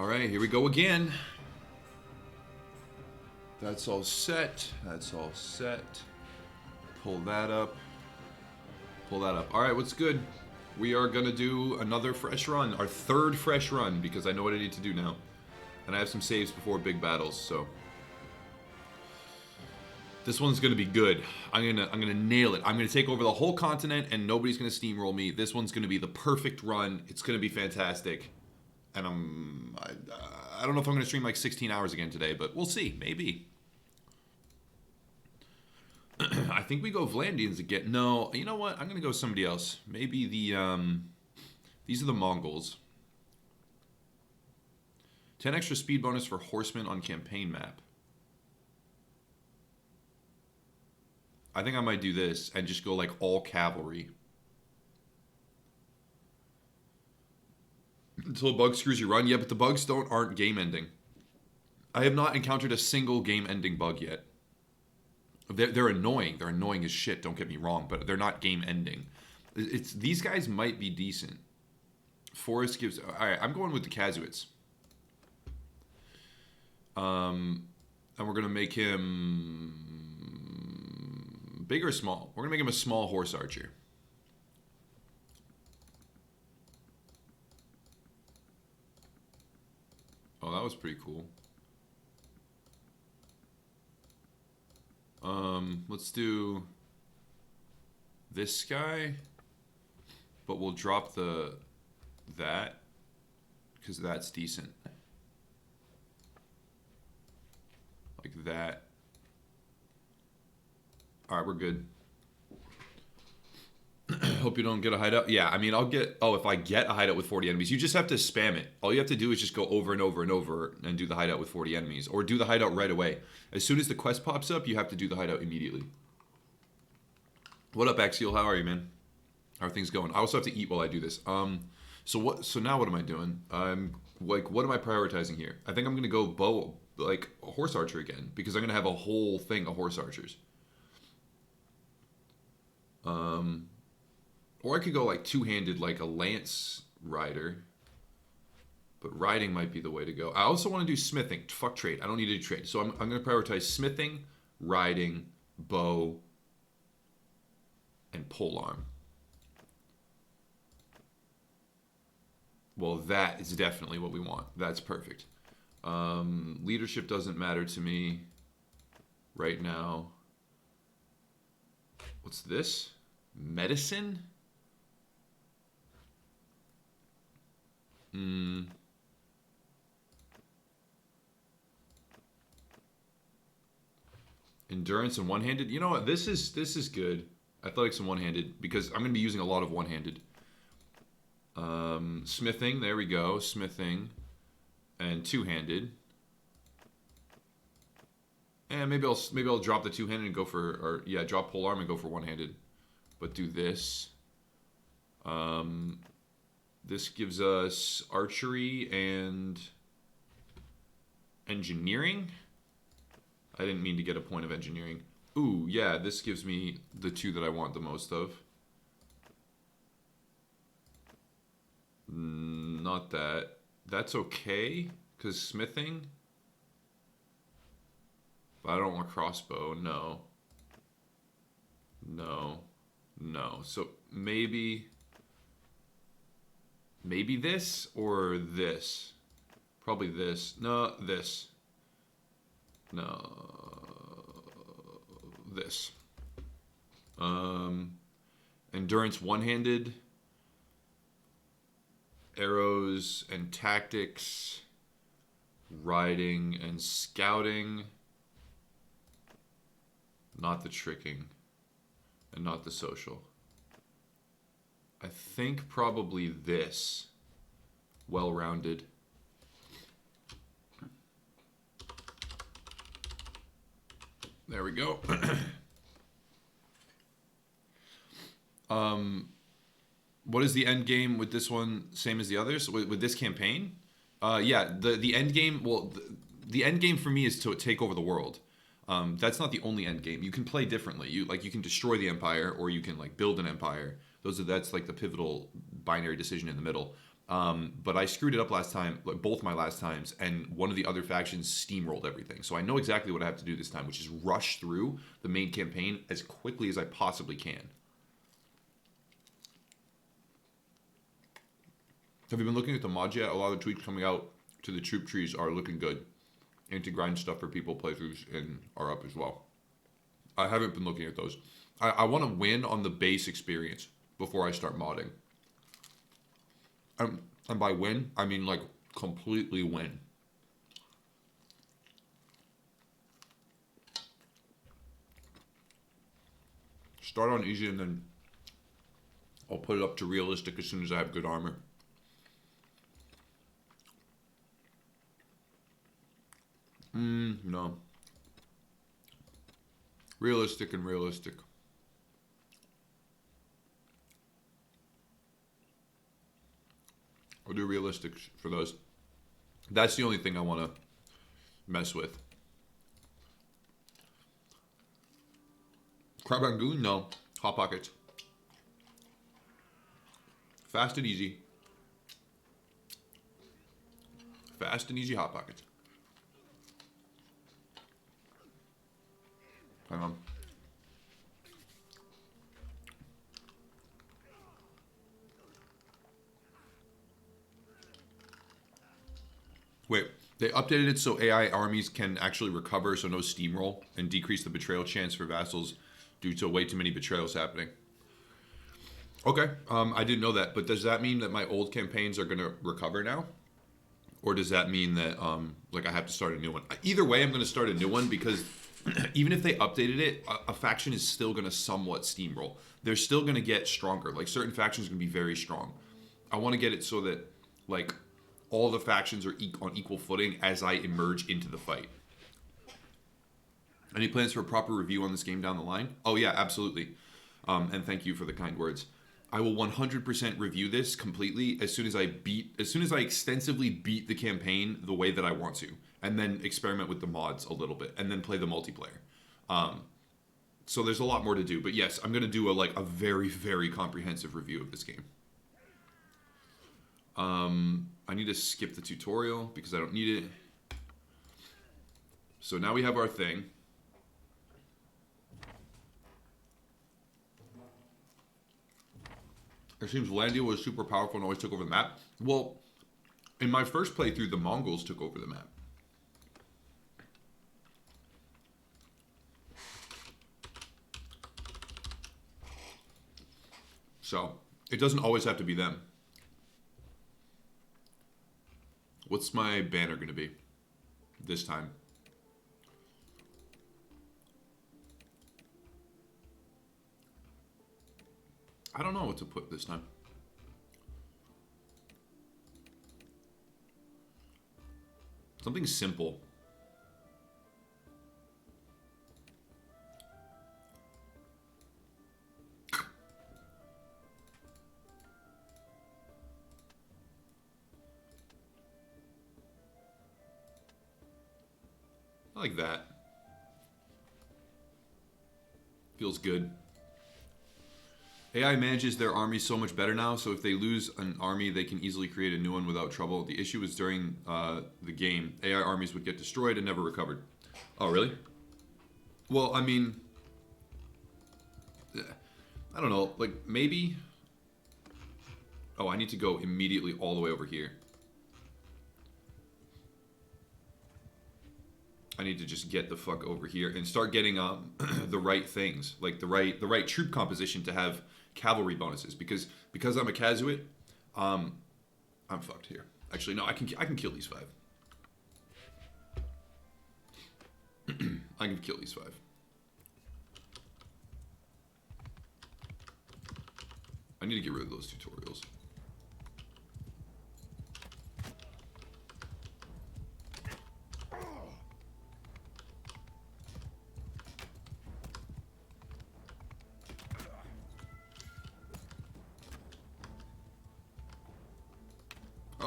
Alright, here we go again. That's all set. That's all set. Pull that up. Pull that up. Alright, what's good? We are going to do another fresh run. Our third fresh run, because I know what I need to do now. And I have some saves before big battles, so... This one's going to be good. I'm gonna nail it. I'm going to take over the whole continent, and nobody's going to steamroll me. This one's going to be the perfect run. It's going to be fantastic. And I don't know if I'm going to stream like 16 hours again today, but we'll see. Maybe. I think we go Vlandians again. No, you know what? I'm going to go somebody else. Maybe the, these are the Mongols. 10 extra speed bonus for horsemen on campaign map. I think I might do this and just go like all cavalry. Until a bug screws your run. Yeah, but the bugs aren't game ending. I have not encountered a single game ending bug yet. They're annoying. They're annoying as shit, don't get me wrong, but they're not game ending. These guys might be decent. Forest gives... Alright, I'm going with the Kazuits. And we're going to make him... Big or small? We're going to make him a small horse archer. Oh, that was pretty cool. Let's do this guy, but we'll drop that because that's decent. Like that. All right, we're good. Hope you don't get a hideout. Yeah, I mean, I'll get... Oh, if I get a hideout with 40 enemies, you just have to spam it. All you have to do is just go over and over and over and do the hideout with 40 enemies. Or do the hideout right away. As soon as the quest pops up, you have to do the hideout immediately. What up, Axial? How are you, man? How are things going? I also have to eat while I do this. So now what am I doing? Like, what am I prioritizing here? I think I'm going to go bow, like, a horse archer again. Because I'm going to have a whole thing of horse archers. Or I could go like two-handed like a lance rider. But riding might be the way to go. I also want to do smithing. Fuck trade. I don't need to do trade. So I'm going to prioritize smithing, riding, bow, and polearm. Well, that is definitely what we want. That's perfect. Leadership doesn't matter to me right now. What's this? Medicine? Endurance and one-handed. You know what? This is good. I thought like some one-handed because I'm going to be using a lot of one-handed. Smithing. There we go. Smithing and two-handed. And maybe I'll drop the two-handed and go for, or yeah, drop polearm and go for one-handed. But do this. This gives us archery and engineering. I didn't mean to get a point of engineering. Ooh, yeah, this gives me the two that I want the most of. Not that. That's okay, because smithing. But I don't want crossbow, no. No. No. So maybe this or this. Probably this. No, this. No. This. Endurance one-handed. Arrows and tactics. Riding and scouting. Not the tricking. And not the social. I think probably this. Well-rounded. There we go. What is the end game with this one? Same as the others? With this campaign? Yeah, the end game... Well, the end game for me is to take over the world. That's not the only end game. You can play differently. You can destroy the empire, or you can like build an empire. That's like the pivotal binary decision in the middle. But I screwed it up last time, like both my last times, and one of the other factions steamrolled everything. So I know exactly what I have to do this time, which is rush through the main campaign as quickly as I possibly can. Have you been looking at the mods yet? A lot of the tweets coming out to the troop trees are looking good. Anti-grind stuff for people playthroughs and are up as well. I haven't been looking at those. I want to win on the base experience before I start modding. And by win, I mean like completely win. Start on easy and then I'll put it up to realistic as soon as I have good armor. No. Realistic and realistic. I'll do realistic for those. That's the only thing I want to mess with. Caravan Goon? No. Hot Pockets. Fast and easy. Fast and easy Hot Pockets. Hang on. Wait, they updated it so AI armies can actually recover, so no steamroll, and decrease the betrayal chance for vassals due to way too many betrayals happening. Okay, I didn't know that, but does that mean that my old campaigns are going to recover now? Or does that mean that like I have to start a new one? Either way, I'm going to start a new one because even if they updated it, a faction is still going to somewhat steamroll. They're still going to get stronger. Like certain factions are going to be very strong. I want to get it so that like all the factions are on equal footing as I emerge into the fight. Any plans for a proper review on this game down the line? Oh yeah, absolutely. And thank you for the kind words. I will 100% review this completely as soon as I extensively beat the campaign the way that I want to, and then experiment with the mods a little bit, and then play the multiplayer. So there's a lot more to do, but yes, I'm gonna do a very, very comprehensive review of this game. I need to skip the tutorial because I don't need it. So now we have our thing. It seems Landia was super powerful and always took over the map. Well, in my first playthrough, the Mongols took over the map. So, it doesn't always have to be them. What's my banner going to be this time? I don't know what to put this time. Something simple. I like that. Feels good. AI manages their army so much better now, so if they lose an army, they can easily create a new one without trouble. The issue was during the game, AI armies would get destroyed and never recovered. Oh, really? Well, I mean, I don't know, like, maybe... Oh, I need to go immediately all the way over here. I need to just get the fuck over here and start getting the right things, like the right troop composition to have cavalry bonuses, because I'm a Kazuit, I'm fucked here. Actually, no, I can kill these 5. I can kill these 5. I need to get rid of those tutorials.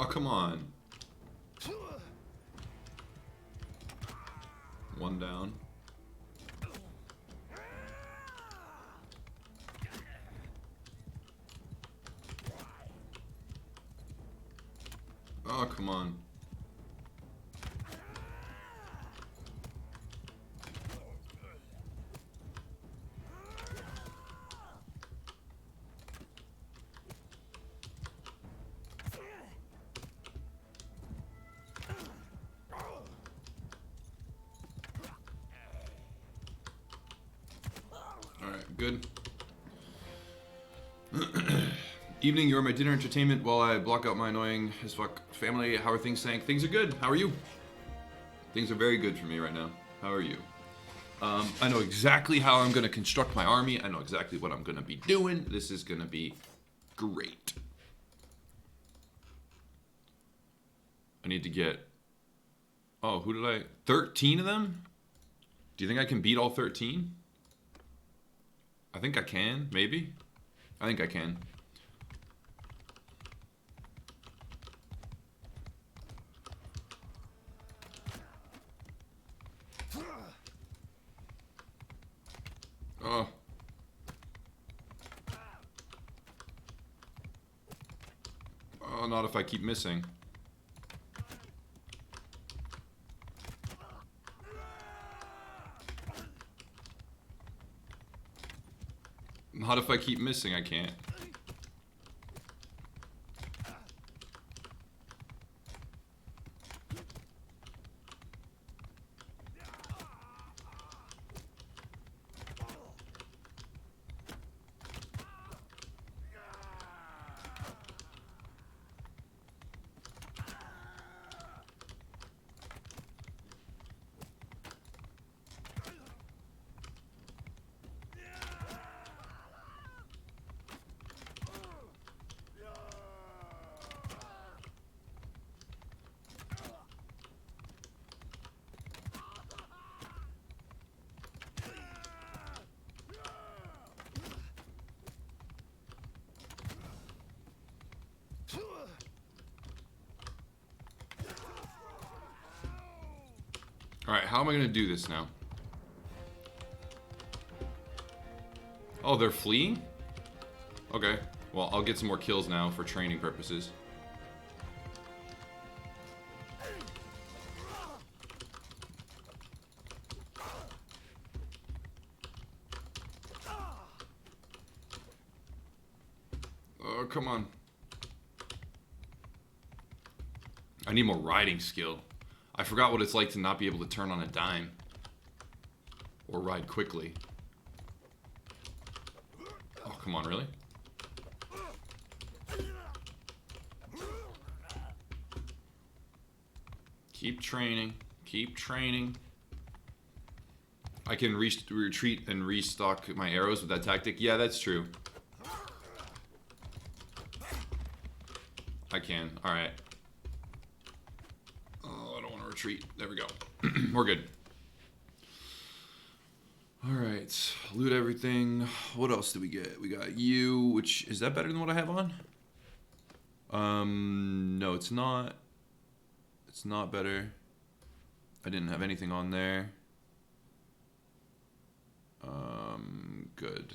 Oh, come on. 1 down. Oh, come on. Alright, good. Evening, you're my dinner entertainment while I block out my annoying as fuck family. How are things saying? Things are good. How are you? Things are very good for me right now. How are you? I know exactly how I'm going to construct my army. I know exactly what I'm going to be doing. This is going to be great. I need to get... Oh, who did I... 13 of them? Do you think I can beat all 13? I think I can, maybe. I think I can. Oh. Oh, not if I keep missing. Not if I keep missing, I can't. Alright, how am I going to do this now? Oh, they're fleeing? Okay. Well, I'll get some more kills now for training purposes. Oh, come on. I need more riding skill. I forgot what it's like to not be able to turn on a dime. Or ride quickly. Oh, come on, really? Keep training. Keep training. I can retreat and restock my arrows with that tactic. Yeah, that's true. I can. Alright. Oh, I don't want to retreat. There we go. We're good. Alright. Loot everything. What else did we get? We got you, which... Is that better than what I have on? No, it's not. It's not better. I didn't have anything on there. Good.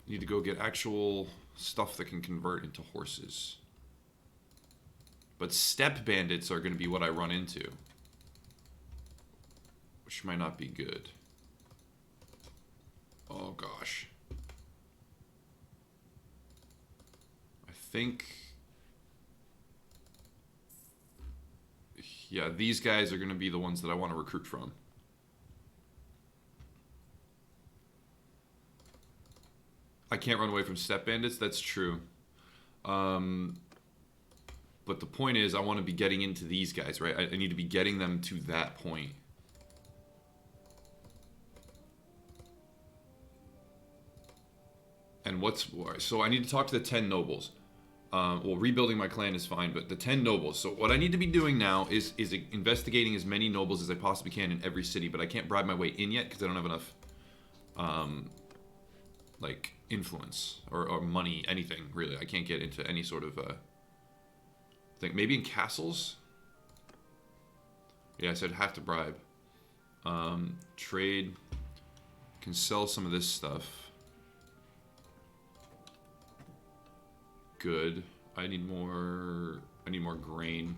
Need to go get actual stuff that can convert into horses. But steppe bandits are going to be what I run into. Which might not be good. Oh gosh. I think... Yeah, these guys are going to be the ones that I want to recruit from. I can't run away from steppe bandits, that's true. But the point is, I want to be getting into these guys, right? I need to be getting them to that point. And what's... So I need to talk to the 10 nobles. Well, rebuilding my clan is fine, but the 10 nobles. So what I need to be doing now is investigating as many nobles as I possibly can in every city, but I can't bribe my way in yet because I don't have enough, like, influence or money, anything, really. I can't get into any sort of thing. Maybe in castles? Yeah, I said have to bribe. Trade. Can sell some of this stuff. good. I need more grain.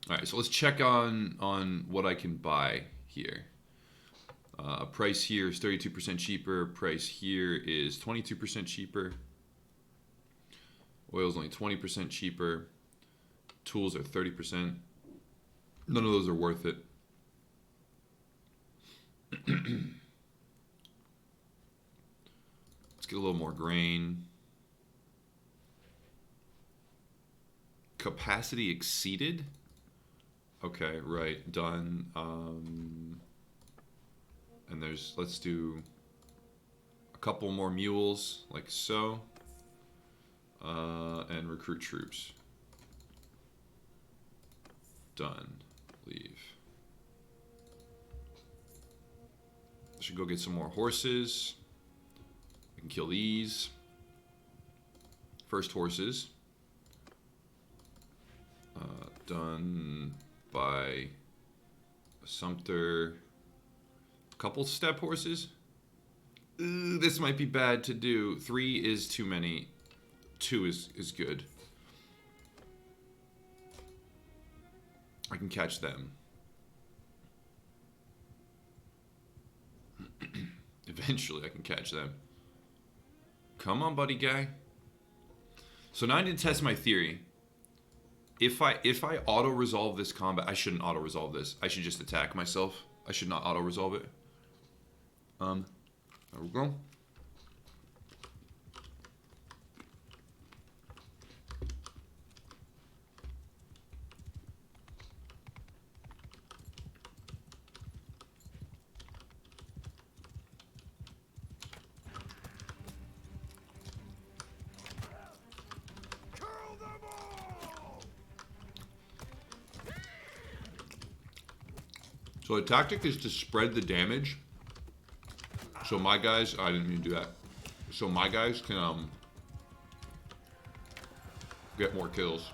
Alright, so let's check on what I can buy here. Price here is 32% cheaper. Price here is 22% cheaper. Oil is only 20% cheaper. Tools are 30%. None of those are worth it. Let's get a little more grain. Capacity exceeded? Okay, right, done. And let's do a couple more mules, like so. And recruit troops. Done. Leave. I should go get some more horses. I can kill these. First horses. Done by Sumter. Couple step horses. This might be bad to do. 3 is too many. 2 is good. I can catch them. Eventually I can catch them. Come on, buddy guy. So now I need to test my theory. If I auto-resolve this combat, I shouldn't auto-resolve this. I should just attack myself. I should not auto-resolve it. There we go. So the tactic is to spread the damage. So my guys, I didn't mean to do that. So my guys can get more kills.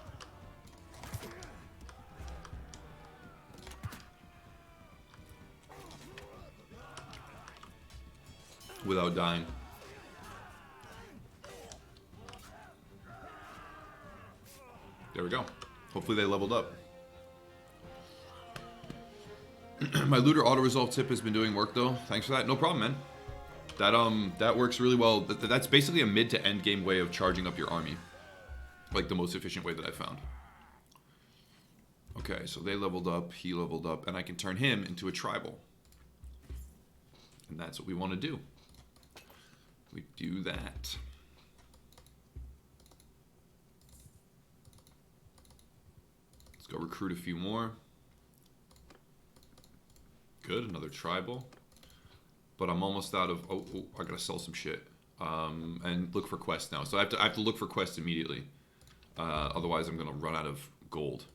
Without dying. There we go. Hopefully they leveled up. My looter auto-resolve tip has been doing work though. Thanks for that. No problem, man. That works really well. That's basically a mid to end game way of charging up your army. Like the most efficient way that I found. Okay, so they leveled up, he leveled up, and I can turn him into a tribal. And that's what we want to do. We do that. Let's go recruit a few more. Good, another tribal. But I'm almost out of... Oh, I gotta sell some shit. And look for quests now. So I have to look for quests immediately. Otherwise, I'm gonna run out of gold.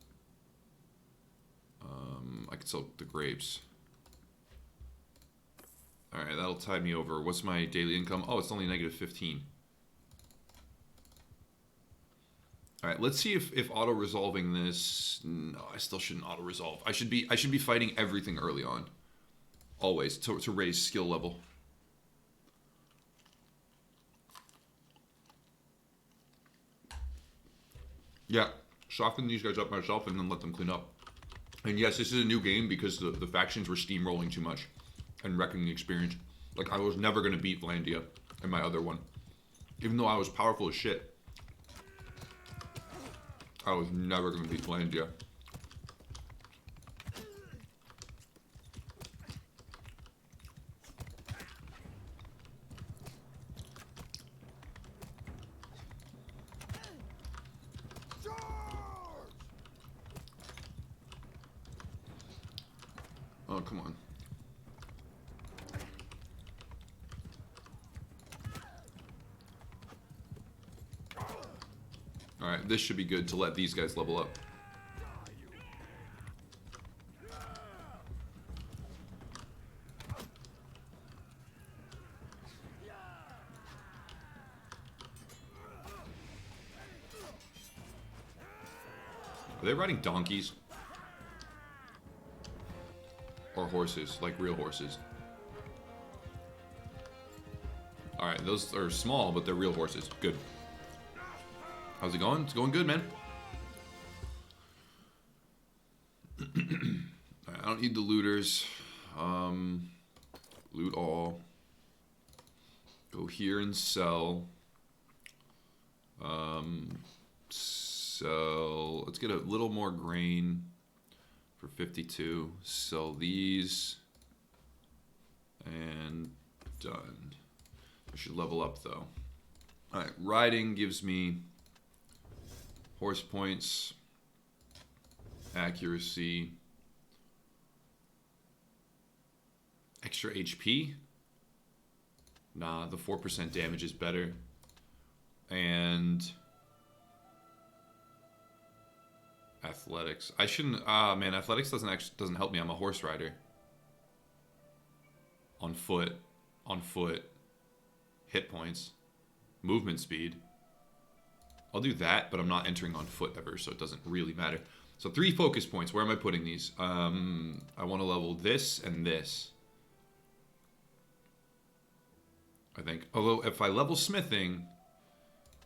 I can sell the grapes. Alright, that'll tide me over. What's my daily income? Oh, it's only negative 15. Alright, let's see if auto-resolving this... No, I still shouldn't auto-resolve. I should be fighting everything early on. Always, to raise skill level. Yeah, soften these guys up myself and then let them clean up. And yes, this is a new game because the factions were steamrolling too much and wrecking the experience. Like, I was never going to beat Vlandia in my other one. Even though I was powerful as shit. I was never going to beat Vlandia. Oh, come on. Alright, this should be good to let these guys level up. Are they riding donkeys? Or horses, like real horses? Alright, those are small, but they're real horses. Good. How's it going? It's going good, man. I don't need the looters. Loot all. Go here and sell. Sell. Let's get a little more grain for 52. Sell these. And done. I should level up though. Alright, riding gives me horse points, accuracy, extra HP. Nah, the 4% damage is better. And athletics. I shouldn't. Man, athletics doesn't help me. I'm a horse rider. On foot, hit points, movement speed. I'll do that, but I'm not entering on foot ever, so it doesn't really matter. So 3 focus points. Where am I putting these? I want to level this and this. I think. Although if I level smithing,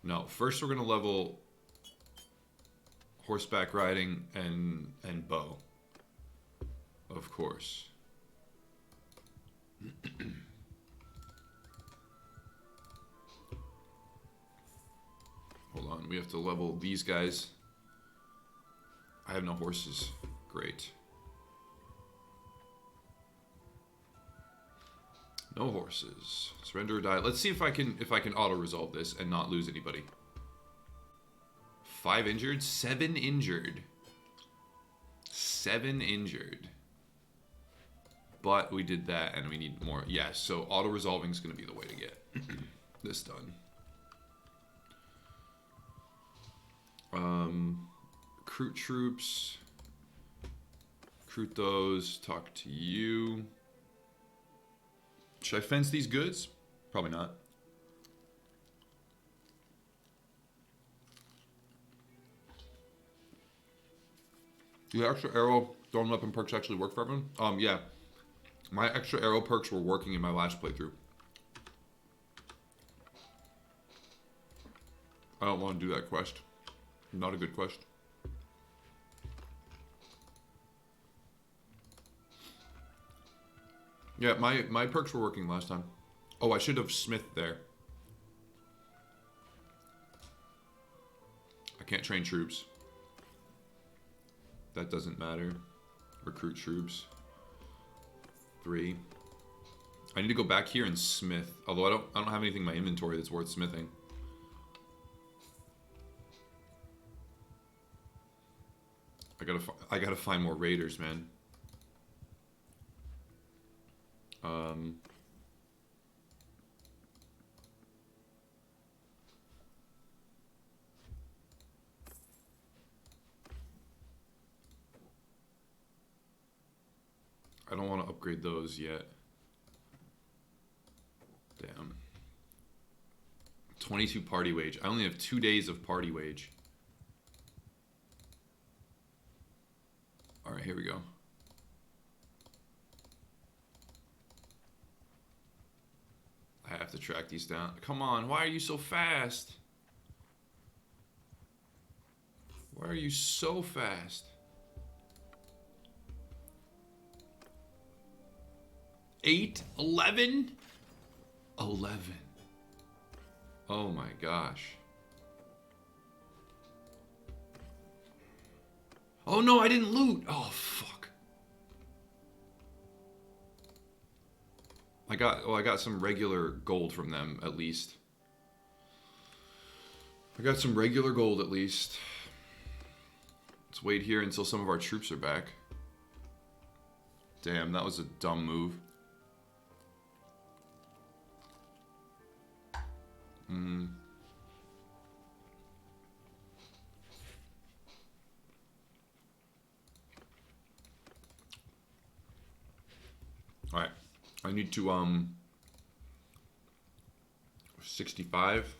no. First we're gonna level horseback riding and bow, of course. Hold on, we have to level these guys. I have no horses. Great. No horses. Surrender or die. Let's see if I can auto resolve this and not lose anybody. 5 injured, 7 injured. 7 injured. But we did that and we need more. Yes, so auto resolving is going to be the way to get this done. Recruit troops. Recruit those. Talk to you. Should I fence these goods? Probably not. Do the extra arrow thrown weapon perks actually work for everyone? Yeah. My extra arrow perks were working in my last playthrough. I don't want to do that quest. Not a good quest. Yeah, my perks were working last time. Oh, I should have smithed there. I can't train troops. That doesn't matter. Recruit troops. 3. I need to go back here and smith. Although I don't have anything in my inventory that's worth smithing. I gotta find more raiders, man. I don't want to upgrade those yet. Damn. 22 party wage. I only have 2 days of party wage. Alright, here we go. I have to track these down. Come on, why are you so fast? Why are you so fast? 8, 11? 11. Oh my gosh. Oh no, I didn't loot. Oh fuck. I got some regular gold from them at least. I got some regular gold at least. Let's wait here until some of our troops are back. Damn, that was a dumb move. Alright. I need to 65.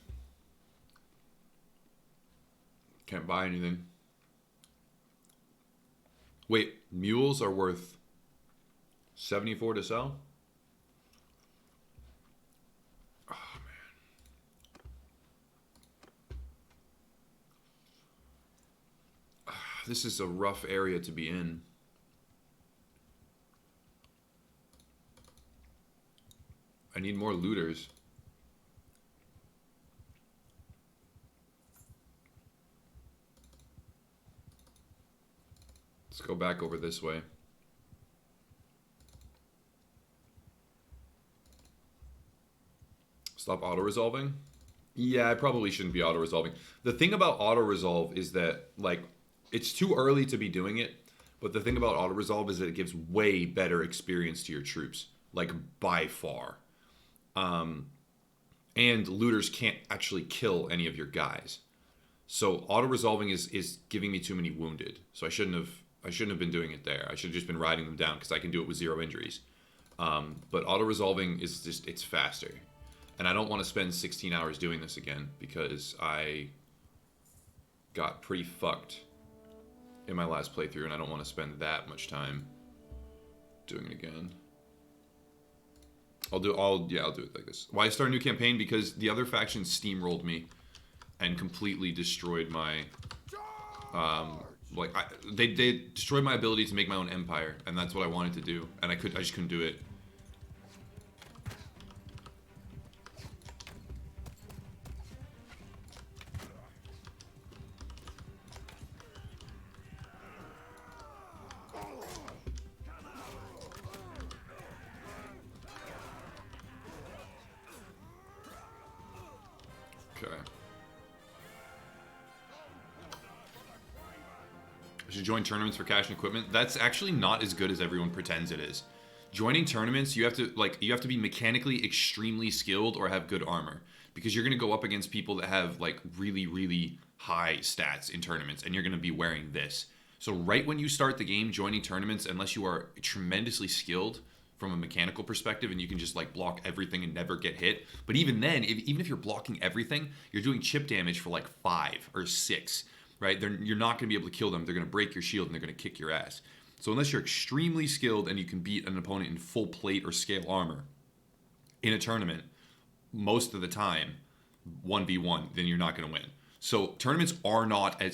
Can't buy anything. Wait, mules are worth 74 to sell? Oh man. This is a rough area to be in. I need more looters. Let's go back over this way. Stop auto-resolving? Yeah, I probably shouldn't be auto-resolving. The thing about auto-resolve is that, like, it's too early to be doing it, but the thing about auto-resolve is that it gives way better experience to your troops. Like, by far. And looters can't actually kill any of your guys. So auto-resolving is giving me too many wounded. So I shouldn't have been doing it there. I should have just been riding them down because I can do it with 0 injuries. But auto-resolving is just, it's faster. And I don't want to spend 16 hours doing this again because I got pretty fucked in my last playthrough and I don't want to spend that much time doing it again. I'll do it like this. Why start a new campaign? Because the other faction steamrolled me and completely destroyed my they destroyed my ability to make my own empire, and that's what I wanted to do, and I just couldn't do it. Okay. I should join tournaments for cash and equipment. That's actually not as good as everyone pretends it is. Joining tournaments, you have to be mechanically extremely skilled or have good armor, because you're going to go up against people that have like really, really high stats in tournaments, and you're going to be wearing this. So right when you start the game, joining tournaments, unless you are tremendously skilled from a mechanical perspective and you can just like block everything and never get hit. But even then, even if you're blocking everything, you're doing chip damage for like 5 or 6, right? You're not going to be able to kill them. They're going to break your shield and they're going to kick your ass. So unless you're extremely skilled and you can beat an opponent in full plate or scale armor in a tournament, most of the time, 1v1, then you're not going to win. So tournaments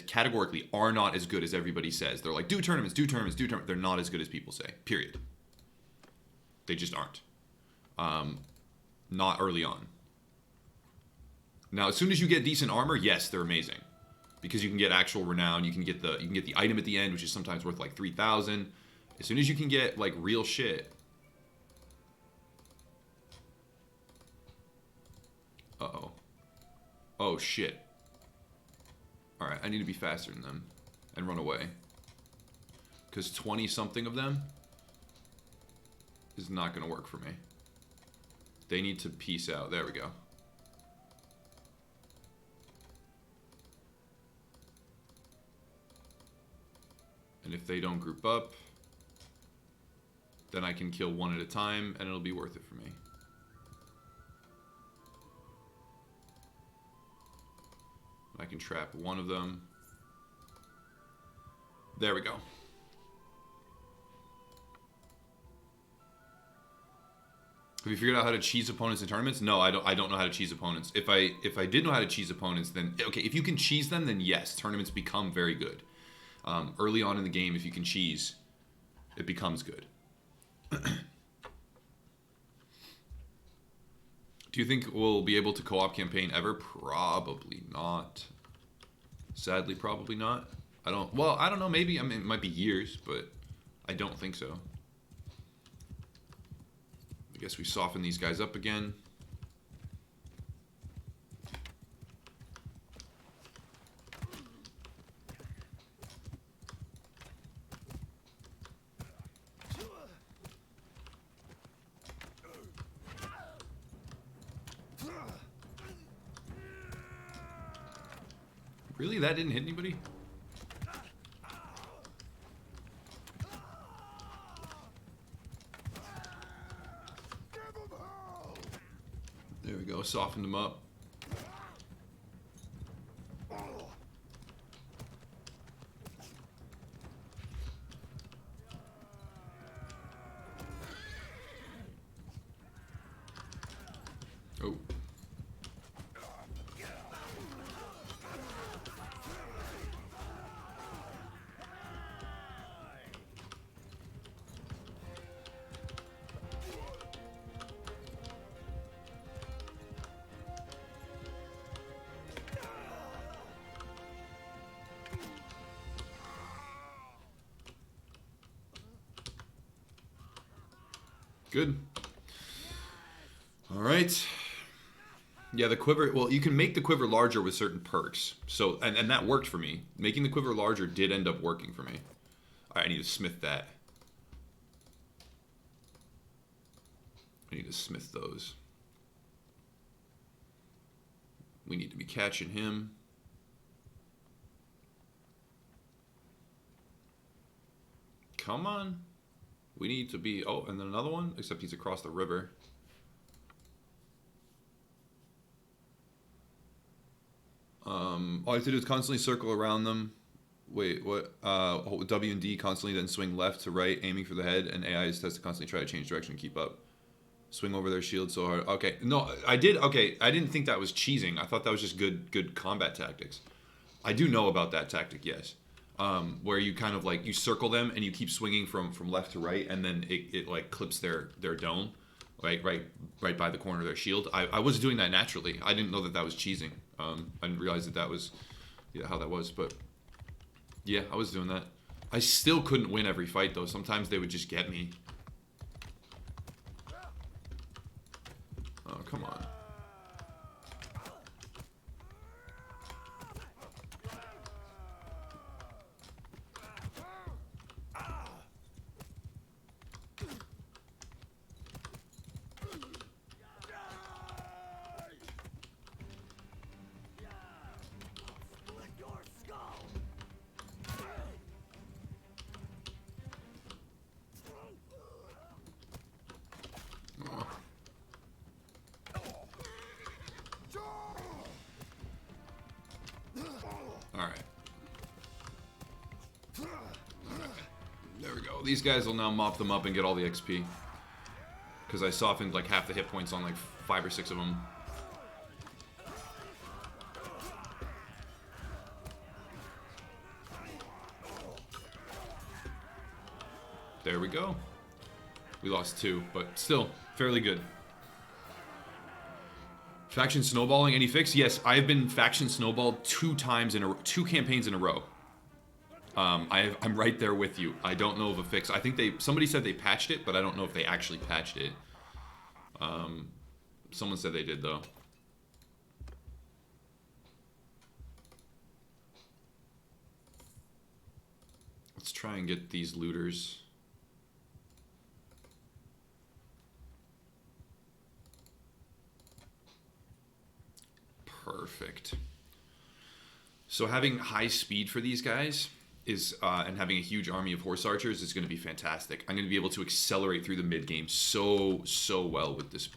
categorically are not as good as everybody says. They're like, do tournaments. They're not as good as people say, period. They just aren't. Not early on. Now, as soon as you get decent armor, yes, they're amazing, because you can get actual renown. You can get the item at the end, which is sometimes worth like 3,000. As soon as you can get like real shit. Uh-oh. Oh shit. All right, I need to be faster than them and run away, because 20 something of them is not going to work for me. They need to peace out. There we go. And if they don't group up, then I can kill one at a time and it'll be worth it for me. I can trap one of them. There we go. Have you figured out how to cheese opponents in tournaments? No, I don't know how to cheese opponents. If I did know how to cheese opponents, then okay. If you can cheese them, then yes, tournaments become very good. Early on in the game, if you can cheese, it becomes good. Do you think we'll be able to co-op campaign ever? Probably not. Sadly, probably not. I don't know. Maybe. I mean, it might be years, but I don't think so. I guess we soften these guys up again. Really? That didn't hit anybody? There we go, softened them up. Oh. Good. All right. Yeah, the quiver... Well, you can make the quiver larger with certain perks. So, and that worked for me. Making the quiver larger did end up working for me. All right, I need to smith that. I need to smith those. We need to be catching him. Come on. We need to be... Oh, and then another one? Except he's across the river. All I have to do is constantly circle around them. Wait, what? Hold W and D constantly, then swing left to right, aiming for the head, and AI has to constantly try to change direction and keep up. Swing over their shield so hard. Okay, no, I did. Okay, I didn't think that was cheesing. I thought that was just good combat tactics. I do know about that tactic, yes. Where you kind of like, you circle them and you keep swinging from left to right, and then it like clips their dome, right by the corner of their shield. I was doing that naturally. I didn't know that was cheesing. I didn't realize that was how that was, but yeah, I was doing that. I still couldn't win every fight though. Sometimes they would just get me. Oh, come on. These guys will now mop them up and get all the XP. Because I softened like half the hit points on like 5 or 6 of them. There we go. We lost 2, but still fairly good. Faction snowballing, any fix? Yes, I've been faction snowballed 2 campaigns in a row. I'm right there with you. I don't know of a fix. I think somebody said they patched it, but I don't know if they actually patched it. Someone said they did though. Let's try and get these looters. Perfect. So having high speed for these guys is and having a huge army of horse archers is going to be fantastic. I'm going to be able to accelerate through the mid game so well with this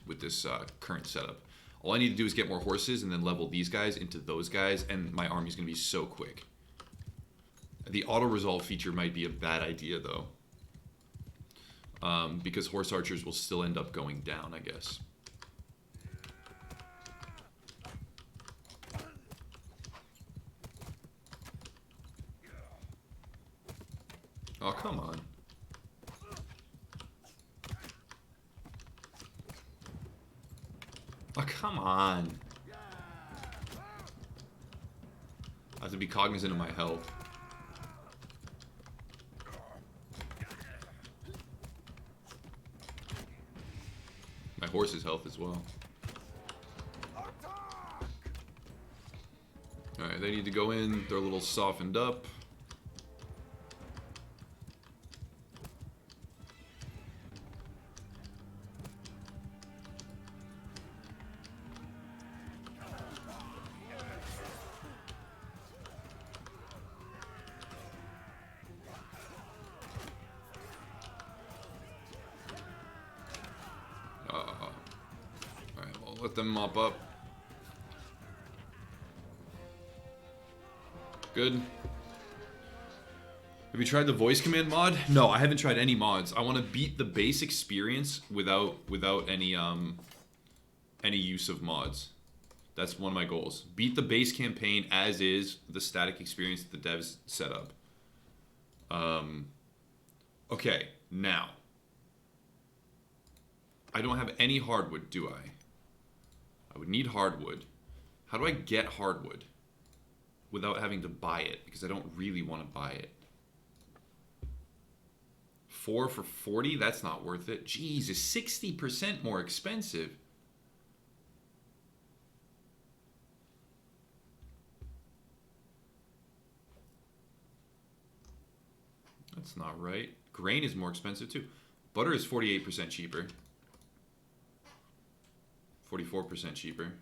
current setup. All I need to do is get more horses and then level these guys into those guys, and my army's going to be so quick. The auto resolve feature might be a bad idea though, because horse archers will still end up going down, I guess. Oh, come on. Oh, come on. I have to be cognizant of my health. My horse's health as well. Alright, they need to go in. They're a little softened up. Let them mop up. Good. Have you tried the voice command mod? No, I haven't tried any mods. I want to beat the base experience without any use of mods. That's one of my goals. Beat the base campaign as is, the static experience that the devs set up. Okay, now. I don't have any hardwood, do I? I would need hardwood. How do I get hardwood without having to buy it? Because I don't really want to buy it. 4 for 40? That's not worth it. Jeez, is 60% more expensive. That's not right. Grain is more expensive too. Butter is 48% cheaper. 44% cheaper.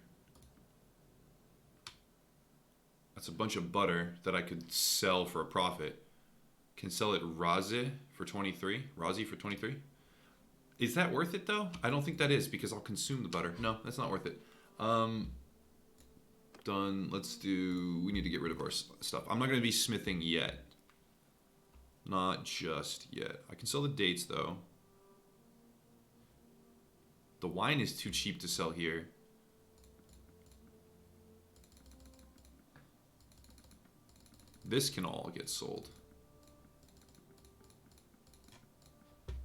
That's a bunch of butter that I could sell for a profit. Can sell it Razi for 23. Razi for 23. Is that worth it though? I don't think that is because I'll consume the butter. No, that's not worth it. Done. Let's do... We need to get rid of our stuff. I'm not going to be smithing yet. Not just yet. I can sell the dates though. The wine is too cheap to sell here. This can all get sold.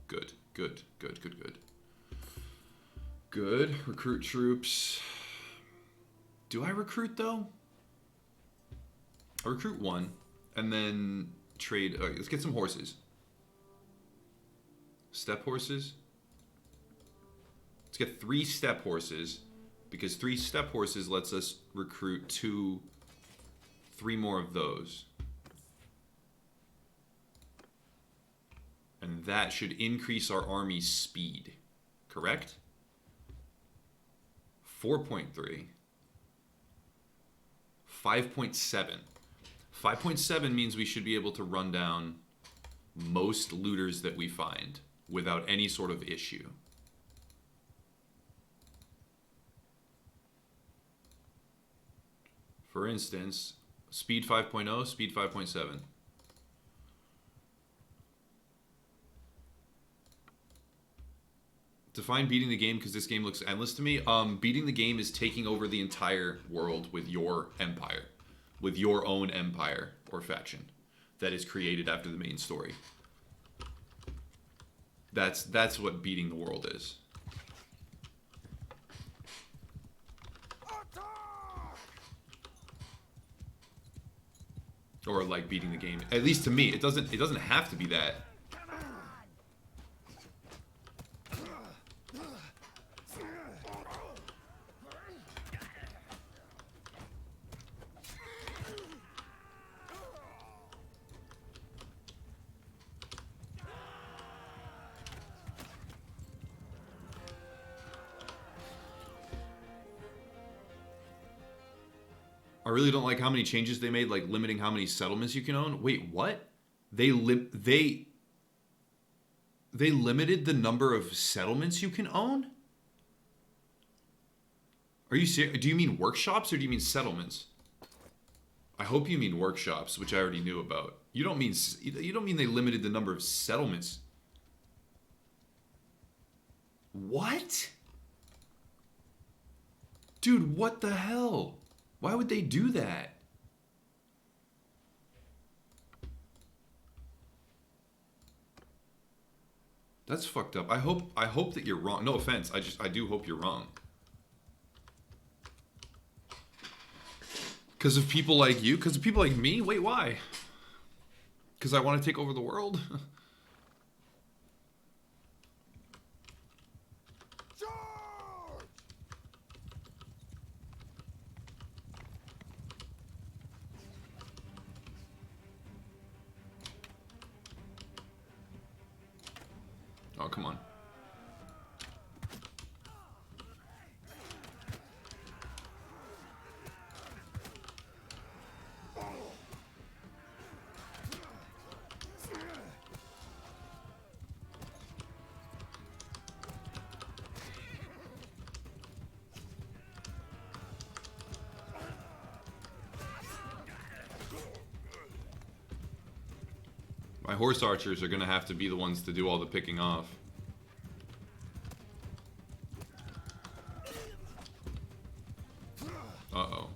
Good, good, good, good, good. Good. Recruit troops. Do I recruit though? I recruit one and then trade. All right, let's get some horses. Step horses. Let's get 3 step horses because 3 step horses lets us recruit 3 more of those. And that should increase our army's speed, correct? 4.3. 5.7. 5.7 means we should be able to run down most looters that we find without any sort of issue. For instance, speed 5.0, speed 5.7. Define beating the game because this game looks endless to me. Beating the game is taking over the entire world with your empire. With your own empire or faction that is created after the main story. That's what beating the world is. Or like beating the game. At least to me, it doesn't have to be that. I really don't like how many changes they made, like limiting how many settlements you can own. Wait, what? They limited the number of settlements you can own? Are you serious? Do you mean workshops or do you mean settlements? I hope you mean workshops, which I already knew about. You don't mean they limited the number of settlements. What? Dude, what the hell? Why would they do that? That's fucked up. I hope that you're wrong. No offense. I do hope you're wrong. Because of people like you? Because of people like me? Wait, why? Because I want to take over the world? Oh, come on. My horse archers are going to have to be the ones to do all the picking off. Uh-oh.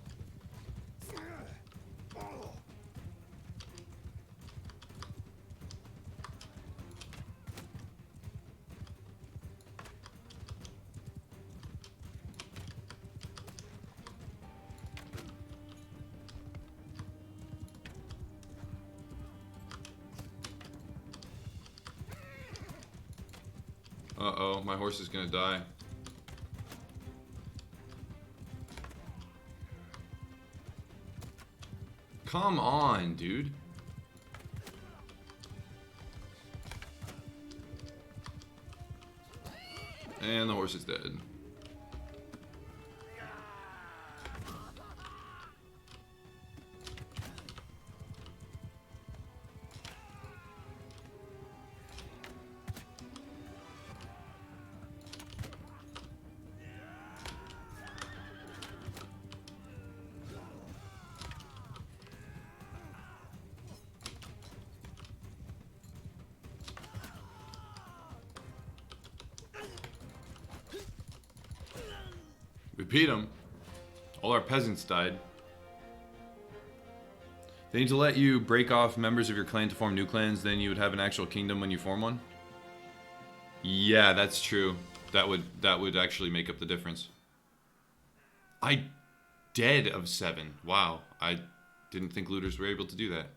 Uh-oh, my horse is gonna die. Come on, dude. And the horse is dead. We beat them. All our peasants died. They need to let you break off members of your clan to form new clans, then you would have an actual kingdom when you form one. Yeah, that's true. That would actually make up the difference. I dead of 7. Wow, I didn't think looters were able to do that.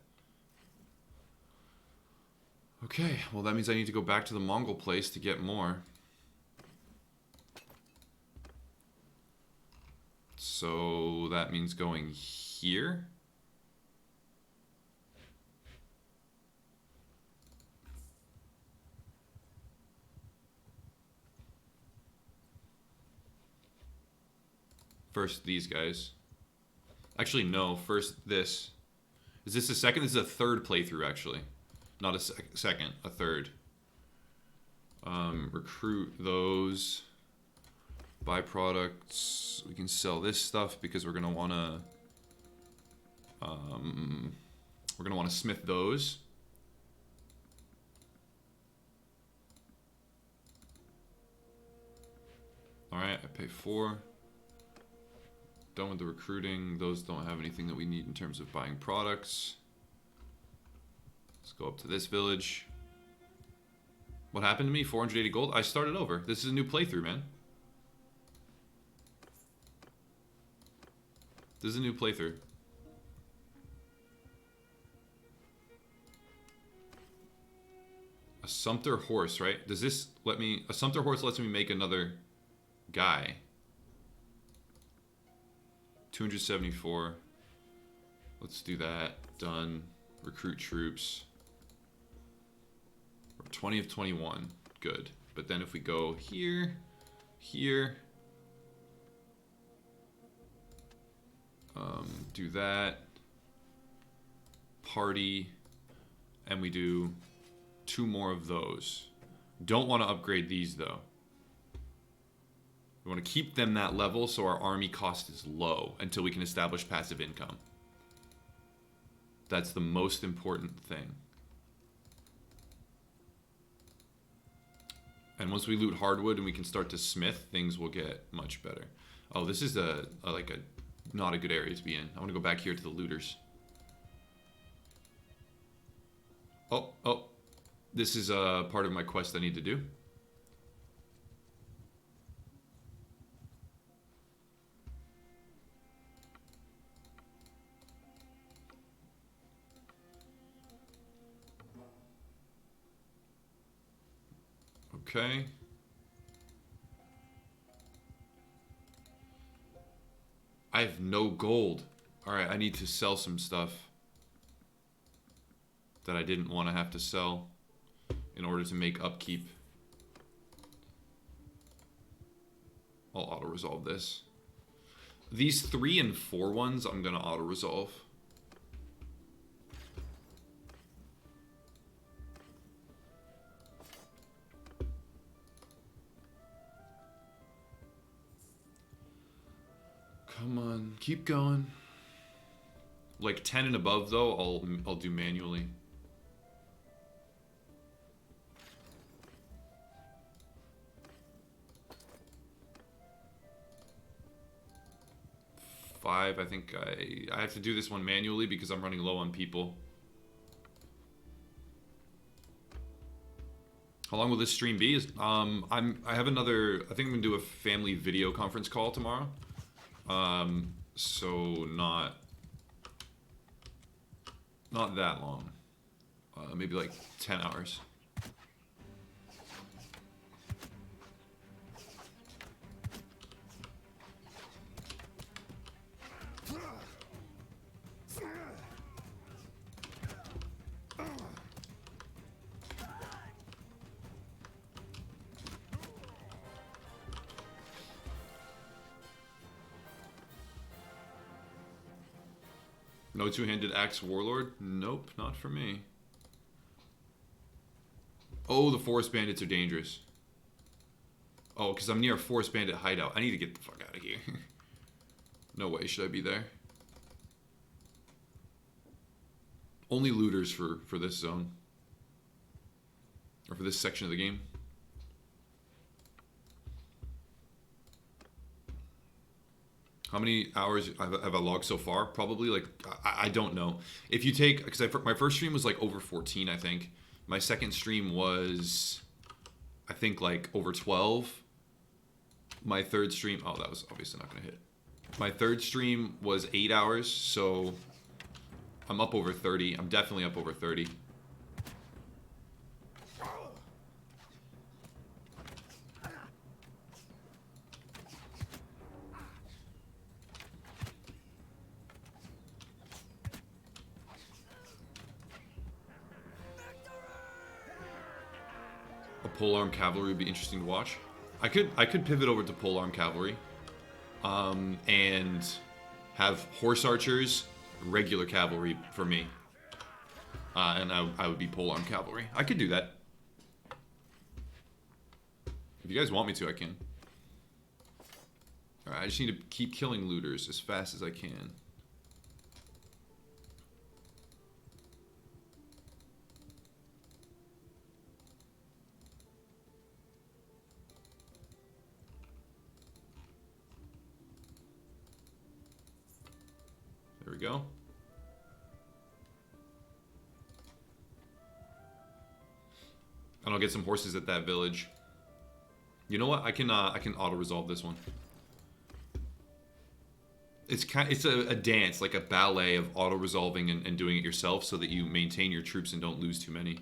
Okay, well that means I need to go back to the Mongol place to get more. So that means going here. First these guys. Actually, no. First this. Is this a second? This is a third playthrough, actually. Not a second. A third. Recruit those. Byproducts. We can sell this stuff because we're gonna wanna. We're gonna want to smith those. All right, I pay 4. Done with the recruiting. Those don't have anything that we need in terms of buying products. Let's go up to this village. What happened to me? 480 gold? I started over. This is a new playthrough, man. This is a new playthrough. A sumpter horse, right? Does this let me... A sumpter horse lets me make another guy. 274. Let's do that. Done. Recruit troops. We're 20 of 21. Good. But then if we go here, here, do that. Party. And we do 2 more of those. Don't want to upgrade these though. We want to keep them that level so our army cost is low until we can establish passive income. That's the most important thing. And once we loot hardwood and we can start to smith, things will get much better. Oh, this is not a good area to be in. I want to go back here to the looters. Oh. This is part of my quest I need to do. Okay. I have no gold. Alright, I need to sell some stuff that I didn't want to have to sell in order to make upkeep. I'll auto-resolve this. These 3 and 4 ones I'm going to auto-resolve. Come on, keep going. Like 10 and above though, I'll do manually. I think I have to do this one manually because I'm running low on people. How long will this stream be? I have another. I think I'm gonna do a family video conference call tomorrow. So not that long. Maybe like 10 hours. No two-handed axe warlord? Nope, not for me. Oh, the forest bandits are dangerous. Oh, because I'm near a forest bandit hideout. I need to get the fuck out of here. No way should I be there. Only looters for this zone. Or for this section of the game. How many hours have I logged so far? Probably like, I don't know. If you take, because my first stream was like over 14, I think. My second stream was, I think like over 12. My third stream, oh, that was obviously not going to hit. My third stream was 8 hours, so I'm up over 30. I'm definitely up over 30. A polearm cavalry would be interesting to watch. I could pivot over to polearm cavalry, and have horse archers, regular cavalry for me, and I would be polearm cavalry. I could do that. If you guys want me to, I can. Alright, I just need to keep killing looters as fast as I can. There we go. And I'll get some horses at that village. You know what? I can auto resolve this one. It's a dance, like a ballet of auto resolving and doing it yourself, so that you maintain your troops and don't lose too many.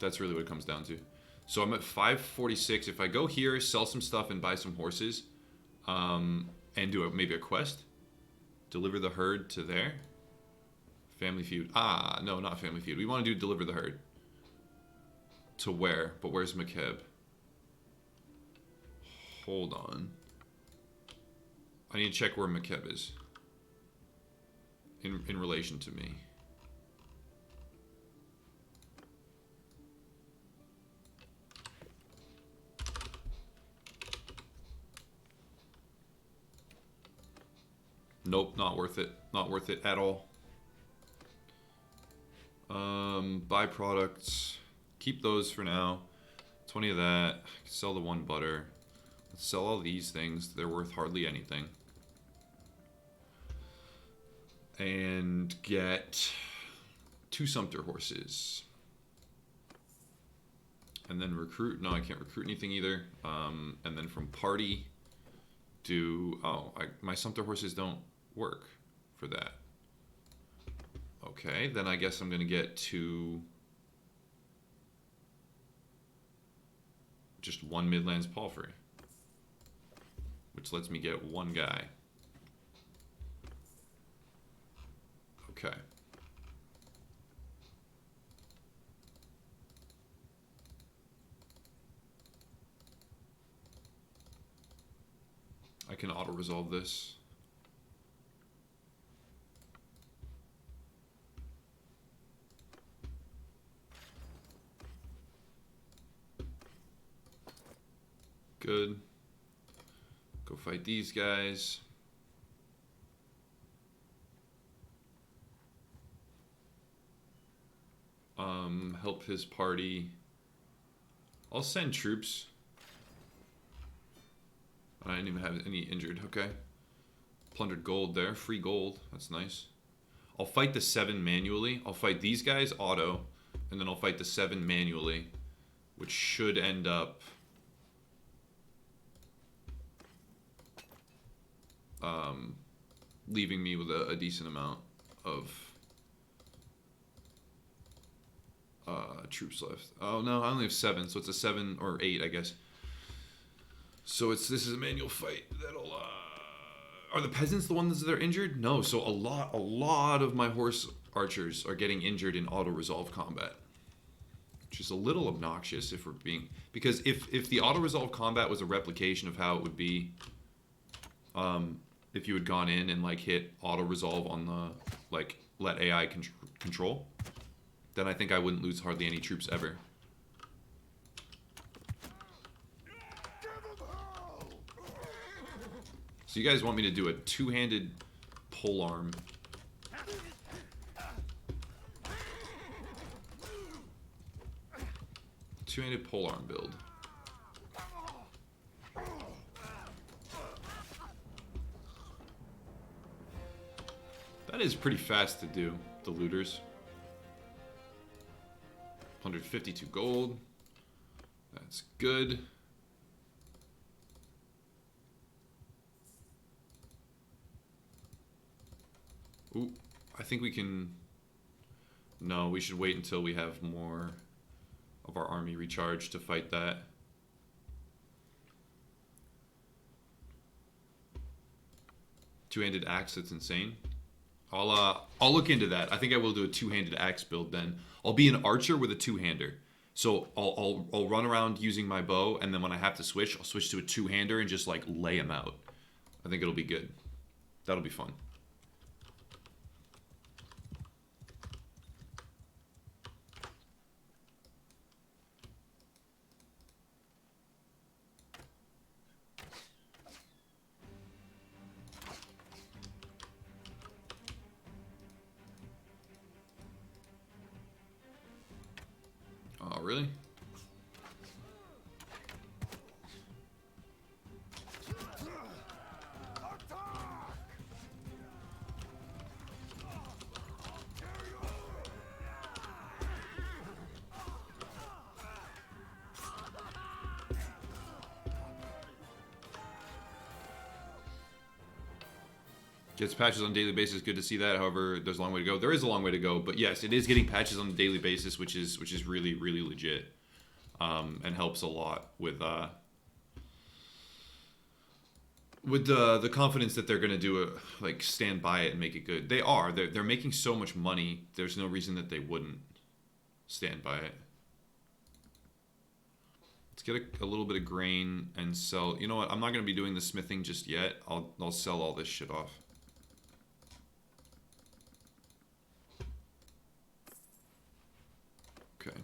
That's really what it comes down to. So I'm at 546. If I go here, sell some stuff, and buy some horses, and do maybe a quest. Deliver the herd to there. Family feud. Ah, no, not family feud. We want to do deliver the herd. To where? But where's McKeb? Hold on. I need to check where McKeb is. In relation to me. Nope, not worth it. Not worth it at all. Byproducts. Keep those for now. 20 of that. Sell the 1 butter. Let's sell all these things. They're worth hardly anything. And get 2 sumpter horses. And then recruit. No, I can't recruit anything either. And then from party, do... Oh, my sumpter horses don't work for that. Okay, then I guess I'm going to get 2... Just 1 Midlands Palfrey. Which lets me get 1 guy. Okay. I can auto-resolve this. Good. Go fight these guys. Help his party. I'll send troops. I didn't even have any injured. Okay. Plundered gold there. Free gold. That's nice. I'll fight the 7 manually. I'll fight these guys auto. And then I'll fight the 7 manually. Which should end up... leaving me with a decent amount of troops left. Oh no, I only have 7, so it's a 7 or 8, I guess. So this is a manual fight. That'll are the peasants the ones that are injured? No, so a lot of my horse archers are getting injured in auto resolve combat, which is a little obnoxious if we're being, because if the auto resolve combat was a replication of how it would be if you had gone in and like hit auto resolve on the like let AI control, then I think I wouldn't lose hardly any troops ever. So you guys want me to do a two-handed polearm. Two-handed polearm build. That is pretty fast to do, the looters. 152 gold. That's good. Ooh, I think we can... No, we should wait until we have more of our army recharged to fight that. Two-handed axe, that's insane. I'll look into that. I think I will do a two-handed axe build then. I'll be an archer with a two-hander. So I'll run around using my bow, and then when I have to switch, I'll switch to a two-hander and just like lay him out. I think it'll be good. That'll be fun. Oh, really? Gets patches on a daily basis. Good to see that. However, there's a long way to go. There is a long way to go, but yes, it is getting patches on a daily basis, which is really legit, and helps a lot with the confidence that they're gonna do it, like stand by it and make it good. They are. They're making so much money. There's no reason that they wouldn't stand by it. Let's get a little bit of grain and sell. You know what? I'm not gonna be doing the smithing just yet. I'll sell all this shit off. Okay,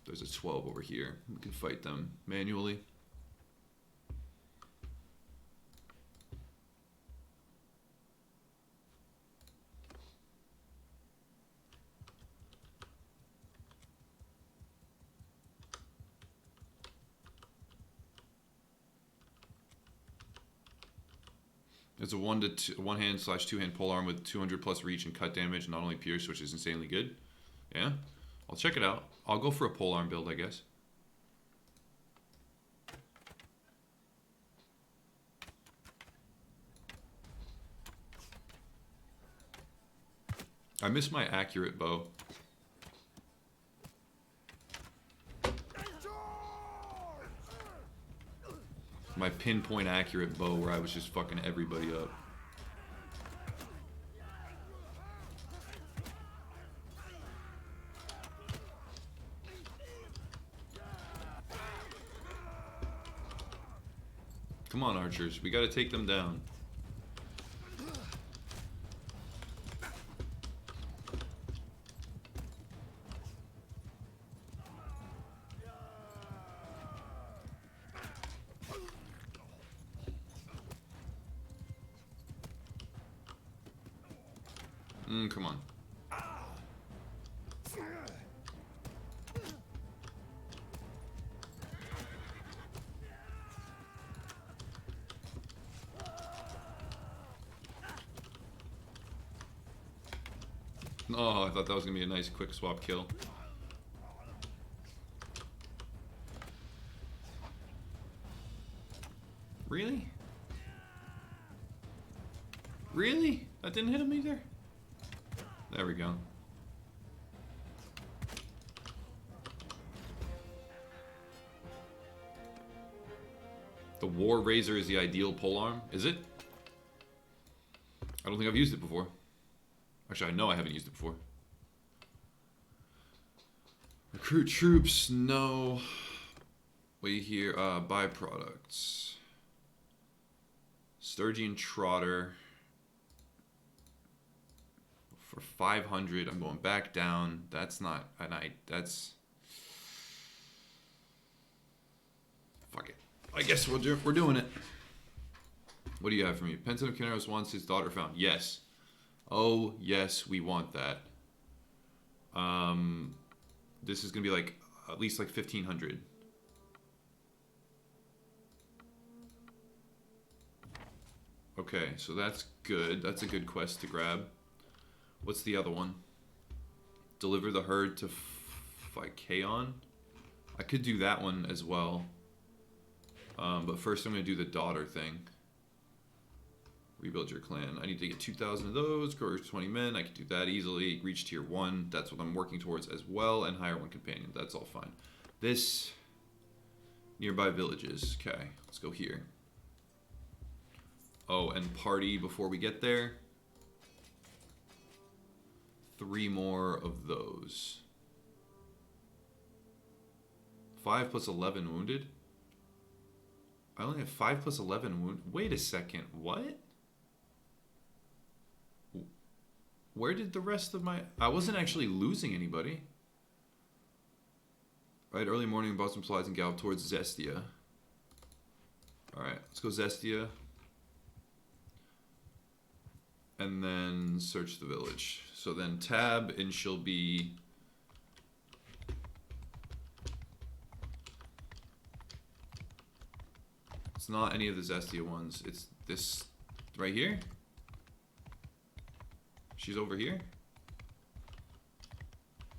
there's a 12 over here. We can fight them manually. It's a one hand / two hand polearm with 200 plus reach and cut damage, not only pierce, which is insanely good. Yeah, I'll check it out. I'll go for a polearm build, I guess. I miss my accurate bow. My pinpoint accurate bow where I was just fucking everybody up. Come on, archers. We gotta take them down. Come on. Oh, I thought that was gonna be a nice quick swap kill. Really? Really? That didn't hit him either? There we go. The War Razor is the ideal polearm, is it? I don't think I've used it before. Actually, I know I haven't used it before. Recruit troops, no. Wait here, byproducts. Sturgeon Trotter. 500. I'm going back down. That's not a night. That's... Fuck it. I guess we're doing it. What do you have for me? Penton of Caneros wants his daughter found. Yes. Oh, yes, we want that. This is going to be like, at least like 1,500. Okay, so that's good. That's a good quest to grab. What's the other one? Deliver the herd to Echelon. I could do that one as well. But first I'm going to do the daughter thing. Rebuild your clan. I need to get 2,000 of those. Grow 20 men. I can do that easily. Reach tier 1. That's what I'm working towards as well. And hire 1 companion. That's all fine. This... Nearby villages. Okay, let's go here. Oh, and party before we get there. 3 more of those. 5 plus 11 wounded? I only have 5 plus 11 wound. Wait a second, what? Where did the rest of my... I wasn't actually losing anybody. Right, early morning, bought some supplies and gallop towards Zestia. Alright, let's go Zestia. And then search the village. So then tab, and she'll be... It's not any of the Zestia ones. It's this right here. She's over here.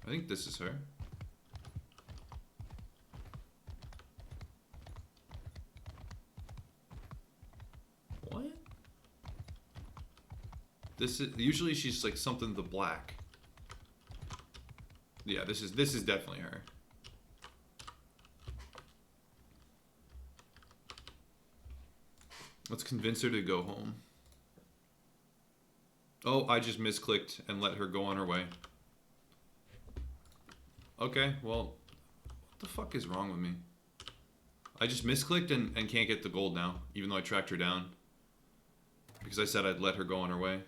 I think this is her. What? This is usually she's like something the black. Yeah, this is definitely her. Let's convince her to go home. Oh, I just misclicked and let her go on her way. Okay, well, what the fuck is wrong with me? I just misclicked and can't get the gold now, even though I tracked her down. Because I said I'd let her go on her way.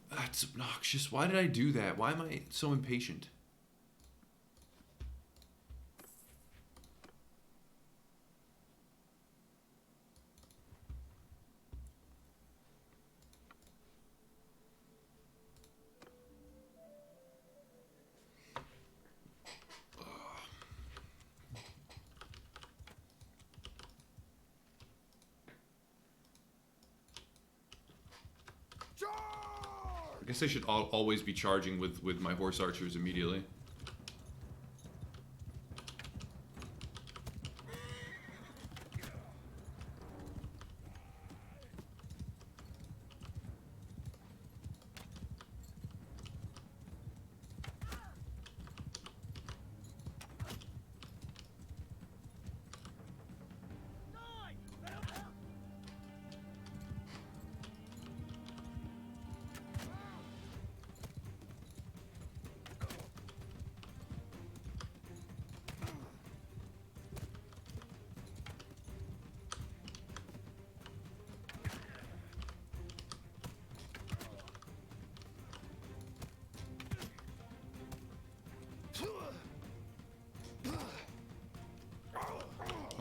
That's obnoxious. Why did I do that? Why am I so impatient? I guess I should always be charging with my horse archers immediately.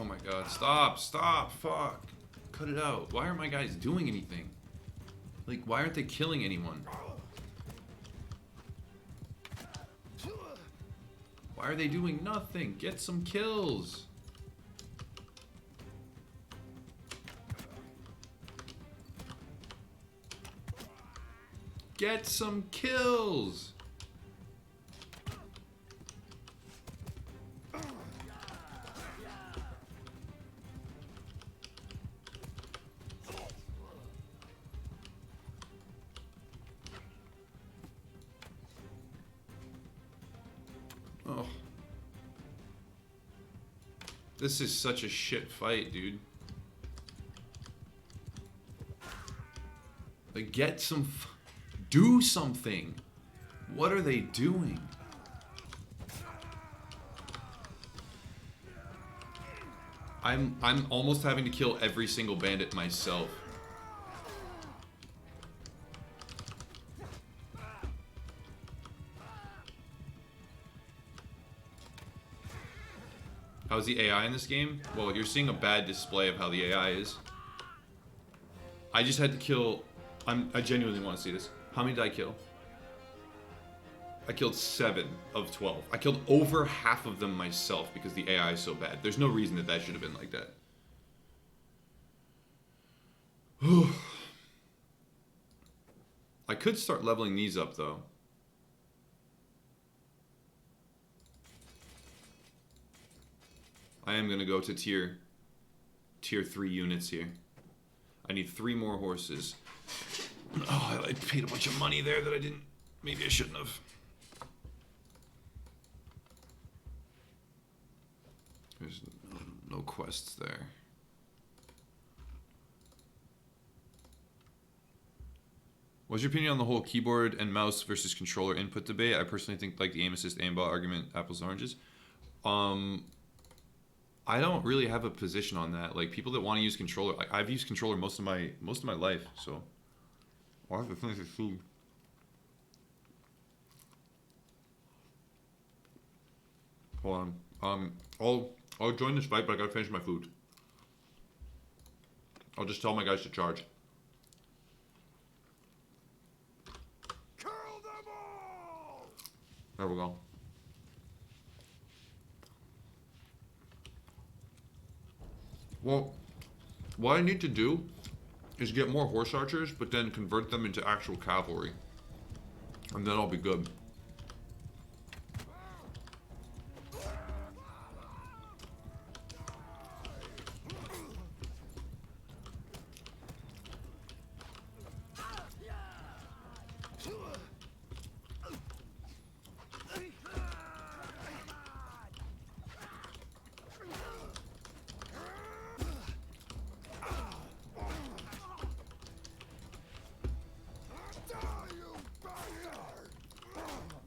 Oh my god, stop, fuck. Cut it out. Why aren't my guys doing anything? Like, why aren't they killing anyone? Why are they doing nothing? Get some kills. Get some kills. Oh. This is such a shit fight, dude. Like, get some... do something. What are they doing? I'm almost having to kill every single bandit myself. How's the AI in this game? Well, you're seeing a bad display of how the AI is. I just had to kill... I genuinely want to see this. How many did I kill? I killed 7 of 12. I killed over half of them myself because the AI is so bad. There's no reason that that should have been like that. I could start leveling these up, though. I am going to go to tier 3 units here. I need 3 more horses. Oh, I paid a bunch of money there that I didn't... Maybe I shouldn't have. There's no quests there. What's your opinion on the whole keyboard and mouse versus controller input debate? I personally think like the aim assist aimbot argument, apples and oranges. I don't really have a position on that. Like people that want to use controller, I've used controller most of my life, so I'll have to finish this food. Hold on. I'll join this fight, but I gotta finish my food. I'll just tell my guys to charge. Kill them all! There we go. Well, what I need to do is get more horse archers, but then convert them into actual cavalry. And then I'll be good.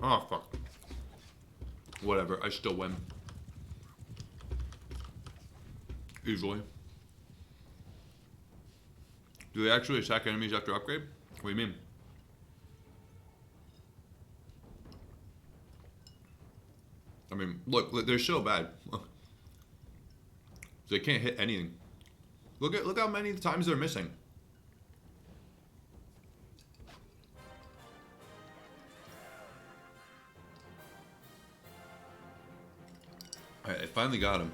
Oh, fuck. Whatever, I still win. Easily. Do they actually attack enemies after upgrade? What do you mean? I mean, look, they're so bad. They can't hit anything. Look how many times they're missing. Alright, I finally got him.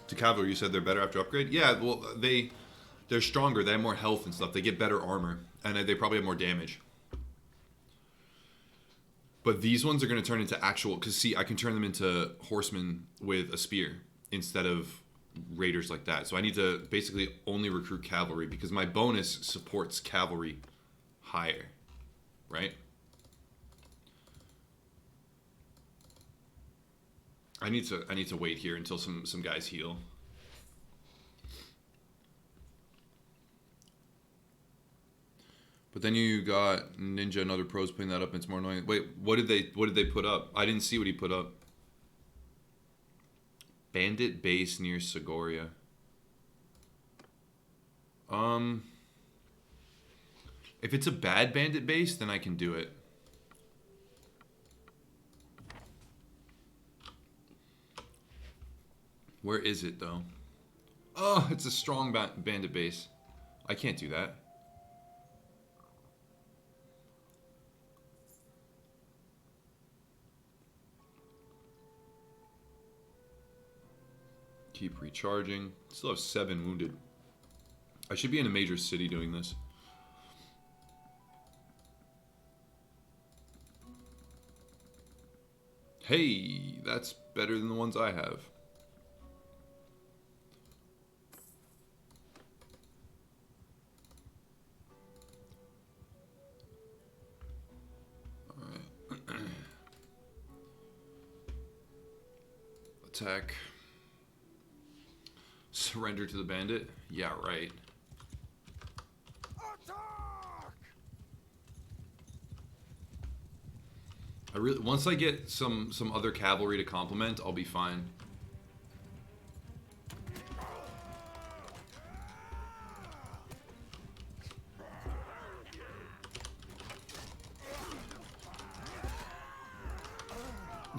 To cavalry, you said they're better after upgrade? Yeah, well, they're stronger, they have more health and stuff, they get better armor, and they probably have more damage. But these ones are going to turn into actual, because see, I can turn them into horsemen with a spear, instead of raiders like that. So I need to basically only recruit cavalry, because my bonus supports cavalry higher, right? I need to wait here until some guys heal. But then you got Ninja and other pros putting that up, and it's more annoying. Wait, what did they put up? I didn't see what he put up. Bandit base near Sagoria. If it's a bad bandit base, then I can do it. Where is it, though? Oh, it's a strong bandit base. I can't do that. Keep recharging. Still have 7 wounded. I should be in a major city doing this. Hey, that's better than the ones I have. Attack. Surrender to the bandit? Yeah, right. Attack! Once I get some other cavalry to complement, I'll be fine.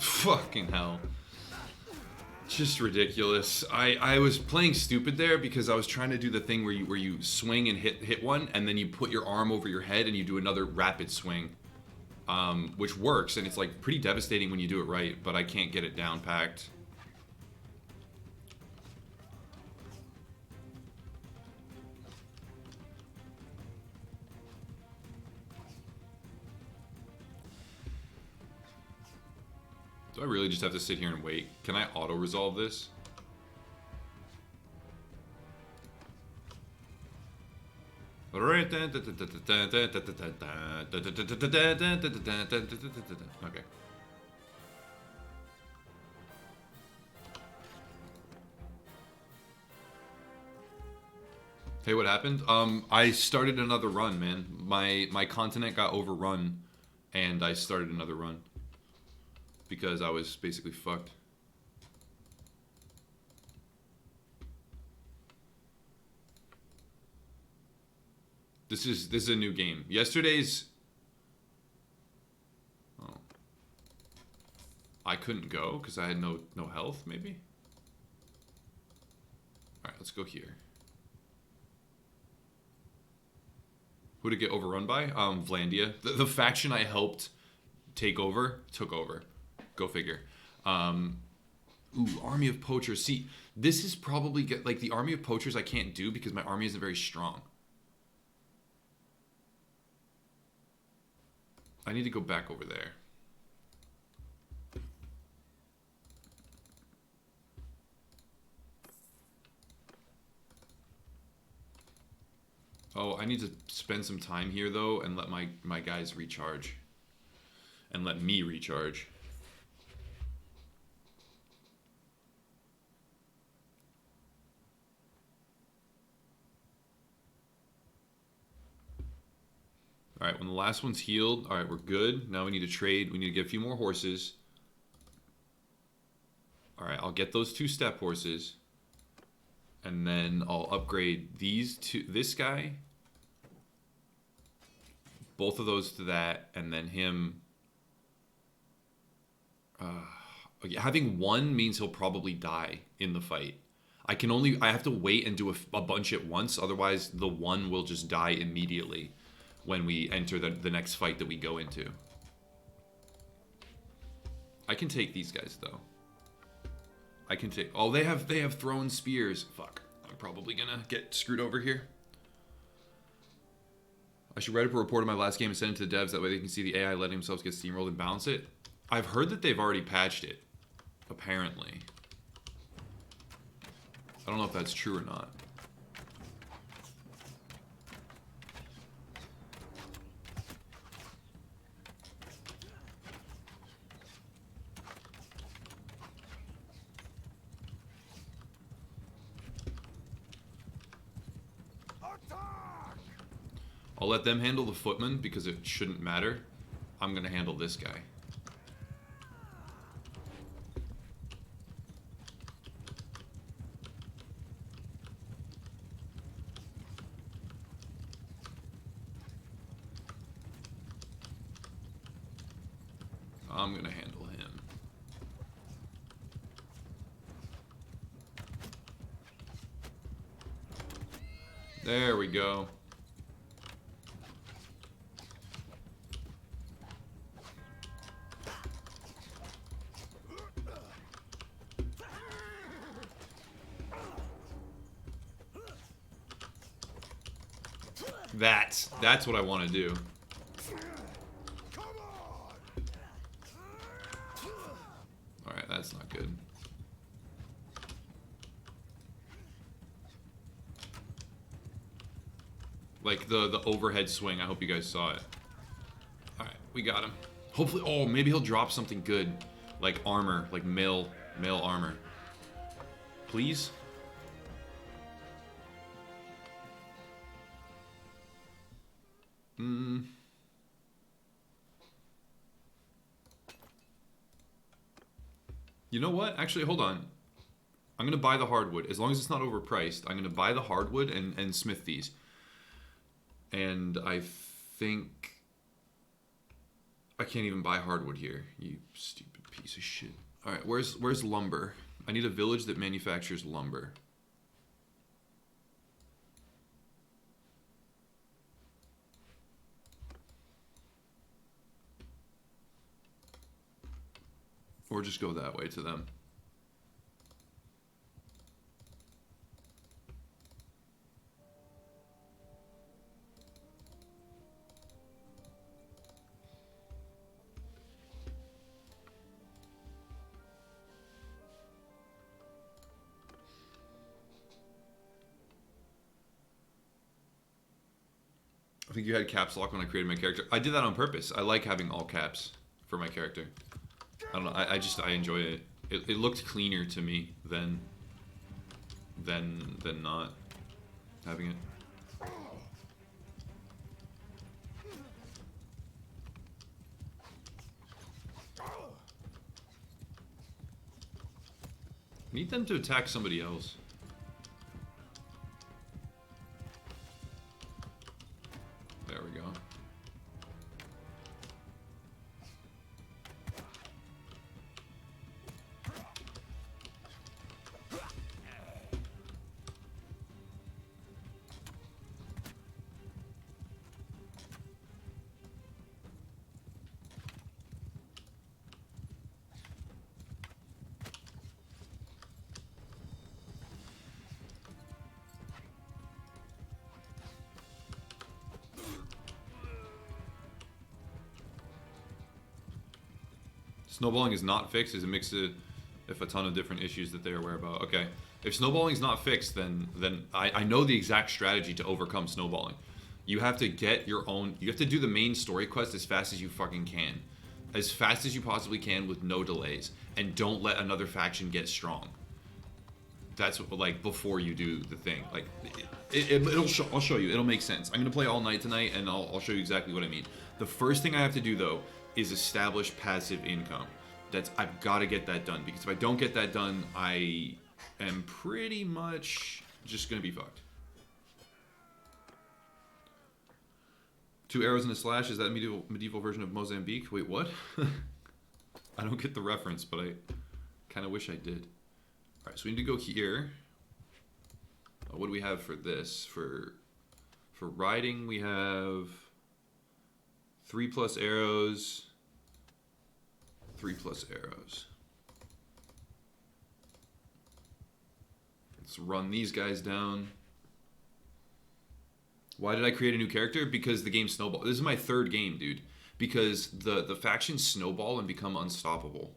Fucking hell. Just ridiculous. I was playing stupid there because I was trying to do the thing where you swing and hit one, and then you put your arm over your head and you do another rapid swing, which works, and it's like pretty devastating when you do it right. But I can't get it down packed. Do I really just have to sit here and wait? Can I auto-resolve this? Okay. Hey, what happened? I started another run, man. My continent got overrun, and I started another run. Because I was basically fucked. This is a new game. Yesterday's... Oh. I couldn't go because I had no health, maybe? Alright, let's go here. Who did it get overrun by? Vlandia. The faction I helped take over, took over. Go figure. Ooh, Army of Poachers. See, this is probably like the Army of Poachers I can't do because my army isn't very strong. I need to go back over there. Oh, I need to spend some time here though and let my guys recharge. And let me recharge. Alright, when the last one's healed, alright, we're good. Now we need to trade. We need to get a few more horses. Alright, I'll get those 2 step horses. And then I'll upgrade these two, this guy. Both of those to that, and then him. Having one means he'll probably die in the fight. I have to wait and do a bunch at once, otherwise the one will just die immediately when we enter the next fight that we go into. I can take these guys though. I can take... Oh, they have thrown spears. Fuck. I'm probably gonna get screwed over here. I should write up a report of my last game and send it to the devs. That way they can see the AI letting themselves get steamrolled and balance it. I've heard that they've already patched it. Apparently. I don't know if that's true or not. I'll let them handle the footman because it shouldn't matter. I'm gonna handle this guy. I'm gonna handle him. There we go. That's what I want to do. Alright, that's not good. Like the overhead swing, I hope you guys saw it. Alright, we got him. Hopefully, oh, maybe he'll drop something good. Like armor, like mail armor. Please? You know what? Actually, hold on. I'm going to buy the hardwood. As long as it's not overpriced, I'm going to buy the hardwood and smith these. And I think... I can't even buy hardwood here, you stupid Piece of shit. Alright, where's lumber? I need a village that manufactures lumber. Or just go that way to them. I think you had caps lock when I created my character. I did that on purpose. I like having all caps for my character. I don't know. I enjoy it. It looked cleaner to me than not having it. Need them to attack somebody else. There we go. Snowballing is not fixed. Is a mix of a ton of different issues that they're aware about. Okay, if snowballing is not fixed, then I know the exact strategy to overcome snowballing. You have to get your own. You have to do the main story quest as fast as you fucking can, as fast as you possibly can with no delays, and don't let another faction get strong. That's what, like, before you do the thing. Like, I'll show you. It'll make sense. I'm gonna play all night tonight, and I'll show you exactly what I mean. The first thing I have to do though is establish passive income. I've got to get that done, because if I don't get that done, I am pretty much just gonna be fucked. 2 arrows and a slash, is that a medieval version of Mozambique? Wait, what? I don't get the reference, but I kind of wish I did. Alright, so we need to go here. What do we have for this? For riding, we have 3+ arrows. 3+ arrows. Let's run these guys down. Why did I create a new character? Because the game snowballed. This is my 3rd game, dude. Because the factions snowball and become unstoppable.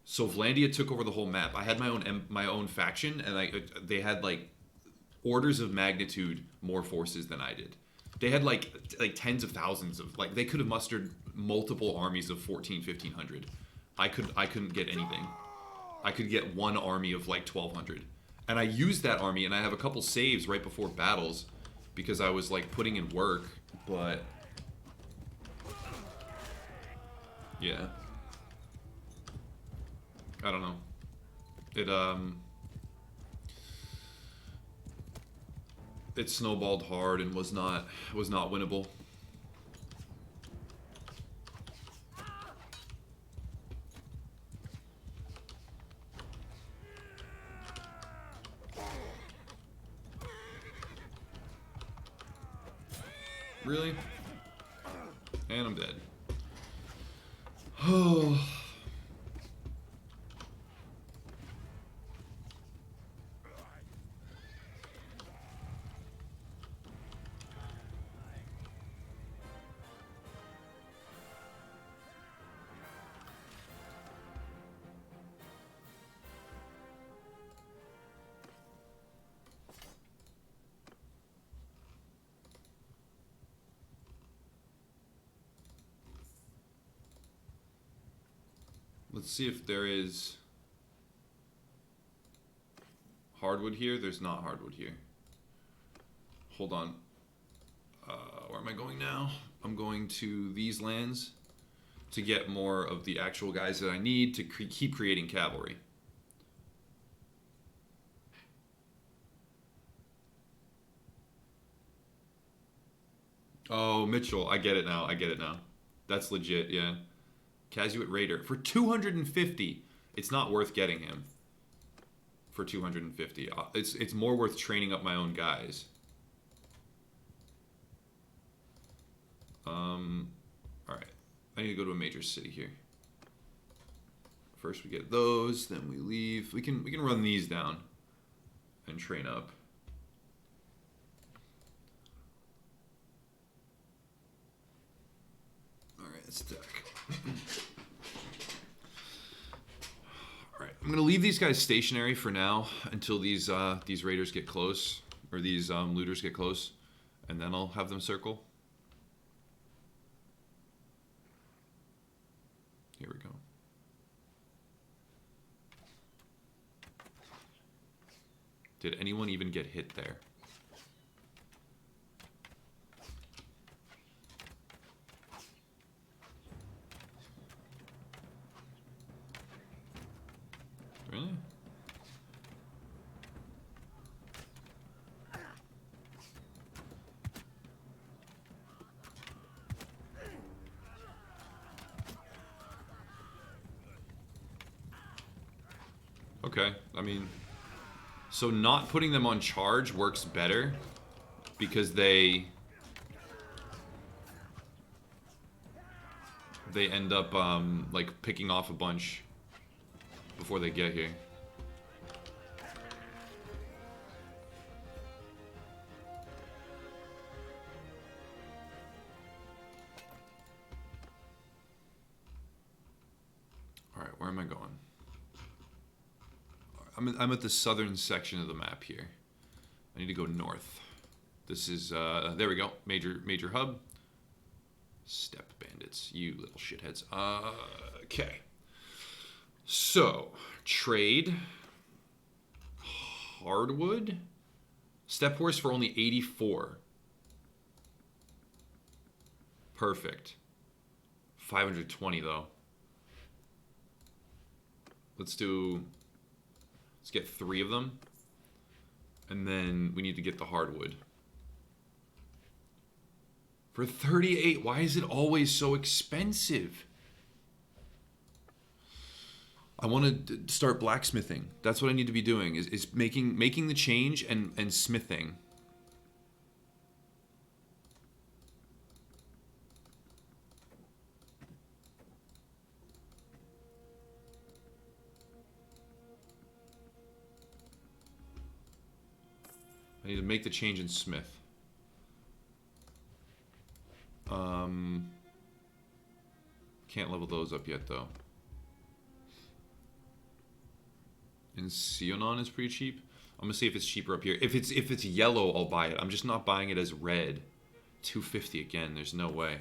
So Vlandia took over the whole map. I had my own faction, and they had like orders of magnitude more forces than I did. They had like tens of thousands of, like, they could have mustered multiple armies of 1,500. I couldn't get anything. I could get one army of like 1,200, and I used that army, and I have a couple saves right before battles because I was like putting in work, but yeah, I don't know. It snowballed hard and was not winnable. Really? And I'm dead. Oh. Let's see if there is hardwood here. There's not hardwood here. Hold on. Where am I going now? I'm going to these lands to get more of the actual guys that I need to keep creating cavalry. Oh, Mitchell. I get it now. That's legit, yeah. Casuate Raider. For 250, it's not worth getting him. For 250. It's more worth training up my own guys. Alright. I need to go to a major city here. First we get those, then we leave. We can run these down and train up. Alright, let's attack. Alright, I'm gonna leave these guys stationary for now until these raiders get close, or these looters get close, and then I'll have them circle. Here we go. Did anyone even get hit there? Really? Okay, I mean, so not putting them on charge works better because they end up like picking off a bunch before they get here. All right, where am I going? I'm at the southern section of the map here. I need to go north. This is there we go. Major hub. Steppe bandits, you little shitheads. Okay. So, trade. Hardwood. Steppe horse for only 84. Perfect. 520 though. Let's get 3 of them. And then we need to get the hardwood. For 38, why is it always so expensive? I want to start blacksmithing. That's what I need to be doing, is making the change and smithing. I need to make the change in smith. Can't level those up yet though. And Sionon is pretty cheap. I'm gonna see if it's cheaper up here. If it's yellow, I'll buy it. I'm just not buying it as red. 250 again. There's no way.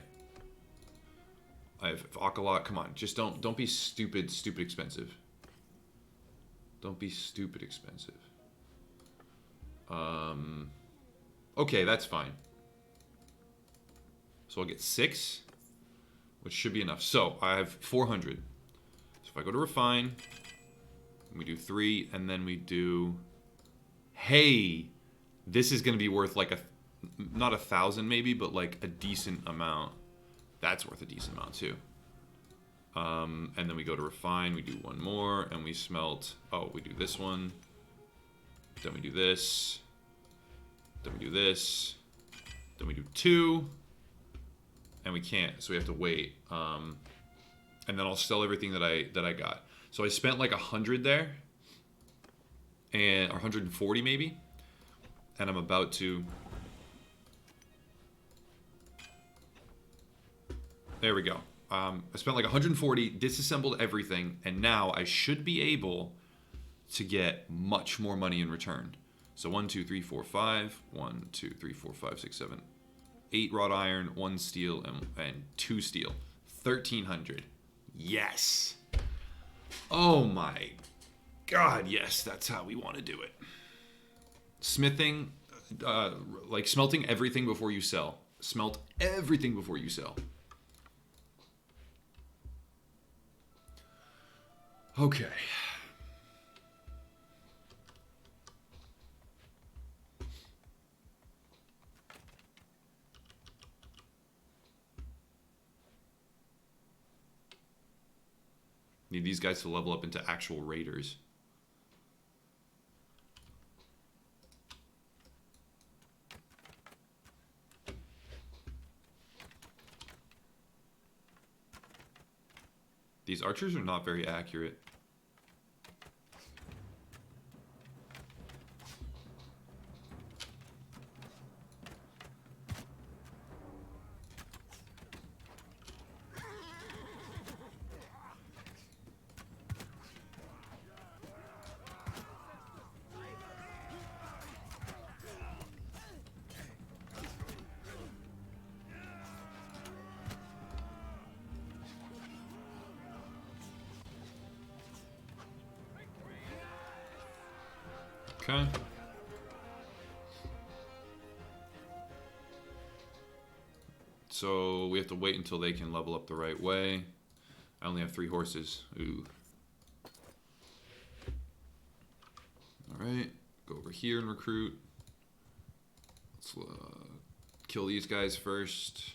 I have Akalot. Come on, just don't be stupid expensive. Don't be stupid expensive. Okay, that's fine. So I'll get 6, which should be enough. So I have 400. So if I go to refine, we do 3, and then we do. Hey, this is gonna be worth like not 1,000 maybe, but like a decent amount. That's worth a decent amount too. And then we go to refine. We do 1 more, and we smelt. Oh, we do this one. Then we do this. Then we do this. Then we do 2. And we can't, so we have to wait. And then I'll sell everything that I got. So I spent like 100 there, or 140 maybe. And I'm about to. There we go. I spent like 140, disassembled everything, and now I should be able to get much more money in return. So 1, 2, 3, 4, 5. 1, 2, 3, 4, 5, 6, 7. 8 wrought iron, 1 steel, and 2 steel. 1,300. Yes. Oh my God, yes, that's how we want to do it. Smithing, like smelting everything before you sell. Smelt everything before you sell. Okay. Need these guys to level up into actual raiders. These archers are not very accurate. Okay. So we have to wait until they can level up the right way. I only have 3 horses. Ooh. Alright. Go over here and recruit. Let's kill these guys first.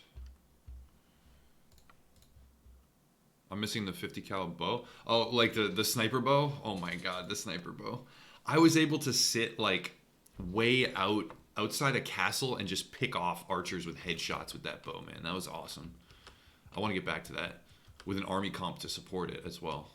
I'm missing the 50 cal bow. Oh, like the sniper bow? Oh my god, the sniper bow. I was able to sit like way outside a castle and just pick off archers with headshots with that bow, man. That was awesome. I want to get back to that with an army comp to support it as well.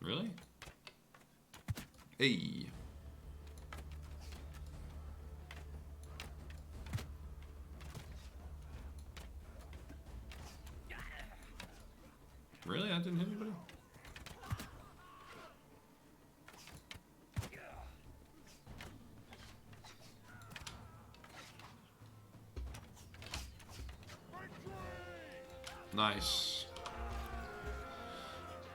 Really? Hey. Really? I didn't hit anybody? Nice.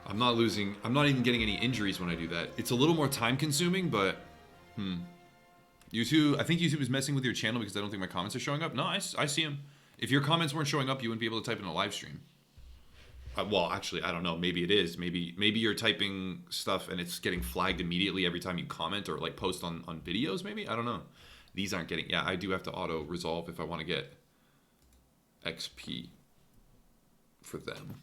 I'm not losing. I'm not even getting any injuries when I do that. It's a little more time consuming, but YouTube, I think YouTube is messing with your channel because I don't think my comments are showing up. No, I see them. If your comments weren't showing up, you wouldn't be able to type in a live stream. Well, actually, I don't know. Maybe it is. Maybe you're typing stuff and it's getting flagged immediately every time you comment or like post on videos. Maybe, I don't know. These aren't getting. Yeah, I do have to auto resolve if I want to get XP for them.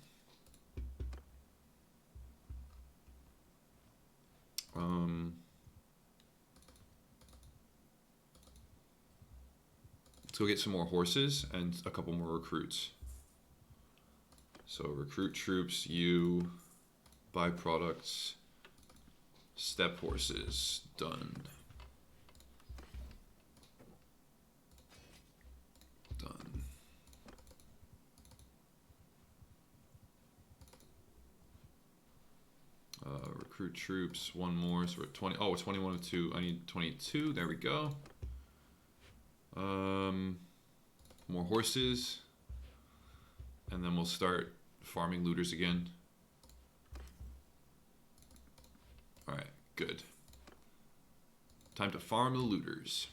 Let's go get some more horses and a couple more recruits. So recruit troops, you, byproducts, step horses, done. Done. Recruit troops, one more, so we're at 20, oh, 21 of 2, I need 22, there we go. More horses, and then we'll start farming looters again. Alright, good. Time to farm the looters.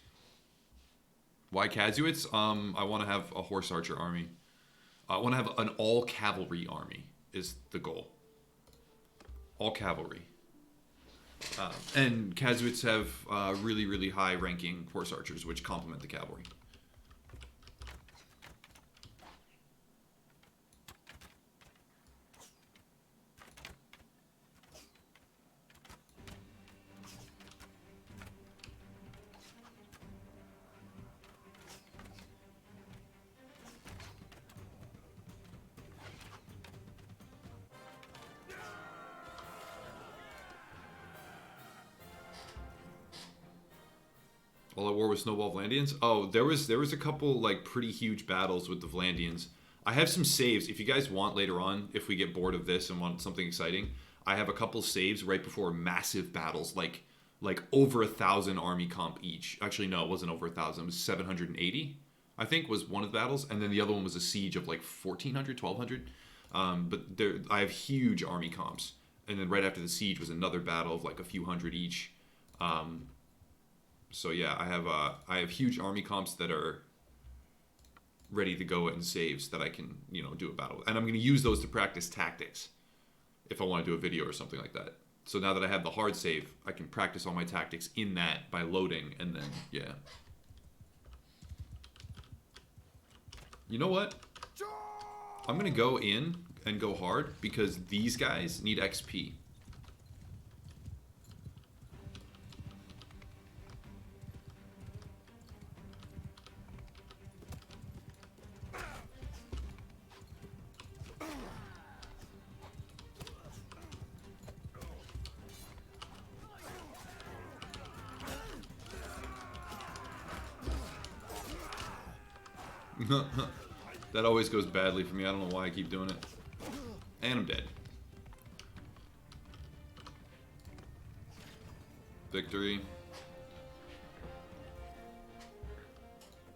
Why Kazuits? I want to have a horse archer army. I want to have an all cavalry army is the goal. All cavalry. And Kazuits have really, really high ranking horse archers, which complement the cavalry. All at war with Snowball Vlandians? Oh, there was a couple like pretty huge battles with the Vlandians. I have some saves. If you guys want later on, if we get bored of this and want something exciting, I have a couple saves right before massive battles, like over 1,000 army comp each. Actually, no, it wasn't over 1,000. It was 780, I think, was one of the battles, and then the other one was a siege of like 1,400, 1,200. But I have huge army comps, and then right after the siege was another battle of like a few hundred each. So yeah, I have huge army comps that are ready to go in saves that I can, do a battle with. And I'm going to use those to practice tactics if I want to do a video or something like that. So now that I have the hard save, I can practice all my tactics in that by loading, and then, yeah. You know what? I'm going to go in and go hard because these guys need XP. That always goes badly for me. I don't know why I keep doing it. And I'm dead. Victory.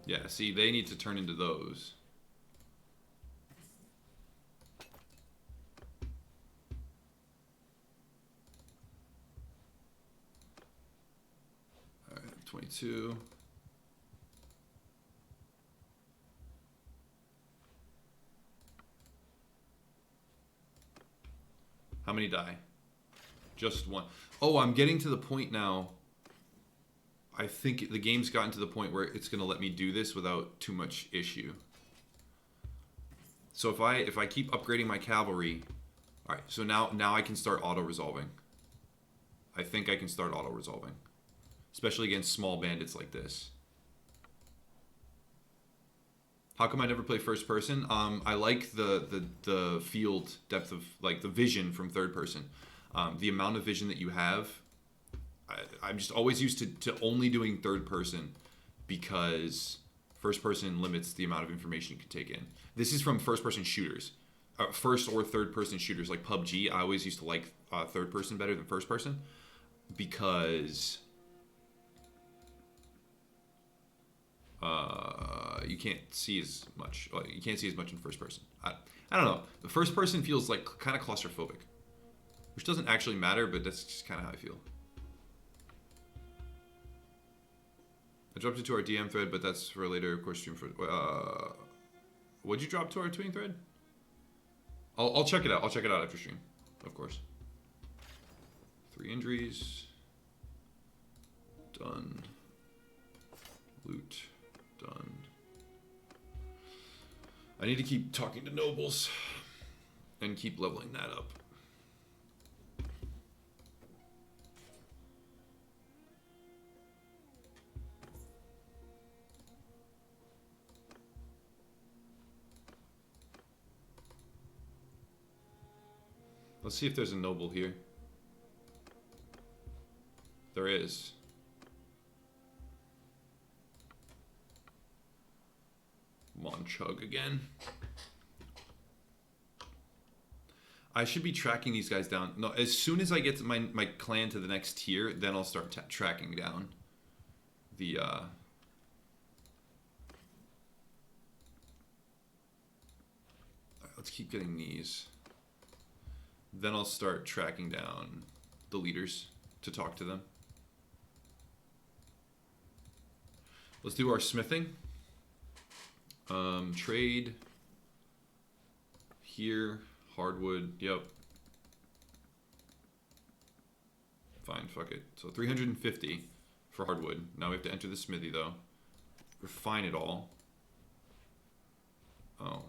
Yeah, see, they need to turn into those. Alright, 22. How many die? Just one. Oh, I'm getting to the point now. I think the game's gotten to the point where it's going to let me do this without too much issue. So if I keep upgrading my cavalry, all right. So now I can start auto resolving. I think I can start auto resolving, especially against small bandits like this. How come I never play first person? I like the field depth of, like, the vision from third person. The amount of vision that you have, I'm just always used to only doing third person because first person limits the amount of information you can take in. This is from first person shooters. First or third person shooters like PUBG, I always used to like third person better than first person because you can't see as much. You can't see as much in first person. I don't know. The first person feels like kind of claustrophobic, which doesn't actually matter, but that's just kind of how I feel. I dropped it to our DM thread, but that's for a later, of course, stream. For what'd you drop to our tweeting thread? I'll check it out. I'll check it out after stream, of course. 3 injuries. Done. Loot. Done. I need to keep talking to nobles and keep leveling that up. Let's see if there's a noble here. There is. Monchug again. I should be tracking these guys down. No, as soon as I get to my clan to the next tier, then I'll start tracking down the Alright, let's keep getting these. Then I'll start tracking down the leaders to talk to them. Let's do our smithing. Trade. Here. Hardwood. Yep. Fine, fuck it. So 350 for hardwood. Now we have to enter the smithy, though. Refine it all. Oh.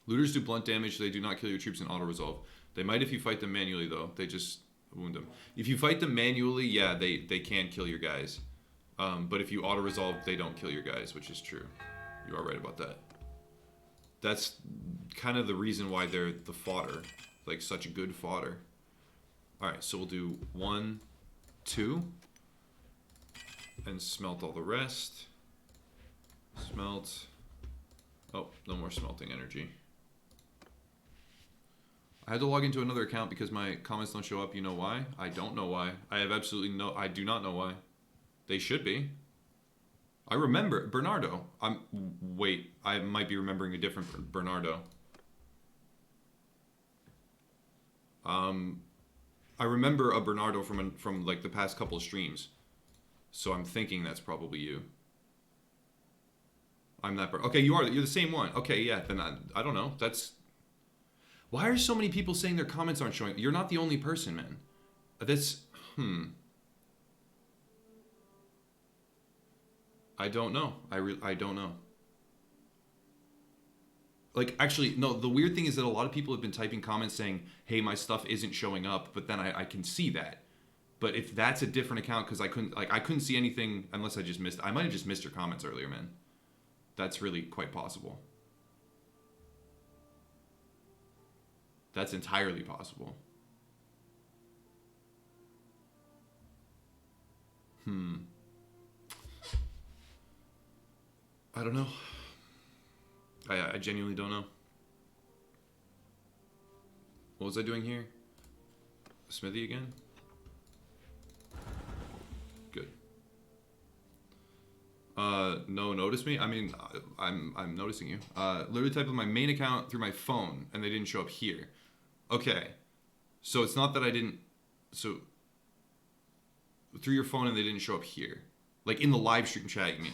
Looters do blunt damage. They do not kill your troops in auto-resolve. They might if you fight them manually, though. They just wound them. If you fight them manually, yeah, they can kill your guys. But if you auto-resolve, they don't kill your guys, which is true. You are right about that. That's kind of the reason why they're the fodder. Like, such good fodder. Alright, so we'll do 1, 2. And smelt all the rest. Smelt. Oh, no more smelting energy. I had to log into another account because my comments don't show up. You know why? I don't know why. I have absolutely no... I do not know why. They should be. I remember Bernardo. Wait, I might be remembering a different Bernardo. I remember a Bernardo from like the past couple of streams. So I'm thinking that's probably you. I'm that... Okay, you're the same one. Okay, yeah, then I don't know. That's... Why are so many people saying their comments aren't showing? You're not the only person, man. This, I don't know. I don't know. Like, actually, no, the weird thing is that a lot of people have been typing comments saying, hey, my stuff isn't showing up, but then I can see that. But if that's a different account, because I couldn't see anything unless I might have just missed your comments earlier, man. That's really quite possible. That's entirely possible. I don't know. I genuinely don't know. What was I doing here? Smithy again? Good. No, notice me? I mean, I'm noticing you. Literally typed on my main account through my phone, and they didn't show up here. Okay. So it's not that I didn't... So... Through your phone and they didn't show up here. Like, in the live stream chat, you mean?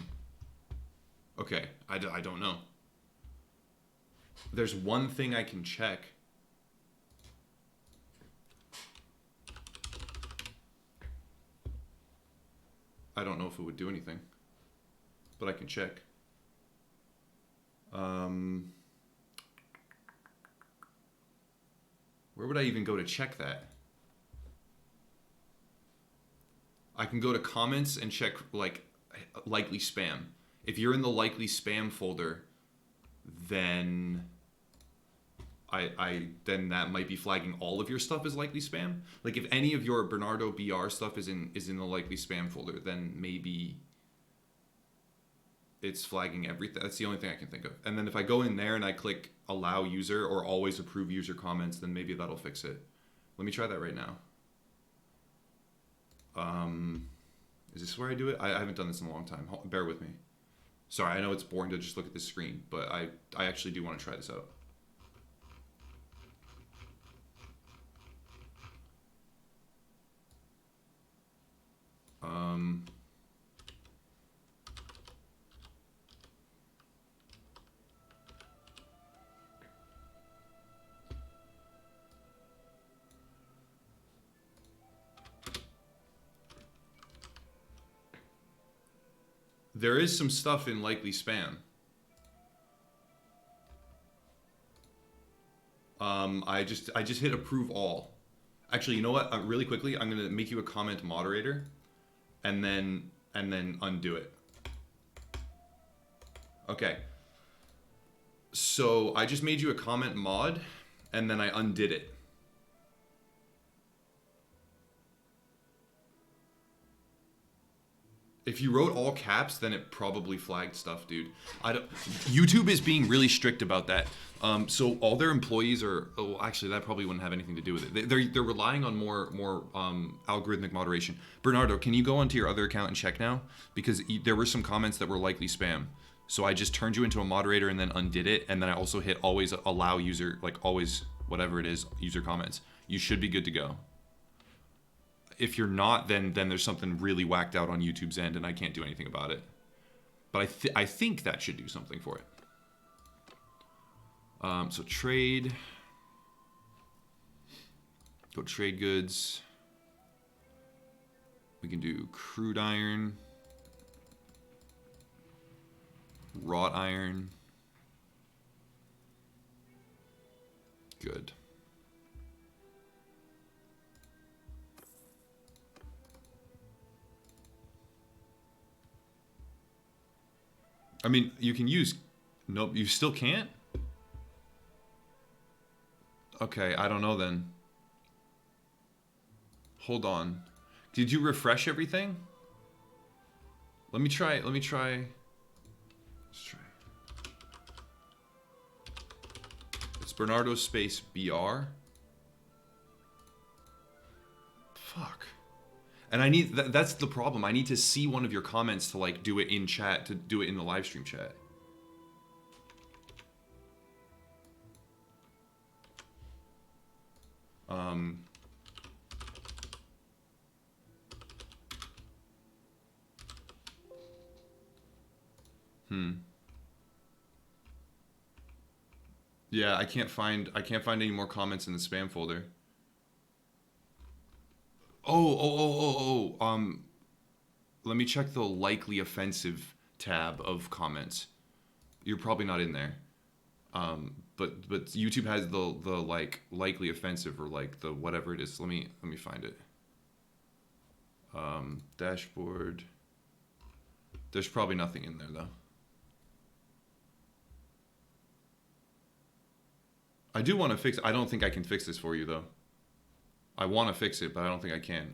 Okay. I don't know. There's one thing I can check. I don't know if it would do anything. But I can check. Where would I even go to check that? I can go to comments and check, like, likely spam. If you're in the likely spam folder, then then that might be flagging all of your stuff as likely spam. Like, if any of your Bernardo BR stuff is in the likely spam folder, then maybe it's flagging everything. That's the only thing I can think of. And then if I go in there and I click allow user or always approve user comments, then maybe that'll fix it. Let me try that right now. Is this where I do it? I haven't done this in a long time. Bear with me. Sorry, I know it's boring to just look at this screen, but I actually do want to try this out. There is some stuff in likely spam. I just hit approve all. Actually, you know what? Really quickly, I'm gonna make you a comment moderator, and then undo it. Okay. So I just made you a comment mod, and then I undid it. If you wrote all caps, then it probably flagged stuff, dude. YouTube is being really strict about that. So all their employees are... Oh, actually, that probably wouldn't have anything to do with it. They're relying on more algorithmic moderation. Bernardo, can you go onto your other account and check now? Because there were some comments that were likely spam. So I just turned you into a moderator and then undid it. And then I also hit always allow user, like always, whatever it is, user comments. You should be good to go. If you're not, then there's something really whacked out on YouTube's end, and I can't do anything about it. But I think that should do something for it. So trade. Go trade goods. We can do crude iron. Wrought iron. Good. I mean, you can use... Nope, you still can't? Okay, I don't know then. Hold on. Did you refresh everything? Let me try... Let's try. It's Bernardo space BR. Fuck. And I need, that's the problem. I need to see one of your comments to like do it in chat, to do it in the live stream chat. Yeah, I can't find any more comments in the spam folder. Let me check the likely offensive tab of comments. You're probably not in there. But YouTube has the like likely offensive or like the whatever it is. Let me find it. Dashboard. There's probably nothing in there though. I do want to fix it. I don't think I can fix this for you though. I want to fix it, but I don't think I can.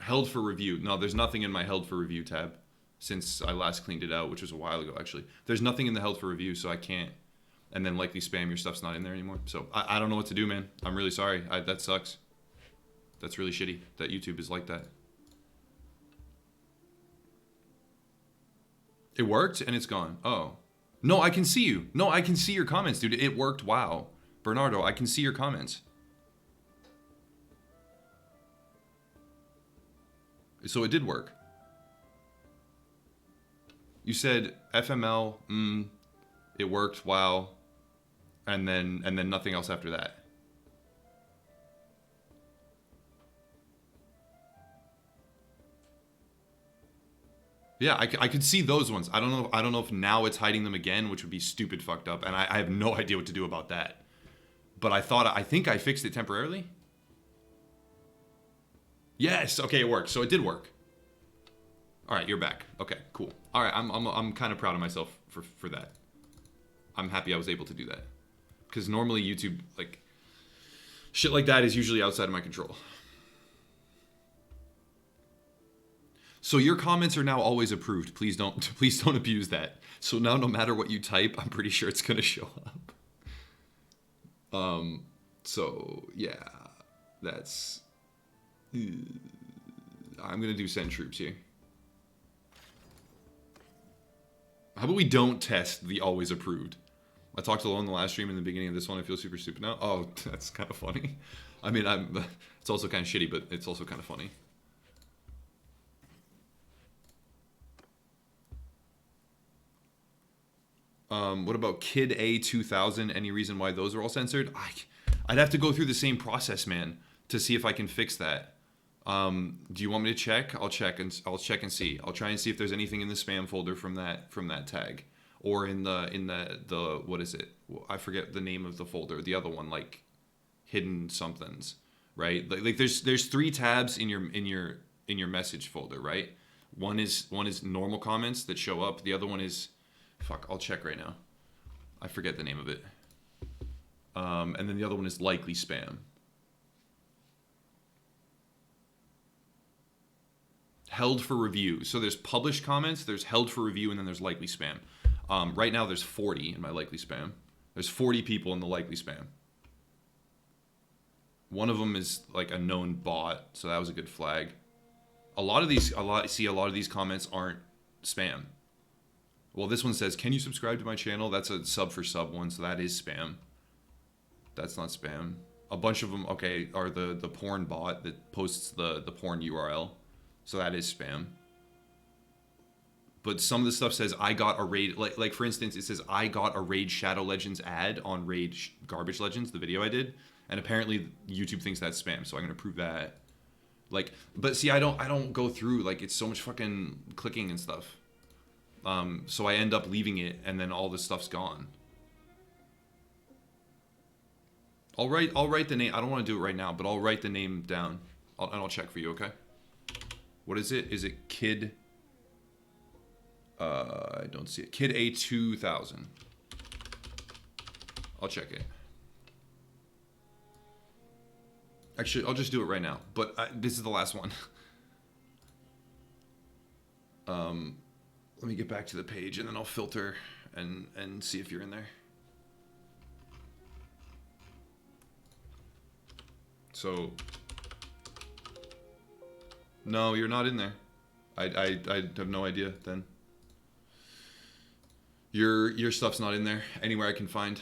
Held for review. No, there's nothing in my held for review tab since I last cleaned it out, which was a while ago actually. There's nothing in the held for review, so I can't. And then likely spam, your stuff's not in there anymore. So I don't know what to do, man. I'm really sorry. That sucks. That's really shitty that YouTube is like that. It worked and it's gone. Oh. No, I can see you. No, I can see your comments, dude. It worked. Wow. Bernardo, I can see your comments. So it did work. You said FML, it worked, wow. And then nothing else after that. Yeah, I could see those ones. I don't know if now it's hiding them again, which would be stupid fucked up, and I have no idea what to do about that. But I think I fixed it temporarily. Yes, okay, it worked. So it did work. All right, you're back. Okay, cool. All right, I'm kind of proud of myself for that. I'm happy I was able to do that. Because normally YouTube, like, shit like that is usually outside of my control. So your comments are now always approved. Please don't abuse that. So now no matter what you type, I'm pretty sure it's gonna show up. So yeah, that's. I'm gonna do send troops here. How about we don't test the always approved? I talked alone in the last stream in the beginning of this one. I feel super stupid now. Oh, that's kind of funny. I mean, it's also kind of shitty, but it's also kind of funny. What about Kid A2000? Any reason why those are all censored? I'd have to go through the same process, man, to see if I can fix that. Do you want me to check? I'll check and see. I'll try and see if there's anything in the spam folder from that tag, or in the what is it? I forget the name of the folder. The other one, like hidden somethings, right? Like there's 3 tabs in your message folder, right? One is normal comments that show up. The other one is, fuck, I'll check right now. I forget the name of it. And then the other one is likely spam. Held for review. So there's published comments, there's held for review, and then there's likely spam. Right now there's 40 in my likely spam. There's 40 people in the likely spam. One of them is like a known bot, so that was a good flag. A lot of these comments aren't spam. Well, this one says, "Can you subscribe to my channel?" That's a sub for sub one, so that is spam. That's not spam. A bunch of them, okay, are the porn bot that posts the porn URL. So that is spam. But some of the stuff says, "I got a raid," like for instance, it says, "I got a Raid Shadow Legends ad on Raid Garbage Legends," the video I did. And apparently YouTube thinks that's spam, so I'm gonna prove that. Like, but see, I don't go through, like, it's so much fucking clicking and stuff. So I end up leaving it, and then all this stuff's gone. I'll write the name. I don't want to do it right now, but I'll write the name down, and I'll check for you, okay? What is it? Is it Kid? I don't see it. Kid A2000. I'll check it. Actually, I'll just do it right now. But this is the last one. Let me get back to the page, and then I'll filter and see if you're in there. So, no, you're not in there. I have no idea then. Your stuff's not in there anywhere I can find.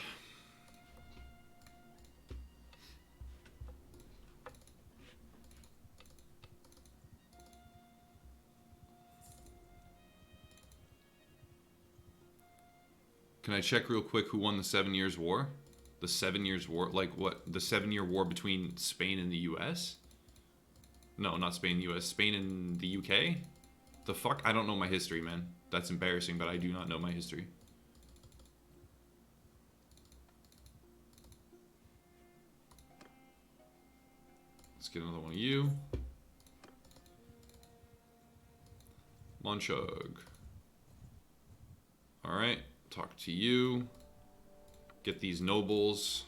Can I check real quick who won the 7 Years' War? The 7 Years' War, like what? The 7-year war between Spain and the U.S.? No, not Spain and the U.S. Spain and the U.K.? The fuck? I don't know my history, man. That's embarrassing, but I do not know my history. Let's get another one of you. Monchug. Alright, talk to you. Get these nobles.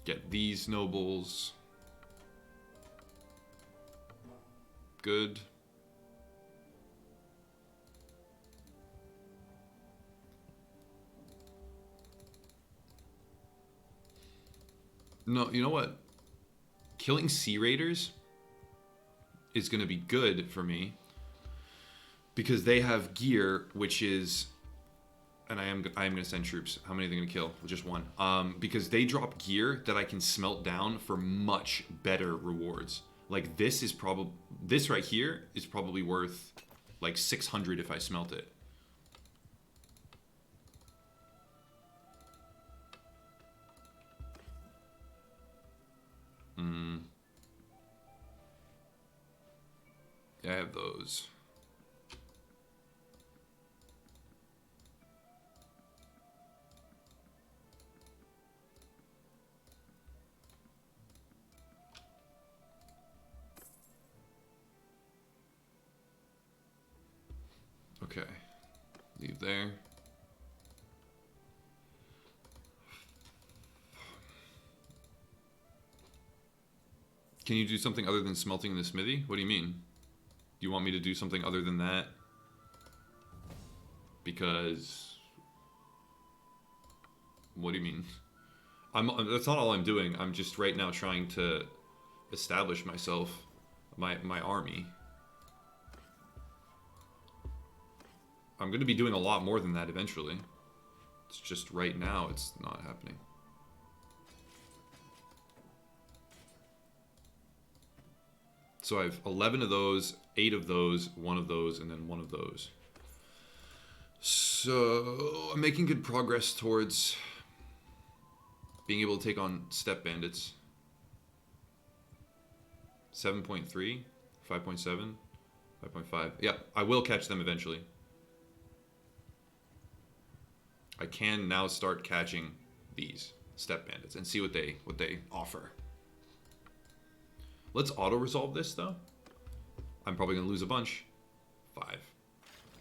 Get these nobles. Good. No, you know what? Killing Sea Raiders is going to be good for me because they have gear, which is, and I am going to send troops. How many are they going to kill? Just one. Because they drop gear that I can smelt down for much better rewards. Like this is probably, this right here is probably worth like 600 if I smelt it. Yeah, I have those. Okay, leave there. Can you do something other than smelting in the smithy? What do you mean? Do you want me to do something other than that? Because... What do you mean? That's not all I'm doing. I'm just right now trying to establish myself, my army. I'm going to be doing a lot more than that eventually. It's just right now it's not happening. So I have 11 of those, 8 of those, 1 of those, and then 1 of those. So I'm making good progress towards being able to take on steppe bandits. 7.3, 5.7, 5.5. Yeah, I will catch them eventually. I can now start catching these steppe bandits and see what they offer. Let's auto-resolve this, though. I'm probably going to lose a bunch. 5.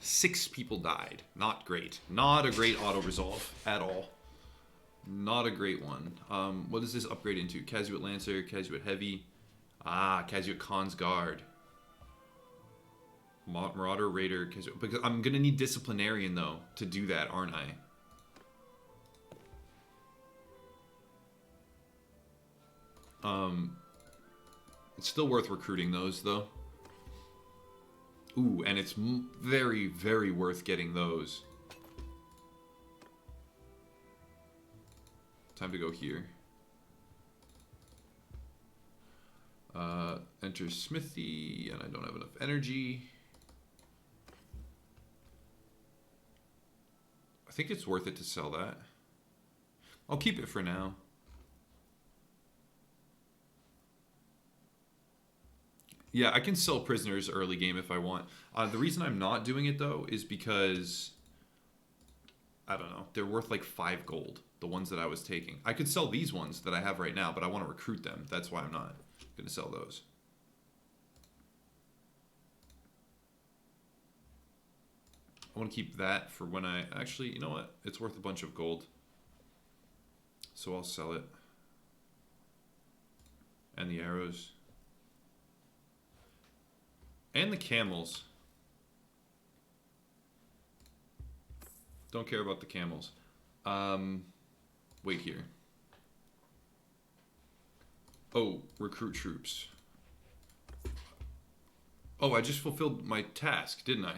6 people died. Not great. Not a great auto-resolve at all. Not a great one. What does this upgrade into? Casuate Lancer, Casuate Heavy. Ah, Casuate Khan's Guard. Marauder, Raider, Casuate... Because I'm going to need Disciplinarian, though, to do that, aren't I? It's still worth recruiting those, though. Ooh, and it's very, very worth getting those. Time to go here. Enter Smithy, and I don't have enough energy. I think it's worth it to sell that. I'll keep it for now. Yeah, I can sell prisoners early game if I want. The reason I'm not doing it, though, is because... I don't know. They're worth like 5 gold, the ones that I was taking. I could sell these ones that I have right now, but I want to recruit them. That's why I'm not going to sell those. I want to keep that for when I... Actually, you know what? It's worth a bunch of gold. So I'll sell it. And the arrows. And the camels. Don't care about the camels. Wait here. Oh, recruit troops. Oh, I just fulfilled my task, didn't I?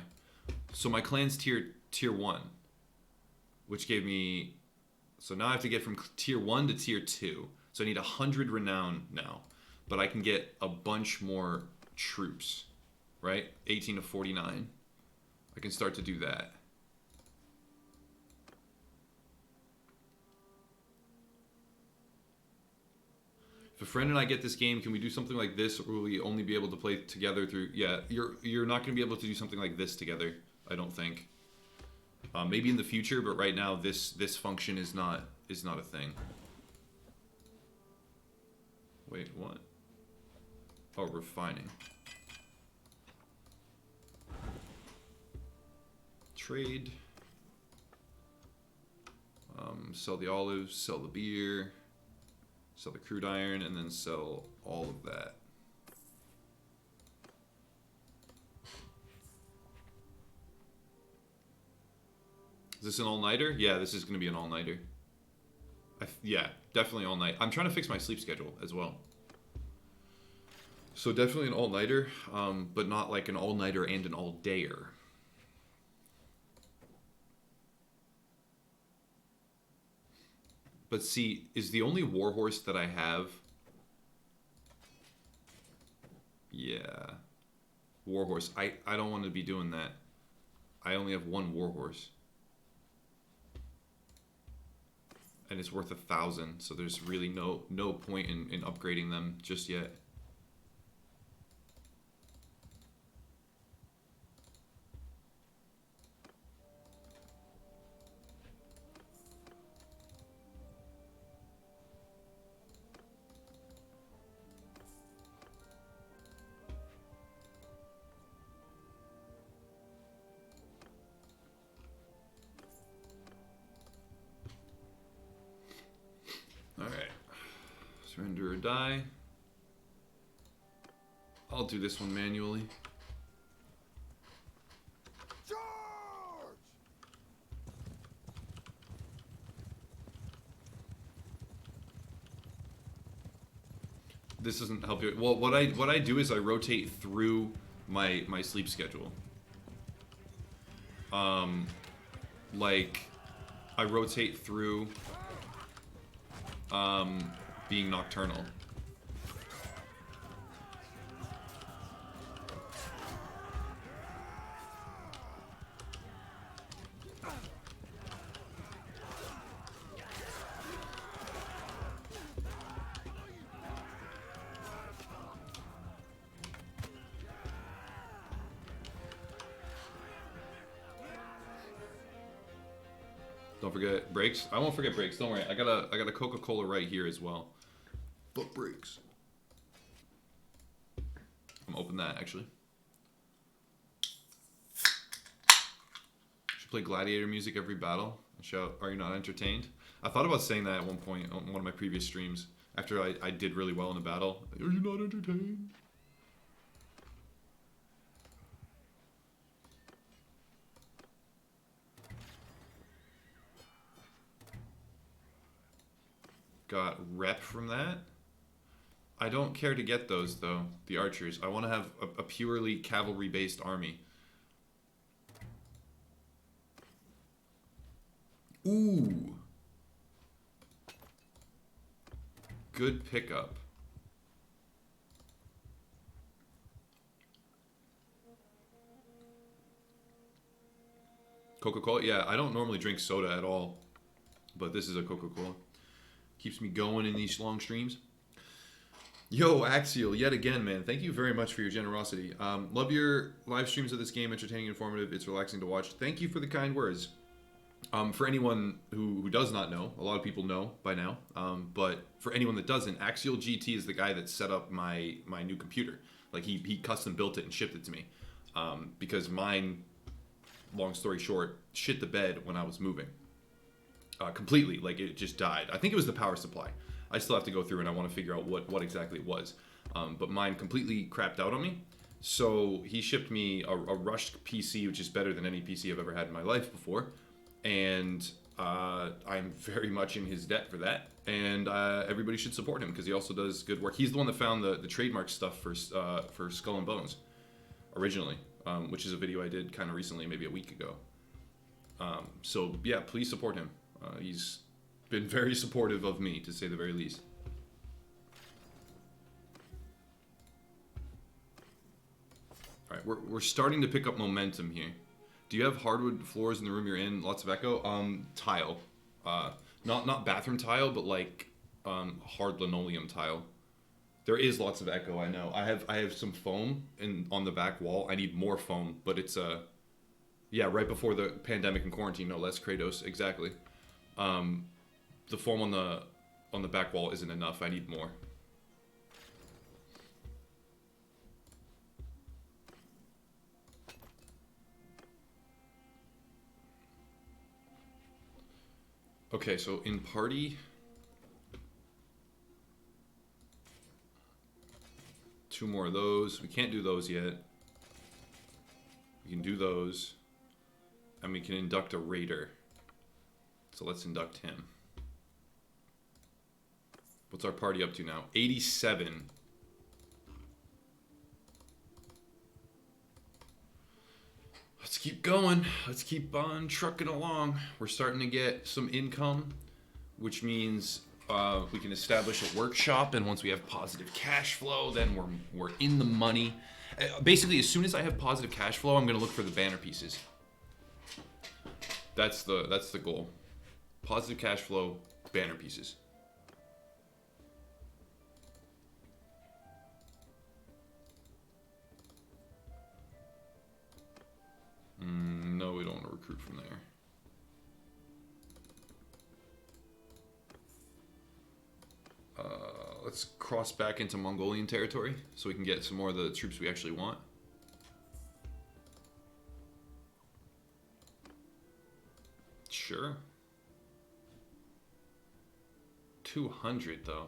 So my clan's tier 1. Which gave me... So now I have to get from tier 1 to tier 2. So I need 100 renown now. But I can get a bunch more troops. Right? 18 to 49. I can start to do that. a friend and I get this game, can we do something like this, or will we only be able to play together through... Yeah, you're not going to be able to do something like this together, I don't think. Maybe in the future, but right now this function is not a thing. Wait, what? Oh, refining. Trade. Sell the olives, sell the beer, sell the crude iron, and then sell all of that. Is this an all-nighter? Yeah, this is going to be an all-nighter. Yeah, definitely all-night. I'm trying to fix my sleep schedule as well. So definitely an all-nighter, but not like an all-nighter and an all-dayer. But see, is the only warhorse that I have... Yeah. Warhorse. I don't want to be doing that. I only have one warhorse. And it's worth 1,000, so there's really no point in upgrading them just yet. Alright. Surrender or die. I'll do this one manually. Charge! This doesn't help you. Well, what I do is I rotate through my sleep schedule. Like I rotate through being nocturnal. Don't forget brakes. I won't forget brakes. Don't worry. I got a Coca-Cola right here as well. But brakes. I'm gonna open that actually. Should play gladiator music every battle. Shout, are you not entertained? I thought about saying that at one point on one of my previous streams after I did really well in a battle. Are you not entertained? Got rep from that. I don't care to get those though, the archers. I want to have a purely cavalry based army. Ooh. Good pickup. Coca-Cola? Yeah, I don't normally drink soda at all, but this is a Coca-Cola. Keeps me going in these long streams. Yo, Axial, yet again, man. Thank you very much for your generosity. Love your live streams of this game. Entertaining, informative. It's relaxing to watch. Thank you for the kind words. For anyone who does not know, a lot of people know by now, but for anyone that doesn't, Axial GT is the guy that set up my new computer. Like, he custom built it and shipped it to me. Because mine, long story short, shit the bed when I was moving. Completely, like it just died. I think it was the power supply. I still have to go through and I want to figure out what exactly it was. But mine completely crapped out on me. So he shipped me a rushed PC, which is better than any PC I've ever had in my life before. And I'm very much in his debt for that. And everybody should support him because he also does good work. He's the one that found the trademark stuff for Skull and Bones originally, which is a video I did kind of recently, maybe a week ago. So yeah, please support him. He's been very supportive of me, to say the very least. Alright, we're starting to pick up momentum here. Do you have hardwood floors in the room you're in? Lots of echo? Tile. Not bathroom tile, but like hard linoleum tile. There is lots of echo, I know. I have some foam on the back wall. I need more foam, but it's yeah, right before the pandemic and quarantine, no less, Kratos, exactly. The foam on the back wall isn't enough. I need more. Okay, so in party, 2 more of those. We can't do those yet. We can do those. And we can induct a raider. So let's induct him. What's our party up to now? 87. Let's keep going. Let's keep on trucking along. We're starting to get some income, which means we can establish a workshop, and once we have positive cash flow, then we're in the money. Basically, as soon as I have positive cash flow, I'm going to look for the banner pieces. That's the goal. Positive cash flow, banner pieces. No, we don't want to recruit from there. Let's cross back into Mongolian territory so we can get some more of the troops we actually want. Sure. 200 though.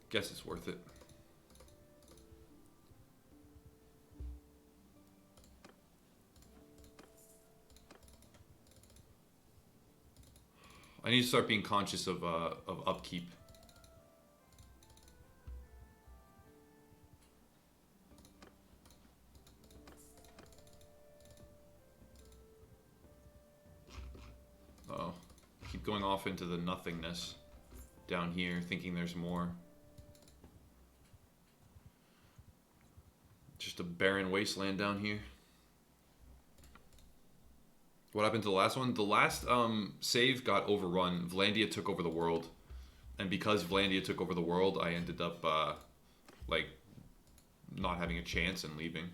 Guess it's worth it. I need to start being conscious of upkeep. Oh, keep going off into the nothingness down here, thinking there's more. Just a barren wasteland down here. What happened to the last one? The last save got overrun. Vlandia took over the world. And because Vlandia took over the world, I ended up, like, not having a chance and leaving.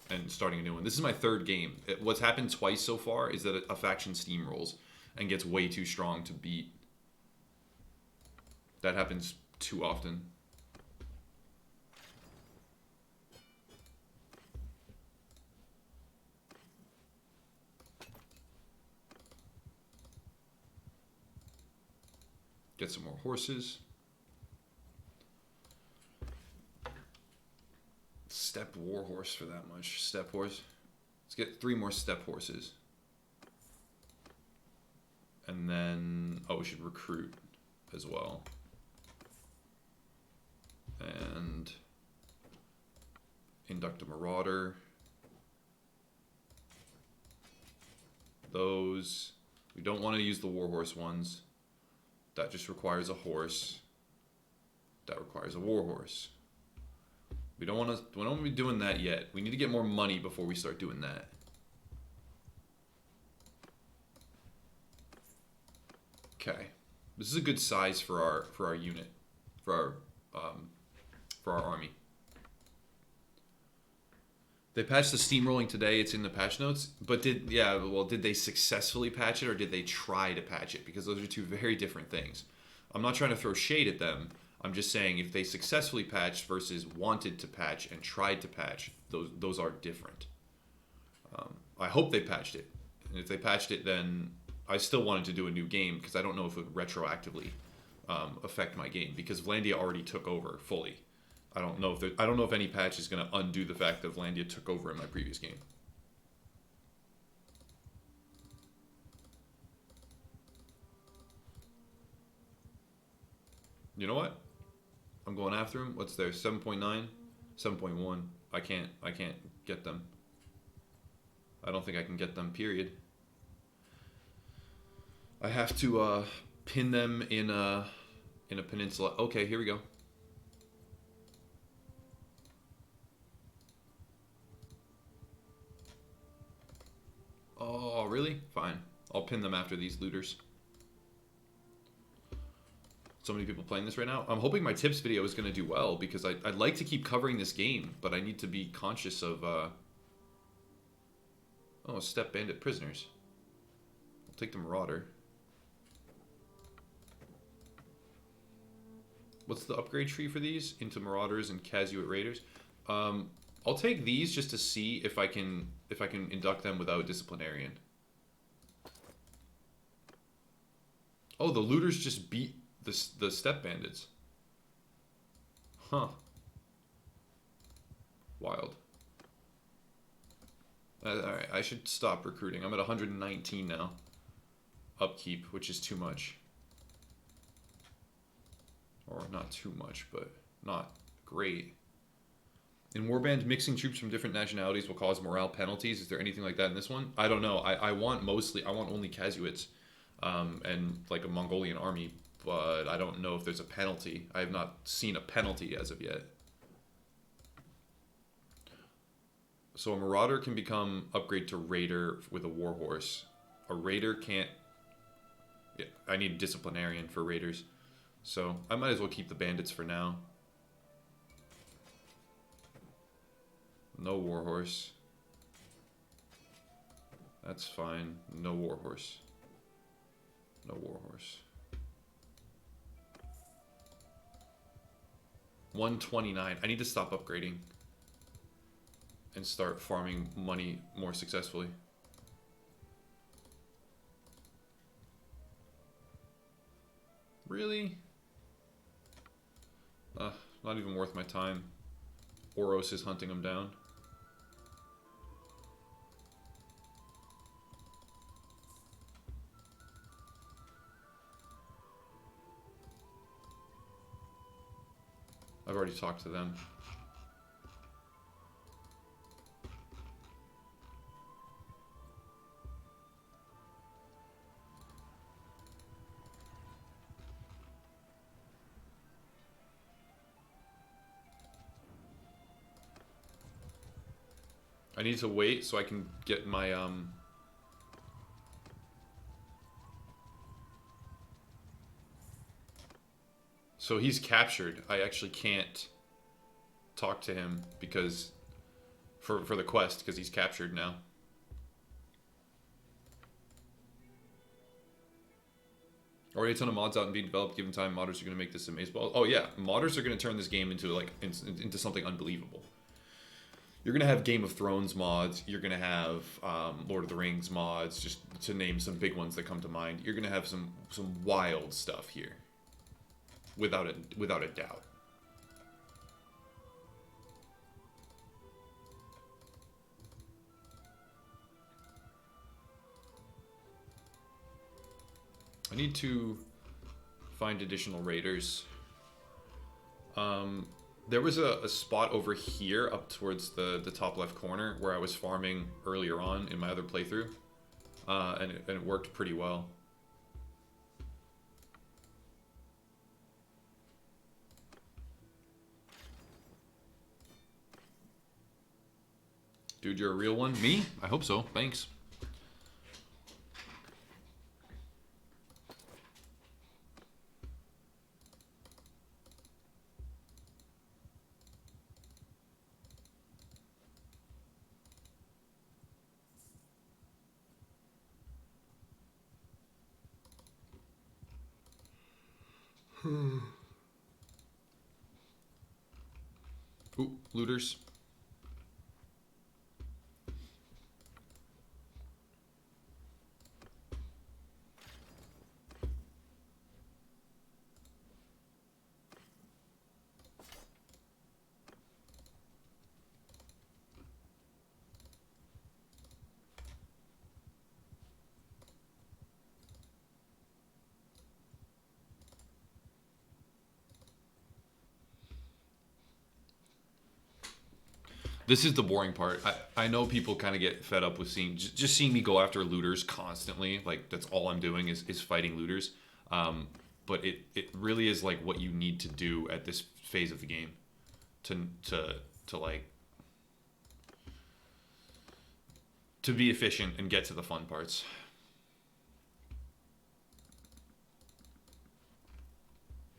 And starting a new one. This is my 3rd game. What's happened twice so far is that a faction steamrolls and gets way too strong to beat. That happens too often. Get some more horses. Steppe warhorse for that much. Steppe horse. Let's get 3 more steppe horses. And then, oh, we should recruit as well. And induct a marauder. Those. We don't want to use the warhorse ones. That just requires a horse. That requires a warhorse. We don't want to be doing that yet. We need to get more money before we start doing that. Okay. This is a good size for our unit. For our army. They patched the steamrolling today. It's in the patch notes. But did they successfully patch it, or did they try to patch it? Because those are 2 very different things. I'm not trying to throw shade at them. I'm just saying if they successfully patched versus wanted to patch and tried to patch, those are different. I hope they patched it. And if they patched it, then I still wanted to do a new game because I don't know if it would retroactively affect my game, because Vlandia already took over fully. I don't know if any patch is going to undo the fact that Vlandia took over in my previous game. You know what? I'm going after him. What's there? 7.9, 7.1. I can't get them. I don't think I can get them, period. I have to pin them in a peninsula. Okay, here we go. Oh, really? Fine. I'll pin them after these looters. so many people playing this right now. I'm hoping my tips video is going to do well because I'd like to keep covering this game, but I need to be conscious of... Oh, Steppe Bandit prisoners. I'll take the Marauder. What's the upgrade tree for these? Into Marauders and Casuate Raiders. I'll take these just to see if I can induct them without Disciplinarian. Oh, the Looters just beat the Steppe Bandits. Huh. Wild. Alright, I should stop recruiting. I'm at 119 now. Upkeep, which is too much. Or not too much, but not great. In Warband, mixing troops from different nationalities will cause morale penalties. Is there anything like that in this one? I don't know. I want only Casuates and like a Mongolian army, but I don't know if there's a penalty. I have not seen a penalty as of yet. So a Marauder can become upgrade to Raider with a Warhorse. A Raider can't... Yeah, I need Disciplinarian for Raiders. So I might as well keep the Bandits for now. No Warhorse. That's fine. No Warhorse. No Warhorse. 129. I need to stop upgrading and start farming money more successfully. Really? Not even worth my time. Oros is hunting them down. I've already talked to them. I need to wait so I can get my So he's captured. I actually can't talk to him because for the quest because he's captured now. Already a ton of mods out and being developed. Given time, modders are going to make this amazing. Oh yeah, modders are going to turn this game into like into something unbelievable. You're going to have Game of Thrones mods. You're going to have Lord of the Rings mods, just to name some big ones that come to mind. You're going to have some wild stuff here, without a doubt. I need to find additional raiders. There was a spot over here up towards the top left corner where I was farming earlier on in my other playthrough, and it worked pretty well. Dude, you're a real one? Me? I hope so. Thanks. Ooh, looters. This is the boring part. I know people kind of get fed up with just seeing me go after looters constantly. Like, that's all I'm doing is fighting looters. But it really is like what you need to do at this phase of the game to be efficient and get to the fun parts.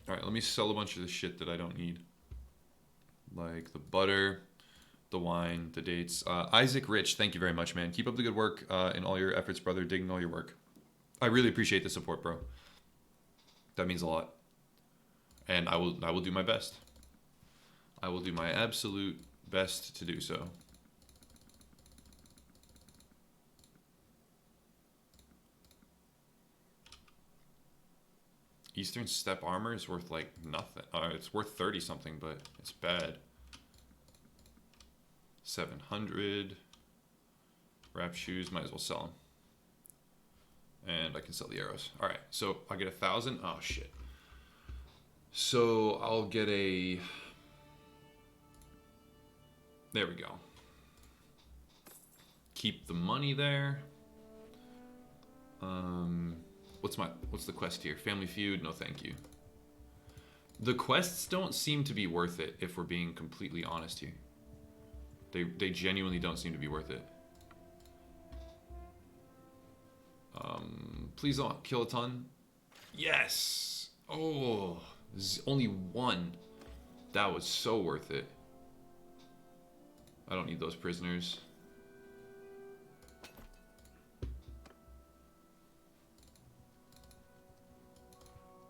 Alright, let me sell a bunch of the shit that I don't need. Like the butter, the wine, the dates. Isaac Rich, thank you very much, man. Keep up the good work in all your efforts, brother. Digging all your work. I really appreciate the support, bro. That means a lot. And I will do my best. I will do my absolute best to do so. Eastern Steppe armor is worth like nothing. It's worth 30 something, but it's bad. 700. Wrap shoes, might as well sell them. And I can sell the arrows. All right, so I get 1,000. Oh shit. So I'll get a. There we go. Keep the money there. What's the quest here? Family Feud? No, thank you. The quests don't seem to be worth it, if we're being completely honest here. They genuinely don't seem to be worth it. Please don't kill a ton. Yes! Oh, only one. That was so worth it. I don't need those prisoners.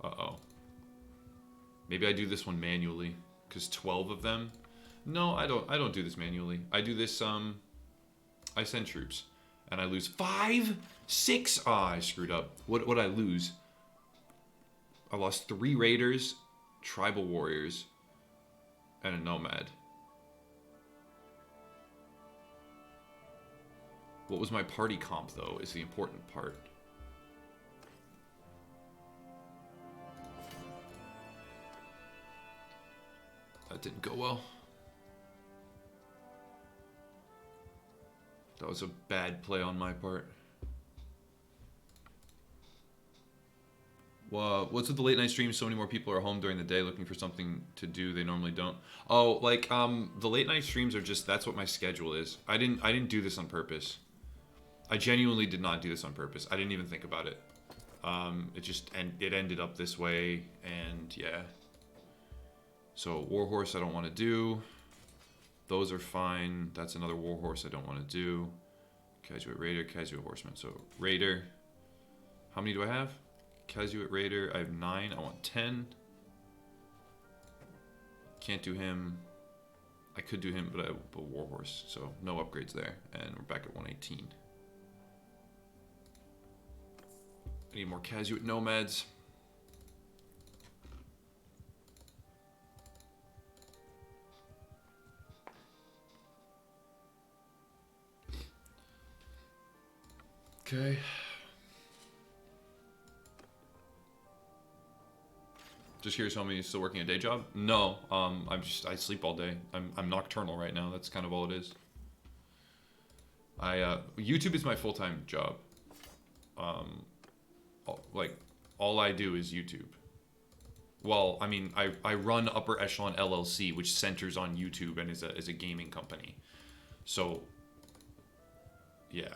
Uh-oh. Maybe I do this one manually, because 12 of them. No, I don't do this manually. I do this, I send troops. And I lose 5? 6? Ah, I screwed up. What'd I lose? I lost 3 raiders, tribal warriors, and a nomad. What was my party comp, though, is the important part. That didn't go well. That was a bad play on my part. Well, what's with the late night streams? So many more people are home during the day looking for something to do they normally don't. Oh, like the late night streams are just, that's what my schedule is. I didn't do this on purpose. I genuinely did not do this on purpose. I didn't even think about it. It ended up this way, and yeah. So Warhorse I don't want to do. Those are fine. That's another Warhorse I don't want to do. Casual Raider, Casual Horseman. So Raider. How many do I have? Casual Raider, I have 9. I want 10. Can't do him. I could do him, but I have a Warhorse. So no upgrades there. And we're back at 118. I need more Casual Nomads. Okay. Just curious, how many still working a day job? No, I sleep all day. I'm nocturnal right now. That's kind of all it is. YouTube is my full-time job. Like all I do is YouTube. Well, I mean, I run Upper Echelon LLC, which centers on YouTube and is a gaming company. So, yeah.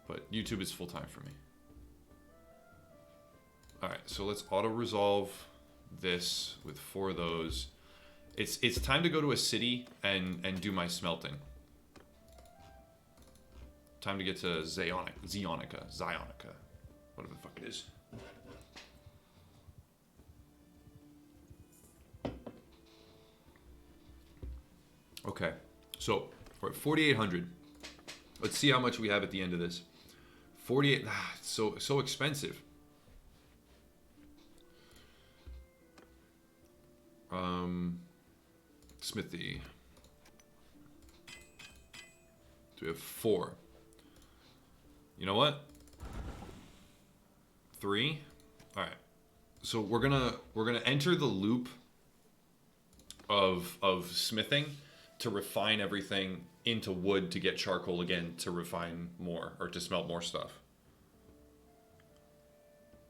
But YouTube is full-time for me. Alright, so let's auto-resolve this with 4 of those. It's time to go to a city and do my smelting. Time to get to Zionica, whatever the fuck it is. Okay, so we're at 4,800. Let's see how much we have at the end of this. 48. So expensive. Smithy. So we have 4. You know what? 3. All right. So we're gonna enter the loop of smithing to refine everything into wood to get charcoal again to refine more or to smelt more stuff.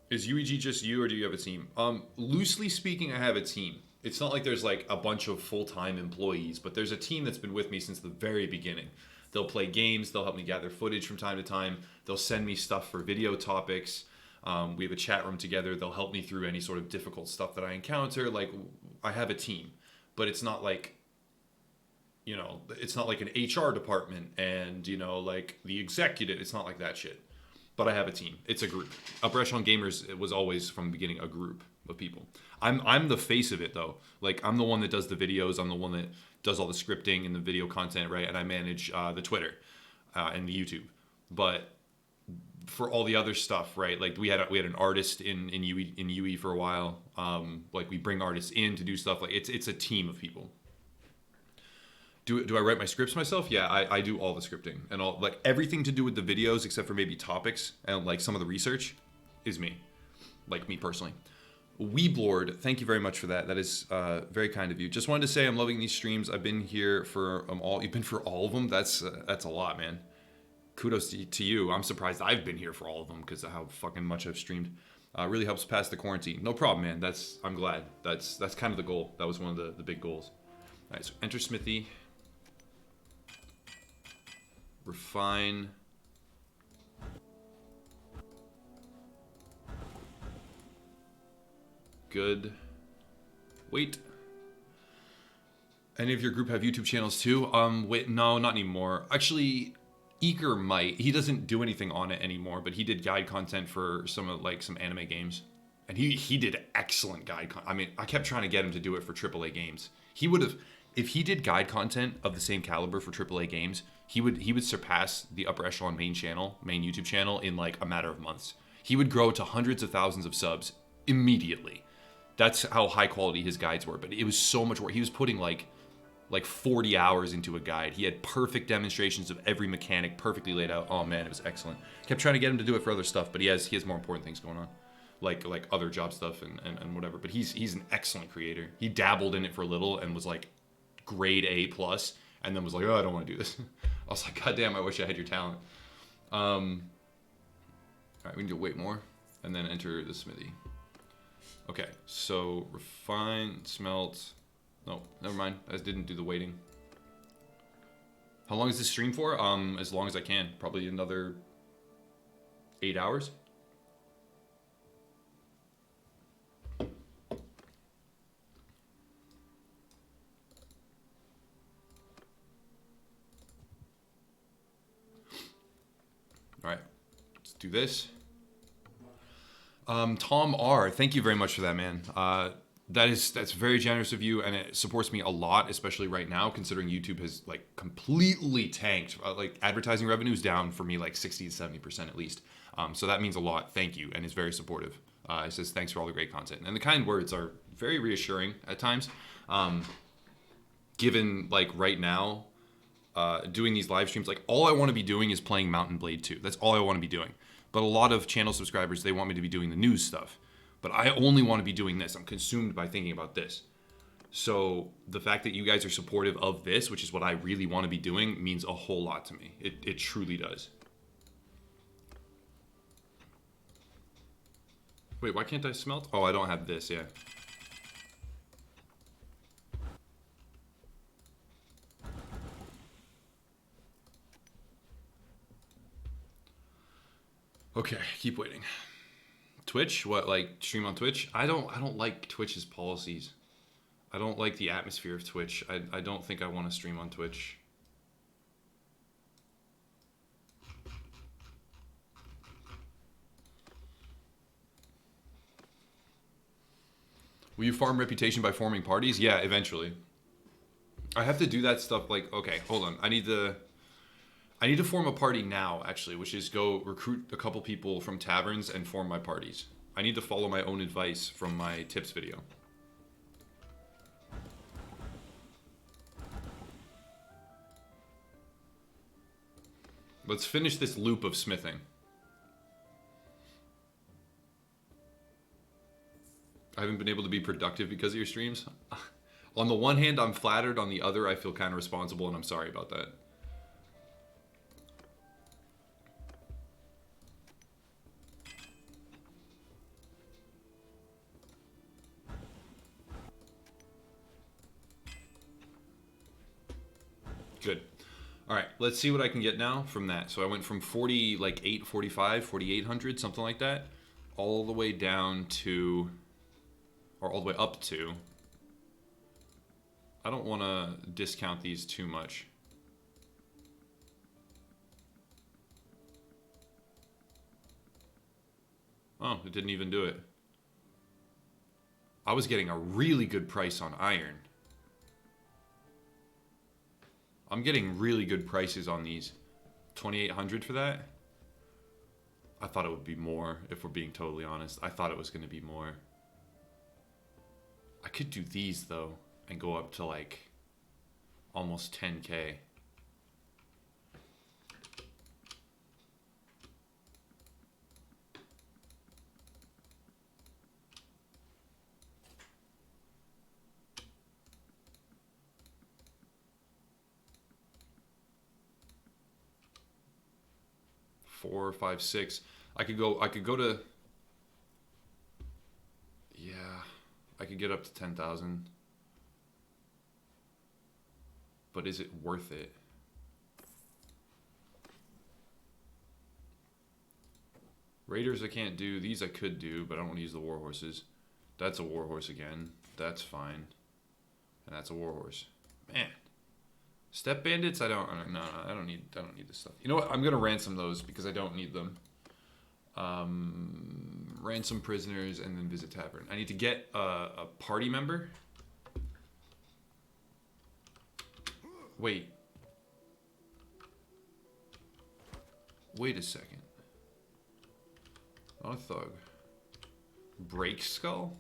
Is UEG just you or do you have a team? Loosely speaking, I have a team. It's not like there's like a bunch of full-time employees, but there's a team that's been with me since the very beginning. They'll play games, they'll help me gather footage from time to time, they'll send me stuff for video topics. We have a chat room together. They'll help me through any sort of difficult stuff that I encounter. Like, I have a team, but it's not like, you know, it's not like an HR department and, you know, like the executive. It's not like that shit. But I have a team. It's a group. Upper Echelon Gamers, it was always from the beginning a group of people. I'm the face of it though. Like, I'm the one that does the videos. I'm the one that does all the scripting and the video content, right? And I manage the Twitter and the YouTube. But for all the other stuff, right? Like, we had an artist in UE for a while. Like, we bring artists in to do stuff. Like, it's a team of people. Do I write my scripts myself? Yeah, I do all the scripting and all, like, everything to do with the videos except for maybe topics and like some of the research is me, like me personally. Weeblord, thank you very much for that. That is very kind of you. Just wanted to say I'm loving these streams. I've been here for all. You've been for all of them. That's a lot, man. Kudos to you. I'm surprised I've been here for all of them because of how fucking much I've streamed. Really helps pass the quarantine. No problem, man. I'm glad. That's kind of the goal. That was one of the big goals. All right, so enter Smithy. Refine. Good. Wait. Any of your group have YouTube channels too? Wait, no, not anymore. Actually, Eker might. He doesn't do anything on it anymore, but he did guide content for some anime games. And he did excellent guide content. I mean, I kept trying to get him to do it for AAA games. He would have, if he did guide content of the same caliber for AAA games, he would surpass the Upper Echelon main YouTube channel in like a matter of months. He would grow to hundreds of thousands of subs immediately. That's how high quality his guides were. But it was so much work. He was putting like 40 hours into a guide. He had perfect demonstrations of every mechanic, perfectly laid out. Oh man, it was excellent. Kept trying to get him to do it for other stuff, but he has more important things going on, like other job stuff and whatever. But he's an excellent creator. He dabbled in it for a little and was like grade A plus, and then was like, oh, I don't want to do this. I was like, God damn, I wish I had your talent. All right, we need to wait more and then enter the smithy. Okay, so refine, smelt. No, never mind. I didn't do the waiting. How long is this stream for? As long as I can. Probably another 8 hours. All right, let's do this. Tom R, thank you very much for that, man. That's very generous of you, and it supports me a lot, especially right now, considering YouTube has like completely tanked. Like, advertising revenue is down for me like 60 to 70% at least. So that means a lot. Thank you, and it's very supportive. It says thanks for all the great content, and the kind words are very reassuring at times. Given like right now, doing these live streams, like all I want to be doing is playing Mountain Blade 2. That's all I want to be doing. But a lot of channel subscribers, they want me to be doing the news stuff. But I only want to be doing this. I'm consumed by thinking about this. So the fact that you guys are supportive of this, which is what I really want to be doing, means a whole lot to me. It truly does. Wait, why can't I smelt? Oh, I don't have this, yeah. Okay, keep waiting. Twitch? What, like stream on Twitch? I don't like Twitch's policies. I don't like the atmosphere of Twitch. I don't think I want to stream on Twitch. Will you farm reputation by forming parties? Yeah, eventually. I have to do that stuff like, okay, hold on. I need to form a party now, actually, which is go recruit a couple people from taverns and form my parties. I need to follow my own advice from my tips video. Let's finish this loop of smithing. I haven't been able to be productive because of your streams. On the one hand, I'm flattered. On the other, I feel kind of responsible, and I'm sorry about that. Good. All right, let's see what I can get now from that. So I went from 4800, something like that, all the way down to, or all the way up to, I don't want to discount these too much. Oh, it didn't even do it. I was getting a really good price on iron. I'm getting really good prices on these. 2,800 for that? I thought it would be more, if we're being totally honest. I thought it was going to be more. I could do these, though, and go up to, like, almost 10K. Four, five, six. I could go to, yeah, I could get up to 10,000. But is it worth it? Raiders I can't do. These I could do, but I don't want to use the war horses. That's a war horse again. That's fine. And that's a war horse. Man. Step bandits, I don't need this stuff. You know what? I'm gonna ransom those because I don't need them. Ransom prisoners and then visit tavern. I need to get a party member. Wait a second. Oh, thug. Break skull.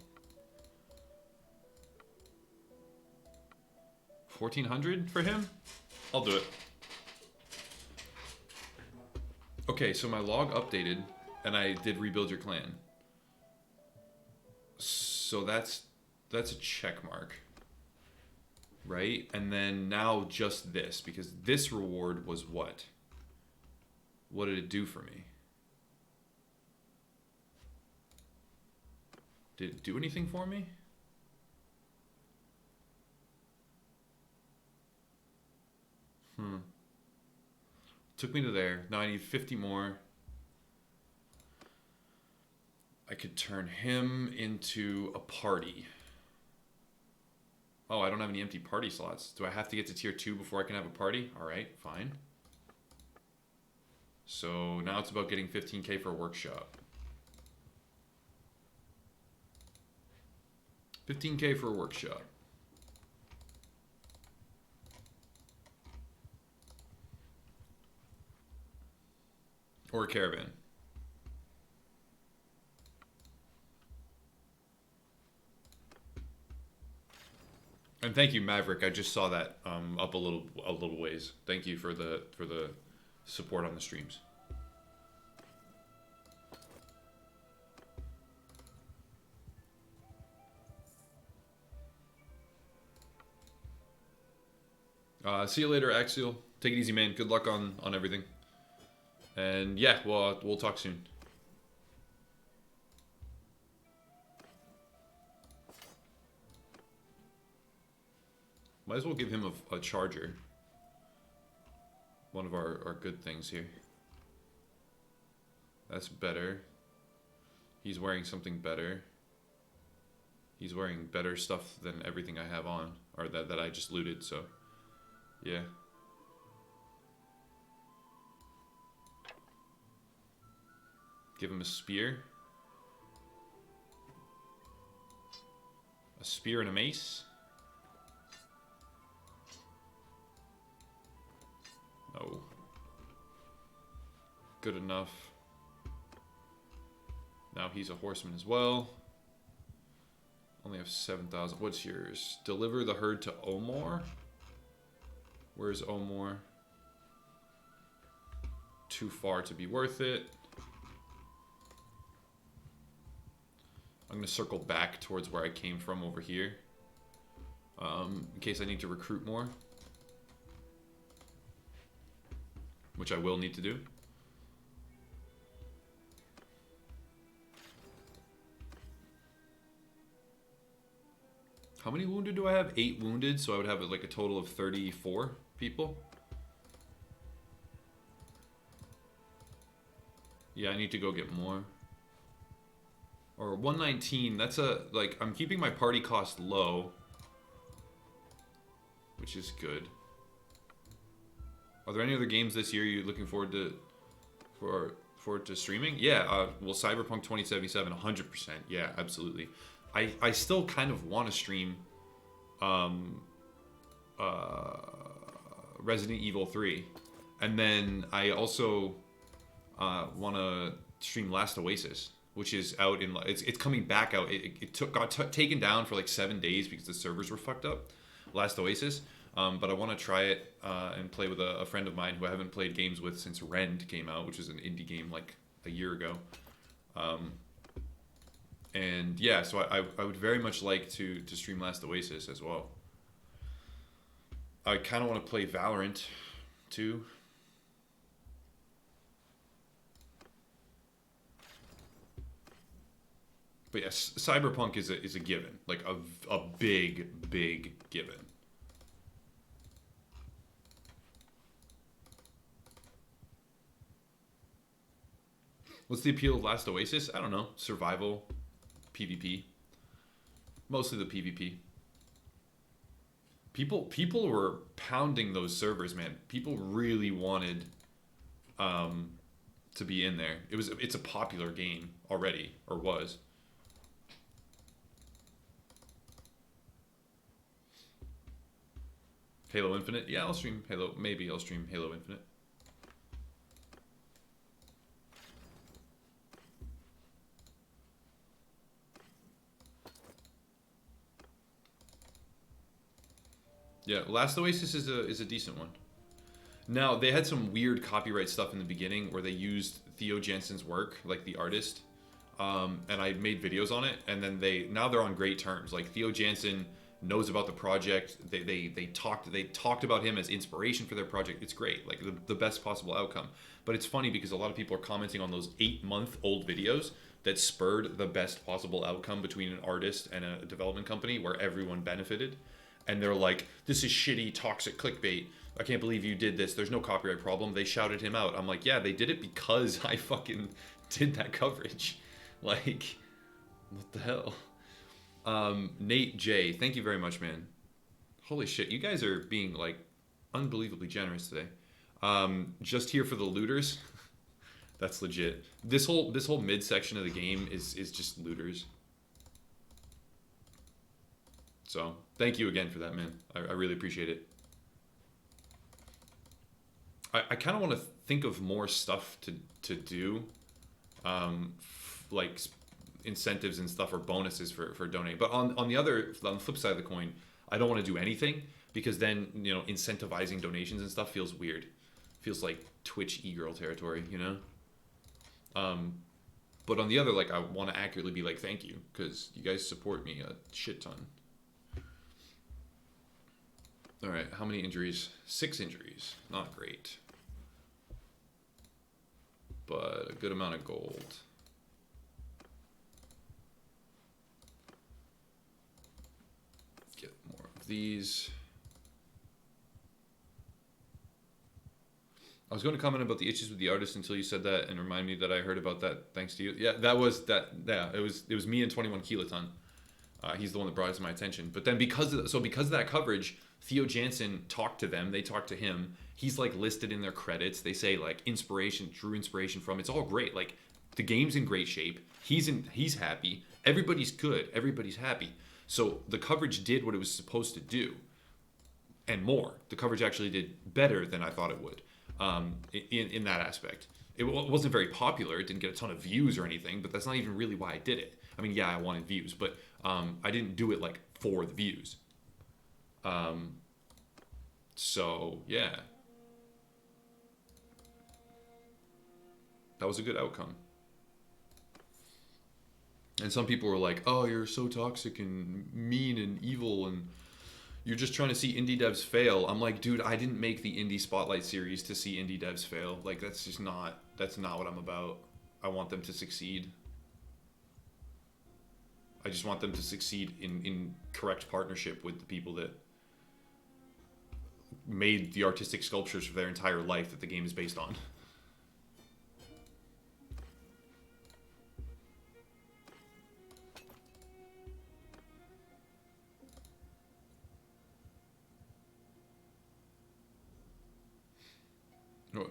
1,400 for him? I'll do it. Okay, so my log updated, and I did rebuild your clan. So that's a check mark. Right? And then now just this, because this reward was what? What did it do for me? Did it do anything for me? Took me to there. Now I need 50 more. I could turn him into a party. Oh, I don't have any empty party slots. Do I have to get to tier 2 before I can have a party? Alright, fine. So now it's about getting 15K for a workshop. 15K for a workshop. Or a caravan. And thank you, Maverick. I just saw that up a little ways. Thank you for the support on the streams. See you later, Axial. Take it easy, man. Good luck on everything. And yeah, well, we'll talk soon. Might as well give him a charger. One of our good things here. That's better. He's wearing something better. He's wearing better stuff than everything I have on. Or that I just looted, so... yeah. Give him a spear. A spear and a mace. No. Good enough. Now he's a horseman as well. Only have 7,000. What's yours? Deliver the herd to Omor? Where's Omor? Too far to be worth it. I'm going to circle back towards where I came from over here. In case I need to recruit more. Which I will need to do. How many wounded do I have? 8 wounded, so I would have like a total of 34 people. Yeah, I need to go get more. Or 119. That's a, like, I'm keeping my party cost low, which is good. Are there any other games this year you're looking forward to forward to streaming? Yeah, well, Cyberpunk 2077, 100%. Yeah, absolutely. I still kind of want to stream Resident Evil 3. And then I also want to stream Last Oasis, which is out in, it's coming back out. It got taken down for like 7 days because the servers were fucked up. Last Oasis. But I want to try it and play with a friend of mine who I haven't played games with since Rend came out, which is an indie game like a year ago. And yeah, so I would very much like to stream Last Oasis as well. I kind of want to play Valorant too. But yes, Cyberpunk is a given, like a big given. What's the appeal of Last Oasis? I don't know. Survival, PvP. Mostly the PvP. People were pounding those servers, man. People really wanted to be in there. It's a popular game already, or was. Halo Infinite? Yeah, I'll stream Halo. Maybe I'll stream Halo Infinite. Yeah, Last Oasis is a decent one. Now, they had some weird copyright stuff in the beginning where they used Theo Jansen's work, like the artist, and I made videos on it, and then now they're on great terms. Like, Theo Jansen knows about the project. They talked about him as inspiration for their project. It's great, like the best possible outcome. But it's funny because a lot of people are commenting on those 8-month-old videos that spurred the best possible outcome between an artist and a development company where everyone benefited. And they're like, this is shitty, toxic clickbait. I can't believe you did this. There's no copyright problem. They shouted him out. I'm like, yeah, they did it because I fucking did that coverage. Like, what the hell? Nate J, thank you very much, man. Holy shit, you guys are being, like, unbelievably generous today. Just here for the looters. That's legit. This whole midsection of the game is just looters. So, thank you again for that, man. I really appreciate it. I kind of want to think of more stuff to do, like incentives and stuff or bonuses for donating. But on the flip side of the coin, I don't want to do anything because then, you know, incentivizing donations and stuff feels weird. Feels like Twitch e-girl territory, you know? But on the other, like, I want to accurately be like, thank you, because you guys support me a shit ton. All right, how many injuries? 6 injuries. Not great. But a good amount of gold. Get more of these. I was going to comment about the issues with the artist until you said that and remind me that I heard about that thanks to you. Yeah, that was that. Yeah, it was me and 21 Kiloton. He's the one that brought it to my attention. But then because of that coverage, Theo Jansen talked to them. They talked to him. He's like listed in their credits. They say like drew inspiration from. It's all great. Like the game's in great shape. He's happy. Everybody's good. Everybody's happy. So the coverage did what it was supposed to do, and more. The coverage actually did better than I thought it would. In that aspect, it wasn't very popular. It didn't get a ton of views or anything. But that's not even really why I did it. I mean, yeah, I wanted views, but I didn't do it like for the views. So yeah, that was a good outcome. And some people were like, "Oh, you're so toxic and mean and evil, and you're just trying to see indie devs fail." I'm like, dude, I didn't make the indie spotlight series to see indie devs fail. Like, that's not what I'm about. I want them to succeed. I just want them to succeed in correct partnership with the people that made the artistic sculptures for their entire life that the game is based on.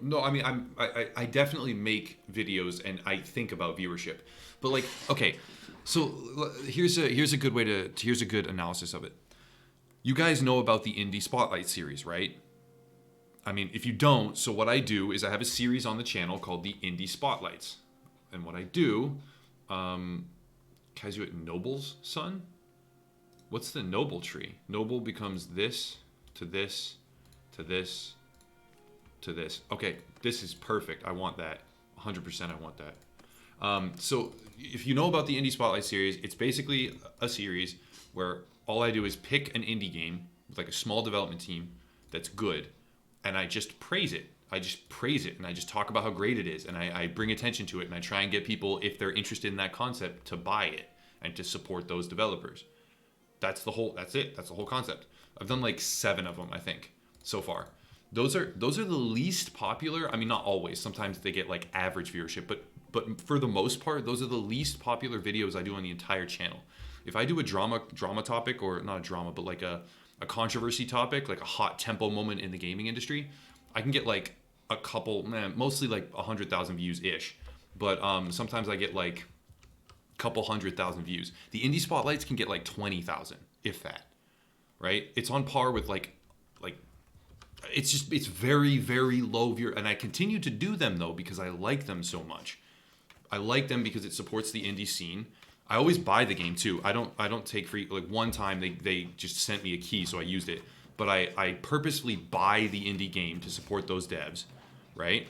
No, I mean, I definitely make videos and I think about viewership, but like, okay, so here's a good way to here's a good analysis of it. You guys know about the Indie Spotlight series, right? I mean, if you don't, so what I do is I have a series on the channel called the Indie Spotlights, and what I do, Kazuit Noble's son. What's the noble tree? Noble becomes this to this to this to this. Okay, this is perfect. I want that. 100% I want that. So if you know about the Indie Spotlight series, it's basically a series where all I do is pick an indie game with like a small development team that's good, and I just praise it. I just praise it, and I just talk about how great it is, and I bring attention to it, and I try and get people, if they're interested in that concept, to buy it and to support those developers. That's it. That's the whole concept. I've done like 7 of them, I think, so far. Those are the least popular. I mean, not always. Sometimes they get like average viewership, but for the most part, those are the least popular videos I do on the entire channel. If I do a drama topic, or not a drama, but like a controversy topic, like a hot tempo moment in the gaming industry, I can get like a couple, mostly like 100,000 views ish. But sometimes I get like a couple 100,000 views. The Indie Spotlights can get like 20,000, if that. Right? It's on par with like it's very, very low viewer, and I continue to do them though because I like them so much. I like them because it supports the indie scene. I always buy the game too. I don't take free. Like one time they just sent me a key, so I used it. But I purposefully buy the indie game to support those devs, right?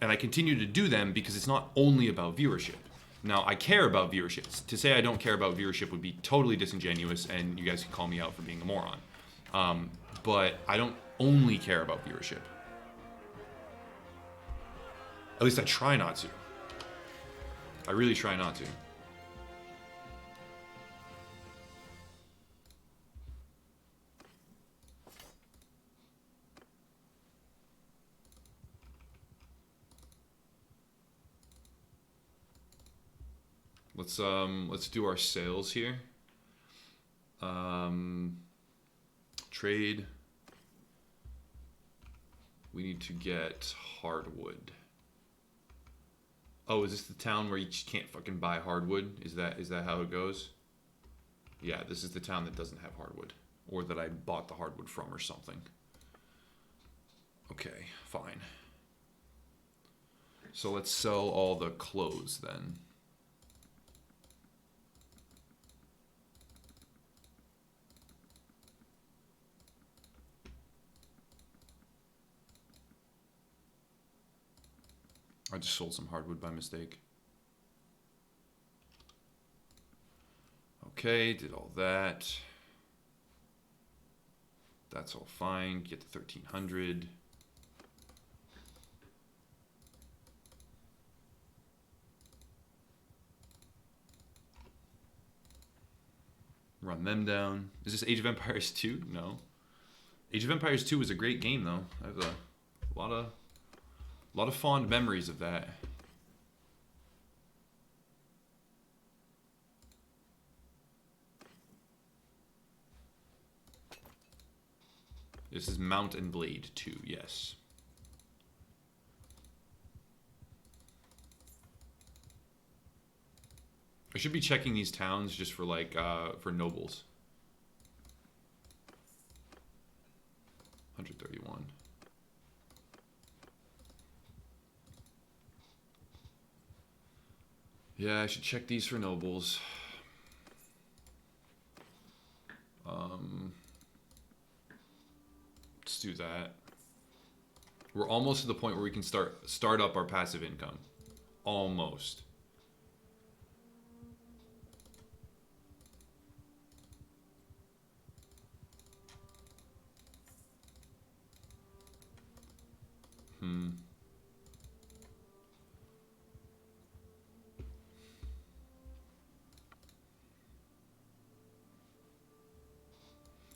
And I continue to do them because it's not only about viewership. Now I care about viewership. To say I don't care about viewership would be totally disingenuous, and you guys can call me out for being a moron. But I don't only care about viewership. At least I try not to. I really try not to. Let's do our sales here. Trade. We need to get hardwood. Oh, is this the town where you just can't fucking buy hardwood? Is that how it goes? Yeah, this is the town that doesn't have hardwood, or that I bought the hardwood from or something. Okay, fine. So let's sell all the clothes then. I just sold some hardwood by mistake. Okay, did all that. That's all fine. Get the 1300. Run them down. Is this Age of Empires 2? No. Age of Empires 2 was a great game though. I have a lot of fond memories of that. This is Mount and Blade 2, yes. I should be checking these towns just for like for nobles. 131. Yeah, I should check these for nobles. Let's do that. We're almost to the point where we can start up our passive income. Almost.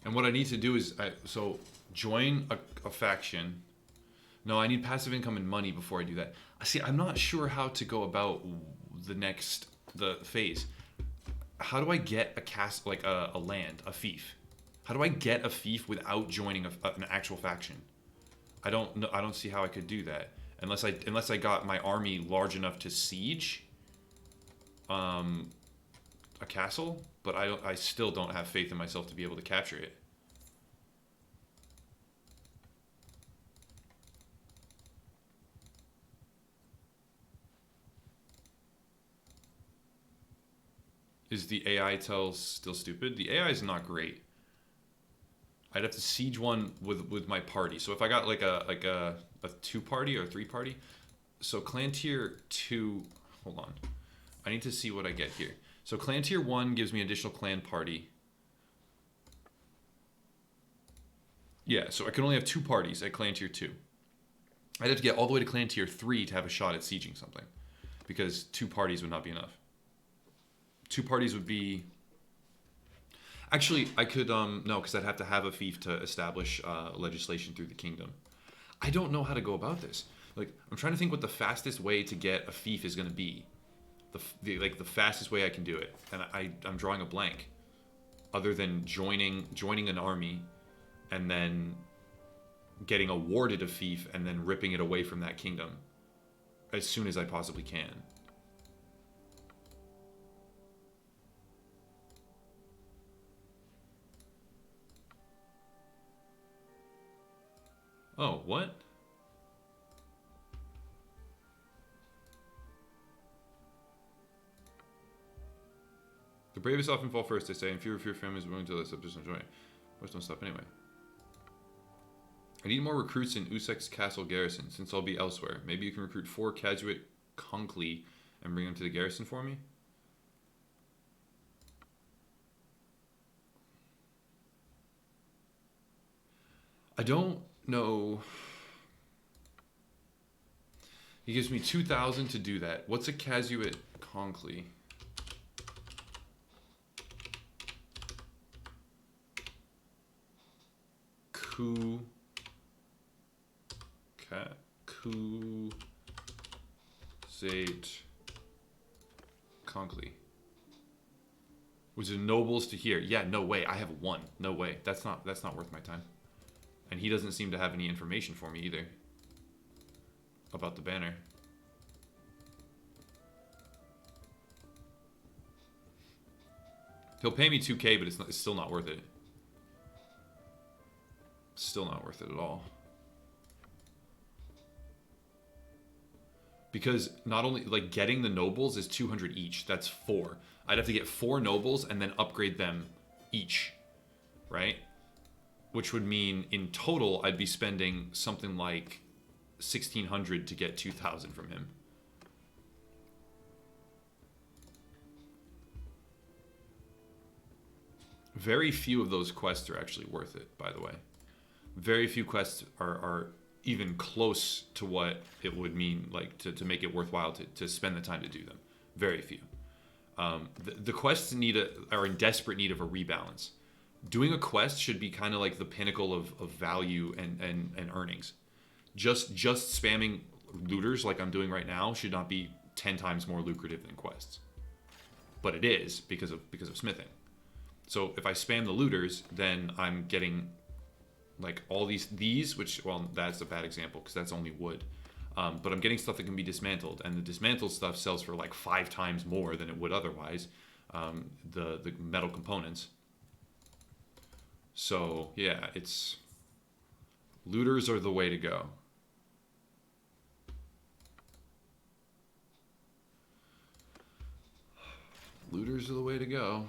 And what I need to do is, so join a faction. No, I need passive income and money before I do that. See, I'm not sure how to go about the phase. How do I get a cast, like a land, a fief? How do I get a fief without joining an actual faction? I don't know. I don't see how I could do that unless I got my army large enough to siege a castle. But I still don't have faith in myself to be able to capture it. Is the AI still stupid? The AI is not great. I'd have to siege one with my party. So if I got like a 2-party or a 3-party, so clan tier 2. Hold on, I need to see what I get here. So clan tier 1 gives me additional clan party. Yeah, so I can only have 2 parties at clan tier 2. I'd have to get all the way to clan tier 3 to have a shot at sieging something, because 2 parties would not be enough. 2 parties would be... Actually, I could, no, because I'd have to have a fief to establish legislation through the kingdom. I don't know how to go about this. Like, I'm trying to think what the fastest way to get a fief is going to be. The fastest way I can do it. And I'm drawing a blank. Other than joining an army and then getting awarded a fief and then ripping it away from that kingdom as soon as I possibly can. Oh, what? The bravest often fall first, they say, and fewer families are willing to let subjects enjoy it. Most don't stop anyway. I need more recruits in Usek's castle garrison, since I'll be elsewhere. Maybe you can recruit 4 Casuit Conkly and bring them to the garrison for me? I don't know. He gives me 2,000 to do that. What's a Casuit Conkly? Zate Conkly. Was it nobles to here? Yeah, no way. I have 1. No way. That's not worth my time. And he doesn't seem to have any information for me either about the banner. He'll pay me 2K, but it's still not worth it. Still not worth it at all. Because not only, like, getting the nobles is 200 each. That's 4. I'd have to get 4 nobles and then upgrade them each. Right? Which would mean in total I'd be spending something like 1,600 to get 2,000 from him. Very few of those quests are actually worth it, by the way. Very few quests are even close to what it would mean, like, to make it worthwhile to spend the time to do them. Very few. The quests are in desperate need of a rebalance. Doing a quest should be kind of like the pinnacle of value and earnings. Just spamming looters like I'm doing right now should not be 10 times more lucrative than quests. But it is because of smithing. So if I spam the looters, then I'm getting like all these, which, well, that's a bad example because that's only wood. But I'm getting stuff that can be dismantled, and the dismantled stuff sells for like 5 times more than it would otherwise. The metal components. So yeah, looters are the way to go. Looters are the way to go.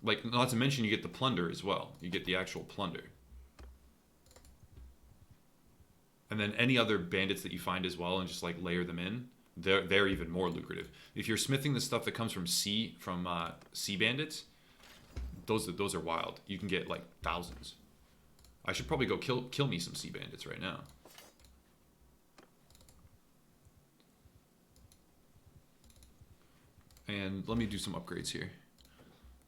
Like, not to mention you get the plunder as well. You get the actual plunder. And then any other bandits that you find as well and just like layer them in, they're even more lucrative. If you're smithing the stuff that comes from sea bandits, those are wild. You can get like thousands. I should probably go kill me some sea bandits right now. And let me do some upgrades here.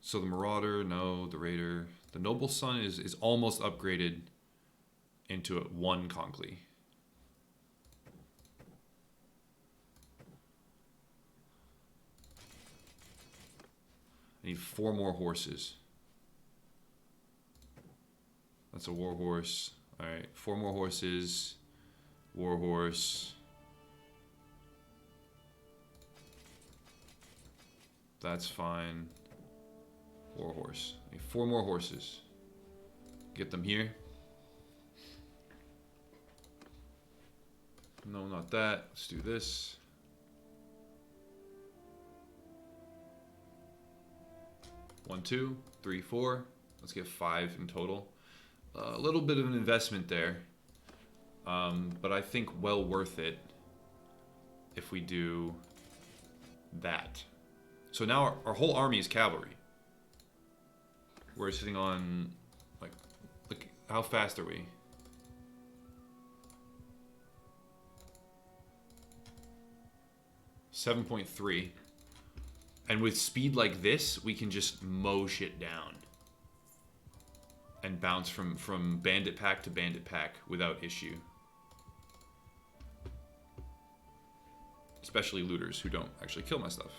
So the Marauder, no, the Raider. The Noble Son is almost upgraded into 1 Conkly. I need 4 more horses. That's a war horse. Alright, 4 more horses. Warhorse. That's fine. Warhorse. 4 more horses. Get them here. No, not that. Let's do this. One, 2, 3, 4. Let's get 5 in total. A little bit of an investment there. But I think well worth it if we do that. So now our whole army is cavalry. We're sitting on, like, look, how fast are we? .3. And with speed like this, we can just mow shit down. And bounce from bandit pack to bandit pack without issue. Especially looters who don't actually kill my stuff.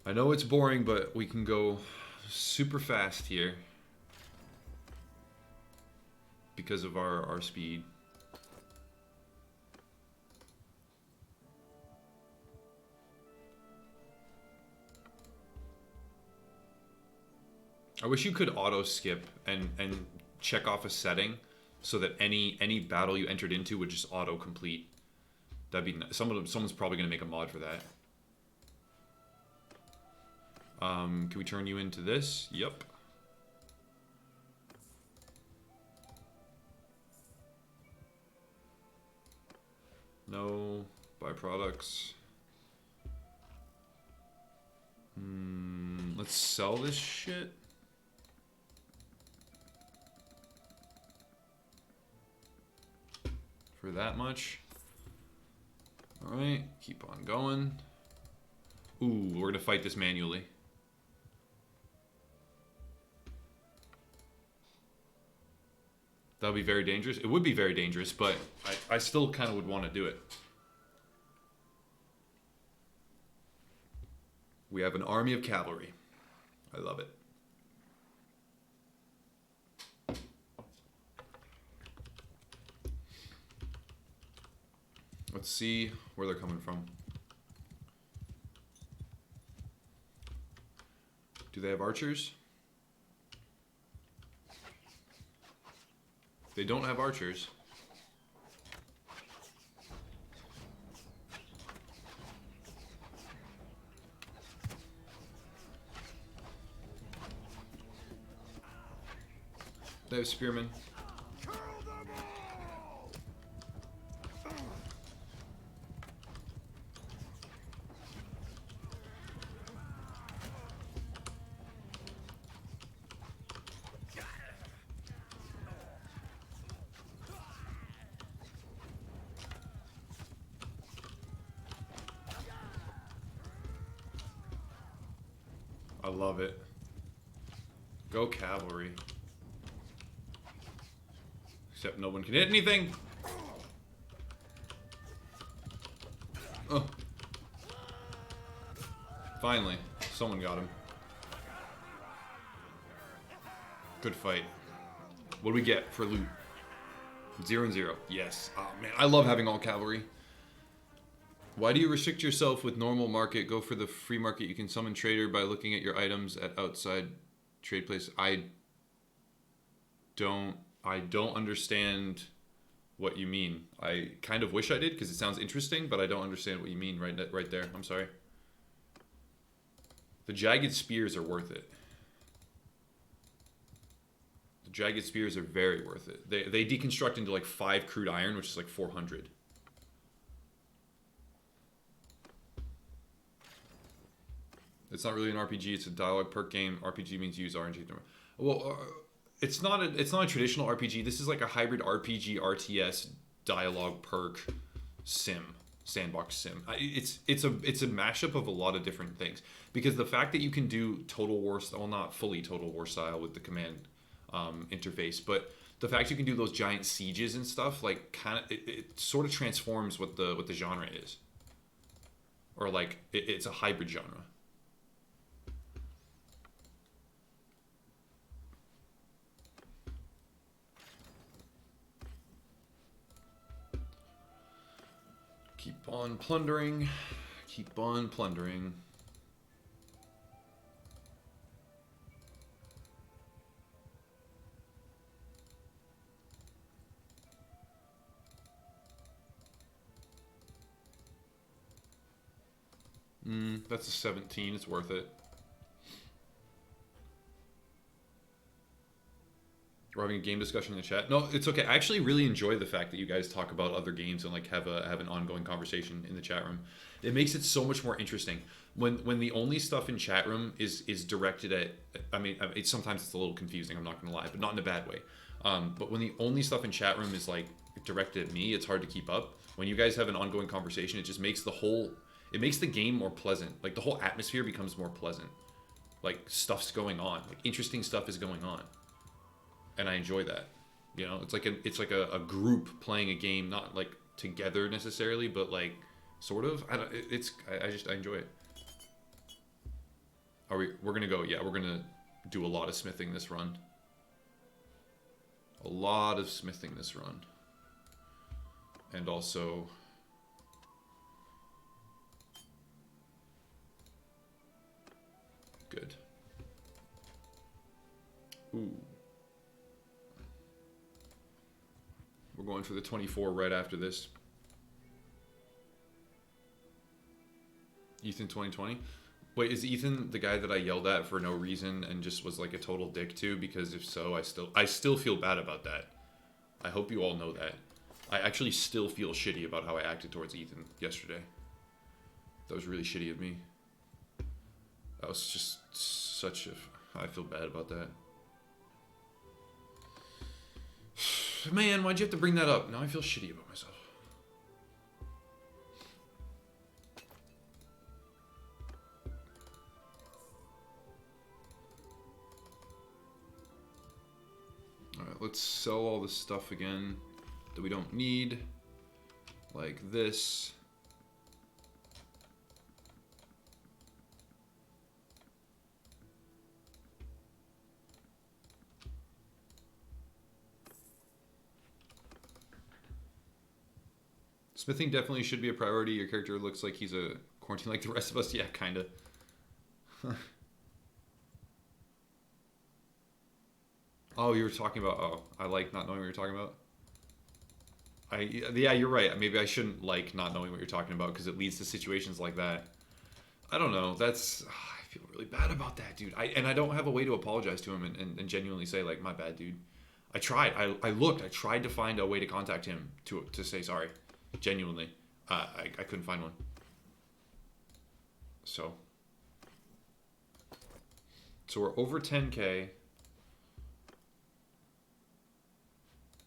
I know it's boring, but we can go super fast here because of our speed. I wish you could auto skip and check off a setting so that any battle you entered into would just auto complete. That'd be someone's probably gonna make a mod for that. Can we turn you into this? Yep. No byproducts. Let's sell this shit. For that much. Alright, keep on going. Ooh, we're gonna fight this manually. That would be very dangerous. It would be very dangerous, but I still kind of would want to do it. We have an army of cavalry. I love it. Let's see where they're coming from. Do they have archers? They don't have archers. They have spearmen. I love it. Go cavalry. Except no one can hit anything. Oh. Finally, someone got him. Good fight. What do we get for loot? 0 and 0. Yes. Oh man, I love having all cavalry. Why do you restrict yourself with normal market? Go for the free market. You can summon trader by looking at your items at outside trade place. I don't understand what you mean. I kind of wish I did because it sounds interesting, but I don't understand what you mean right there. I'm sorry. The jagged spears are worth it. The jagged spears are very worth it. They deconstruct into like 5 crude iron, which is like 400. It's not really an RPG. It's a dialogue perk game. RPG means use RNG. Well, it's not a traditional RPG. This is like a hybrid RPG RTS dialogue perk sim. sandbox sim. It's a mashup of a lot of different things, because the fact that you can do Total War, well, not fully Total War style with the command interface, but the fact you can do those giant sieges and stuff, like, kind of, it sort of transforms what the genre is, or like it's a hybrid genre. Keep on plundering. Keep on plundering. That's a 17. It's worth it. We're having a game discussion in the chat. No, it's okay. I actually really enjoy the fact that you guys talk about other games and like have an ongoing conversation in the chat room. It makes it so much more interesting. When the only stuff in chat room is directed at, I mean, sometimes it's a little confusing, I'm not gonna lie, but not in a bad way. But when the only stuff in chat room is like directed at me, it's hard to keep up. When you guys have an ongoing conversation, it just makes it makes the game more pleasant. Like, the whole atmosphere becomes more pleasant. Like, stuff's going on. Like, interesting stuff is going on. And I enjoy that. You know, it's like a group playing a game, not like together necessarily, but like sort of. I enjoy it. We're gonna go, yeah, we're gonna do a lot of smithing this run. A lot of smithing this run. And also, good. Ooh. We're going for the 24 right after this. Ethan 2020. Wait, is Ethan the guy that I yelled at for no reason and just was like a total dick to? Because if so, I still feel bad about that. I hope you all know that. I actually still feel shitty about how I acted towards Ethan yesterday. That was really shitty of me. That was just such a... I feel bad about that. Man, why'd you have to bring that up? Now I feel shitty about myself. Alright, let's sell all this stuff again that we don't need. Like this. Smithing definitely should be a priority. Your character looks like he's a quarantine like the rest of us. Yeah, kinda. Oh, you were talking about... Oh, I like not knowing what you're talking about. Yeah, you're right. Maybe I shouldn't like not knowing what you're talking about, because it leads to situations like that. I don't know. That's... I feel really bad about that, dude. And I don't have a way to apologize to him and genuinely say, like, my bad, dude. I tried. I looked. I tried to find a way to contact him to say sorry. Genuinely. I couldn't find one. So we're over 10k.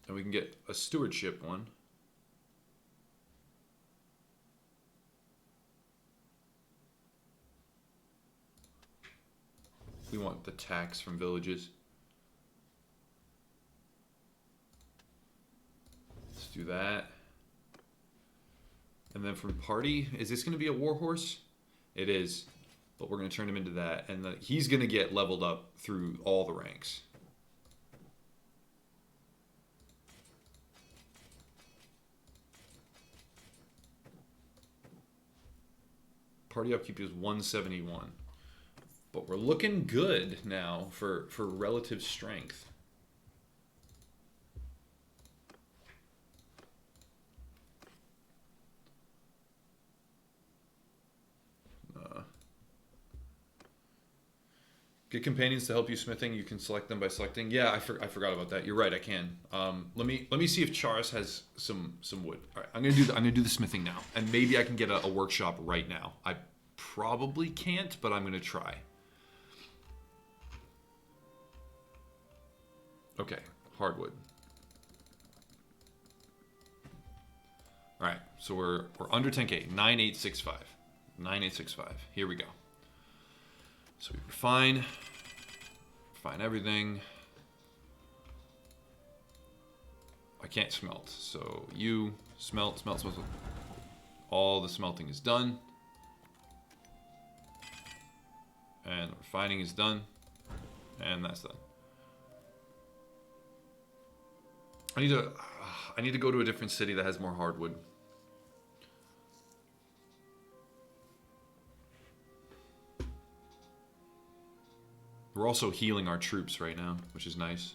And we can get a stewardship one. We want the tax from villages. Let's do that. And then from party, is this going to be a warhorse? It is, but we're going to turn him into that. And he's going to get leveled up through all the ranks. Party upkeep is 171. But we're looking good now for relative strength. Get companions to help you smithing. You can select them by selecting. Yeah, I forgot about that. You're right. I can. Let me see if Charis has some wood. All right, I'm gonna do the smithing now, and maybe I can get a workshop right now. I probably can't, but I'm gonna try. Okay, hardwood. All right, So we're under 10k. 9865. 9865. Here we go. So we refine everything. I can't smelt, so you smelt. All the smelting is done, and the refining is done, and that's done. I need to go to a different city that has more hardwood. We're also healing our troops right now, which is nice.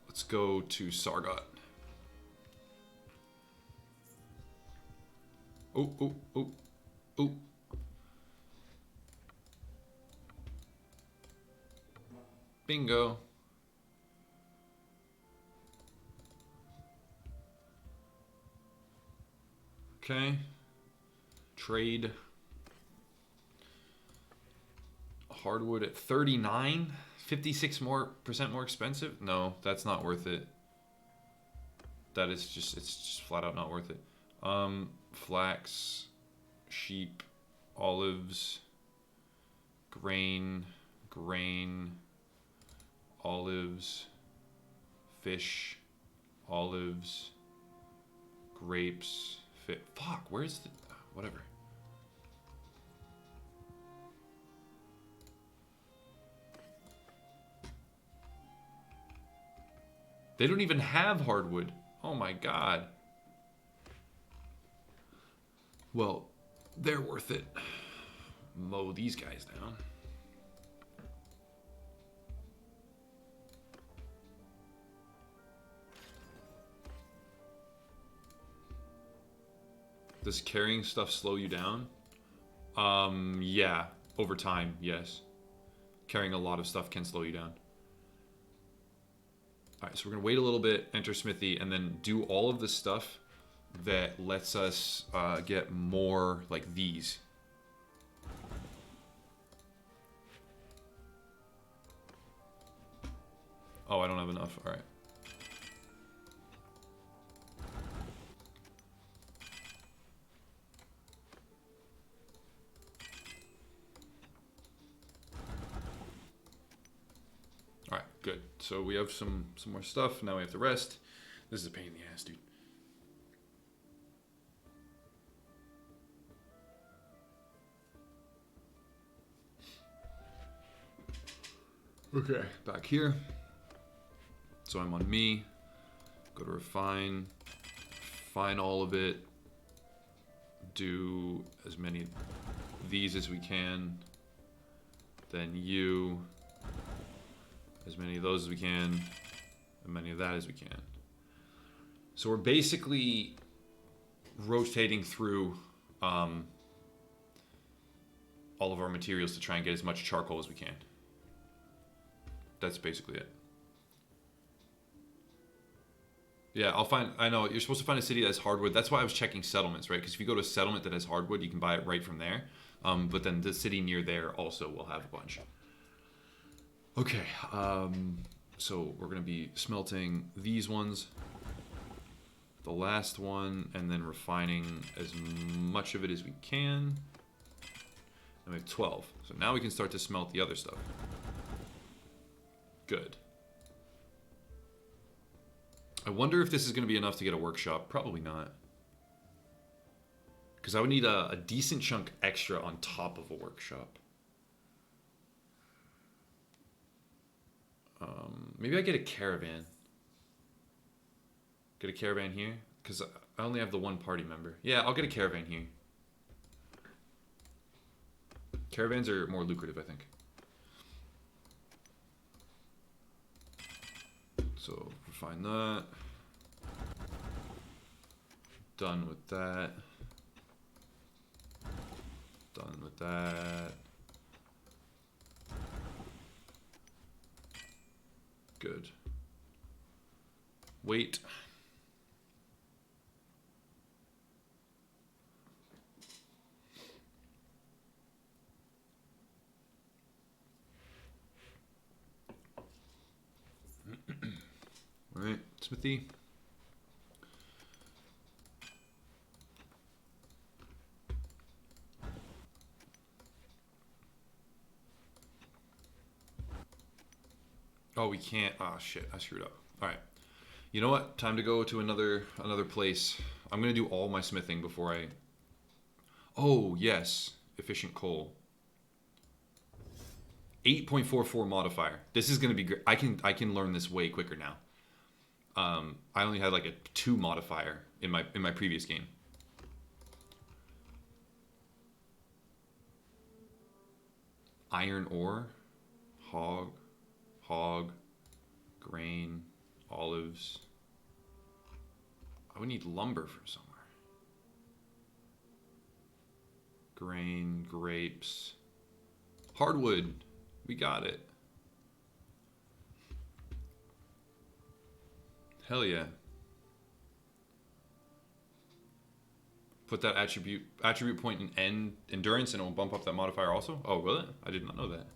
Let's go to Sargot. Oh. Bingo. Okay. Trade. Hardwood at 39. 56% more expensive? No, that's not worth it. That is just, it's just flat out not worth it. Flax, sheep, olives, grain, olives, fish, olives, grapes, fuck, where's the, whatever. They don't even have hardwood. Oh my god. Well, they're worth it. Mow these guys down. Does carrying stuff slow you down? Yeah. Over time, yes. Carrying a lot of stuff can slow you down. Alright, so we're going to wait a little bit, enter Smithy, and then do all of the stuff that lets us get more like these. Oh, I don't have enough. Alright. Alright, good. So we have some more stuff. Now we have to rest. This is a pain in the ass, dude. Okay, back here. So I'm on me. Go to refine. Refine all of it. Do as many of these as we can. Then you. As many of those as we can. As many of that as we can. So we're basically rotating through all of our materials to try and get as much charcoal as we can. That's basically it. Yeah, I know, you're supposed to find a city that has hardwood. That's why I was checking settlements, right? Because if you go to a settlement that has hardwood, you can buy it right from there. But then the city near there also will have a bunch. Okay, so we're going to be smelting these ones. The last one, and then refining as much of it as we can. And we have 12. So now we can start to smelt the other stuff. Good. I wonder if this is going to be enough to get a workshop. Probably not. Because I would need a decent chunk extra on top of a workshop. Maybe I get a caravan. Get a caravan here? Because I only have the one party member. Yeah, I'll get a caravan here. Caravans are more lucrative, I think. So, refine that. Done with that. Done with that. Good. Wait. All right, Smithy. Oh, we can't. Oh, shit. I screwed up. All right. You know what? Time to go to another place. I'm going to do all my smithing before I... Oh, yes. Efficient coal. 8.44 modifier. This is going to be great. I can learn this way quicker now. I only had like a 2 modifier in my previous game. Iron ore, hog, grain, olives. I would need lumber from somewhere. Grain, grapes, hardwood. We got it. Hell yeah. Put that attribute point in endurance and it will bump up that modifier also? Oh, will it? I did not know that.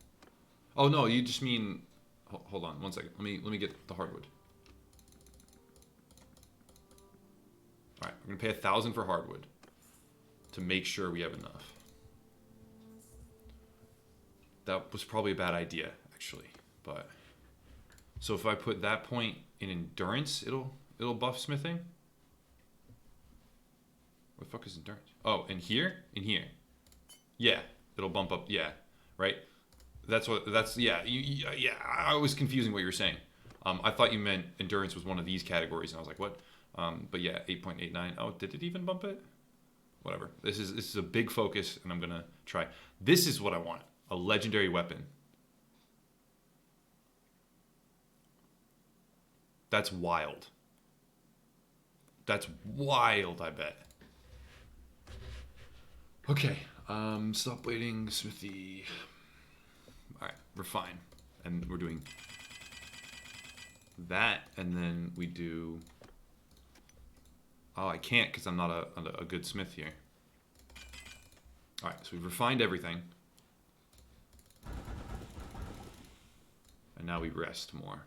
Oh no, you just mean... Hold on, 1 second. Let me get the hardwood. Alright, we're going to pay 1,000 for hardwood to make sure we have enough. That was probably a bad idea, actually. But so if I put that point in endurance, it'll buff smithing? What the fuck is endurance? Oh, in here? In here. Yeah, it'll bump up. Yeah, right? Yeah, yeah, I was confusing what you were saying. I thought you meant endurance was one of these categories, and I was like, what? But yeah, 8.89. Oh, did it even bump it? Whatever. This is a big focus, and I'm going to try. This is what I want. A legendary weapon. That's wild. That's wild, I bet. Okay. Stop waiting, smithy. Alright, we're fine. And we're doing that, and then we do... Oh, I can't because I'm not a good smith here. Alright, so we've refined everything. And now we rest more.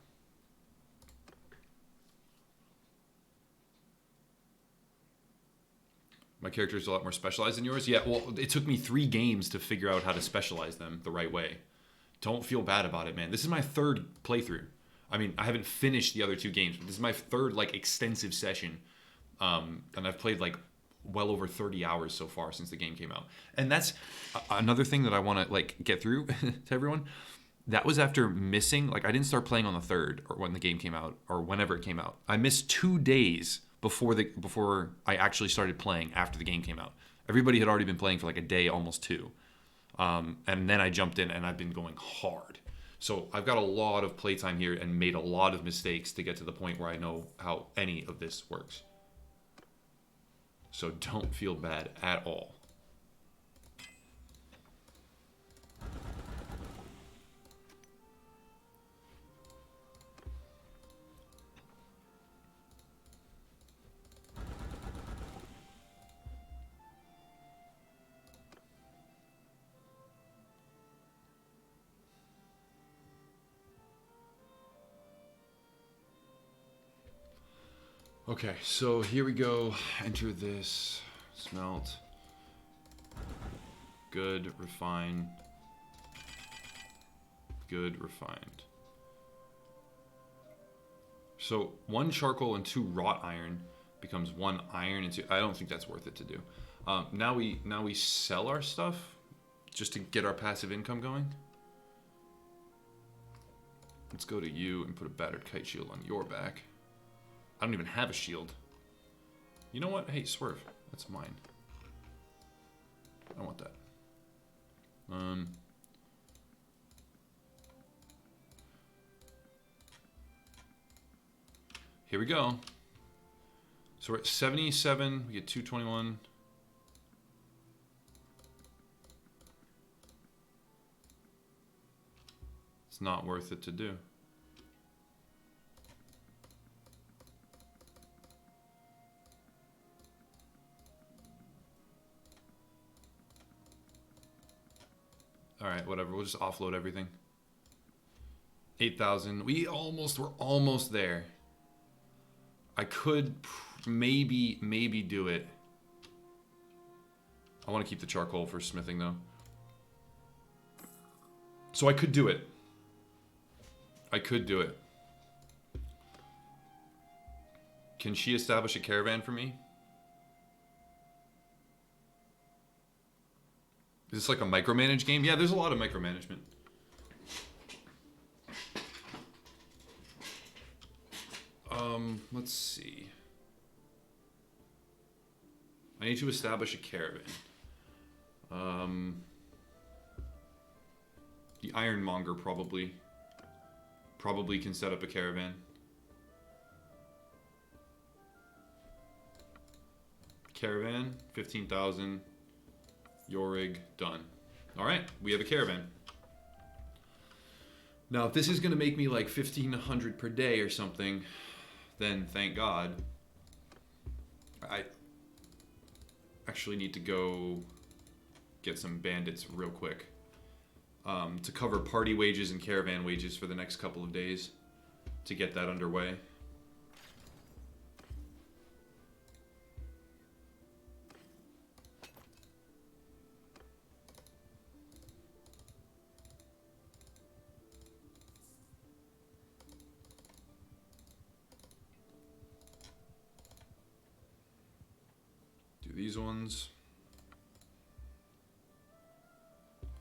My character is a lot more specialized than yours. Yeah, well, it took me 3 games to figure out how to specialize them the right way. Don't feel bad about it, man. This is my 3rd playthrough. I mean, I haven't finished the other 2 games, but this is my 3rd, like, extensive session. And I've played, like, well over 30 hours so far since the game came out. And that's another thing that I want to, like, get through to everyone. That was after missing, like, I didn't start playing on the 3rd or when the game came out or whenever it came out. I missed 2 days before I actually started playing after the game came out. Everybody had already been playing for like a day, almost 2. And then I jumped in and I've been going hard. So I've got a lot of playtime here and made a lot of mistakes to get to the point where I know how any of this works. So don't feel bad at all. Okay, so here we go. Enter this. Smelt. Good, refine. Good, refined. So 1 charcoal and 2 wrought iron becomes 1 iron and 2. I don't think that's worth it to do. Now we sell our stuff just to get our passive income going. Let's go to you and put a battered kite shield on your back. I don't even have a shield. You know what? Hey, swerve. That's mine. I want that. Here we go. So we're at 77. We get 221. It's not worth it to do. Alright, whatever. We'll just offload everything. 8,000. We're almost there. I could maybe do it. I want to keep the charcoal for smithing, though. So I could do it. I could do it. Can she establish a caravan for me? Is this like a micromanage game? Yeah, there's a lot of micromanagement. Let's see. I need to establish a caravan. The Ironmonger probably can set up a caravan. Caravan, 15,000. Yorig, done. All right, we have a caravan. Now, if this is going to make me like 1,500 per day or something, then thank God. I actually need to go get some bandits real quick to cover party wages and caravan wages for the next couple of days to get that underway. These ones.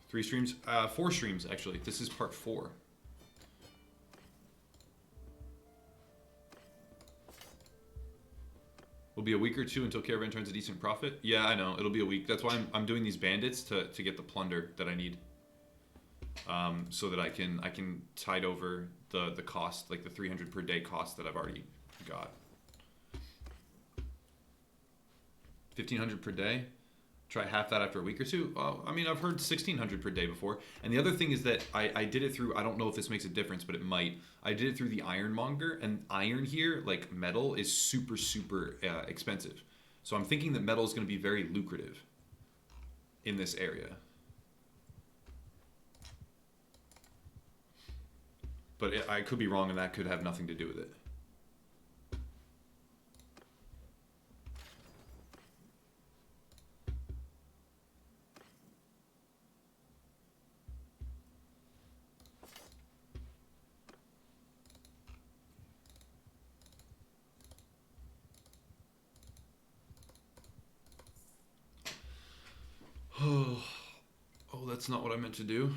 3 streams? 4 streams, actually. This is part 4. Will be a week or 2 until caravan turns a decent profit. Yeah, I know. It'll be a week. That's why I'm doing these bandits to get the plunder that I need. So that I can tide over the cost, like the 300 per day cost that I've already got. 1,500 per day. Try half that after a week or 2. I mean, I've heard 1,600 per day before. And the other thing is that I did it through, I don't know if this makes a difference, but it might. I did it through the Ironmonger, and iron here, like metal, is super, super expensive. So I'm thinking that metal is going to be very lucrative in this area. But I could be wrong, and that could have nothing to do with it. Oh, that's not what I meant to do.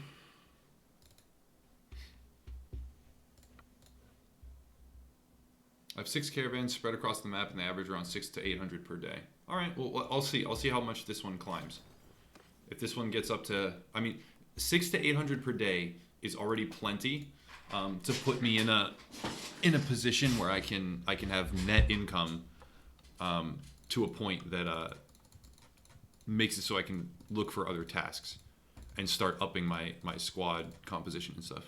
I have 6 caravans spread across the map, and they average around 600 to 800 per day. All right, well, I'll see. I'll see how much this one climbs. If this one gets up to, I mean, 600 to 800 per day is already plenty to put me in a position where I can have net income to a point that makes it so I can look for other tasks and start upping my squad composition and stuff.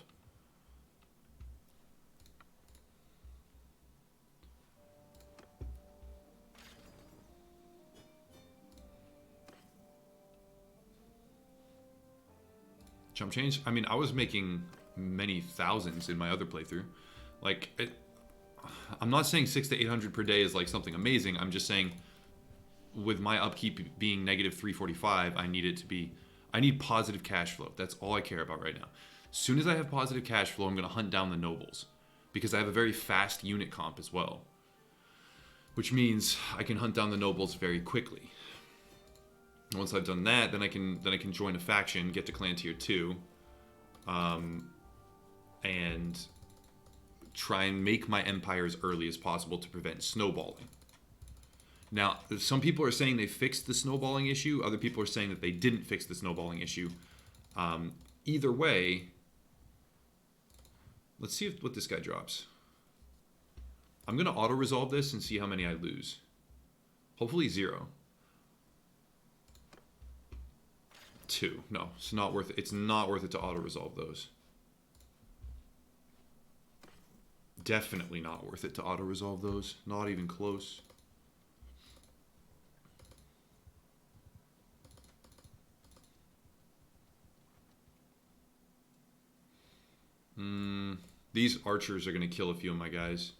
Jump change? I mean, I was making many thousands in my other playthrough. Like, I'm not saying 600 to 800 per day is like something amazing. I'm just saying with my upkeep being negative 345, I need positive cash flow. That's all I care about right now. As soon as I have positive cash flow, I'm going to hunt down the nobles because I have a very fast unit comp as well, which means I can hunt down the nobles very quickly. Once I've done that, then I can join a faction, get to clan tier 2, and try and make my empire as early as possible to prevent snowballing. Now, some people are saying they fixed the snowballing issue. Other people are saying that they didn't fix the snowballing issue. Either way, let's see what this guy drops. I'm going to auto-resolve this and see how many I lose. Hopefully 0. 2. No, it's not worth it. It's not worth it to auto-resolve those. Definitely not worth it to auto-resolve those. Not even close. These archers are going to kill a few of my guys.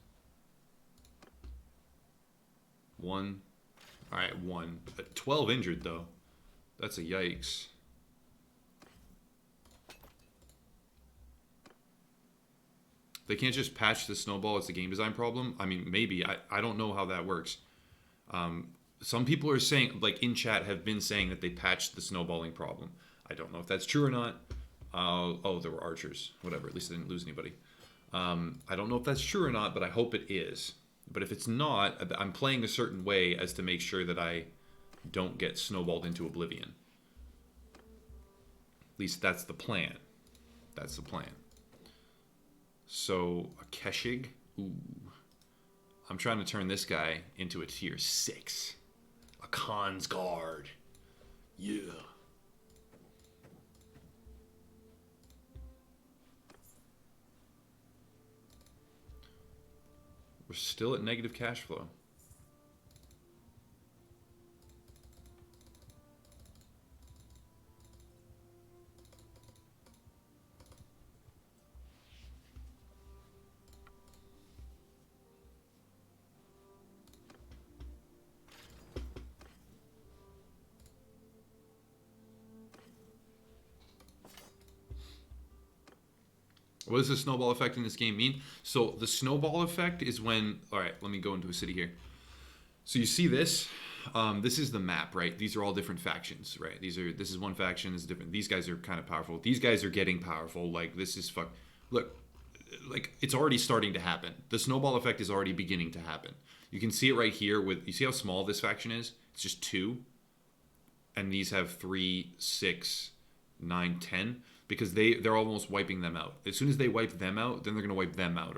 1. Alright, 1. 12 injured, though. That's a yikes. They can't just patch the snowball. It's a game design problem. I mean, maybe. I don't know how that works. Some people are saying, like in chat, have been saying that they patched the snowballing problem. I don't know if that's true or not. Oh, there were archers. Whatever. At least I didn't lose anybody. I don't know if that's true or not, but I hope it is. But if it's not, I'm playing a certain way as to make sure that I don't get snowballed into oblivion. At least that's the plan. That's the plan. So, a Keshig. Ooh. I'm trying to turn this guy into a tier 6. A Khan's Guard. Yeah. We're still at negative cash flow. What does the snowball effect in this game mean? So the snowball effect is when... Alright, let me go into a city here. So you see this? This is the map, right? These are all different factions, right? This is one faction, this is different. These guys are kind of powerful. These guys are getting powerful. Like, this is fuck... Look, like, it's already starting to happen. The snowball effect is already beginning to happen. You can see it right here with... You see how small this faction is? It's just 2. And these have 3, 6, 9, 10... Because they're almost wiping them out. As soon as they wipe them out, then they're going to wipe them out,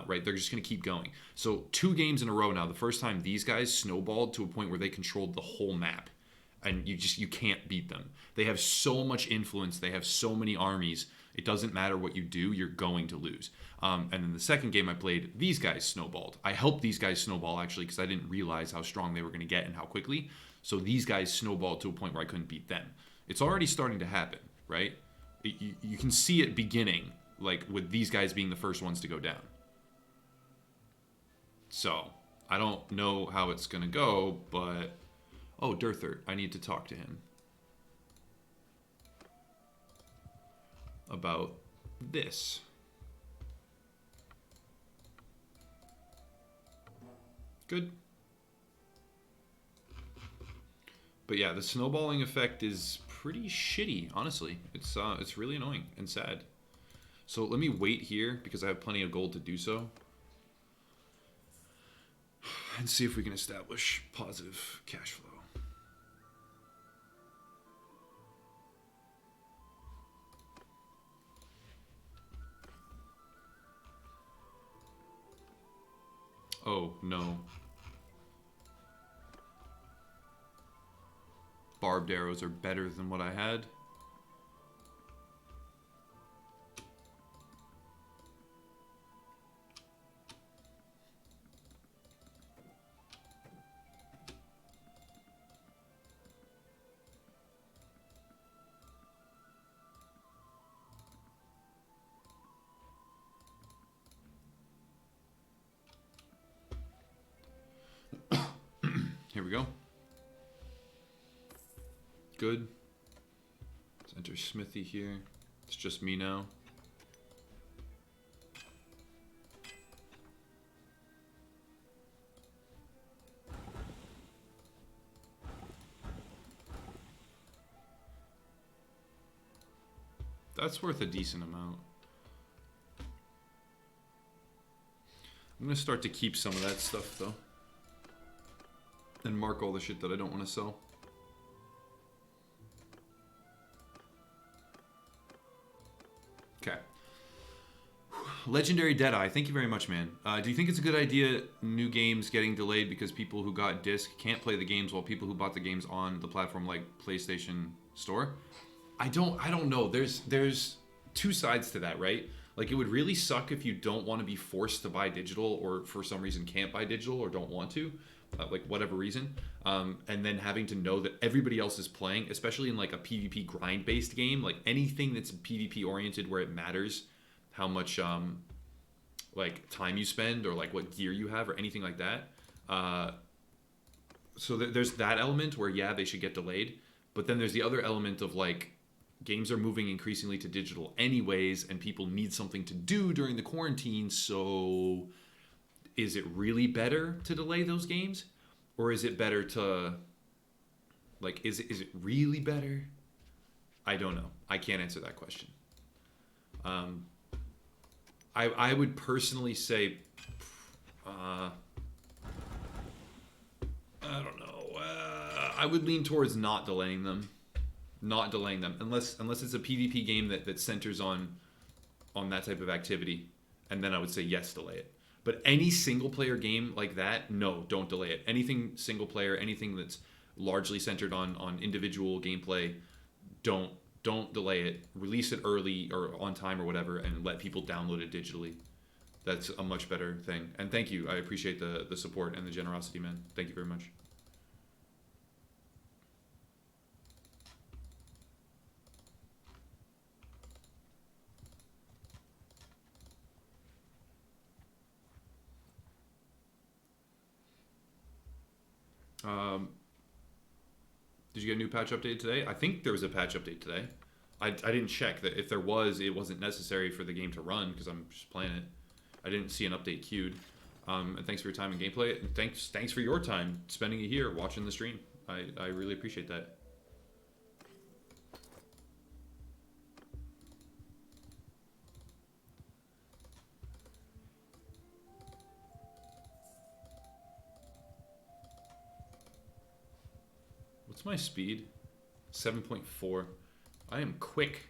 right? They're just going to keep going. So 2 games in a row now, the first time these guys snowballed to a point where they controlled the whole map. And you can't beat them. They have so much influence. They have so many armies. It doesn't matter what you do, you're going to lose. And then the second game I played, these guys snowballed. I helped these guys snowball, actually, because I didn't realize how strong they were going to get and how quickly. So these guys snowballed to a point where I couldn't beat them. It's already starting to happen, right? You can see it beginning, like with these guys being the first ones to go down. So, I don't know how it's going to go, but... Oh, Durthert, I need to talk to him about this. Good. But yeah, the snowballing effect is pretty shitty, honestly. It's really annoying and sad. So let me wait here because I have plenty of gold to do so. And see if we can establish positive cash flow. Oh, no. Barbed arrows are better than what I had. Here we go. Good. Let's enter Smithy here. It's just me now. That's worth a decent amount. I'm gonna start to keep some of that stuff though. And mark all the shit that I don't want to sell. Okay. Legendary Deadeye, thank you very much, man. Do you think it's a good idea new games getting delayed because people who got disc can't play the games while people who bought the games on the platform like PlayStation Store? I don't know. There's 2 sides to that, right? Like, it would really suck if you don't want to be forced to buy digital or for some reason can't buy digital or don't want to. Like whatever reason, and then having to know that everybody else is playing, especially in like a PvP grind based game, like anything that's PvP oriented where it matters how much like time you spend or like what gear you have or anything like that. So there's that element where yeah, they should get delayed, but then there's the other element of like games are moving increasingly to digital anyways, and people need something to do during the quarantine. So is it really better to delay those games? Or is it better to, like, is it really better? I don't know. I can't answer that question. I would personally say, I don't know. I would lean towards not delaying them. Not delaying them. Unless it's a PvP game that centers on that type of activity. And then I would say yes, delay it. But any single player game like that, no, don't delay it. Anything single player, anything that's largely centered on individual gameplay, don't delay it. Release it early or on time or whatever, and let people download it digitally. That's a much better thing. And thank you. I appreciate the support and the generosity, man. Thank you very much. Did you get a new patch update today? I think there was a patch update today. I didn't check that. If there was, it wasn't necessary for the game to run because I'm just playing it. I didn't see an update queued. And thanks for your time and gameplay. And thanks for your time spending it here watching the stream. I really appreciate that. What's my speed? 7.4. I am quick.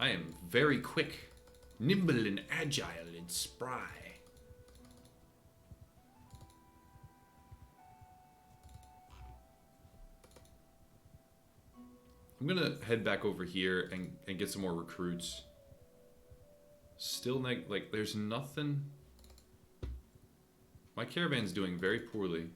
I am very quick. Nimble and agile and spry. I'm gonna head back over here and get some more recruits. Still, like, there's nothing. My caravan's doing very poorly.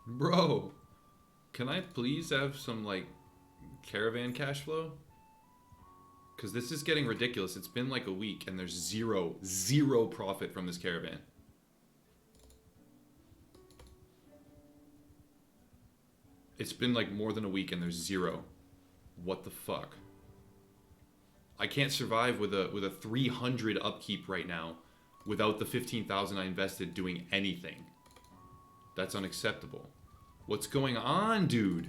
Bro, can I please have some, like, caravan cash flow? Because this is getting ridiculous. It's been like a week and there's zero profit from this caravan. It's been like more than a week and there's zero. What the fuck? I can't survive with a 300 upkeep right now without the 15,000 I invested doing anything. That's unacceptable. What's going on, dude?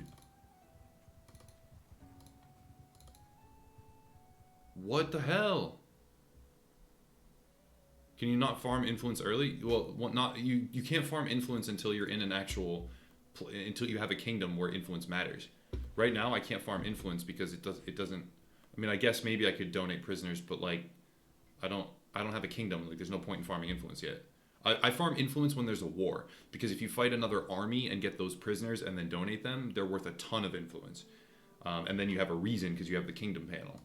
What the hell? Can you not farm influence early? Well, not you can't farm influence until you're in an actual until you have a kingdom where influence matters. Right now I can't farm influence because it doesn't. I mean, I guess maybe I could donate prisoners, but like I don't have a kingdom. Like there's no point in farming influence yet. I farm influence when there's a war, because if you fight another army and get those prisoners and then donate them, they're worth a ton of influence. And then you have a reason because you have the kingdom panel.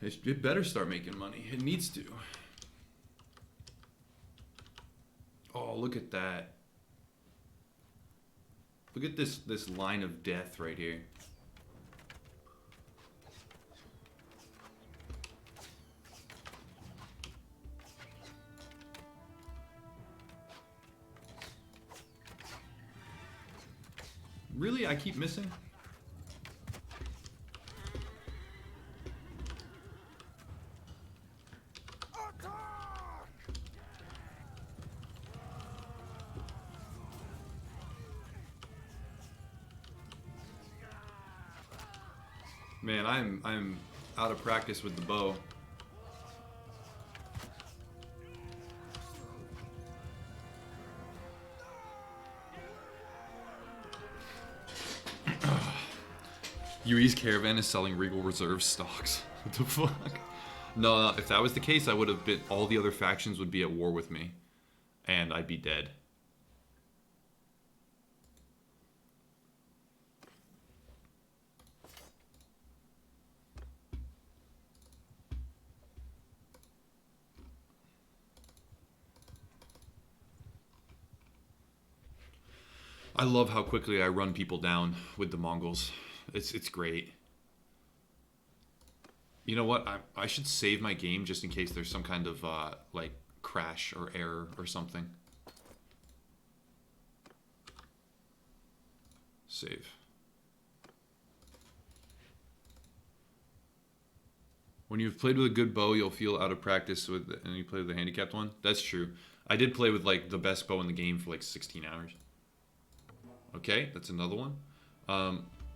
It better start making money. It needs to. Oh, look at that. Look at this line of death right here. Really? I keep missing? Man, I'm out of practice with the bow. UE's caravan is selling Regal Reserve stocks. What the fuck? No, if that was the case, I would have been. All the other factions would be at war with me, and I'd be dead. I love how quickly I run people down with the Mongols. It's great. You know what? I should save my game just in case there's some kind of like crash or error or something. Save. When you've played with a good bow, you'll feel out of practice with, and you play with the handicapped one. That's true. I did play with like the best bow in the game for like 16 hours. Okay, that's another one.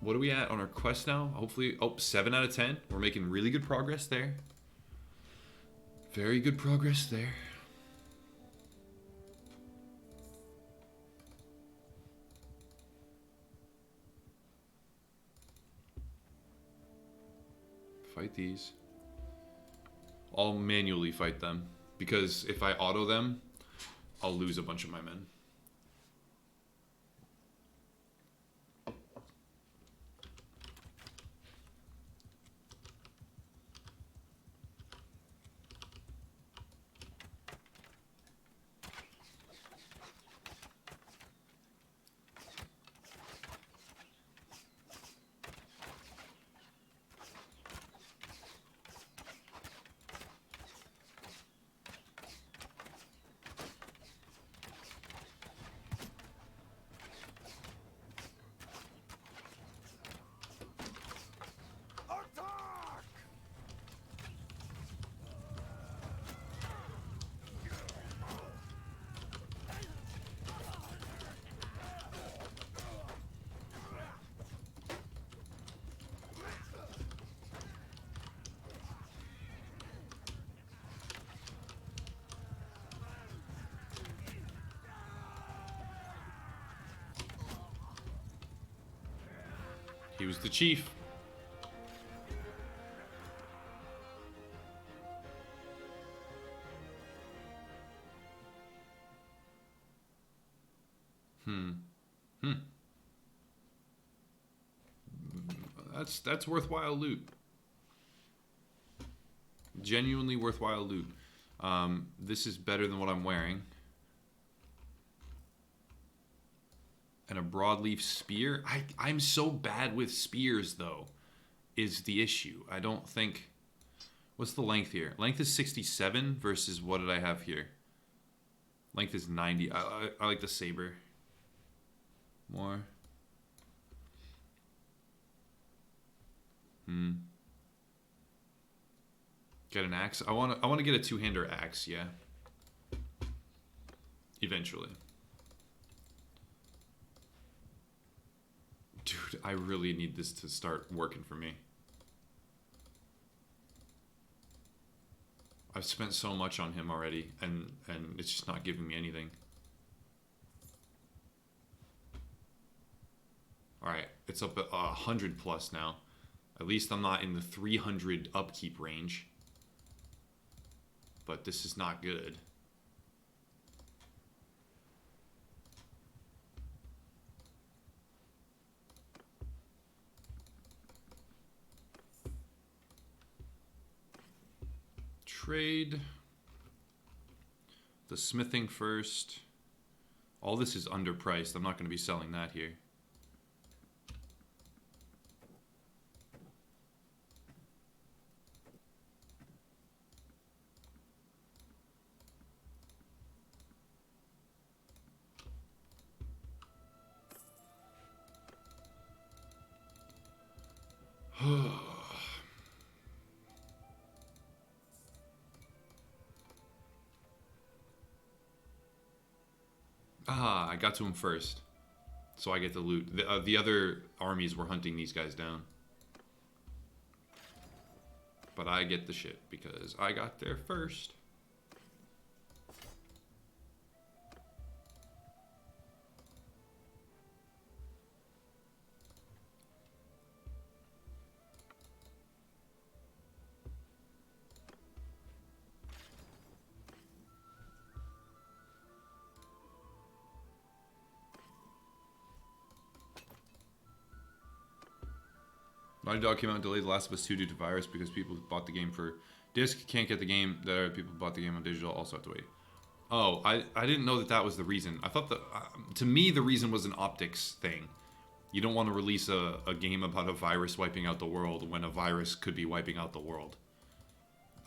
What are we at on our quest now? Hopefully, 7 out of 10. We're making really good progress there. Very good progress there. Fight these. I'll manually fight them, because if I auto them, I'll lose a bunch of my men. He was the chief. That's worthwhile loot. Genuinely worthwhile loot. This is better than what I'm wearing. And a broadleaf spear. I'm so bad with spears, though, is the issue. I don't think... What's the length here? Length is 67 versus what did I have here? Length is 90. I like the saber more. Get an axe. I want to get a two-hander axe, yeah. Eventually. Dude, I really need this to start working for me. I've spent so much on him already, and it's just not giving me anything. Alright, it's up at 100 plus now. At least I'm not in the 300 upkeep range. But this is not good. Trade. The smithing first. All this is underpriced. I'm not going to be selling that here. I got to him first, so I get the loot. The other armies were hunting these guys down, but I get the shit because I got there first. Naughty Dog came out and delayed The Last of Us 2 due to virus because people who bought the game for disc can't get the game that other people who bought the game on digital also have to wait. Oh, I didn't know that that was the reason. I thought that, to me, the reason was an optics thing. You don't want to release a game about a virus wiping out the world when a virus could be wiping out the world.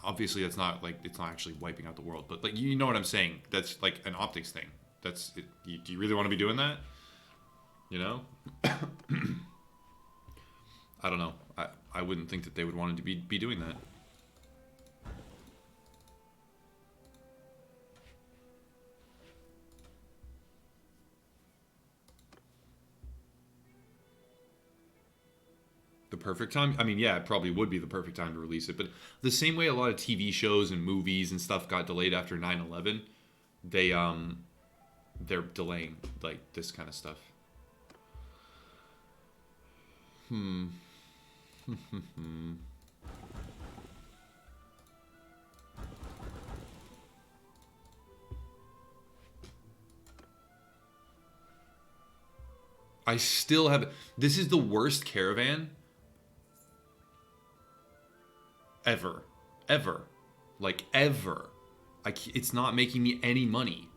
Obviously, that's not, like, it's not actually wiping out the world, but, like, you know what I'm saying. That's, like, an optics thing. That's, do you really want to be doing that? You know? I don't know. I wouldn't think that they would want to be doing that. The perfect time? I mean, yeah, it probably would be the perfect time to release it, but the same way a lot of TV shows and movies and stuff got delayed after 9/11, they're delaying, like, this kind of stuff. I still have, this is the worst caravan ever. Ever. Like, ever. It's not making me any money.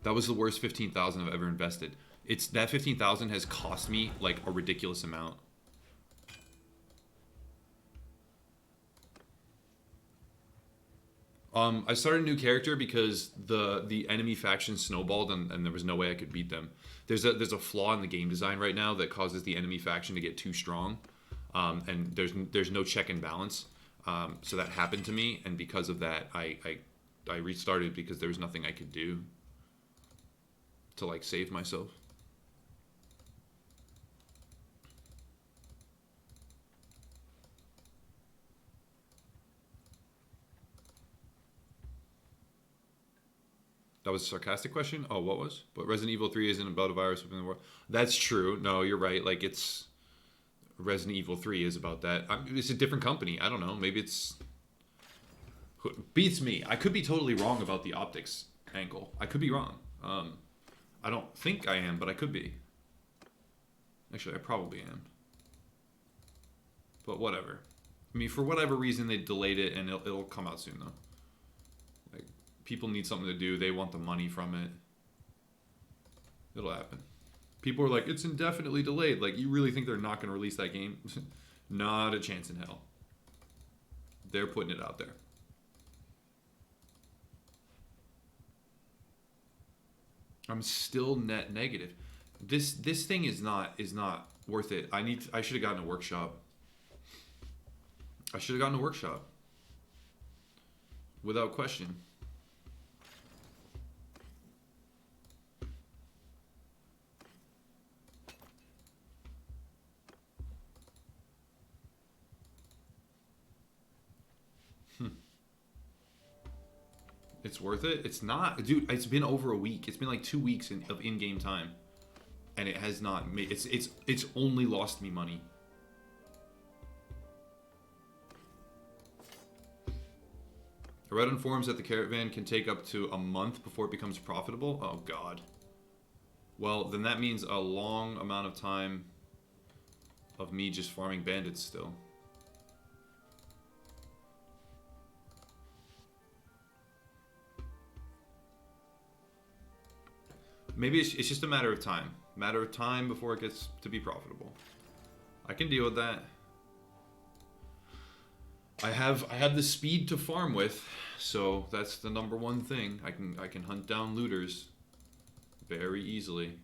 That was the worst 15,000 I've ever invested. That 15,000 has cost me, like, a ridiculous amount. I started a new character because the enemy faction snowballed and there was no way I could beat them. There's a flaw in the game design right now that causes the enemy faction to get too strong, and there's no check and balance. So that happened to me, and because of that, I restarted because there was nothing I could do to, like, save myself. That was a sarcastic question? Oh, what was? But Resident Evil 3 isn't about a virus within the world. That's true. No, you're right. Like, it's... Resident Evil 3 is about that. It's a different company. I don't know. Maybe it's... Beats me. I could be totally wrong about the optics angle. I could be wrong. I don't think I am, but I could be. Actually, I probably am. But whatever. I mean, for whatever reason, they delayed it, and it'll come out soon, though. Like, people need something to do. They want the money from it. It'll happen. People are like, it's indefinitely delayed. Like, you really think they're not going to release that game? Not a chance in hell. They're putting it out there. I'm still net negative. This thing is not worth it. I should have gotten a workshop. I should have gotten a workshop. Without question. It's worth it? It's not. Dude, it's been over a week. It's been like 2 weeks of in-game time. And it has not made... It's only lost me money. I read on forums that the caravan can take up to a month before it becomes profitable. Oh, God. Well, then that means a long amount of time of me just farming bandits still. Maybe it's just a matter of time. Matter of time before it gets to be profitable. I can deal with that. I have the speed to farm with, so that's the number one thing. I can hunt down looters very easily.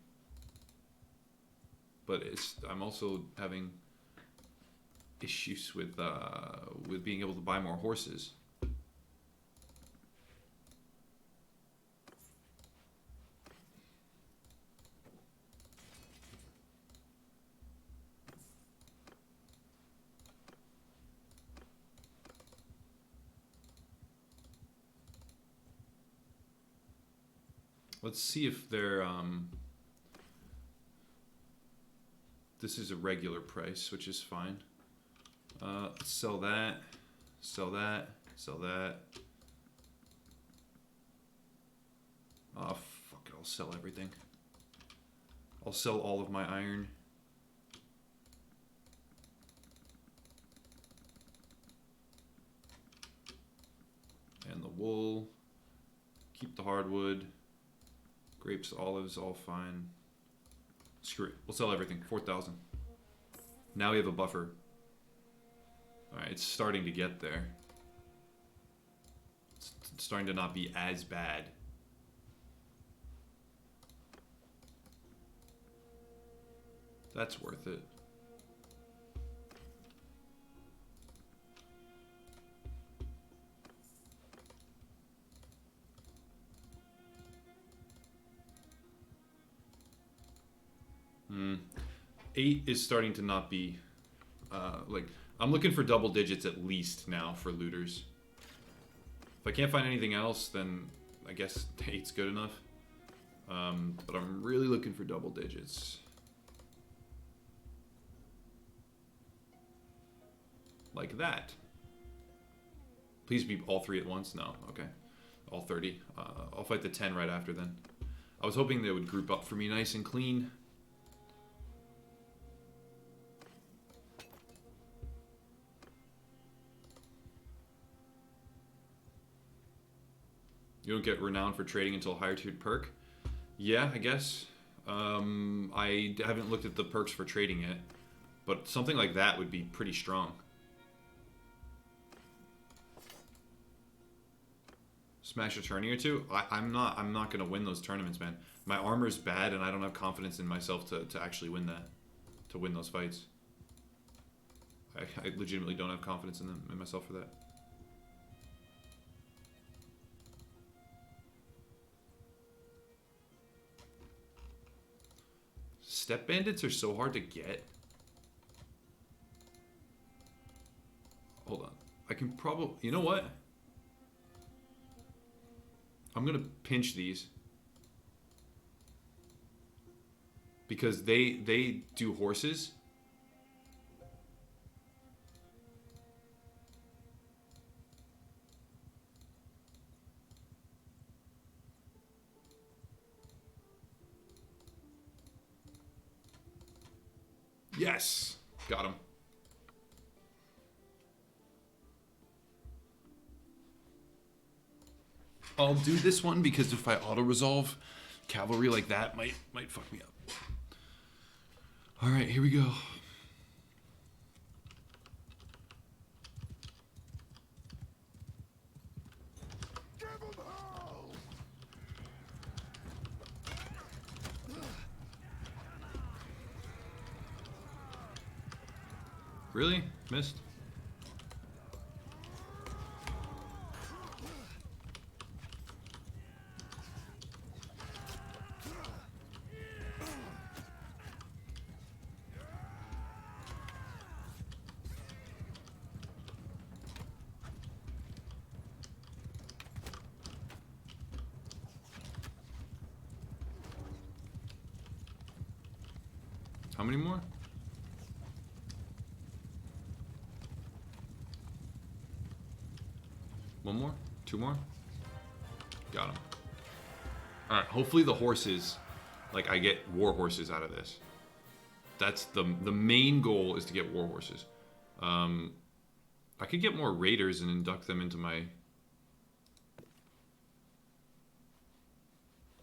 But I'm also having issues with being able to buy more horses. Let's see if they're, this is a regular price, which is fine. Sell that, sell that, sell that. Oh, fuck it, I'll sell everything. I'll sell all of my iron. wool. Keep the hardwood. Grapes, olives, all fine. Screw it. We'll sell everything. 4,000. Now we have a buffer. Alright, it's starting to get there. It's starting to not be as bad. That's worth it. Hmm. 8 is starting to not be like, I'm looking for double digits at least now for looters. If I can't find anything else, then I guess 8's good enough. But I'm really looking for double digits. Like that. Please be all 3 at once? No, okay. All 30. I'll fight the 10 right after then. I was hoping they would group up for me nice and clean. You don't get renowned for trading until higher tiered perk? Yeah, I guess. I haven't looked at the perks for trading yet, but something like that would be pretty strong. Smash a tourney or two? I'm not gonna win those tournaments, man. My armor's bad and I don't have confidence in myself to actually win that. To win those fights. I legitimately don't have confidence in myself for that. Step bandits are so hard to get. Hold on. I can probably... You know what? I'm gonna pinch these. Because they do horses. Yes! Got him. I'll do this one because if I auto-resolve, cavalry like that might fuck me up. Alright, here we go. Really? Missed? How many more? One more? 2 more? Got him. Alright, hopefully the horses, like I get war horses out of this. That's the main goal is to get war horses. I could get more raiders and induct them into my...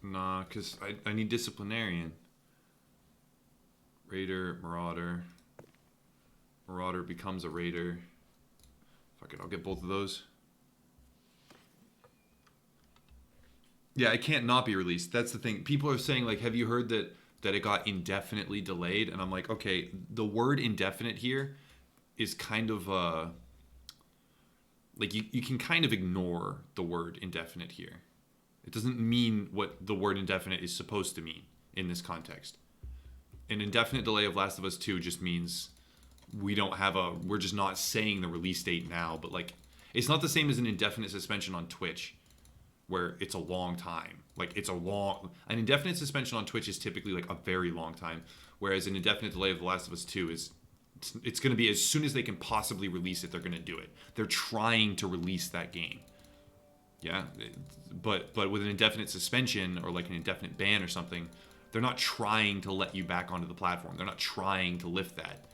Nah, because I need disciplinarian. Raider, marauder. Marauder becomes a raider. Fuck it, I'll get both of those. Yeah, it can't not be released. That's the thing. People are saying, like, have you heard that it got indefinitely delayed? And I'm like, okay, the word indefinite here is kind of, like, you can kind of ignore the word indefinite here. It doesn't mean what the word indefinite is supposed to mean in this context. An indefinite delay of Last of Us 2 just means we're just not saying the release date now, but, like, it's not the same as an indefinite suspension on Twitch, where it's a long time. Like, an indefinite suspension on Twitch is typically, like, a very long time, whereas an indefinite delay of The Last of Us 2 is, it's going to be as soon as they can possibly release it, they're going to do it. They're trying to release that game. Yeah? But with an indefinite suspension, or, like, an indefinite ban or something, they're not trying to let you back onto the platform. They're not trying to lift that.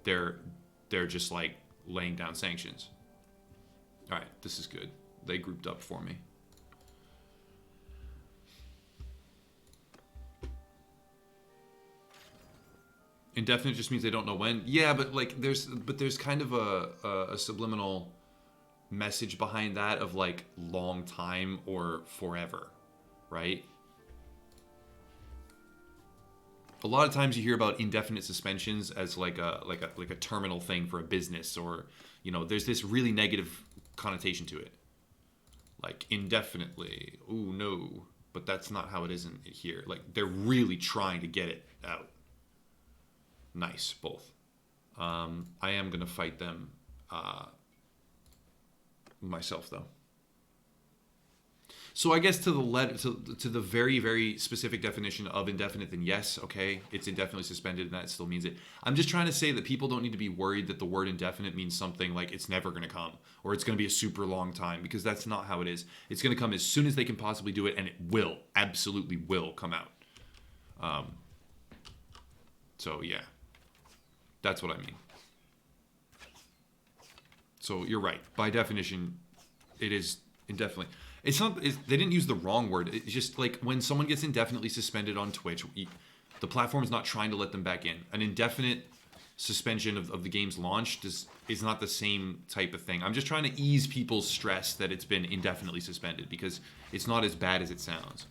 They're just, like, laying down sanctions. Alright, this is good. They grouped up for me. Indefinite just means they don't know when. Yeah, but like there's kind of a subliminal message behind that of like long time or forever, right? A lot of times you hear about indefinite suspensions as like a terminal thing for a business, or you know, there's this really negative connotation to it. Like indefinitely. Ooh, no. But that's not how it is in here. Like they're really trying to get it out. Nice, both. I am going to fight them myself, though. So I guess to the very, very specific definition of indefinite, then yes, okay, it's indefinitely suspended, and that still means it. I'm just trying to say that people don't need to be worried that the word indefinite means something like it's never going to come, or it's going to be a super long time, because that's not how it is. It's going to come as soon as they can possibly do it, and it will, absolutely will come out. So yeah. That's what I mean. So you're right. By definition, it is indefinitely. It's not. They didn't use the wrong word. It's just like when someone gets indefinitely suspended on Twitch, the platform is not trying to let them back in. An indefinite suspension of the game's launch is not the same type of thing. I'm just trying to ease people's stress that it's been indefinitely suspended, because it's not as bad as it sounds.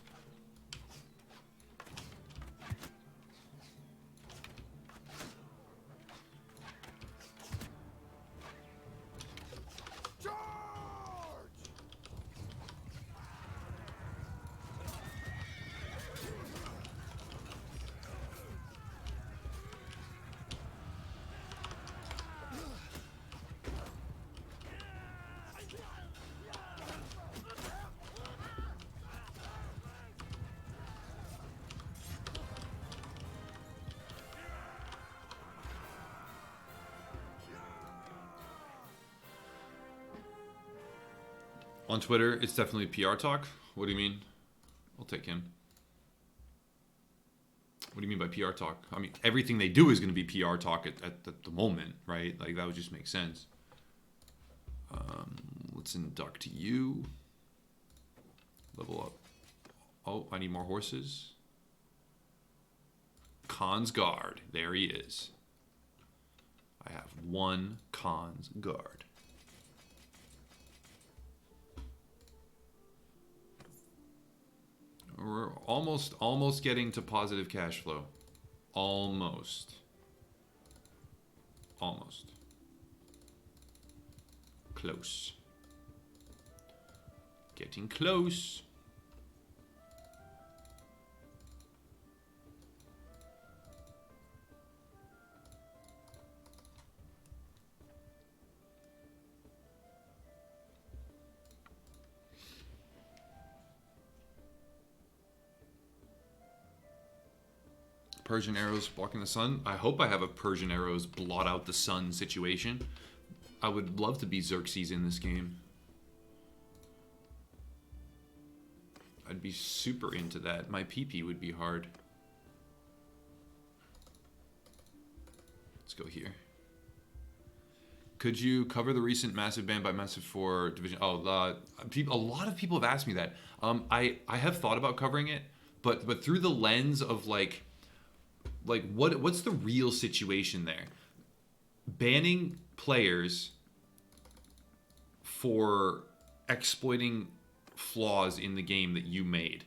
On Twitter, it's definitely PR talk. What do you mean? I'll take him. What do you mean by PR talk? I mean, everything they do is going to be PR talk at the moment, right? Like, that would just make sense. Let's induct you. Level up. Oh, I need more horses. Khan's Guard. There he is. I have one Khan's Guard. We're almost getting to positive cash flow. Almost. Close. Getting close. Persian arrows blocking the sun. I hope I have a Persian arrows blot out the sun situation. I would love to be Xerxes in this game. I'd be super into that. My PP would be hard. Let's go here. Could you cover the recent massive ban by Massive 4 Division? Oh, a lot of people have asked me that. I have thought about covering it, but through the lens of like what's the real situation there? Banning players for exploiting flaws in the game that you made.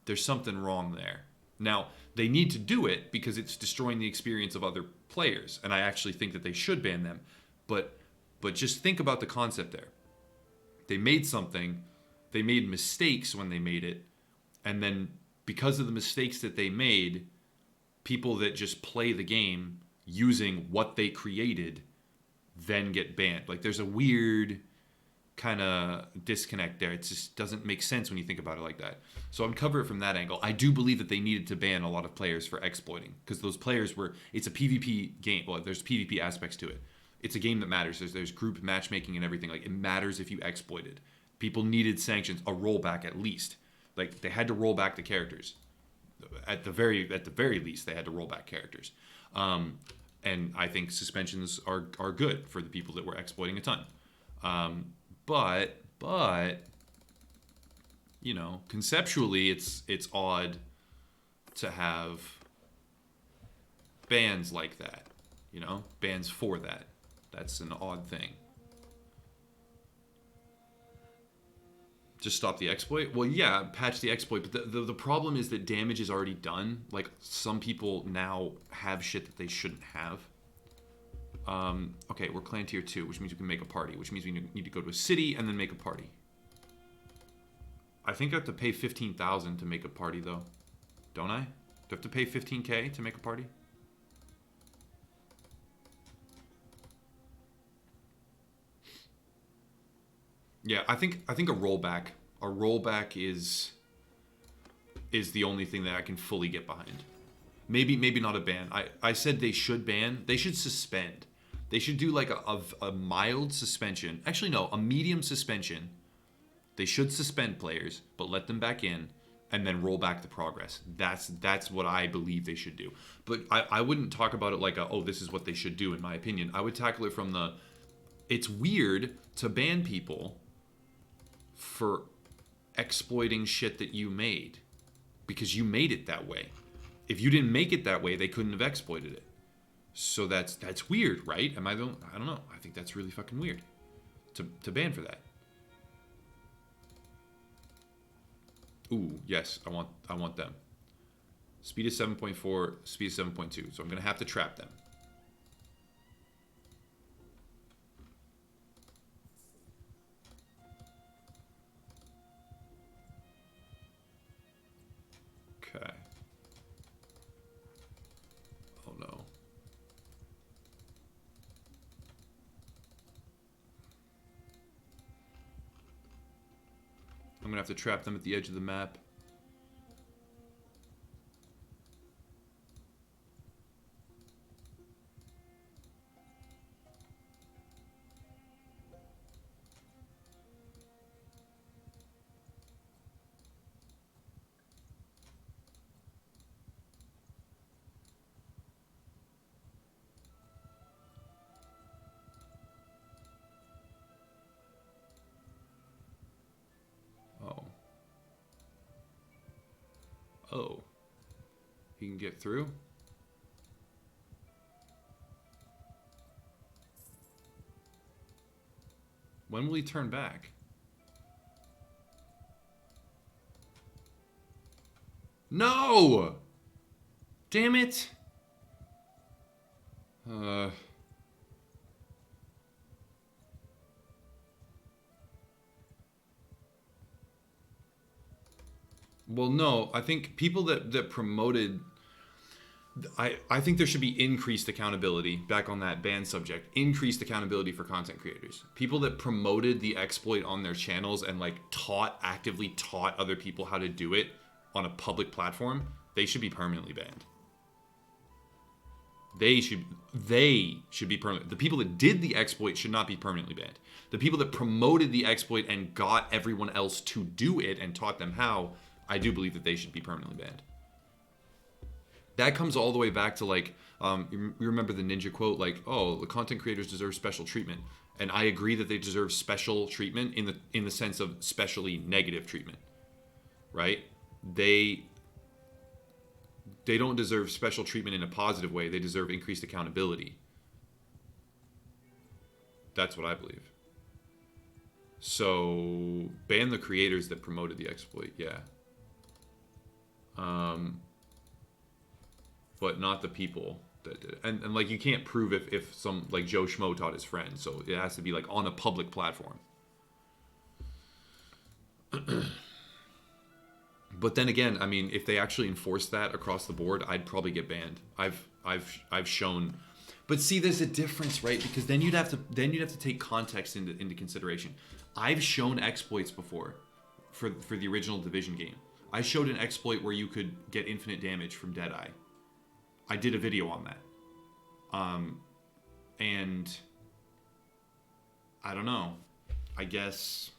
There's something wrong there. Now, they need to do it because it's destroying the experience of other players, and I actually think that they should ban them. But just think about the concept there. They made something, they made mistakes when they made it, and then because of the mistakes that they made, people that just play the game using what they created then get banned. Like, there's a weird kind of disconnect there. It just doesn't make sense when you think about it like that. So I'm cover it from that angle. I do believe that they needed to ban a lot of players for exploiting, because those players it's a PvP game. Well, there's PvP aspects to it. It's a game that matters. There's group matchmaking and everything. Like, it matters if you exploited. People needed sanctions, a rollback at least. Like, they had to roll back the characters. At the very least, they had to roll back characters. And I think suspensions are good for the people that were exploiting a ton. But But, you know, conceptually, it's odd to have bans like that. You know, bans for that. That's an odd thing. Just stop the exploit? Well, yeah, patch the exploit, but the problem is that damage is already done. Like, some people now have shit that they shouldn't have. Okay, we're clan tier 2, which means we can make a party, which means we need to go to a city and then make a party. I think I have to pay 15,000 to make a party, though. Don't I? Do I have to pay 15k to make a party? Yeah, I think a rollback. A rollback is the only thing that I can fully get behind. Maybe not a ban. I said they should ban. They should suspend. They should do like a mild suspension. Actually, no, a medium suspension. They should suspend players, but let them back in, and then roll back the progress. That's what I believe they should do. But I wouldn't talk about it like oh, this is what they should do, in my opinion. I would tackle it from the, it's weird to ban people for exploiting shit that you made, because you made it that way. If you didn't make it that way, they couldn't have exploited it. So that's weird, right? I don't know. I think that's really fucking weird to ban for that. Ooh, yes, I want them. Speed is 7.4, speed is 7.2. So I'm gonna have to trap them. Okay. Oh no. I'm gonna have to trap them at the edge of the map. Oh. He can get through? When will he turn back? No! Damn it! Well, no, I think people that promoted... I think there should be increased accountability, back on that ban subject, increased accountability for content creators. People that promoted the exploit on their channels and like actively taught other people how to do it on a public platform, they should be permanently banned. They should be permanent. The people that did the exploit should not be permanently banned. The people that promoted the exploit and got everyone else to do it and taught them how, I do believe that they should be permanently banned. That comes all the way back to like, you remember the ninja quote, like, oh, the content creators deserve special treatment. And I agree that they deserve special treatment in the sense of specially negative treatment, right? They don't deserve special treatment in a positive way. They deserve increased accountability. That's what I believe. So ban the creators that promoted the exploit, yeah. But not the people that did it. And like, you can't prove if some, like, Joe Schmo taught his friend, so it has to be like on a public platform. But then again, I mean, if they actually enforce that across the board, I'd probably get banned. I've shown, but see, there's a difference, right? Because then you'd have to take context into consideration. I've shown exploits before for the original Division game. I showed an exploit where you could get infinite damage from Deadeye. I did a video on that. And I don't know. I guess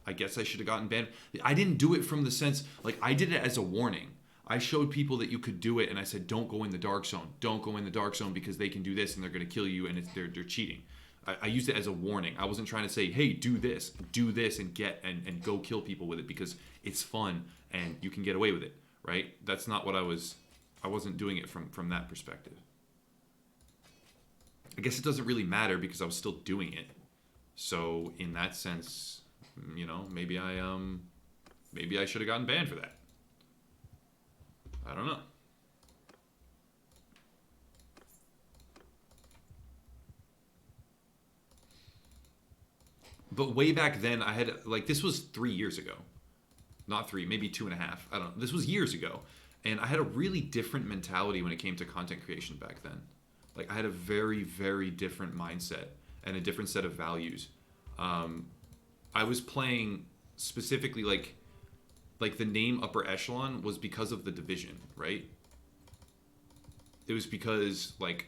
I should have gotten banned. I didn't do it from the sense, like, I did it as a warning. I showed people that you could do it, and I said, don't go in the dark zone. Don't go in the dark zone because they can do this and they're going to kill you and they're cheating. I used it as a warning. I wasn't trying to say, hey, do this, and get and go kill people with it because it's fun and you can get away with it, right? That's not what I wasn't doing it from that perspective. I guess it doesn't really matter because I was still doing it. So in that sense, you know, maybe I should have gotten banned for that. I don't know. But way back then, I had, like, this was 3 years ago. Not 3, maybe 2.5. I don't know. This was years ago. And I had a really different mentality when it came to content creation back then. Like, I had a very, very different mindset and a different set of values. I was playing specifically, like the name Upper Echelon was because of the division, right? It was because, like,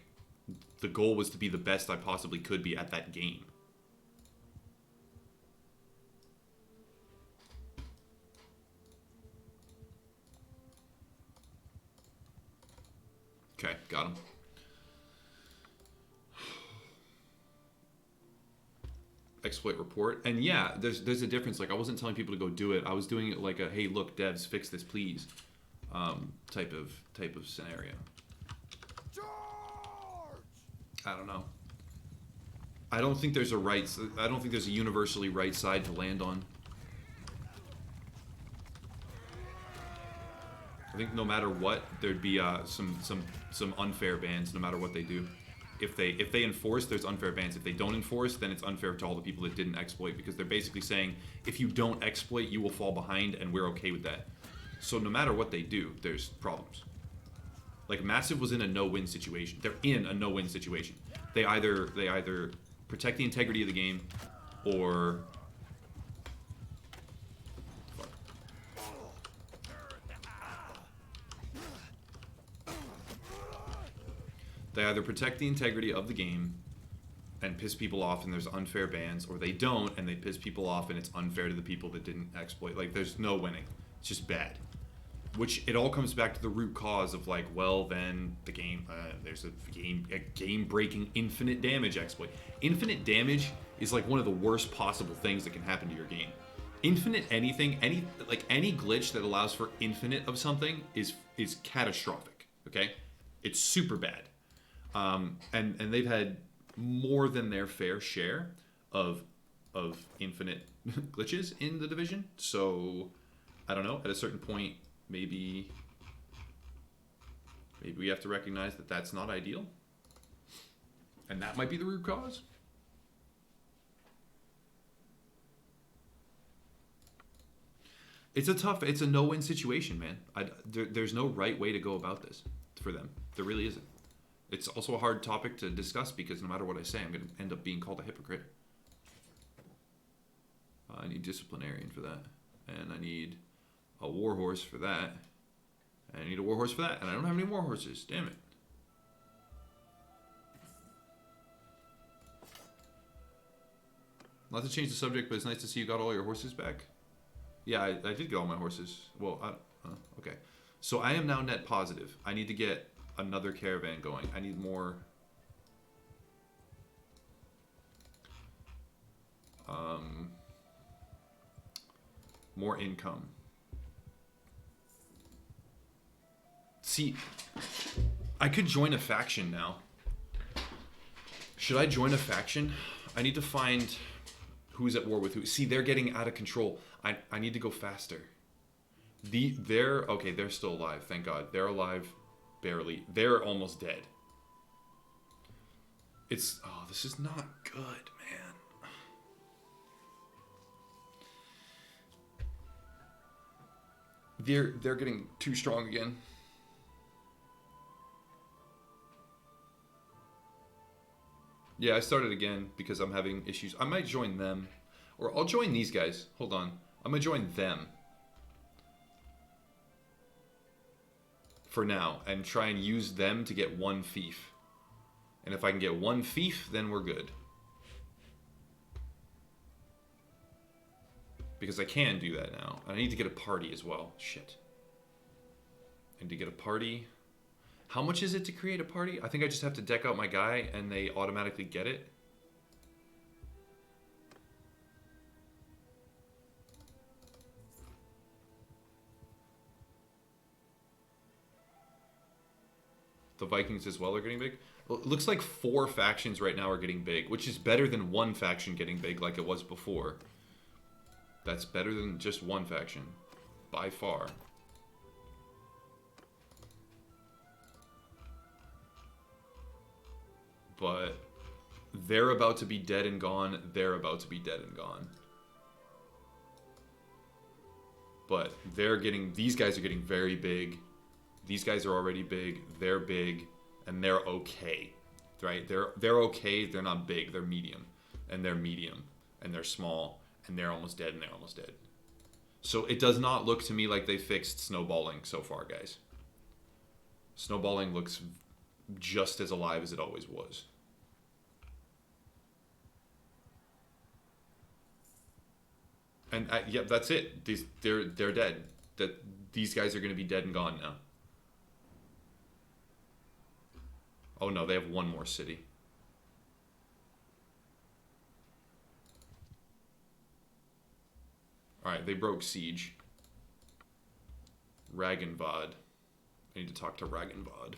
the goal was to be the best I possibly could be at that game. Okay, got him. Exploit report. And yeah, there's a difference. Like, I wasn't telling people to go do it. I was doing it like a, hey, look, devs, fix this, please, type of scenario. I don't know. I don't think there's a universally right side to land on. I think no matter what, there'd be some unfair bans no matter what they do. If they enforce, there's unfair bans. If they don't enforce, then it's unfair to all the people that didn't exploit, because they're basically saying, if you don't exploit, you will fall behind, and we're okay with that. So no matter what they do, there's problems. Like, Massive was in a no-win situation. They're in a no-win situation. They either protect the integrity of the game, or they either protect the integrity of the game and piss people off and there's unfair bans, or they don't and they piss people off and it's unfair to the people that didn't exploit. Like, there's no winning. It's just bad. Which, it all comes back to the root cause of, like, well, then the game, there's a game-breaking infinite damage exploit. Infinite damage is, like, one of the worst possible things that can happen to your game. Infinite anything, any glitch that allows for infinite of something is catastrophic, okay? It's super bad. And they've had more than their fair share of infinite glitches in the division. So I don't know. At a certain point, maybe we have to recognize that that's not ideal, and that might be the root cause. It's a no-win situation, man. There's no right way to go about this for them. There really isn't. It's also a hard topic to discuss because no matter what I say, I'm going to end up being called a hypocrite. I need disciplinarian for that. And I need a warhorse for that. And I need a warhorse for that. And I don't have any warhorses. Damn it. Not to change the subject, but it's nice to see you got all your horses back. Yeah, I did get all my horses. Well, okay. So I am now net positive. I need to get another caravan going. I need more income. See, I could join a faction now. Should I join a faction? I need to find who's at war with who. See, they're getting out of control. I need to go faster. They're still alive, thank God. They're alive. Barely. They're almost dead. This is not good, man. They're getting too strong again. Yeah, I started again because I'm having issues. I might join them, or I'll join these guys. Hold on. I'm gonna join them for now and try and use them to get one fief. And if I can get one fief, then we're good. Because I can do that now. And I need to get a party as well. Shit. I need to get a party. How much is it to create a party? I think I just have to deck out my guy and they automatically get it. The Vikings as well are getting big. Well, it looks like 4 factions right now are getting big, which is better than 1 faction getting big like it was before. That's better than just 1 faction. By far. But they're about to be dead and gone. They're about to be dead and gone. But they're getting... These guys are getting very big. These guys are already big. They're big. And they're okay. Right? They're okay. They're not big. They're medium. And they're medium. And they're small. And they're almost dead. And they're almost dead. So it does not look to me like they fixed snowballing so far, guys. Snowballing looks just as alive as it always was. And yeah, that's it. They're dead. These guys are going to be dead and gone now. Oh no, they have 1 more city. Alright, they broke siege. Ragenvad. I need to talk to Ragenvad.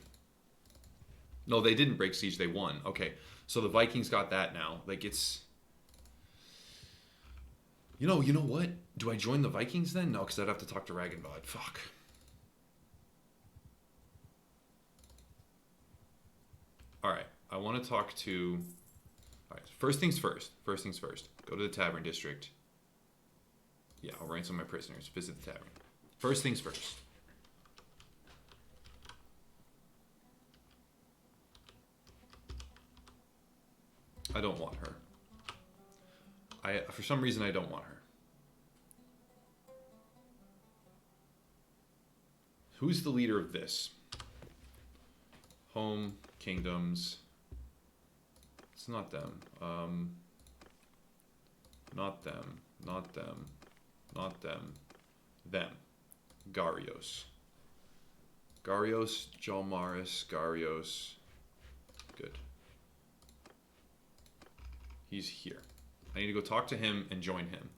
No, they didn't break siege, they won. Okay, so the Vikings got that now. Like, it's... You know what? Do I join the Vikings then? No, because I'd have to talk to Ragenvad. Fuck. Alright, I want to talk to... Alright, first things first. First things first. Go to the Tavern District. Yeah, I'll ransom my prisoners. Visit the tavern. First things first. I don't want her. For some reason, I don't want her. Who's the leader of this? Home, kingdoms. It's not them. Not them. Not them. Not them. Them. Garios. Garios, Jalmaris, Garios. Good. He's here. I need to go talk to him and join him.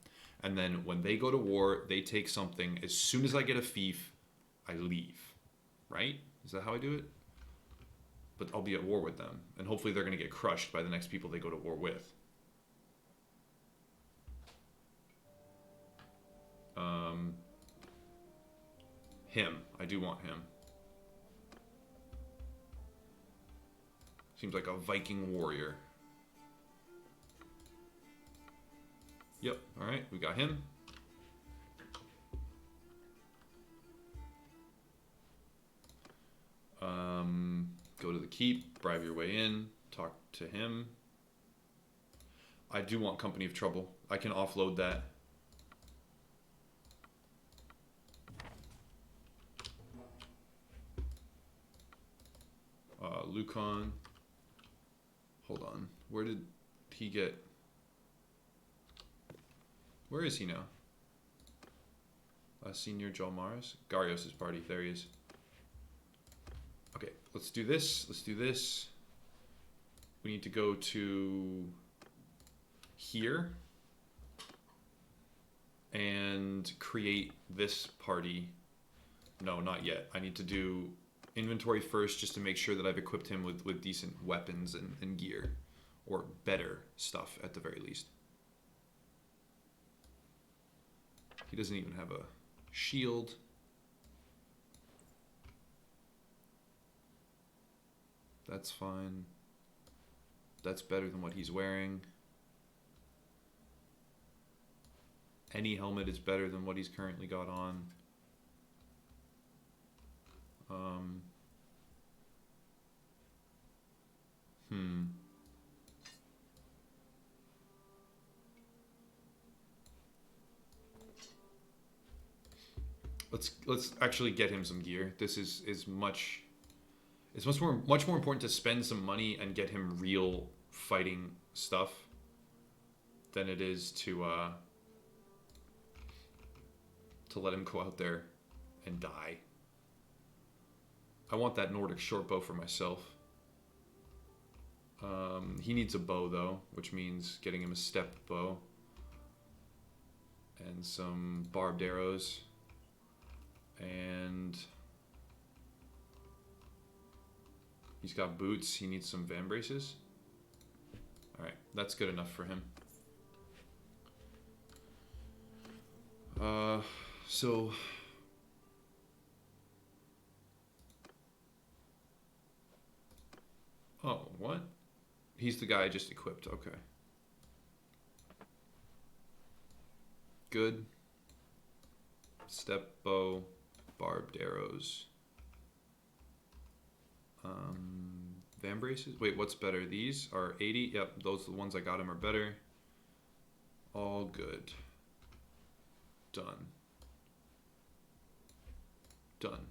And then when they go to war, they take something. As soon as I get a fief, I leave. Right? Is that how I do it? But I'll be at war with them. And hopefully they're going to get crushed by the next people they go to war with. Him. I do want him. Seems like a Viking warrior. Yep. Alright, we got him. Go to the keep, bribe your way in, talk to him. I do want Company of Trouble. I can offload that. Lucon. Hold on. Where did he get... Where is he now? Senior Jalmaris? Garios' party. There he is. Okay, let's do this. Let's do this. We need to go to here and create this party. No, not yet. I need to do inventory first just to make sure that I've equipped him with decent weapons and gear. Or better stuff at the very least. He doesn't even have a shield. That's fine. That's better than what he's wearing. Any helmet is better than what he's currently got on. Let's actually get him some gear. This is much. It's much more important to spend some money and get him real fighting stuff than it is to let him go out there and die. I want that Nordic shortbow for myself. He needs a bow though, which means getting him a stepped bow and some barbed arrows and He's got boots. He needs some van braces. Alright, that's good enough for him. So... Oh, what? He's the guy I just equipped. Okay. Good. Step bow. Barbed arrows. Van braces? Wait, what's better? These are 80. Yep, those are the ones I got him are better. All good. Done. Done.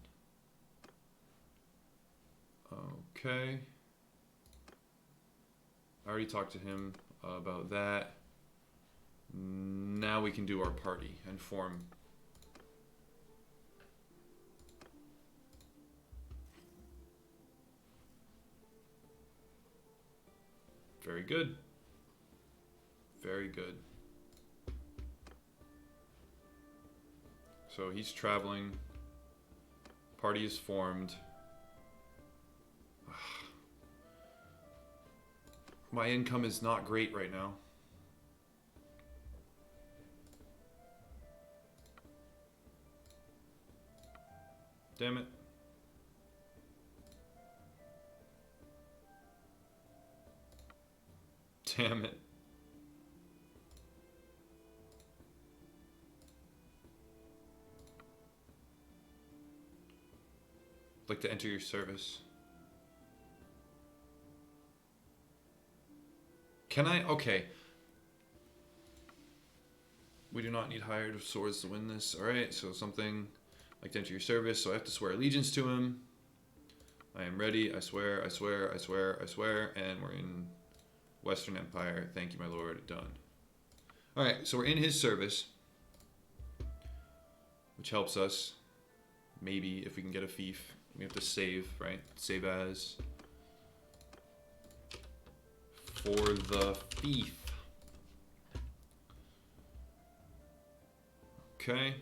Okay. I already talked to him about that. Now we can do our party and form. Very good. Very good. So he's traveling. Party is formed. My income is not great right now. Damn it. Damn it. I'd like to enter your service. Can I? Okay. We do not need hired swords to win this. Alright, so something like to enter your service, so I have to swear allegiance to him. I am ready. I swear, I swear, I swear, I swear, and we're in Western Empire. Thank you, my lord. Done. Alright, so we're in his service, which helps us. Maybe if we can get a fief. We have to save, right? Save as. For the fief. Okay.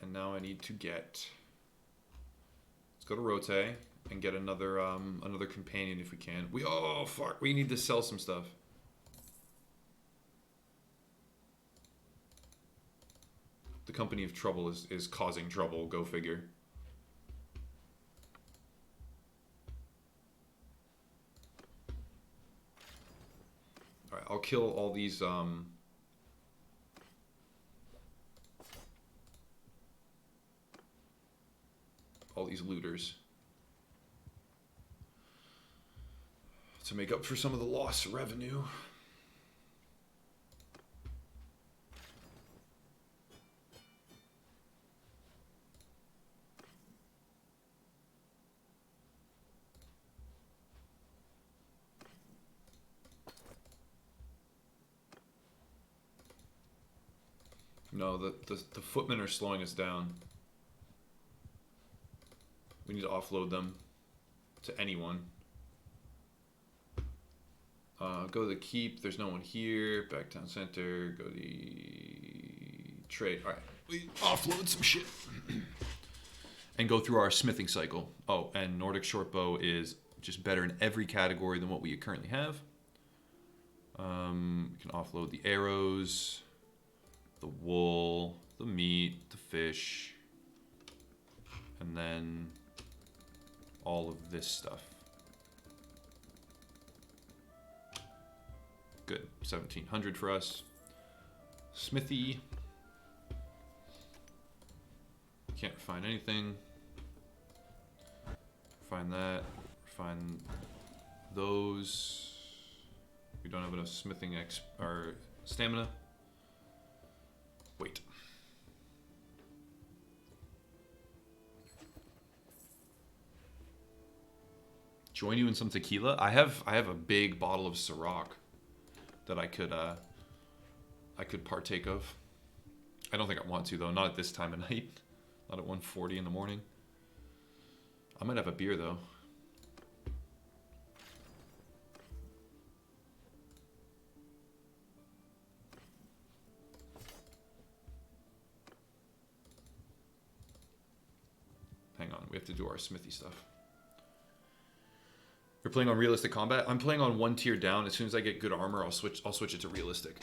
And now I need to get. Let's go to Rote and get another another companion if we can. Oh fuck! We need to sell some stuff. The Company of Trouble is causing trouble. Go figure. All right, I'll kill all these. All these looters to make up for some of the lost revenue. No, the footmen are slowing us down. We need to offload them to anyone. Go to the keep. There's no one here. Back town center. Go to the trade. All right, we offload some shit and go through our smithing cycle. Oh, and Nordic shortbow is just better in every category than what we currently have. We can offload the arrows, the wool, the meat, the fish, and then all of this stuff. Good, 1,700 for us. Smithy. Can't find anything. Find that. Find those. We don't have enough smithing or stamina. Wait. Join you in some tequila? I have a big bottle of Ciroc that I could partake of. I don't think I want to though, not at this time of night. Not at 1:40 in the morning. I might have a beer though. Hang on, We have to do our smithy stuff. You're playing on realistic combat? I'm playing on 1 tier down. As soon as I get good armor, I'll switch it to realistic.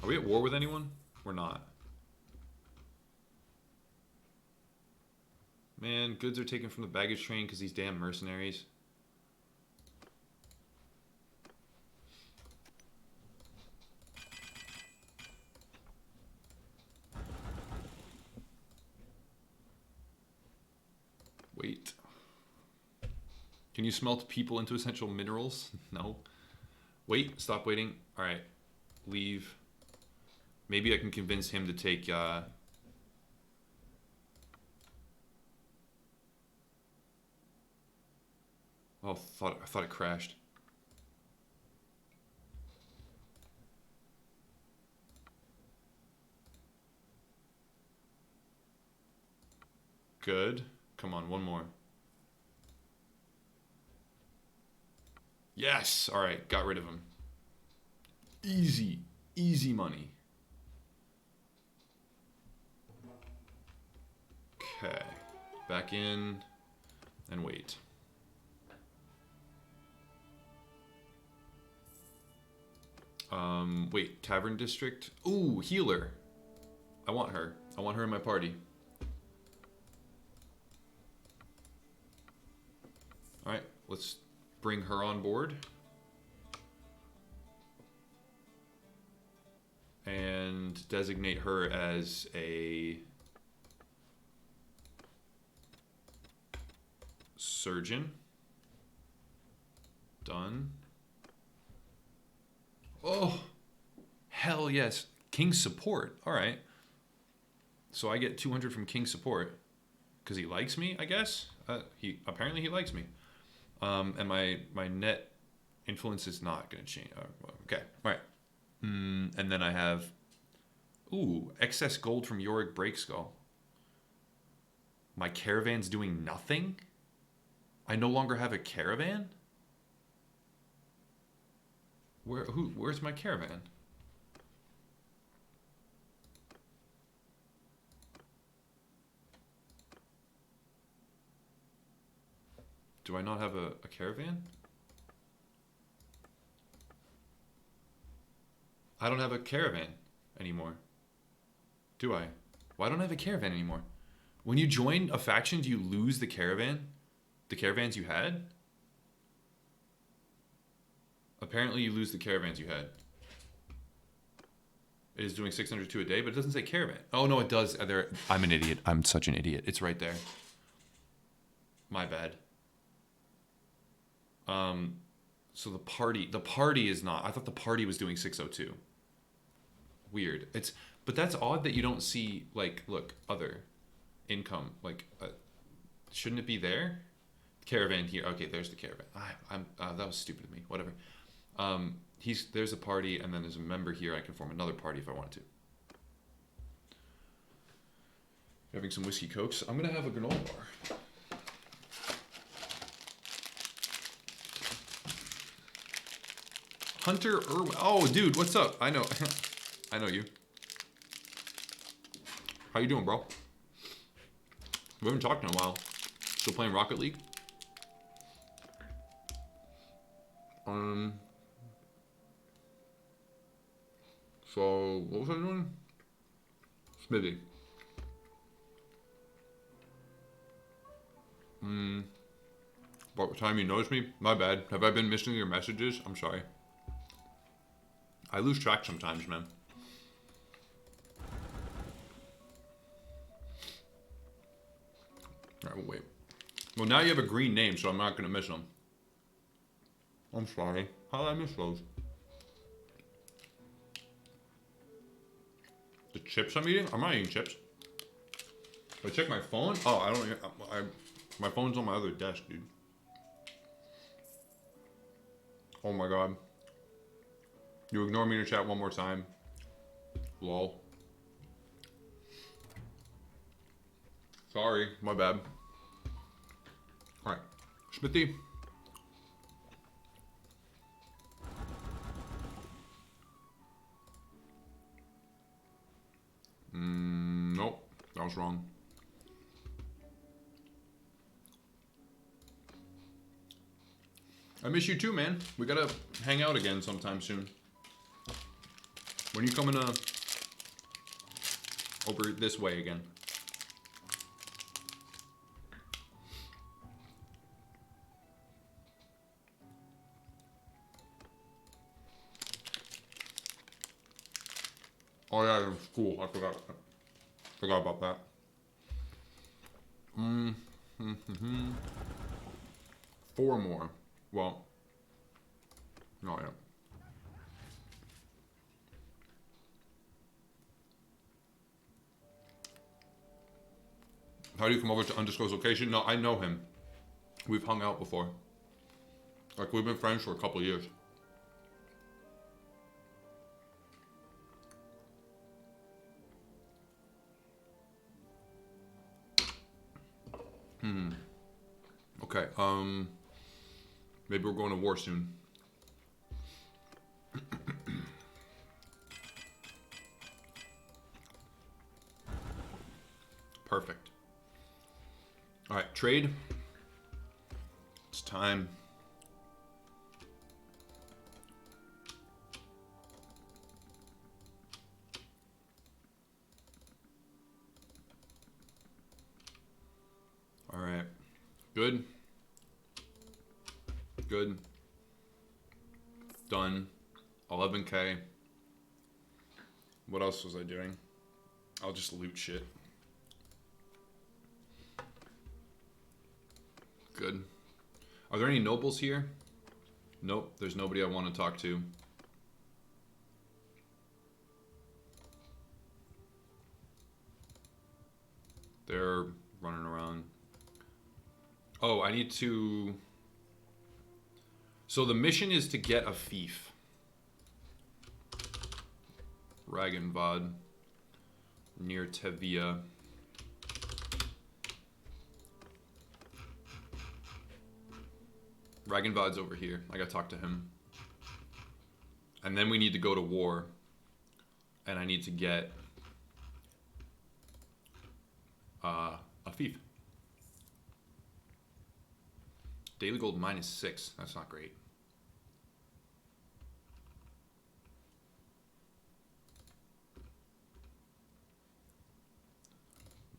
Are we at war with anyone? We're not. Man, goods are taken from the baggage train because these damn mercenaries. Wait. Can you smelt people into essential minerals? No. Wait, stop waiting. Alright. Leave. Maybe I can convince him to take, Oh, I thought it crashed. Good. Come on, one more. Yes! Alright, got rid of him. Easy. Easy money. Okay. Back in and wait. Wait, Tavern District? Ooh, healer. I want her. I want her in my party. Alright, let's bring her on board. And designate her as a surgeon. Done. Oh, hell yes. King support. All right. So I get 200 from King support because he likes me, I guess. Apparently he likes me. And my net influence is not going to change. Okay. All right. And then I have, excess gold from Yorick Breakskull. My caravan's doing nothing? I no longer have a caravan? Where's my caravan? Do I not have a caravan? I don't have a caravan anymore. Do I? Why don't I have a caravan anymore? When you join a faction, do you lose the caravan? The caravans you had? Apparently you lose the caravans you had. It is doing 602 a day, but it doesn't say caravan. Oh, no, it does. I'm an idiot. I'm such an idiot. It's right there. My bad. So the party is not. I thought the party was doing 602. Weird. But that's odd that you don't see, like, look, other income. Like, shouldn't it be there? Caravan here. Okay, there's the caravan. That was stupid of me. Whatever. There's a party, and then there's a member here. I can form another party if I want to. Having some whiskey cokes. I'm gonna have a granola bar. Hunter Irwin. Oh, dude, what's up? I know. I know you. How you doing, bro? We haven't talked in a while. Still playing Rocket League? So, what was I doing? Smithy. About the time you noticed me? My bad. Have I been missing your messages? I'm sorry. I lose track sometimes, man. Alright, well, wait. Well, now you have a green name, so I'm not going to miss them. I'm sorry. How did I miss those? The chips I'm eating? I'm not eating chips. If I check my phone? Oh, I don't... my phone's on my other desk, dude. Oh my god. You ignore me in the chat one more time. Lol. Sorry, my bad. All right, Schmitty. Nope, that was wrong. I miss you too, man. We gotta hang out again sometime soon. When are you coming over this way again? Oh yeah, it was cool. I forgot about that. Four more. Well, not yet. How do you come over to undisclosed location? No, I know him. We've hung out before. Like, we've been friends for a couple years. Okay, maybe we're going to war soon. Perfect. All right, trade. It's time. All right, good. Good. Done. 11K. What else was I doing? I'll just loot shit. Good. Are there any nobles here? Nope, there's nobody I want to talk to. They're running around. Oh, I need to... So the mission is to get a fief. Ragenvad. Near Tevia. Ragenvad's over here. I gotta talk to him. And then we need to go to war. And I need to get a fief. Daily gold -6. That's not great.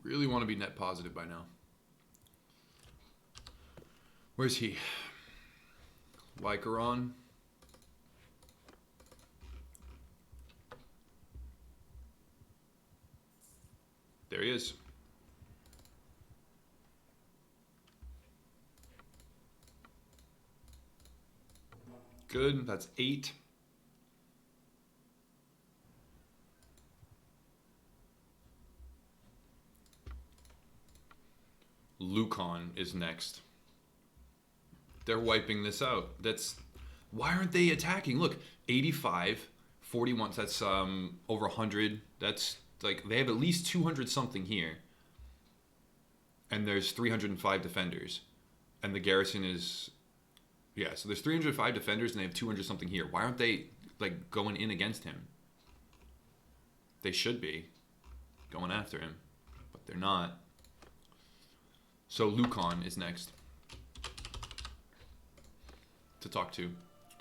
Really want to be net positive by now. Where's he? Echelon. There he is. Good, that's 8. Lukon is next. They're wiping this out. That's... Why aren't they attacking? Look, 85, 41, that's over 100. That's like, they have at least 200 something here. And there's 305 defenders. And the garrison is... Yeah, so there's 305 defenders and they have 200 something here. Why aren't they, like, going in against him? They should be going after him, but they're not. So Lukon is next to talk to.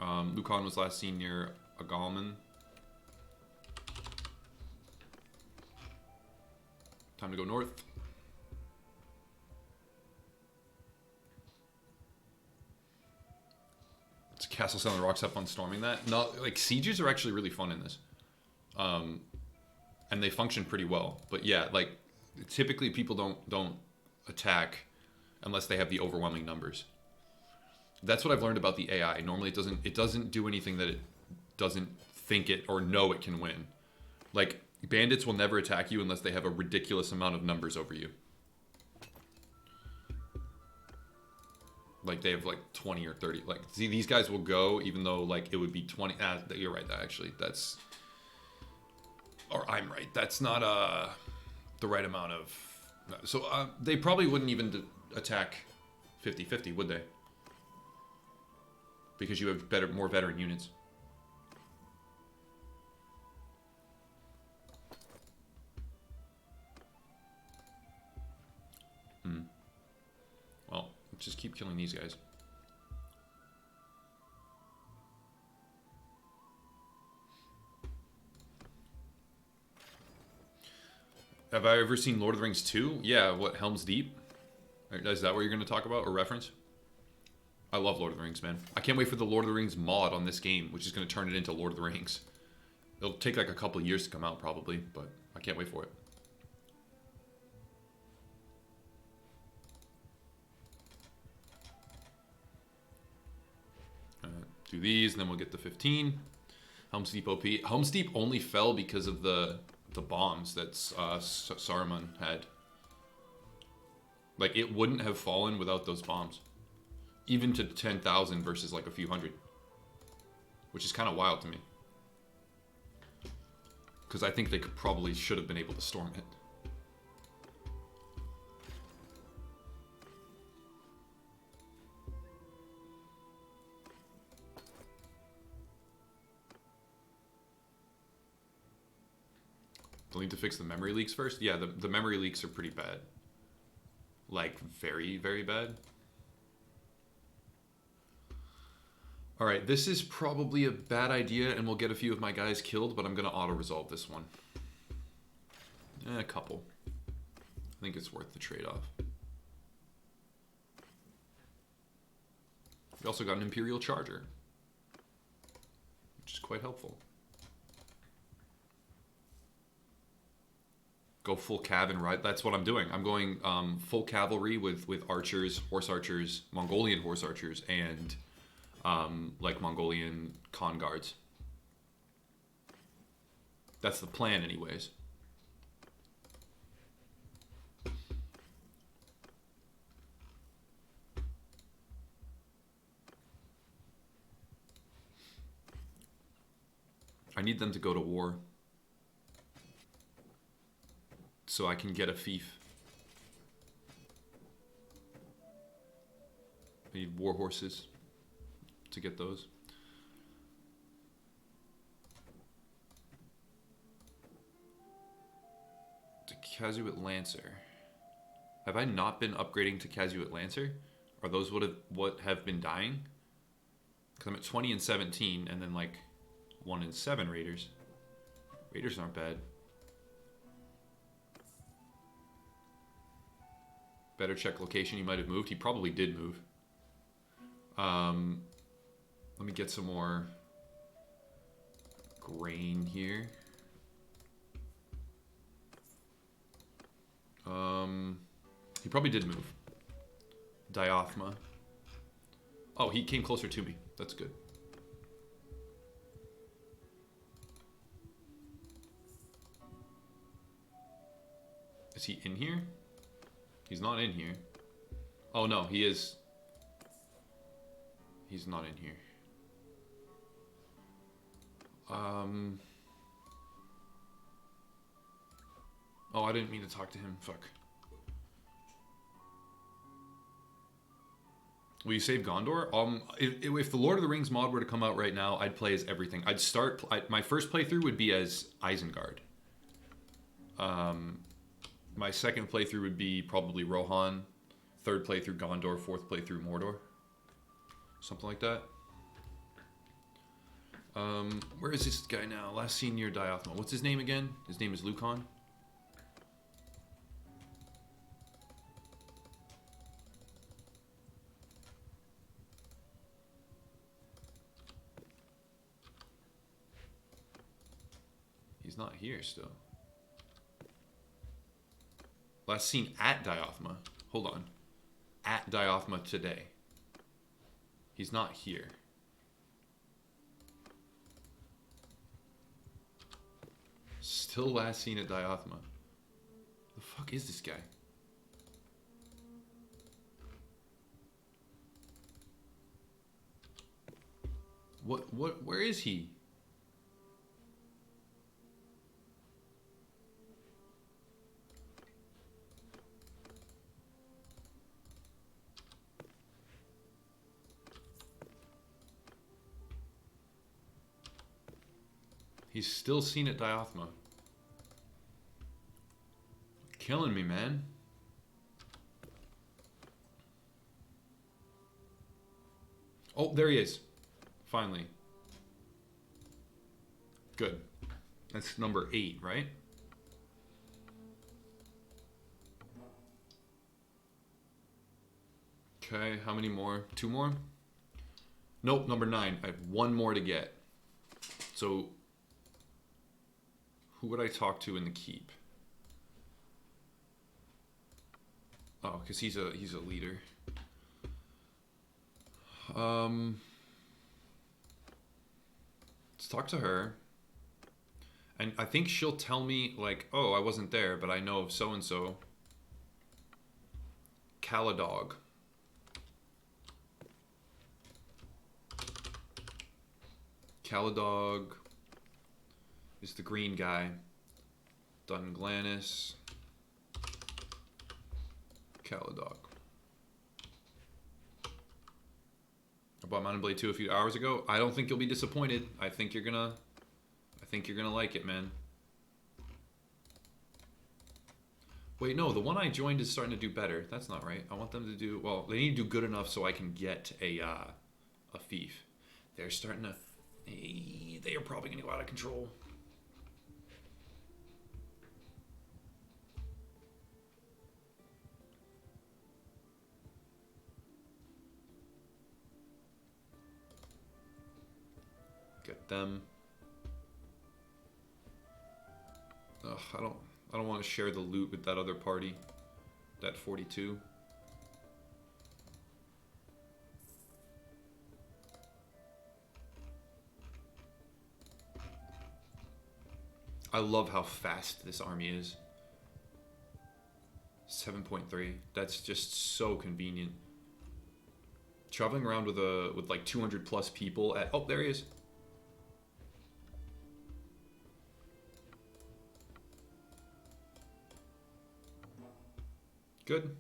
Lukon was last seen near Agalman. Time to go north. It's Castle Sun the Rocks up on storming that. No, like sieges are actually really fun in this. And they function pretty well. But yeah, like typically people don't attack unless they have the overwhelming numbers. That's what I've learned about the AI. Normally it doesn't do anything that it doesn't think it or know it can win. Like bandits will never attack you unless they have a ridiculous amount of numbers over you. Like they have like 20 or 30. Like see, these guys will go even though like it would be 20. You're right. Actually, that's, or I'm right. That's not the right amount of So they probably wouldn't even attack 50-50, would they? Because you have more veteran units. Well, just keep killing these guys. Have I ever seen Lord of the Rings 2? Yeah, what, Helm's Deep? Is that what you're going to talk about or reference? I love Lord of the Rings, man. I can't wait for the Lord of the Rings mod on this game, which is going to turn it into Lord of the Rings. It'll take like a couple of years to come out, probably, but I can't wait for it. Do these, and then we'll get the 15. Helm's Deep OP. Helm's Deep only fell because of the bombs that Saruman had. Like, it wouldn't have fallen without those bombs. Even to 10,000 versus like a few hundred. Which is kind of wild to me. Because I think they probably should have been able to storm it. They'll need to fix the memory leaks first? Yeah, the memory leaks are pretty bad. Like, very, very bad. Alright, this is probably a bad idea, and we'll get a few of my guys killed, but I'm going to auto-resolve this one. A couple. I think it's worth the trade-off. We also got an Imperial Charger, which is quite helpful. Go full cav and ride. That's what I'm doing. I'm going full cavalry with archers, horse archers, Mongolian horse archers, and like Mongolian con guards. That's the plan anyways. I need them to go to war so I can get a fief. I need war horses to get those. To Casuit Lancer. Have I not been upgrading to Casuit Lancer? Are those what have been dying? Because I'm at 20 and 17, and then like 1 and 7 Raiders. Raiders aren't bad. Better check location. He might have moved. He probably did move. Let me get some more grain here. He probably did move. Diothma. Oh, he came closer to me. That's good. Is he in here? He's not in here. Oh no, he is. He's not in here. Oh, I didn't mean to talk to him. Fuck. Will you save Gondor? If the Lord of the Rings mod were to come out right now, I'd play as everything. I'd start. My first playthrough would be as Isengard. My second playthrough would be probably Rohan. Third playthrough Gondor. Fourth playthrough Mordor. Something like that. Where is this guy now? Last seen near Diothma. What's his name again? His name is Lucan. He's not here still. Last seen at Diothma. Hold on. At Diothma today. He's not here. Still last seen at Diothma. The fuck is this guy? Where is he? He's still seen at Diothma. Killing me, man. Oh, there he is. Finally. Good. That's number 8, right? Okay, how many more? 2 more? Nope, number 9. I have 1 more to get. So, who would I talk to in the keep? Oh, because he's a leader. Let's talk to her. And I think she'll tell me, like, oh, I wasn't there, but I know of so-and-so. Caladog. Caladog is the green guy. Dunglanis. Caladog. I bought Mountain Blade 2 a few hours ago. I don't think you'll be disappointed. I think you're gonna like it, man. Wait, no, the one I joined is starting to do better. That's not right. I want them to do, well, they need to do good enough so I can get a fief. They're starting to, they are probably gonna go out of control. Get them. Ugh, I don't want to share the loot with that other party. That 42. I love how fast this army is. 7.3. That's just so convenient. Traveling around with like 200 plus people at, oh, there he is. Good.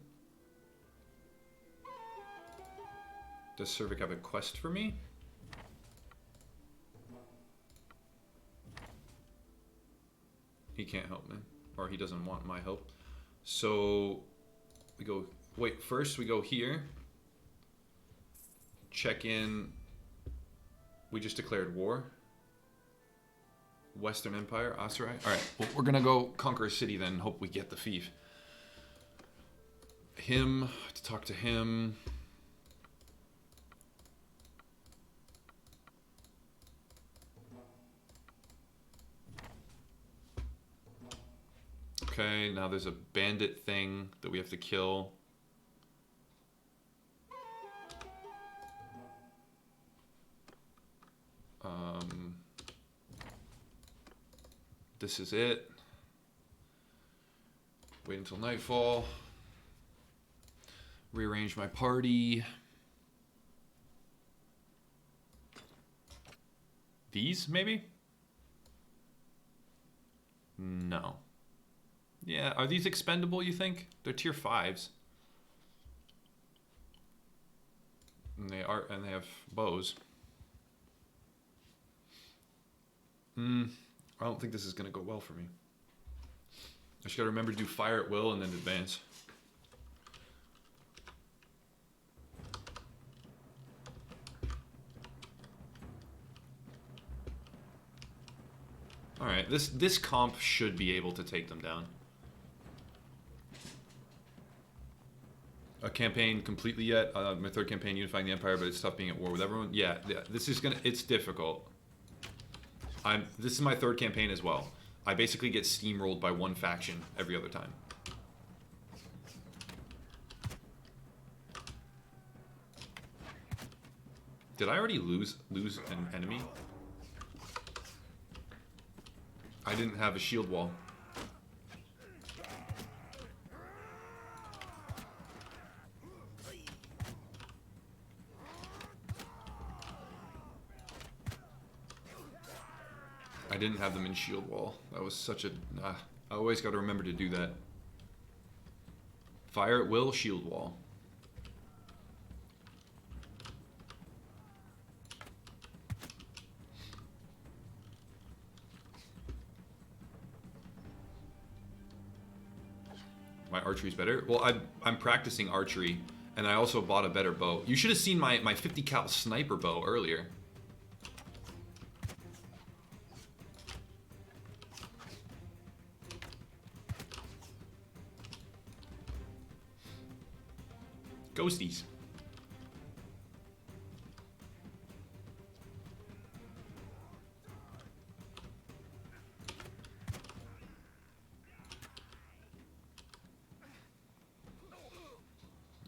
Does Cervic have a quest for me? He can't help me. Or he doesn't want my help. So we go, wait, first we go here. Check in. We just declared war. Western Empire, Asurai. Alright, well, we're gonna go conquer a city then. Hope we get the fief. Him, to talk to him. Okay, now there's a bandit thing that we have to kill. This is it. Wait until nightfall. Rearrange my party. These, maybe? No. Yeah, are these expendable, you think? They're tier 5s. And they have bows. I don't think this is gonna go well for me. I just gotta remember to do fire at will and then advance. Alright, this comp should be able to take them down. A campaign completely yet? My 3rd campaign unifying the Empire, but it's tough being at war with everyone. Yeah, this is it's difficult. This is my 3rd campaign as well. I basically get steamrolled by one faction every other time. Did I already lose an enemy? I didn't have a shield wall. I didn't have them in shield wall. That was such a... I always got to remember to do that. Fire at will, shield wall. My archery's better? Well, I'm practicing archery, and I also bought a better bow. You should have seen my 50 cal sniper bow earlier. Ghosties.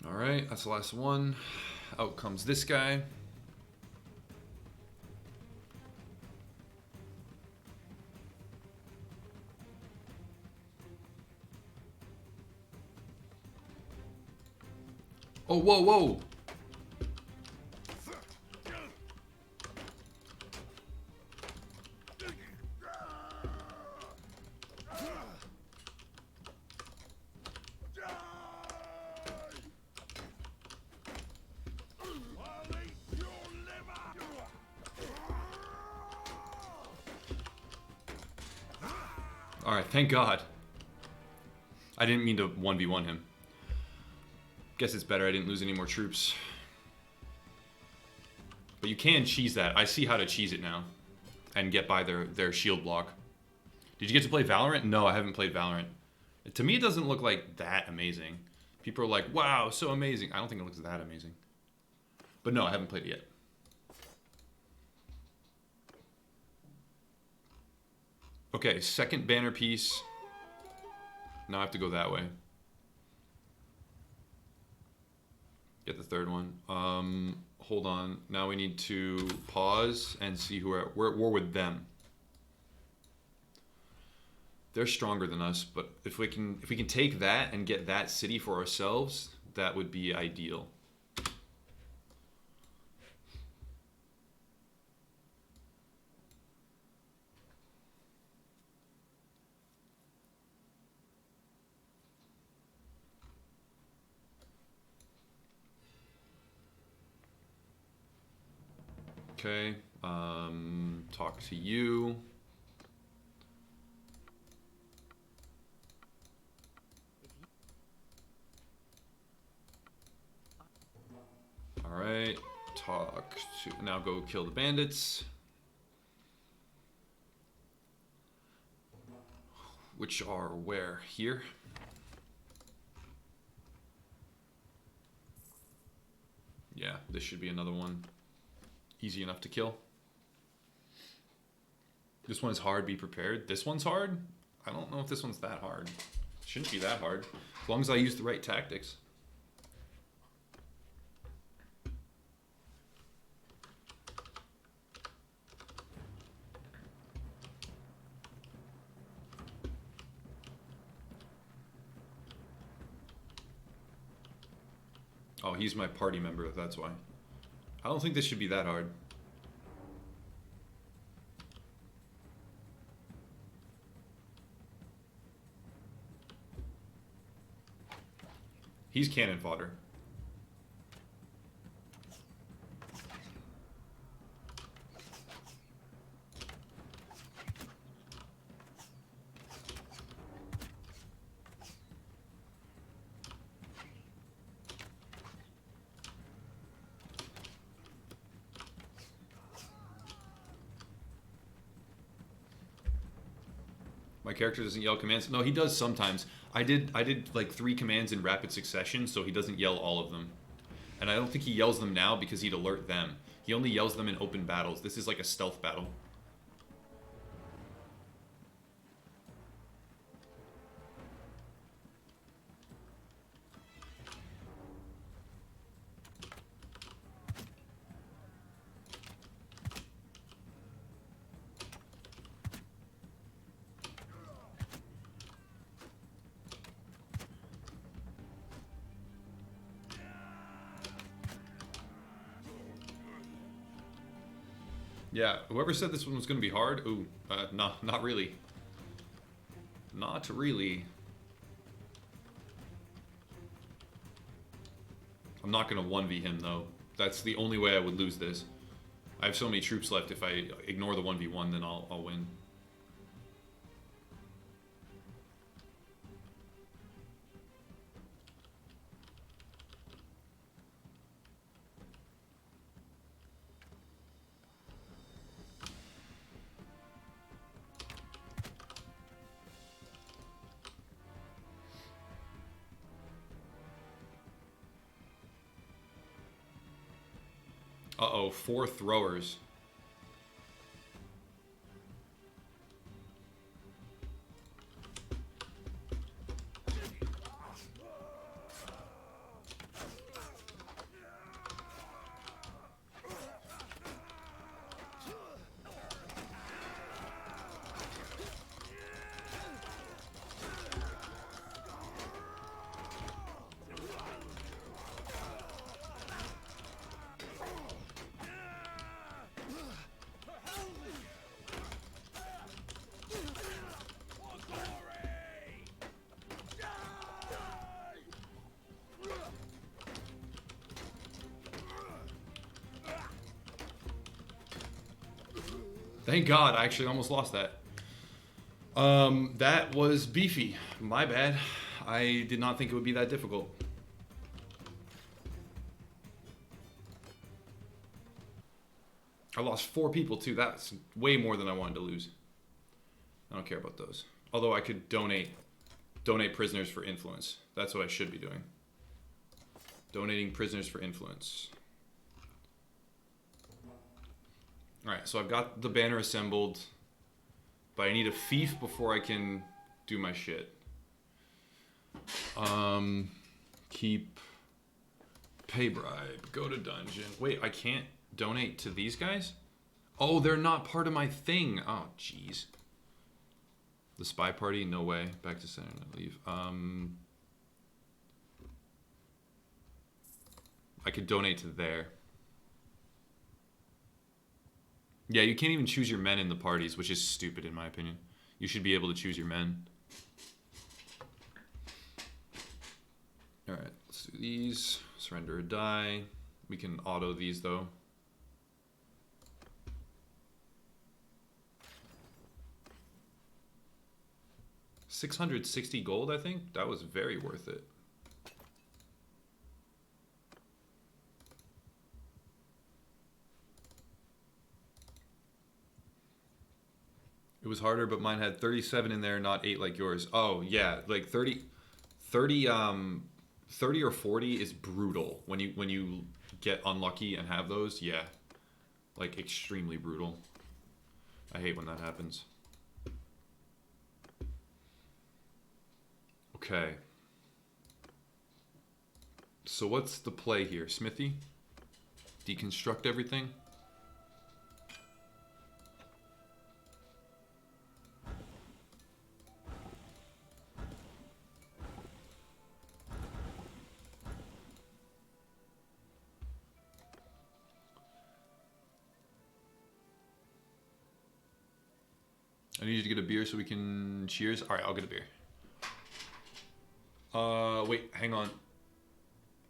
Alright, that's the last one. Out comes this guy. Oh, whoa, whoa! Alright, thank God. I didn't mean to 1v1 him. Guess it's better I didn't lose any more troops. But you can cheese that. I see how to cheese it now. And get by their shield block. Did you get to play Valorant? No, I haven't played Valorant. To me, it doesn't look like that amazing. People are like, wow, so amazing. I don't think it looks that amazing. But no, I haven't played it yet. Okay, second banner piece. Now I have to go that way. Get the third one. Hold on. Now we need to pause and see who we're at war with them. They're stronger than us, but if we can take that and get that city for ourselves, that would be ideal. Okay, talk to you. All right, talk to, now go kill the bandits. Which are where? Here? Yeah, this should be another one. Easy enough to kill. This one is hard, be prepared. This one's hard? I don't know if this one's that hard. Shouldn't be that hard. As long as I use the right tactics. Oh, he's my party member, that's why. I don't think this should be that hard. He's cannon fodder. My character doesn't yell commands. No, he does sometimes. I did like 3 commands in rapid succession, so he doesn't yell all of them. And I don't think he yells them now because he'd alert them. He only yells them in open battles. This is like a stealth battle. Yeah, whoever said this one was going to be hard, ooh, no, not really. Not really. I'm not going to 1v him, though. That's the only way I would lose this. I have so many troops left, if I ignore the 1v1, then I'll win. Uh-oh, 4 throwers. Thank God, I actually almost lost that. That was beefy. My bad. I did not think it would be that difficult. I lost 4 people too. That's way more than I wanted to lose. I don't care about those. Although I could donate prisoners for influence. That's what I should be doing. Donating prisoners for influence. Alright, so I've got the banner assembled, but I need a fief before I can do my shit. Keep, pay bribe, go to dungeon. Wait, I can't donate to these guys? Oh, they're not part of my thing. Oh, jeez. The spy party? No way. Back to center, leave. I could donate to there. Yeah, you can't even choose your men in the parties, which is stupid in my opinion. You should be able to choose your men. Alright, let's do these. Surrender a die. We can auto these though. $660 gold, I think? That was very worth it. It was harder, but mine had 37 in there, not 8 like yours. Oh, yeah, like 30 or 40 is brutal when you get unlucky and have those. Yeah. Like extremely brutal. I hate when that happens. Okay. So what's the play here? Smithy? Deconstruct everything? I need you to get a beer so we can cheers. All right, I'll get a beer. Wait, hang on.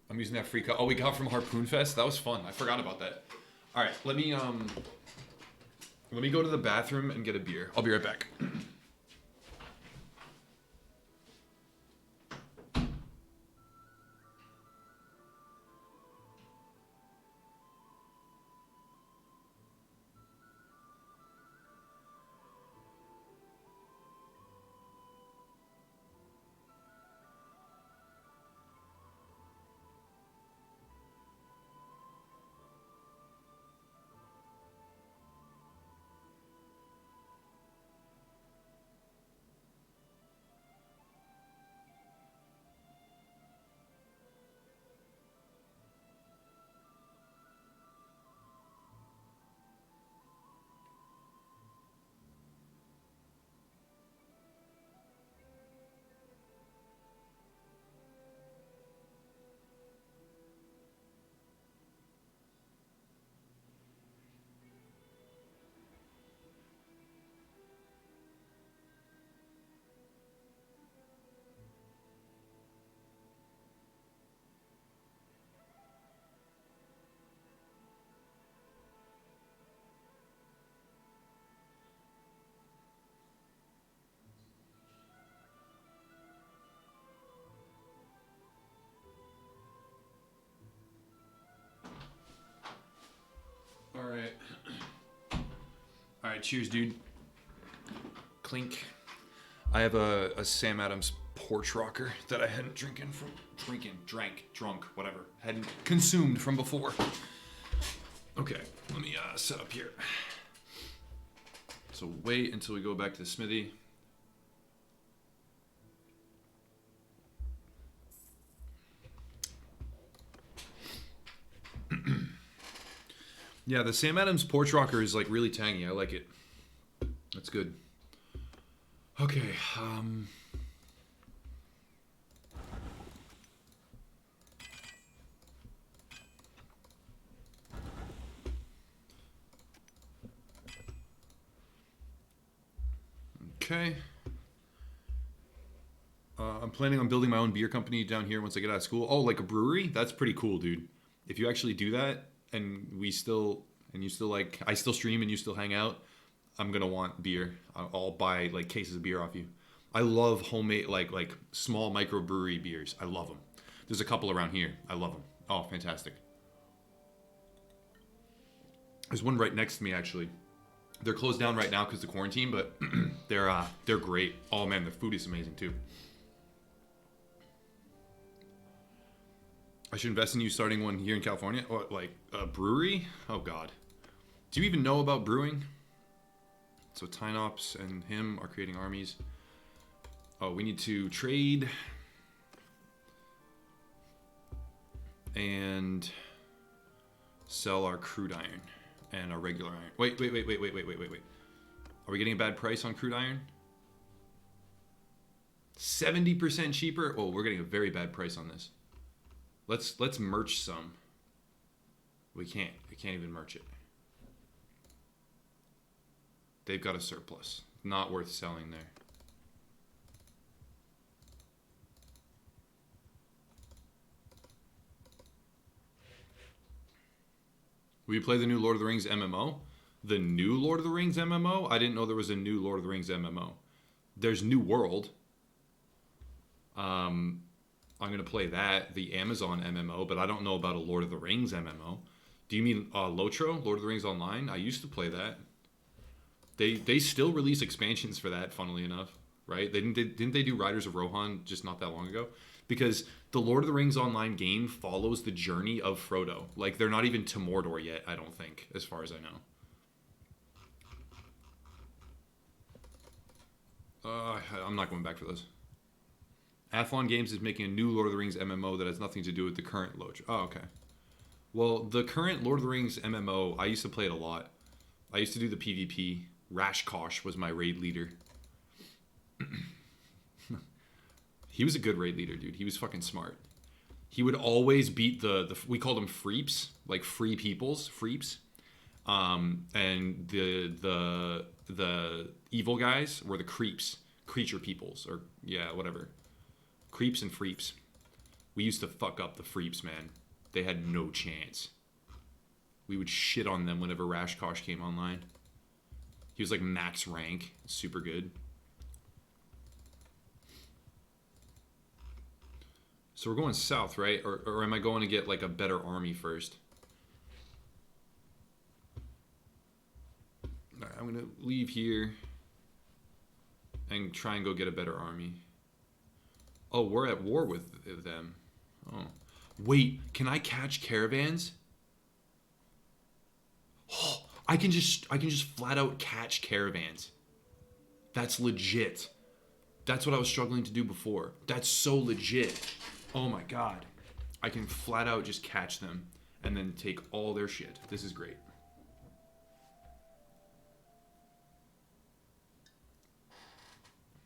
I'm using that free cup. Oh, we got from Harpoon Fest. That was fun. I forgot about that. All right, let me go to the bathroom and get a beer. I'll be right back. Alright. Alright, cheers, dude. Clink. I have a Sam Adams porch rocker that I hadn't drunk, whatever. Hadn't consumed from before. Okay, let me set up here. So wait until we go back to the smithy. Yeah, the Sam Adams porch rocker is like really tangy. I like it. That's good. Okay. Okay. I'm planning on building my own beer company down here once I get out of school. Oh, like a brewery? That's pretty cool, dude. If you actually do that, and you still like, I still stream and you still hang out, I'm gonna want beer. I'll buy like cases of beer off you. I love homemade, like small microbrewery beers. I love them. There's a couple around here. I love them. Oh, fantastic. There's one right next to me actually. They're closed down right now because of quarantine, but they're great. Oh man, the food is amazing too. I should invest in you starting one here in California. What, like a brewery? Oh god. Do you even know about brewing? So Tynops and him are creating armies. Oh, we need to trade and sell our crude iron and our regular iron. Wait. Are we getting a bad price on crude iron? 70% cheaper? Oh, we're getting a very bad price on this. Let's merch some. We can't even merch it. They've got a surplus. Not worth selling there. Will you play the new Lord of the Rings MMO? The new Lord of the Rings MMO? I didn't know there was a new Lord of the Rings MMO. There's New World. I'm going to play that, the Amazon MMO, but I don't know about a Lord of the Rings MMO. Do you mean Lotro, Lord of the Rings Online? I used to play that. They still release expansions for that, funnily enough, right? Didn't they do Riders of Rohan just not that long ago? Because the Lord of the Rings Online game follows the journey of Frodo. Like, they're not even to Mordor yet, I don't think, as far as I know. I'm not going back for those. Athlon Games is making a new Lord of the Rings MMO that has nothing to do with the current Lotro. Oh, okay. Well, the current Lord of the Rings MMO, I used to play it a lot. I used to do the PvP. Rashkosh was my raid leader. He was a good raid leader, dude. He was fucking smart. He would always beat the we called them freeps, like free peoples, freeps. And the evil guys were the creeps, creature peoples, or yeah, whatever. Creeps and freeps. We used to fuck up the freeps, man. They had no chance. We would shit on them whenever Rashkosh came online. He was like max rank. Super good. So we're going south, right? Or am I going to get like a better army first? All right, I'm going to leave here and try and go get a better army. Oh, we're at war with them. Oh. Wait, can I catch caravans? Oh, I can just flat out catch caravans. That's legit. That's what I was struggling to do before. That's so legit. Oh my god. I can flat out just catch them and then take all their shit. This is great.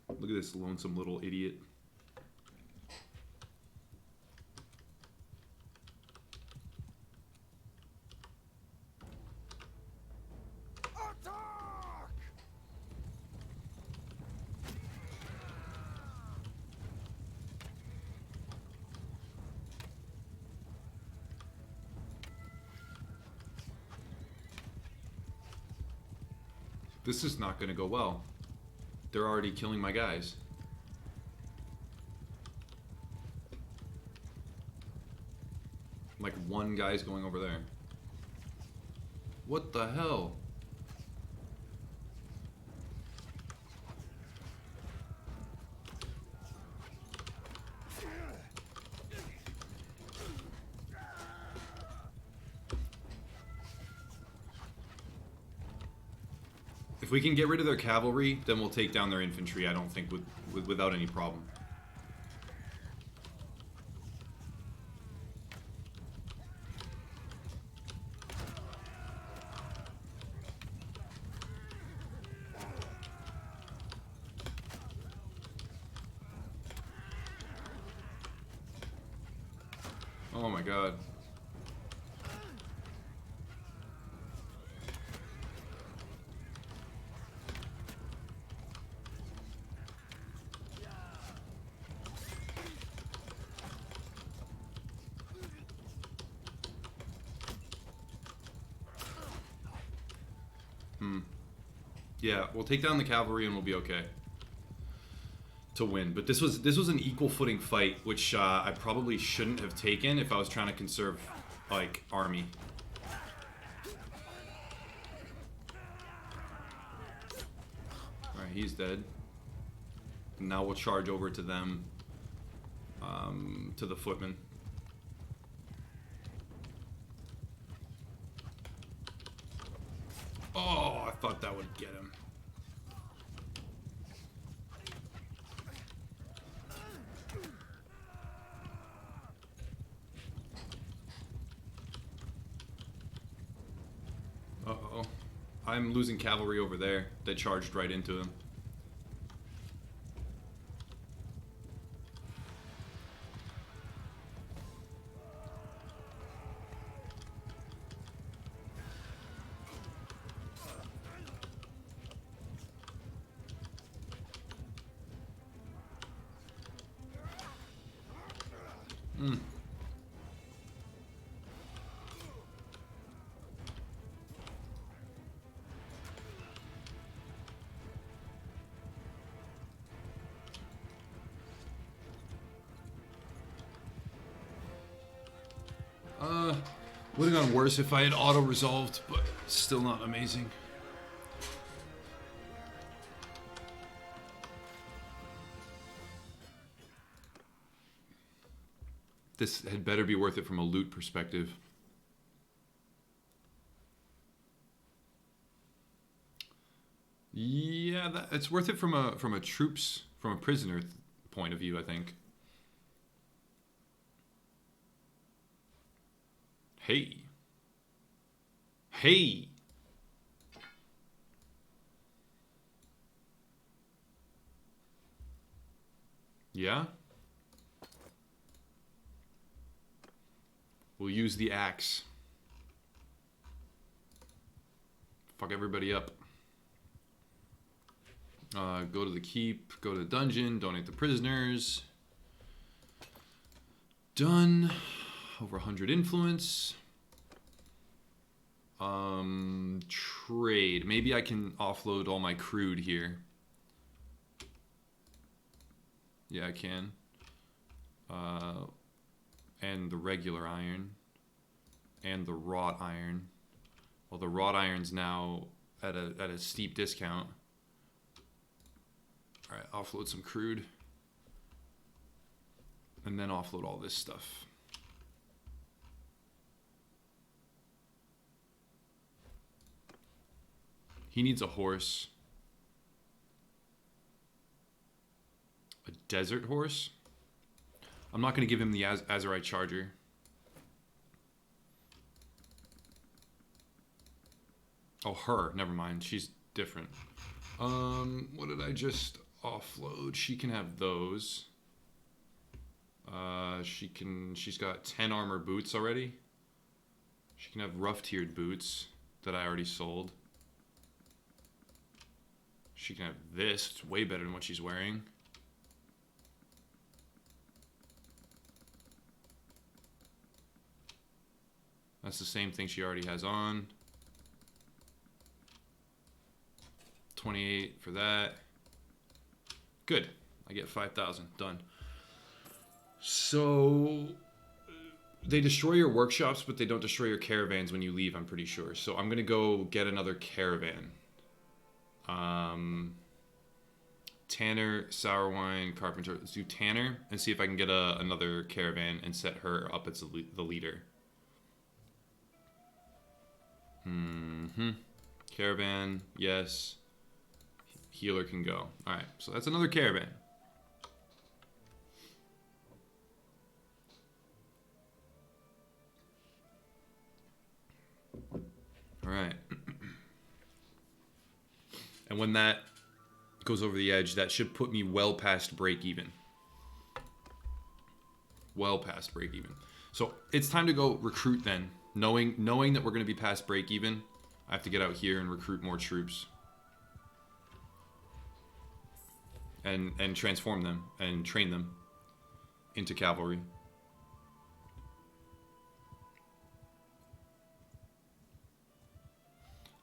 Look at this lonesome little idiot. This is not going to go well. They're already killing my guys. Like one guy's going over there. What the hell? If we can get rid of their cavalry, then we'll take down their infantry, I don't think, without any problem. Oh my god. Yeah, we'll take down the cavalry and we'll be okay to win. But this was an equal footing fight, which I probably shouldn't have taken if I was trying to conserve, like, army. Alright, he's dead. And now we'll charge over to them, to the footmen. Oh, I thought that would get him. Uh-oh. I'm losing cavalry over there. They charged right into him. Would have gone worse if I had auto-resolved, but still not amazing. This had better be worth it from a loot perspective. Yeah, it's worth it from a prisoner point of view, I think. Hey. Hey. Yeah? We'll use the axe. Fuck everybody up. Go to the keep, go to the dungeon, donate the prisoners. Done. Over 100 influence. Trade. Maybe I can offload all my crude here. Yeah, I can. And the regular iron. And the wrought iron. Well, the wrought iron's now at a steep discount. Alright, offload some crude. And then offload all this stuff. He needs a horse. A desert horse? I'm not going to give him the Azerite Charger. Oh, her. Never mind. She's different. What did I just offload? She can have those. She's got 10 armor boots already. She can have rough-tiered boots that I already sold. She can have this. It's way better than what she's wearing. That's the same thing she already has on. 28 for that. Good. I get 5,000. Done. So they destroy your workshops, but they don't destroy your caravans when you leave, I'm pretty sure. So I'm going to go get another caravan. Tanner, sour wine, carpenter. Let's do Tanner and see if I can get another caravan and set her up as the leader. Caravan, yes. Healer can go. Alright, so that's another caravan. Alright. And when that goes over the edge, that should put me well past break even. Well past break even. So it's time to go recruit then. Knowing that we're going to be past break even, I have to get out here and recruit more troops. And transform them and train them into cavalry.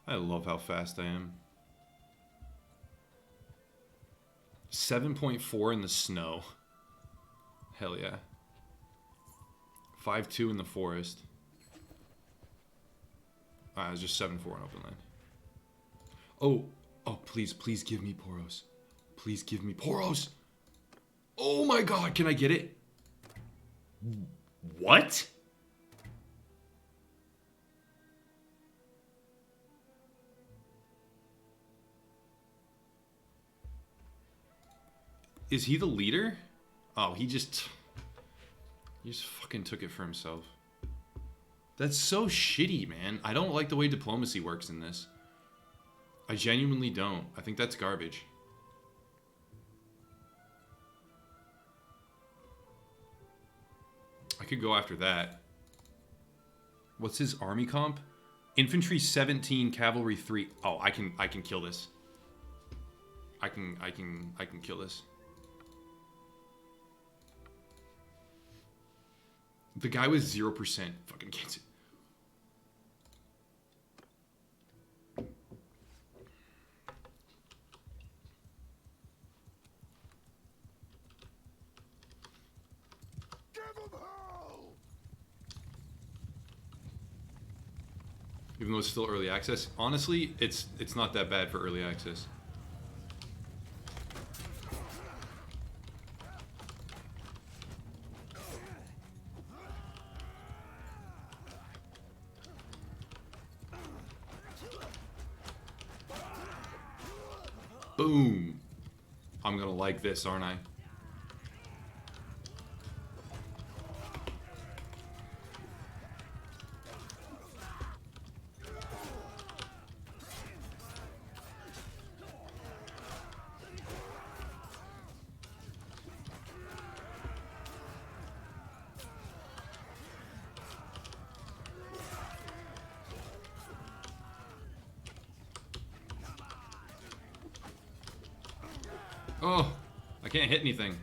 I love how fast I am. 7.4 in the snow. Hell yeah. 5.2 in the forest. It was just 7.4 in open land. Oh, please give me Poros. Please give me Poros. Oh my god, can I get it? What? Is he the leader? Oh, he just fucking took it for himself. That's so shitty, man. I don't like the way diplomacy works in this. I genuinely don't. I think that's garbage. I could go after that. What's his army comp? Infantry 17, cavalry 3. Oh, I can kill this. I can kill this. The guy with 0% fucking gets it. Even though it's still early access, honestly, it's not that bad for early access. Boom. I'm gonna like this, aren't I? Oh, I can't hit anything.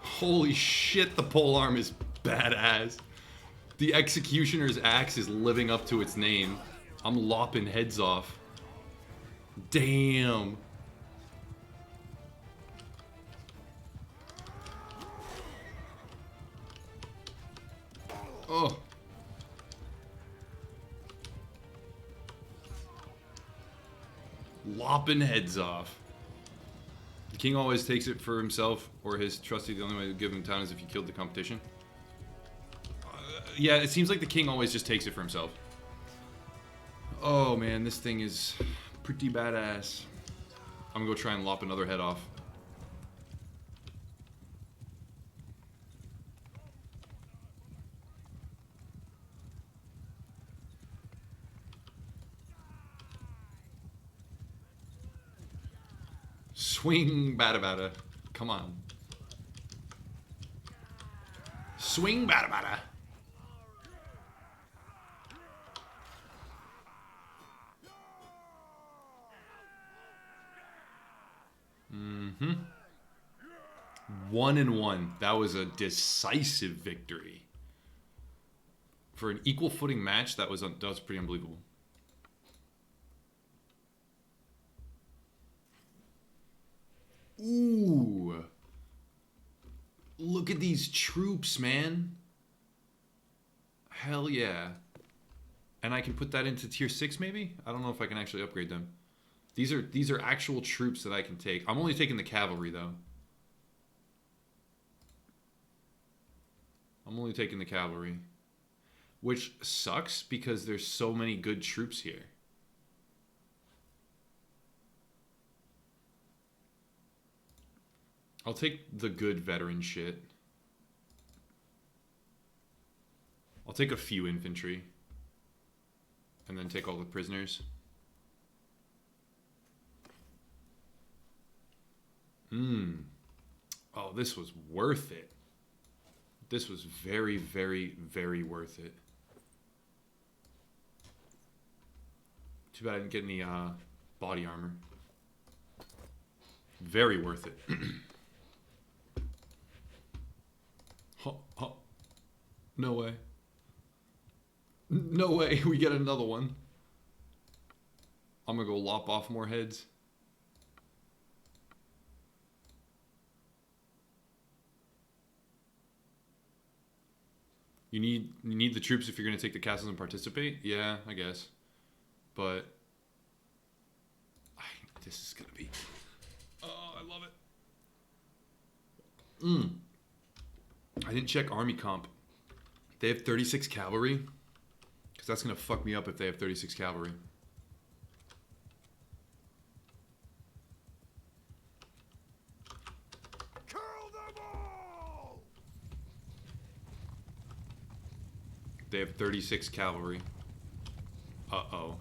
Holy shit, the polearm is badass. The executioner's axe is living up to its name. I'm lopping heads off. Damn. Oh. Lopping heads off. The king always takes it for himself or his trustee. The only way to give him town is if you killed the competition. Yeah, it seems like the king always just takes it for himself. Oh man, this thing is pretty badass. I'm gonna go try and lop another head off. Swing, bada bada. Come on. Swing, bada bada. Mm-hmm. 1-1. That was a decisive victory. For an equal footing match, that was pretty unbelievable. Ooh. Look at these troops, man. Hell yeah. And I can put that into tier 6 maybe? I don't know if I can actually upgrade them. These are actual troops that I can take. I'm only taking the cavalry though. I'm only taking the cavalry. Which sucks because there's so many good troops here. I'll take the good veteran shit. I'll take a few infantry. And then take all the prisoners. Oh, this was worth it. This was very, very, very worth it. Too bad I didn't get any body armor. Very worth it. No way. No way we get another one. I'm gonna go lop off more heads. You need the troops if you're gonna take the castles and participate? Yeah, I guess. But this is gonna be... Oh, I love it. I didn't check army comp. They have 36 cavalry? Because that's gonna fuck me up if they have 36 cavalry. Kill them all! They have 36 cavalry. Uh-oh.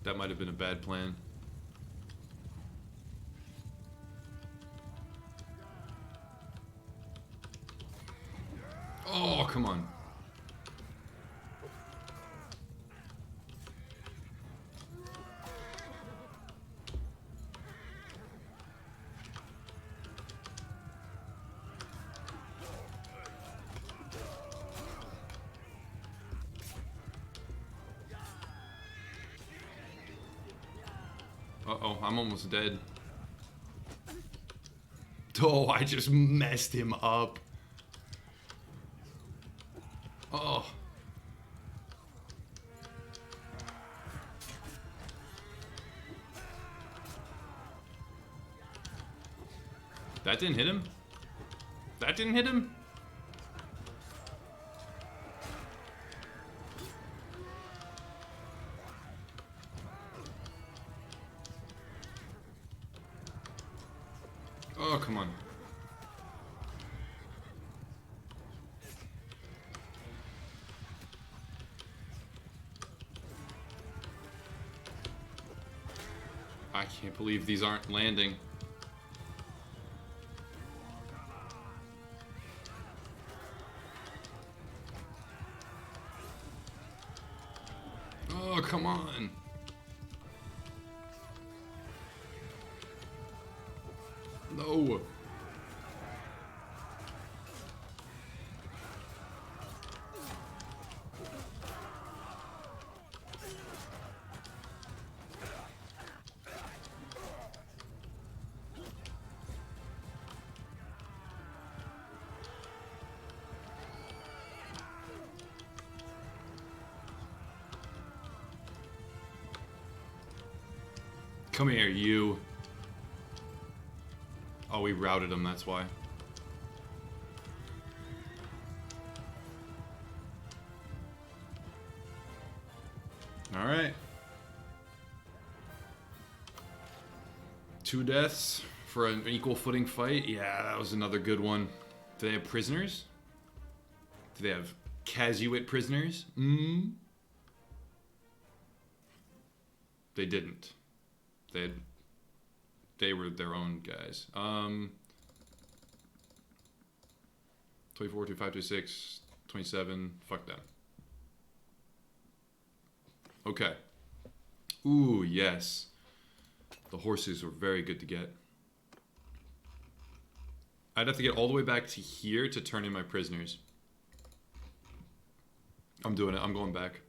That might have been a bad plan. Oh, come on. Uh-oh, I'm almost dead. Oh, I just messed him up. Oh. That didn't hit him? That didn't hit him? Oh, come on. I can't believe these aren't landing. Oh, come on. No. Come here, you. Oh, we routed him, that's why. Alright. 2 deaths for an equal footing fight. Yeah, that was another good one. Do they have prisoners? Do they have Casuit prisoners? They didn't. They were their own guys. 24, 25, 26, 27. Fuck them. Okay. Ooh, yes. The horses were very good to get. I'd have to get all the way back to here to turn in my prisoners. I'm doing it. I'm going back.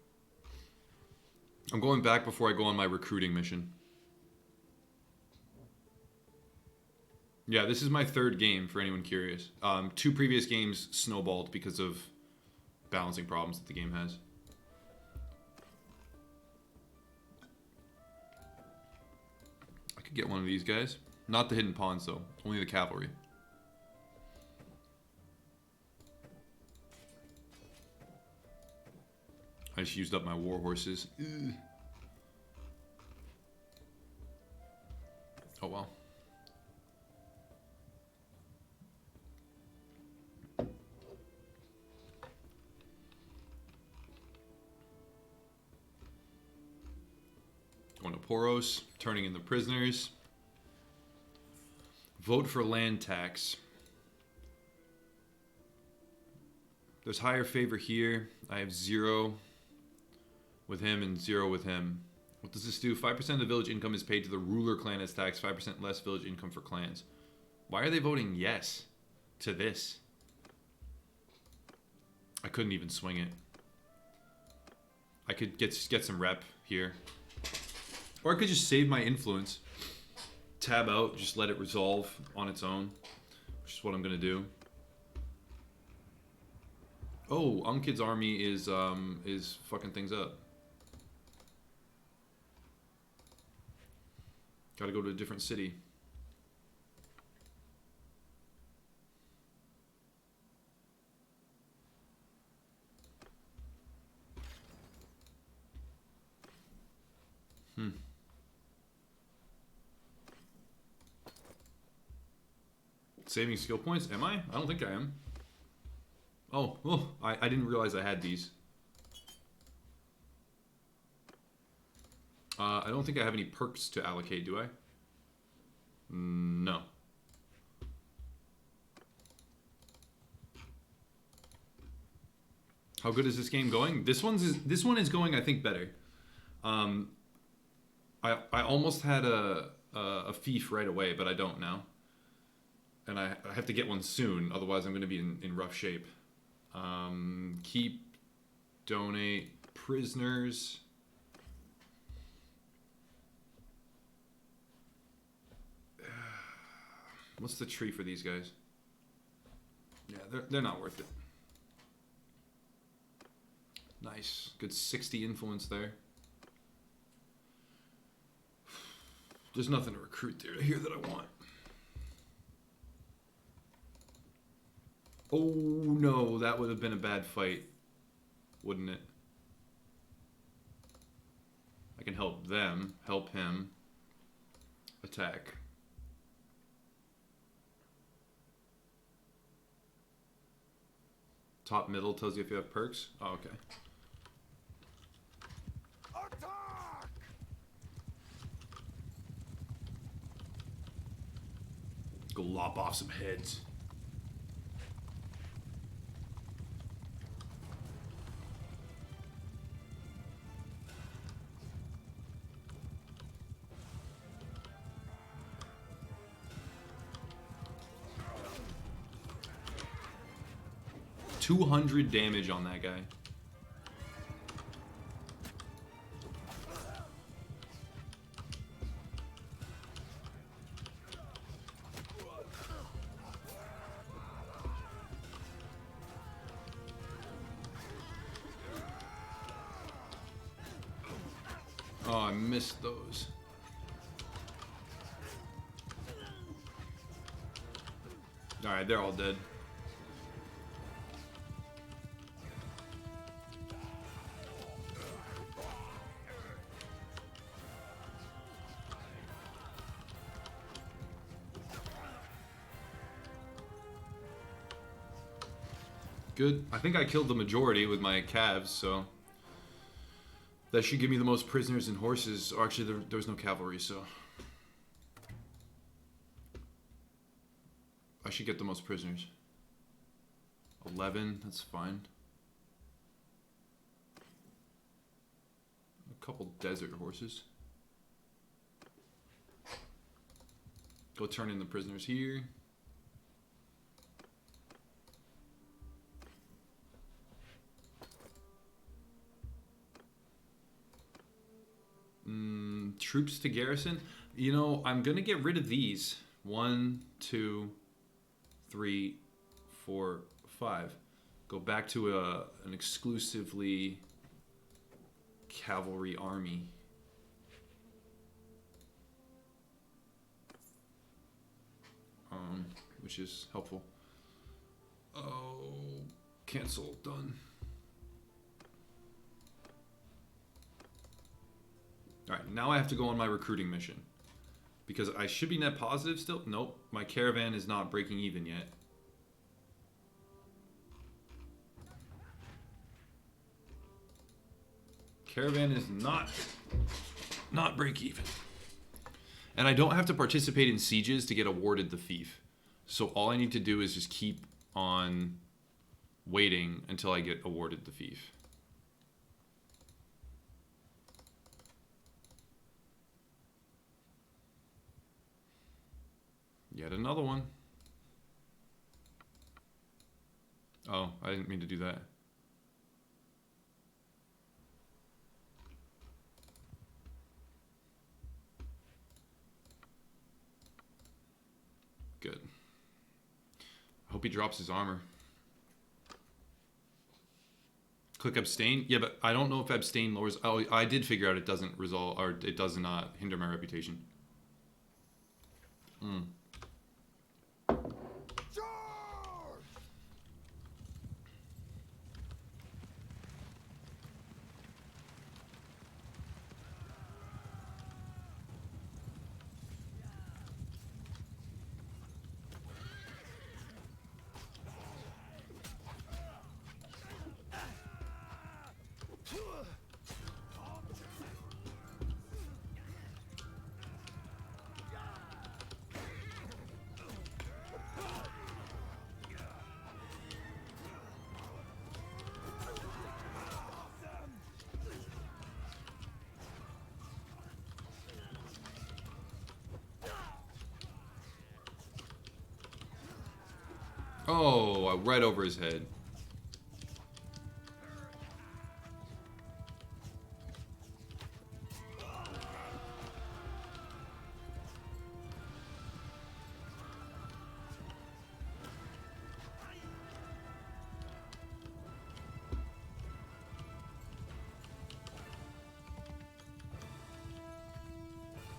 I'm going back before I go on my recruiting mission. Yeah, this is my 3rd game, for anyone curious. 2 previous games snowballed because of balancing problems that the game has. I could get one of these guys. Not the hidden pawns, though. Only the cavalry. I just used up my war horses. Ugh. Oh well. Going to Poros, turning in the prisoners. Vote for land tax. There's higher favor here. I have 0 with him and 0 with him. What does this do? 5% of the village income is paid to the ruler clan as tax. 5% less village income for clans. Why are they voting yes to this? I couldn't even swing it. I could get some rep here. Or I could just save my influence. Tab out, just let it resolve on its own. Which is what I'm going to do. Oh, Unkid's army is fucking things up. Gotta go to a different city. Saving skill points? Am I? I don't think I am. Oh, I didn't realize I had these. I don't think I have any perks to allocate, do I? No. How good is this game going? This one is going, I think, better. I almost had a fief right away, but I don't now. And I have to get one soon, otherwise I'm going to be in rough shape. Keep, donate, prisoners. What's the tree for these guys? Yeah, they're not worth it. Nice. Good 60 influence there. There's nothing to recruit there here that I want. Oh no, that would have been a bad fight, wouldn't it? I can help them, help him, attack. Top middle tells you if you have perks. Oh, okay. Attack! Go lop off some heads. $200 damage on that guy. Oh, I missed those. Alright, they're all dead. Good. I think I killed the majority with my calves, so that should give me the most prisoners and horses. Or actually, there was no cavalry, so I should get the most prisoners. 11, that's fine. A couple desert horses. Go turn in the prisoners here. Troops to garrison. You know, I'm gonna get rid of these. 1, 2, 3, 4, 5. Go back to an exclusively cavalry army. Which is helpful. Oh, cancel, done. Now I have to go on my recruiting mission. Because I should be net positive still. Nope. My caravan is not breaking even yet. Caravan is not break even. And I don't have to participate in sieges to get awarded the fief. So all I need to do is just keep on waiting until I get awarded the fief. Yet another one. Oh, I didn't mean to do that. Good. I hope he drops his armor. Click abstain? Yeah, but I don't know if abstain lowers... Oh, I did figure out it doesn't resolve... Or it does not hinder my reputation. Oh, right over his head.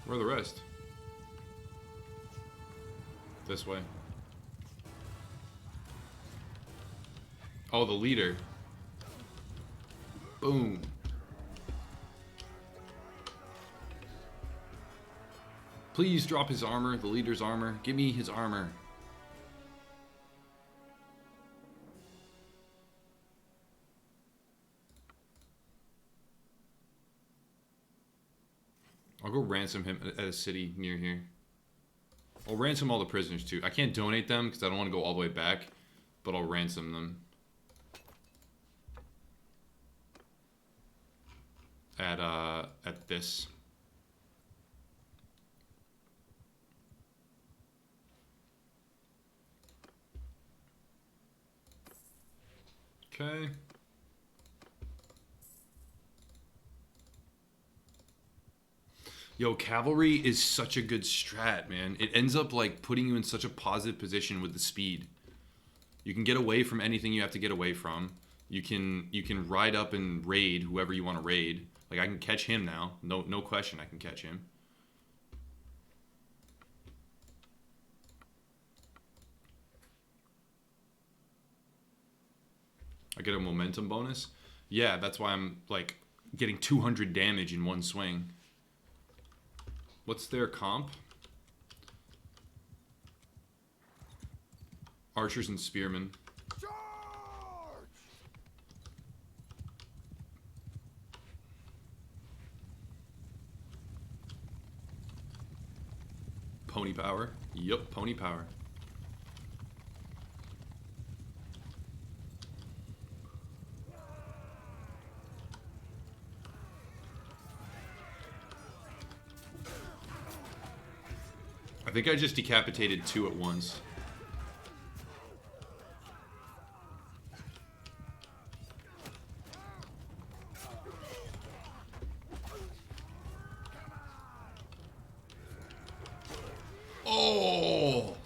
Where are the rest? This way. Oh, the leader. Boom. Please drop his armor, the leader's armor. Give me his armor. I'll go ransom him at a city near here. I'll ransom all the prisoners too. I can't donate them because I don't want to go all the way back, but I'll ransom them. At this. Okay. Yo, cavalry is such a good strat, man. It ends up like putting you in such a positive position with the speed. You can get away from anything you have to get away from. You can ride up and raid whoever you want to raid. Like I can catch him now. No question I can catch him. I get a momentum bonus. Yeah, that's why I'm like getting 200 damage in one swing. What's their comp? Archers and spearmen. Pony power. Yup, pony power. I think I just decapitated 2 at once. Oh!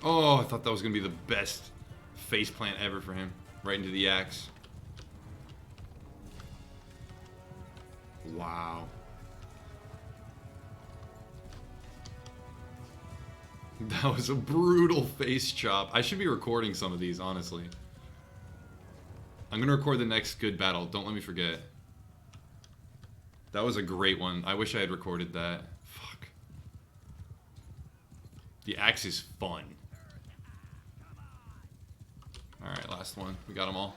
Oh, I thought that was going to be the best face plant ever for him. Right into the axe. Wow. That was a brutal face chop. I should be recording some of these, honestly. I'm going to record the next good battle. Don't let me forget. That was a great one. I wish I had recorded that. Fuck. The axe is fun. Alright, last one. We got them all.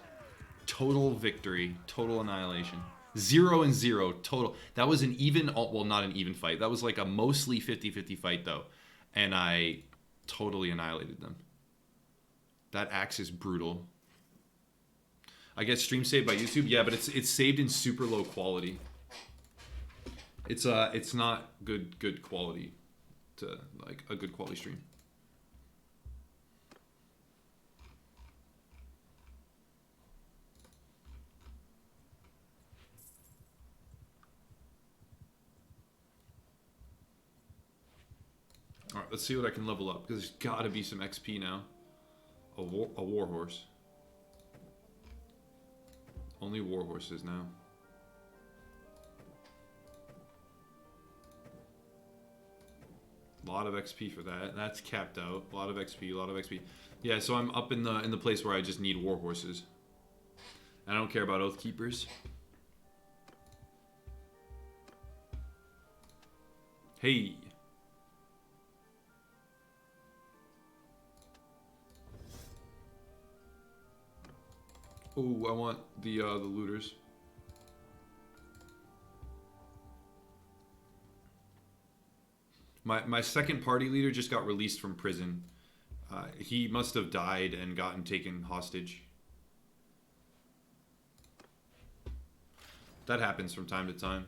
Total victory. Total annihilation. 0 and 0. Total. That was an even... Well, not an even fight. That was like a mostly 50-50 fight, though. And I totally annihilated them. That axe is brutal. I get stream saved by YouTube. Yeah, but it's saved in super low quality. It's not good quality to like a good quality stream. All right, let's see what I can level up because there's got to be some XP now. A war horse. Only war horses now. A lot of XP for that. That's capped out. A lot of XP, a lot of XP. Yeah, so I'm up in the place where I just need war horses. I don't care about oath keepers. Hey. Oh, I want the looters. My second party leader just got released from prison. He must have died and gotten taken hostage. That happens from time to time.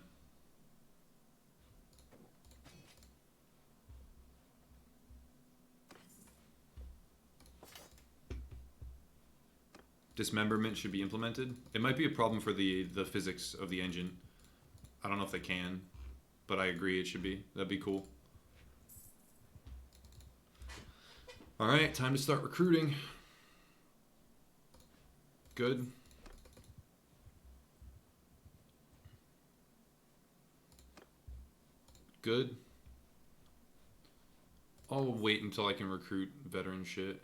Dismemberment should be implemented. It might be a problem for the physics of the engine. I don't know if they can, but I agree it should be. That'd be cool. Alright, time to start recruiting. Good. Good. I'll wait until I can recruit veteran shit.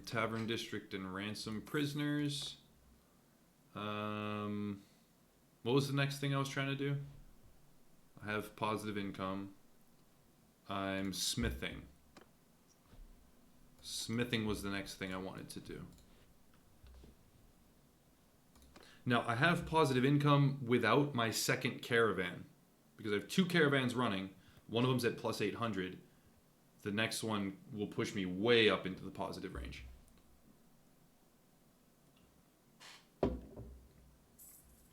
Tavern District and ransom prisoners. What was the next thing I was trying to do? I have positive income. I'm smithing. Smithing was the next thing I wanted to do. Now, I have positive income without my second caravan. Because I have 2 caravans running. One of them's at plus 800. The next one will push me way up into the positive range.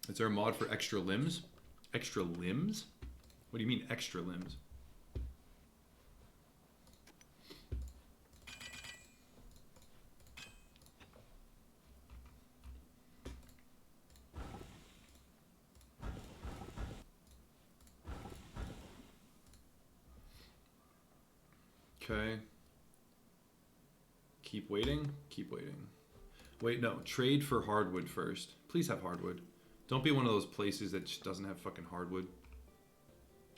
Is there a mod for extra limbs? Extra limbs? What do you mean extra limbs? Okay. Keep waiting. Keep waiting. Wait, no. Trade for hardwood first. Please have hardwood. Don't be one of those places that just doesn't have fucking hardwood.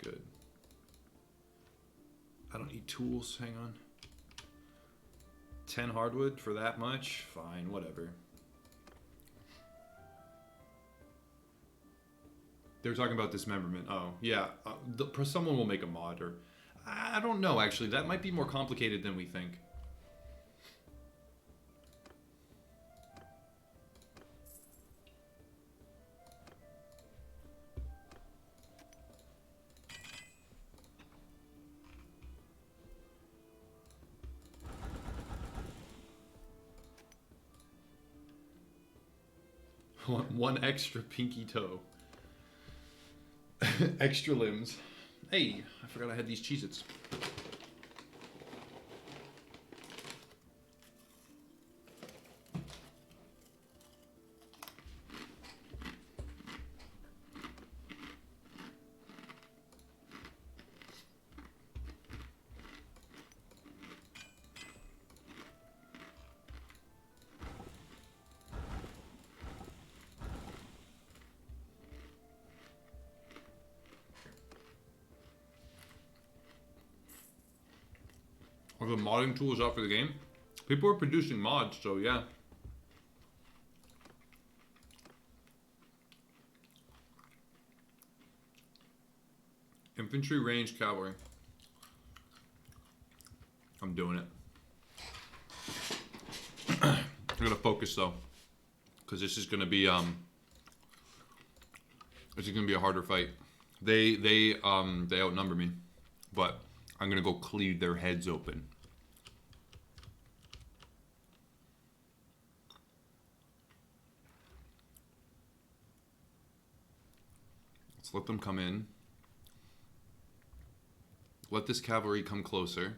Good. I don't need tools. Hang on. 10 hardwood for that much? Fine, whatever. They were talking about dismemberment. Oh, yeah. Someone will make a mod or... I don't know, actually. That might be more complicated than we think. One extra pinky toe. Extra limbs. Hey, I forgot I had these Cheez-Its. Are the modding tools out for the game? People are producing mods, so yeah. Infantry, range, cavalry. I'm doing it. I'm gonna focus though, because this is gonna be a harder fight. They outnumber me, but I'm gonna go cleave their heads open. Let's let them come in. Let this cavalry come closer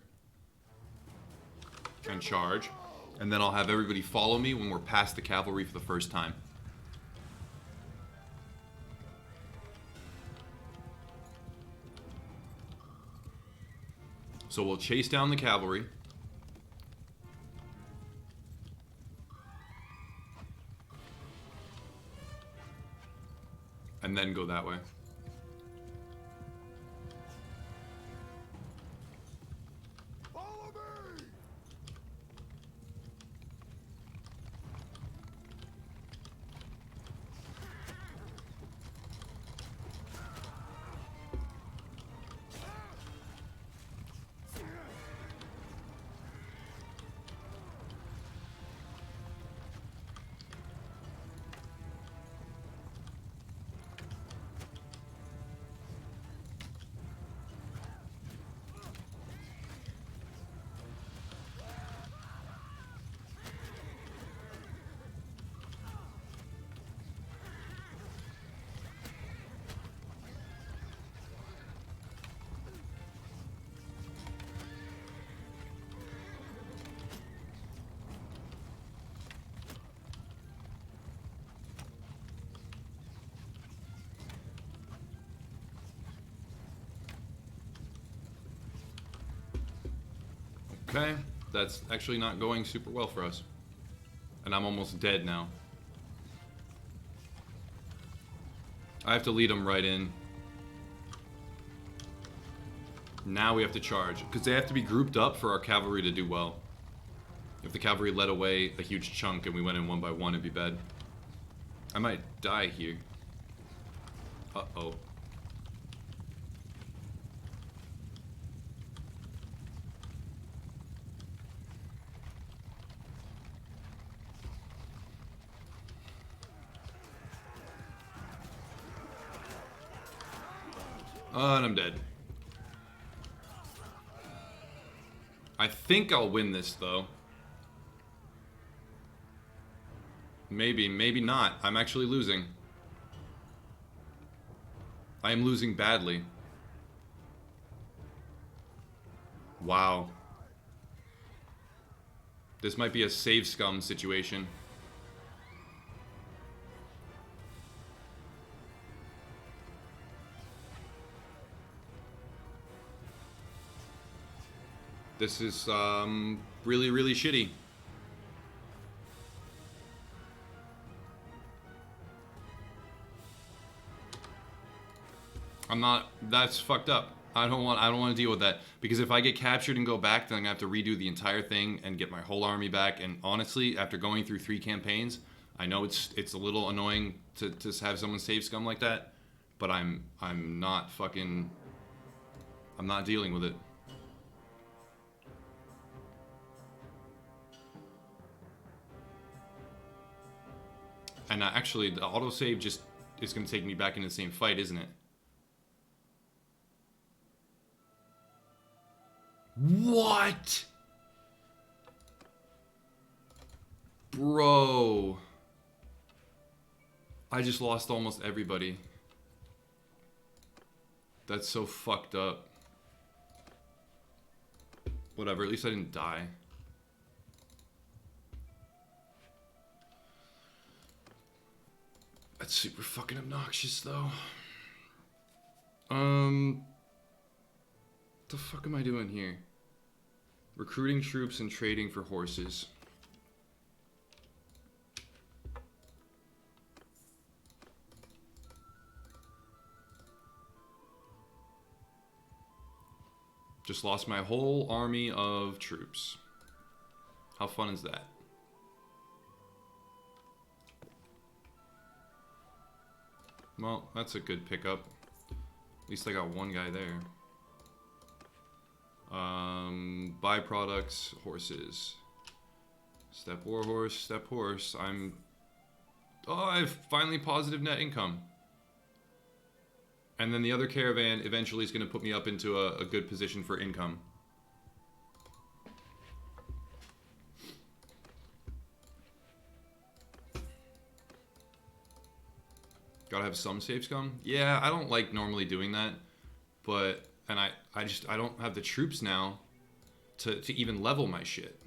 and charge, and then I'll have everybody follow me when we're past the cavalry for the first time. So we'll chase down the cavalry. And then go that way. Follow me! Okay, that's actually not going super well for us. And I'm almost dead now. I have to lead them right in. Now we have to charge, because they have to be grouped up for our cavalry to do well. If the cavalry led away a huge chunk and we went in one by one, it'd be bad. I might die here. Uh-oh. And I'm dead. I think I'll win this, though. Maybe, maybe not. I'm actually losing. I am losing badly. Wow. This might be a save scum situation. This is really, really shitty. I'm not. That's fucked up. I don't want to deal with that, because if I get captured and go back, then I'm gonna have to redo the entire thing and get my whole army back. And honestly, after going through 3 campaigns, I know it's a little annoying to have someone save scum like that, but I'm not fucking. I'm not dealing with it. And actually, the autosave just is going to take me back into the same fight, isn't it? What? Bro. I just lost almost everybody. That's so fucked up. Whatever, at least I didn't die. That's super fucking obnoxious, though. What the fuck am I doing here? Recruiting troops and trading for horses. Just lost my whole army of troops. How fun is that? Well, that's a good pickup. At least I got one guy there. Byproducts, horses. Step warhorse, step horse. Oh, I have finally positive net income. And then the other caravan eventually is going to put me up into a good position for income. Gotta have some safe scum. Yeah, I don't like normally doing that, but and I don't have the troops now to even level my shit.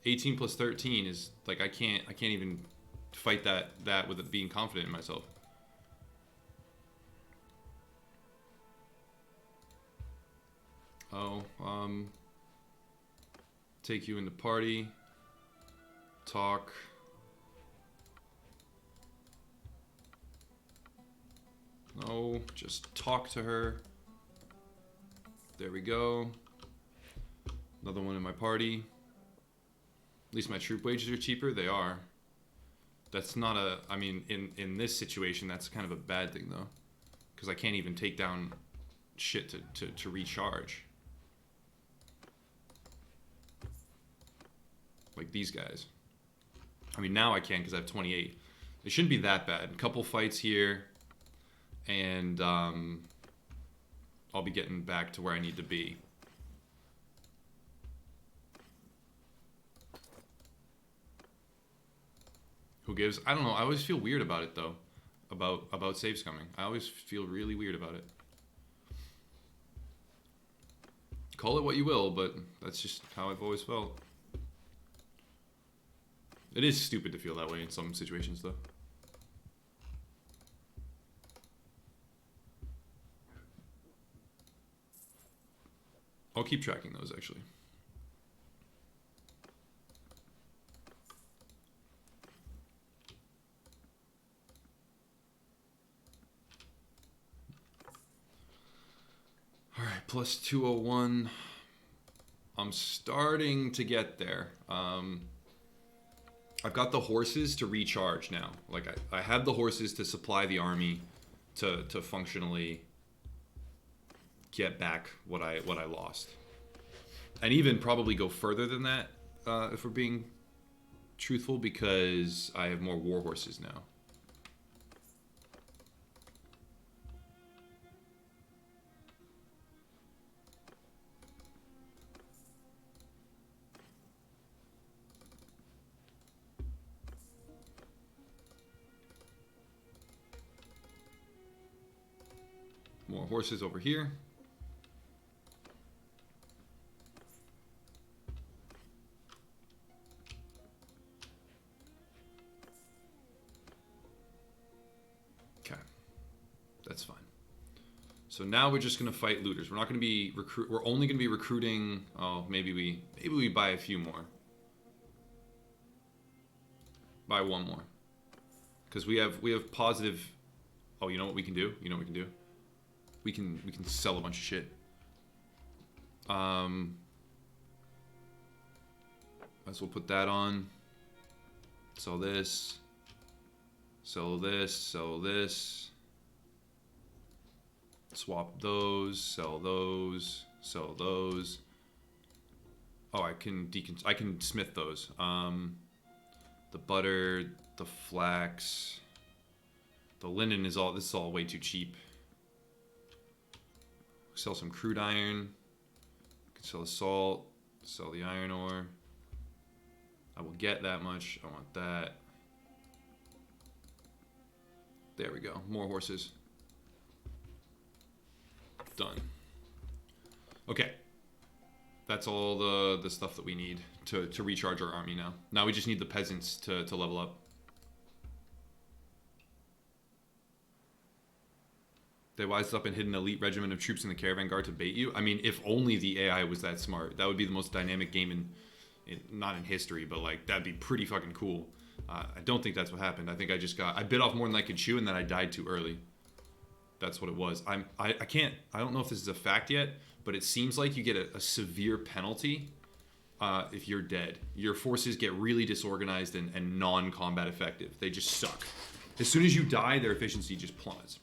18 plus 13 is like I can't even fight that with it being confident in myself. Oh, take you into party. Talk. No, just talk to her. There we go. Another one in my party. At least my troop wages are cheaper. They are. That's not a... I mean, in this situation, that's kind of a bad thing, though. Because I can't even take down shit to recharge. Like these guys. I mean, now I can because I have 28. It shouldn't be that bad. A couple fights here. And I'll be getting back to where I need to be. Who gives? I don't know. I always feel weird about it, though. About saves coming. I always feel really weird about it. Call it what you will, but that's just how I've always felt. It is stupid to feel that way in some situations, though. I'll keep tracking those, actually. All right, plus 201. I'm starting to get there. I've got the horses to recharge now. Like, I have the horses to supply the army to functionally get back what I lost, and even probably go further than that if we're being truthful, because I have more war horses now. More horses over here. That's fine. So now we're just gonna fight looters. We're not gonna be we're only gonna be recruiting. Oh, maybe we buy a few more. Buy one more. Because we have positive. Oh, you know what we can do? You know what we can do? We can sell a bunch of shit. Might as well put that on. Sell this. Sell this. Sell this. Swap those, sell those, sell those. Oh, I can smith those. The butter, the flax, the linen is all. This is all way too cheap. Sell some crude iron. Can sell the salt. Sell the iron ore. I will get that much. I want that. There we go. More horses. Done. Okay. That's all the stuff that we need to recharge our army now. Now we just need the peasants to level up. They wised up and hid an elite regiment of troops in the caravan guard to bait you. I mean, if only the AI was that smart. That would be the most dynamic game in not in history, but like that'd be pretty fucking cool. I don't think that's what happened. I think I bit off more than I could chew, and then I died too early. That's what it was. I can't. I don't know if this is a fact yet, but it seems like you get a severe penalty if you're dead. Your forces get really disorganized and non-combat effective. They just suck. As soon as you die, their efficiency just plummets.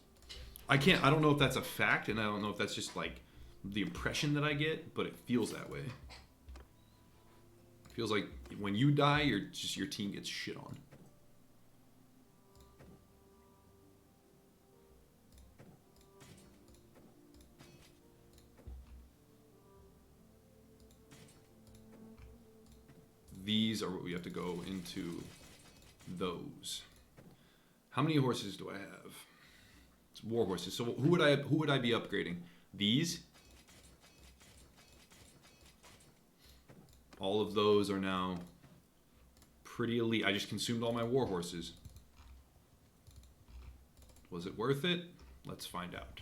I don't know if that's a fact, and I don't know if that's just like the impression that I get, but it feels that way. It feels like when you die, your team gets shit on. These are what we have to go into. Those. How many horses do I have? It's war horses. So who would I be upgrading? These. All of those are now pretty elite. I just consumed all my war horses. Was it worth it? Let's find out.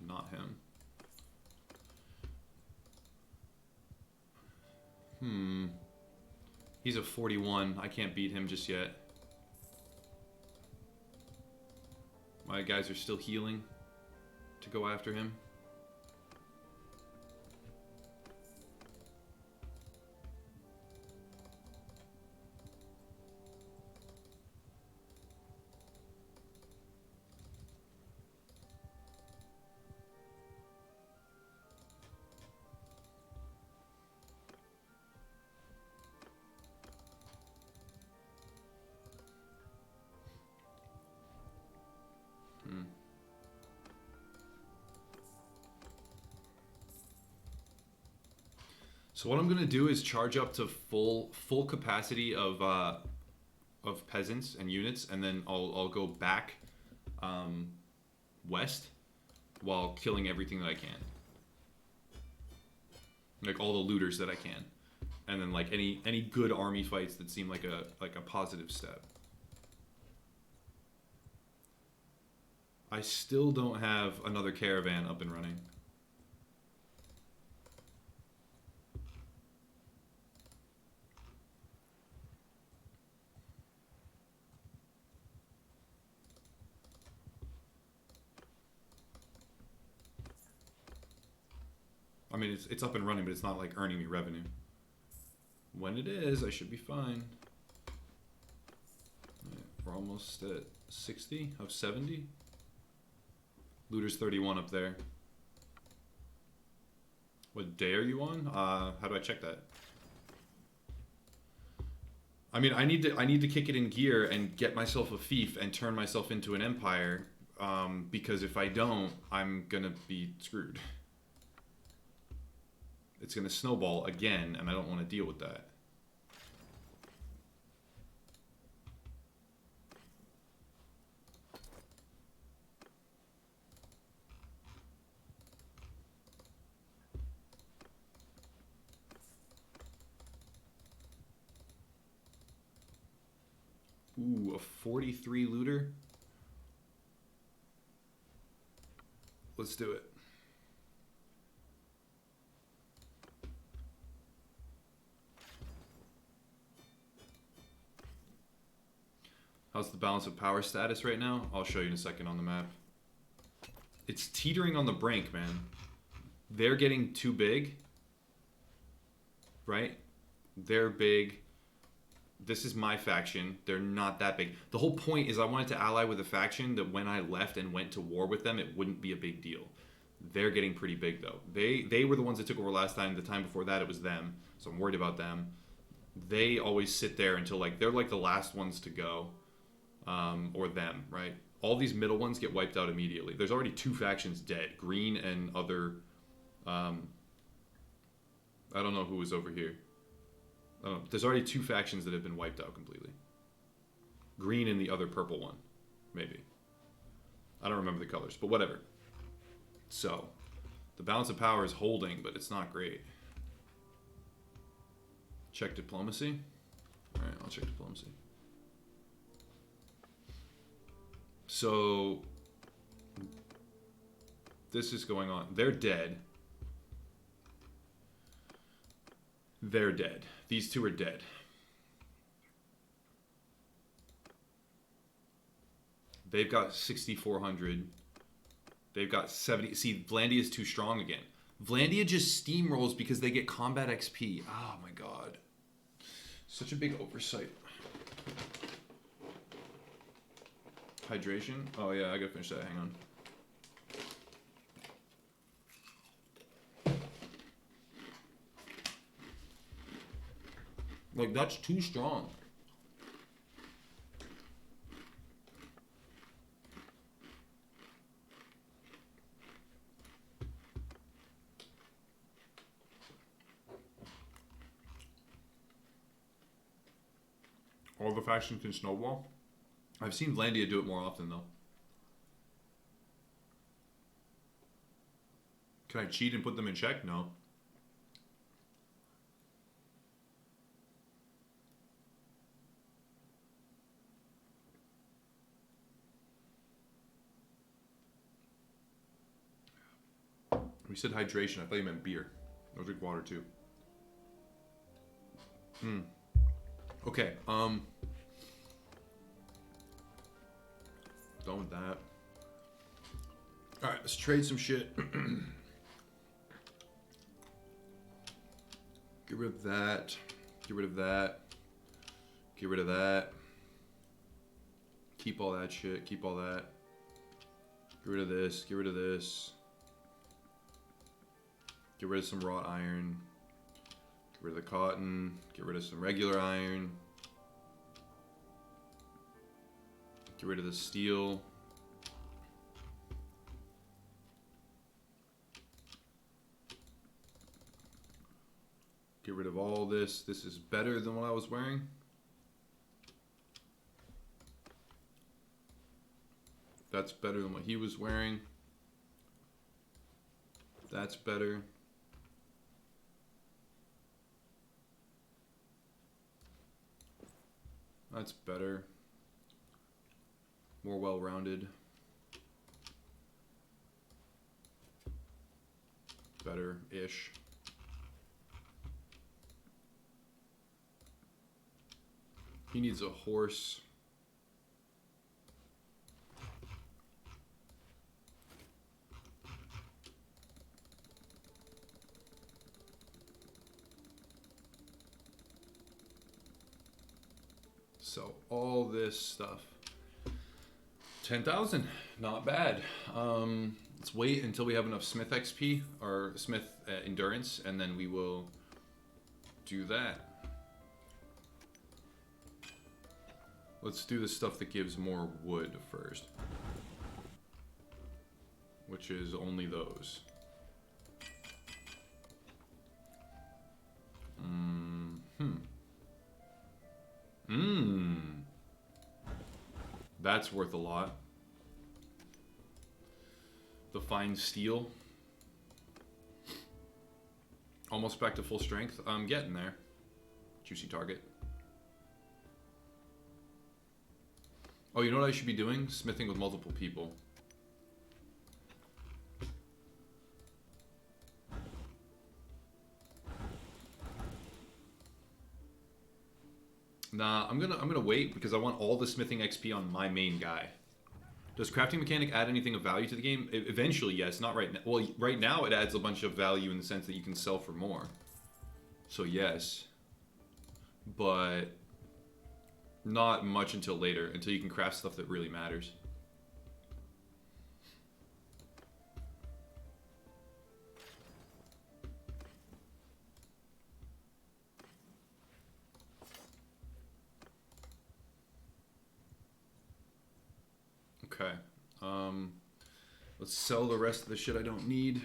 Not him. He's a 41. I can't beat him just yet. My guys are still healing to go after him. So what I'm gonna do is charge up to full capacity of peasants and units, and then I'll go back west while killing everything that I can, like all the looters that I can, and then like any good army fights that seem like a positive step. I still don't have another caravan up and running. I mean, it's up and running, but it's not like earning me revenue. When it is, I should be fine. Yeah, we're almost at 60 of 70. Looter's 31 up there. What day are you on? How do I check that? I mean, I need to kick it in gear and get myself a fief and turn myself into an empire. Because if I don't, I'm gonna be screwed. It's going to snowball again, and I don't want to deal with that. Ooh, a 43 looter. Let's do it. How's the balance of power status right now? I'll show you in a second on the map. It's teetering on the brink, man. They're getting too big. Right? They're big. This is my faction. They're not that big. The whole point is I wanted to ally with a faction that when I left and went to war with them, it wouldn't be a big deal. They're getting pretty big, though. They were the ones that took over last time. The time before that, it was them. So I'm worried about them. They always sit there until, like, they're like the last ones to go. Or them, right? All these middle ones get wiped out immediately. There's already 2 factions dead. Green and other... I don't know who was over here. There's already 2 factions that have been wiped out completely. Green and the other purple one. Maybe. I don't remember the colors, but whatever. So, the balance of power is holding, but it's not great. Check diplomacy. Alright, I'll check diplomacy. So, this is going on. They're dead. They're dead. These two are dead. They've got 6,400. They've got 70. See, Vlandia is too strong again. Vlandia just steamrolls because they get combat XP. Oh my god. Such a big oversight. Hydration? Oh yeah, I gotta finish that. Hang on. Like, that's too strong. All the factions can snowball? I've seen Vlandia do it more often, though. Can I cheat and put them in check? No. We said hydration. I thought you meant beer. I'll drink water, too. Okay, done with that. Alright, let's trade some shit. Get rid of that. Get rid of that. Get rid of that. Keep all that shit. Keep all that. Get rid of this. Get rid of this. Get rid of some wrought iron. Get rid of the cotton. Get rid of some regular iron. Get rid of the steel. Get rid of all this. This is better than what I was wearing. That's better than what he was wearing. That's better. That's better. More well-rounded. Better-ish. He needs a horse. So all this stuff. 10,000, not bad. Let's wait until we have enough Smith XP or Smith endurance, and then we will do that. Let's do the stuff that gives more wood first, which is only those. That's worth a lot. The fine steel. Almost back to full strength. I'm getting there. Juicy target. Oh, you know what I should be doing? Smithing with multiple people. Nah, I'm gonna wait because I want all the smithing XP on my main guy. Does crafting mechanic add anything of value to the game? Eventually, yes. Not right now. Well, right now it adds a bunch of value in the sense that you can sell for more. So yes, but not much until later. Until you can craft stuff that really matters. Okay, let's sell the rest of the shit I don't need.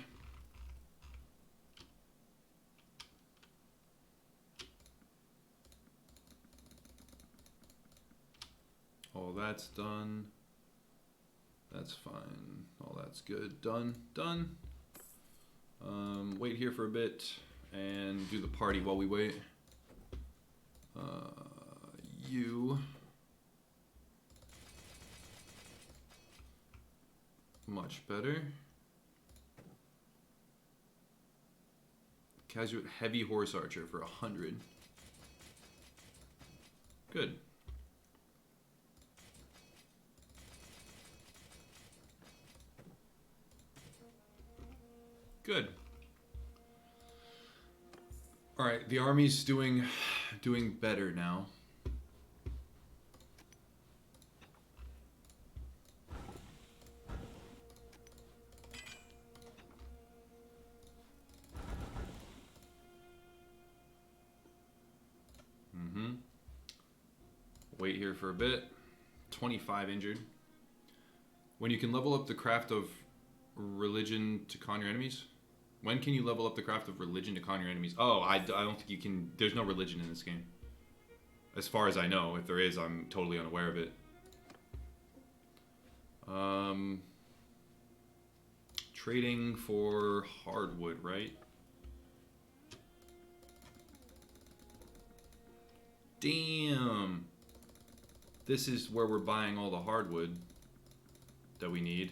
All that's done. That's fine. All that's good. Done. Done. Wait here for a bit and do the party while we wait. You. Much better. Casual heavy horse archer for 100. Good. Good. All right, the army's doing better now. Wait here for a bit. 25 injured. When you can level up the craft of religion to con your enemies? When can you level up the craft of religion to con your enemies? Oh, I don't think you can. There's no religion in this game. As far as I know. If there is, I'm totally unaware of it. Trading for hardwood, right? Damn. This is where we're buying all the hardwood that we need.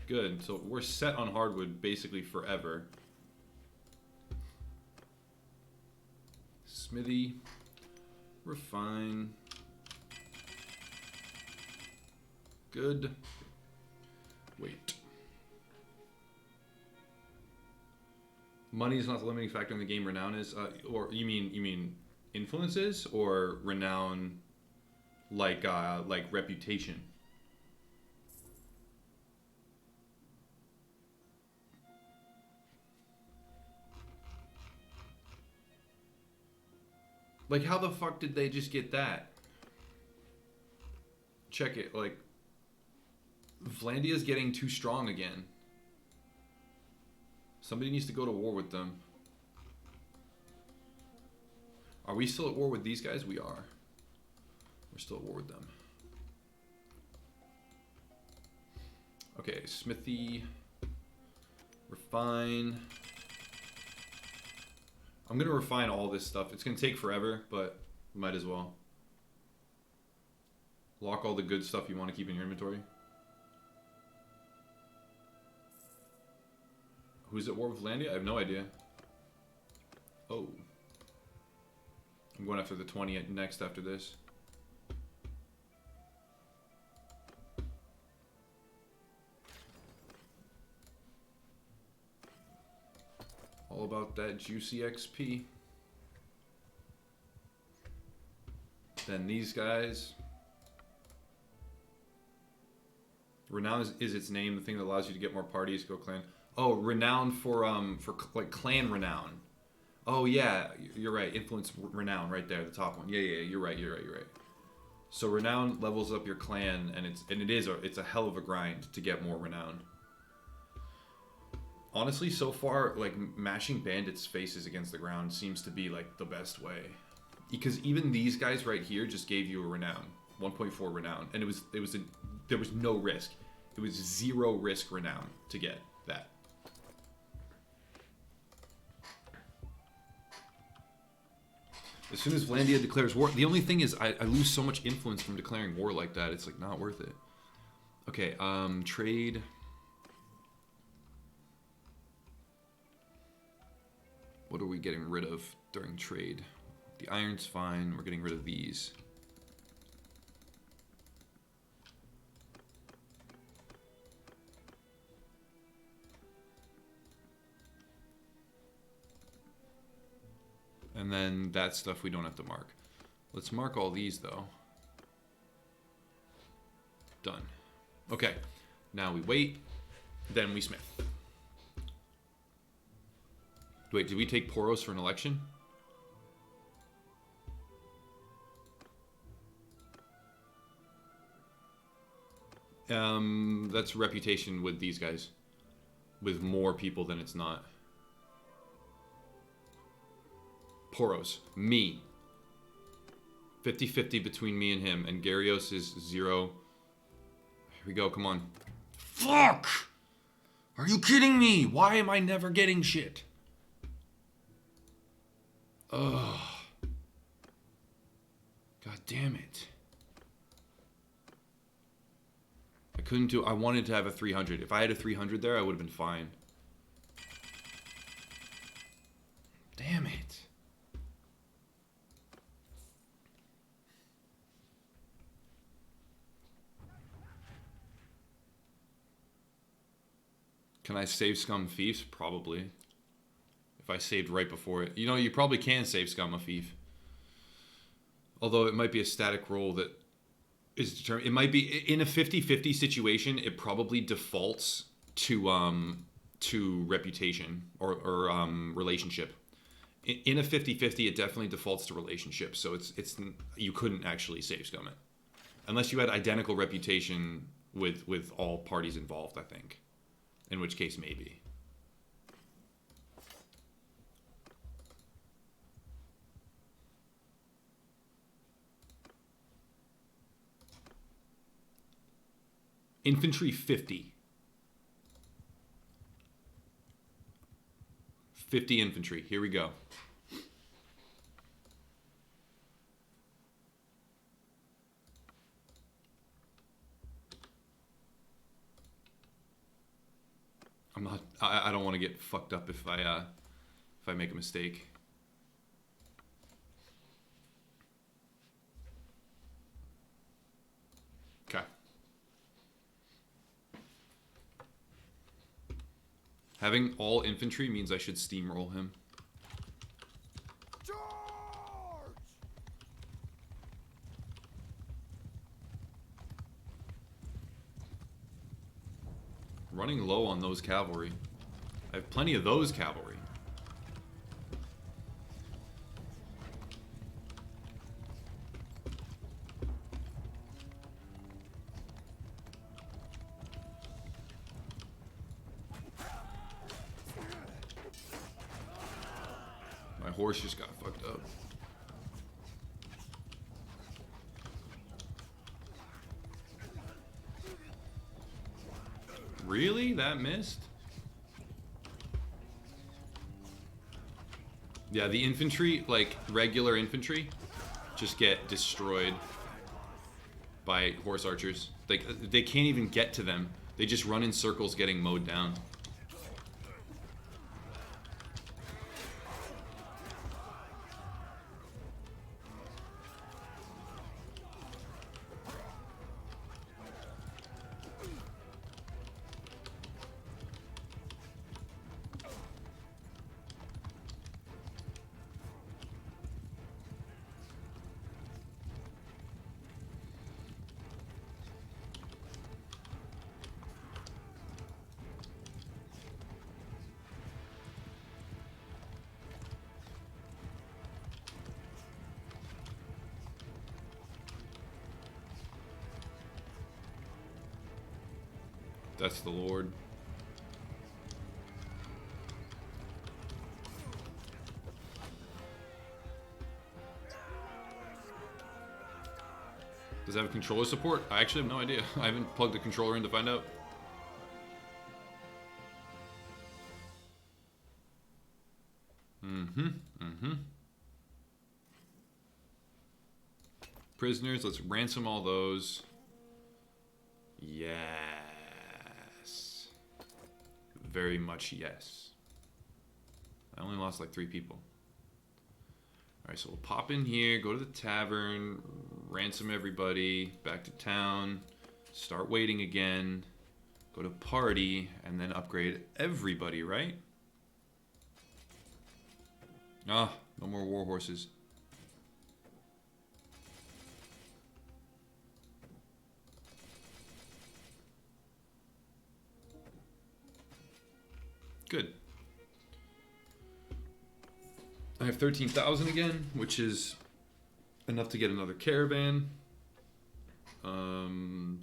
Good. So we're set on hardwood basically forever. Smithy. Refine. Good. Wait. Money is not the limiting factor in the game. Renown is, or you mean influences or renown, like reputation. Like, how the fuck did they just get that? Check it. Like, Vlandia's getting too strong again. Somebody needs to go to war with them. Are we still at war with these guys? We are. We're still at war with them. Okay, smithy. Refine. I'm going to refine all this stuff. It's going to take forever, but might as well. Lock all the good stuff you want to keep in your inventory. Who's at war with Landia? I have no idea. Oh. I'm going after the 20 next after this. All about that juicy XP. Then these guys. Renown is its name, the thing that allows you to get more parties, go clan. Oh, renown for like clan renown. Oh yeah, you're right. Influence renown right there, the top one. Yeah, you're right. So renown levels up your clan, and it's a hell of a grind to get more renown. Honestly, so far, like mashing bandits' faces against the ground seems to be like the best way, because even these guys right here just gave you a renown, 1.4 renown, and there was no risk. It was 0 risk renown to get that. As soon as Vlandia declares war, the only thing is I lose so much influence from declaring war like that. It's like not worth it. Okay, trade. What are we getting rid of during trade? The iron's fine. We're getting rid of these. And then that stuff we don't have to mark. Let's mark all these though. Done. Okay. Now we wait. Then we smith. Wait, did we take Poros for an election? That's reputation with these guys. With more people than it's not. Poros. Me. 50-50 between me and him. And Gyarios is 0. Here we go, come on. Fuck! Are you kidding me? Why am I never getting shit? Ugh. God damn it. I couldn't do... I wanted to have a 300. If I had a 300 there, I would have been fine. Can I save scum fiefs? Probably. If I saved right before it. You know, you probably can save scum a fief. Although it might be a static roll that is determined. It might be in a 50-50 situation. It probably defaults to reputation or relationship. In a 50-50, it definitely defaults to relationship. So it's you couldn't actually save scum it unless you had identical reputation with all parties involved, I think. In which case, maybe. Infantry 50. 50 infantry. Here we go. I don't want to get fucked up if I make a mistake. Okay. Having all infantry means I should steamroll him. Charge! Running low on those cavalry. I have plenty of those cavalry. My horse just got fucked up. Really? That missed? Yeah, the infantry, like regular infantry, just get destroyed by horse archers. Like they can't even get to them. They just run in circles getting mowed down. That's the Lord. Does it have controller support? I actually have no idea. I haven't plugged the controller in to find out. Prisoners, let's ransom all those. Yes. Very much yes. I only lost like 3 people. Alright, so we'll pop in here, go to the tavern, ransom everybody, back to town, start waiting again, go to party, and then upgrade everybody, right? Ah, no more war horses. Good. I have 13,000 again, which is enough to get another caravan.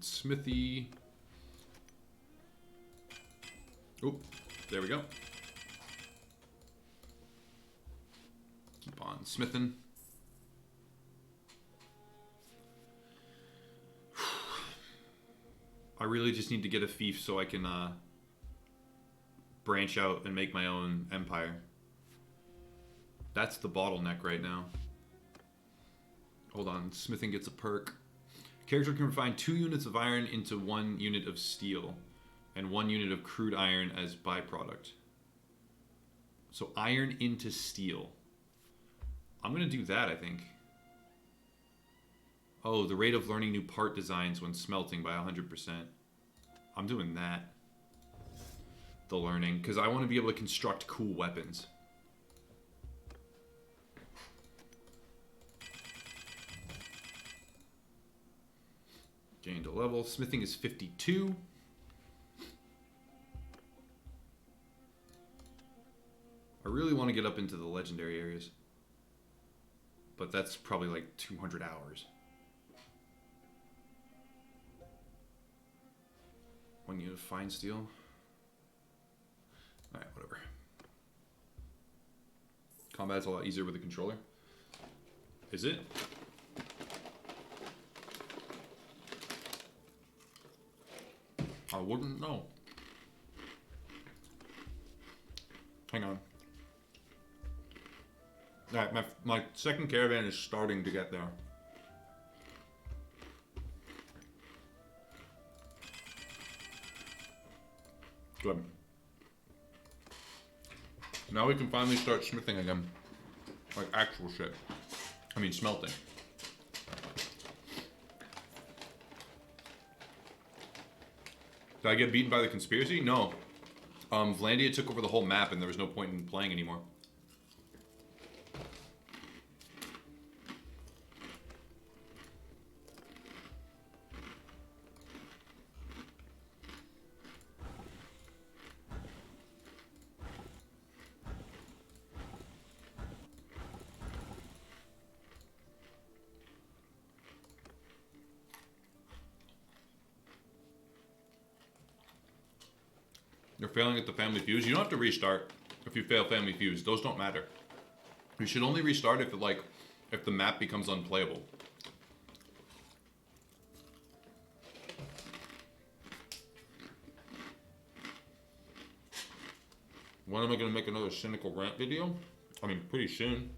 Smithy. Oh, there we go. Keep on smithing. I really just need to get a fief so I can branch out and make my own empire. That's the bottleneck right now. Hold on, smithing gets a perk. Character can refine 2 units of iron into 1 unit of steel and 1 unit of crude iron as byproduct. So iron into steel. I'm gonna do that, I think. Oh, the rate of learning new part designs when smelting by 100%. I'm doing that. the learning, because I want to be able to construct cool weapons. Gained a level. Smithing is 52. I really want to get up into the legendary areas. But that's probably like 200 hours. One unit of fine steel. Alright, whatever. Combat's a lot easier with a controller. Is it? I wouldn't know. Hang on. Alright, my second caravan is starting to get there. Good. Now we can finally start smithing again. Like actual shit. I mean smelting. Did I get beaten by the conspiracy? No. Vlandia took over the whole map and there was no point in playing anymore. You're failing at the family fuse. You don't have to restart if you fail family fuse. Those don't matter. You should only restart if the map becomes unplayable. When am I going to make another cynical rant video? I mean, pretty soon.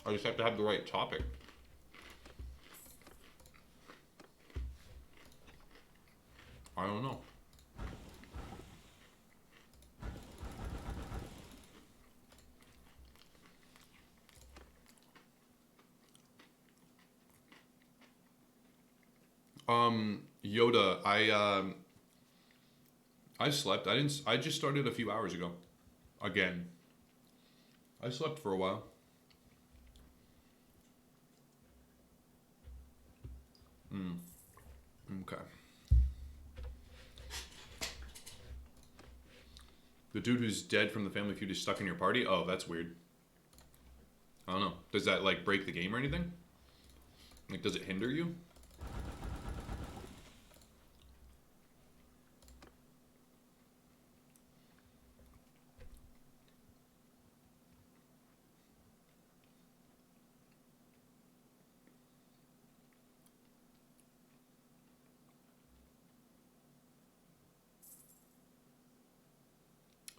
I just have to have the right topic. I don't know. Yoda, I slept. I just started a few hours ago. Again. I slept for a while. Okay. The dude who's dead from the family feud is stuck in your party? Oh, that's weird. I don't know. Does that, like, break the game or anything? Like, does it hinder you?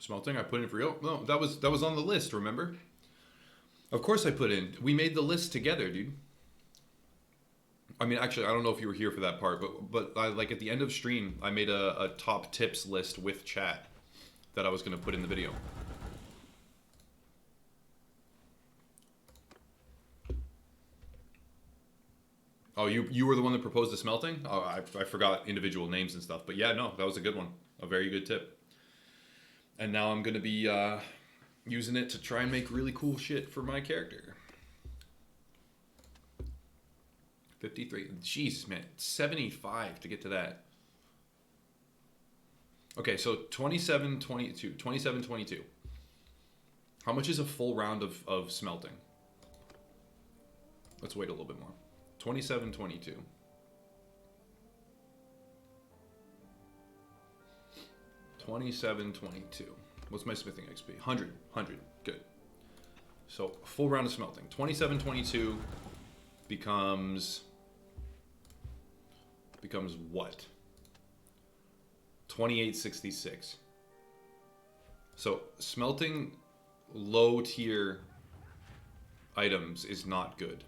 Smelting, I put in for real? No, that was on the list, remember? Of course I put in. We made the list together, dude. I mean, actually, I don't know if you were here for that part, but I, like at the end of stream, I made a top tips list with chat that I was going to put in the video. Oh, you were the one that proposed the smelting? Oh, I forgot individual names and stuff. But yeah, no, that was a good one. A very good tip. And now I'm going to be using it to try and make really cool shit for my character. 53. Jeez, man. 75 to get to that. Okay, so 27, 22. 27, 22. How much is a full round of smelting? Let's wait a little bit more. 27, 22. 27, 22. What's my smithing XP? 100. 100. Good. So, full round of smelting. 27, 22 becomes what? 2866. So, smelting low tier items is not good.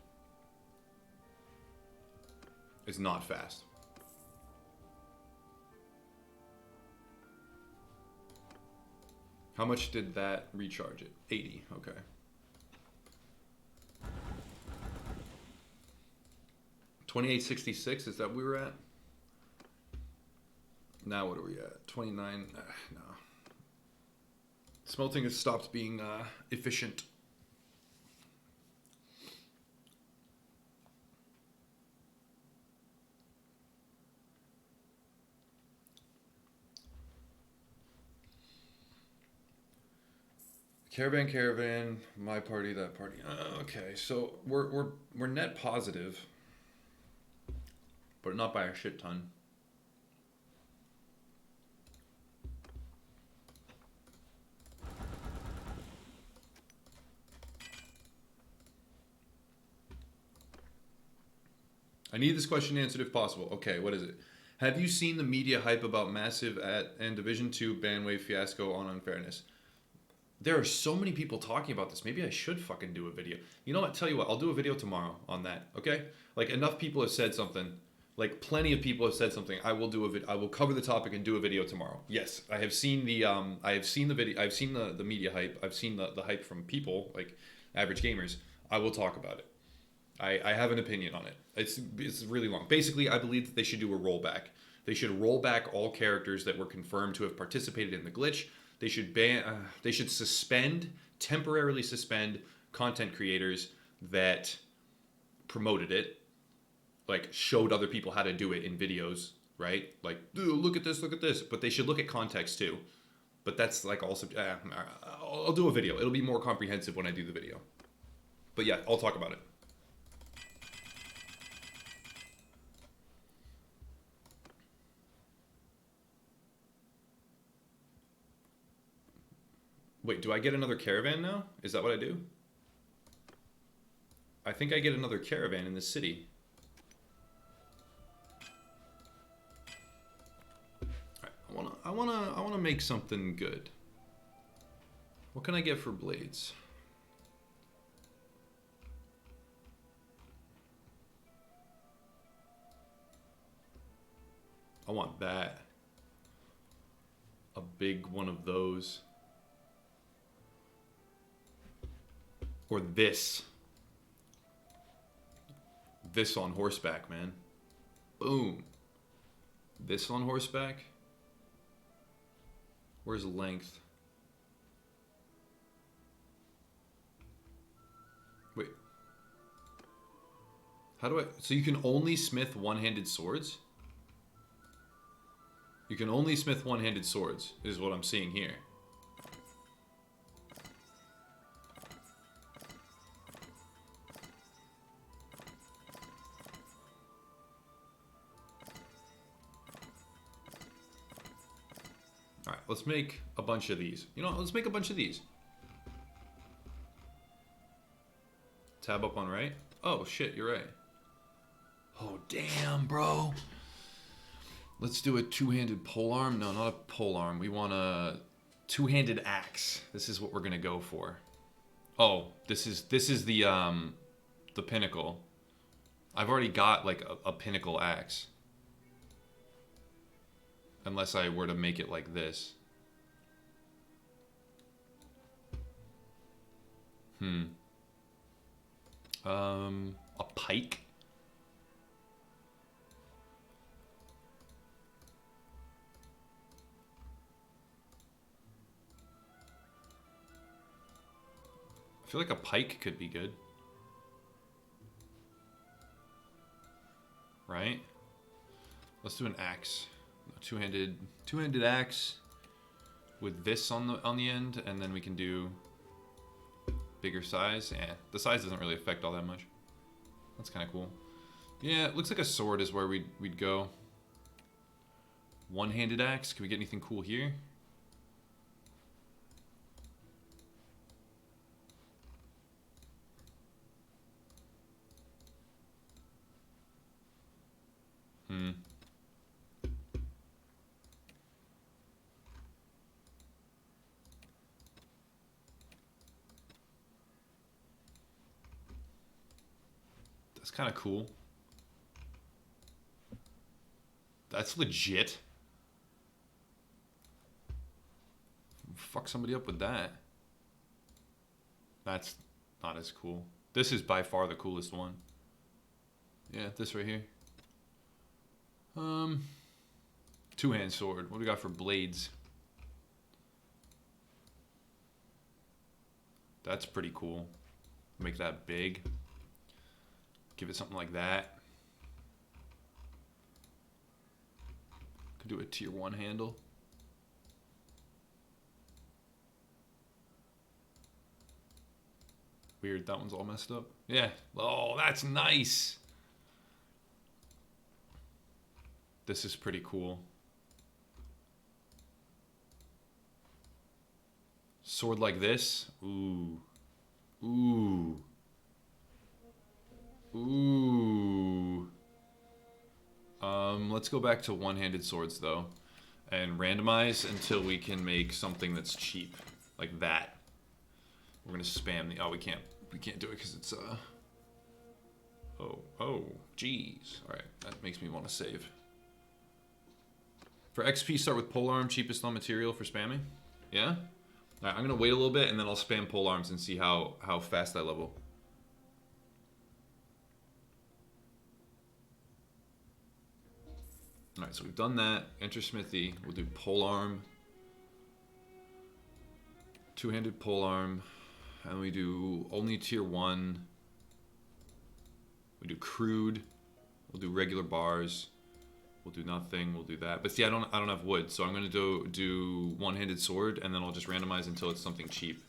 It's not fast. How much did that recharge it? 80, okay. $28.66, is that where we were at? Now what are we at? 29, no. Smelting has stopped being efficient. Caravan, my party, that party. Okay, so we're net positive, but not by a shit ton. I need this question answered if possible. Okay, what is it? Have you seen the media hype about Massive and Division 2 Bandwave fiasco on unfairness? There are so many people talking about this. Maybe I should fucking do a video. You know what? Tell you what, I'll do a video tomorrow on that. Okay? Like enough people have said something. Like plenty of people have said something. I will do a I will cover the topic and do a video tomorrow. Yes, I have seen the video. I've seen the media hype. I've seen the hype from people like average gamers. I will talk about it. I have an opinion on it. It's really long. Basically, I believe that they should do a rollback. They should roll back all characters that were confirmed to have participated in the glitch. They should they should temporarily suspend content creators that promoted it, like showed other people how to do it in videos, right? Like, look at this, look at this. But they should look at context too. But that's like also, I'll do a video. It'll be more comprehensive when I do the video. But yeah, I'll talk about it. Wait, do I get another caravan now? Is that what I do? I think I get another caravan in the city. Alright, I wanna make something good. What can I get for blades? I want that. A big one of those. Or this. This on horseback, man. Boom. This on horseback. Where's length? Wait. How do I... So you can only smith one-handed swords? You can only smith one-handed swords, is what I'm seeing here. Alright, let's make a bunch of these. You know what? Let's make a bunch of these. Tab up on right. Oh, shit, you're right. Oh, damn, bro. Let's do a two-handed polearm. No, not a polearm. We want a two-handed axe. This is what we're gonna go for. Oh, this is the pinnacle. I've already got like a pinnacle axe. Unless I were to make it like this. A pike? I feel like a pike could be good. Right? Let's do an axe. Two-handed axe with this on the end, and then we can do bigger size. Yeah, the size doesn't really affect all that much. That's kind of cool. Yeah, it looks like a sword is where we'd go. One-handed axe. Can we get anything cool here? That's kind of cool. That's legit. Fuck somebody up with that. That's not as cool. This is by far the coolest one. Yeah, this right here. Two-hand sword. What do we got for blades? That's pretty cool. Make that big. Give it something like that. Could do a tier 1 handle. Weird, that one's all messed up. Yeah. Oh, that's nice. This is pretty cool. Sword like this. Ooh. Ooh. Ooh. Let's go back to one-handed swords though, and randomize until we can make something that's cheap, like that. We're gonna spam the. Oh, we can't do it because it's Oh, geez. All right, that makes me want to save. For XP, start with polearm, cheapest on material for spamming. Yeah. All right, I'm gonna wait a little bit and then I'll spam polearms and see how fast I level. All right, so we've done that. Enter smithy. We'll do polearm, two-handed polearm, and we do only tier 1. We do crude. We'll do regular bars. We'll do nothing. We'll do that. But see, I don't have wood, so I'm gonna do one-handed sword, and then I'll just randomize until it's something cheap.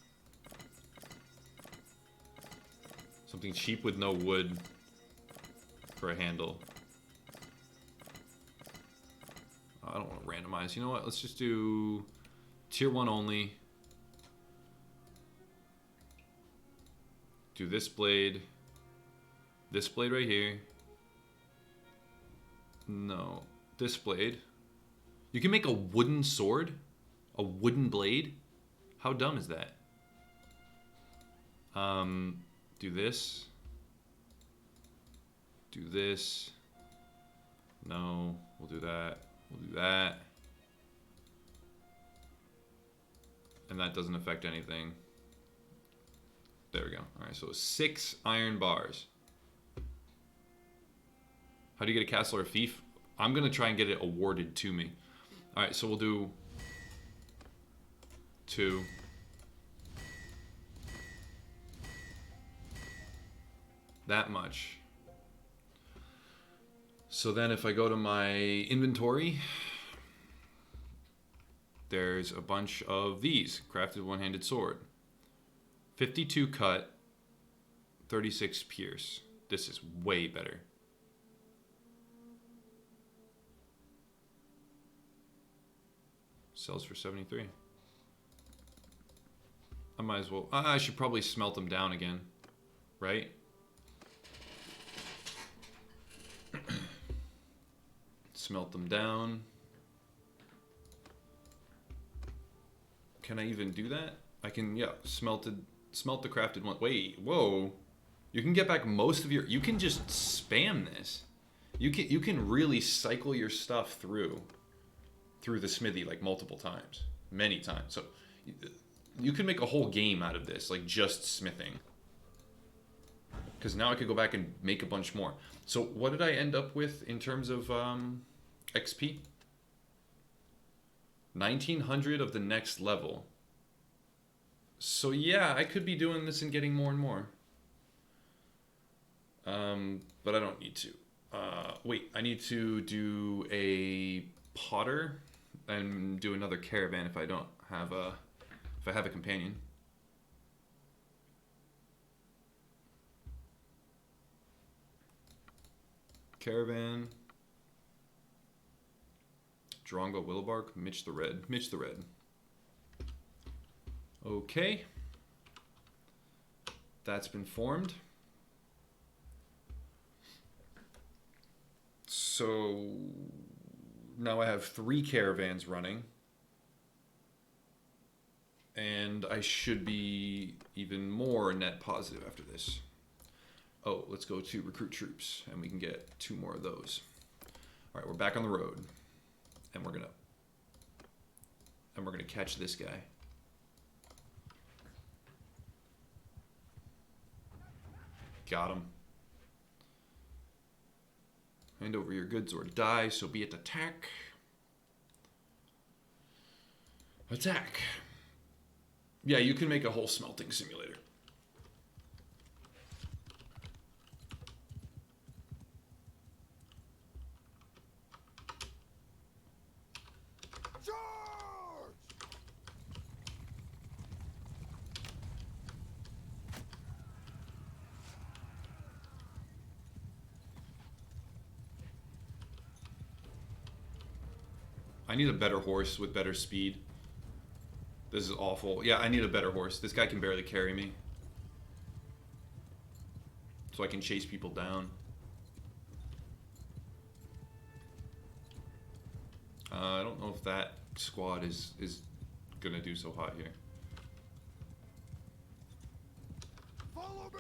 Something cheap with no wood for a handle. I don't want to randomize. You know what? Let's just do tier 1 only. Do this blade right here. No, this blade. You can make a wooden sword? A wooden blade? How dumb is that? Do this. Do this. No, we'll do that. We'll do that. And that doesn't affect anything. There we go. Alright, so 6 iron bars. How do you get a castle or a fief? I'm going to try and get it awarded to me. Alright, so we'll do 2. That much. So then if I go to my inventory, there's a bunch of these. Crafted one-handed sword. 52 cut, 36 pierce. This is way better. Sells for 73. I might as well. I should probably smelt them down again, right? Smelt them down. Can I even do that? I can, yeah, smelt the crafted one. Wait, whoa. You can get back most of your, you can just spam this. You can really cycle your stuff through the smithy like multiple times, many times. So you can make a whole game out of this, like just smithing. Because now I could go back and make a bunch more. So what did I end up with in terms of XP? 1900 of the next level. So yeah, I could be doing this and getting more and more. But I don't need to. Wait, I need to do a potter and do another caravan if I don't have a, if I have a companion. Caravan. Drongo Willowbark, Mitch the Red. Okay. That's been formed. So now I have 3 caravans running. And I should be even more net positive after this. Oh, let's go to recruit troops and we can get 2 more of those. All right, we're back on the road. And we're gonna catch this guy. Got him. Hand over your goods or die, so be it attack. Attack. Yeah, you can make a whole smelting simulator. I need a better horse with better speed. This is awful. Yeah, I need a better horse. This guy can barely carry me. So I can chase people down. I don't know if that squad is gonna do so hot here. Follow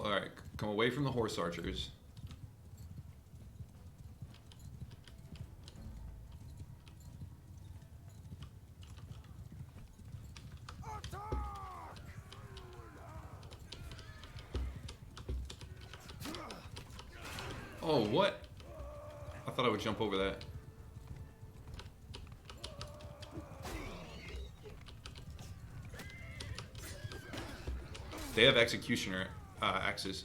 me. Alright, come away from the horse archers. Oh, what? I thought I would jump over that. They have executioner axes.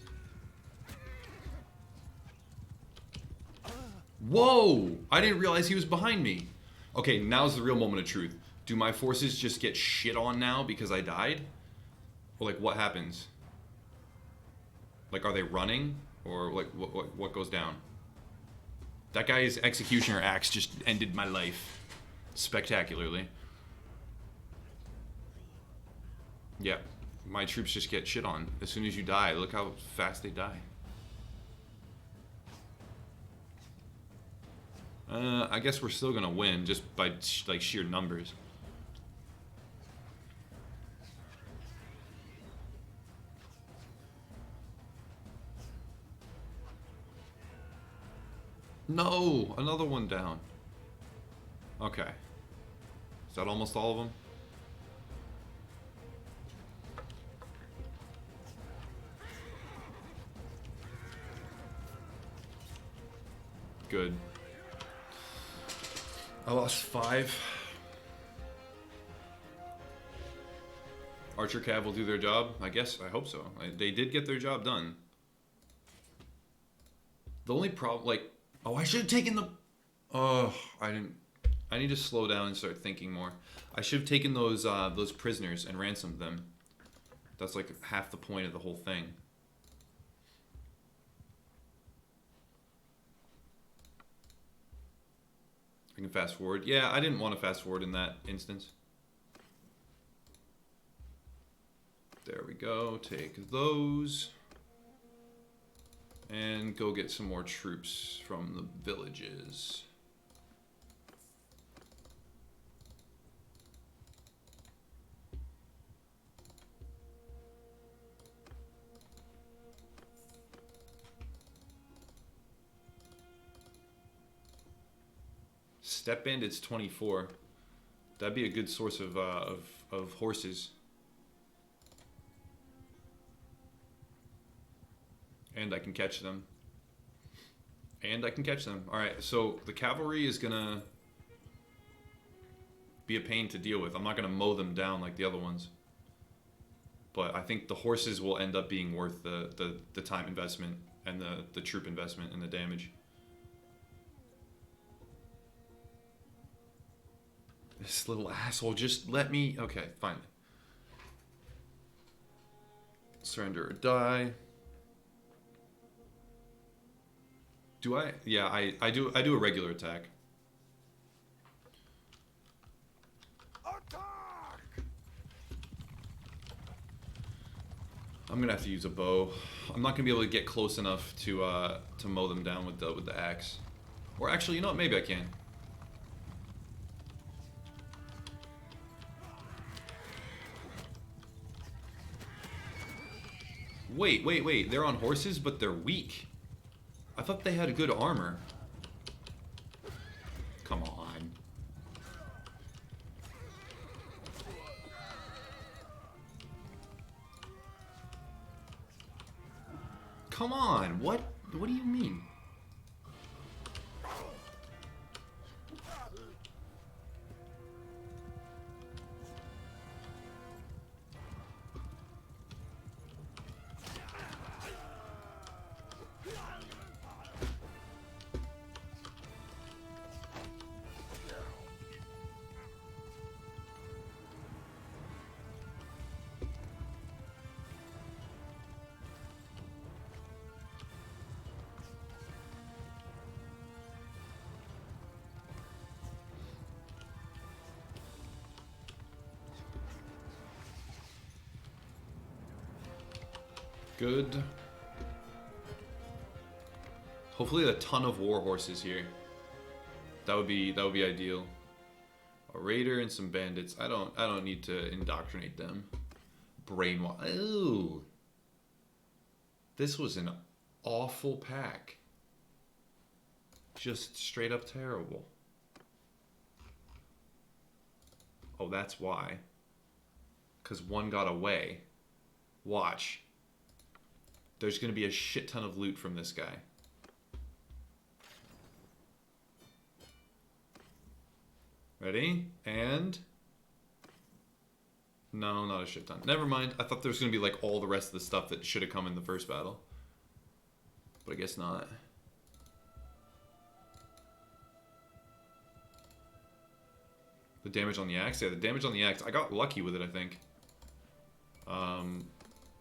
Whoa! I didn't realize he was behind me. Okay, now's the real moment of truth. Do my forces just get shit on now because I died? Or like, what happens? Like, are they running? Or like, what goes down? That guy's executioner axe just ended my life spectacularly. Yeah, my troops just get shit on as soon as you die. Look how fast they die. I guess we're still gonna win just by like sheer numbers. No, another one down. Okay. Is that almost all of them? Good. I lost 5. Archer Cav will do their job. I guess. I hope so. They did get their job done. The only problem, like, oh, I should have taken the. Oh, I didn't. I need to slow down and start thinking more. I should have taken those prisoners and ransomed them. That's like half the point of the whole thing. I can fast forward. Yeah, I didn't want to fast forward in that instance. There we go. Take those. And go get some more troops from the villages. Step Bandit's 24. That'd be a good source of horses. And I can catch them. Alright, so the cavalry is gonna be a pain to deal with. I'm not gonna mow them down like the other ones. But I think the horses will end up being worth the time investment and the troop investment and the damage. This little asshole just let me... Okay, fine. Surrender or die. Do I? Yeah, I do a regular attack. Attack! I'm gonna have to use a bow. I'm not gonna be able to get close enough to mow them down with the axe. Or actually, you know what? Maybe I can. Wait. They're on horses, but they're weak. I thought they had good armor. Come on. Come on. What do you mean? Good. Hopefully a ton of war horses here. That would be ideal. A raider and some bandits. I don't need to indoctrinate them. Brainwash. Ooh. This was an awful pack. Just straight up terrible. Oh, that's why. Because one got away. Watch. There's going to be a shit ton of loot from this guy. Ready? And... no, not a shit ton. Never mind. I thought there was going to be like all the rest of the stuff that should have come in the first battle. But I guess not. The damage on the axe? Yeah, the damage on the axe. I got lucky with it, I think.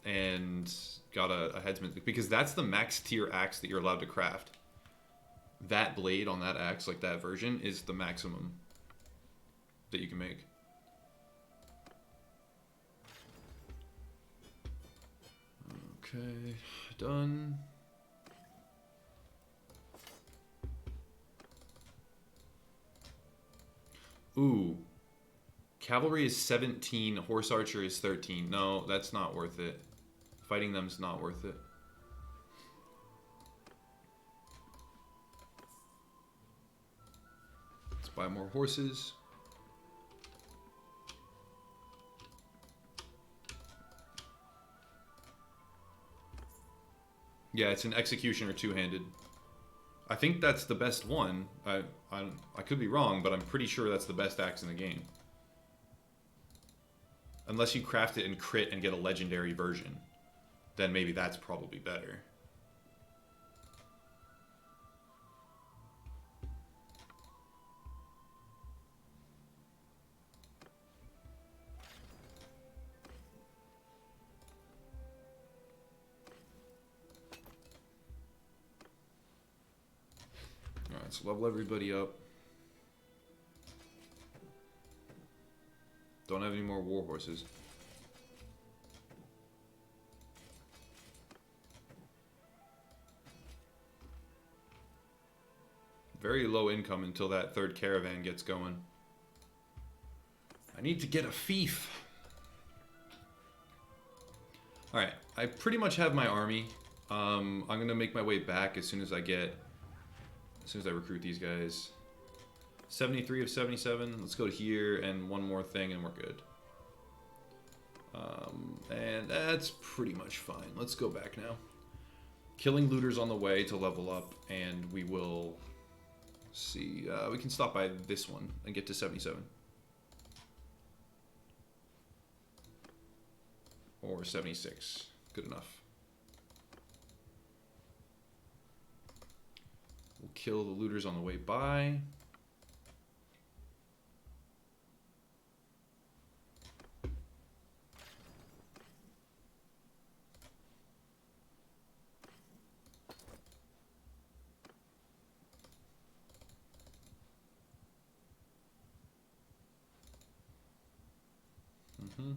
And got a headsman. Because that's the max tier axe that you're allowed to craft. That blade on that axe, like that version, is the maximum that you can make. Okay, done. Ooh. Cavalry is 17, horse archer is 13. No, that's not worth it. Fighting them's not worth it. Let's buy more horses. Yeah, it's an executioner two-handed. I think that's the best one. I could be wrong, but I'm pretty sure that's the best axe in the game. Unless you craft it and crit and get a legendary version, then maybe that's probably better. Alright, let's level everybody up. Don't have any more war horses. Very low income until that third caravan gets going. I need to get a fief. Alright, I pretty much have my army. I'm gonna make my way back as soon as I recruit these guys. 73 of 77. Let's go here and one more thing and we're good. And that's pretty much fine. Let's go back now. Killing looters on the way to level up, and we will see. We can stop by this one and get to 77. Or 76. Good enough. We'll kill the looters on the way by. Mm-hmm.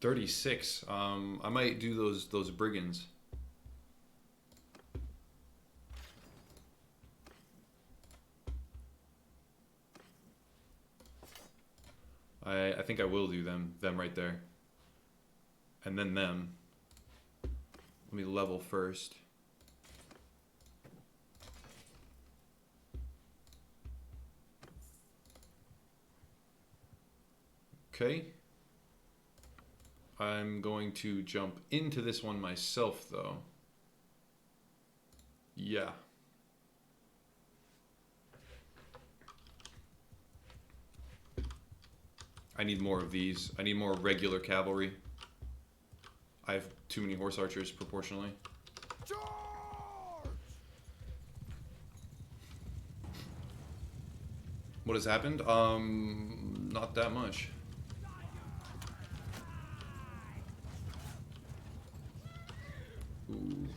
36. I might do those brigands. I think I will do them right there. And then them. Let me level first. Okay. I'm going to jump into this one myself, though. Yeah. I need more of these. I need more regular cavalry. I have too many horse archers proportionally. Charge! What has happened? Not that much. Ooh.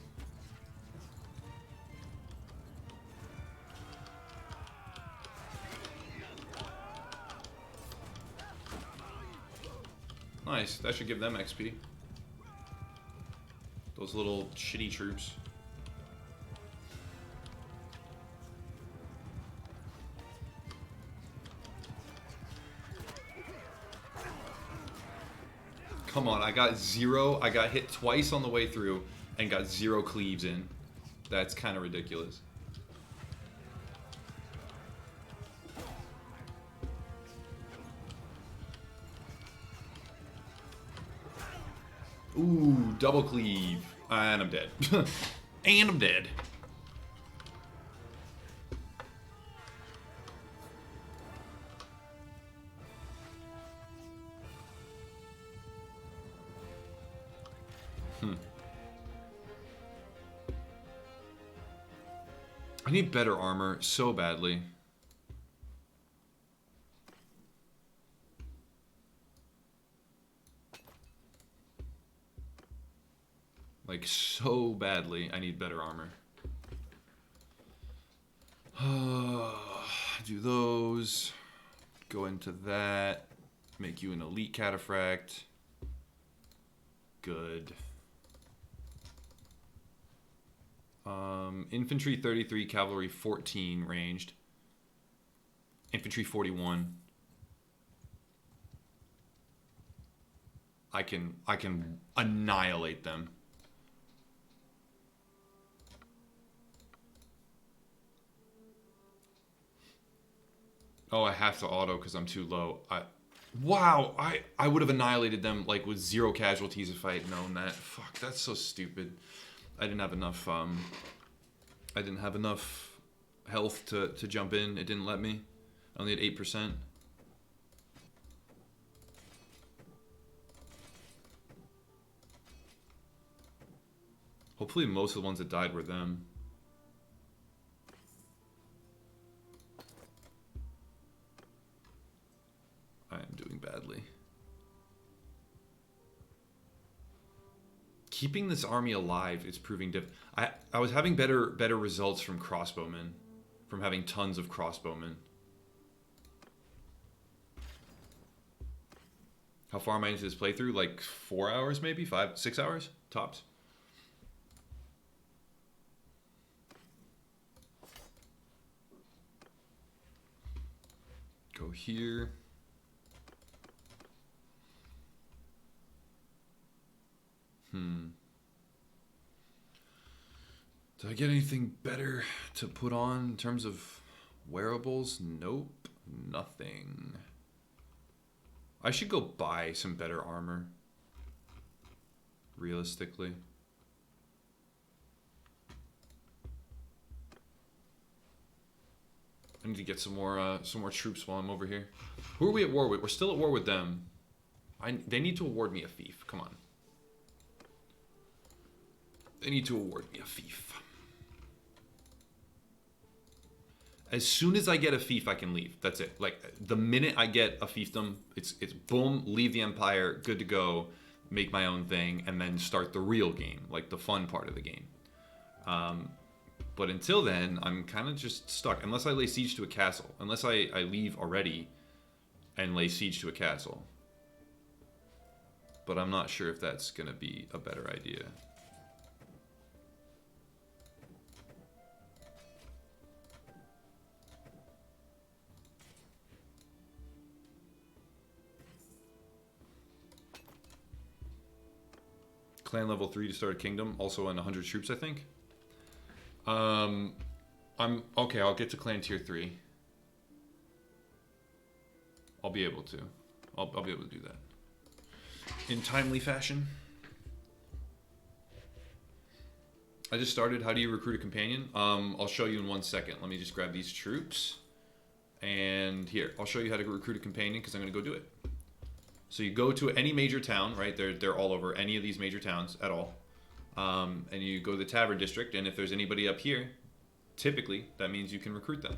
Nice. That should give them XP. Those little shitty troops. Come on, I got 0. I got hit twice on the way through and got 0 cleaves in. That's kind of ridiculous. Ooh, double cleave. And I'm dead. And I'm dead. I need better armor so badly. Like, so badly, I need better armor. Do those. Go into that. Make you an elite cataphract. Good. Infantry 33, cavalry 14 ranged. Infantry 41. I can annihilate them. Oh, I have to auto because I'm too low. Wow, I would have annihilated them like with 0 casualties if I had known that. Fuck, that's so stupid. I didn't have enough health to jump in. It didn't let me. I only had 8%. Hopefully most of the ones that died were them. I am doing badly. Keeping this army alive is proving difficult. I was having better results from crossbowmen, from having tons of crossbowmen. How far am I into this playthrough? Like 4 hours, maybe 5, 6 hours tops. Go here. Did I get anything better to put on in terms of wearables? Nope, nothing. I should go buy some better armor. Realistically. I need to get some more troops while I'm over here. Who are we at war with? We're still at war with them. They need to award me a fief. Come on. They need to award me a fief. As soon as I get a fief, I can leave. That's it. Like, the minute I get a fiefdom, it's boom, leave the Empire, good to go, make my own thing, and then start the real game, like the fun part of the game. But until then, I'm kind of just stuck. Unless I lay siege to a castle. Unless I leave already and lay siege to a castle. But I'm not sure if that's going to be a better idea. Clan level 3 to start a kingdom, also on 100 troops, I think. I'm okay. I'll get to clan tier 3. I'll be able to. I'll be able to do that in timely fashion. I just started. How do you recruit a companion? I'll show you in 1 second. Let me just grab these troops, and here I'll show you how to recruit a companion because I'm gonna go do it. So you go to any major town, right? They're all over any of these major towns at all. And you go to the tavern district, and if there's anybody up here, typically that means you can recruit them.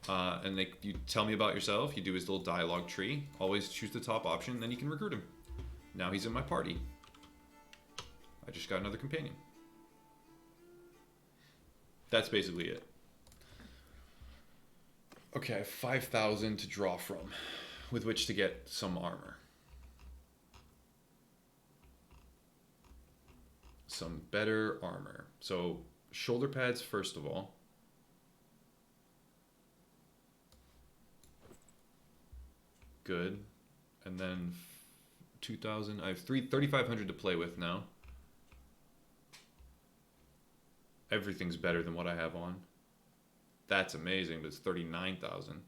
And you tell me about yourself. You do his little dialogue tree. Always choose the top option, then you can recruit him. Now he's in my party. I just got another companion. That's basically it. Okay, I have 5,000 to draw from, with which to get some armor. some better armor. So shoulder pads first of all. Good. And then 2,000. I have 3,500 to play with now. Everything's better than what I have on. That's amazing, but it's 39,000.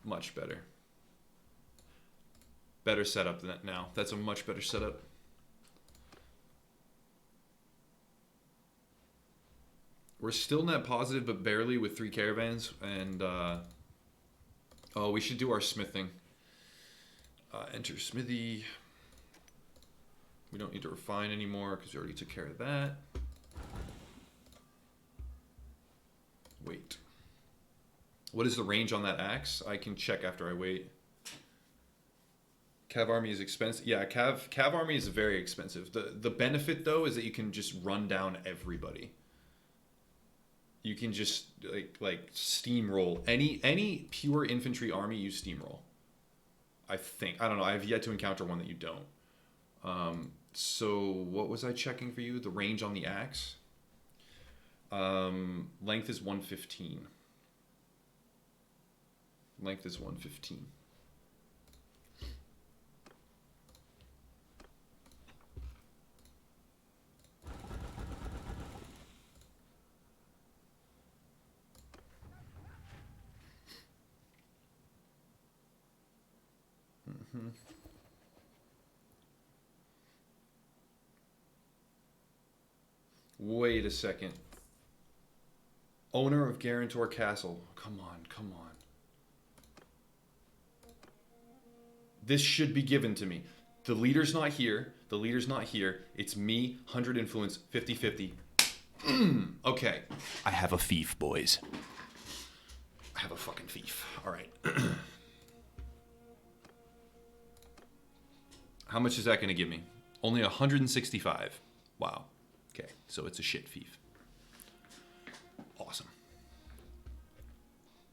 Much better. Better setup than that now. That's a much better setup. We're still net positive, but barely with 3 caravans. And, oh, we should do our smithing. Enter smithy. We don't need to refine anymore because we already took care of that. Wait. What is the range on that axe? I can check after I wait. Cav army is expensive. Yeah, Cav army is very expensive. The benefit though is that you can just run down everybody. You can just like steamroll any pure infantry army. You steamroll. I think. I don't know. I have yet to encounter one that you don't. So what was I checking for you? The range on the axe. Length is 115. Length is 115. Wait a second. Owner of Guarantor Castle. Come on, come on. This should be given to me. The leader's not here. The leader's not here. It's me, 100 influence, 50-50. Okay. I have a fief, boys. I have a fucking fief. All right. How much is that going to give me? Only 165. Wow. Okay, so it's a shit fief. Awesome.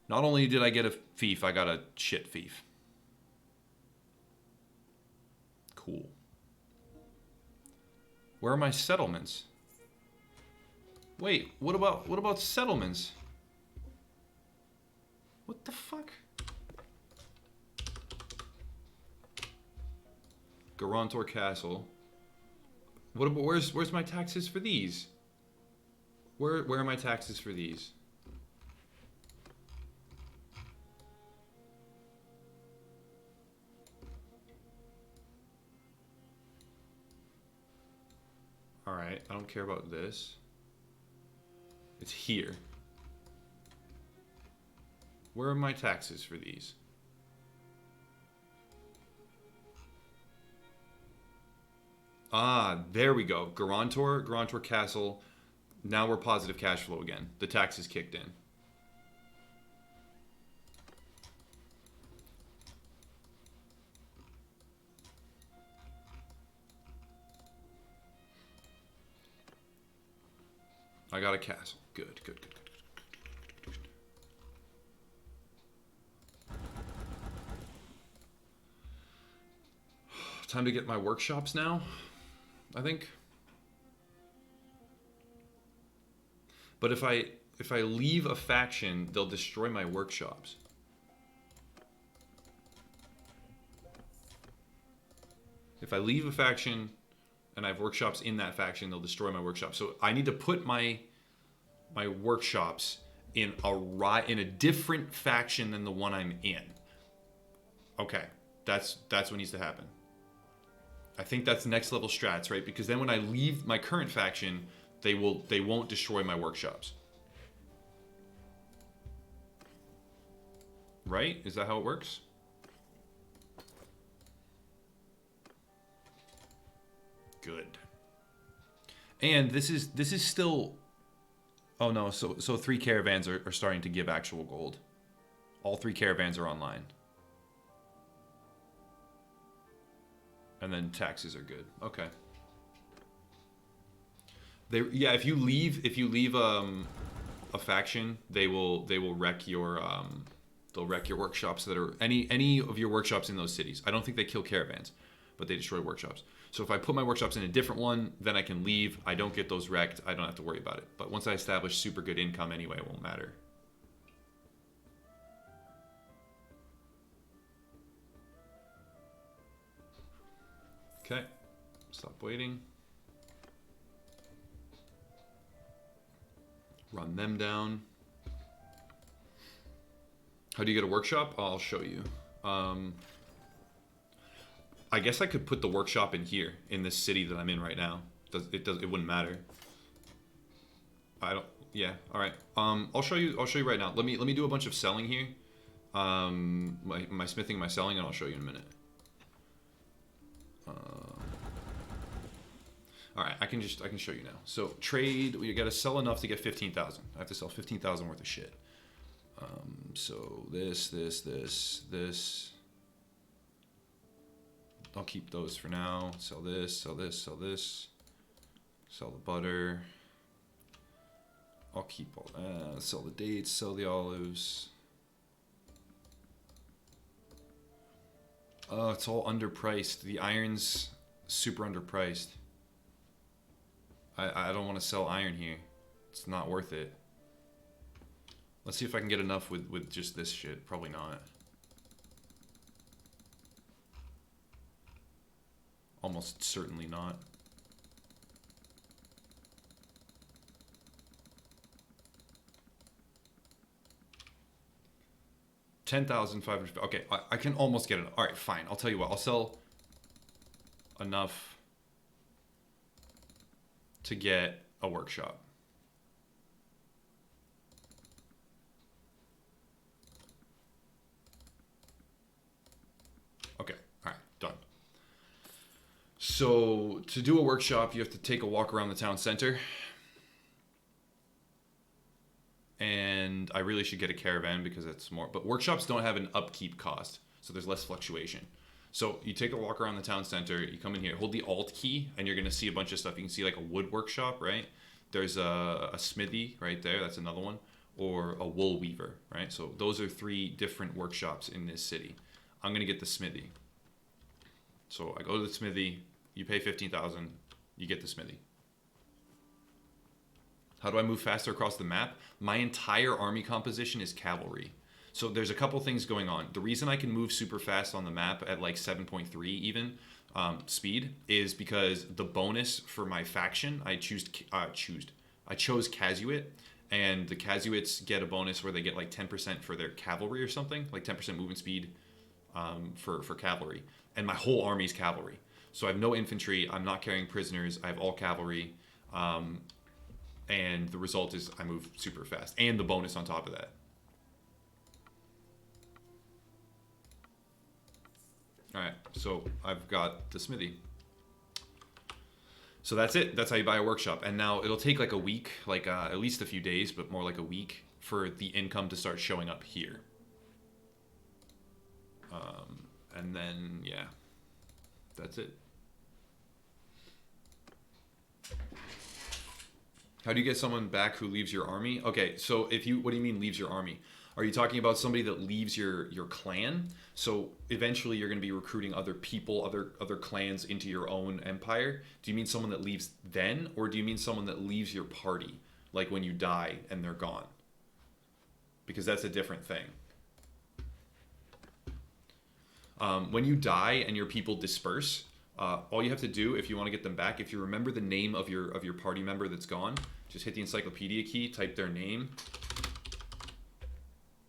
Not only did I get a fief, I got a shit fief. Cool. Where are my settlements? Wait, what about settlements? What the fuck? Guarantor Castle. What about where's my taxes for these? Where are my taxes for these? All right, I don't care about this. It's here. Where are my taxes for these? Ah, there we go. Guarantor Castle. Now we're positive cash flow again. The taxes kicked in. I got a castle. Good, good, good, good. Time to get my workshops now, I think. But if I leave a faction, they'll destroy my workshops. If I leave a faction and I have workshops in that faction, they'll destroy my workshops. So I need to put my workshops in a different faction than the one I'm in. Okay, that's what needs to happen. I think that's next level strats, right? Because then when I leave my current faction, they won't destroy my workshops. Right? Is that how it works? Good. And this is still. Oh no! So 3 caravans are starting to give actual gold. All 3 caravans are online. And then taxes are good. Okay. Yeah, if you leave a faction, they will wreck your they'll wreck your workshops that are any of your workshops in those cities. I don't think they kill caravans, but they destroy workshops. So if I put my workshops in a different one, then I can leave. I don't get those wrecked. I don't have to worry about it. But once I establish super good income anyway, it won't matter. Okay, stop waiting. Run them down. How do you get a workshop? I'll show you. I guess I could put the workshop in here, in this city that I'm in right now. It wouldn't matter. I don't. Yeah. All right. I'll show you right now. Let me do a bunch of selling here. My smithing, my selling, and I'll show you in a minute. All right, I can show you now. So trade, we got to sell enough to get 15,000. I have to sell 15,000 worth of shit. So this. I'll keep those for now. Sell this. Sell the butter. I'll keep all that. Sell the dates. Sell the olives. Oh, it's all underpriced. The iron's super underpriced. I don't want to sell iron here. It's not worth it. Let's see if I can get enough with just this shit. Probably not. Almost certainly not. $10,500. Okay, I can almost get it. All right, fine. I'll tell you what. I'll sell enough to get a workshop. Okay, all right, done. So to do a workshop, you have to take a walk around the town center. And I really should get a caravan because it's more, but workshops don't have an upkeep cost, so there's less fluctuation. So you take a walk around the town center, you come in here, hold the Alt key, and you're going to see a bunch of stuff. You can see like a wood workshop, right? There's a smithy right there, that's another one, or a wool weaver, right? So those are 3 different workshops in this city. I'm going to get the smithy. So I go to the smithy, you pay 15,000, you get the smithy. How do I move faster across the map? My entire army composition is cavalry. So there's a couple things going on. The reason I can move super fast on the map at like 7.3 even speed is because the bonus for my faction, I chose Casuit, and the Casuits get a bonus where they get like 10% for their cavalry or something, like 10% movement speed for cavalry. And my whole army is cavalry. So I have no infantry, I'm not carrying prisoners, I have all cavalry. And the result is I move super fast, and the bonus on top of that. All right, so I've got the smithy. So that's it. That's how you buy a workshop. And now it'll take like a week, like at least a few days, but more like a week for the income to start showing up here. And then, yeah, that's it. How do you get someone back who leaves your army? Okay, so what do you mean leaves your army? Are you talking about somebody that leaves your clan? So eventually you're going to be recruiting other people, other clans into your own empire. Do you mean someone that leaves then, or do you mean someone that leaves your party, like when you die and they're gone? Because that's a different thing. When you die and your people disperse, all you have to do if you want to get them back, if you remember the name of your party member that's gone, just hit the encyclopedia key, type their name,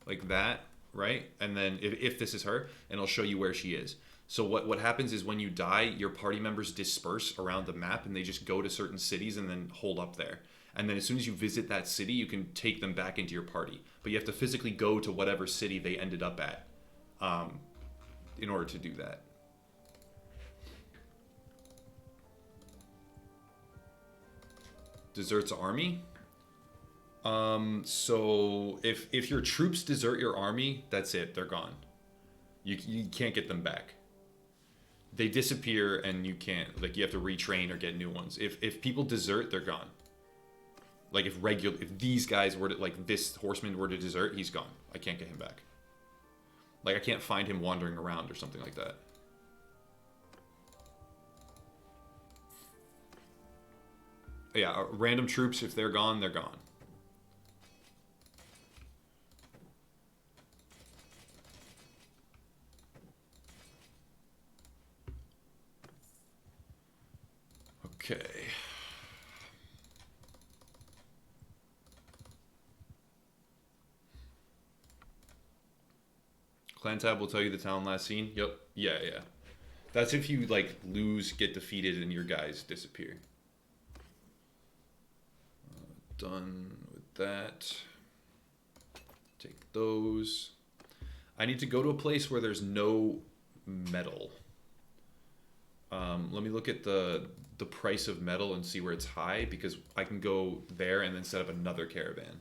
like that, right? And then if this is her, and it'll show you where she is. So what happens is when you die, your party members disperse around the map, and they just go to certain cities and then hold up there. And then as soon as you visit that city, you can take them back into your party. But you have to physically go to whatever city they ended up at in order to do that. Deserts army. So if your troops desert your army, that's it. They're gone. You can't get them back. They disappear, and you can't, like, you have to retrain or get new ones. If people desert, they're gone. Like if these guys were to, like this horseman were to desert, he's gone. I can't get him back. Like I can't find him wandering around or something like that. Yeah, random troops, if they're gone, they're gone. Okay. Clan tab will tell you the town last seen. Yep. Yeah, yeah. That's if you, like, lose, get defeated, and your guys disappear. Done with that. Take those. I need to go to a place where there's no metal. Let me look at the price of metal and see where it's high, because I can go there and then set up another caravan.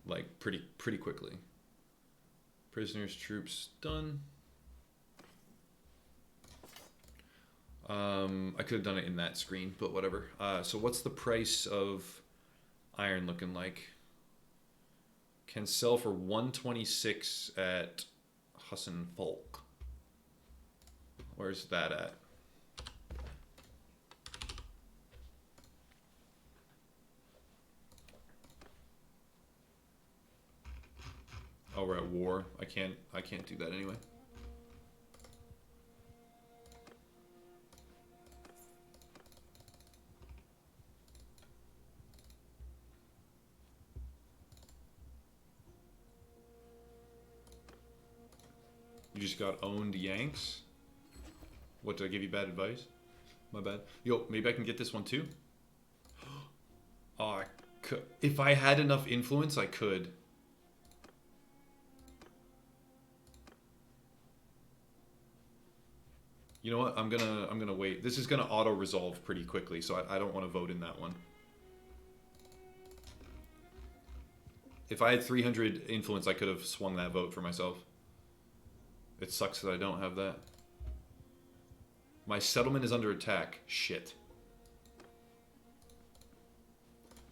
Like, pretty quickly. Prisoners, troops, done. I could have done it in that screen, but whatever. So what's the price of iron looking like? Can sell for 126 at Hassan Folk. Where's that at? Oh, we're at war. I can't do that anyway. You just got owned, Yanks. What, did I give you bad advice? My bad. Yo, maybe I can get this one too? Oh, I could. If I had enough influence, I could. You know what? I'm gonna wait. This is gonna auto resolve pretty quickly, so I don't want to vote in that one. If I had 300 influence, I could have swung that vote for myself. It sucks that I don't have that. My settlement is under attack. Shit.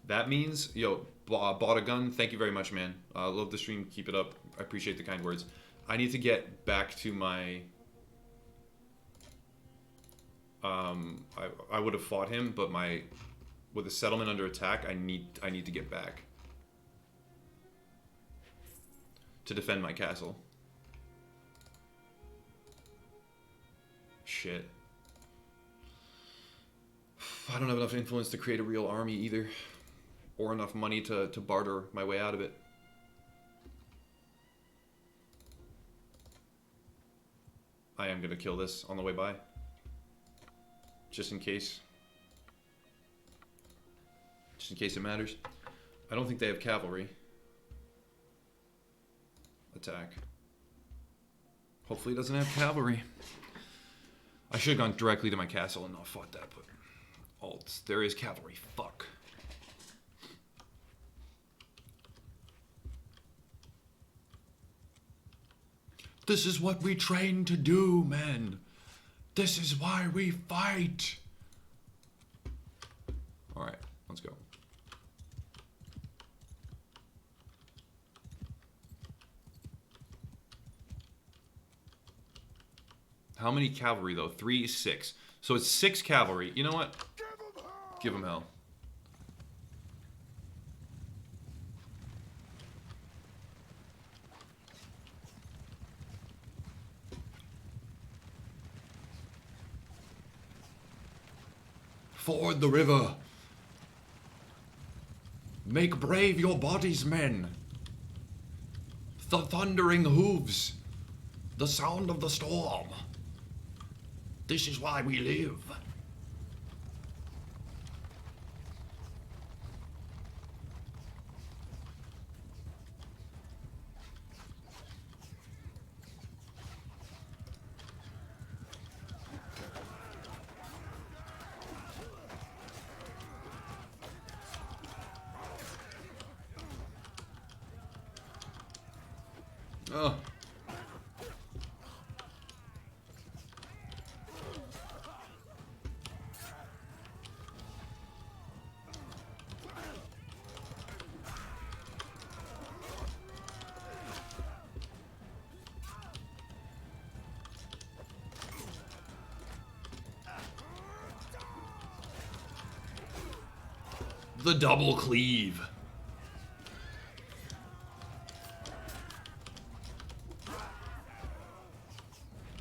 That means, yo, bought a gun. Thank you very much, man. Love the stream. Keep it up. I appreciate the kind words. I need to get back to my... I would have fought him, but with a settlement under attack, I need to get back to defend my castle. Shit. I don't have enough influence to create a real army either, or enough money to barter my way out of it. I am gonna kill this on the way by. Just in case. Just in case it matters. I don't think they have cavalry. Attack. Hopefully it doesn't have cavalry. I should have gone directly to my castle and not fought that, but... Alt. There is cavalry. Fuck. This is what we train to do, man. This is why we fight. Alright, let's go. How many cavalry, though? 3, 6. So it's 6 cavalry. You know what? Give them hell. Ford the river. Make brave your bodies, men. The thundering hooves. The sound of the storm. This is why we live. Oh. The double cleave.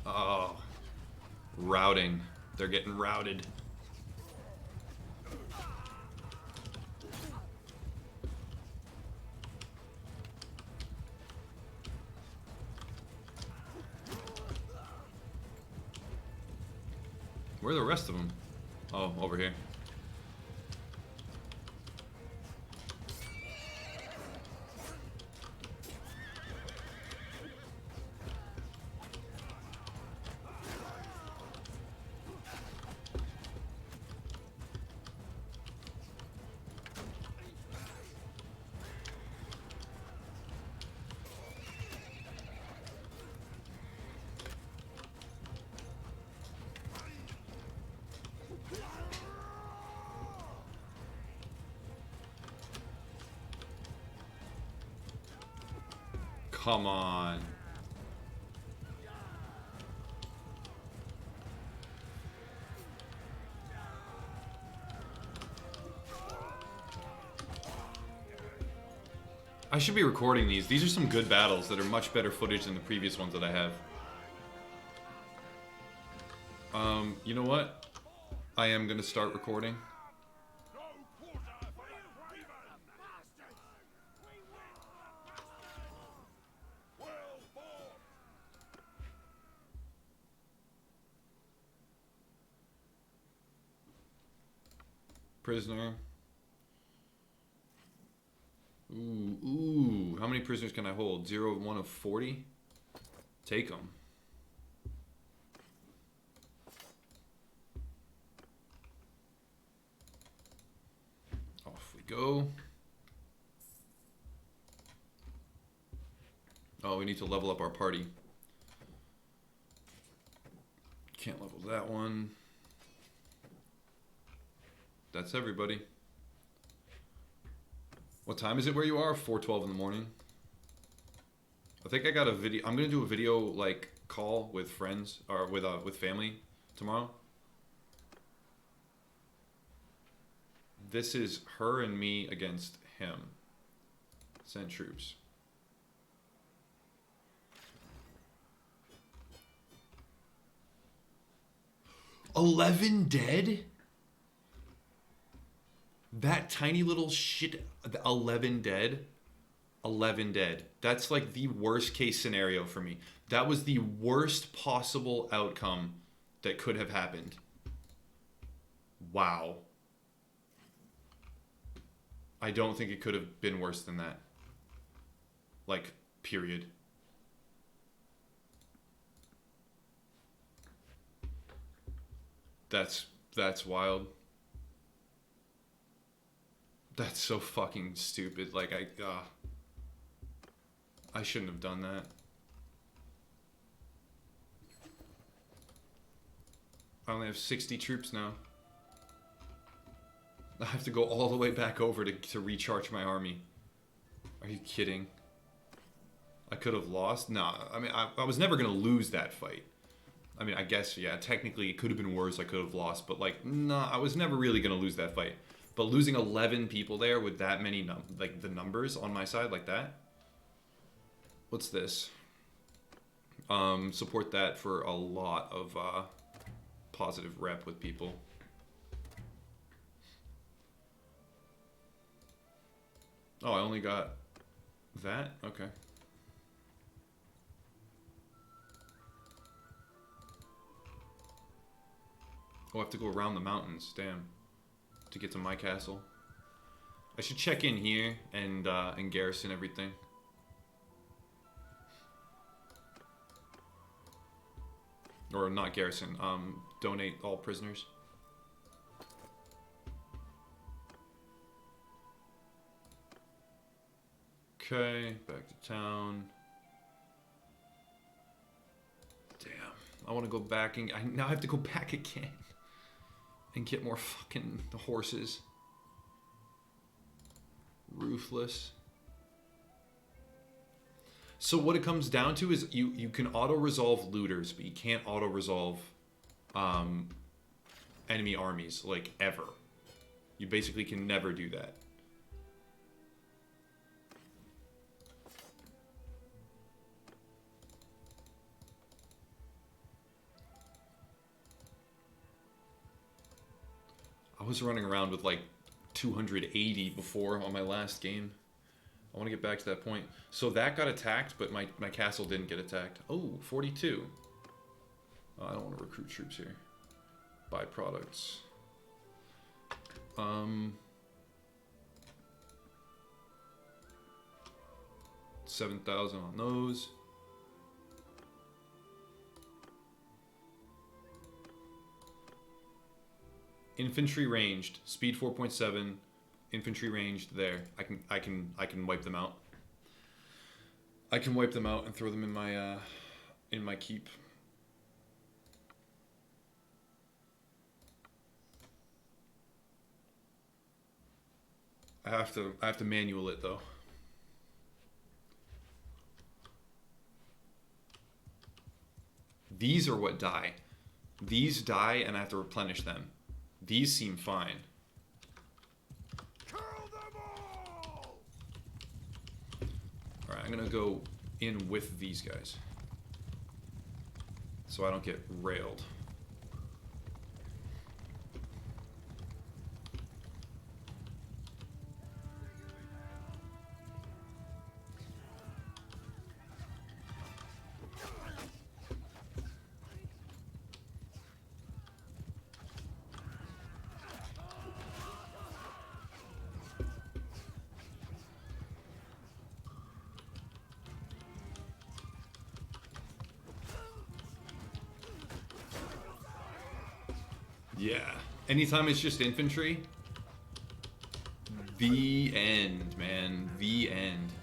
Oh. Routing. They're getting routed. Where are the rest of them? Oh, over here. Come on. I should be recording these. These are some good battles that are much better footage than the previous ones that I have. You know what? I am gonna start recording. Prisoner. Ooh. How many prisoners can I hold? 0 of 1 of 40? Take them. Off we go. Oh, we need to level up our party. Can't level that one. That's everybody. What time is it where you are? 4:12 in the morning. I think I got a video. I'm gonna do a video like call with friends or with family tomorrow. This is her and me against him. Send troops. $11 dead? That tiny little shit, 11 dead. 11 dead. That's like the worst case scenario for me. That was the worst possible outcome that could have happened. Wow. I don't think it could have been worse than that. Like, period. That's wild. That's so fucking stupid. Like, I shouldn't have done that. I only have 60 troops now. I have to go all the way back over to recharge my army. Are you kidding? I could have lost? No, I mean, I was never going to lose that fight. I mean, I guess, yeah, technically it could have been worse. I could have lost, but like, no, I was never really going to lose that fight. But losing 11 people there with that many, like the numbers on my side like that. What's this? Support that for a lot of positive rep with people. Oh, I only got that? Okay. Oh, I have to go around the mountains, damn, to get to my castle. I should check in here and garrison everything. Or not garrison, donate all prisoners. Okay, back to town. Damn, I want to go back and now I have to go back again and get more fucking horses. Ruthless. So what it comes down to is you can auto-resolve looters, but you can't auto-resolve enemy armies, like, ever. You basically can never do that. I was running around with like 280 before on my last game. I want to get back to that point. So that got attacked, but my castle didn't get attacked. Oh, 42. Oh, I don't want to recruit troops here. Buy products. 7,000 on those. Infantry ranged, speed 4.7, infantry ranged there. I can wipe them out. I can wipe them out and throw them in my keep. I have to manual it though. These are what die. These die and I have to replenish them. These seem fine. Kill them all! Alright, I'm gonna go in with these guys. So I don't get railed. Yeah. Anytime it's just infantry, the end, man. The end.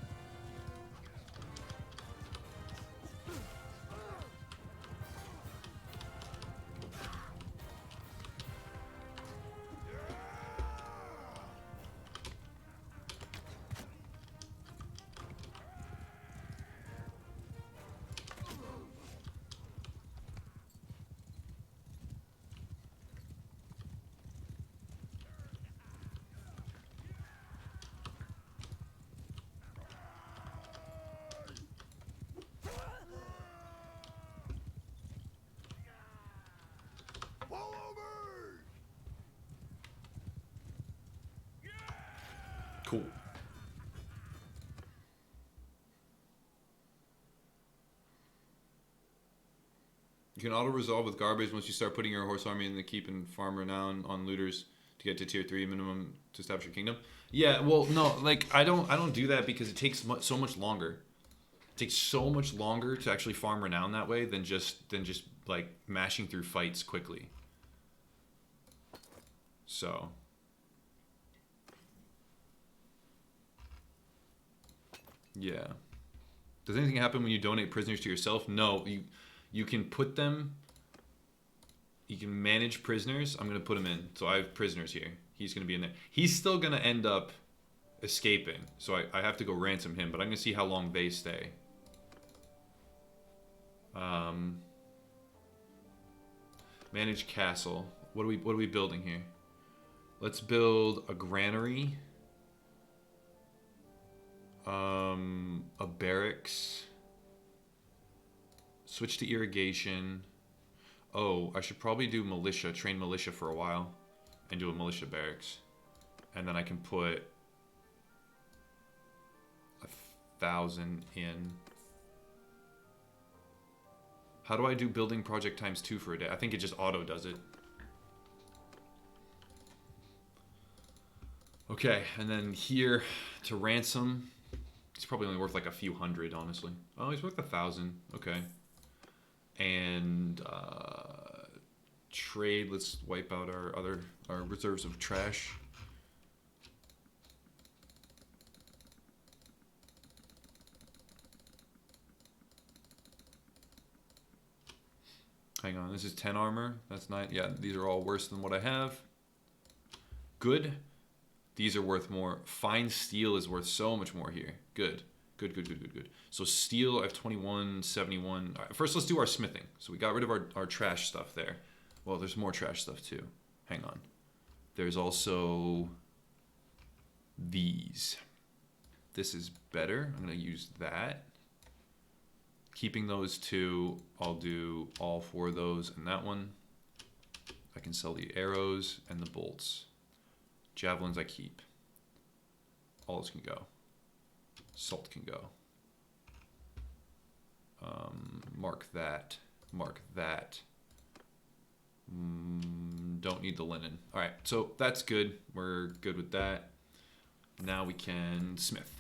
Cool. You can auto-resolve with garbage once you start putting your horse army in the keep and farm renown on looters to get to tier 3 minimum to establish your kingdom. Yeah, well, no, like, I don't do that because it takes so much longer. It takes so much longer to actually farm renown that way than just like mashing through fights quickly. So... yeah. Does anything happen when you donate prisoners to yourself? No. You can put them... you can manage prisoners. I'm going to put him in. So I have prisoners here. He's going to be in there. He's still going to end up escaping. So I have to go ransom him. But I'm going to see how long they stay. Manage castle. What are we building here? Let's build a granary. A barracks. Switch to irrigation. Oh, I should probably do militia, train militia for a while, and do a militia barracks. And then I can put 1,000 in. How do I do building project ×2 for a day? I think it just auto does it. Okay, and then here to ransom. He's probably only worth like a few hundred, honestly. Oh, he's worth 1,000. Okay. And trade. Let's wipe out our reserves of trash. Hang on, this is 10 armor. That's 9. Yeah, these are all worse than what I have. Good. These are worth more. Fine steel is worth so much more here. Good. Good. So steel, I have 21, 71. All right, first, let's do our smithing. So we got rid of our trash stuff there. Well, there's more trash stuff too. Hang on. There's also these. This is better. I'm going to use that. Keeping those two, I'll do all 4 of those and that one. I can sell the arrows and the bolts. Javelins I keep. Alls can go. Salt can go. Mark that. Mark that. Don't need the linen. All right, so that's good. We're good with that. Now we can smith.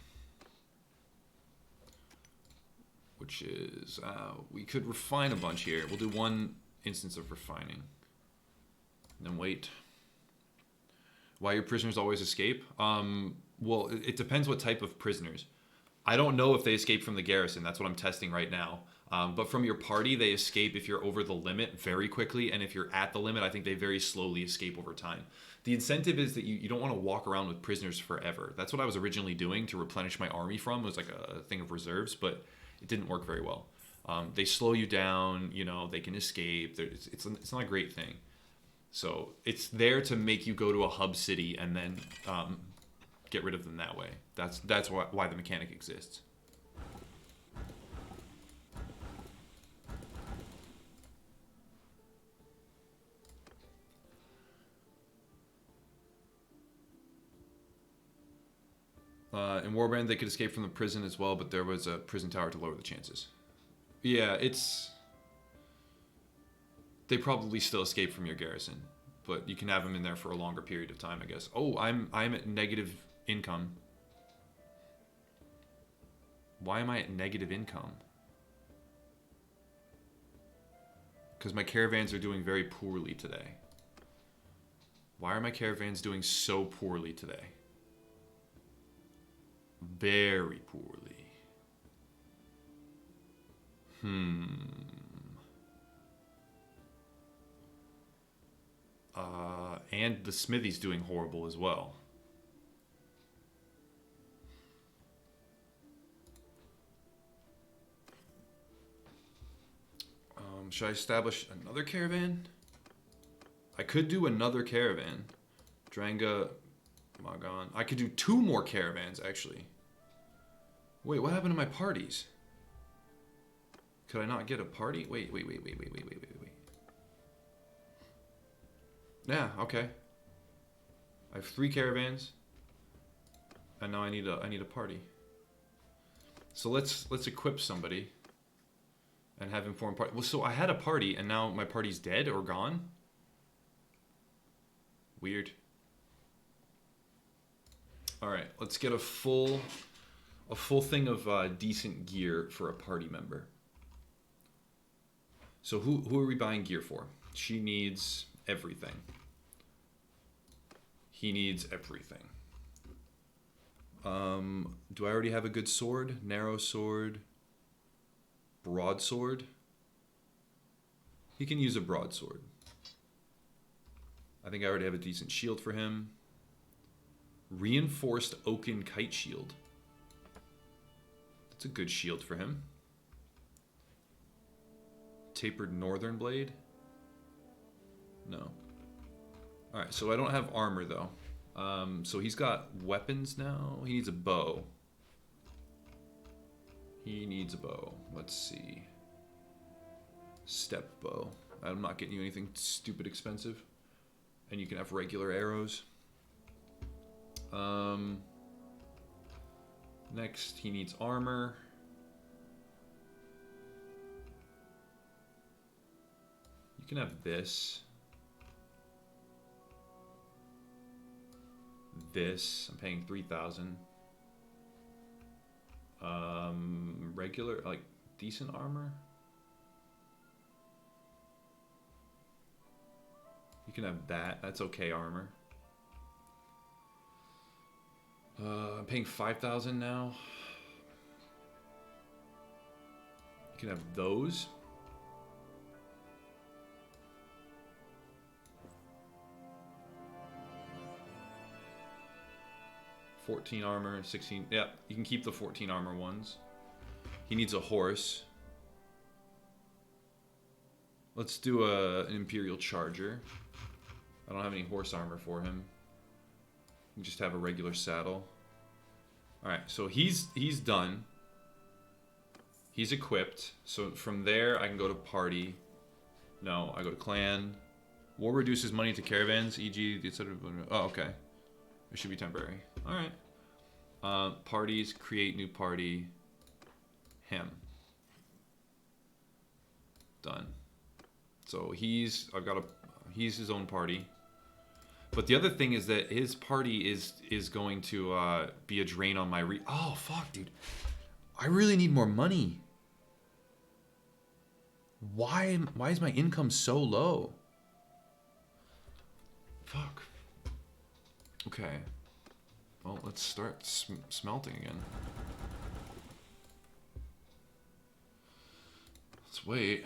Which is, we could refine a bunch here. We'll do 1 instance of refining. And then wait. Why your prisoners always escape? Well, it depends what type of prisoners. I don't know if they escape from the garrison. That's what I'm testing right now. But from your party, they escape if you're over the limit very quickly. And if you're at the limit, I think they very slowly escape over time. The incentive is that you don't want to walk around with prisoners forever. That's what I was originally doing to replenish my army from. It was like a thing of reserves, but it didn't work very well. They slow you down, you know, they can escape. It's not a great thing. So it's there to make you go to a hub city and then get rid of them that way. That's why the mechanic exists. In Warband, they could escape from the prison as well, but there was a prison tower to lower the chances. Yeah, they probably still escape from your garrison, but you can have them in there for a longer period of time, I guess. Oh, I'm at negative income. Why am I at negative income? Because my caravans are doing very poorly today. Why are my caravans doing so poorly today? Very poorly. And the smithy's doing horrible as well. Should I establish another caravan? I could do another caravan. Dranga, Magan. I could do 2 more caravans, actually. Wait, what happened to my parties? Could I not get a party? Wait. Yeah, okay. I have 3 caravans, and now I need a party. So let's equip somebody and have him form party. Well, so I had a party, and now my party's dead or gone. Weird. All right, let's get a full thing of decent gear for a party member. So who are we buying gear for? She needs everything. He needs everything. Do I already have a good sword? Narrow sword. Broadsword. He can use a broadsword. I think I already have a decent shield for him. Reinforced oaken kite shield. That's a good shield for him. Tapered northern blade. No. Alright, so I don't have armor though. So he's got weapons now. He needs a bow. He needs a bow. Let's see. Step bow. I'm not getting you anything stupid expensive. And you can have regular arrows. Next, he needs armor. You can have this. This. I'm paying 3,000. Regular, like, decent armor. You can have that. That's okay armor. I'm paying 5,000 now. You can have those. $14 armor, 16. Yeah, you can keep the 14 armor ones. He needs a horse. Let's do an Imperial Charger. I don't have any horse armor for him. We just have a regular saddle. Alright, so he's done. He's equipped. So from there, I can go to party. No, I go to clan. War reduces money to caravans, e.g. etc. Oh, okay. It should be temporary. Alright. Parties, create new party. Him. Done. So he's his own party. But the other thing is that his party is going to be a drain on my oh fuck, dude. I really need more money. Why is my income so low? Fuck. Okay. Well, let's start smelting again. Let's wait.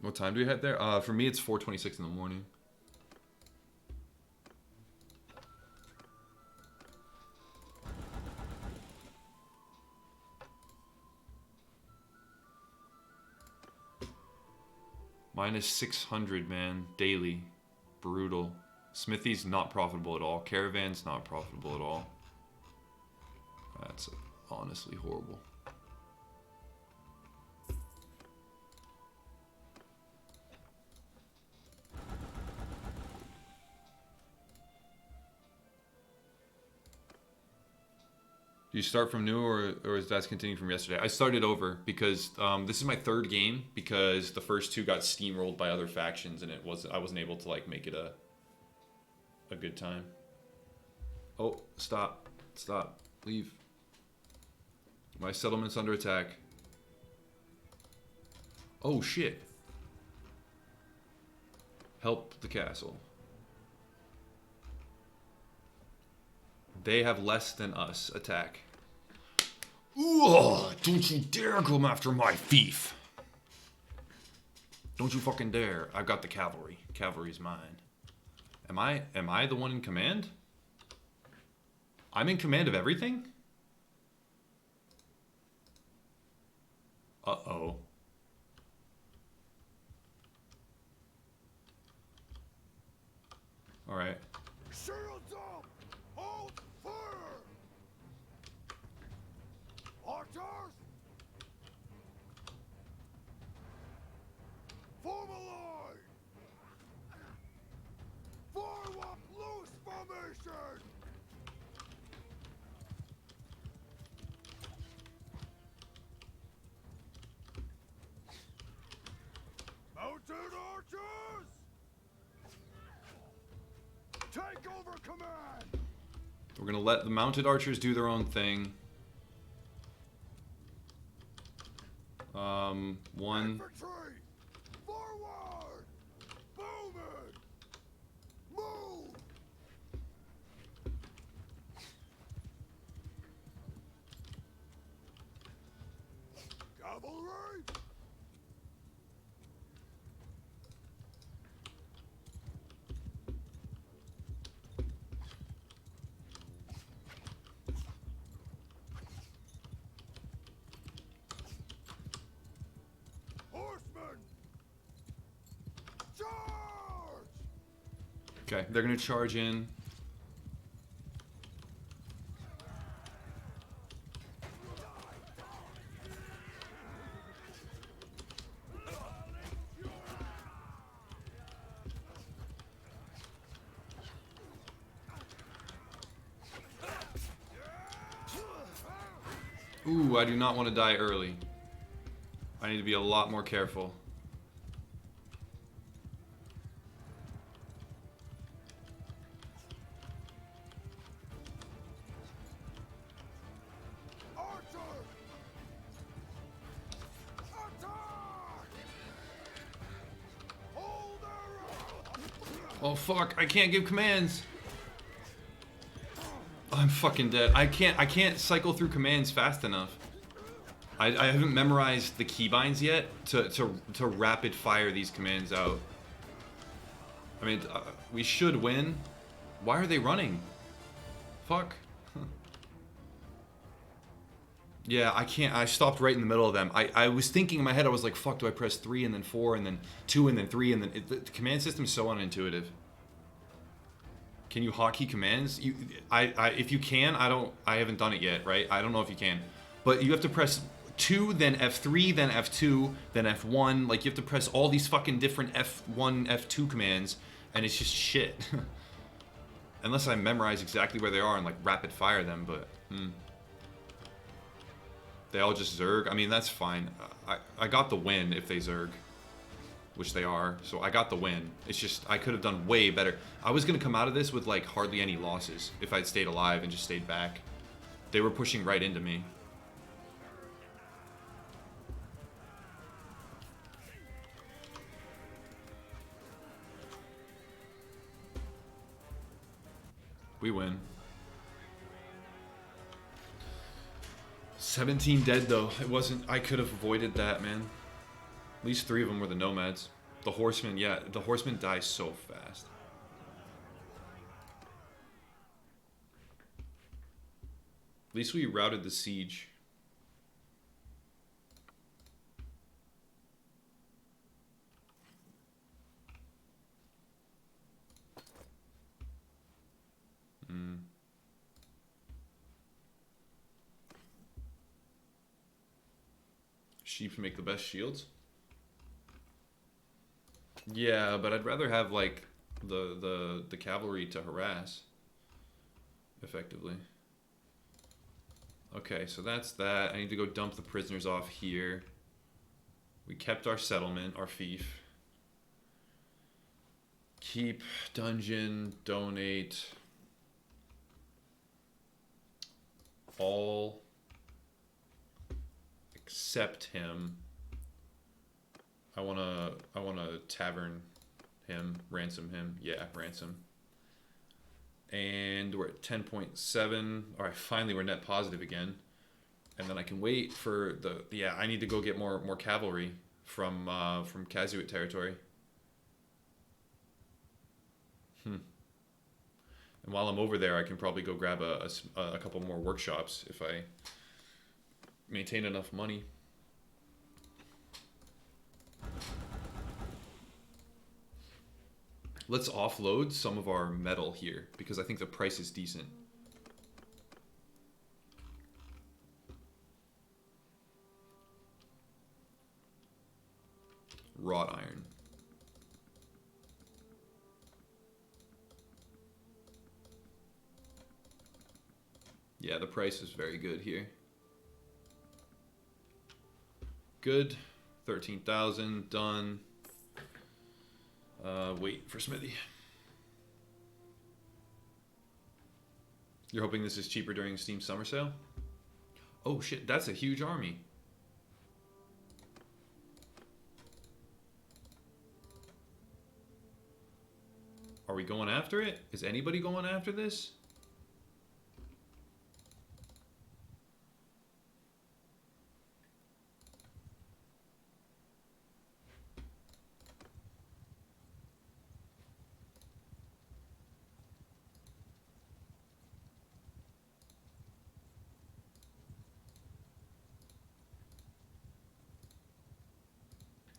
What time do we head there? For me, it's 4:26 in the morning. Minus 600, man, daily. Brutal. Smithy's not profitable at all. Caravan's not profitable at all. That's honestly horrible. Do you start from new, or is that continuing from yesterday? I started over because this is my third game because the first two got steamrolled by other factions and I wasn't able to like make it a good time. Oh, stop, leave. My settlement's under attack. Oh shit! Help the castle. They have less than us attack. Ooh, don't you dare come after my fief. Don't you fucking dare. I've got the cavalry. Cavalry's mine. Am I the one in command? I'm in command of everything? Uh-oh. Alright. Shields up! Hold fire! Archers! Form a line! Forward! Loose formation! Mounted archers! Take over command! We're gonna let the mounted archers do their own thing. One. Infantry! Forward! Bowman! Move! Cavalry! Horsemen! Charge! Okay, they're gonna charge in. Ooh, I do not want to die early. I need to be a lot more careful. Archer! Attack! Hold their Oh fuck, I can't give commands. I'm fucking dead. I can't cycle through commands fast enough. I haven't memorized the keybinds yet to rapid fire these commands out. I mean, we should win. Why are they running? Fuck. Yeah, I can't. I stopped right in the middle of them. I was thinking in my head, I was like, fuck, do I press 3 and then 4 and then 2 and then 3 and then... the command system is so unintuitive. Can you hotkey commands? If you can, I haven't done it yet, right? I don't know if you can. But you have to press 2, then F3, then F2, then F1. Like, you have to press all these fucking different F1, F2 commands, and it's just shit. Unless I memorize exactly where they are and, like, rapid fire them, but... They all just Zerg. I mean, that's fine. I got the win if they Zerg. Which they are. So I got the win. It's just, I could have done way better. I was going to come out of this with, like, hardly any losses if I'd stayed alive and just stayed back. They were pushing right into me. We win. 17 dead, though. It wasn't... I could have avoided that, man. At least 3 of them were the nomads. The horsemen, yeah. The horsemen die so fast. At least we routed the siege. Sheep make the best shields? Yeah, but I'd rather have, like, the cavalry to harass effectively. Okay, so that's that. I need to go dump the prisoners off here. We kept our settlement, our fief. Keep, dungeon, donate. All except him. I wanna tavern him, ransom him. Yeah, ransom. And we're at 10.7. All right, finally we're net positive again. And then I can wait for the... Yeah, I need to go get more cavalry from Kazuit territory. And while I'm over there, I can probably go grab a couple more workshops if I maintain enough money. Let's offload some of our metal here, because I think the price is decent. Wrought iron. Yeah, the price is very good here. Good. 13,000, done. Wait for Smithy. You're hoping this is cheaper during Steam Summer Sale? Oh shit, that's a huge army. Are we going after it? Is anybody going after this?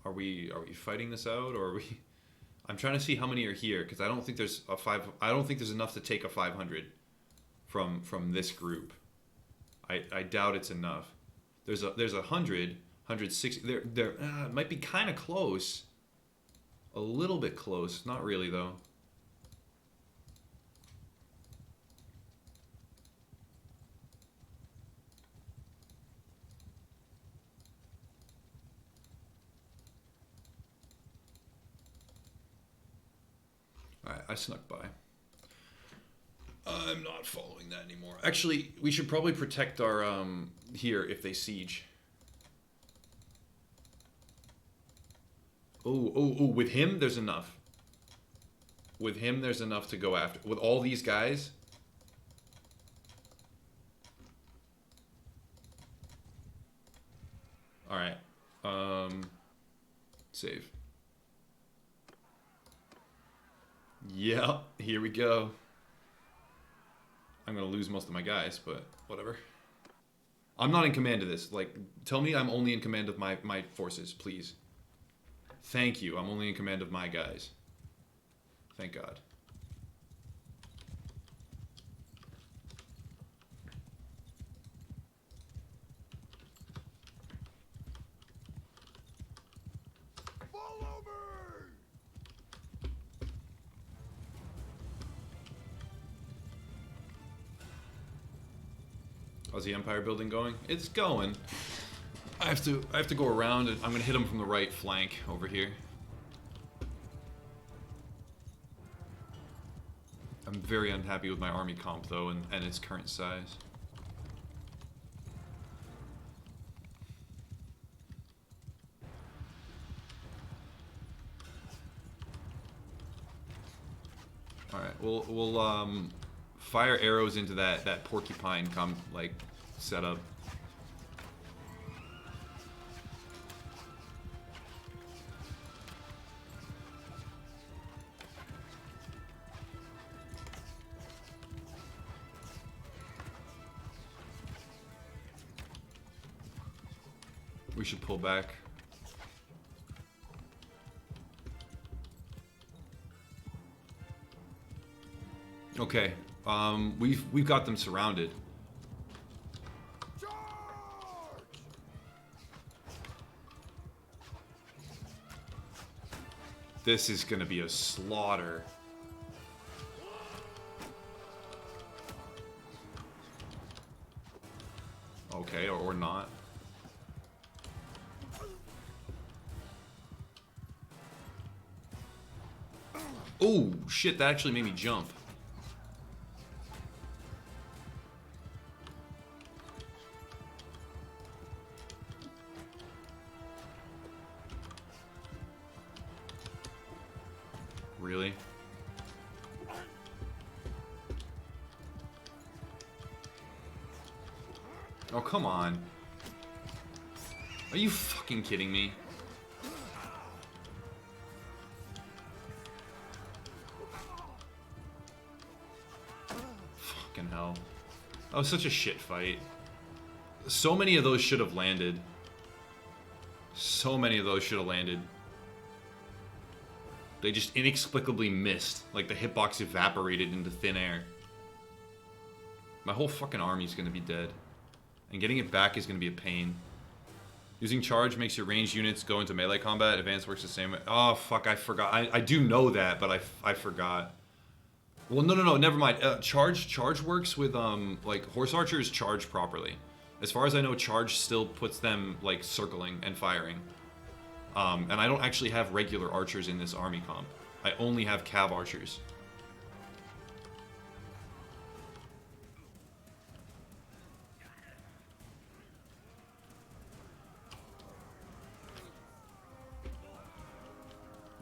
Are we fighting this out, or are we? I'm trying to see how many are here, because I don't think there's a I don't think there's enough to take a 500 from this group. I doubt it's enough. There's 160. There it might be kind of close. A little bit close, not really though. Alright, I snuck by. I'm not following that anymore. Actually, we should probably protect our, here if they siege. Oh, with him, there's enough. With him, there's enough to go after. With all these guys... Alright. Save. Yeah, here we go. I'm gonna lose most of my guys, but whatever. I'm not in command of this. Like, tell me I'm only in command of my forces, please. Thank you. I'm only in command of my guys. Thank God. Follow me! How's the Empire building going? It's going. I have to go around and I'm gonna hit him from the right flank over here. I'm very unhappy with my army comp though and its current size. Alright, we'll fire arrows into that porcupine setup. We should pull back. Okay, we've got them surrounded. Charge! This is gonna be a slaughter. Okay, or not. Oh shit! That actually made me jump. Really? Oh, come on. Are you fucking kidding me? Fucking hell. That was such a shit fight. So many of those should have landed. So many of those should have landed. They just inexplicably missed. Like the hitbox evaporated into thin air. My whole fucking army's gonna be dead. And getting it back is gonna be a pain. Using charge makes your ranged units go into melee combat. Advance works the same way. Oh, fuck, I forgot. I do know that, but I forgot. Well, no, never mind. Charge works with, like, horse archers charge properly. As far as I know, charge still puts them, like, circling and firing. And I don't actually have regular archers in this army comp. I only have cav archers.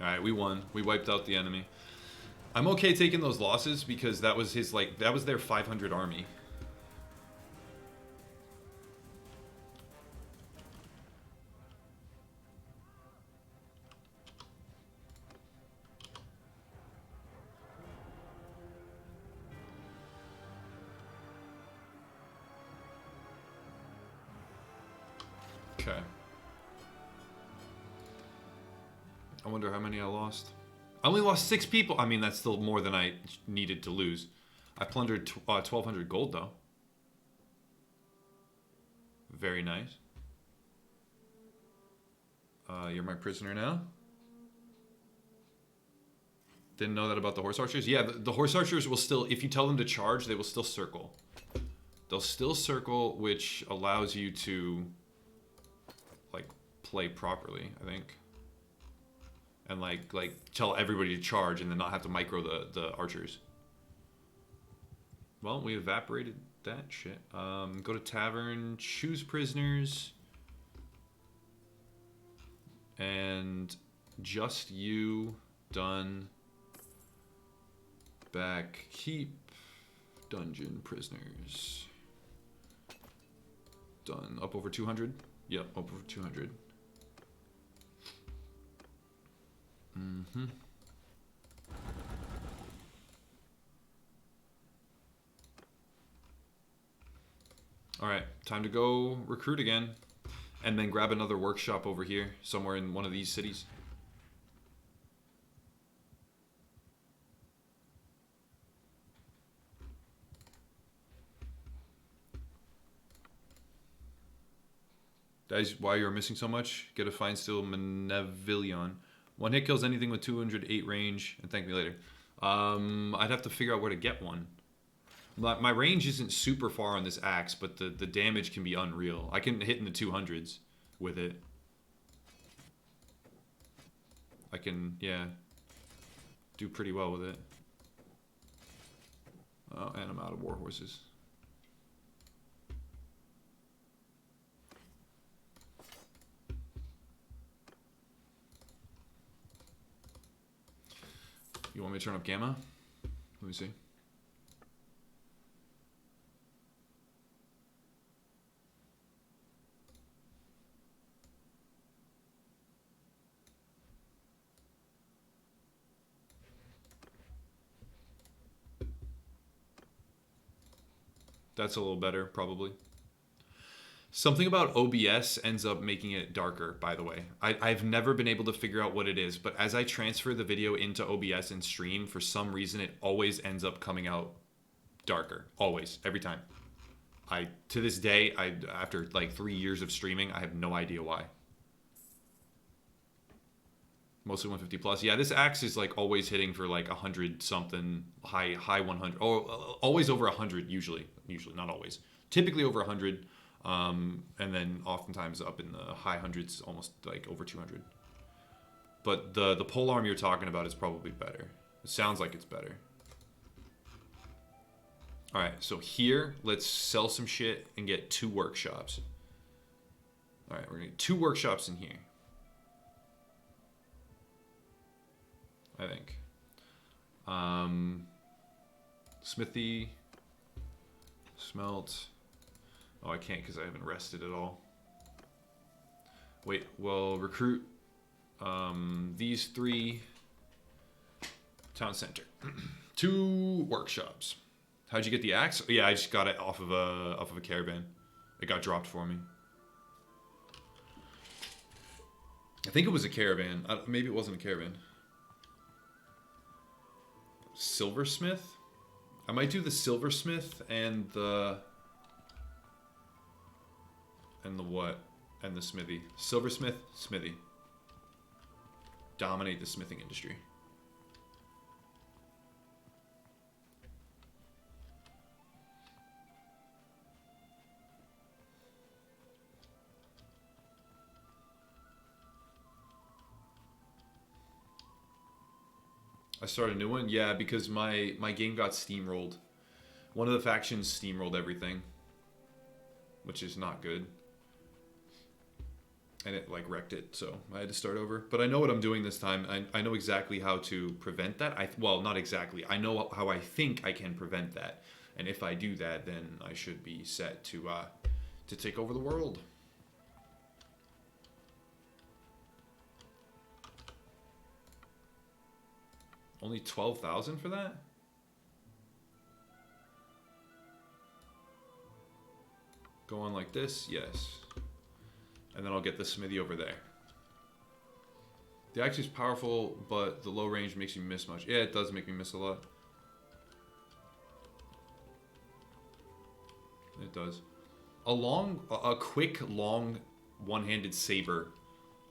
Alright, we won. We wiped out the enemy. I'm okay taking those losses because that was his, like, that was their 500 army. Okay. I wonder how many I lost. I only lost 6 people. I mean, that's still more than I needed to lose. I plundered 1,200 gold, though. Very nice. You're my prisoner now? Didn't know that about the horse archers? Yeah, the horse archers will still, if you tell them to charge, they will still circle. They'll still circle, which allows you to, like, play properly, I think. And like tell everybody to charge and then not have to micro the archers. Well, we evaporated that shit. Go to tavern, choose prisoners. And just you, done. Back, keep, dungeon prisoners. Done. Up over 200? Yep, up over 200. Mm-hmm. All right, time to go recruit again. And then grab another workshop over here, somewhere in one of these cities. That is why you're missing so much. Get a fine steel Manevilion. One hit kills anything with 208 range, and thank me later. I'd have to figure out where to get one. My range isn't super far on this axe, but the damage can be unreal. I can hit in the 200s with it. I can, yeah, do pretty well with it. Oh, and I'm out of war horses. You want me to turn up gamma? Let me see. That's a little better, probably. Something about OBS ends up making it darker, by the way. I've never been able to figure out what it is, but as I transfer the video into OBS and stream, for some reason it always ends up coming out darker. Always. Every time. To this day, after like 3 years of streaming, I have no idea why. Mostly 150 plus. Yeah, this axe is like always hitting for like 100 something, high 100. Oh, always over 100 usually. Usually, not always. Typically over 100. And then oftentimes up in the high hundreds, almost like over 200. But the polearm you're talking about is probably better. It sounds like it's better. All right, so here, let's sell some shit and get 2 workshops. All right, we're gonna get 2 workshops in here. I think. Smithy, smelt. Oh, I can't because I haven't rested at all. Wait, well, recruit these 3. Town center. 2 workshops. How'd you get the axe? Oh, yeah, I just got it off of a caravan. It got dropped for me. I think it was a caravan. Maybe it wasn't a caravan. Silversmith? I might do the silversmith and the what? And the smithy. Silversmith, smithy. Dominate the smithing industry. I started a new one? Yeah, because my game got steamrolled. One of the factions steamrolled everything, which is not good. And it like wrecked it, so I had to start over. But I know what I'm doing this time. I know exactly how to prevent that. Well, not exactly. I know how I think I can prevent that. And if I do that, then I should be set to take over the world. Only 12,000 for that? Go on like this? Yes. And then I'll get the smithy over there. The axe is powerful, but the low range makes you miss much. Yeah, it does make me miss a lot. It does. A quick, long, one-handed saber,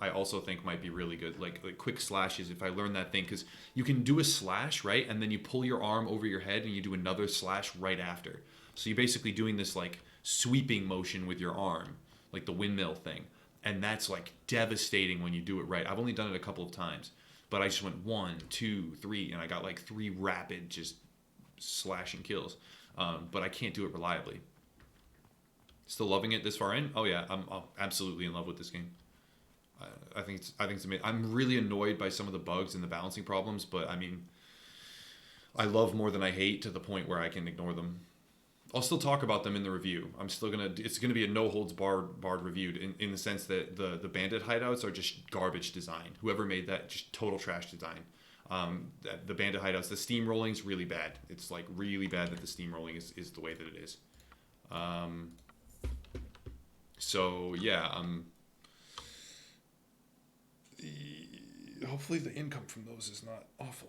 I also think might be really good. Like quick slashes, if I learn that thing, because you can do a slash, right? And then you pull your arm over your head and you do another slash right after. So you're basically doing this like sweeping motion with your arm, like the windmill thing. And that's like devastating when you do it right. I've only done it a couple of times, but I just went 1, 2, 3, and I got like 3 rapid just slashing kills. But I can't do it reliably. Still loving it this far in? Oh yeah, I'm absolutely in love with this game. I think it's amazing. I'm really annoyed by some of the bugs and the balancing problems, but I mean, I love more than I hate to the point where I can ignore them. I'll still talk about them in the review. It's gonna be a no holds barred review in the sense that the bandit hideouts are just garbage design. Whoever made that, just total trash design. The bandit hideouts, the steamrolling's really bad. It's like really bad that the steamrolling is the way that it is. So yeah, hopefully the income from those is not awful.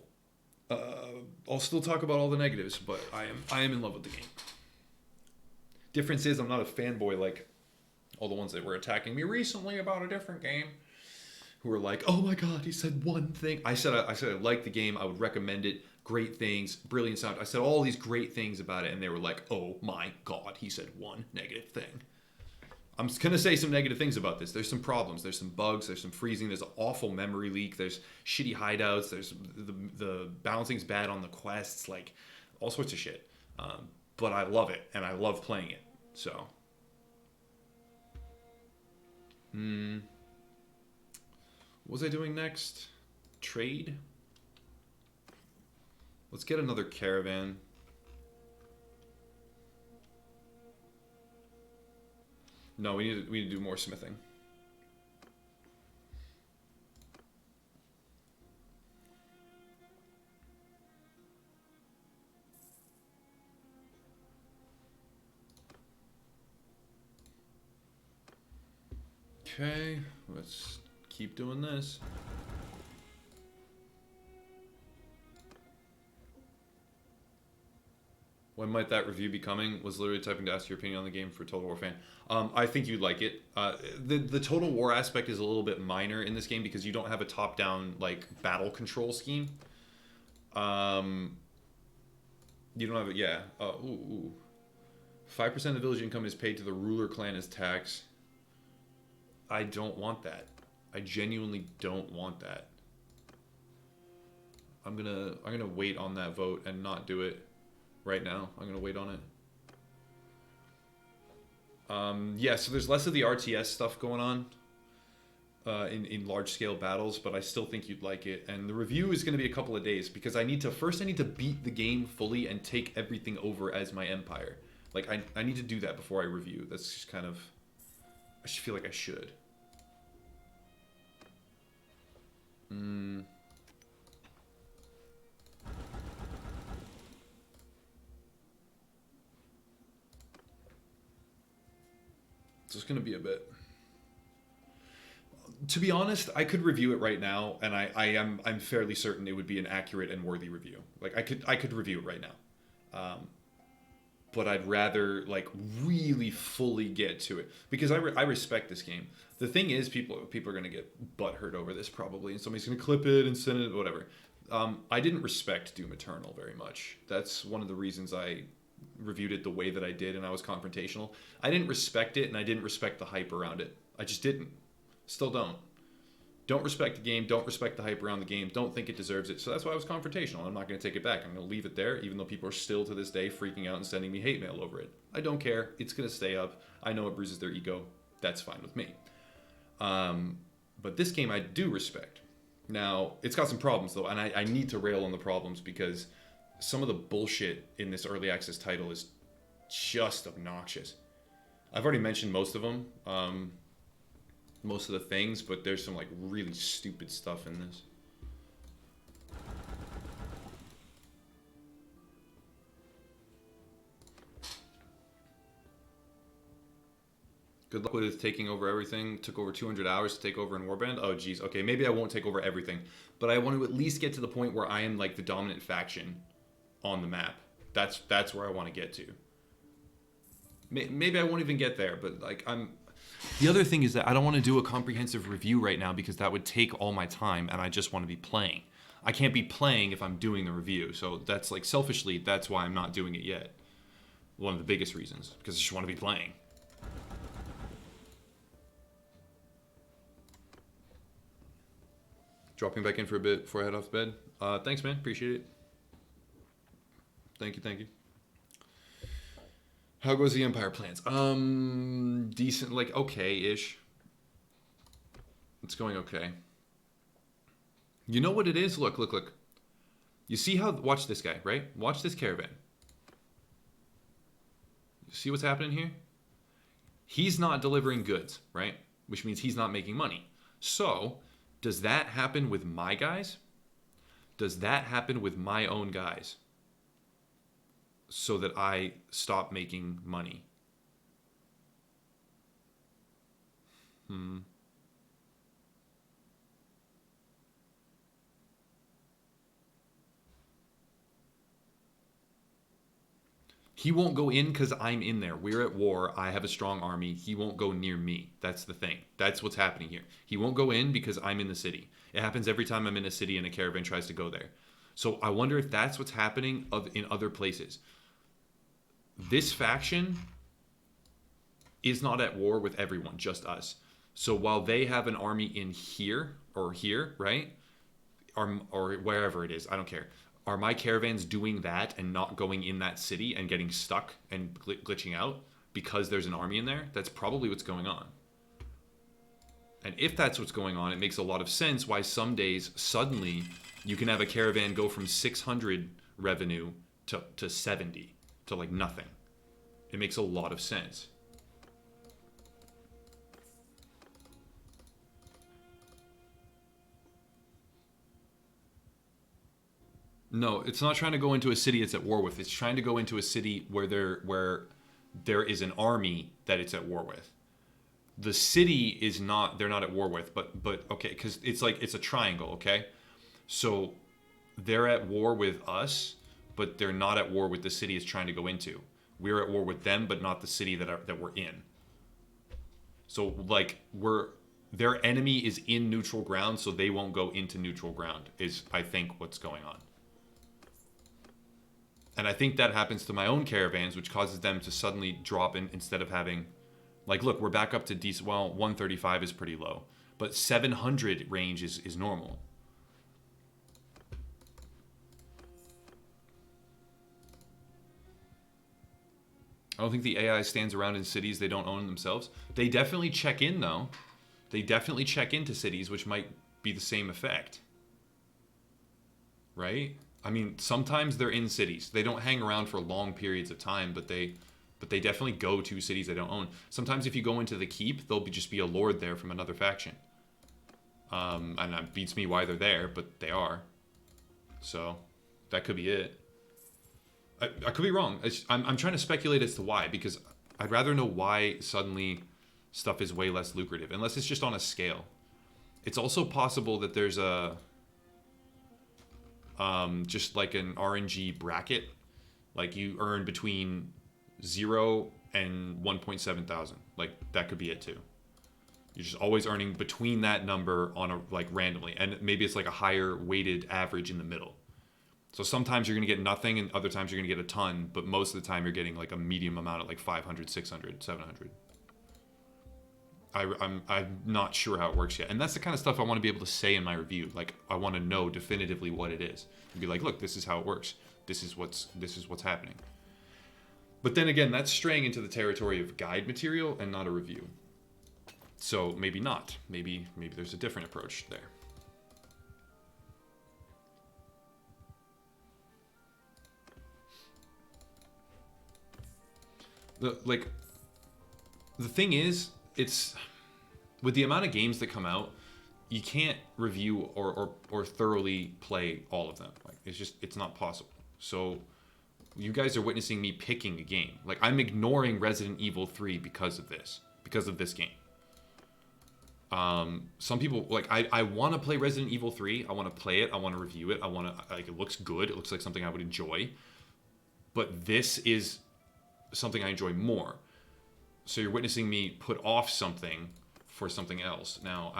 I'll still talk about all the negatives, but I am in love with the game. Difference is I'm not a fanboy like all the ones that were attacking me recently about a different game, who were like, "Oh my god, he said one thing." I said I liked the game. I would recommend it. Great things, brilliant sound. I said all these great things about it, and they were like, "Oh my god, he said one negative thing." I'm going to say some negative things about this. There's some problems. There's some bugs. There's some freezing. There's an awful memory leak. There's shitty hideouts. There's the balancing's bad on the quests. Like, all sorts of shit. But I love it, and I love playing it. So. What was I doing next? Trade? Let's get another caravan. No, we need to do more smithing. Okay, let's keep doing this. When might that review be coming? Was literally typing to ask your opinion on the game for Total War fan. I think you'd like it. The Total War aspect is a little bit minor in this game because you don't have a top-down like battle control scheme. You don't have it. Yeah. 5% of the village income is paid to the ruler clan as tax. I don't want that. I genuinely don't want that. I'm gonna wait on that vote and not do it right now. I'm gonna wait on it. Yeah, so there's less of the RTS stuff going on in large scale battles, but I still think you'd like it. And the review is gonna be a couple of days because I need to beat the game fully and take everything over as my empire. Like I need to do that before I review. That's just kind of, I just feel like I should. So it's gonna be a bit. To be honest, I could review it right now, and I'm fairly certain it would be an accurate and worthy review. Like I could review it right now, but I'd rather like really fully get to it because I respect this game. The thing is, people are gonna get butthurt over this probably, and somebody's gonna clip it and send it, whatever. I didn't respect Doom Eternal very much. That's one of the reasons I reviewed it the way that I did, and I was confrontational. I didn't respect it, and I didn't respect the hype around it. I just didn't. Still don't. Don't respect the game. Don't respect the hype around the game. Don't think it deserves it. So that's why I was confrontational. I'm not going to take it back. I'm going to leave it there, even though people are still to this day freaking out and sending me hate mail over it. I don't care. It's going to stay up. I know it bruises their ego. That's fine with me. But this game I do respect. Now, it's got some problems, though, and I need to rail on the problems because some of the bullshit in this early access title is just obnoxious. I've already mentioned most of them, most of the things, but there's some like really stupid stuff in this. Good luck with taking over everything. Took over 200 hours to take over in Warband. Oh, geez. Okay, maybe I won't take over everything, but I want to at least get to the point where I am like the dominant faction on the map. That's where I want to get to. Maybe I won't even get there, but like the other thing is that I don't want to do a comprehensive review right now because that would take all my time and I just want to be playing. I can't be playing if I'm doing the review. So that's like selfishly, that's why I'm not doing it yet. One of the biggest reasons, because I just want to be playing. Dropping back in for a bit before I head off bed. Thanks, man. Appreciate it. Thank you. How goes the Empire plans? Decent, like okay-ish. It's going okay. You know what it is? Look. You see how, watch this guy, right? Watch this caravan. You see what's happening here? He's not delivering goods, right? Which means he's not making money. So, does that happen with my guys? Does that happen with my own guys? So that I stop making money. He won't go in because I'm in there. We're at war. I have a strong army. He won't go near me. That's the thing. That's what's happening here. He won't go in because I'm in the city. It happens every time I'm in a city and a caravan tries to go there. So I wonder if that's what's happening in other places. This faction is not at war with everyone, just us. So while they have an army in here or here, right? Or wherever it is, I don't care. Are my caravans doing that and not going in that city and getting stuck and glitching out because there's an army in there? That's probably what's going on. And if that's what's going on, it makes a lot of sense why some days suddenly you can have a caravan go from 600 revenue to 70 to like nothing. It makes a lot of sense. No, it's not trying to go into a city it's at war with. It's trying to go into a city where there is an army that it's at war with. The city is not, they're not at war with, but okay, because it's like, it's a triangle, okay? So they're at war with us, but they're not at war with the city it's trying to go into. We're at war with them, but not the city that we're in. So like their enemy is in neutral ground, so they won't go into neutral ground, is I think what's going on. And I think that happens to my own caravans, which causes them to suddenly drop in instead of having, like, look, we're back up to decent. Well, 135 is pretty low, but 700 range is normal. I don't think the AI stands around in cities they don't own themselves. They definitely check in, though. They definitely check into cities, which might be the same effect. Right? I mean, sometimes they're in cities. They don't hang around for long periods of time, but they definitely go to cities they don't own. Sometimes if you go into the keep, there'll just be a lord there from another faction. And that beats me why they're there, but they are. So that could be it. I could be wrong. I'm trying to speculate as to why, because I'd rather know why suddenly stuff is way less lucrative, unless it's just on a scale. It's also possible that there's a just like an RNG bracket, like you earn between 0 and 1.7 thousand. Like that could be it too. You're just always earning between that number on a like randomly, and maybe it's like a higher weighted average in the middle. So sometimes you're gonna get nothing, and other times you're gonna get a ton, but most of the time you're getting like a medium amount at like 500, 600, 700. I'm not sure how it works yet, and that's the kind of stuff I want to be able to say in my review. Like I want to know definitively what it is, and be like, look, this is how it works. This is what's happening. But then again, that's straying into the territory of guide material and not a review. So maybe not. Maybe there's a different approach there. The thing is, it's with the amount of games that come out, you can't review or thoroughly play all of them. Like it's not possible. So you guys are witnessing me picking a game. Like I'm ignoring Resident Evil 3 because of this game. Some people like I want to play Resident Evil 3. I want to play it. I want to review it. I want to like it looks good. It looks like something I would enjoy. But this is something I enjoy more. So you're witnessing me put off something for something else. Now,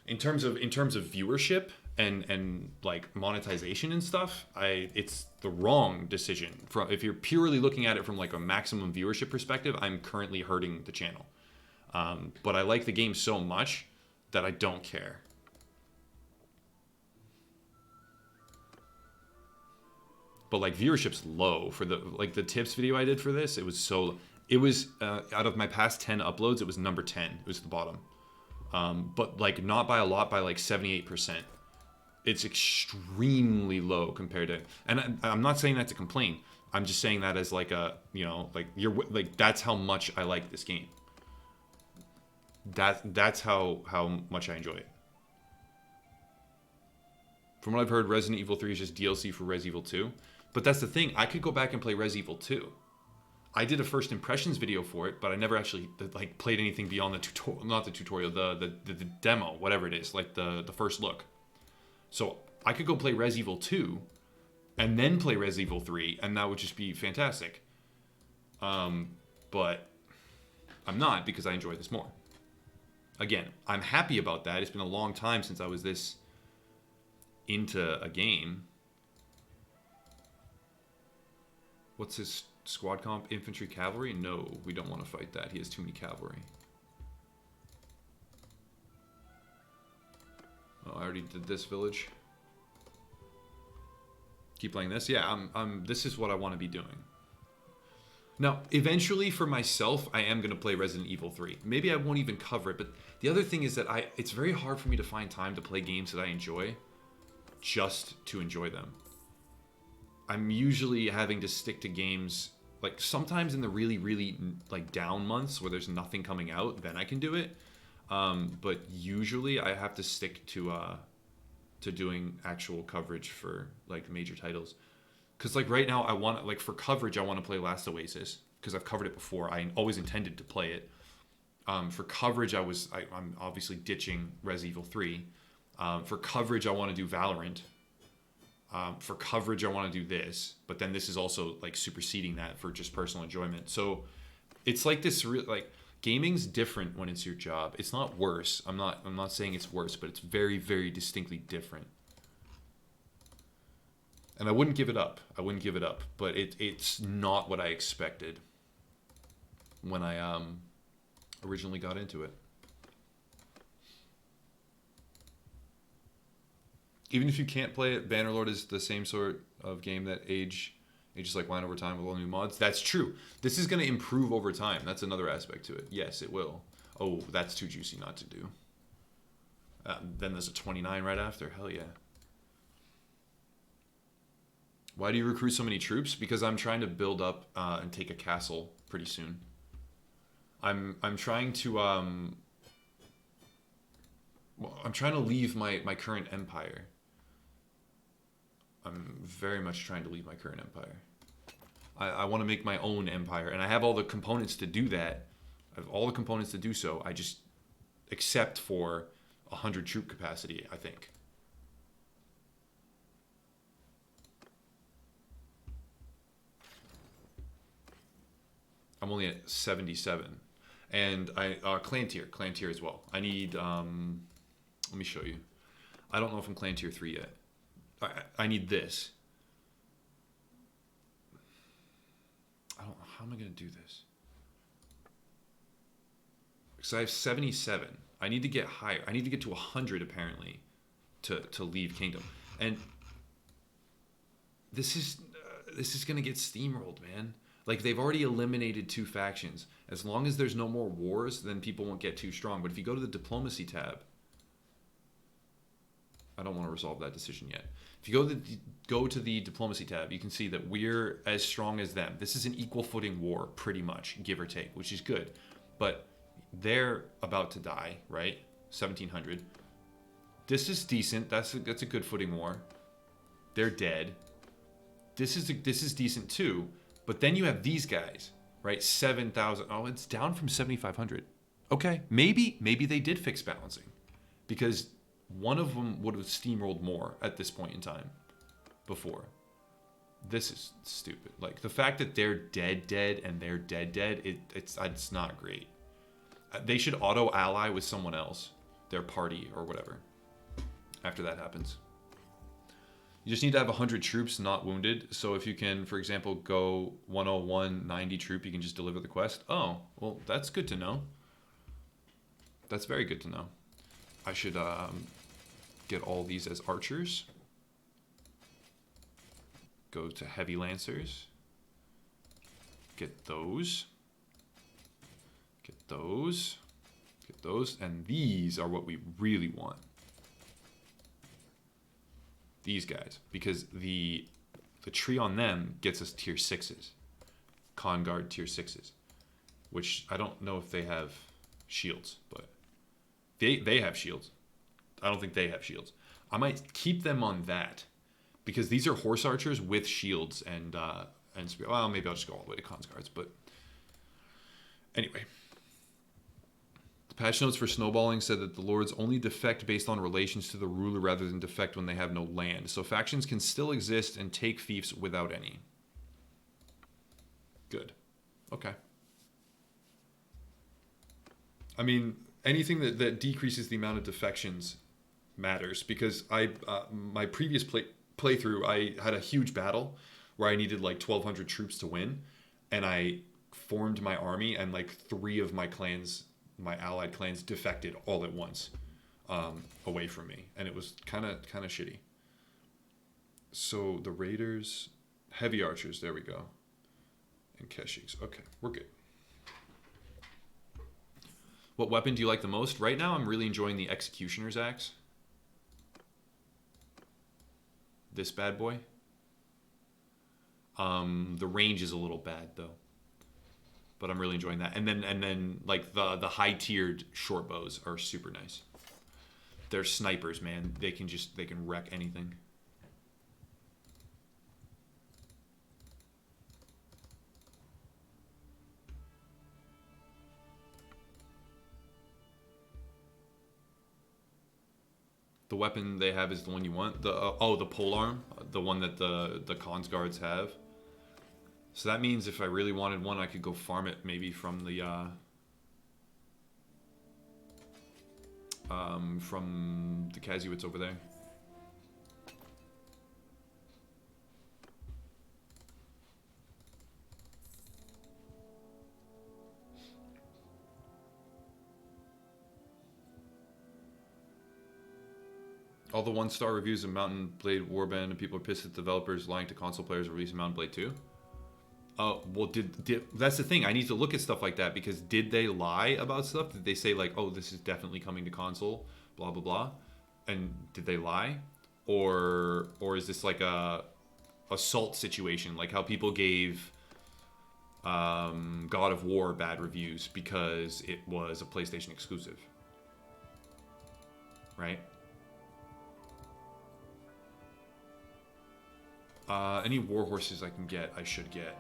in terms of viewership and like monetization and stuff, it's the wrong decision. If you're purely looking at it from like a maximum viewership perspective, I'm currently hurting the channel. But I like the game so much that I don't care. But like viewership's low for the tips video I did for this. It was so. It was out of my past 10 uploads, it was number 10. It was the bottom. But like not by a lot, by like 78%. It's extremely low compared to. And I'm not saying that to complain. I'm just saying that as like a like that's how much I like this game. That's how much I enjoy it. From what I've heard, Resident Evil 3 is just DLC for Res Evil 2. But that's the thing. I could go back and play Res Evil 2. I did a first impressions video for it, but I never actually like played anything beyond the tutorial, not the tutorial, the demo, whatever it is, like the first look. So I could go play Res Evil 2 and then play Res Evil 3, and that would just be fantastic. But I'm not, because I enjoy this more. Again, I'm happy about that. It's been a long time since I was this into a game. What's his squad comp? Infantry cavalry? No, we don't want to fight that. He has too many cavalry. Oh, I already did this village. Keep playing this? Yeah, this is what I want to be doing. Now, eventually for myself, I am going to play Resident Evil 3. Maybe I won't even cover it, but the other thing is that it's very hard for me to find time to play games that I enjoy just to enjoy them. I'm usually having to stick to games, like sometimes in the really, really like down months where there's nothing coming out, then I can do it. But usually I have to stick to doing actual coverage for like major titles. Because like right now I want, like for coverage, I want to play Last Oasis because I've covered it before. I always intended to play it. For coverage, I'm obviously ditching Res Evil 3. For coverage, I want to do Valorant. For coverage, I want to do this, but then this is also like superseding that for just personal enjoyment. So it's like this like gaming's different when it's your job. It's not worse. I'm not saying it's worse, but it's very, very distinctly different. And I wouldn't give it up. But it's not what I expected when I originally got into it. Even if you can't play it, Bannerlord is the same sort of game that ages like wine over time with all new mods. That's true. This is going to improve over time. That's another aspect to it. Yes, it will. Oh, that's too juicy not to do. Then there's a 29 right after. Hell yeah. Why do you recruit so many troops? Because I'm trying to build up and take a castle pretty soon. I'm trying to I'm trying to leave my current empire. I'm very much trying to leave my current empire. I want to make my own empire, and I have all the components to do that. I have all the components to do so. I just accept for 100 troop capacity, I think. I'm only at 77. And clan tier as well. I need, let me show you. I don't know if I'm clan tier 3 yet. I need this. I don't know, how am I going to do this? Because I have 77. I need to get higher. I need to get to 100 apparently to leave kingdom. And this is going to get steamrolled, man. Like, they've already eliminated 2 factions. As long as there's no more wars, then people won't get too strong. But if you go to the diplomacy tab, I don't want to resolve that decision yet. If you go to the diplomacy tab, you can see that we're as strong as them. This is an equal footing war, pretty much, give or take, which is good. But they're about to die, right? 1700. This is decent. That's a good footing war. They're dead. This is decent too. But then you have these guys, right? 7,000. Oh, it's down from 7,500. Okay, maybe they did fix balancing, because one of them would have steamrolled more at this point in time before. This is stupid. Like, the fact that they're dead and they're dead, it's not great. They should auto ally with someone else, their party or whatever, after that happens. You just need to have 100 troops not wounded. So if you can, for example, go 101, 90 troop, you can just deliver the quest. Oh, well, that's good to know. That's very good to know. I should get all these as archers. Go to heavy lancers. Get those. Get those. Get those. And these are what we really want. These guys, because the tree on them gets us tier 6s, con guard tier 6s, which I don't know if they have shields, but they have shields. I don't think they have shields. I might keep them on that, because these are horse archers with shields and spear. Well, maybe I'll just go all the way to con guards, but Anyway. The patch notes for snowballing said that the lords only defect based on relations to the ruler rather than defect when they have no land. So factions can still exist and take fiefs without any. Good. Okay. I mean, anything that decreases the amount of defections matters, because my previous playthrough, I had a huge battle where I needed like 1,200 troops to win, and I formed my army, and like 3 of my clans, my allied clans, defected all at once away from me, and it was kind of shitty. So the raiders, heavy archers, there we go, and Keshiks. Okay, we're good. What weapon do you like the most? Right now, I'm really enjoying the Executioner's Axe. This bad boy. The range is a little bad though, but I'm really enjoying that. And then like the high tiered short bows are super nice. They're snipers, man. They can wreck anything. The weapon they have is the one you want. The the polearm, the one that the cons guards have. So that means if I really wanted one, I could go farm it maybe from the Kazuits over there. All the 1-star reviews of Mountain Blade Warband, and people are pissed at developers lying to console players releasing Mountain Blade 2. Oh, well, did that's the thing. I need to look at stuff like that, because did they lie about stuff? Did they say like, oh, this is definitely coming to console, blah blah blah, and did they lie, or is this like a assault situation, like how people gave God of War bad reviews because it was a PlayStation exclusive, right? Any war horses I can get, I should get.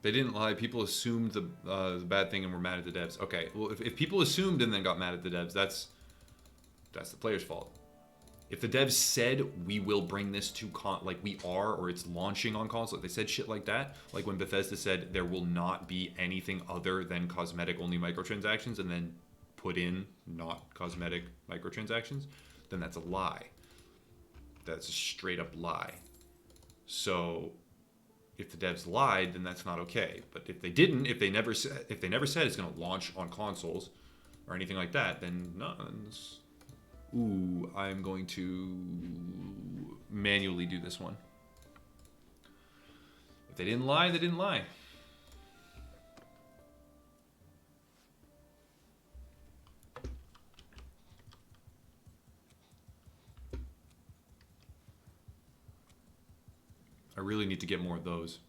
They didn't lie. People assumed the bad thing and were mad at the devs. Okay, well, if people assumed and then got mad at the devs, that's the player's fault. If the devs said, we will bring this to like we are, or it's launching on console, if they said shit like that, like when Bethesda said there will not be anything other than cosmetic only microtransactions, and then put in not cosmetic microtransactions, then that's a lie. That's a straight up lie. So if the devs lied, then that's not okay. But if they didn't, if they never said it's going to launch on consoles or anything like that, then no. Ooh, I'm going to manually do this one. If they didn't lie, they didn't lie. I really need to get more of those.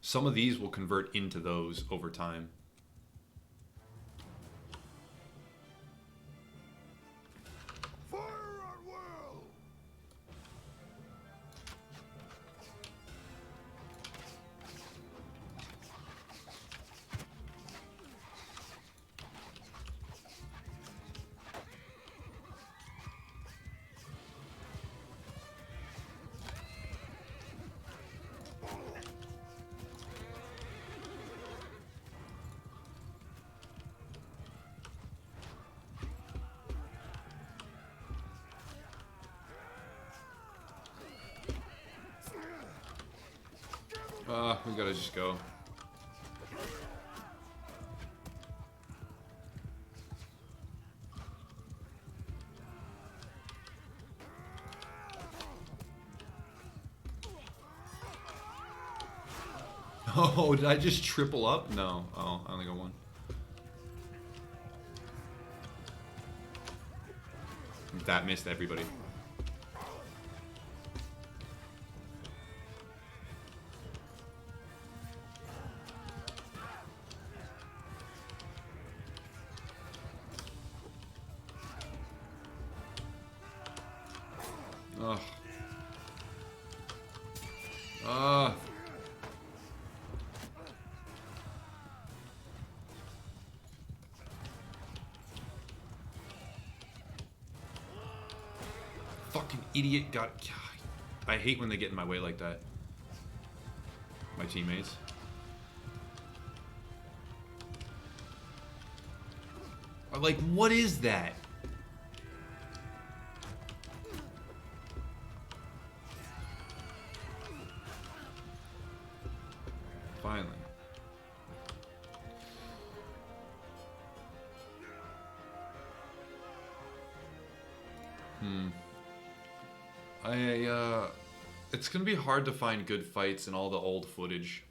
Some of these will convert into those over time. We gotta just go. Oh, did I just triple up? No. Oh, I only got one. That missed everybody. Ugh. Ah. Fucking idiot got... I hate when they get in my way like that. My teammates. Like, what is that? Finally. It's gonna be hard to find good fights in all the old footage.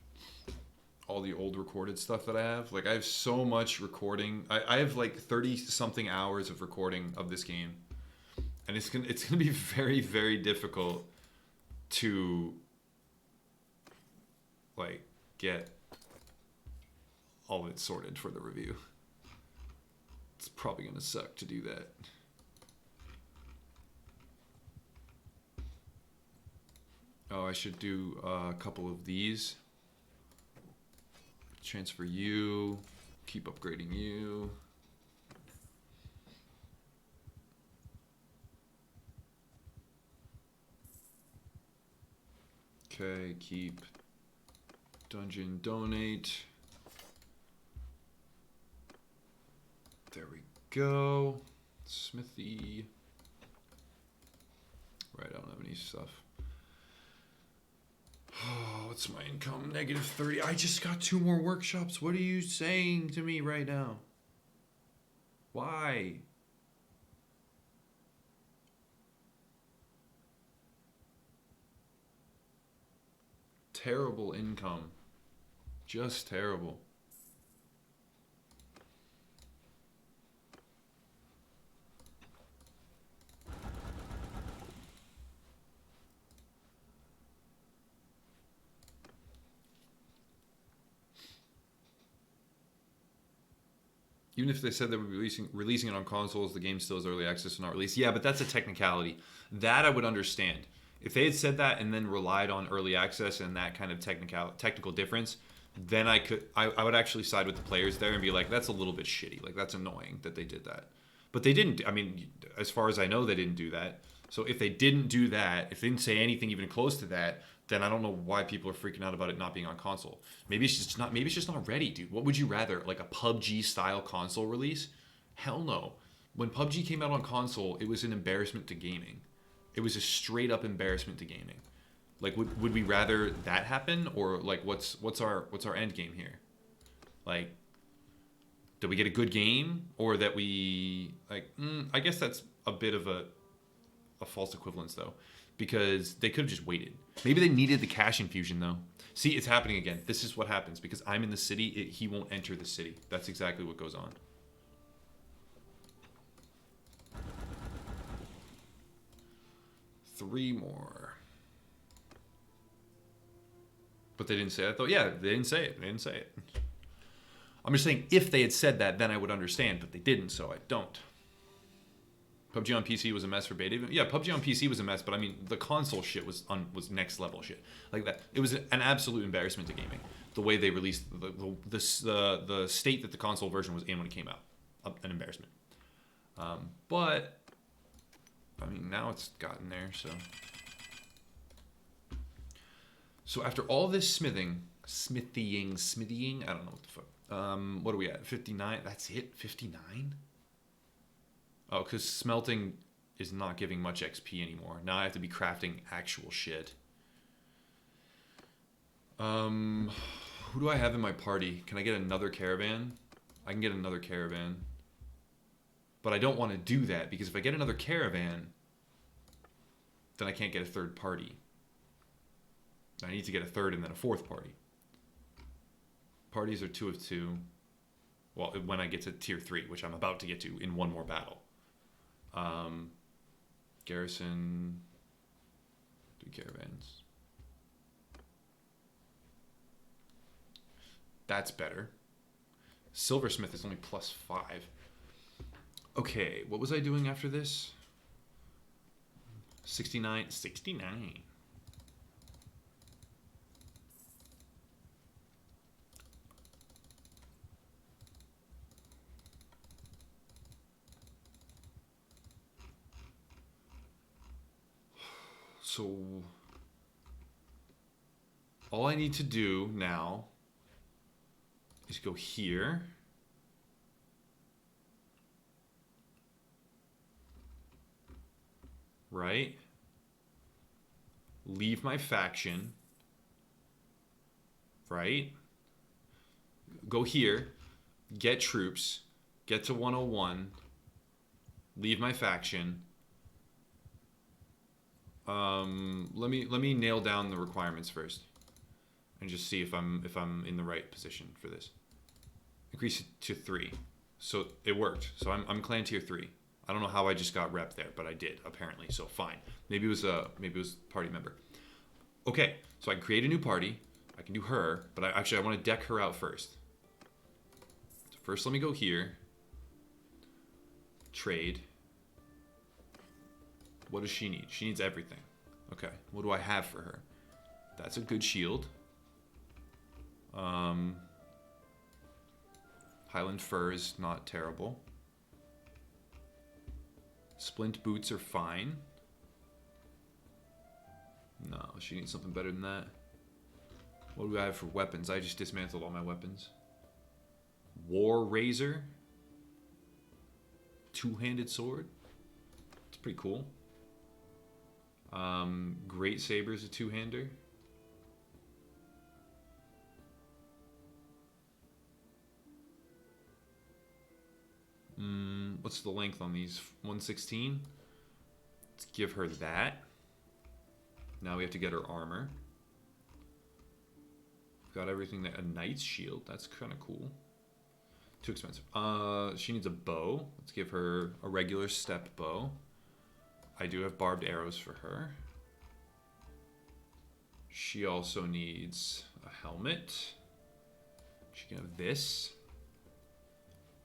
All the old recorded stuff that I have. Like, I have so much recording. I have like 30-something hours of recording of this game. And it's gonna be very, very difficult to like get all of it sorted for the review. It's probably gonna suck to do that. Oh, I should do a couple of these. Transfer you. Keep upgrading you. Okay, keep dungeon donate. There we go. Smithy. Right, I don't have any stuff. Oh, what's my income? -30. I just got 2 more workshops. What are you saying to me right now? Why? Terrible income. Just terrible. Even if they said they were releasing it on consoles, the game still is early access and not released. Yeah, but that's a technicality. That I would understand. If they had said that and then relied on early access and that kind of technical difference, then I would actually side with the players there and be like, that's a little bit shitty. Like, that's annoying that they did that. But they didn't. I mean, as far as I know, they didn't do that. So if they didn't do that, if they didn't say anything even close to that, then I don't know why people are freaking out about it not being on console. Maybe it's just not. Maybe it's just not ready, dude. What would you rather? Like a PUBG style console release? Hell no. When PUBG came out on console, it was an embarrassment to gaming. It was a straight up embarrassment to gaming. Like, would we rather that happen, or like what's our end game here? Like, do we get a good game, or that we like? I guess that's a bit of a false equivalence though. Because they could have just waited. Maybe they needed the cash infusion, though. See, it's happening again. This is what happens. Because I'm in the city, he won't enter the city. That's exactly what goes on. Three more. But they didn't say that, though. Yeah, they didn't say it. They didn't say it. I'm just saying, if they had said that, then I would understand. But they didn't, so I don't. PUBG on PC was a mess for beta. Yeah, PUBG on PC was a mess, but I mean, the console shit was next level shit. Like that, it was an absolute embarrassment to gaming. The way they released the state that the console version was in when it came out, an embarrassment. But I mean, now it's gotten there. So after all this smithying, I don't know what the fuck. What are we at? 59. That's it. 59. Oh, because smelting is not giving much XP anymore. Now I have to be crafting actual shit. Who do I have in my party? Can I get another caravan? I can get another caravan. But I don't want to do that, because if I get another caravan, then I can't get a third party. I need to get a third and then a fourth party. Parties are 2 of 2. Well, when I get to tier 3, which I'm about to get to in one more battle. Garrison, 3 caravans. That's better. Silversmith is only +5. Okay, what was I doing after this? 69, 69. So all I need to do now is go here. Right? Leave my faction. Right? Go here. Get troops. Get to 101. Leave my faction. Let me nail down the requirements first, and just see if I'm in the right position for this. Increase it to 3, so it worked. So I'm clan tier 3. I don't know how I just got rep there, but I did apparently. So fine. Maybe it was party member. Okay, so I can create a new party. I can do her, but I want to deck her out first. So first, let me go here. Trade. What does she need? She needs everything. Okay, what do I have for her? That's a good shield. Highland fur is not terrible. Splint boots are fine. No, she needs something better than that. What do I have for weapons? I just dismantled all my weapons. War razor. Two-handed sword. It's pretty cool. Great saber is a two-hander. What's the length on these? 116. Let's give her that. Now we have to get her armor. Got everything that a knight's shield. That's kind of cool. Too expensive. She needs a bow. Let's give her a regular step bow. I do have barbed arrows for her. She also needs a helmet. She can have this.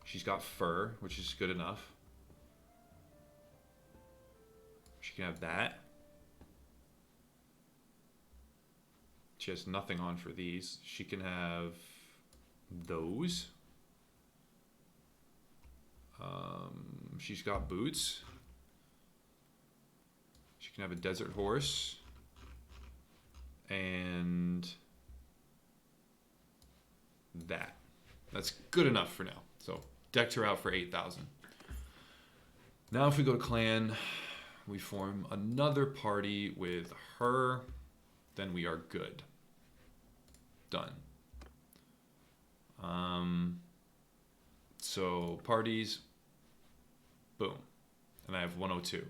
She's got fur, which is good enough. She can have that. She has nothing on for these. She can have those. She's got boots. She can have a desert horse. And that. That's good enough for now. So decked her out for 8,000. Now if we go to clan, we form another party with her, then we are good. Done. So parties, boom. And I have 102.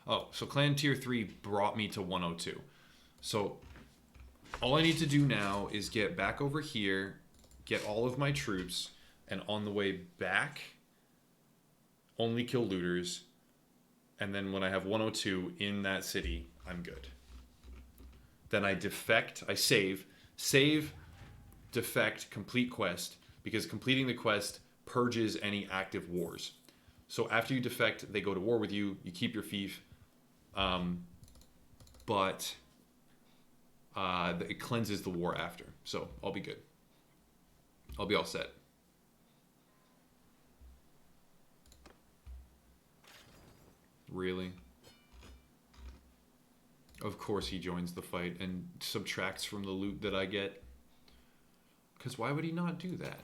Oh, so clan tier 3 brought me to 102. So all I need to do now is get back over here, get all of my troops, and on the way back, only kill looters. And then when I have 102 in that city, I'm good. Then I defect, I save, defect, complete quest, because completing the quest purges any active wars. So after you defect, they go to war with you, you keep your fief, but it cleanses the war after. So I'll be good. I'll be all set. Really? Of course he joins the fight and subtracts from the loot that I get. Because why would he not do that?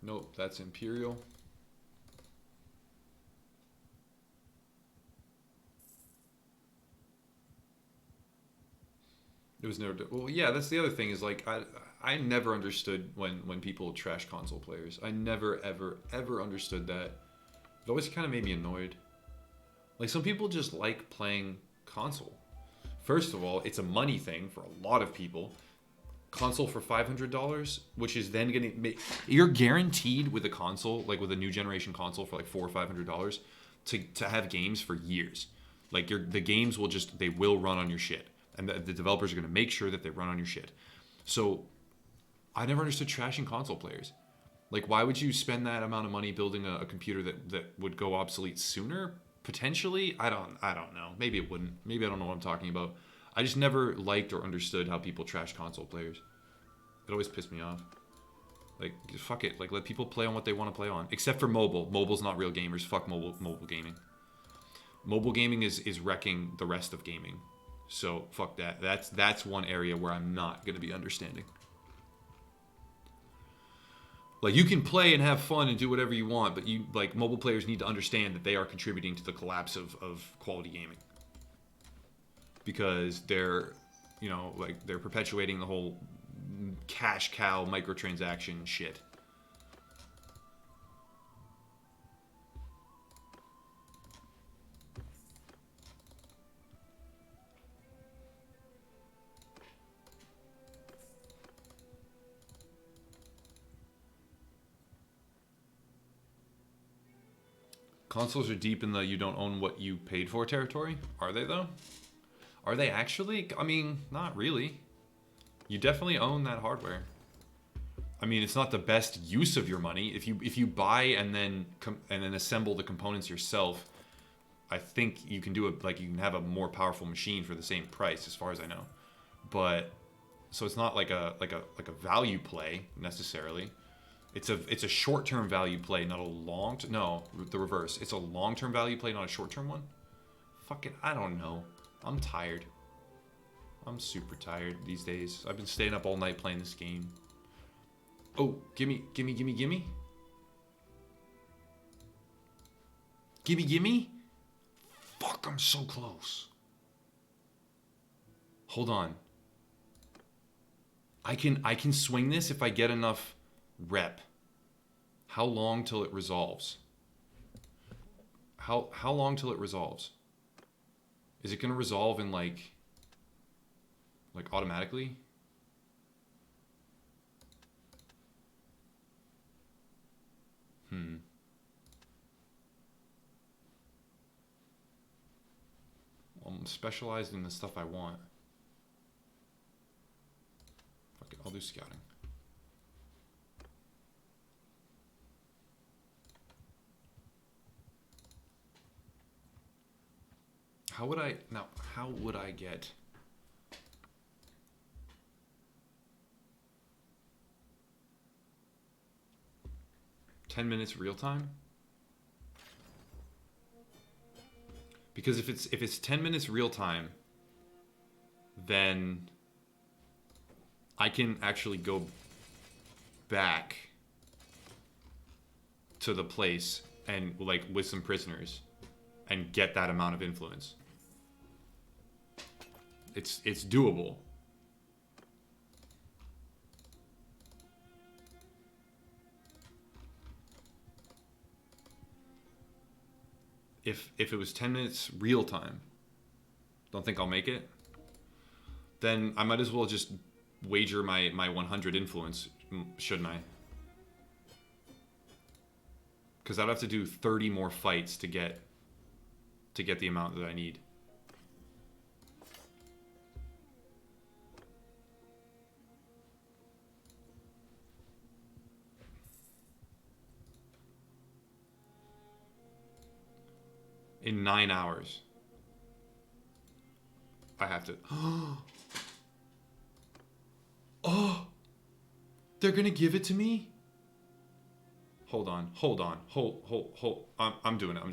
Nope, that's Imperial. It was never. Well, yeah, that's the other thing is like I never understood when people trash console players. I never ever understood that. It always kind of made me annoyed. Like some people just like playing console. First of all, it's a money thing for a lot of people. Console for $500, which is then gonna make you're guaranteed with a console, like with a new generation console for like $400 or $500, to have games for years. Like the games will run on your shit, and the developers are going to make sure that they run on your shit. So I never understood trashing console players. Like, why would you spend that amount of money building a computer that would go obsolete sooner? Potentially, I don't know. Maybe it wouldn't. Maybe I don't know what I'm talking about. I just never liked or understood how people trash console players. It always pissed me off. Like, fuck it. Like, let people play on what they want to play on. Except for mobile. Mobile's not real gamers. Fuck mobile gaming. Mobile gaming is wrecking the rest of gaming. So, fuck that. That's one area where I'm not going to be understanding. Like, you can play and have fun and do whatever you want, but mobile players need to understand that they are contributing to the collapse of quality gaming. Because they're perpetuating the whole cash cow microtransaction shit. Consoles are deep in the you don't own what you paid for territory. Are they, though? Are they actually? I mean, not really. You definitely own that hardware. I mean, it's not the best use of your money. If you buy and then assemble the components yourself, I think you can do it. Like, you can have a more powerful machine for the same price, as far as I know. But so it's not like a value play necessarily. It's a short-term value play, not a long... No, the reverse. It's a long-term value play, not a short-term one? Fucking, I don't know. I'm tired. I'm super tired these days. I've been staying up all night playing this game. Oh, gimme. Gimme. Fuck, I'm so close. Hold on. I can swing this if I get enough... rep. How long till it resolves? How long till it resolves? Is it gonna resolve in like automatically? I'm specialized in the stuff I want. Fuck it, I'll do scouting. How would I get... $10 minutes real time? Because if it's 10 minutes real time, then I can actually go back to the place and like with some prisoners and get that amount of influence. It's doable. If it was 10 minutes real time, don't think I'll make it. Then I might as well just wager my 100 influence, shouldn't I? Because I'd have to do 30 more fights to get the amount that I need. In 9 hours. I have to... Oh! They're gonna give it to me? Hold on. I'm doing it.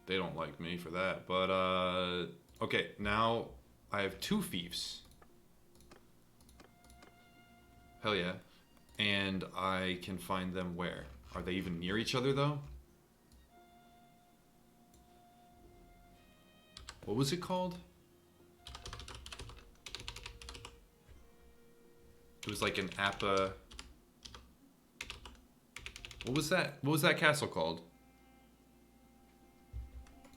They don't like me for that, but, okay, now I have 2 fiefs. Hell yeah. And I can find them where? Are they even near each other, though? What was it called? It was like an Appa... What was that? What was that castle called?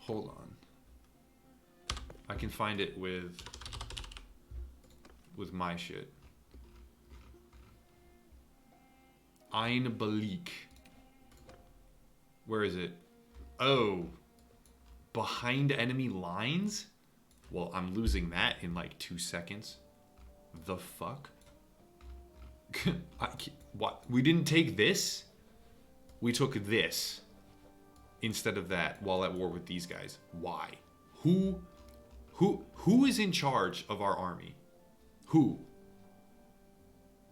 Hold on. I can find it with my shit. Einbelik. Where is it? Oh. Behind enemy lines? Well, I'm losing that in like 2 seconds. The fuck? What? We didn't take this? We took this instead of that while at war with these guys. Why? Who is in charge of our army? Who?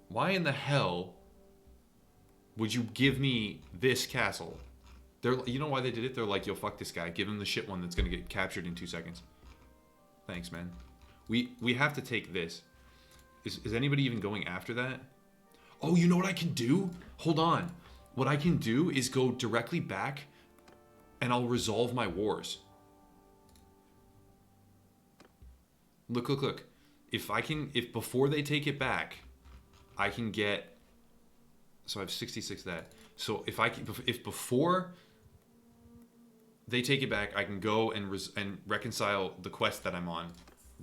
Why in the hell would you give me this castle? You know why they did it? They're like, yo, fuck this guy. Give him the shit one that's gonna get captured in 2 seconds. Thanks, man. We have to take this. Is anybody even going after that? Oh, you know what I can do? Hold on. What I can do is go directly back and I'll resolve my wars. Look, look, look. If before they take it back, I can get, so I have 66 that. So if before they take it back, I can go and reconcile the quest that I'm on,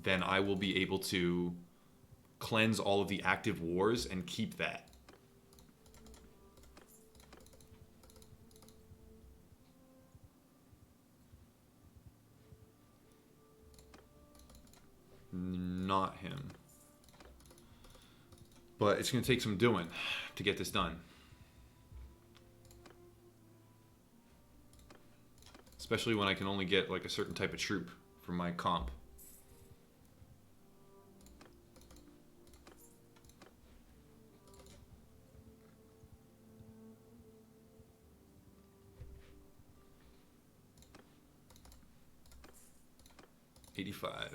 then I will be able to cleanse all of the active wars and keep that. Not him. But it's going to take some doing to get this done. Especially when I can only get like a certain type of troop from my comp. $85.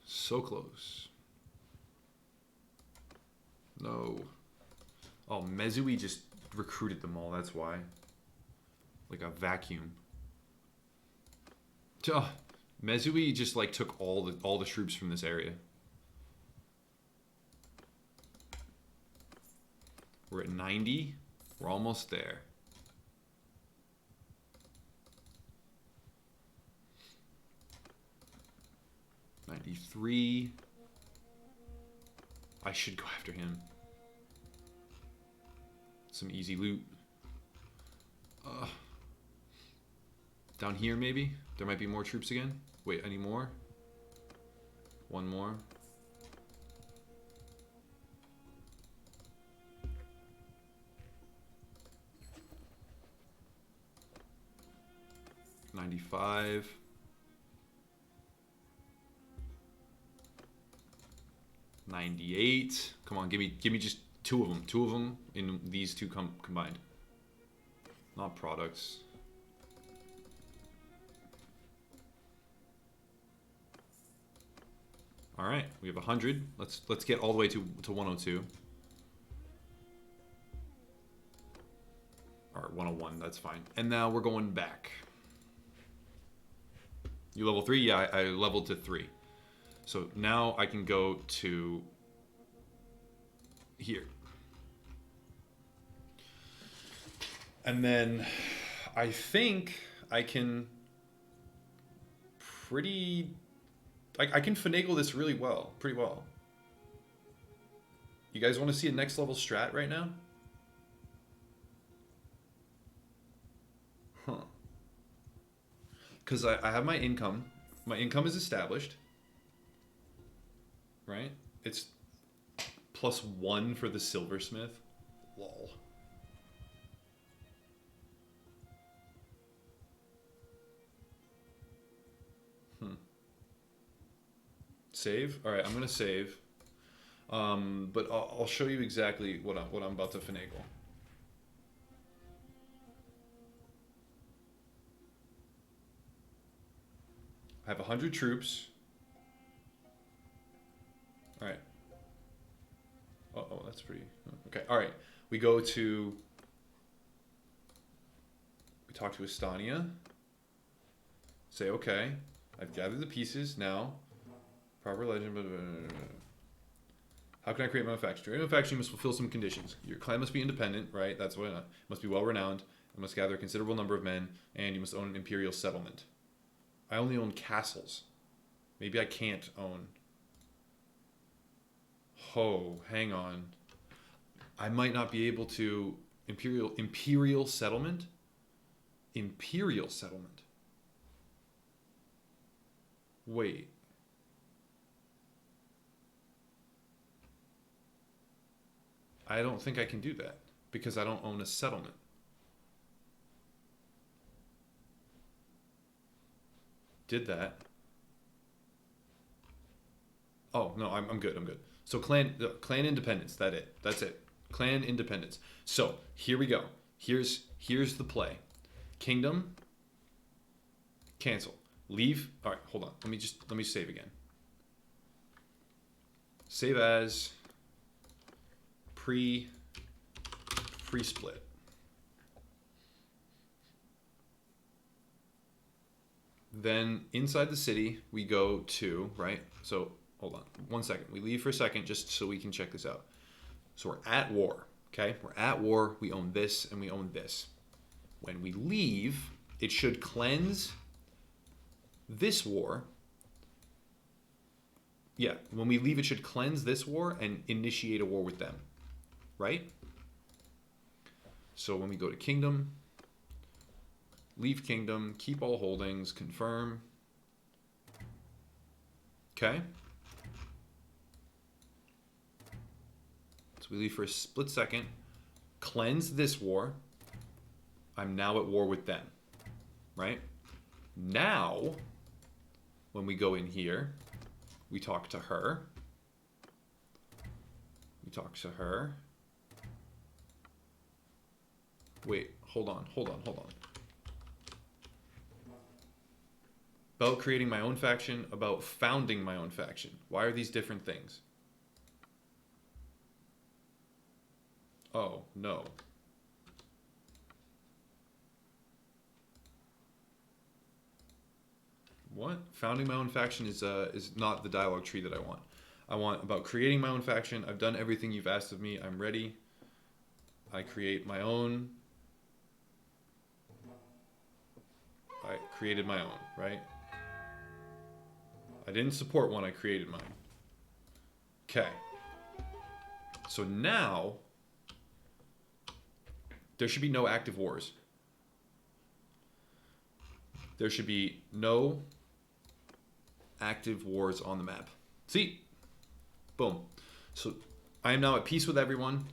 So close. No. Oh, Mezui just recruited them all, that's why. Like a vacuum. Mezui just like took all the troops from this area. We're at 90. We're almost there. $93. I should go after him. Some easy loot. Down here, maybe? There might be more troops again. Wait, any more? One more. $95. $98. Come on, give me just two of them. Two of them in these two combined. Not products. All right, we have 100. Let's get all the way to 102. All right, 101. That's fine. And now we're going back. You level 3? Yeah, I leveled to 3. So now I can go to here. And then I think I can I can finagle this really well, pretty well. You guys want to see a next level strat right now? Huh. Because I have my income. My income is established. Right? It's +1 for the silversmith. Lol. Save? Alright, I'm gonna save. But I'll show you exactly what I'm about to finagle. I have 100 troops. Alright. Oh, that's pretty... Okay, alright. We talk to Estonia. Say, okay, I've gathered the pieces now. Proper legend, how can I create manufacturing? Manufacturing must fulfill some conditions. Your clan must be independent, right? That's what it must be well renowned. It must gather a considerable number of men, and you must own an imperial settlement. I only own castles. Maybe I can't own. Oh, hang on. I might not be able to imperial settlement. Imperial settlement. Wait. I don't think I can do that because I don't own a settlement. Did that. Oh, no, I'm good. I'm good. So clan independence, that's it. Clan independence. So, here we go. Here's the play. Kingdom, cancel. Leave. All right, hold on. Let me save again. Save as pre-split. Then inside the city, we go to, right? So, hold on 1 second. We leave for a second just so we can check this out. So we're at war, okay? We're at war. We own this and we own this. When we leave, it should cleanse this war. Yeah, when we leave, it should cleanse this war and initiate a war with them, right? So when we go to kingdom, leave kingdom, keep all holdings, confirm. Okay. So we leave for a split second, cleanse this war. I'm now at war with them, right? Now, when we go in here, we talk to her. We talk to her. Wait, hold on. About creating my own faction, about founding my own faction. Why are these different things? Oh, no. What? Founding my own faction is not the dialogue tree that I want. I want about creating my own faction. I've done everything you've asked of me. I'm ready. I create my own. I created my own, right? I didn't support one, I created mine. Okay. So now, there should be no active wars. There should be no active wars on the map. See? Boom. So I am now at peace with everyone,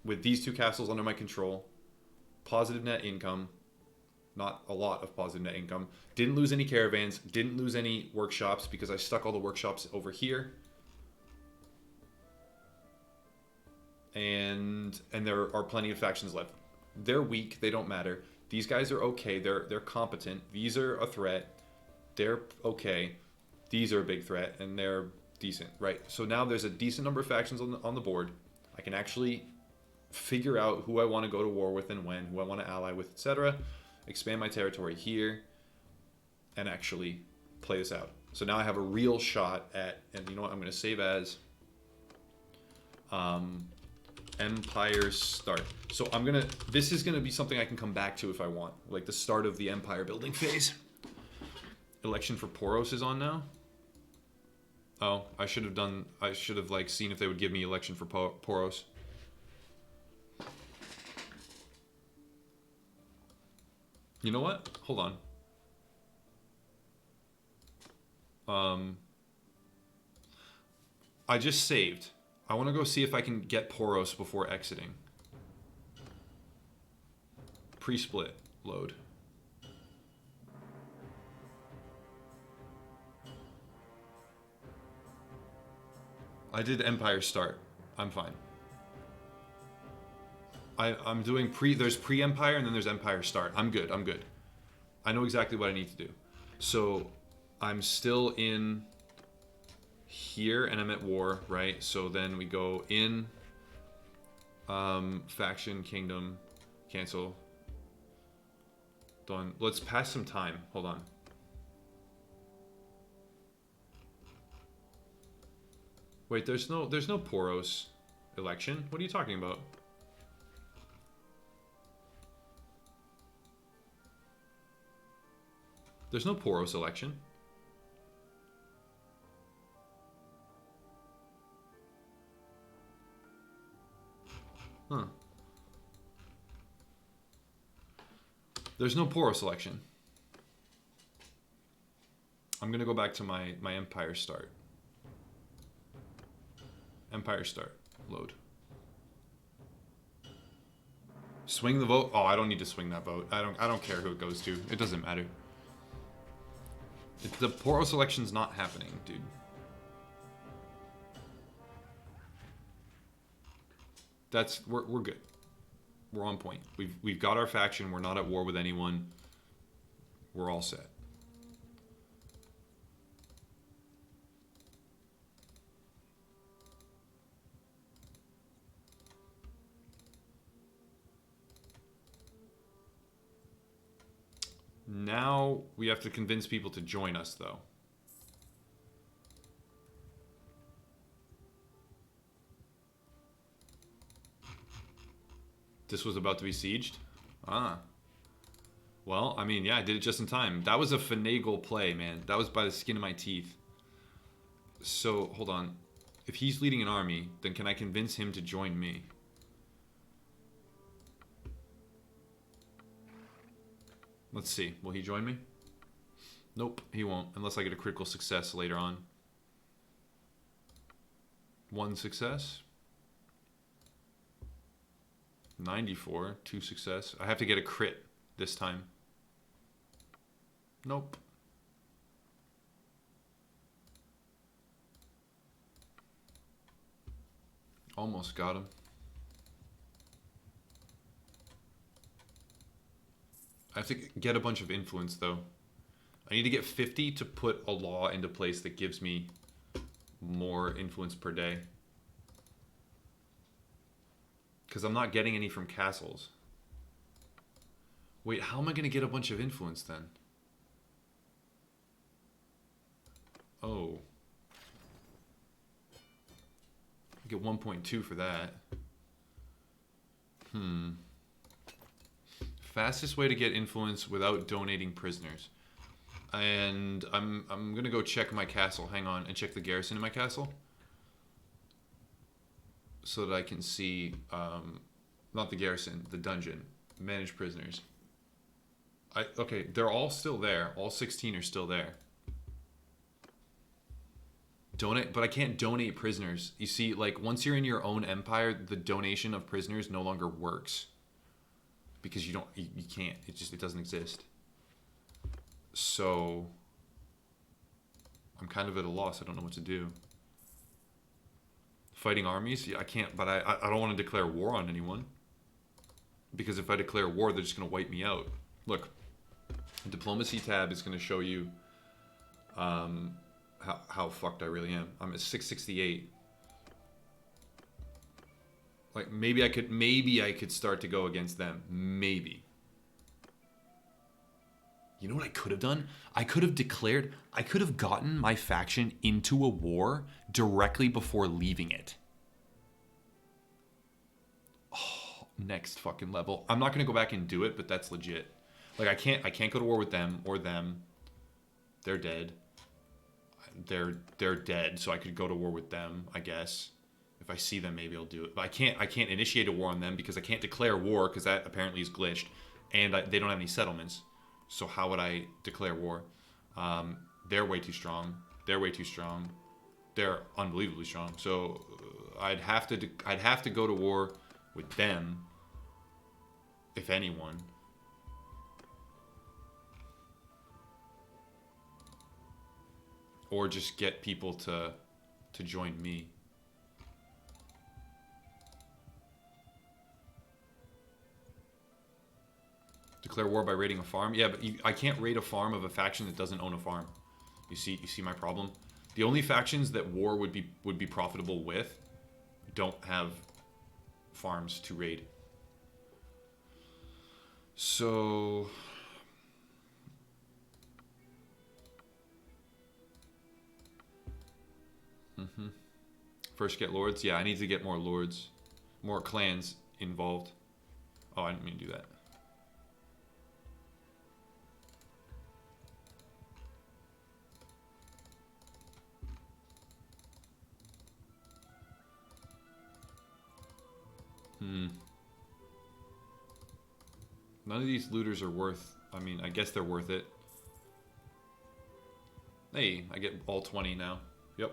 with these two castles under my control. Positive net income. Not a lot of positive net income. Didn't lose any caravans. Didn't lose any workshops because I stuck all the workshops over here. And there are plenty of factions left. They're weak. They don't matter. These guys are okay. They're competent. These are a threat. They're okay. These are a big threat, and they're decent, right? So now there's a decent number of factions on the board. I can actually figure out who I want to go to war with and when, who I want to ally with, etc. Expand my territory here, and actually play this out. So now I have a real shot at, and you know what, I'm going to save as Empire Start. So this is going to be something I can come back to if I want, like the start of the empire building phase. Election for Poros is on now. Oh, I should have like seen if they would give me election for Poros. You know what? Hold on. I just saved. I want to go see if I can get Poros before exiting. Pre-split load. I did Empire Start. I'm fine. I'm doing there's pre-Empire and then there's Empire Start. I'm good. I know exactly what I need to do. So I'm still in here and I'm at war, right? So then we go in faction, kingdom, cancel. Done. Let's pass some time. Hold on. Wait, there's no Poros election. What are you talking about? There's no Poro selection. Huh. There's no Poro selection. I'm gonna go back to my Empire start. Empire start. Load. Swing the vote. Oh, I don't need to swing that vote. I don't care who it goes to. It doesn't matter. The Poro selection's not happening, dude. We're good. We're on point. We've got our faction. We're not at war with anyone. We're all set. Now we have to convince people to join us, though. This was about to be sieged? Ah. Well, I mean, yeah, I did it just in time. That was a finagle play, man. That was by the skin of my teeth. So, hold on. If he's leading an army, then can I convince him to join me? Let's see. Will he join me? Nope, he won't. Unless I get a critical success later on. 1 success. 94, 2 success. I have to get a crit this time. Nope. Almost got him. I have to get a bunch of influence, though. I need to get 50 to put a law into place that gives me more influence per day. Because I'm not getting any from castles. Wait, how am I going to get a bunch of influence then? Oh. I get 1.2 for that. Fastest way to get influence without donating prisoners. And I'm going to go check my castle. Hang on. And check the garrison in my castle. So that I can see, not the garrison, the dungeon. Manage prisoners. Okay, they're all still there. All 16 are still there. Donate, but I can't donate prisoners. You see, like, once you're in your own empire, the donation of prisoners no longer works. Because you can't. It doesn't exist. So, I'm kind of at a loss. I don't know what to do. Fighting armies? Yeah, I can't, but I don't want to declare war on anyone. Because if I declare war, they're just going to wipe me out. Look, the diplomacy tab is going to show you how fucked I really am. I'm at 668. Like, maybe I could start to go against them. Maybe. You know what I could have done? I could have gotten my faction into a war directly before leaving it. Oh, next fucking level. I'm not going to go back and do it, but that's legit. Like, I can't go to war with them or them. They're dead. They're dead, so I could go to war with them, I guess. If I see them, maybe I'll do it. But I can't initiate a war on them because I can't declare war because that apparently is glitched. And they don't have any settlements. So how would I declare war? They're way too strong. They're way too strong. They're unbelievably strong. So I'd have to go to war with them, if anyone. Or just get people to join me. Declare war by raiding a farm? Yeah, but I can't raid a farm of a faction that doesn't own a farm. You see my problem? The only factions that war would be profitable with don't have farms to raid. So first get lords. Yeah, I need to get more lords, more clans involved. Oh, I didn't mean to do that. None of these looters are worth... I mean, I guess they're worth it. Hey, I get all 20 now. Yep.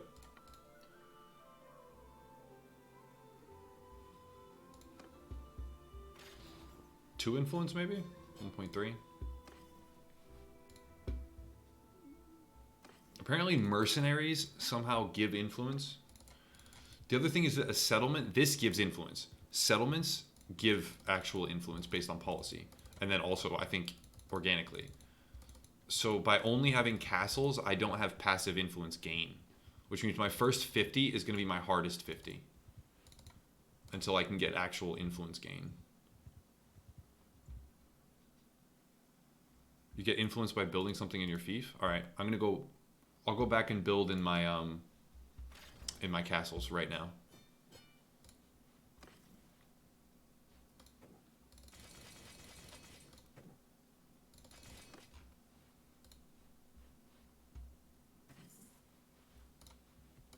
Two influence, maybe? 1.3. Apparently mercenaries somehow give influence. The other thing is that a settlement, this gives influence. Settlements give actual influence based on policy. And then also, I think, organically. So by only having castles, I don't have passive influence gain. Which means my first 50 is going to be my hardest 50. Until I can get actual influence gain. You get influenced by building something in your fief? Alright, I'm going to go... I'll go back and build in my castles right now.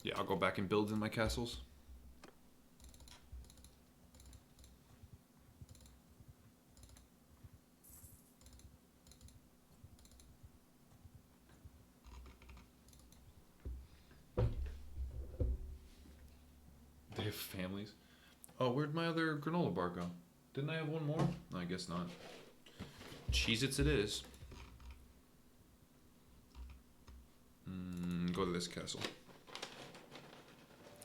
Yeah, I'll go back and build in my castles. They have families. Oh, where'd my other granola bar go? Didn't I have one more? No, I guess not. Cheez-Its it is. Go to this castle.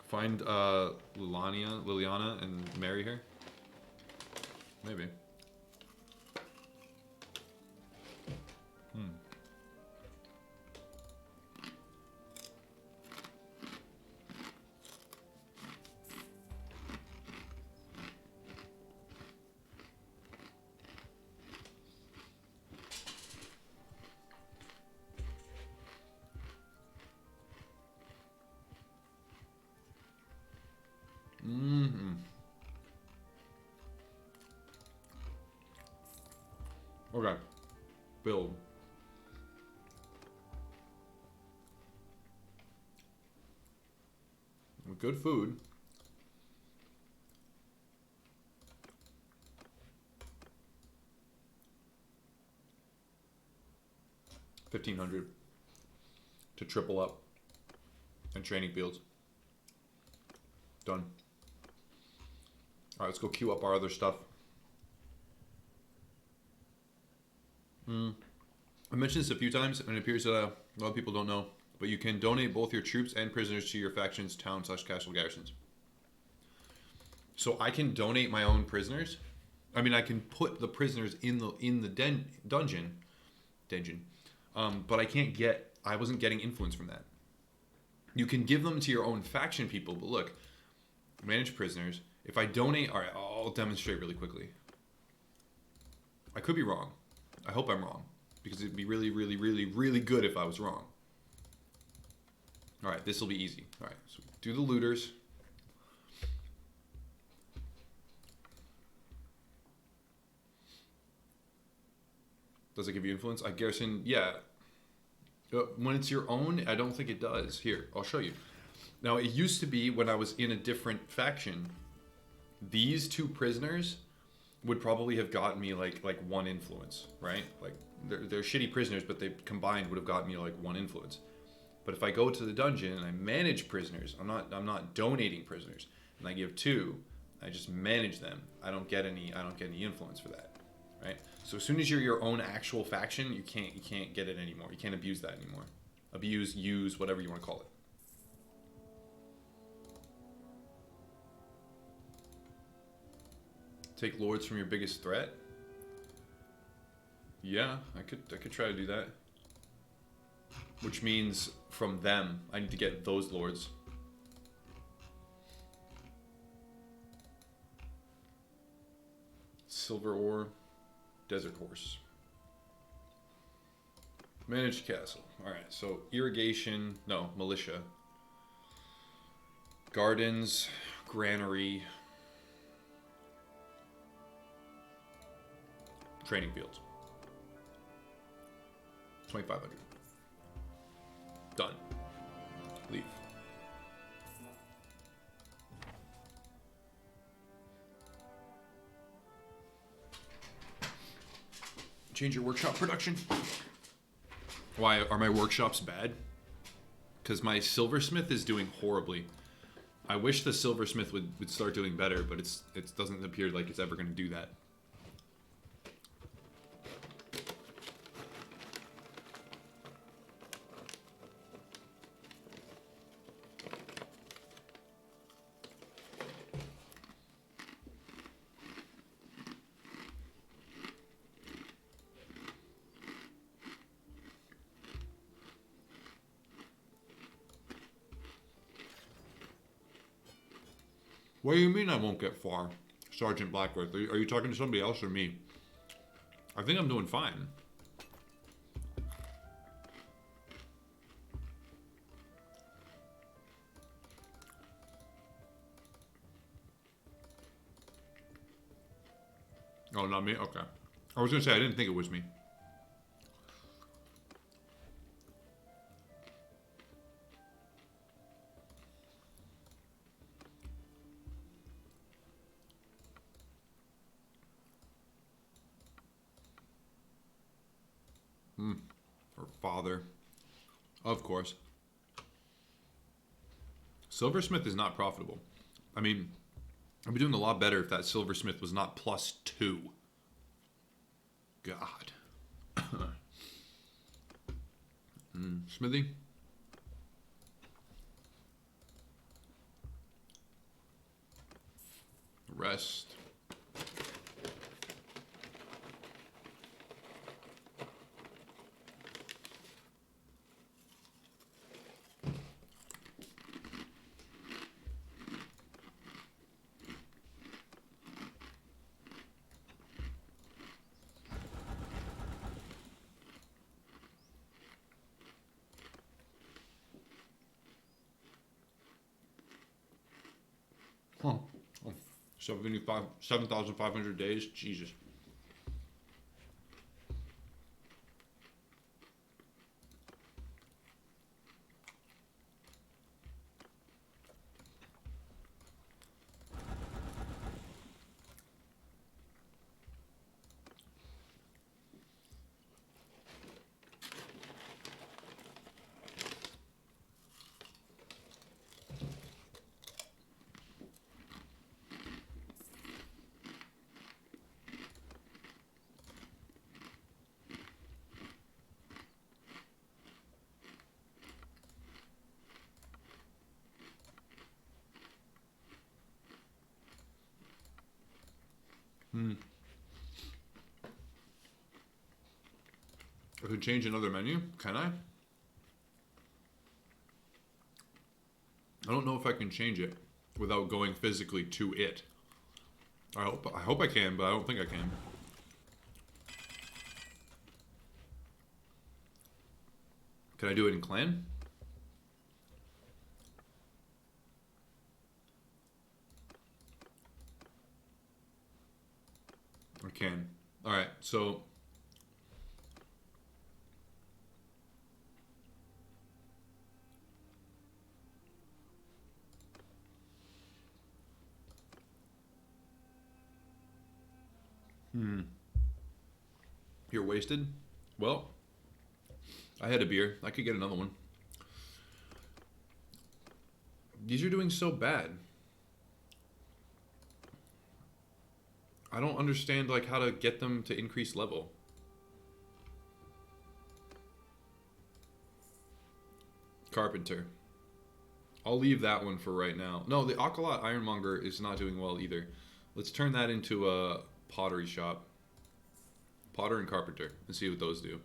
Find Liliana and marry her? Maybe. Okay. Build. Good food. $1,500 to triple up and training fields. Done. All right, let's go queue up our other stuff. I mentioned this a few times, and it appears that a lot of people don't know, but you can donate both your troops and prisoners to your faction's town/castle garrisons. So I can donate my own prisoners. I mean, I can put the prisoners in the dungeon, but I can't get. I wasn't getting influence from that. You can give them to your own faction people, but look, manage prisoners. If I donate, all right, I'll demonstrate really quickly. I could be wrong. I hope I'm wrong, because it'd be really, really, really, really good if I was wrong. All right, this will be easy. All right, so do the looters. Does it give you influence? I garrison, yeah. When it's your own, I don't think it does. Here, I'll show you. Now, it used to be when I was in a different faction, these two prisoners would probably have gotten me like one influence, right? Like they're shitty prisoners, but they combined would have gotten me like one influence. But if I go to the dungeon and I manage prisoners, I'm not donating prisoners, and I give two, I just manage them. I don't get any influence for that, right? So as soon as you're your own actual faction, you can't get it anymore. You can't abuse that anymore. Abuse, use, whatever you want to call it. Take lords from your biggest threat? Yeah, I could try to do that. Which means from them, I need to get those lords. Silver ore, desert horse. Managed castle. Alright, so irrigation, no, militia. Gardens, granary. Training fields. 2,500. Done. Leave. Change your workshop production. Why are my workshops bad? Because my silversmith is doing horribly. I wish the silversmith would start doing better, but it doesn't appear like it's ever going to do that. What do you mean I won't get far, Sergeant Blackworth? Are you talking to somebody else or me? I think I'm doing fine. Oh, not me? Okay. I was going to say, I didn't think it was me. Her father. Of course. Silversmith is not profitable. I mean, I'd be doing a lot better if that silversmith was not +2. God. Smithy? Rest. Huh. 7,500 days? Jesus. I could change another menu, can I? I don't know if I can change it without going physically to it. I hope I can, but I don't think I can. Can I do it in clan? I can. Alright, so you're wasted? Well, I had a beer. I could get another one. These are doing so bad. I don't understand like how to get them to increase level. Carpenter. I'll leave that one for right now. No, the Akalot Ironmonger is not doing well either. Let's turn that into a pottery shop. Potter and Carpenter, and see what those do.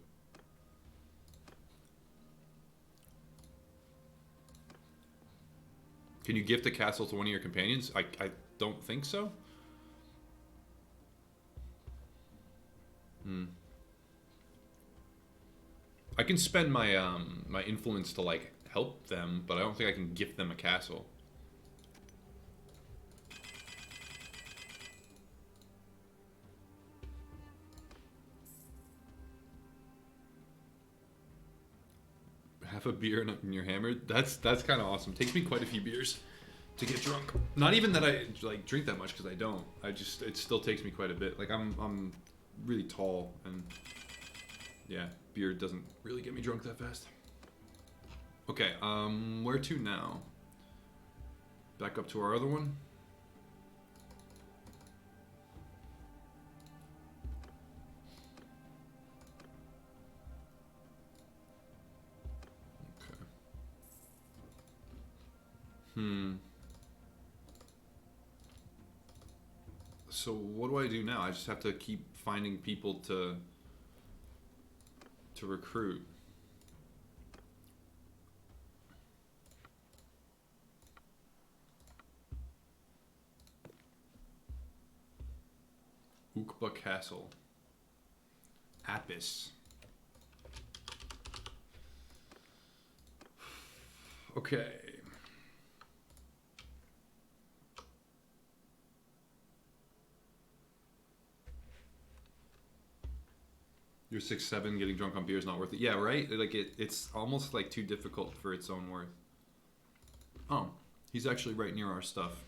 Can you gift a castle to one of your companions? I don't think so. I can spend my my influence to like help them, but I don't think I can gift them a castle. Half a beer and you're hammered. That's kind of awesome. Takes me quite a few beers to get drunk. Not even that I like drink that much, because I don't. It still takes me quite a bit. Like I'm really tall, and yeah, beer doesn't really get me drunk that fast. Okay, where to now? Back up to our other one. Okay. So what do I do now? I just have to keep finding people to recruit. Ukba Castle. Apis. Okay. You're 6'7", getting drunk on beer is not worth it. Yeah, right? Like it's almost like too difficult for its own worth. Oh, he's actually right near our stuff.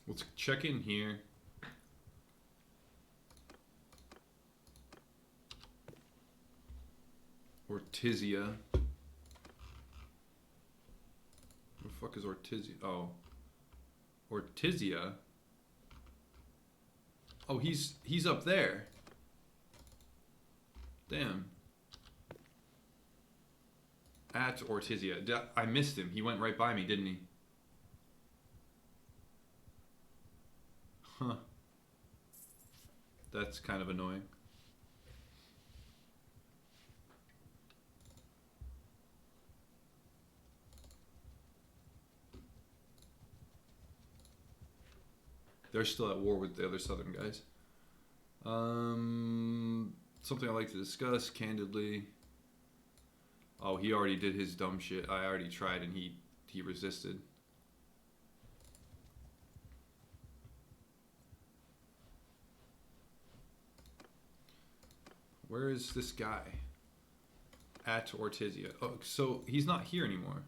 Let's check in here. Ortizia. Where the fuck is Ortizia? Oh. Ortizia? Oh, he's up there. Damn. At Ortizia. I missed him. He went right by me, didn't he? Huh. That's kind of annoying. They're still at war with the other southern guys. Something I like to discuss candidly. Oh, he already did his dumb shit. I already tried and he resisted. Where is this guy? At Ortizia. Oh, so he's not here anymore.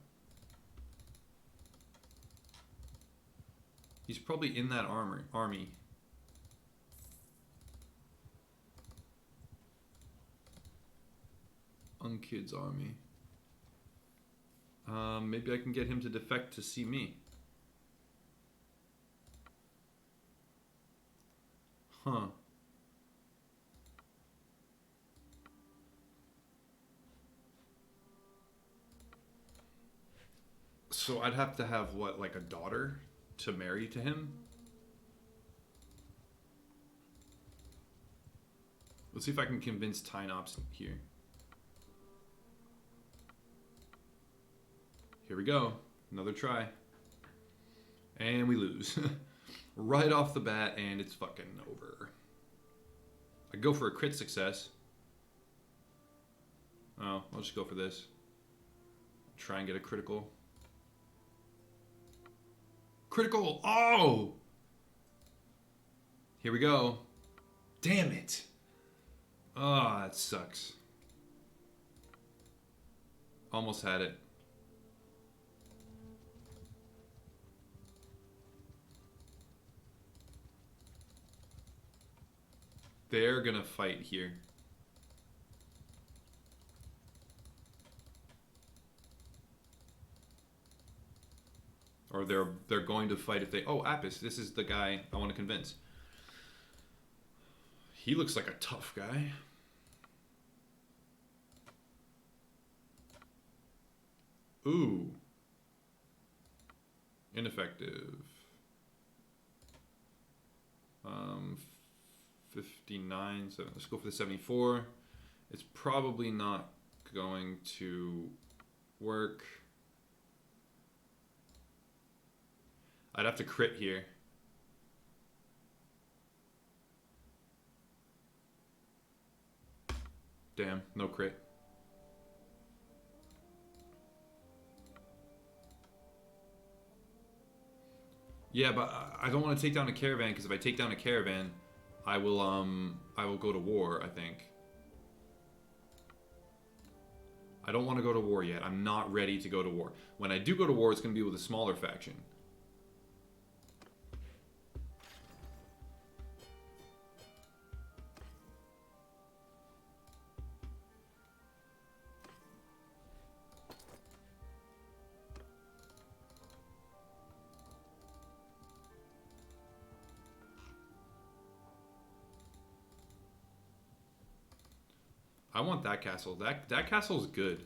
He's probably in that army. Unkid's army. Maybe I can get him to defect to see me. Huh. So I'd have to have what, like a daughter to marry to him? Let's see if I can convince Tynops here. Here we go. Another try. And we lose. Right off the bat, and it's fucking over. I go for a crit success. Oh, I'll just go for this. Try and get a critical. Critical! Oh! Here we go. Damn it! Oh, that sucks. Almost had it. They're gonna fight here. Or they're going to fight if they... Oh, Apis, this is the guy I want to convince. He looks like a tough guy. Ooh. Ineffective. 59, so let's go for the 74. It's probably not going to work. I'd have to crit here. Damn, no crit. Yeah, but I don't want to take down a caravan, because if I take down a caravan, I will go to war, I think. I don't want to go to war yet. I'm not ready to go to war. When I do go to war, it's going to be with a smaller faction. I want that castle. That castle is good.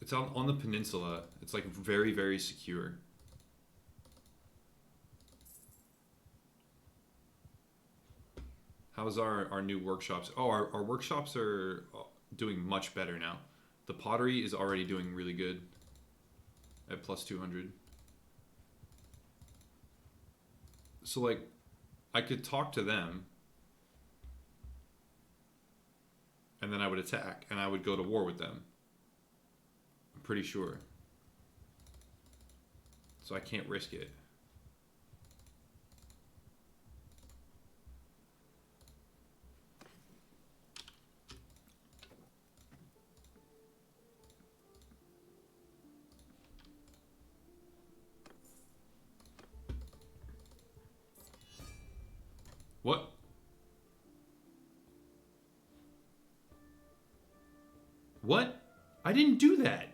It's on the peninsula. It's like very, very secure. How's our new workshops? Oh, our workshops are doing much better now. The pottery is already doing really good at plus 200. So like, I could talk to them. And then I would attack, and I would go to war with them. I'm pretty sure. So I can't risk it. What? What? I didn't do that.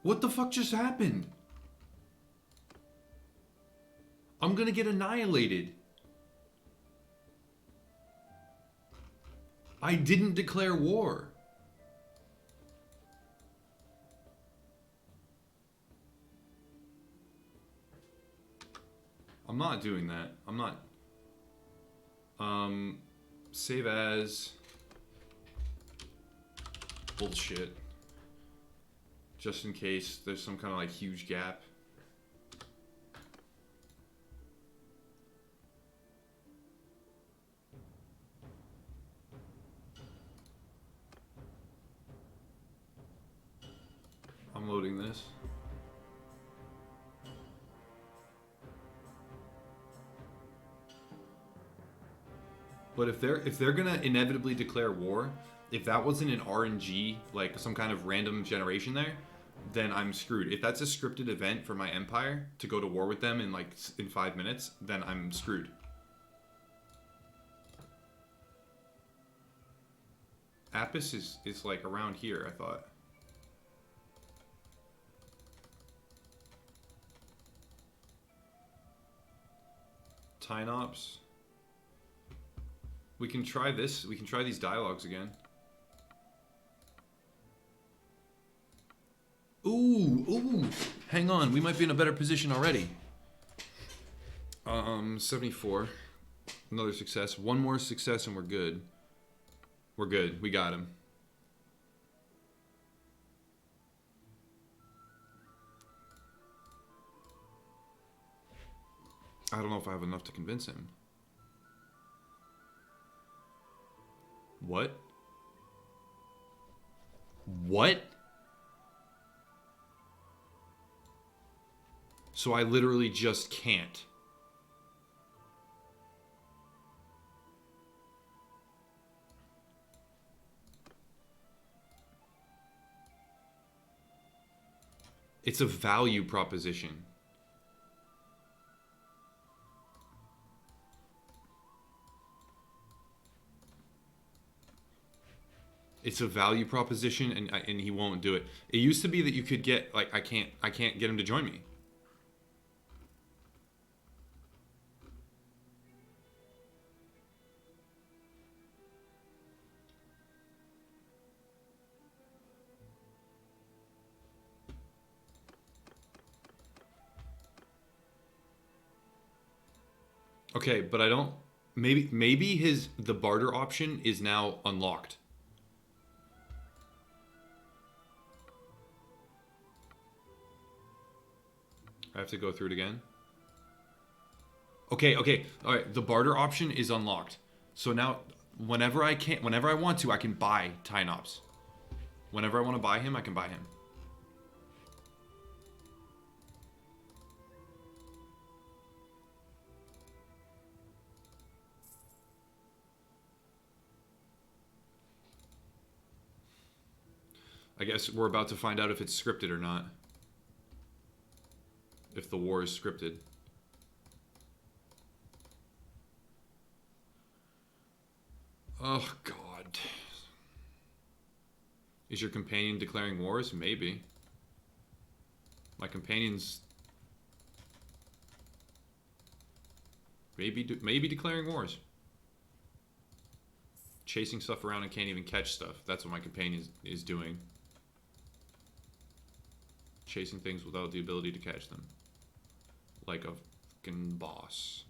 What the fuck just happened? I'm gonna get annihilated. I didn't declare war. I'm not doing that. I'm not. Save as. Bullshit. Just in case there's some kind of like huge gap. I'm loading this. But if they're gonna inevitably declare war, if that wasn't an RNG, like some kind of random generation there, then I'm screwed. If that's a scripted event for my empire to go to war with them in 5 minutes, then I'm screwed. Apis is like around here, I thought. Tynops. We can try this. We can try these dialogues again. Ooh. Hang on. We might be in a better position already. 74. Another success. One more success and we're good. We're good. We got him. I don't know if I have enough to convince him. What? What? So I literally just can't. It's a value proposition. It's a value proposition, and he won't do it. It used to be that you could get like I can't get him to join me. Okay, but I don't. Maybe the barter option is now unlocked. I have to go through it again. Okay. All right, the barter option is unlocked. So now, whenever I want to, I can buy Tynops. Whenever I want to buy him, I can buy him. I guess we're about to find out if it's scripted or not. If the war is scripted. Oh, God. Is your companion declaring wars? Maybe. My companion's... Maybe declaring wars. Chasing stuff around and can't even catch stuff. That's what my companion is doing. Chasing things without the ability to catch them. Like a fucking boss.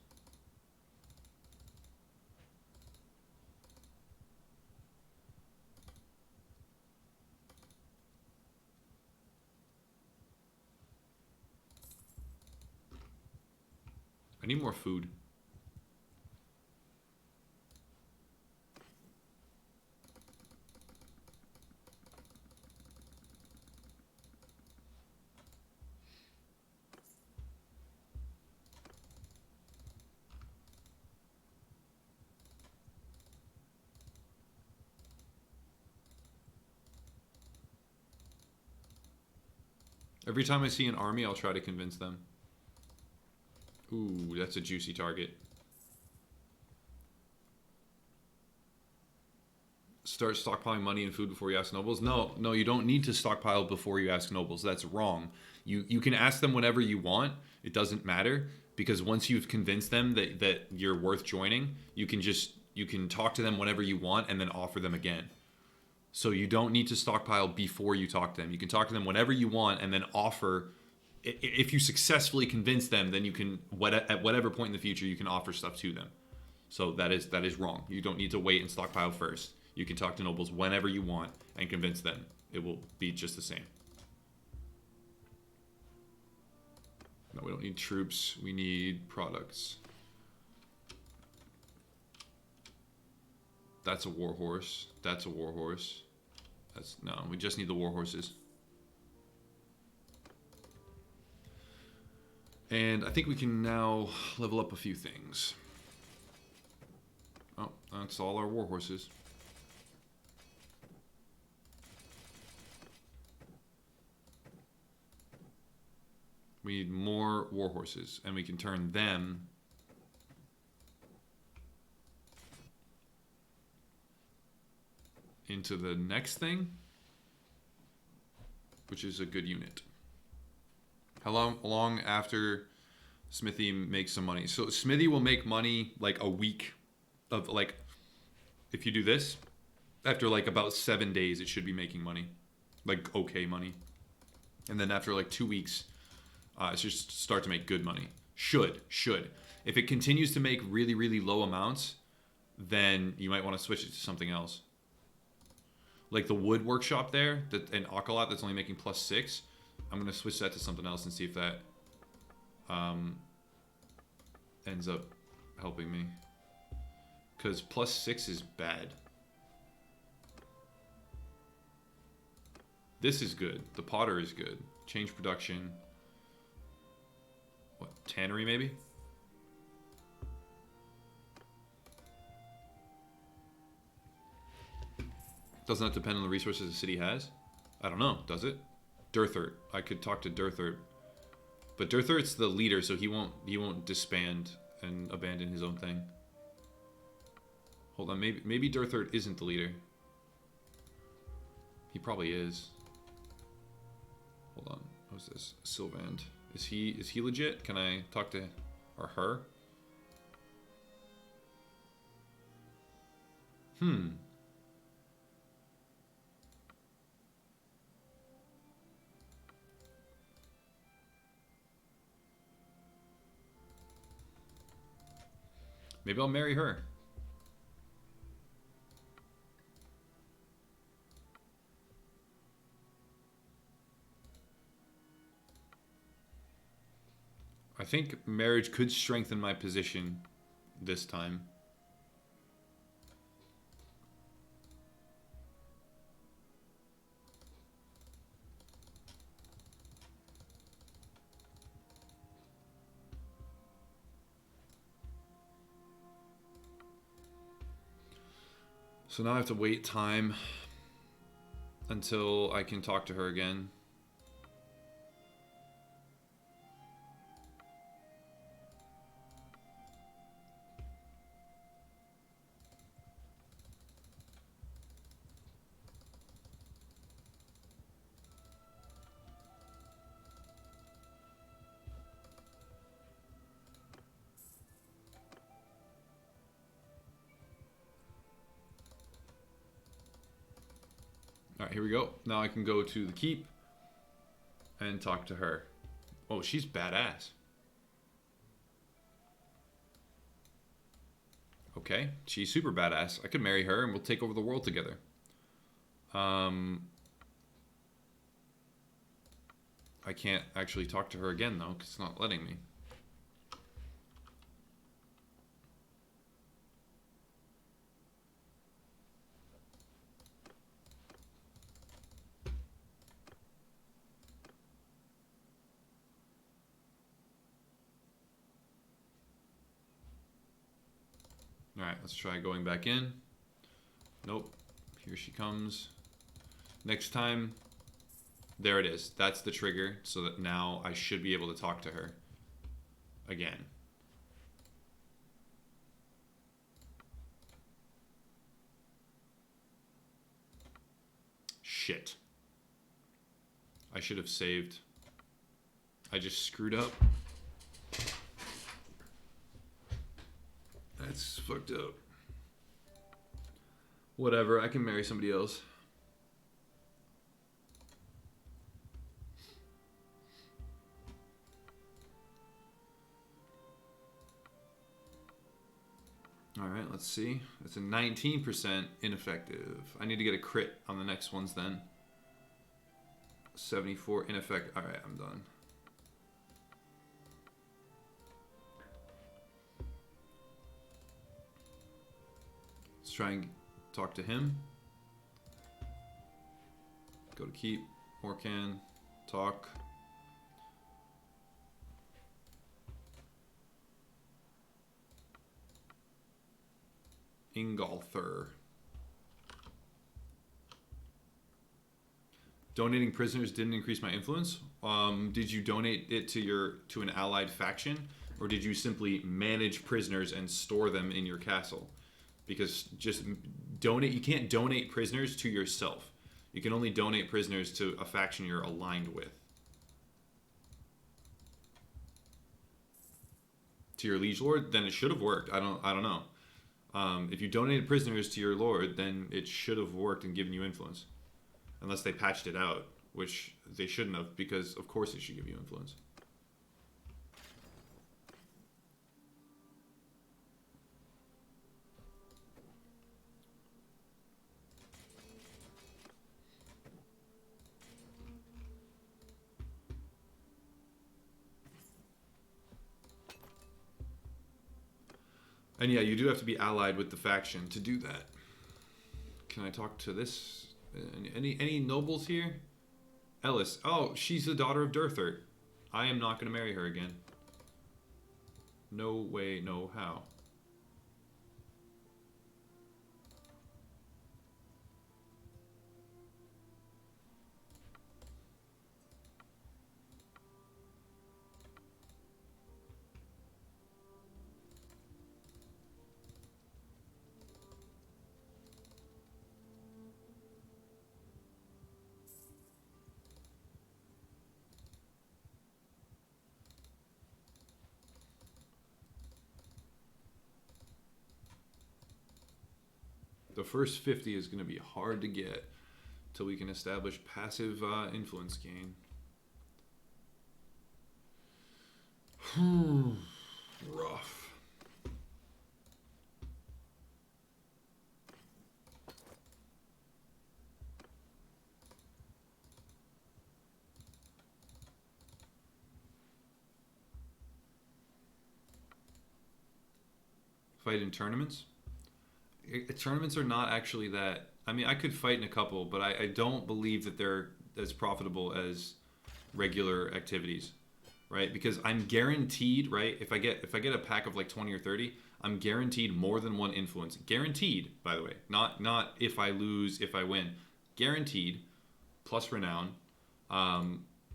I need more food. Every time I see an army, I'll try to convince them. Ooh, that's a juicy target. Start stockpiling money and food before you ask nobles? No, you don't need to stockpile before you ask nobles. That's wrong. You can ask them whenever you want. It doesn't matter, because once you've convinced them that you're worth joining, you can talk to them whenever you want and then offer them again. So you don't need to stockpile before you talk to them. You can talk to them whenever you want and then offer. If you successfully convince them, then you can, at whatever point in the future, you can offer stuff to them. So that is wrong. You don't need to wait and stockpile first. You can talk to nobles whenever you want and convince them. It will be just the same. No, we don't need troops. We need products. That's a war horse. That's a war horse. No, we just need the war horses. And I think we can now level up a few things. Oh, that's all our war horses. We need more war horses, and we can turn them into the next thing, which is a good unit. How long after Smithy makes some money? So Smithy will make money like a week of, like, if you do this, after like about 7 days, it should be making money, like okay money. And then after like 2 weeks, it should start to make good money. Should. If it continues to make really, really low amounts, then you might want to switch it to something else. Like the wood workshop there, an Echelon that's only making +6. I'm going to switch that to something else and see if that ends up helping me. Because +6 is bad. This is good. The potter is good. Change production. What, tannery maybe? Doesn't that depend on the resources the city has? I don't know, does it? Durthert. I could talk to Durthert. But Durthert's the leader, so he won't disband and abandon his own thing. Hold on, maybe Durthert isn't the leader. He probably is. Hold on. What's this? Sylvand. Is he legit? Can I talk to her? Maybe I'll marry her. I think marriage could strengthen my position this time. So now I have to wait time until I can talk to her again. Alright, here we go. Now I can go to the keep and talk to her. Oh, she's badass. Okay, she's super badass. I could marry her and we'll take over the world together. I can't actually talk to her again though, because it's not letting me. Alright, let's try going back in. Nope. Here she comes. Next time, there it is. That's the trigger, so that now I should be able to talk to her again. Shit. I should have saved. I just screwed up. That's fucked up. Whatever, I can marry somebody else. Alright, let's see. That's a 19% ineffective. I need to get a crit on the next ones then. 74 ineffective. Alright, I'm done. Let's try and talk to him. Go to keep. Orcan. Talk. Ingolther. Donating prisoners didn't increase my influence. Did you donate it to an allied faction, or did you simply manage prisoners and store them in your castle? Because just donate, you can't donate prisoners to yourself. You can only donate prisoners to a faction you're aligned with. To your liege lord, then it should have worked. I don't know. If you donated prisoners to your lord, then it should have worked and given you influence. Unless they patched it out, which they shouldn't have, because of course it should give you influence. And yeah, you do have to be allied with the faction to do that. Can I talk to this? Any nobles here? Ellis. Oh, she's the daughter of Durthert. I am not going to marry her again. No way, no how. The first 50 is going to be hard to get till we can establish passive influence gain. Rough. Fight in tournaments? Tournaments are not actually that... I mean, I could fight in a couple, but I don't believe that they're as profitable as regular activities, right? Because I'm guaranteed, right? If I get a pack of like 20 or 30, I'm guaranteed more than one influence. Guaranteed, by the way. Not if I lose, if I win. Guaranteed plus renown,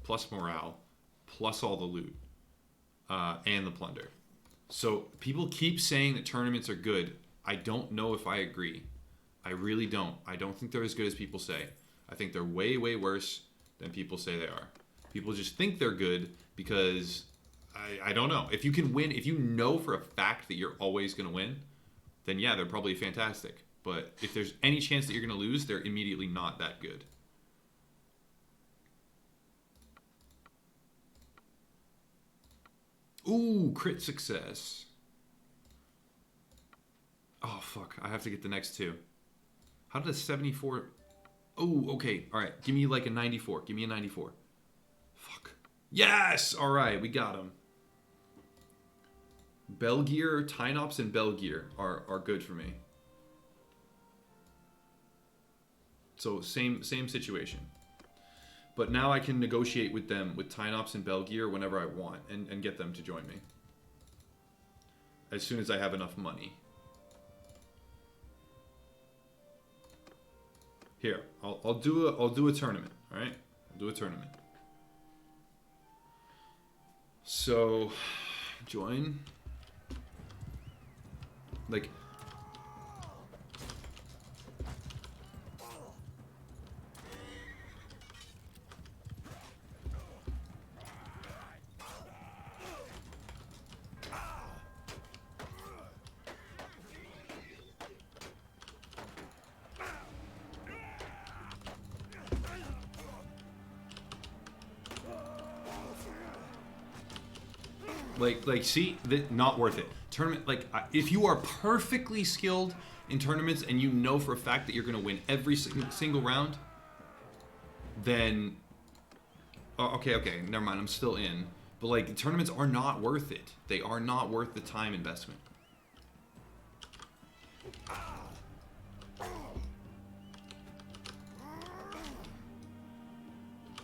plus morale, plus all the loot, and the plunder. So people keep saying that tournaments are good. I don't know if I agree. I really don't. I don't think they're as good as people say. I think they're way, way worse than people say they are. People just think they're good because I don't know. If you can win, if you know for a fact that you're always going to win, then yeah, they're probably fantastic. But if there's any chance that you're going to lose, they're immediately not that good. Ooh, crit success. Oh, fuck. I have to get the next two. How did a 74... Oh, okay. All right. Give me like a 94. Give me a 94. Fuck. Yes! All right. We got him. Belgear, Tynops, and Belgear are good for me. So same situation. But now I can negotiate with them with Tynops and Belgear whenever I want and get them to join me. As soon as I have enough money. Here, I'll do a tournament, all right? I'll do a tournament. So, join. Like, see, not worth it. Tournament, like, if you are perfectly skilled in tournaments and you know for a fact that you're going to win every single round, then, oh, okay, never mind, I'm still in. But, like, the tournaments are not worth it. They are not worth the time investment.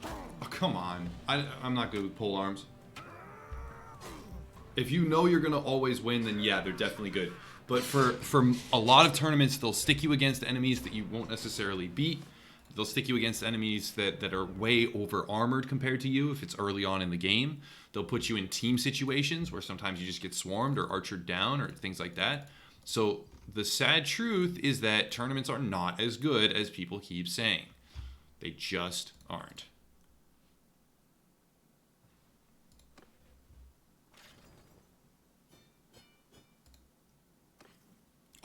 Oh, come on. I'm not good with pole arms. If you know you're going to always win, then yeah, they're definitely good. But for a lot of tournaments, they'll stick you against enemies that you won't necessarily beat. They'll stick you against enemies that are way over armored compared to you if it's early on in the game. They'll put you in team situations where sometimes you just get swarmed or archered down or things like that. So the sad truth is that tournaments are not as good as people keep saying. They just aren't.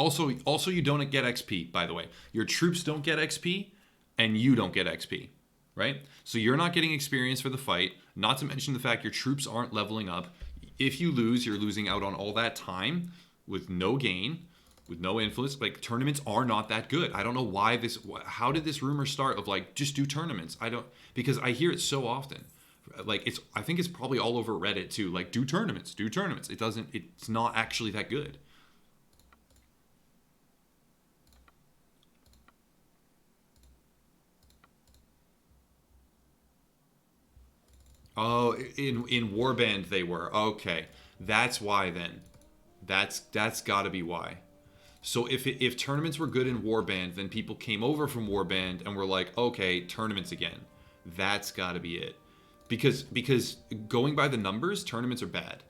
Also, you don't get XP, by the way. Your troops don't get XP, and you don't get XP, right? So you're not getting experience for the fight, not to mention the fact your troops aren't leveling up. If you lose, you're losing out on all that time with no gain, with no influence. Like, tournaments are not that good. I don't know why this... How did this rumor start of, like, just do tournaments? Because I hear it so often. Like, I think it's probably all over Reddit, too. Like, do tournaments. It's not actually that good. Oh, in Warband they were. Okay. That's why then. That's got to be why. So if tournaments were good in Warband, then people came over from Warband and were like, "Okay, tournaments again." That's got to be it. Because going by the numbers, tournaments are bad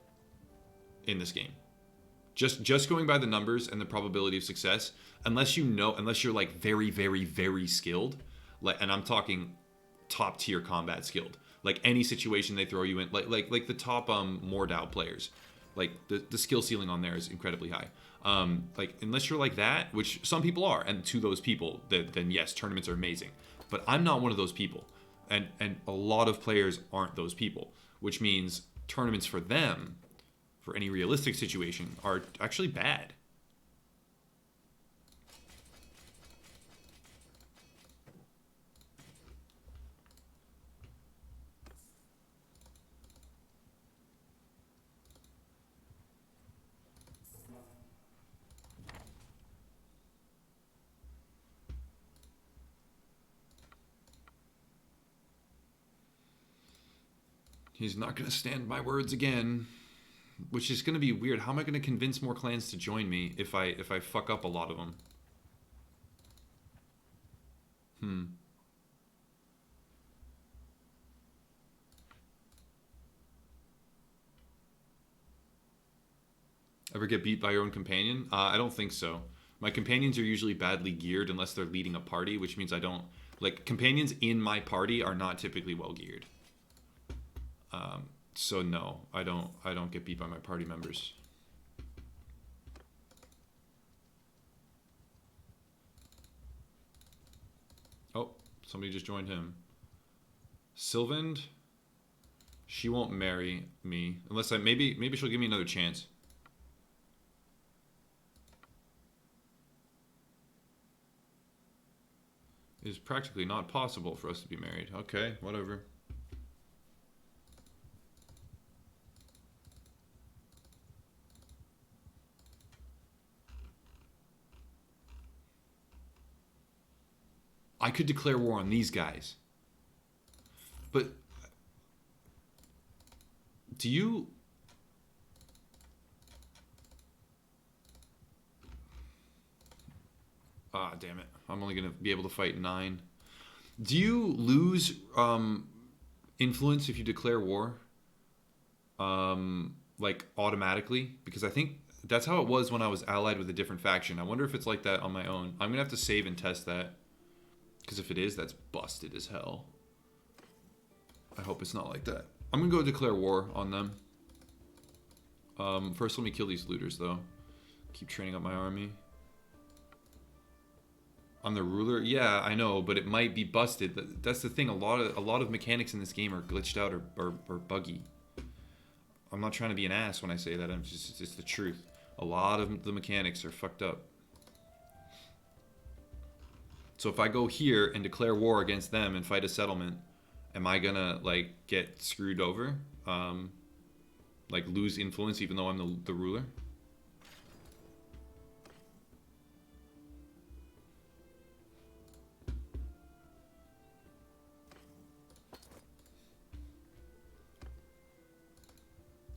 in this game. Just going by the numbers and the probability of success, unless you're like very, very, very skilled, like, and I'm talking top tier combat skilled. Like, any situation they throw you in, like the top Mordau players, like the skill ceiling on there is incredibly high. Like, unless you're like that, which some people are, and to those people, then yes, tournaments are amazing. But I'm not one of those people, and a lot of players aren't those people, which means tournaments for them, for any realistic situation, are actually bad. He's not going to stand by words again, which is going to be weird. How am I going to convince more clans to join me if I fuck up a lot of them? Ever get beat by your own companion? I don't think so. My companions are usually badly geared unless they're leading a party, which means I don't... Like, companions in my party are not typically well geared. So no, I don't get beat by my party members. Oh, somebody just joined him. Sylvand, she won't marry me unless maybe she'll give me another chance. It is practically not possible for us to be married. Okay, whatever. I could declare war on these guys. But do you... Ah, damn it. I'm only going to be able to fight 9. Do you lose influence if you declare war? Like, automatically? Because I think that's how it was when I was allied with a different faction. I wonder if it's like that on my own. I'm going to have to save and test that. Because if it is, that's busted as hell. I hope it's not like that. I'm going to go declare war on them. First, let me kill these looters, though. Keep training up my army. I'm the ruler? Yeah, I know, but it might be busted. That's the thing. A lot of mechanics in this game are glitched out or buggy. I'm not trying to be an ass when I say that. It's the truth. A lot of the mechanics are fucked up. So if I go here and declare war against them and fight a settlement, am I gonna like get screwed over? Like lose influence even though I'm the ruler?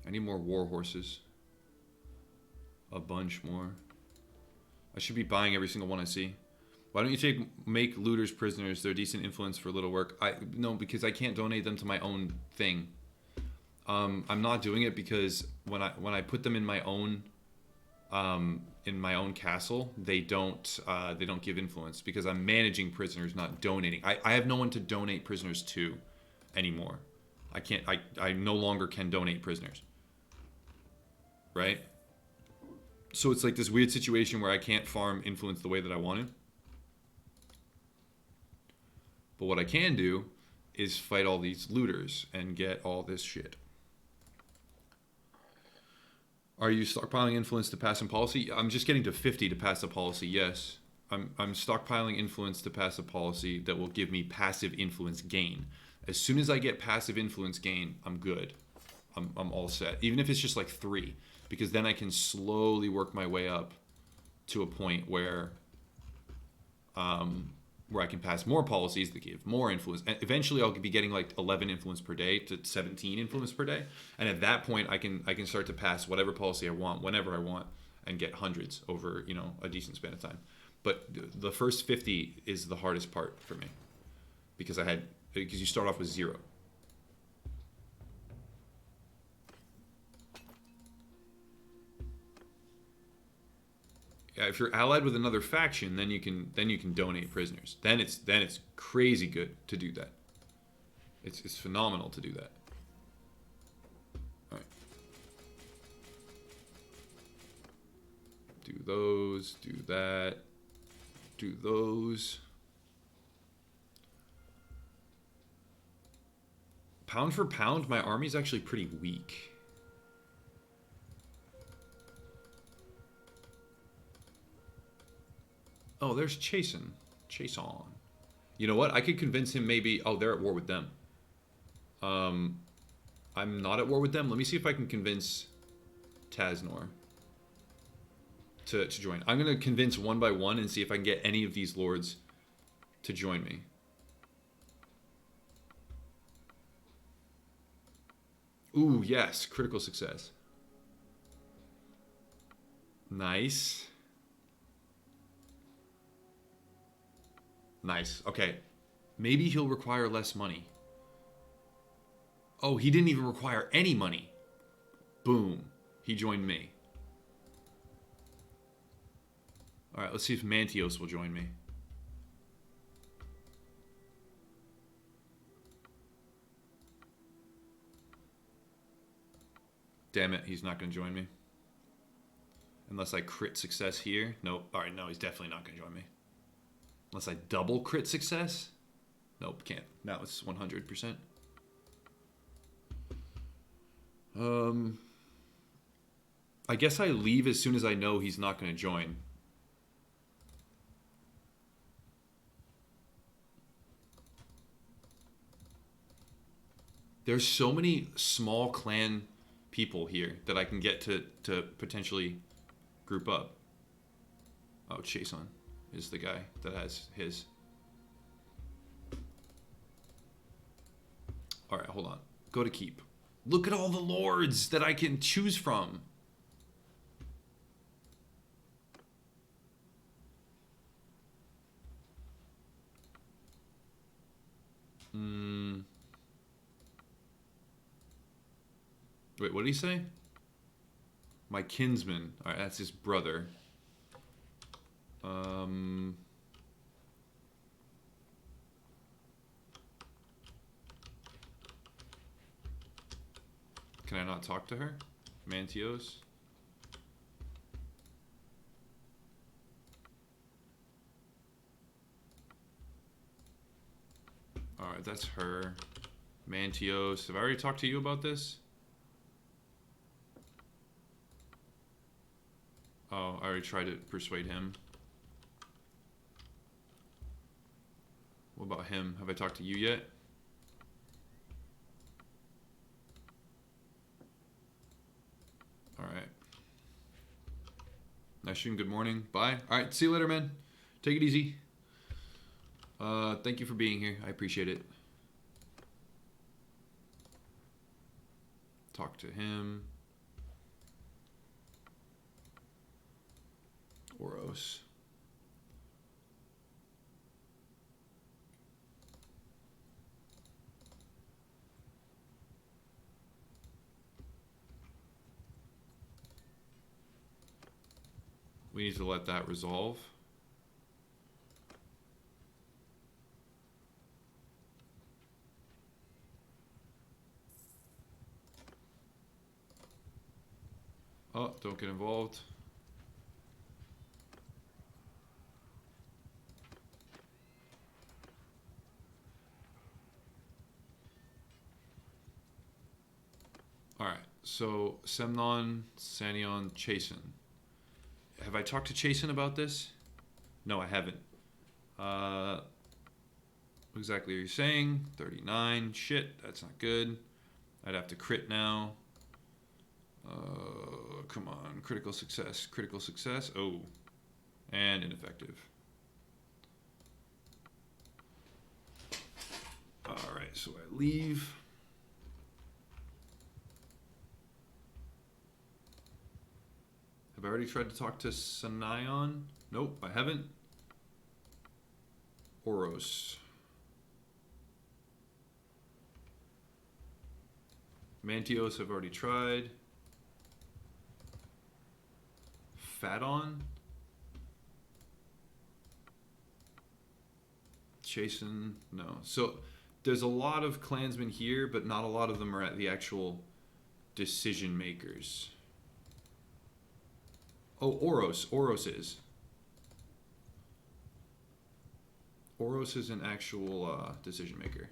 I need more war horses. A bunch more. I should be buying every single one I see. Why don't you make looters prisoners? They're decent influence for little work. No, because I can't donate them to my own thing. I'm not doing it because when I put them in my own castle, they don't give influence because I'm managing prisoners, not donating. I have no one to donate prisoners to anymore. I no longer can donate prisoners. Right? So it's like this weird situation where I can't farm influence the way that I want to. But what I can do is fight all these looters and get all this shit. Are you stockpiling influence to pass a policy? I'm just getting to 50 to pass a policy, yes. I'm stockpiling influence to pass a policy that will give me passive influence gain. As soon as I get passive influence gain, I'm good. I'm all set. Even if it's just like 3. Because then I can slowly work my way up to a point where I can pass more policies that give more influence. And eventually I'll be getting like 11 influence per day to 17 influence per day. And at that point I can start to pass whatever policy I want, whenever I want, and get hundreds over, you know, a decent span of time. But the first 50 is the hardest part for me. Because you start off with 0. If you're allied with another faction, then you can donate prisoners. Then it's crazy good to do that. It's phenomenal to do that. All right. Do those. Do that. Do those. Pound for pound, my army's actually pretty weak. Oh, there's Chasen. Chase on. You know what? I could convince him maybe... Oh, they're at war with them. I'm not at war with them. Let me see if I can convince Tasnor to join. I'm going to convince one by one and see if I can get any of these lords to join me. Ooh, yes. Critical success. Nice. Nice. Okay. Maybe he'll require less money. Oh, he didn't even require any money. Boom. He joined me. Alright, let's see if Mantios will join me. Damn it, he's not going to join me. Unless I crit success here. Nope. Alright, no, he's definitely not going to join me. Unless I double crit success. Nope, can't. Now it's 100%. I guess I leave as soon as I know he's not going to join. There's so many small clan people here that I can get to potentially group up. Oh, Chason is the guy that has his. Alright, hold on. Go to keep. Look at all the lords that I can choose from. Wait, what did he say? My kinsman. Alright, that's his brother. Can I not talk to her? Mantios? Alright, that's her. Mantios. Have I already talked to you about this? Oh, I already tried to persuade him. What about him? Have I talked to you yet? Alright. Nice shooting, good morning. Bye. Alright, see you later, man. Take it easy. Thank you for being here. I appreciate it. Talk to him. Oros. We need to let that resolve. Oh, don't get involved. Alright, so Semnon, Sanion, Chasen. Have I talked to Chasen about this? No, I haven't. What exactly are you saying? 39. Shit, that's not good. I'd have to crit now. Come on. Critical success. Critical success. Oh. And ineffective. Alright, so I leave. Have I already tried to talk to Sanion? Nope, I haven't. Oros. Mantios I've already tried. Fadon. Chasen, no. So there's a lot of clansmen here, but not a lot of them are at the actual decision makers. Oh, Oros. Oros is. Oros is an actual decision maker.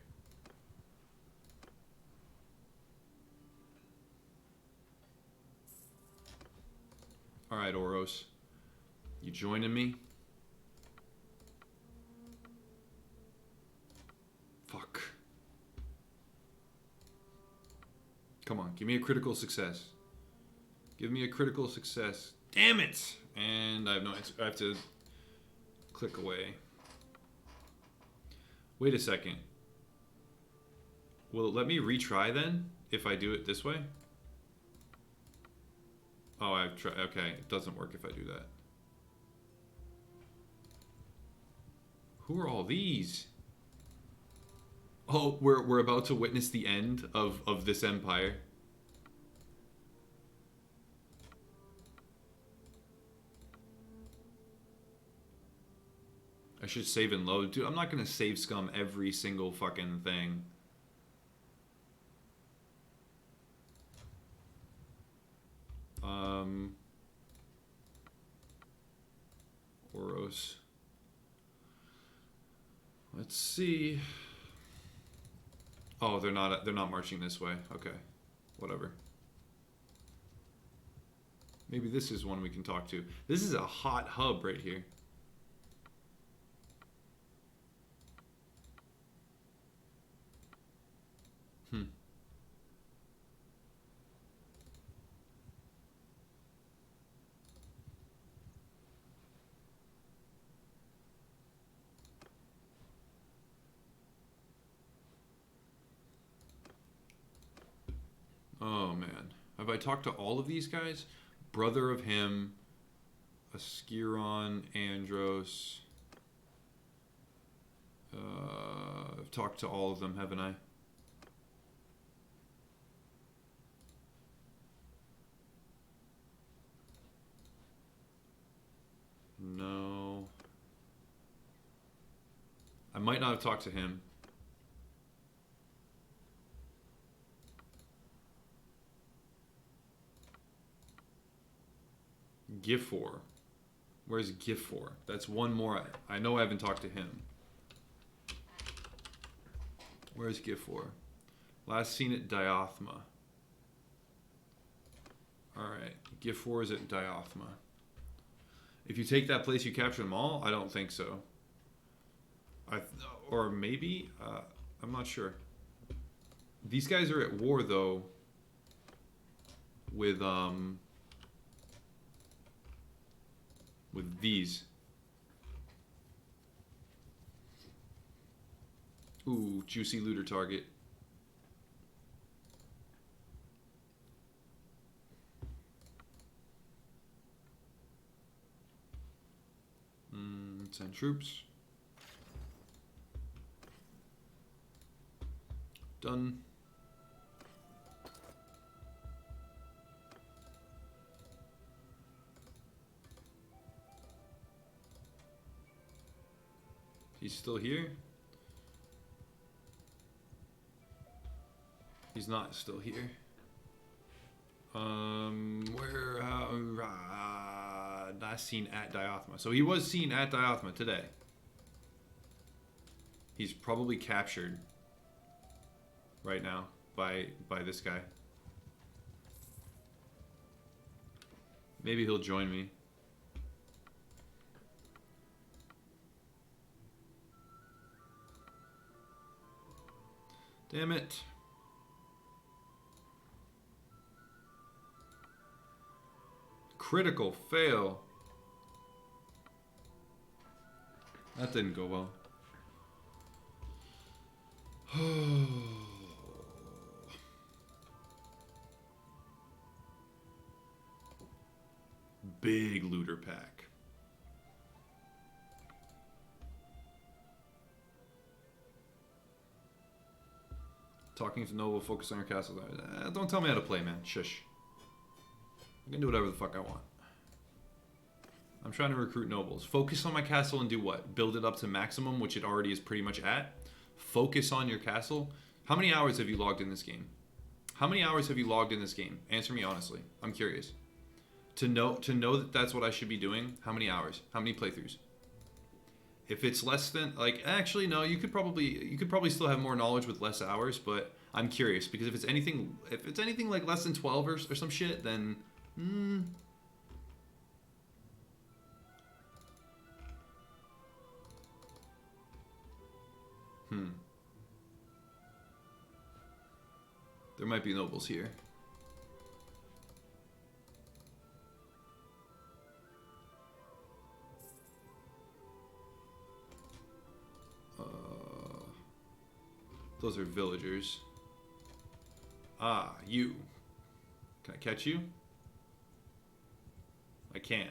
Alright, Oros. You joining me? Fuck. Come on, give me a critical success. Give me a critical success. Damn it! And I have no answer. I have to click away. Wait a second. Will it let me retry then if I do it this way? Oh, I've tried. Okay, it doesn't work if I do that. Who are all these? Oh, we're about to witness the end of this empire. should save and load. Dude, I'm not going to save scum every single fucking thing. Oros. Let's see. Oh, they're not marching this way. Okay. Whatever. Maybe this is one we can talk to. This is a hot hub right here. Oh, man. Have I talked to all of these guys? Brother of him, Askeron, Andros. I've talked to all of them, haven't I? No. I might not have talked to him. Gifor. Where's Gifor? That's one more. I know I haven't talked to him. Where's Gifor? Last seen at Diothma. Alright. Gifor is at Diothma. If you take that place, you capture them all? I don't think so. Or maybe? I'm not sure. These guys are at war, though, with these. Ooh, juicy looter target. Send troops. Done. He's still here? He's not still here. Where? Not seen at Diothma. So he was seen at Diothma today. He's probably captured right now by this guy. Maybe he'll join me. Damn it. Critical fail. That didn't go well. Big looter pack. Talking to Noble, focus on your castle. Don't tell me how to play, man. Shush. I can do whatever the fuck I want. I'm trying to recruit nobles. Focus on my castle and do what? Build it up to maximum, which it already is pretty much at. Focus on your castle. How many hours have you logged in this game? How many hours have you logged in this game? Answer me honestly. I'm curious. To know that that's what I should be doing, how many hours? How many playthroughs? If it's less than, like, actually no, you could probably still have more knowledge with less hours, but I'm curious because if it's anything like less than 12 or some shit, then there might be nobles here. Those are villagers. Ah, you. Can I catch you? I can.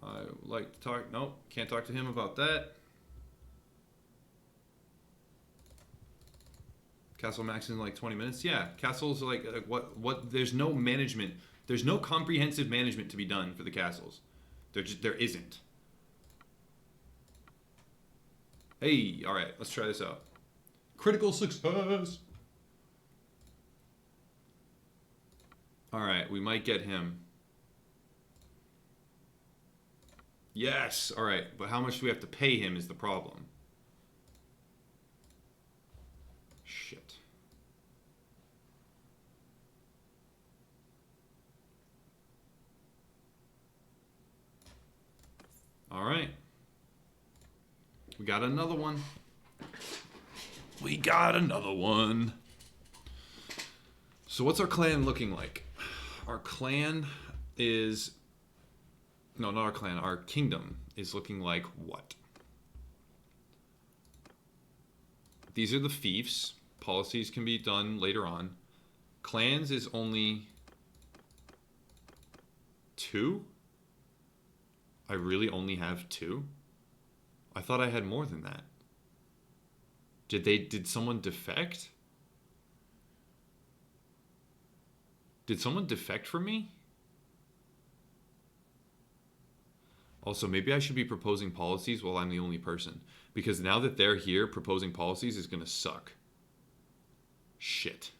I would like to talk. Nope, can't talk to him about that. Castle max in like 20 minutes. Yeah, castles are like what? There's no management There's no comprehensive management to be done for the castles. There isn't. Hey, all right, let's try this out. Critical success. All right, we might get him. Yes, all right, but how much do we have to pay him is the problem. Shit. All right. We got another one. We got another one. So what's our clan looking like? Our clan is... No, not our clan. Our kingdom is looking like what? These are the fiefs. Policies can be done later on. Clans is only 2? I really only have 2? I thought I had more than that. Did someone defect? Did someone defect from me? Also, maybe I should be proposing policies while I'm the only person. Because now that they're here, proposing policies is gonna suck. Shit.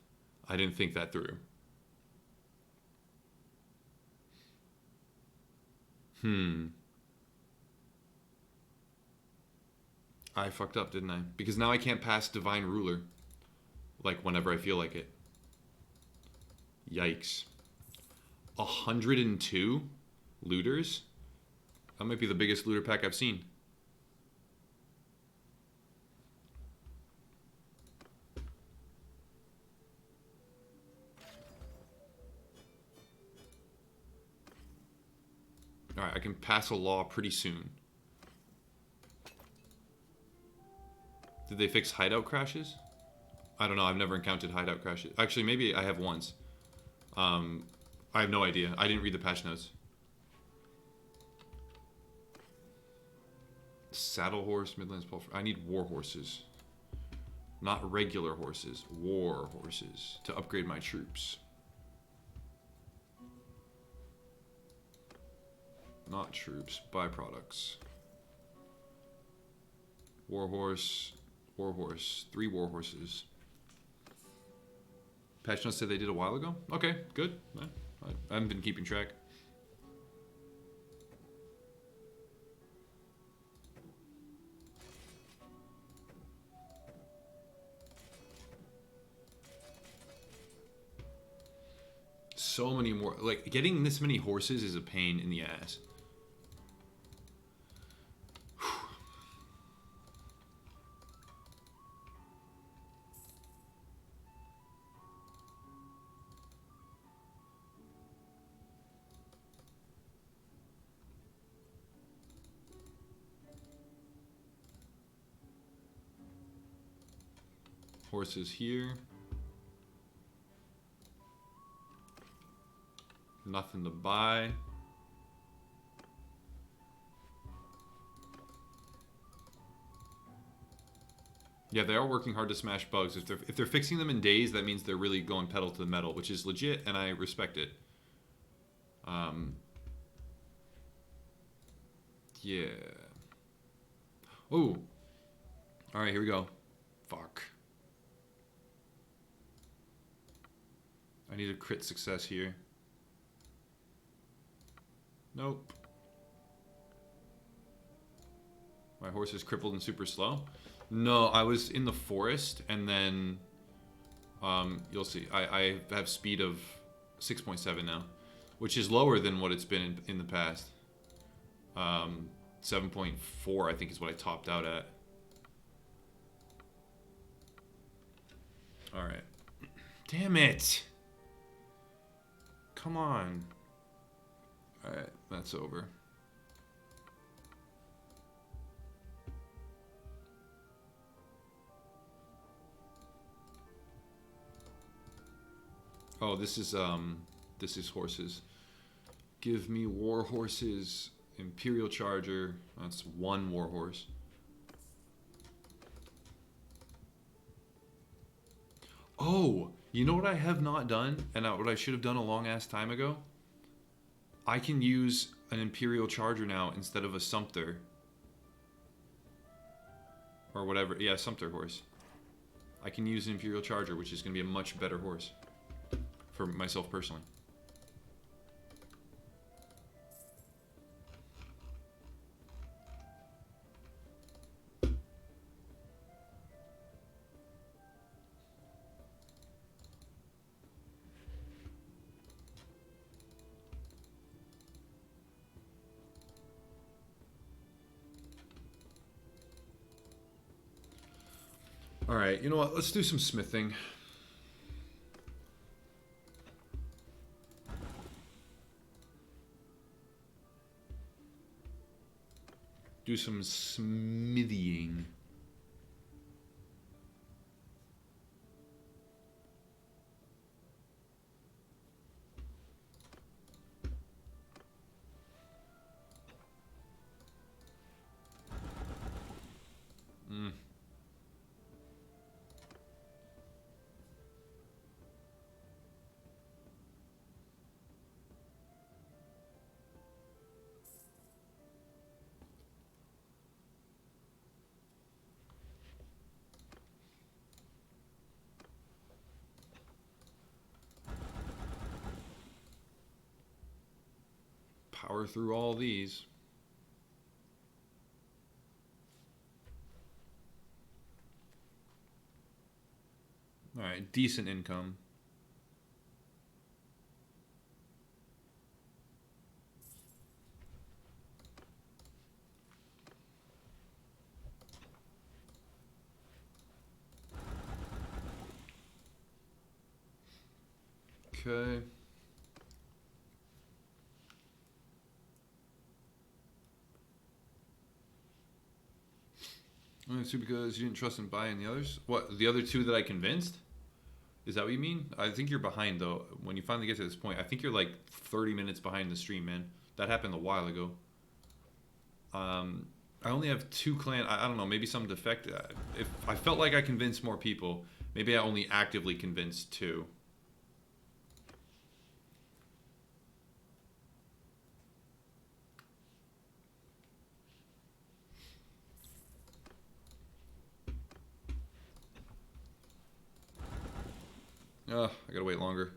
I didn't think that through. I fucked up, didn't I? Because now I can't pass Divine Ruler. Like, whenever I feel like it. Yikes. 102 looters? That might be the biggest looter pack I've seen. Alright, I can pass a law pretty soon. Did they fix hideout crashes? I don't know, I've never encountered hideout crashes. Actually, maybe I have once. I have no idea. I didn't read the patch notes. Saddle horse, Midlands Pulse. I need war horses. Not regular horses. War horses. To upgrade my troops. Not troops. Byproducts. War horse. War horse. 3 war horses. Patch notes said they did a while ago? Okay, good. I haven't been keeping track. So many more. Like, getting this many horses is a pain in the ass. Horses here. Nothing to buy. Yeah, they are working hard to smash bugs. If they're fixing them in days, that means they're really going pedal to the metal, which is legit, and I respect it. Yeah. Oh. All right, here we go. Fuck. I need a crit success here. Nope. My horse is crippled and super slow. No, I was in the forest, and then you'll see. I have speed of 6.7 now, which is lower than what it's been in the past. 7.4, I think, is what I topped out at. All right. Damn it! Come on. All right, that's over. Oh, this is horses. Give me war horses. Imperial Charger. That's 1 war horse. Oh, you know what I have not done, and what I should have done a long ass time ago? I can use an Imperial Charger now instead of a Sumpter. Or whatever. Yeah, Sumpter horse. I can use an Imperial Charger, which is going to be a much better horse. For myself personally. Alright, you know what? Let's do some smithing. Do some smithying. Power through all these. Alright, decent income. Okay. It's because you didn't trust in buying the others? What, the other two that I convinced? Is that what you mean? I think you're behind, though. When you finally get to this point, I think you're like 30 minutes behind the stream, man. That happened a while ago. I only have 2 clan. I don't know, maybe some defect. If I felt like I convinced more people, maybe I only actively convinced 2. I gotta wait longer.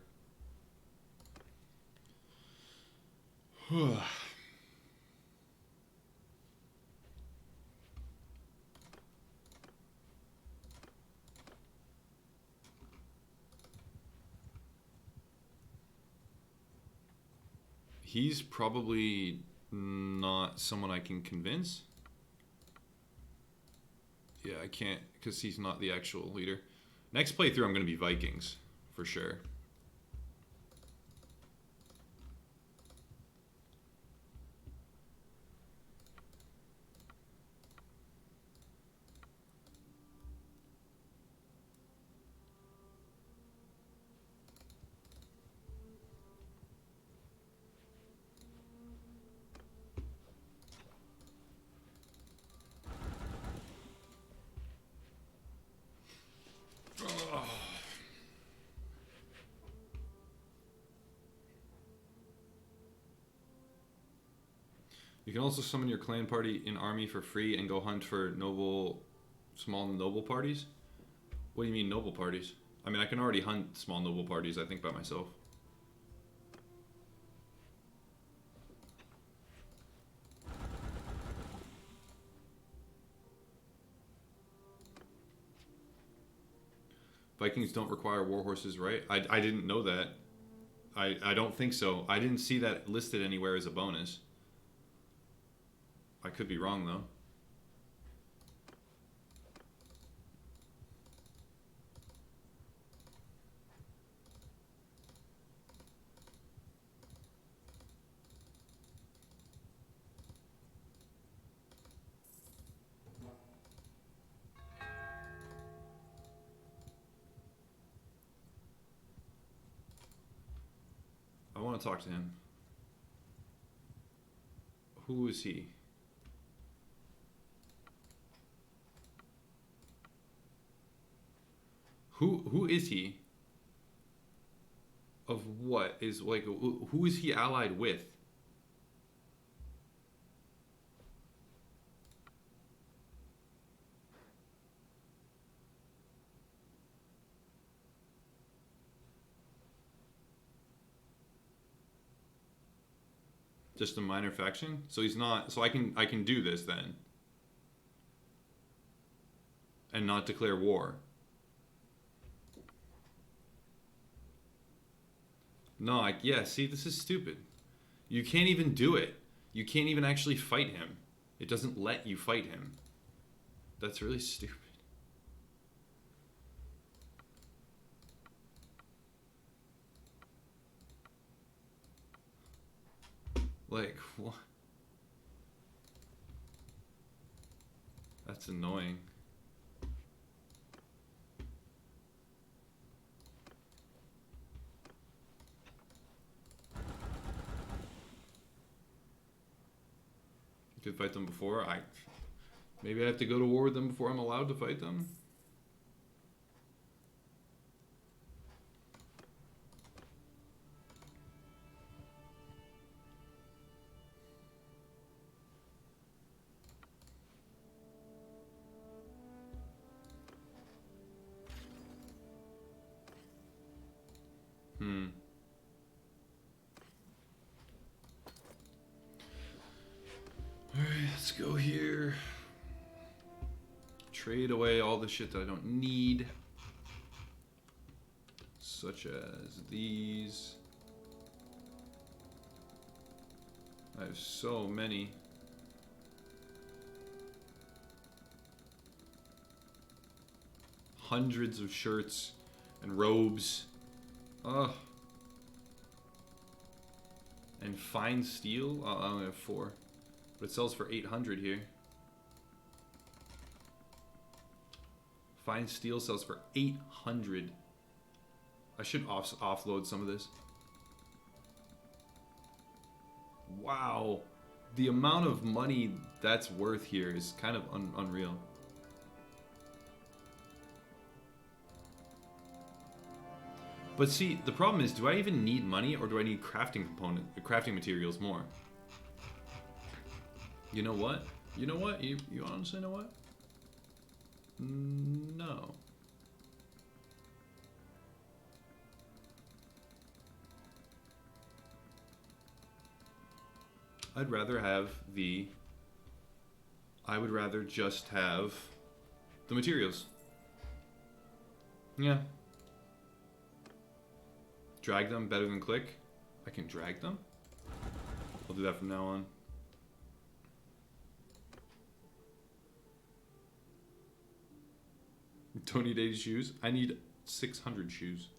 He's probably not someone I can convince. Yeah, I can't, because he's not the actual leader. Next playthrough, I'm going to be Vikings, for sure. You can also summon your clan party in army for free and go hunt for small noble parties. What do you mean noble parties? I mean, I can already hunt small noble parties, I think, by myself. Vikings don't require war horses, right? I didn't know that. I don't think so. I didn't see that listed anywhere as a bonus. I could be wrong, though. I want to talk to him. Who is he? Who is he? Of what? Is like, who is he allied with? Just a minor faction? So he's not... So I can do this then. And not declare war. No, yeah, see, this is stupid. You can't even do it. You can't even actually fight him. It doesn't let you fight him. That's really stupid. Like, what? That's annoying. You could fight them before. Maybe I have to go to war with them before I'm allowed to fight them. Alright, let's go here. Trade away all the shit that I don't need. Such as these. I have so many. Hundreds of shirts and robes. Ugh. And fine steel? Oh, I only have 4. But it sells for 800 here. Fine steel sells for 800. I should offload some of this. Wow. The amount of money that's worth here is kind of unreal. But see, the problem is, do I even need money or do I need crafting materials more? You know what? You know what? You honestly know what? No. I would rather just have the materials. Yeah. Drag them better than click. I can drag them. I'll do that from now on. Don't need 80 shoes. I need 600 shoes.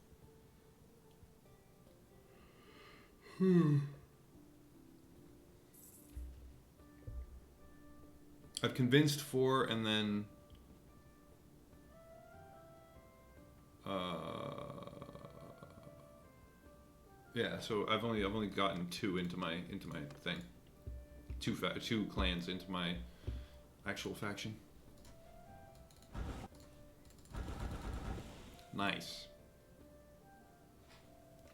I've convinced 4 and then yeah, so I've only gotten 2 into my thing. 2 clans into my actual faction. Nice.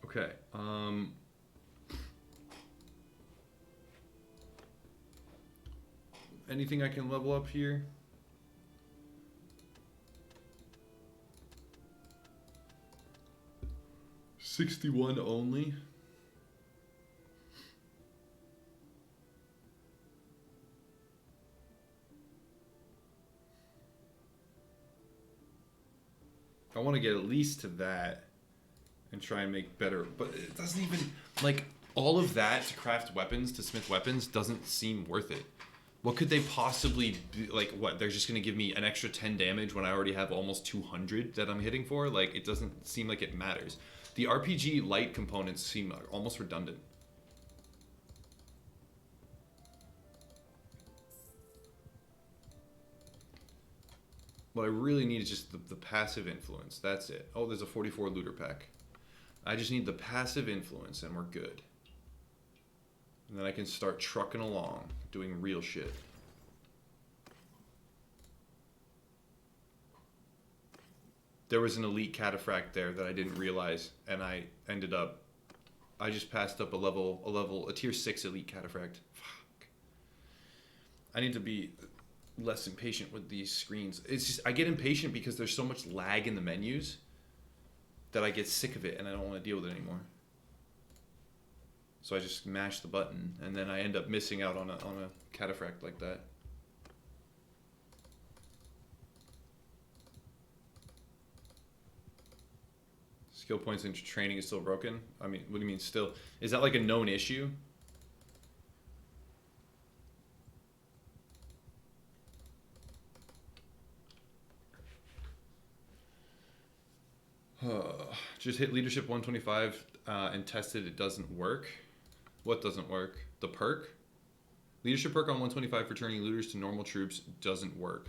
Okay. Anything I can level up here? $61 only. I want to get at least to that and try and make better, but it doesn't even, like, all of that to craft weapons, to smith weapons, doesn't seem worth it. What could they possibly be, like, what, they're just going to give me an extra 10 damage when I already have almost 200 that I'm hitting for? Like, it doesn't seem like it matters. The RPG light components seem almost redundant. What I really need is just the passive influence. That's it. Oh, there's a 44 looter pack. I just need the passive influence and we're good. And then I can start trucking along, doing real shit. There was an elite cataphract there that I didn't realize, and I just passed up a tier 6 elite cataphract. Fuck. I need to be less impatient with these screens. It's just, I get impatient because there's so much lag in the menus that I get sick of it and I don't want to deal with it anymore. So I just mash the button, and then I end up missing out on a cataphract like that. Skill points in training is still broken? I mean, what do you mean still? Is that like a known issue? Just hit leadership 125 and tested it doesn't work. What doesn't work? The perk? Leadership perk on 125 for turning looters to normal troops doesn't work.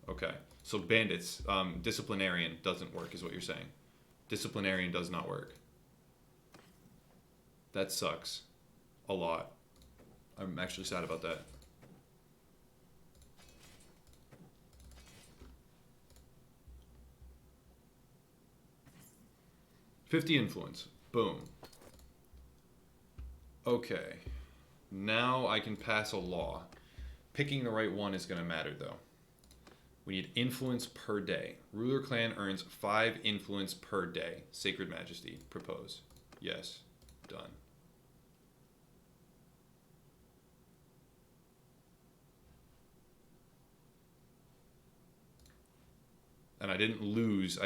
Okay. So bandits, disciplinarian doesn't work is what you're saying. Disciplinarian does not work. That sucks. A lot. I'm actually sad about that. $50 influence. Boom. Okay. Now I can pass a law. Picking the right one is going to matter, though. We need influence per day. Ruler clan earns 5 influence per day. Sacred Majesty. Propose. Yes. Done. And I didn't lose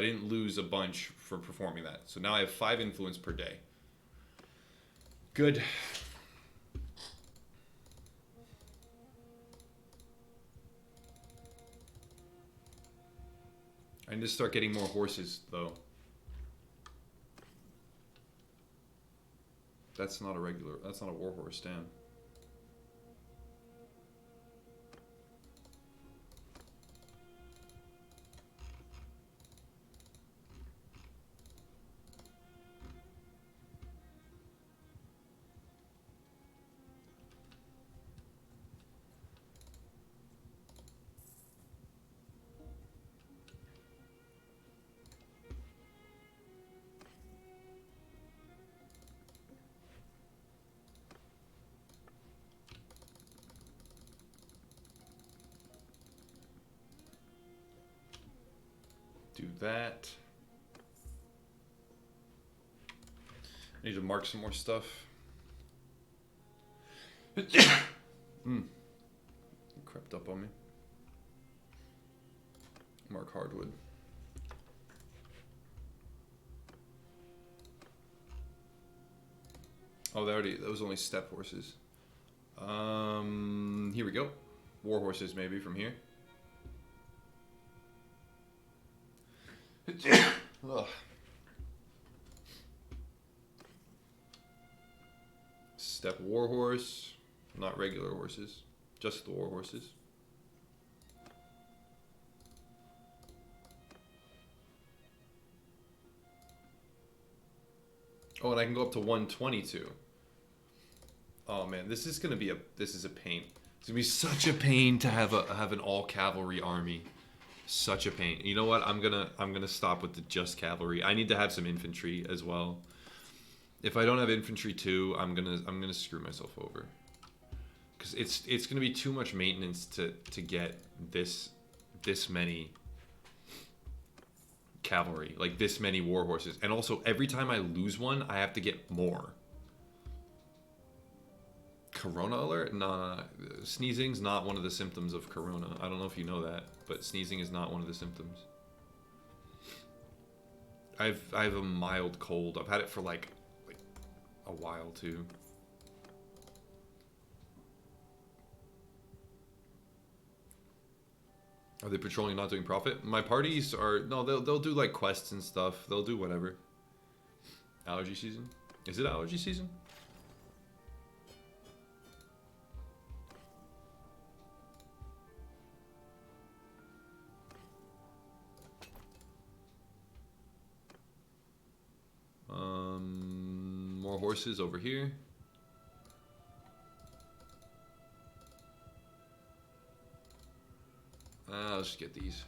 a bunch for performing that. So now I have 5 influence per day. Good. I need to start getting more horses, though. That's not a war horse, damn. Do that. I need to mark some more stuff. It crept up on me. Mark hardwood. Oh, that was only step horses. Here we go. War horses maybe from here. Ugh. Step war horse, not regular horses, just the war horses. Oh, and I can go up to 122. Oh man, this is a pain. It's gonna be such a pain to have an all cavalry army. Such a pain. You know what? I'm gonna stop with the just cavalry. I need to have some infantry as well. If I don't have infantry too, I'm gonna screw myself over. Cause it's gonna be too much maintenance to get this many cavalry, like this many war horses, and also every time I lose one, I have to get more. Corona alert? Nah, sneezing's not one of the symptoms of corona. I don't know if you know that, but sneezing is not one of the symptoms. I have a mild cold. I've had it for like a while too. Are they patrolling, not doing profit? My parties are no. They'll do like quests and stuff. They'll do whatever. Allergy season? Is it allergy season? More horses over here. I'll just get these.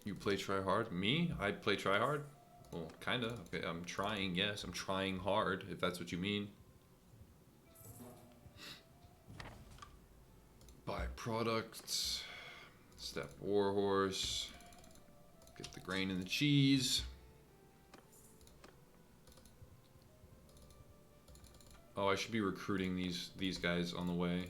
You play try hard? Me? I play try hard? Well, kinda. Okay, I'm trying, yes. I'm trying hard, if that's what you mean. Buy products. Step warhorse. Get the grain and the cheese. Oh, I should be recruiting these guys on the way.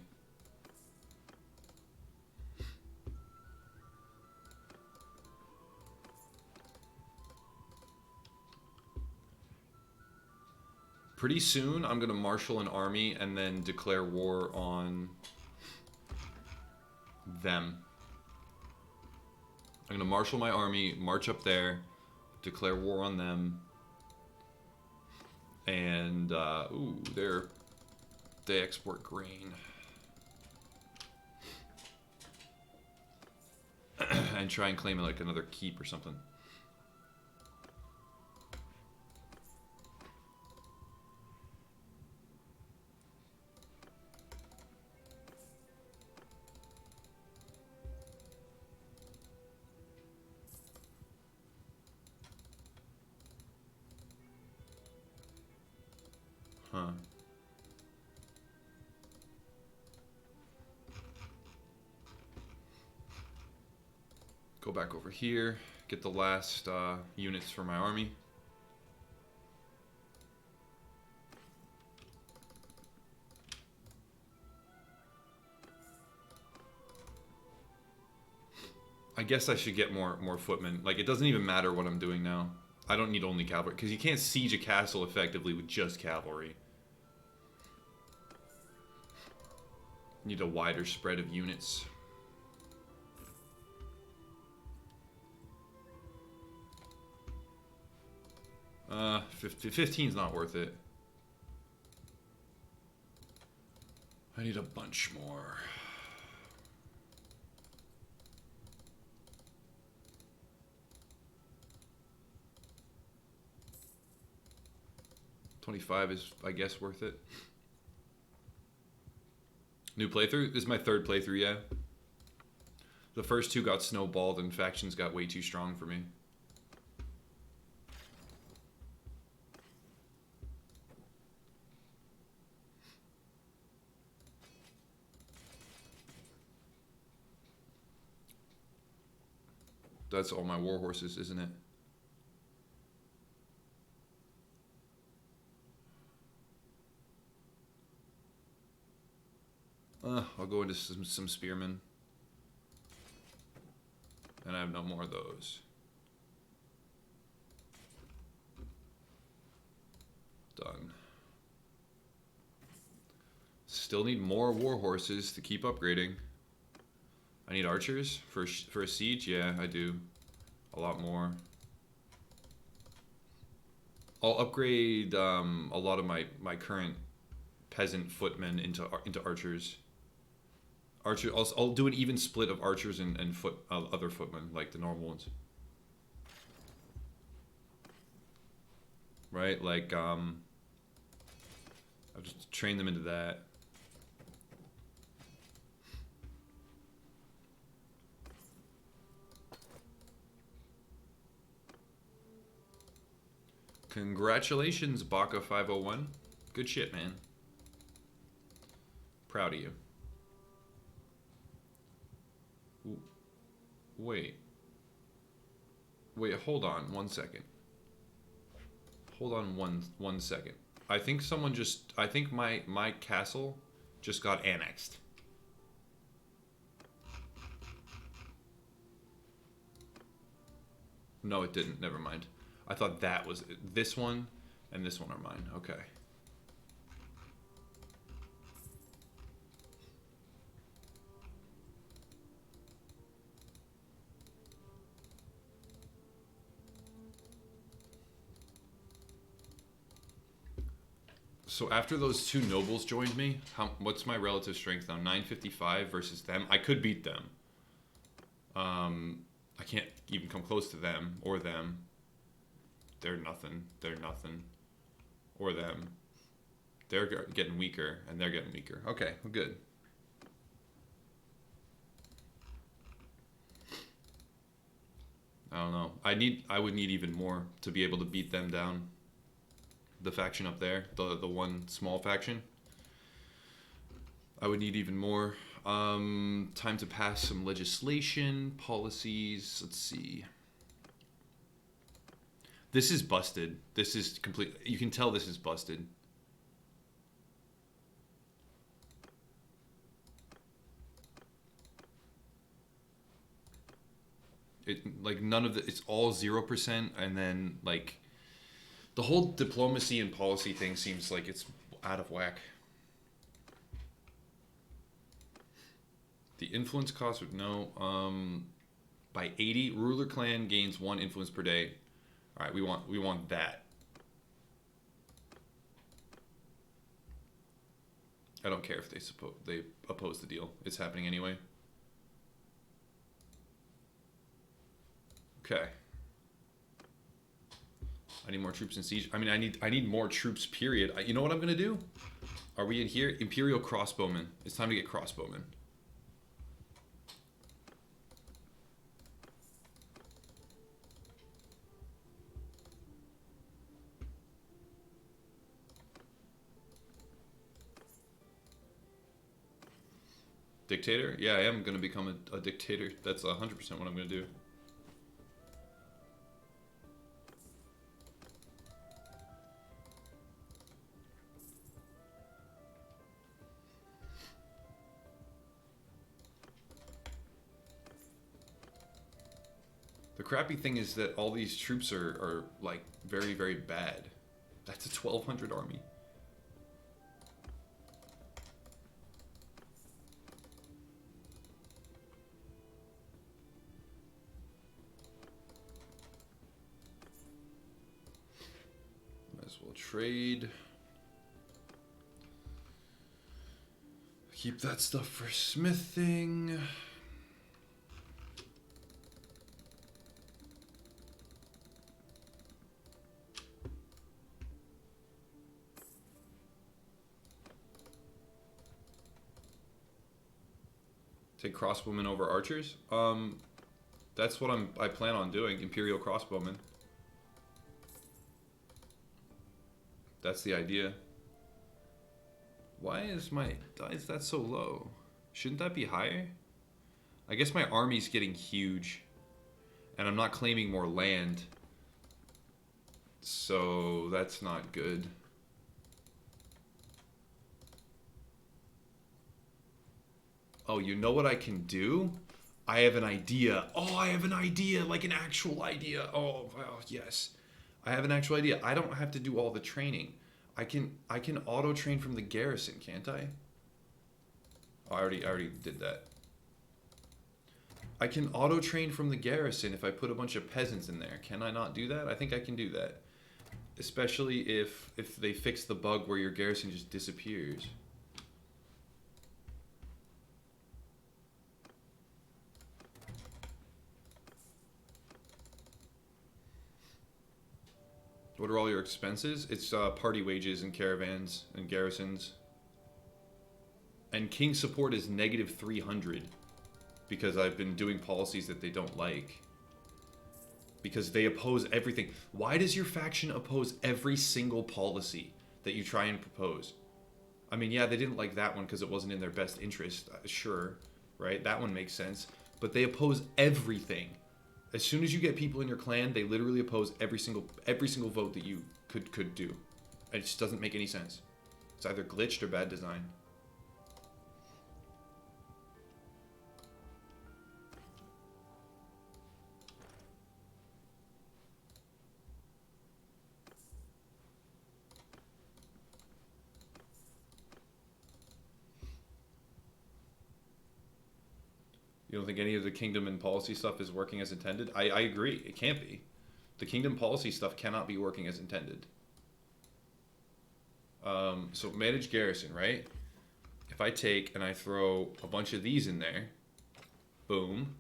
Pretty soon, I'm gonna marshal an army and then declare war on them. I'm gonna marshal my army, march up there, declare war on them, and ooh, they export grain, and try and claim like another keep or something. Huh. Go back over here, get the last units for my army. I guess I should get more footmen. Like, it doesn't even matter what I'm doing now. I don't need only cavalry, because you can't siege a castle effectively with just cavalry. Need a wider spread of units. Uh, 15's not worth it. I need a bunch more. $25 is, I guess, worth it. New playthrough? This is my third playthrough, yeah. The first two got snowballed and factions got way too strong for me. That's all my war horses, isn't it? I'll go into some spearmen. And I have no more of those. Done. Still need more war horses to keep upgrading. I need archers for a siege? Yeah, I do. A lot more. I'll upgrade a lot of my current peasant footmen into archers. I'll do an even split of archers and other footmen, like the normal ones. Right, like I'll just train them into that. Congratulations, Baka501. Good shit, man. Proud of you. Wait, hold on 1 second. Hold on one second. I think I think my castle just got annexed. No, it didn't. Never mind. I thought that was this one and this one are mine. Okay. So after those two nobles joined me, what's my relative strength now? 955 versus them. I could beat them. I can't even come close to them or them. They're nothing. They're nothing. Or them. They're getting weaker and they're getting weaker. Okay, well, good. I don't know. I would need even more to be able to beat them down. The faction up there, the one small faction. I would need even more. Time to pass some legislation, policies. Let's see. This is busted. This is complete. You can tell this is busted. It like none of the it's all 0%, and then like the whole diplomacy and policy thing seems like it's out of whack. The influence cost would no by 80 ruler clan gains 1 influence per day. All right, we want that. I don't care if they oppose the deal. It's happening anyway. Okay. I need more troops in siege. I mean, I need more troops. Period. You know what I'm gonna do? Are we in here? Imperial crossbowmen. It's time to get crossbowmen. Dictator? Yeah, I am gonna become a dictator. That's 100% what I'm gonna do. The crappy thing is that all these troops are like very, very bad. That's a 1200 army. Might as well trade. Keep that stuff for smithing. Take crossbowmen over archers. That's what I plan on doing. Imperial crossbowmen. That's the idea. Why is that so low? Shouldn't that be higher? I guess my army's getting huge, and I'm not claiming more land, so that's not good. Oh, you know what I can do? I have an idea. Oh, I have an idea, like an actual idea. Oh, wow, yes. I have an actual idea. I don't have to do all the training. I can auto train from the garrison, can't I? Oh, I already did that. I can auto train from the garrison if I put a bunch of peasants in there. Can I not do that? I think I can do that. Especially if they fix the bug where your garrison just disappears. What are all your expenses? It's party wages and caravans and garrisons. And king support is negative 300 because I've been doing policies that they don't like. Because they oppose everything. Why does your faction oppose every single policy that you try and propose? I mean, yeah, they didn't like that one because it wasn't in their best interest. Sure, right? That one makes sense. But they oppose everything. As soon as you get people in your clan, they literally oppose every single vote that you could do. It just doesn't make any sense. It's either glitched or bad design. You don't think any of the kingdom and policy stuff is working as intended? I agree. It can't be. The kingdom policy stuff cannot be working as intended. So manage garrison, right? If I take and I throw a bunch of these in there, boom,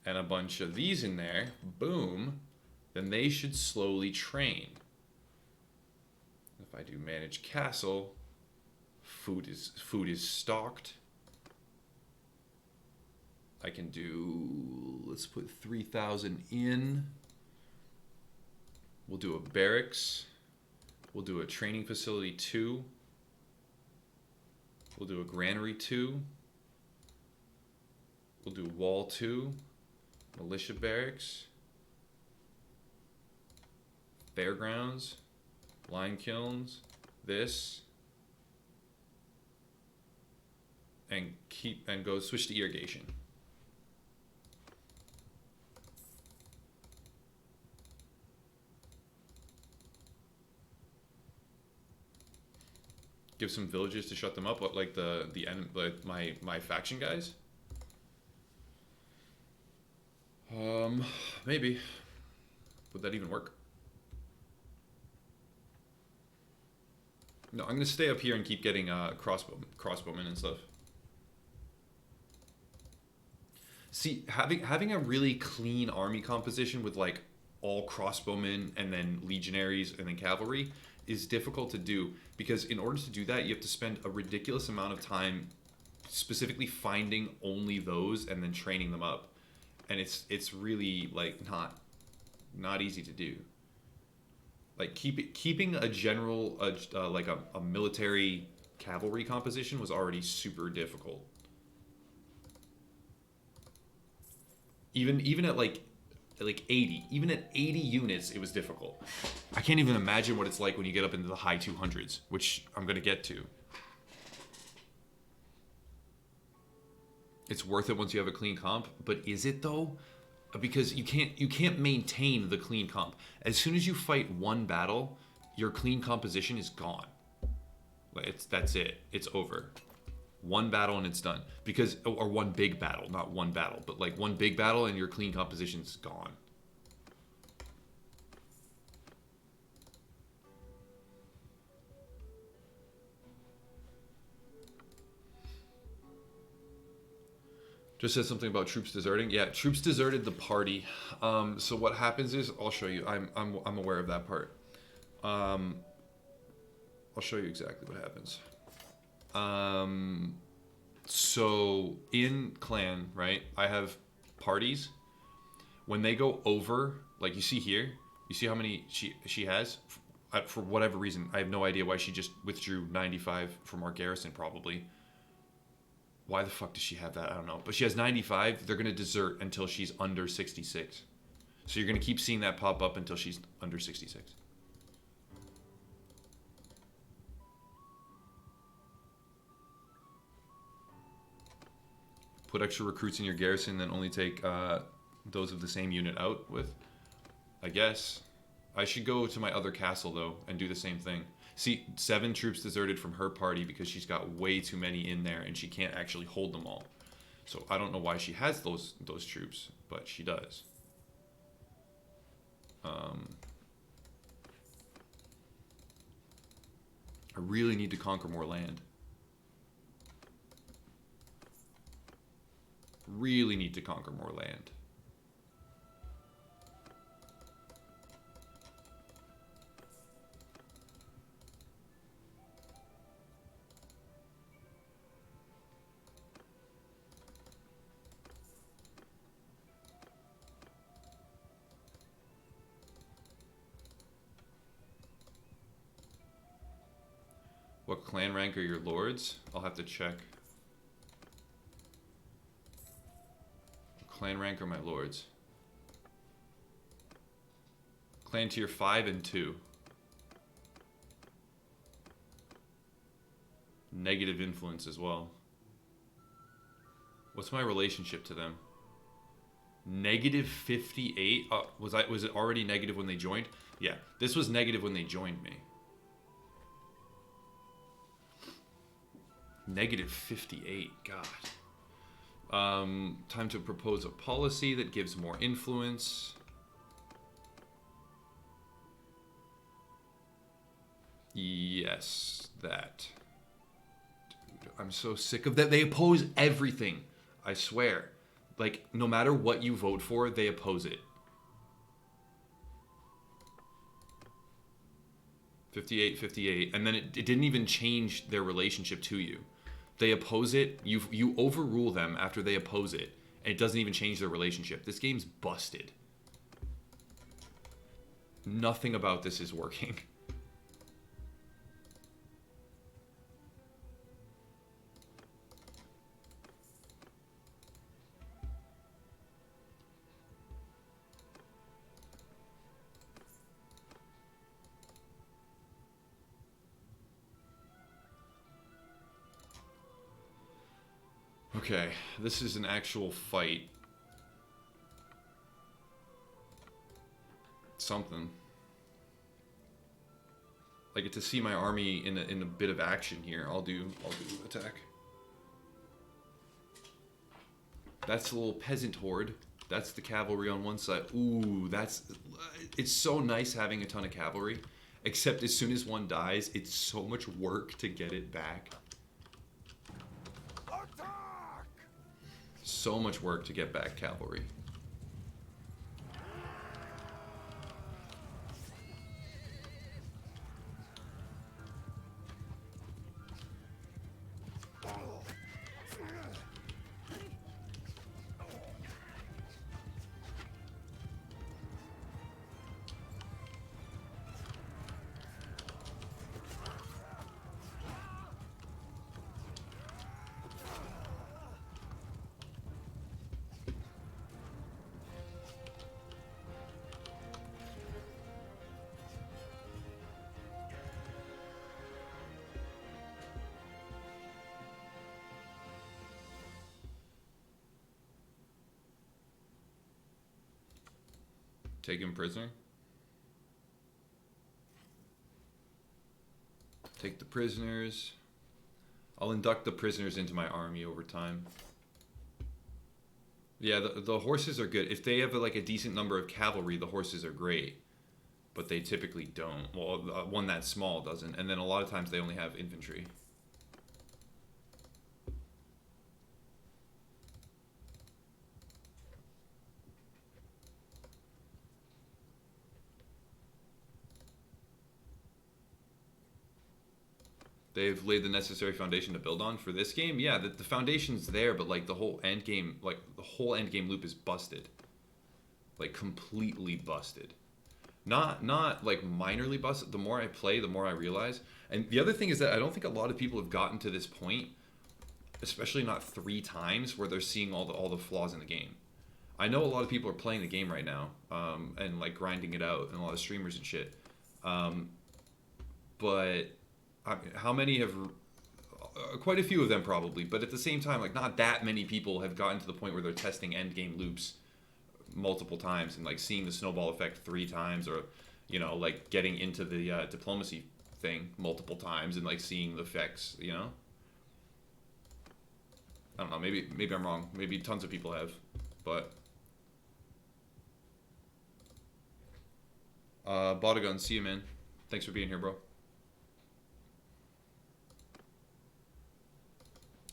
and a bunch of these in there, boom, then they should slowly train. If I do manage castle, food is stocked. I can do, let's put 3,000 in. We'll do a barracks. We'll do a training facility 2. We'll do a granary 2. We'll do wall 2. Militia barracks. Fairgrounds. Line kilns. This. And go switch to irrigation. give some villages to shut them up. What, like my faction guys? Maybe. Would that even work? No, I'm gonna stay up here and keep getting crossbowmen and stuff. See, having a really clean army composition with like all crossbowmen and then legionaries and then cavalry is difficult to do, because in order to do that you have to spend a ridiculous amount of time specifically finding only those and then training them up, and it's really like not easy to do. Like keeping a general like a military cavalry composition was already super difficult. Even at like 80, even at 80 units, it was difficult. I can't even imagine what it's like when you get up into the high 200s, which I'm gonna get to. It's worth it once you have a clean comp, but is it though? Because you can't maintain the clean comp. As soon as you fight one battle, your clean composition is gone. That's it. It's over. One battle and it's done. Because, or one big battle, not one battle, but like one big battle and your clean composition's gone. Just said something about troops deserting. Yeah, troops deserted the party. So what happens is, I'll show you. I'm aware of that part. I'll show you exactly what happens. So in clan, right, I have parties. When they go over, like you see here, you see how many she has? For whatever reason, I have no idea why she just withdrew 95 from our garrison, probably. Why the fuck does she have that? I don't know. But she has 95. They're going to desert until she's under 66. So you're going to keep seeing that pop up until she's under 66. Put extra recruits in your garrison, then only take those of the same unit out with. I guess. I should go to my other castle, though, and do the same thing. See, 7 troops deserted from her party because she's got way too many in there and she can't actually hold them all. So I don't know why she has those troops, but she does. I really need to conquer more land. Really need to conquer more land. What clan rank are your lords? I'll have to check. What clan rank are my lords? Clan tier 5 and 2. Negative influence as well. What's my relationship to them? Negative 58? Was it already negative when they joined? Yeah, this was negative when they joined me. Negative 58, God. Time to propose a policy that gives more influence. Yes, that. Dude, I'm so sick of that. They oppose everything, I swear. Like, no matter what you vote for, they oppose it. 58, 58, and then it didn't even change their relationship to you. They oppose it, you overrule them after they oppose it, and it doesn't even change their relationship. This game's busted. Nothing about this is working. Okay, this is an actual fight. Something. I get to see my army in a bit of action here. I'll do attack. That's the little peasant horde. That's the cavalry on one side. Ooh, it's so nice having a ton of cavalry. Except as soon as one dies, it's so much work to get it back. Attack! So much work to get back cavalry. Take him prisoner. Take the prisoners. I'll induct the prisoners into my army over time. Yeah, the horses are good. If they have like a decent number of cavalry, the horses are great. But they typically don't. Well, one that small doesn't. And then a lot of times they only have infantry. They've laid the necessary foundation to build on for this game. Yeah, the foundation's there, but like the whole end game, like the whole end game loop is busted. Like completely busted. Not like minorly busted. The more I play, the more I realize. And the other thing is that I don't think a lot of people have gotten to this point, especially not 3 times, where they're seeing all the flaws in the game. I know a lot of people are playing the game right now, and like grinding it out, and a lot of streamers and shit. But how many have? Quite a few of them probably, but at the same time, like not that many people have gotten to the point where they're testing end game loops multiple times and like seeing the snowball effect 3 times, or you know, like getting into the diplomacy thing multiple times and like seeing the effects. You know, I don't know. Maybe I'm wrong. Maybe tons of people have, but. Bought a gun. See you, man. Thanks for being here, bro.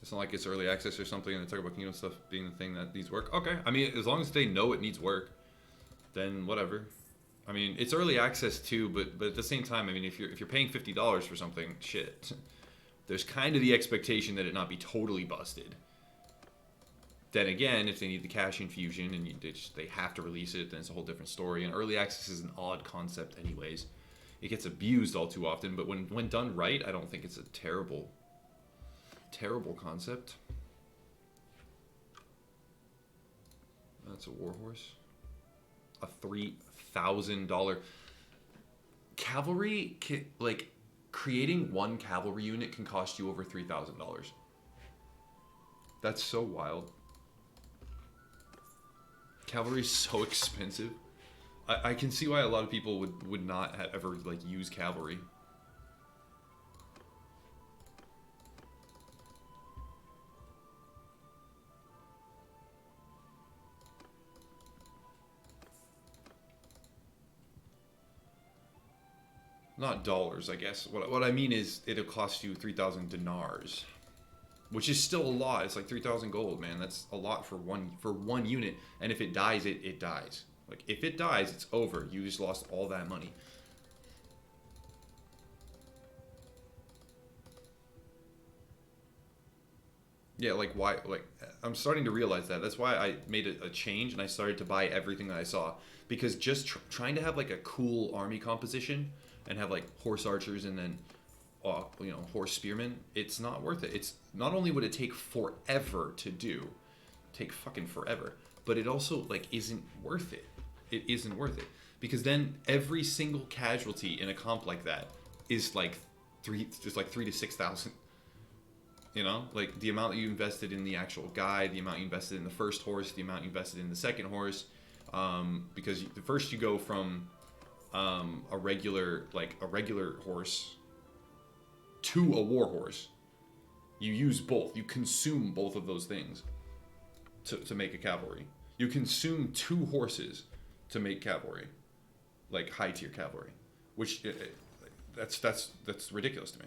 It's not like it's early access or something and they talk about Kingdom stuff being the thing that needs work. Okay. I mean, as long as they know it needs work, then whatever. I mean, it's early access too, but at the same time, I mean, if you're paying $50 for something, shit, there's kind of the expectation that it not be totally busted. Then again, if they need the cash infusion and they have to release it, then it's a whole different story. And early access is an odd concept anyways. It gets abused all too often, but when done right, I don't think it's a terrible concept. That's a warhorse. A $3,000 cavalry like creating one cavalry unit can cost you over $3,000. That's so wild. Cavalry is so expensive. I can see why a lot of people would not ever like use cavalry. Not dollars, I guess. What I mean is it'll cost you 3,000 dinars, which is still a lot. It's like 3,000 gold, man. That's a lot for one unit. And if it dies, it dies. Like if it dies, it's over. You just lost all that money. Yeah, like why? Like I'm starting to realize that. That's why I made a change and I started to buy everything that I saw, because just trying to have like a cool army composition and have like horse archers and then you know, horse spearmen, it's not worth it. It's not only would it take forever to do, take fucking forever, but it also like isn't worth it. It isn't worth it, because then every single casualty in a comp like that is like just like 3,000 to 6,000. You know, like the amount that you invested in the actual guy, the amount you invested in the first horse, the amount you invested in the second horse, because first you go from a regular horse to a war horse. You use both. You consume both of those things to make a cavalry. You consume 2 horses to make cavalry, like high tier cavalry, which that's ridiculous to me.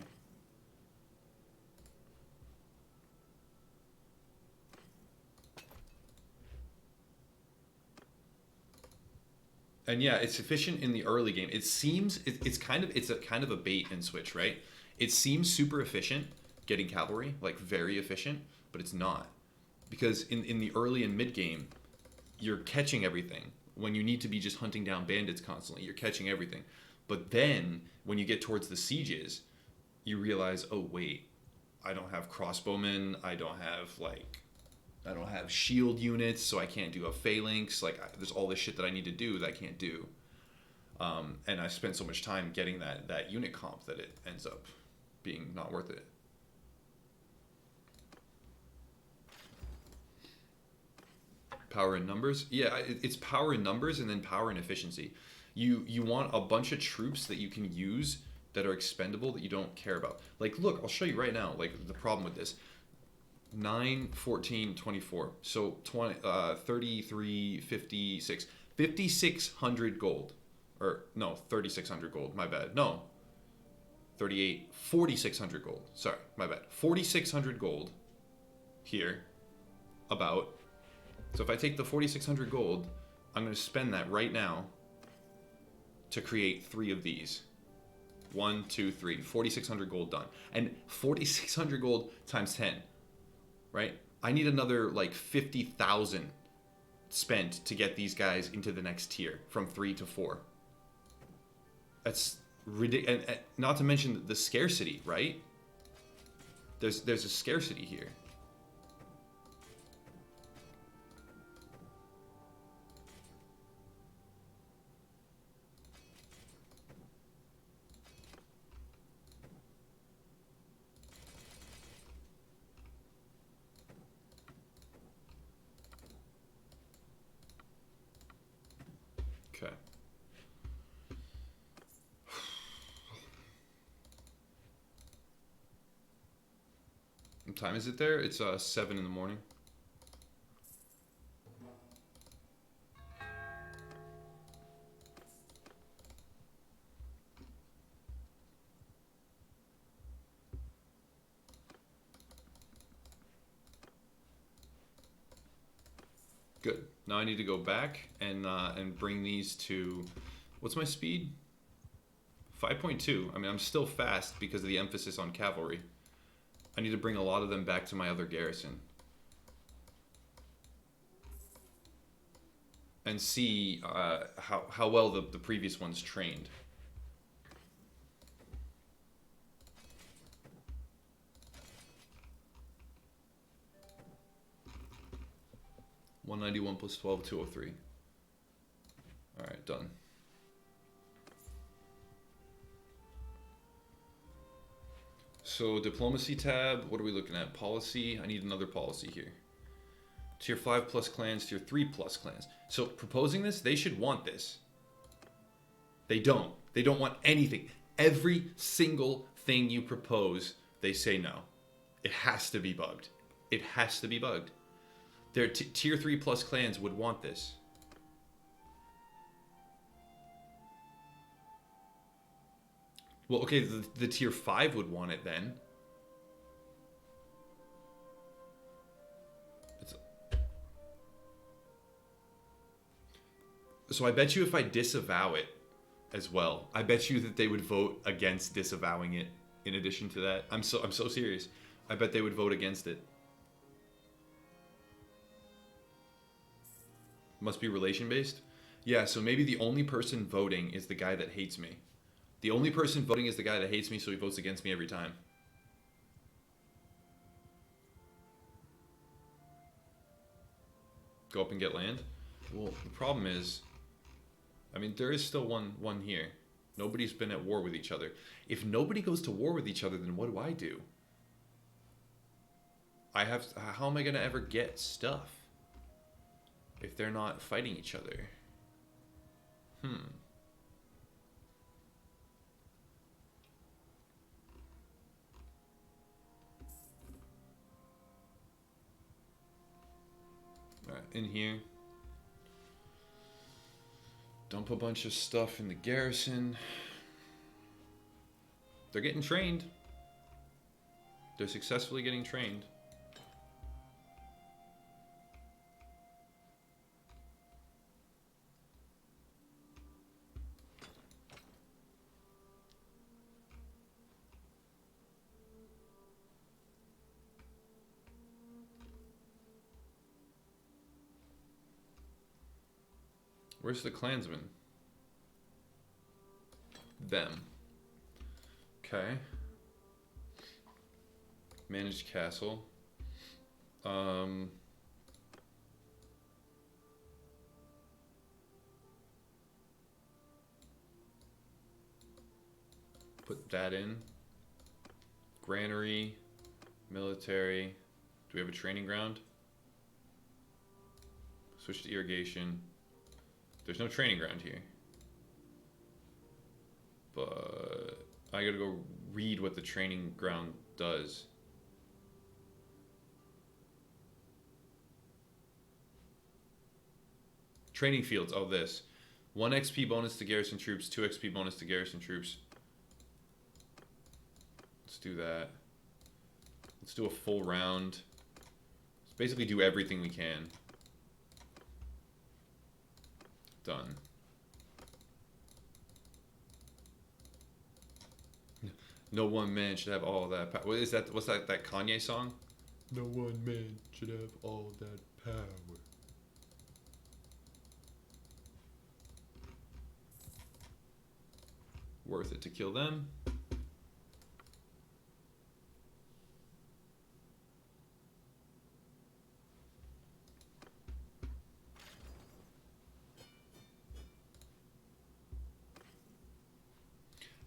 And yeah, it's efficient in the early game. It seems it's a kind of a bait and switch, right? It seems super efficient getting cavalry, like very efficient, but it's not. Because in the early and mid game, you're catching everything. When you need to be just hunting down bandits constantly, you're catching everything. But then when you get towards the sieges, you realize, oh wait, I don't have crossbowmen, I don't have shield units, so I can't do a phalanx. Like, there's all this shit that I need to do that I can't do. And I spent so much time getting that unit comp that it ends up being not worth it. Power in numbers? Yeah, it's power in numbers and then power in efficiency. You want a bunch of troops that you can use that are expendable that you don't care about. Like, look, I'll show you right now, like, the problem with this. 9, 14, 24. So 20, 33, 56. 5,600 gold. Or, no, 3,600 gold. My bad. No. 38, 4,600 gold. Sorry, my bad. 4,600 gold here. About. So if I take the 4,600 gold, I'm going to spend that right now to create 3 of these. 1, 2, 3. 4,600 gold done. And 4,600 gold times 10. Right? I need another like 50,000 spent to get these guys into the next tier from 3 to 4. That's ridiculous. And not to mention the scarcity, right? There's a scarcity here. Okay. What time is it there? It's 7 in the morning. Good. Now I need to go back and bring these to, what's my speed? 5.2. I mean, I'm still fast because of the emphasis on cavalry. I need to bring a lot of them back to my other garrison. And see how well the previous ones trained. $191 plus 12, 203. Alright, done. So diplomacy tab, what are we looking at? Policy, I need another policy here. Tier 5 plus clans, tier 3 plus clans. So proposing this, they should want this. They don't. They don't want anything. Every single thing you propose, they say no. It has to be bugged. It has to be bugged. Their tier 3 plus clans would want this. Well, okay, the tier 5 would want it then. So I bet you if I disavow it as well, I bet you that they would vote against disavowing it in addition to that. I'm so serious. I bet they would vote against it. Must be relation-based? Yeah, so maybe the only person voting is the guy that hates me. The only person voting is the guy that hates me, so he votes against me every time. Go up and get land? Well, the problem is, I mean, there is still one here. Nobody's been at war with each other. If nobody goes to war with each other, then what do I do? How am I going to ever get stuff if they're not fighting each other? in here. Dump a bunch of stuff in the garrison. They're getting trained. They're successfully getting trained. Where's the clansmen? Them. Okay. Managed castle. Put that in. Granary. Military. Do we have a training ground? Switch to irrigation. There's no training ground here. But I gotta go read what the training ground does. Training fields. Oh, this. 1 XP bonus to garrison troops, 2 XP bonus to garrison troops. Let's do that. Let's do a full round. Let's basically do everything we can. Done. No one man should have all that power. What is that? What's that Kanye song? No one man should have all that power. Worth it to kill them.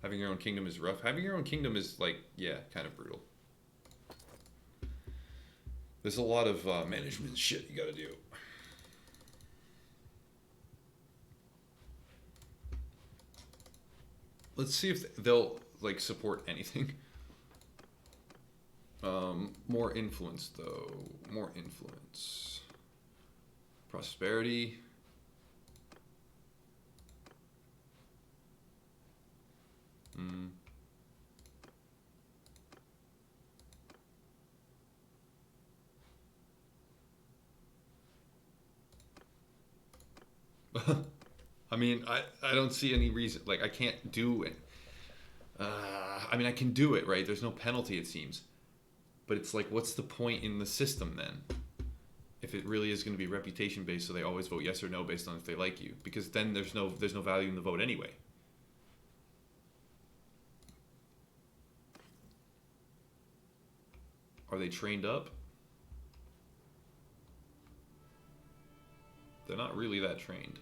Having your own kingdom is rough. Having your own kingdom is like, yeah, kind of brutal. There's a lot of management shit you gotta do. Let's see if they'll like support anything. More influence though. More influence. Prosperity. I mean, I don't see any reason. Like, I can't do it. I mean, I can do it, right? There's no penalty, it seems. But it's like, what's the point in the system then? If it really is going to be reputation based, so they always vote yes or no based on if they like you, because then there's no value in the vote anyway. Are they trained up? They're not really that trained.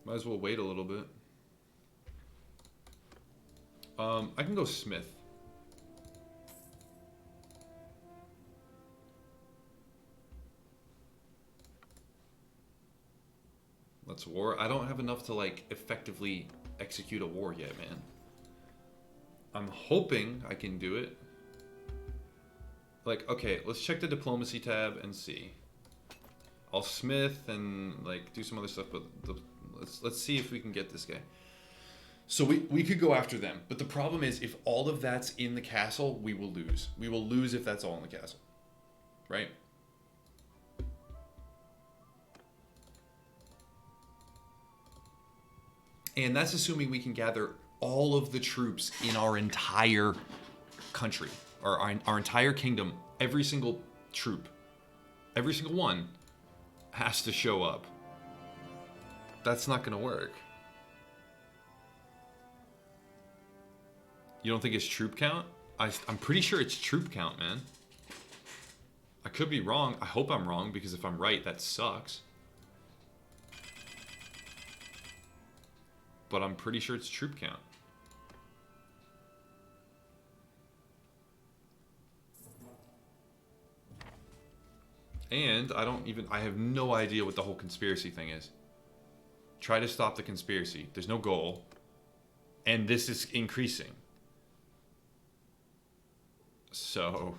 Might as well wait a little bit. I can go Smith. Let's war. I don't have enough to like effectively execute a war yet, man. I'm hoping I can do it. Like, okay, let's check the diplomacy tab and see. I'll Smith and like do some other stuff, but let's see if we can get this guy. So we could go after them, but the problem is if all of that's in the castle, we will lose. We will lose if that's all in the castle, right? And that's assuming we can gather all of the troops in our entire country, or our entire kingdom. Every single troop, every single one has to show up. That's not going to work. You don't think it's troop count? I'm pretty sure it's troop count, man. I could be wrong. I hope I'm wrong, because if I'm right, that sucks. But I'm pretty sure it's troop count. And I have no idea what the whole conspiracy thing is. Try to stop the conspiracy. There's no goal. And this is increasing. So...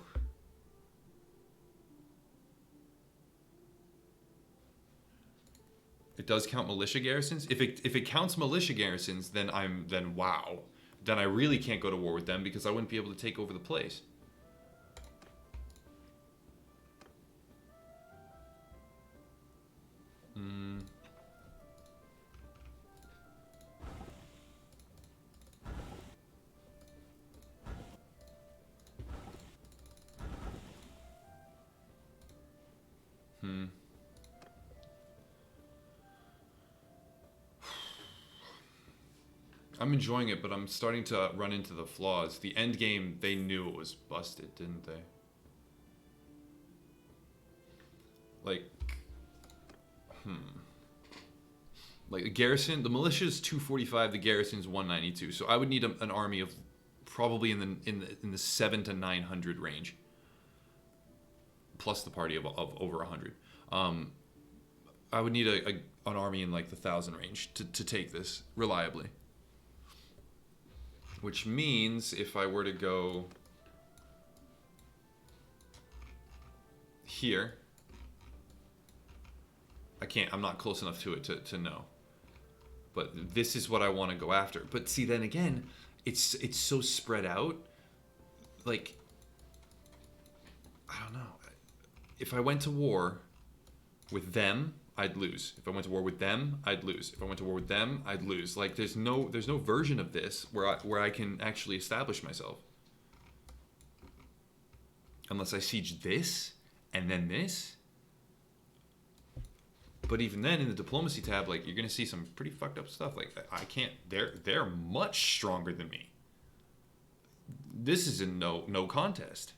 It does count militia garrisons. If it counts militia garrisons, then wow. Then I really can't go to war with them because I wouldn't be able to take over the place. I'm enjoying it, but I'm starting to run into the flaws. The end game, they knew it was busted, didn't they? Like, like the garrison, the militia is 245, the garrison is 192. So I would need an army of probably in the 700 to 900 range, plus the party of over 100. I would need an army in like the 1,000 range to take this reliably. Which means if I were to go here, I can't, I'm not close enough to it to know. But this is what I want to go after. But see, then again, it's so spread out. Like, I don't know. If I went to war with them, I'd lose. If I went to war with them, I'd lose. If I went to war with them, I'd lose. Like there's no version of this where I can actually establish myself. Unless I siege this and then this. But even then in the diplomacy tab, like you're gonna see some pretty fucked up stuff. Like I can't, they're much stronger than me. This is a no contest.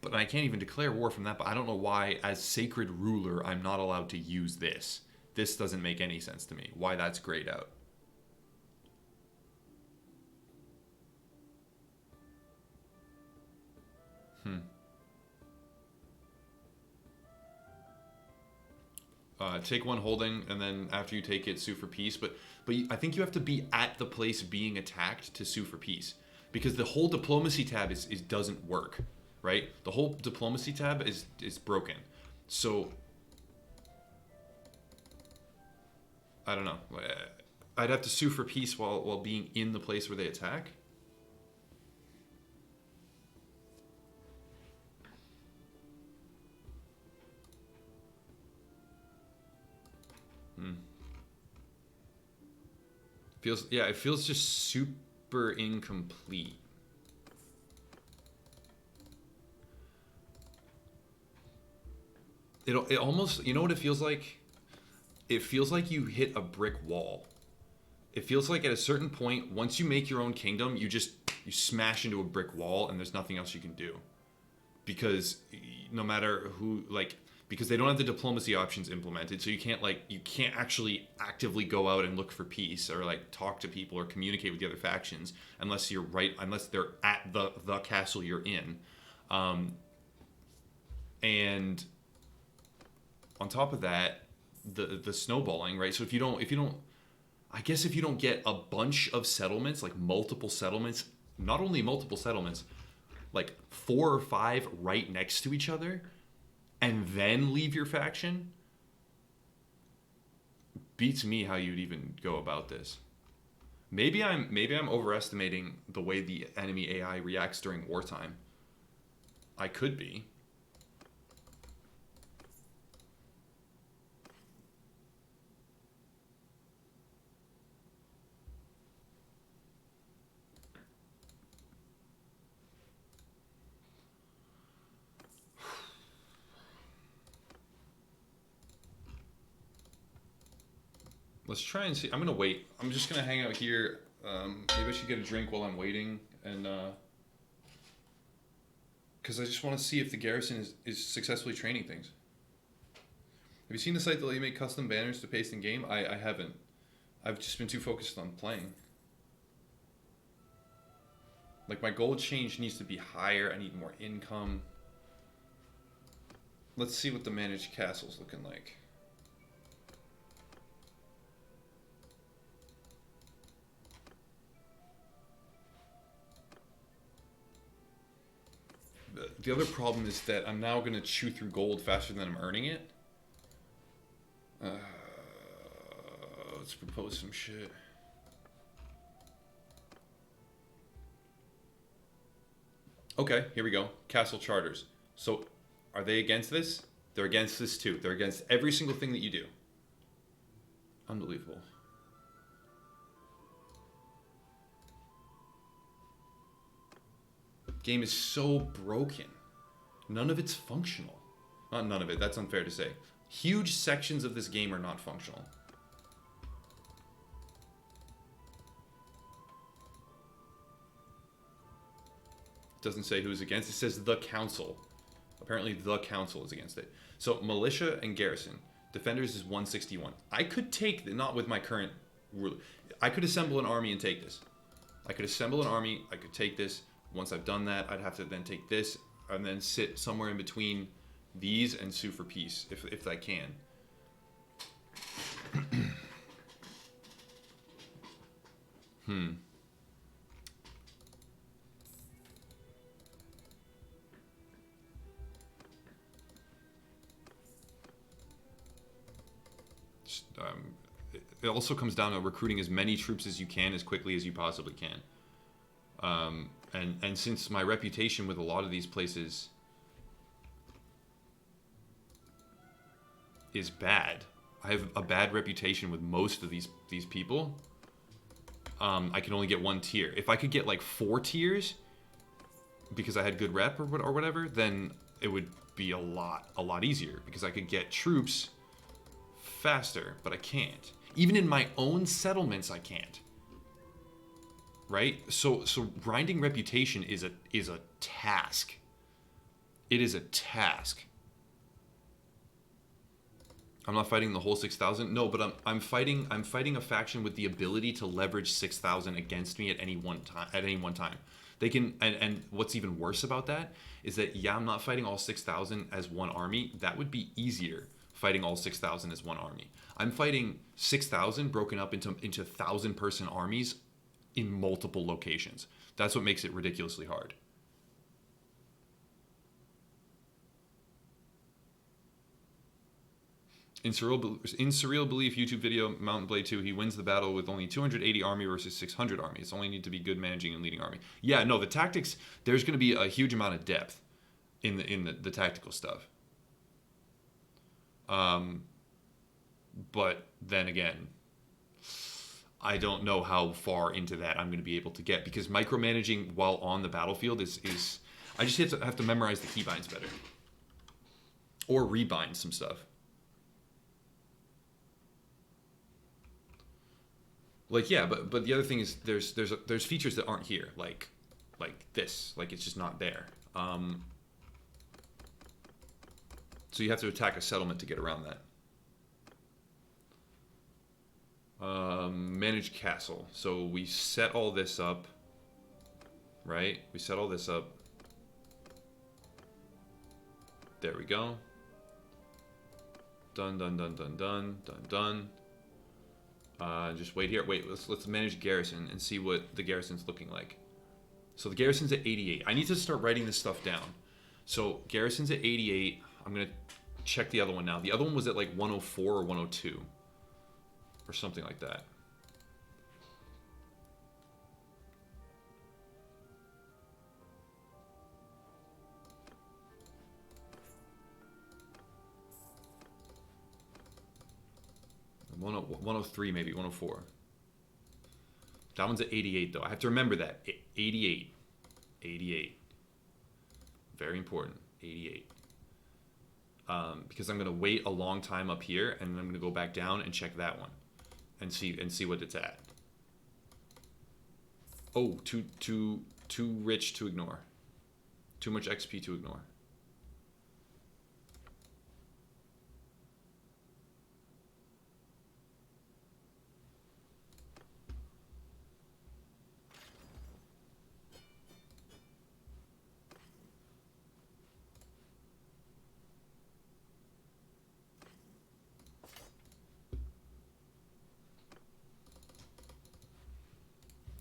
But I can't even declare war from that, but I don't know why, as sacred ruler, I'm not allowed to use this. This doesn't make any sense to me. Why that's grayed out. Take one holding, and then after you take it, sue for peace. But I think you have to be at the place being attacked to sue for peace. Because the whole diplomacy tab doesn't work. Right? The whole diplomacy tab is broken. So I don't know. I'd have to sue for peace while being in the place where they attack. It feels just super incomplete. It almost, you know what it feels like? It feels like you hit a brick wall. It feels like at a certain point, once you make your own kingdom, you smash into a brick wall and there's nothing else you can do. Because no matter who, because they don't have the diplomacy options implemented, so you can't actually actively go out and look for peace or talk to people or communicate with the other factions unless they're at the castle you're in. And on top of that, the snowballing, right? So if you don't get a bunch of settlements, multiple settlements, not only multiple settlements, 4 or 5 right next to each other, and then leave your faction, beats me how you'd even go about this. Maybe I'm overestimating the way the enemy AI reacts during wartime. I could be. Let's try and see. I'm going to wait. I'm just going to hang out here. Maybe I should get a drink while I'm waiting. And because I just want to see if the garrison is successfully training things. Have you seen the site that let you make custom banners to paste in game? I haven't. I've just been too focused on playing. My gold change needs to be higher. I need more income. Let's see what the managed castle's looking like. The other problem is that I'm now going to chew through gold faster than I'm earning it. Let's propose some shit. Okay, here we go. Castle charters. So, are they against this? They're against this too. They're against every single thing that you do. Unbelievable. Game is so broken. None of it's functional. Not none of it, that's unfair to say. Huge sections of this game are not functional. It doesn't say who's against. It says the council. Apparently the council is against it. So militia and garrison. Defenders is 161. I could take, not with my current ruler. I could assemble an army and take this. I could assemble an army. I could take this. Once I've done that, I'd have to then take this and then sit somewhere in between these and sue for peace, if I can. It also comes down to recruiting as many troops as you can as quickly as you possibly can. And since my reputation with a lot of these places is bad, I have a bad reputation with most of these people. I can only get 1 tier. If I could get like 4 tiers because I had good rep or whatever, then it would be a lot easier because I could get troops faster, but I can't. Even in my own settlements, I can't. Right? So grinding reputation is a task. It is a task. I'm not fighting the whole 6,000. No, but I'm fighting a faction with the ability to leverage 6,000 against me at any one time. They can, and what's even worse about that is that, yeah, I'm not fighting all 6,000 as one army. That would be easier, fighting all 6,000 as one army. I'm fighting 6,000 broken up into 1,000-person armies in multiple locations. That's what makes it ridiculously hard. In Surreal Belief YouTube video, Mountain Blade 2, he wins the battle with only 280 army versus 600 army. It's only need to be good managing and leading army. Yeah, no, the tactics, there's going to be a huge amount of depth in the tactical stuff. But then again, I don't know how far into that I'm going to be able to get, because micromanaging while on the battlefield is I just have to memorize the keybinds better, or rebind some stuff. Like, yeah, but the other thing is there's features that aren't here, like this, like it's just not there. So you have to attack a settlement to get around that. Manage castle. So we set all this up, right? We set all this up. There we go. Done. Just wait here. Wait, let's manage garrison and see what the garrison's looking like. So the garrison's at 88. I need to start writing this stuff down. So garrison's at 88. I'm gonna check the other one now. The other one was at like 104 or 102. Or something like that. One 103 maybe, 104. That one's at 88 though. I have to remember that. 88. 88. Very important. 88. Because I'm going to wait a long time up here, and then I'm going to go back down and check that one. And see what it's at. Oh, too rich to ignore. Too much XP to ignore.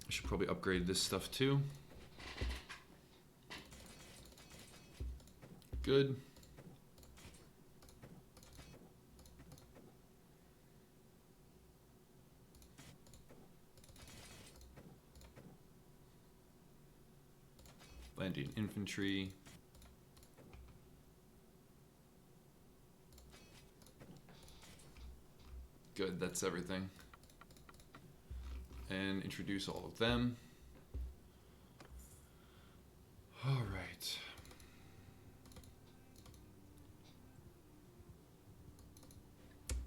Should probably upgrade this stuff too. Good. Landing infantry. Good, that's everything. And introduce all of them. All right.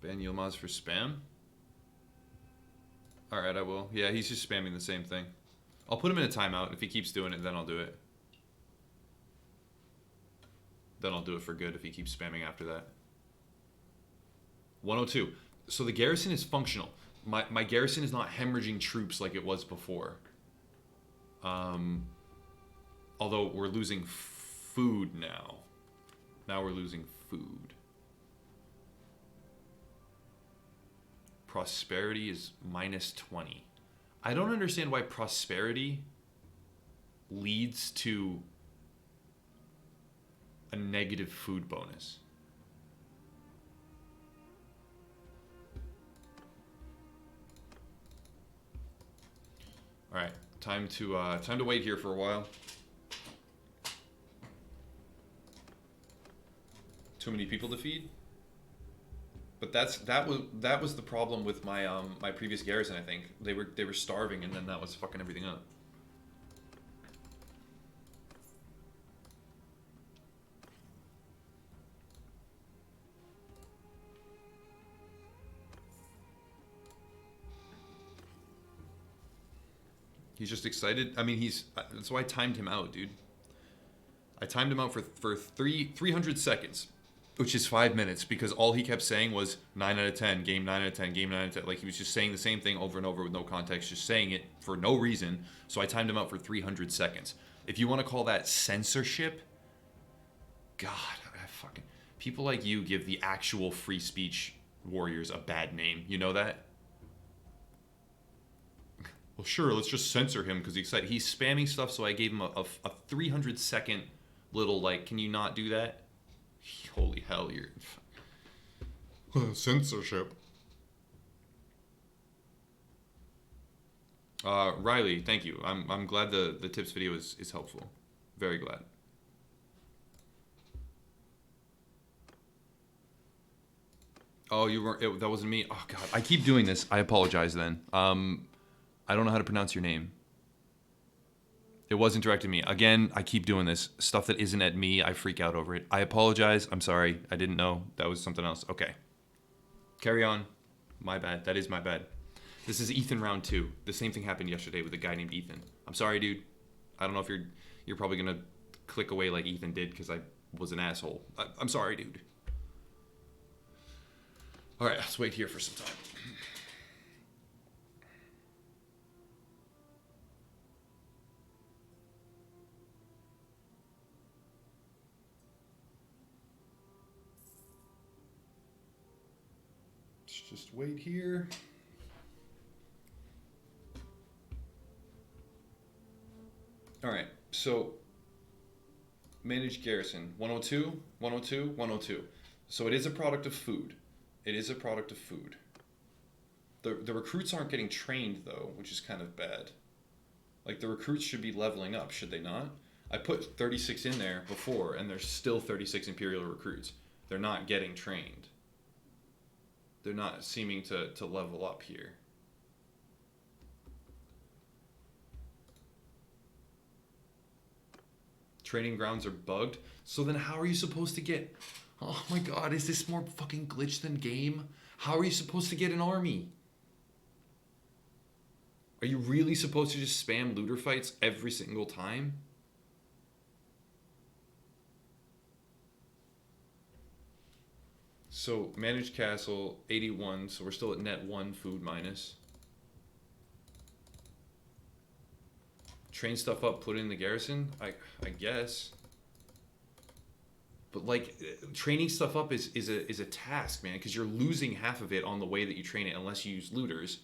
Ban Yilmaz for spam. All right, I will. Yeah, he's just spamming the same thing. I'll put him in a timeout. If he keeps doing it, then I'll do it. Then I'll do it for good if he keeps spamming after that. 102. So the garrison is functional. My garrison is not hemorrhaging troops like it was before. Although we're losing food now. Now we're losing food. Prosperity is minus 20. I don't understand why prosperity leads to a negative food bonus. All right, time to wait here for a while. Too many people to feed. But that was the problem with my my previous garrison. I think they were starving, and then that was fucking everything up. He's just excited. I mean, that's why I timed him out, dude. I timed him out for 300 seconds, which is 5 minutes, because all he kept saying was 9 out of 10, game 9 out of 10, game 9 out of 10. Like, he was just saying the same thing over and over with no context, just saying it for no reason. So I timed him out for 300 seconds. If you want to call that censorship, God, fucking people like you give the actual free speech warriors a bad name. You know that? Well, sure, let's just censor him because he's excited. He's spamming stuff, so I gave him a 300-second little, like, can you not do that? Holy hell, you're... censorship. Riley, thank you. I'm glad the tips video is helpful. Very glad. Oh, you weren't... that wasn't me. Oh, God. I keep doing this. I apologize then. I don't know how to pronounce your name. It wasn't directed at me. Again, I keep doing this. Stuff that isn't at me, I freak out over it. I apologize. I'm sorry. I didn't know. That was something else. Okay. Carry on. My bad. That is my bad. This is Ethan round 2. The same thing happened yesterday with a guy named Ethan. I'm sorry, dude. I don't know if you're probably going to click away like Ethan did because I was an asshole. I'm sorry, dude. All right, let's wait here for some time. Just wait here. All right, so managed garrison 102, 102, 102. So it is a product of food. It is a product of food. The recruits aren't getting trained though, which is kind of bad. Like, the recruits should be leveling up, should they not? I put 36 in there before, and there's still 36 Imperial recruits. They're not getting trained. They're not seeming to level up here. Training grounds are bugged. So then how are you supposed to get... Oh my god, is this more fucking glitch than game? How are you supposed to get an army? Are you really supposed to just spam looter fights every single time? So, managed castle, 81, so we're still at net 1 food minus. Train stuff up, put it in the garrison? I guess. But, like, training stuff up is a task, man, because you're losing half of it on the way that you train it unless you use looters.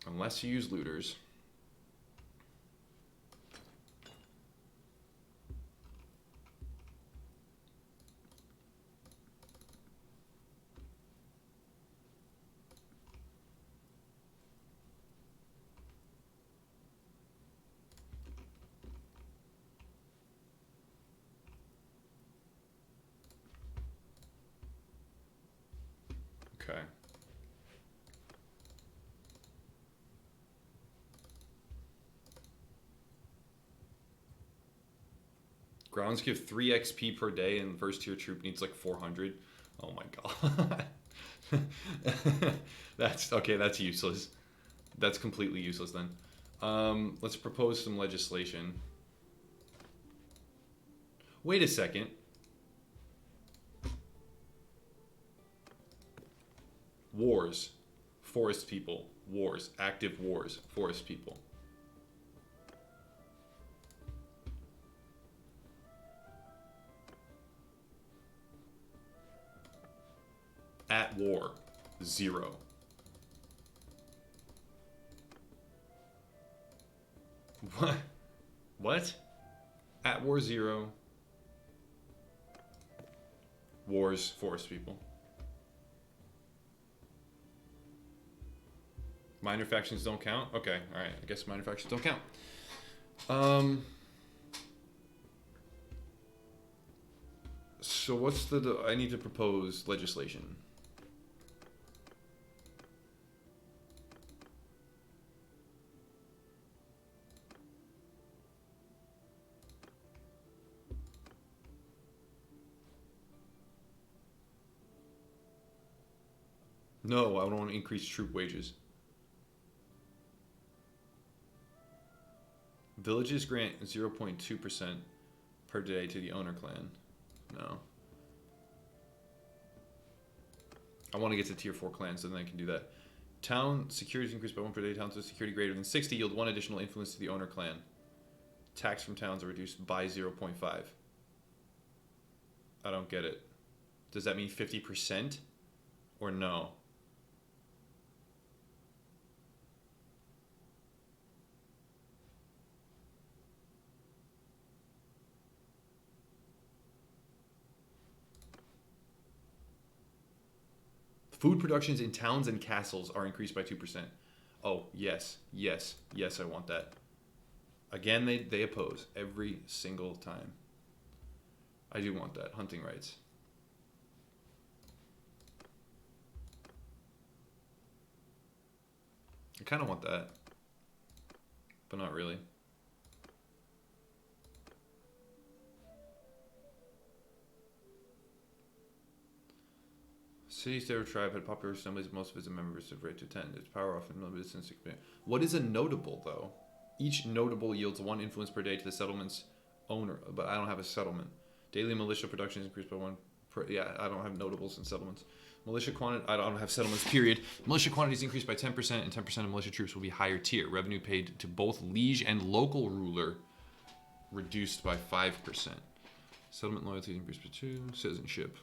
Unless you use looters. Okay. Grounds give 3 XP per day, and first tier troop needs like 400. Oh my god. That's okay. That's useless. That's completely useless then. Let's propose some legislation. Wait a second. Wars. Forest people. Wars. Active wars. Forest people. At war. 0. What? What? At war 0. Wars, forest people. Minor factions don't count? Okay, alright. I guess minor factions don't count. So what's the... I need to propose legislation. No, I don't want to increase troop wages. Villages grant 0.2% per day to the owner clan. No. I want to get to tier 4 clans, and then I can do that. Town security is increased by 1 per day. Towns with security greater than 60 yield 1 additional influence to the owner clan. Tax from towns are reduced by 0.5. I don't get it. Does that mean 50% or no? Food productions in towns and castles are increased by 2%. Oh, yes, yes, yes, I want that. Again, they oppose every single time. I do want that. Hunting rights. I kind of want that, but not really. City State Tribe had popular assemblies. Most of its members have right to attend. Its power often limited since. What is a notable though? Each notable yields 1 influence per day to the settlement's owner, but I don't have a settlement. Daily militia production is increased by 1. Yeah, I don't have notables and settlements. Militia quantity. I don't have settlements. Period. Militia quantities increased by 10%, and 10% of militia troops will be higher tier. Revenue paid to both liege and local ruler reduced by 5%. Settlement loyalty increased by 2. Citizenship.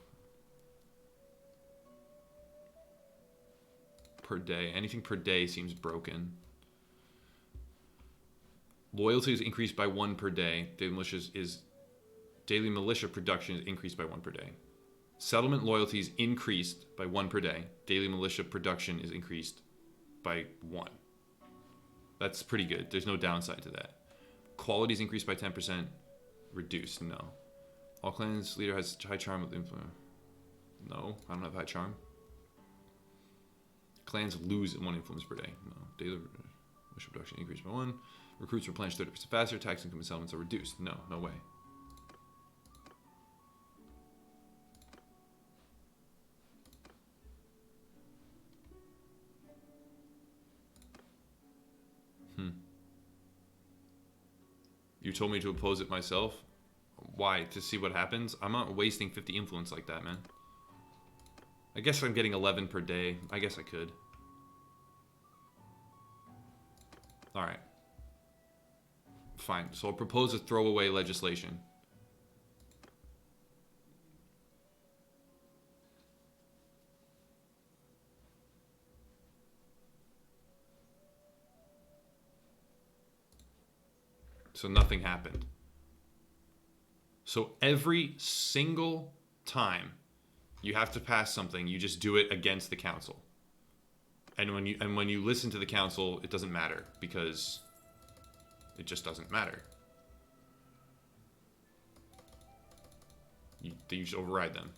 Per day. Anything per day seems broken. Loyalty is increased by 1 per day. Daily militia production is increased by 1 per day. Settlement loyalty is increased by 1 per day. Daily militia production is increased by 1. That's pretty good. There's no downside to that. Quality is increased by 10%. Reduced. No. All clans leader has high charm with influence. No, I don't have high charm. Clans lose 1 influence per day. No. Daily militia production increased by 1. Recruits replenish 30% faster. Tax income and settlements are reduced. No, no way. You told me to oppose it myself? Why? To see what happens? I'm not wasting 50 influence like that, man. I guess I'm getting 11 per day. I guess I could. Alright. Fine. So I'll propose a throwaway legislation. So nothing happened. So every single time you have to pass something, you just do it against the council. And when you listen to the council, it doesn't matter because it just doesn't matter. You just override them.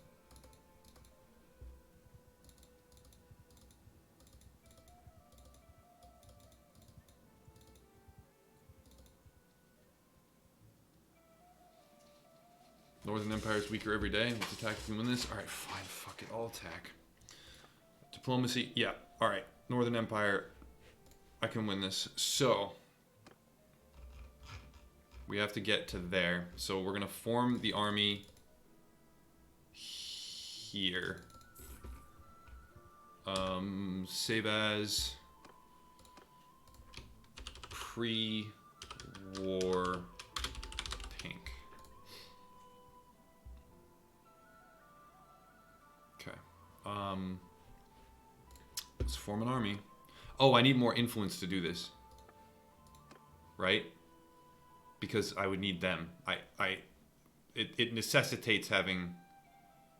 Northern Empire is weaker every day. Let's attack if we win this. Alright, fine. Fuck it. I'll attack. Diplomacy. Yeah. Alright. Northern Empire. I can win this. So. We have to get to there. So we're going to form the army here. Save as pre-war pink. Okay. Let's form an army. Oh, I need more influence to do this. Right? Because I would need them. It necessitates having...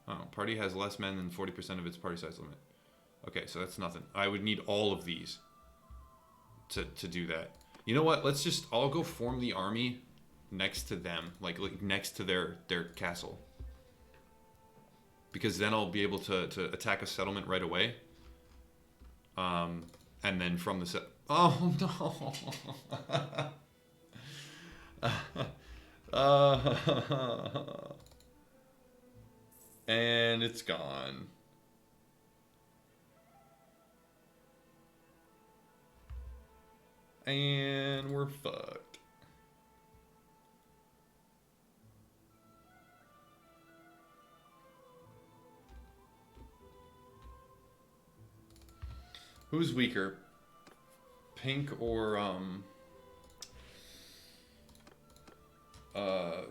Oh, party has less men than 40% of its party size limit. Okay, so that's nothing. I would need all of these to do that. You know what? Let's just... I'll go form the army next to them. Like next to their castle. Because then I'll be able to attack a settlement right away. And then from the... Oh, no! And it's gone. And we're fucked. Who's weaker? Pink or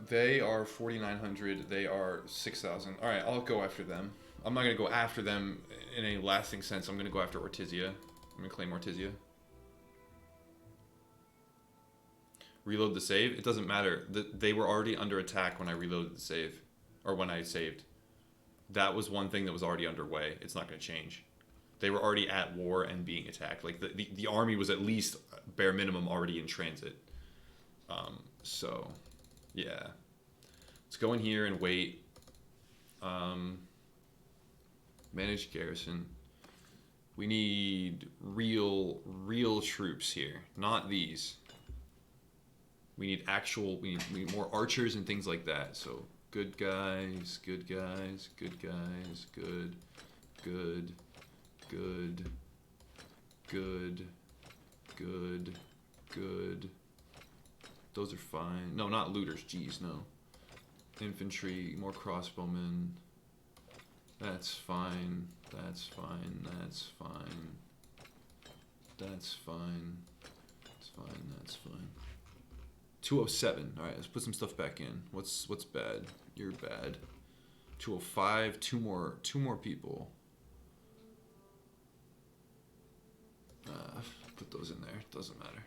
they are 4,900. They are 6,000. All right, I'll go after them. I'm not gonna go after them in a lasting sense. I'm gonna go after Ortizia. I'm gonna claim Ortizia. Reload the save. It doesn't matter. They were already under attack when I reloaded the save, or when I saved. That was one thing that was already underway. It's not gonna change. They were already at war and being attacked. Like the army was at least bare minimum already in transit. So. Yeah. Let's go in here and wait. Manage garrison. We need real troops here. Not these. We need actual... We need more archers and things like that. So, good guys, good guys, good guys, good, good, good, good, good, good. Those are fine. No, not looters. Jeez, no. Infantry, more crossbowmen. That's fine. That's fine. That's fine. That's fine. That's fine. That's fine. 207. All right, let's put some stuff back in. What's bad? You're bad. 205. Two more people. Put those in there. Doesn't matter.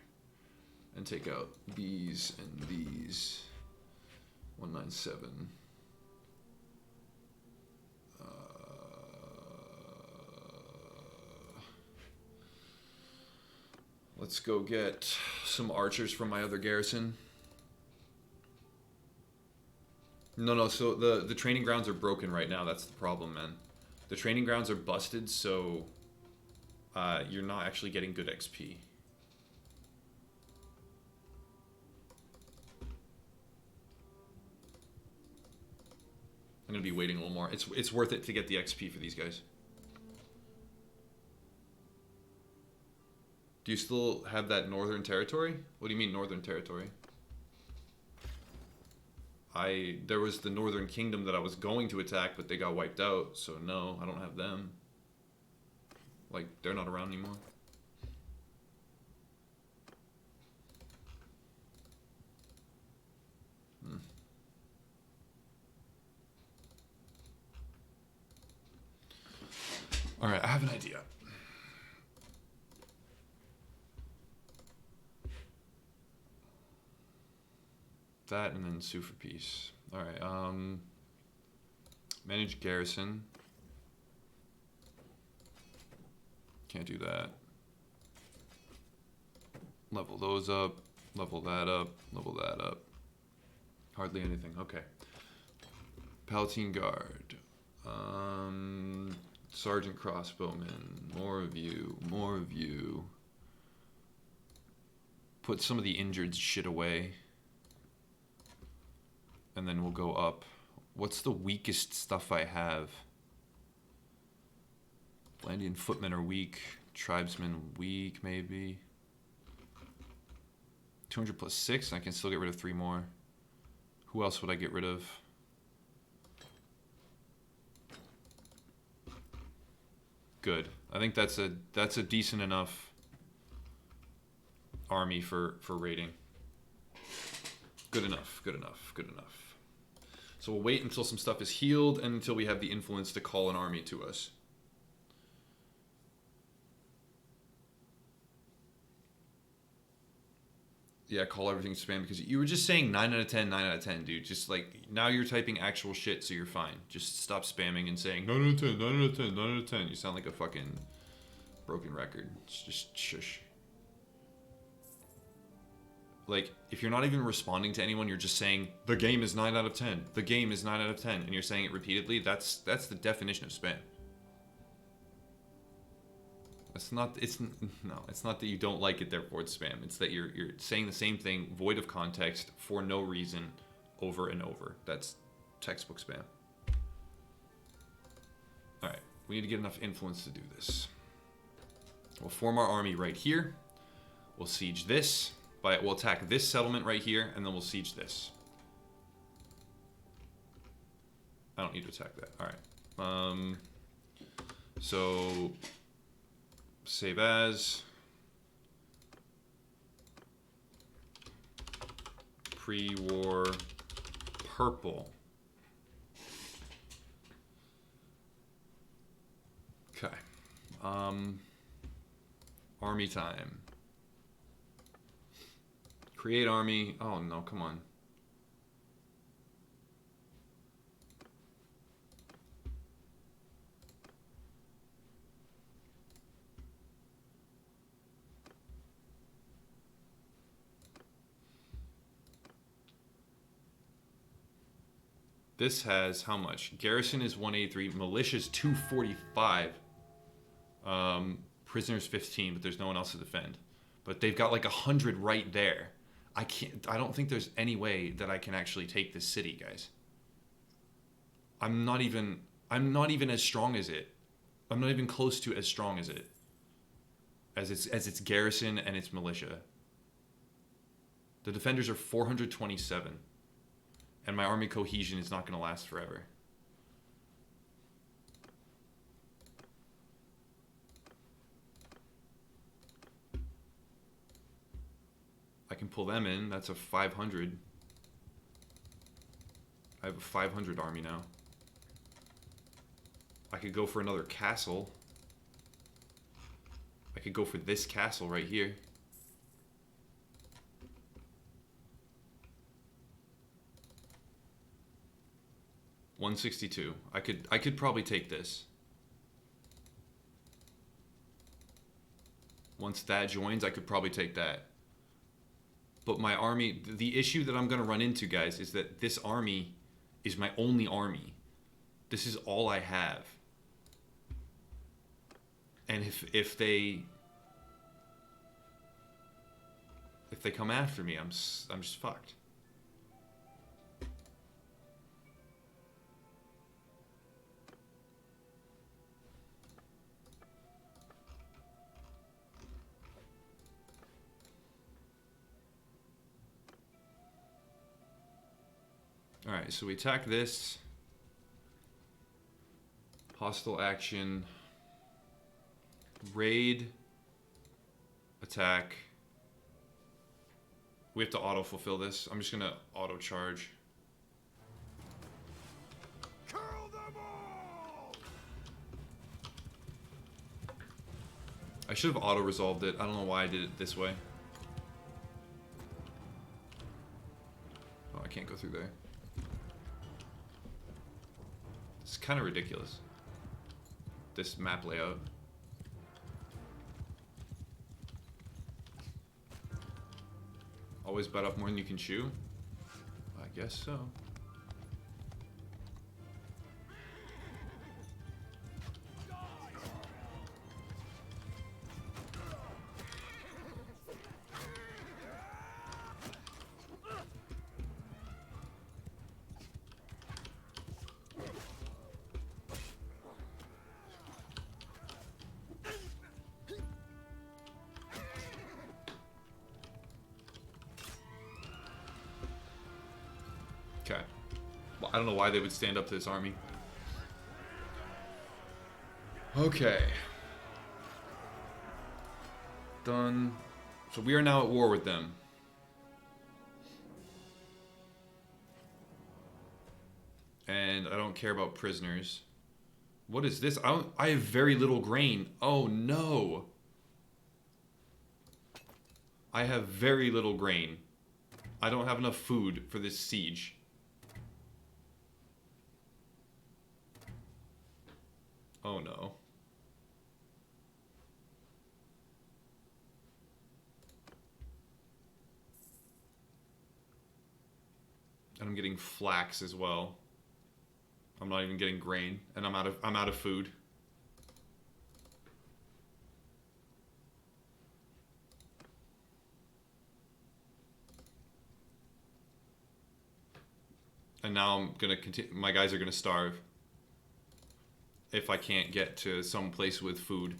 And take out these and these. 197. Let's go get some archers from my other garrison. No, so the training grounds are broken right now. That's the problem, man. The training grounds are busted, so you're not actually getting good XP. I'm gonna be waiting a little more. It's worth it to get the XP for these guys. Do you still have that northern territory? What do you mean northern territory? There was the northern kingdom that I was going to attack, but they got wiped out, so no, I don't have them. Like, they're not around anymore. Alright, I have an idea. That and then sue for peace. Alright, manage garrison. Can't do that. Level those up. Level that up. Level that up. Hardly anything. Okay. Palatine Guard. Sergeant Crossbowman. More of you. More of you. Put some of the injured shit away. And then we'll go up. What's the weakest stuff I have? Atlantean footmen are weak. Tribesmen weak, maybe. 200 plus 6, and I can still get rid of 3 more. Who else would I get rid of? Good. I think that's a decent enough army for raiding. Good enough, good enough, good enough. So we'll wait until some stuff is healed and until we have the influence to call an army to us. Yeah, call everything spam because you were just saying 9 out of 10, 9 out of 10, dude. Just like, now you're typing actual shit, so you're fine. Just stop spamming and saying 9 out of 10, 9 out of 10, 9 out of 10. You sound like a fucking broken record. Just shush. Like, if you're not even responding to anyone, you're just saying, the game is 9 out of 10. The game is 9 out of 10. And you're saying it repeatedly, that's the definition of spam. It's not that you don't like it, therefore it's spam. It's that you're saying the same thing, void of context, for no reason, over and over. That's textbook spam. Alright, we need to get enough influence to do this. We'll form our army right here. We'll siege this. We'll attack this settlement right here, and then we'll siege this. I don't need to attack that. Alright. So... save as pre-war purple. Okay. Army time. Create army. Oh no, come on. This has how much? Garrison is 183, militia's 245, prisoners 15, but there's no one else to defend. But they've got like 100 right there. I don't think there's any way that I can actually take this city, guys. I'm not even as strong as it. I'm not even close to as strong as it. As its garrison and its militia. The defenders are 427. And my army cohesion is not going to last forever. I can pull them in. That's a 500. I have a 500 army now. I could go for another castle. I could go for this castle right here. $162. I could probably take this. Once that joins, I could probably take that. But my army, the issue that I'm going to run into, guys, is that this army is my only army. This is all I have. And if they come after me, I'm just fucked. Alright, so we attack this. Hostile action. Raid. Attack. We have to auto-fulfill this. I'm just gonna auto-charge. Kill them all! I should have auto-resolved it. I don't know why I did it this way. Oh, I can't go through there. It's kind of ridiculous, this map layout. Always bite off more than you can chew? I guess so. I don't know why they would stand up to this army. Okay. Done. So we are now at war with them. And I don't care about prisoners. What is this? I have very little grain. Oh no. I have very little grain. I don't have enough food for this siege. Oh no. And I'm getting flax as well. I'm not even getting grain, and I'm out of food. And now I'm gonna continue. My guys are gonna starve if I can't get to some place with food.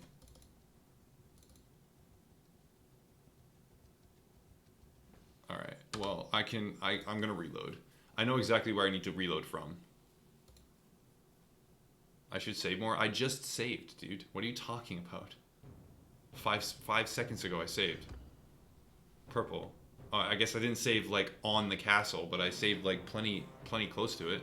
All right. Well, I'm gonna reload. I know exactly where I need to reload from. I should save more. I just saved, dude. What are you talking about? Five seconds ago, I saved. Purple. I guess I didn't save like on the castle, but I saved like plenty close to it.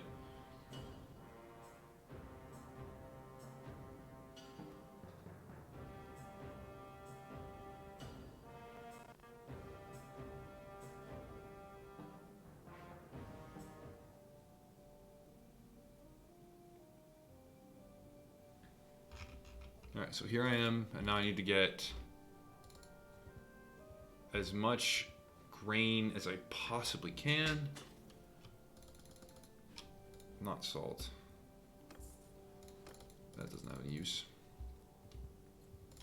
Alright, so here I am, and now I need to get as much grain as I possibly can. Not salt. That doesn't have any use.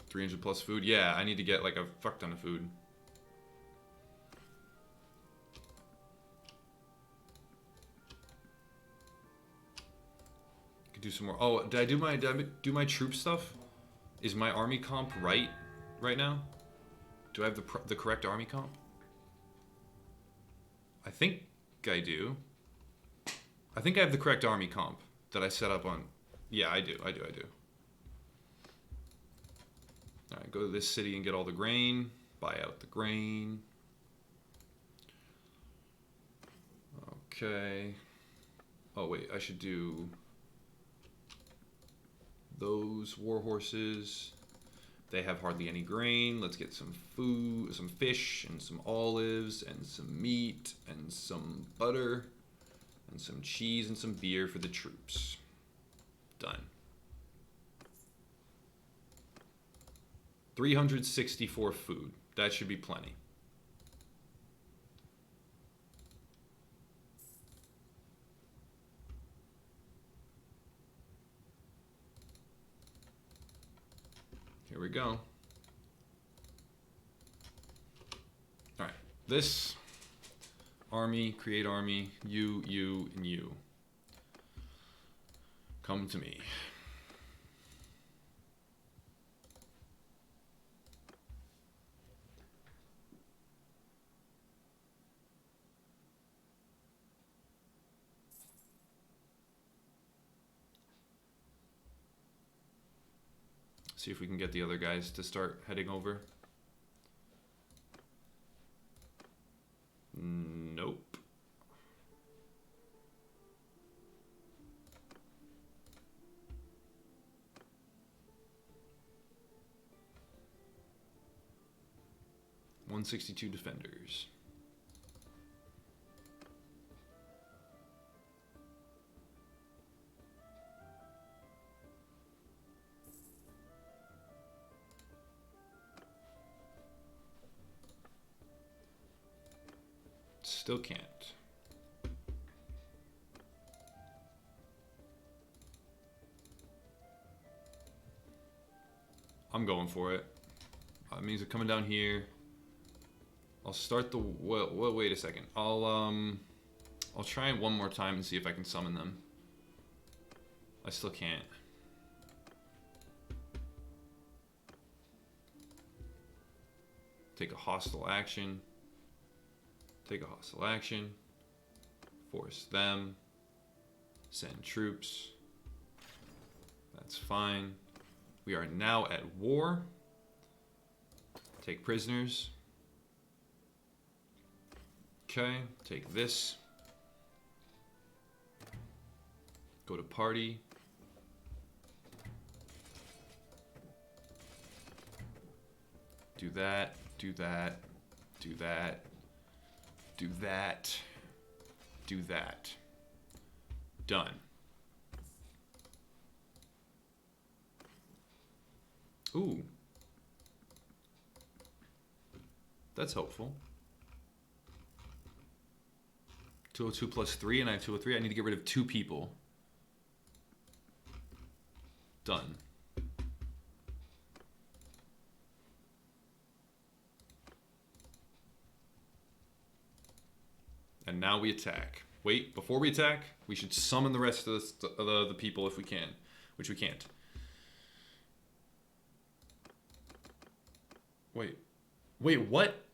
300 plus food. Yeah, I need to get like a fuck ton of food. Could do some more. Oh, did I do my troop stuff? Is my army comp right now? Do I have the correct army comp? I think I do. I think I have the correct army comp that I set up on. Yeah, I do. Alright, go to this city and get all the grain. Buy out the grain. Okay. Oh, wait, I should do those war horses. They have hardly any grain. Let's get some food, some fish, and some olives, and some meat, and some butter, and some cheese, and some beer for the troops. Done. 364 food. That should be plenty. Here we go. All right, this army, create army, you, and you. Come to me. See if we can get the other guys to start heading over. Nope. $162 defenders. Still can't. I'm going for it. That means they're coming down here. I'll start the well, wait a second. I'll try it one more time and see if I can summon them. I still can't. Take a hostile action. Take a hostile action. Force them. Send troops. That's fine. We are now at war. Take prisoners. Okay, take this. Go to party. Do that, do that, do that, do that, do that. Done. Ooh. That's helpful. 202 plus 3, and I have 203. I need to get rid of 2 people. Done. And now we attack. Wait, before we attack, we should summon the rest of the people if we can, which we can't. Wait, what?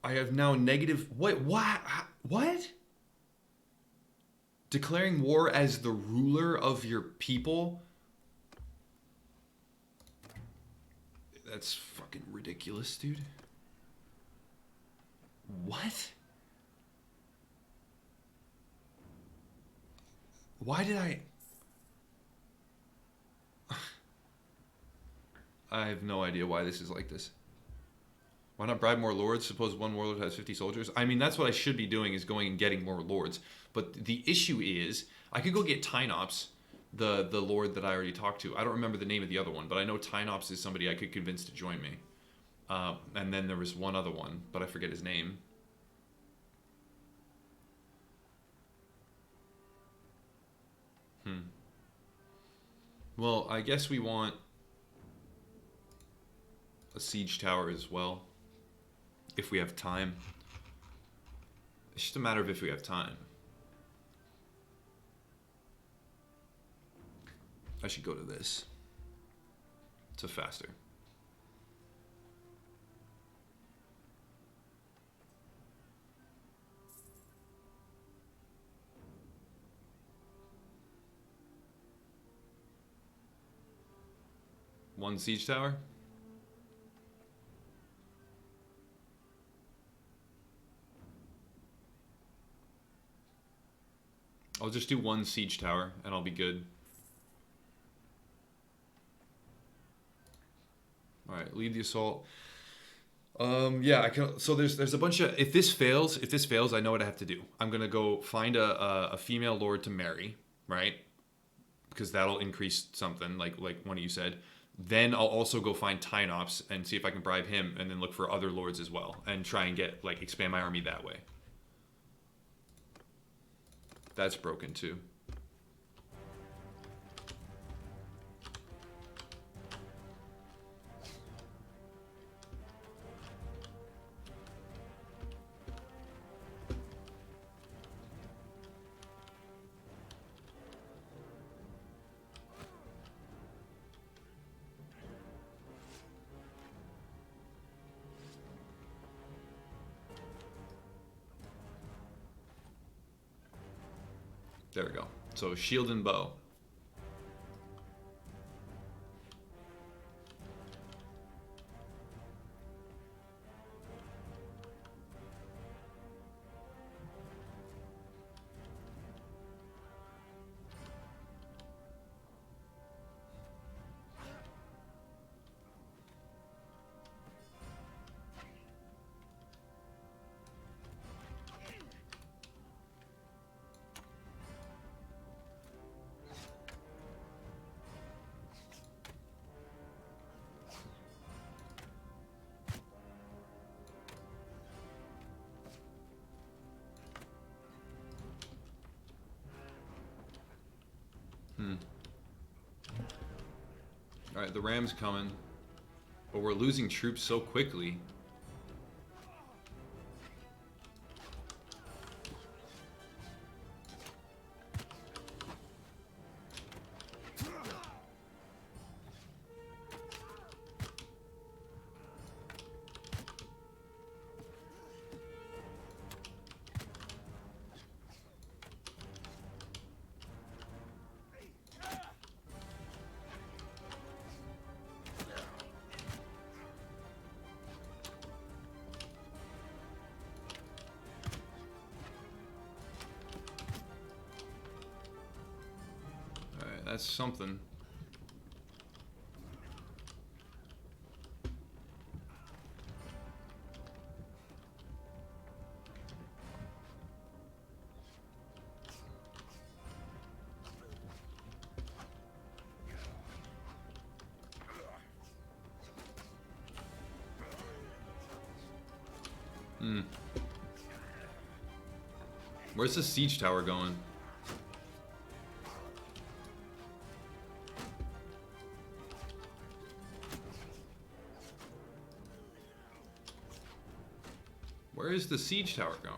I have now negative. Wait, what? What? Declaring war as the ruler of your people? That's fucking ridiculous, dude. What? Why did I have no idea why this is like this. Why not bribe more lords? Suppose one warlord has 50 soldiers. I mean, that's what I should be doing, is going and getting more lords. But the issue is, I could go get Tynops, the lord that I already talked to. I don't remember the name of the other one, but I know Tynops is somebody I could convince to join me. And then there was one other one, but I forget his name. Well, I guess we want a siege tower as well, if we have time. It's just a matter of if we have time. I should go to this. It's a faster. One siege tower? I'll just do one siege tower and I'll be good. Alright, lead the assault. Yeah, I can. So there's a bunch of. If this fails, I know what I have to do. I'm gonna go find a female lord to marry, right? Because that'll increase something, like one of you said. Then I'll also go find Tynops and see if I can bribe him, and then look for other lords as well, and try and get expand my army that way. That's broken too. There we go. So shield and bow. Alright, the ram's coming. But we're losing troops so quickly. That's something. Where's the siege tower going? Where is the siege tower going?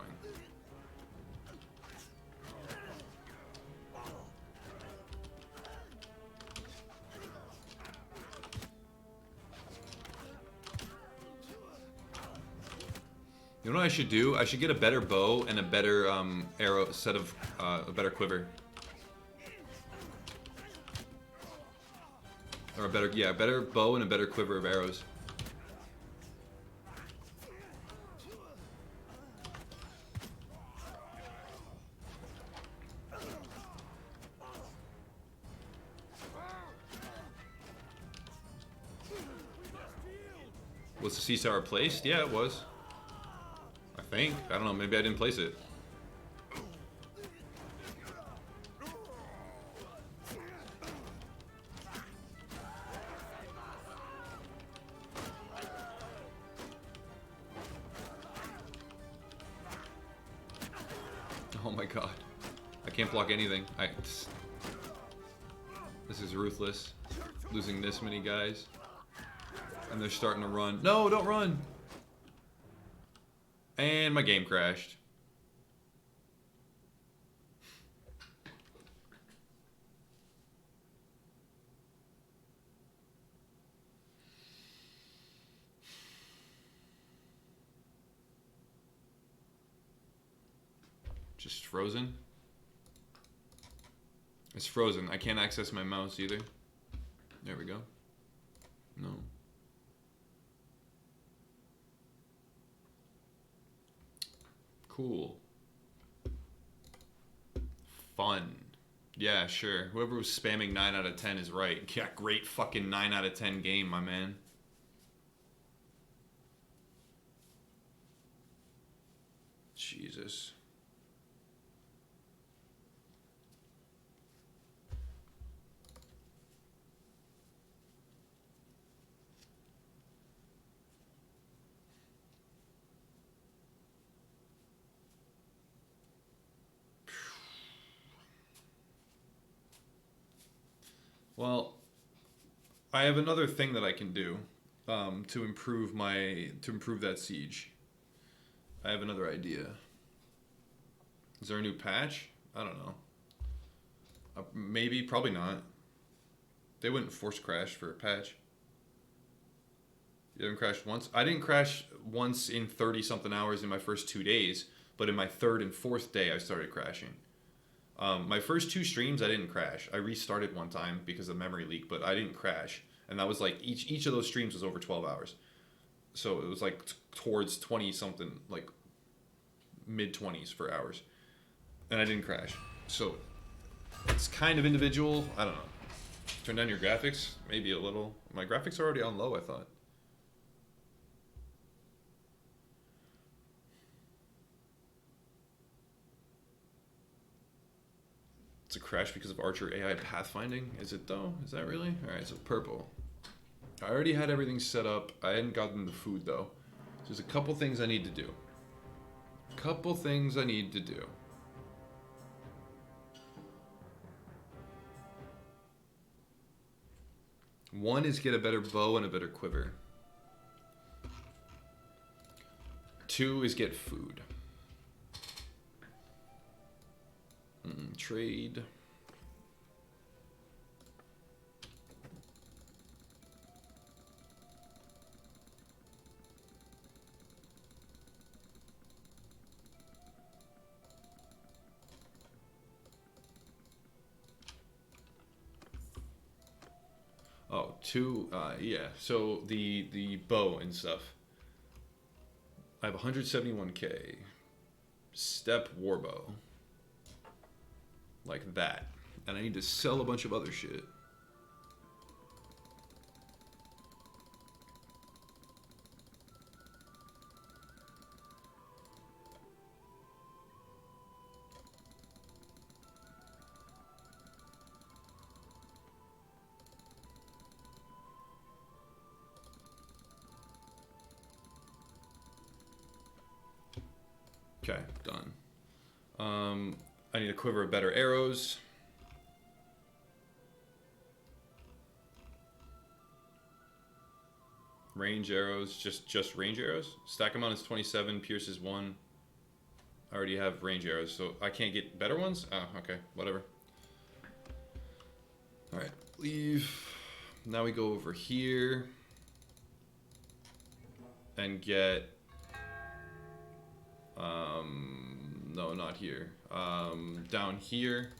You know what I should do? I should get a better bow and a better arrow set of a better quiver. Or a better, yeah, a better bow and a better quiver of arrows. Was the siege tower placed? Yeah, it was. I think. I don't know. Maybe I didn't place it. Oh my god. I can't block anything. This is ruthless. Losing this many guys. And they're starting to run. No, don't run! And my game crashed. Just frozen? It's frozen. I can't access my mouse either. There we go. No. Cool. Fun. Yeah, sure. Whoever was spamming 9 out of 10 is right. Yeah, great fucking 9 out of 10 game, my man. Jesus. Well, I have another thing that I can do to improve that siege. I have another idea. Is there a new patch? I don't know. Maybe, probably not. They wouldn't force crash for a patch. You haven't crashed once? I didn't crash once in 30 something hours in my first 2 days, but in my third and fourth day I started crashing. My first 2 streams, I didn't crash. I restarted one time because of memory leak, but I didn't crash. And that was like, each of those streams was over 12 hours. So it was like towards 20 something, like mid-20s for hours. And I didn't crash. So it's kind of individual. I don't know. Turn down your graphics? Maybe a little. My graphics are already on low, I thought. It's a crash because of Archer AI pathfinding. Is it though? Is that really? Alright, so purple. I already had everything set up. I hadn't gotten the food though. So there's a couple things I need to do. One is get a better bow and a better quiver. 2 is get food. Trade. Oh, 2, yeah. So the bow and stuff. I have 171k. Step warbow. Like that. And I need to sell a bunch of other shit. Okay, done. I need a quiver of better arrows. Range arrows, just range arrows. Stack amount is 27, pierce is 1. I already have range arrows, so I can't get better ones? Oh, okay, whatever. Alright, leave. Now we go over here and get no, not here. Down here.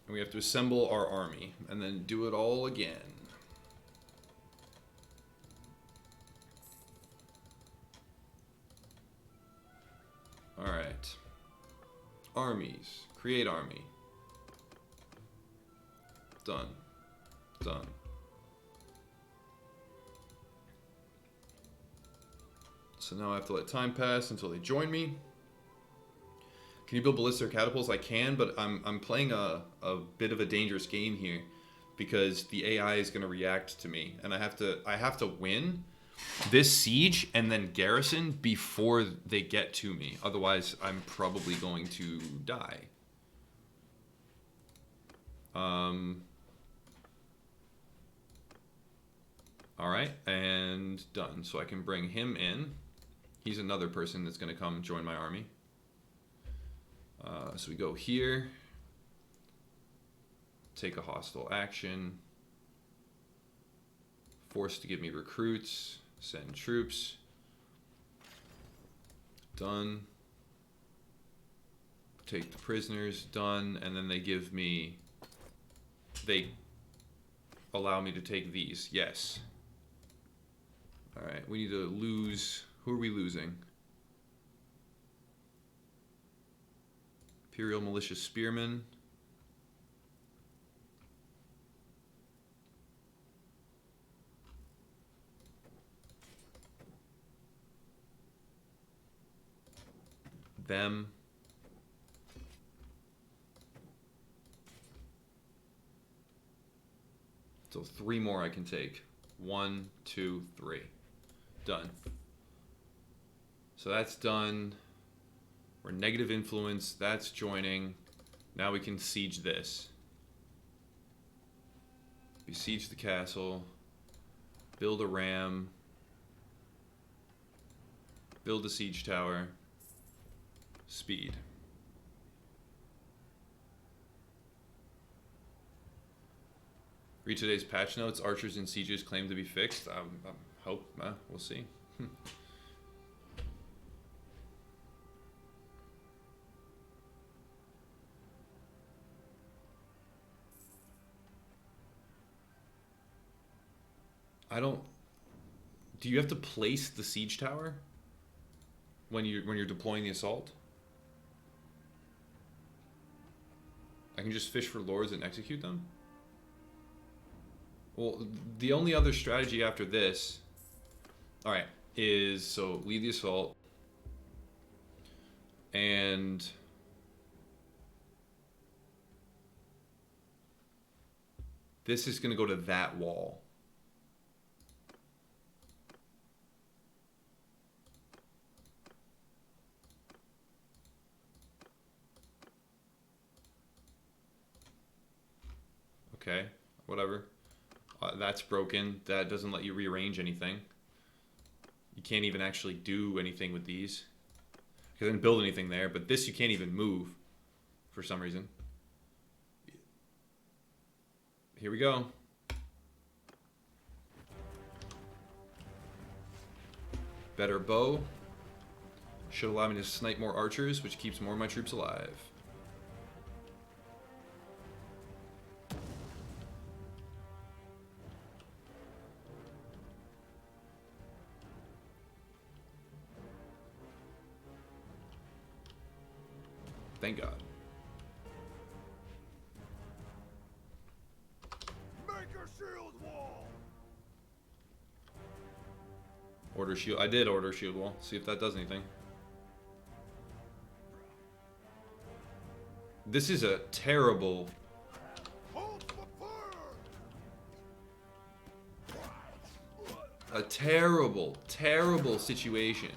And we have to assemble our army and then do it all again. Alright. Armies. Create army. Done. Done. So now I have to let time pass until they join me. Can you build ballister catapults? I can, but I'm playing a bit of a dangerous game here because the AI is going to react to me, and I have to win this siege and then garrison before they get to me. Otherwise, I'm probably going to die. All right, and done. So I can bring him in. He's another person that's going to come join my army. So we go here. Take a hostile action. Forced to give me recruits. Send troops. Done. Take the prisoners. Done. And then they give me... They allow me to take these. Yes. Alright, we need to lose... Who are we losing? Imperial Militia Spearmen. Them. So 3 more I can take. 1, 2, 3. Done. So that's done. We're negative influence. That's joining. Now we can siege this. Besiege the castle. Build a ram. Build a siege tower. Speed. Read today's patch notes. Archers and sieges claim to be fixed. Hope. We'll see. Do you have to place the siege tower when you're deploying the assault? I can just fish for lords and execute them? Well, the only other strategy after this, alright, is, so lead the assault, and this is going to go to that wall. Okay, whatever. That's broken. That doesn't let you rearrange anything. You can't even actually do anything with these. Because I didn't build anything there, but this you can't even move for some reason. Here we go. Better bow. Should allow me to snipe more archers, which keeps more of my troops alive. Thank God. Order shield. I did order shield wall. See if that does anything. This is a terrible... Hold for fire! A terrible, terrible situation.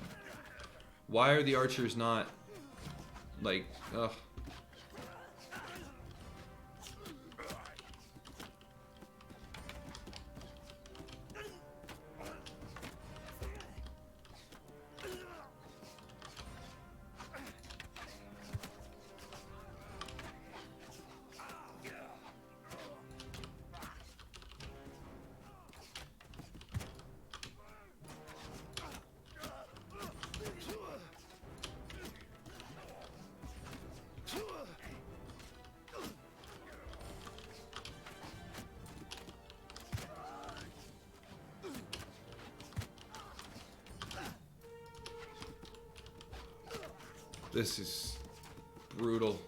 Why are the archers not... Like, ugh. This is brutal.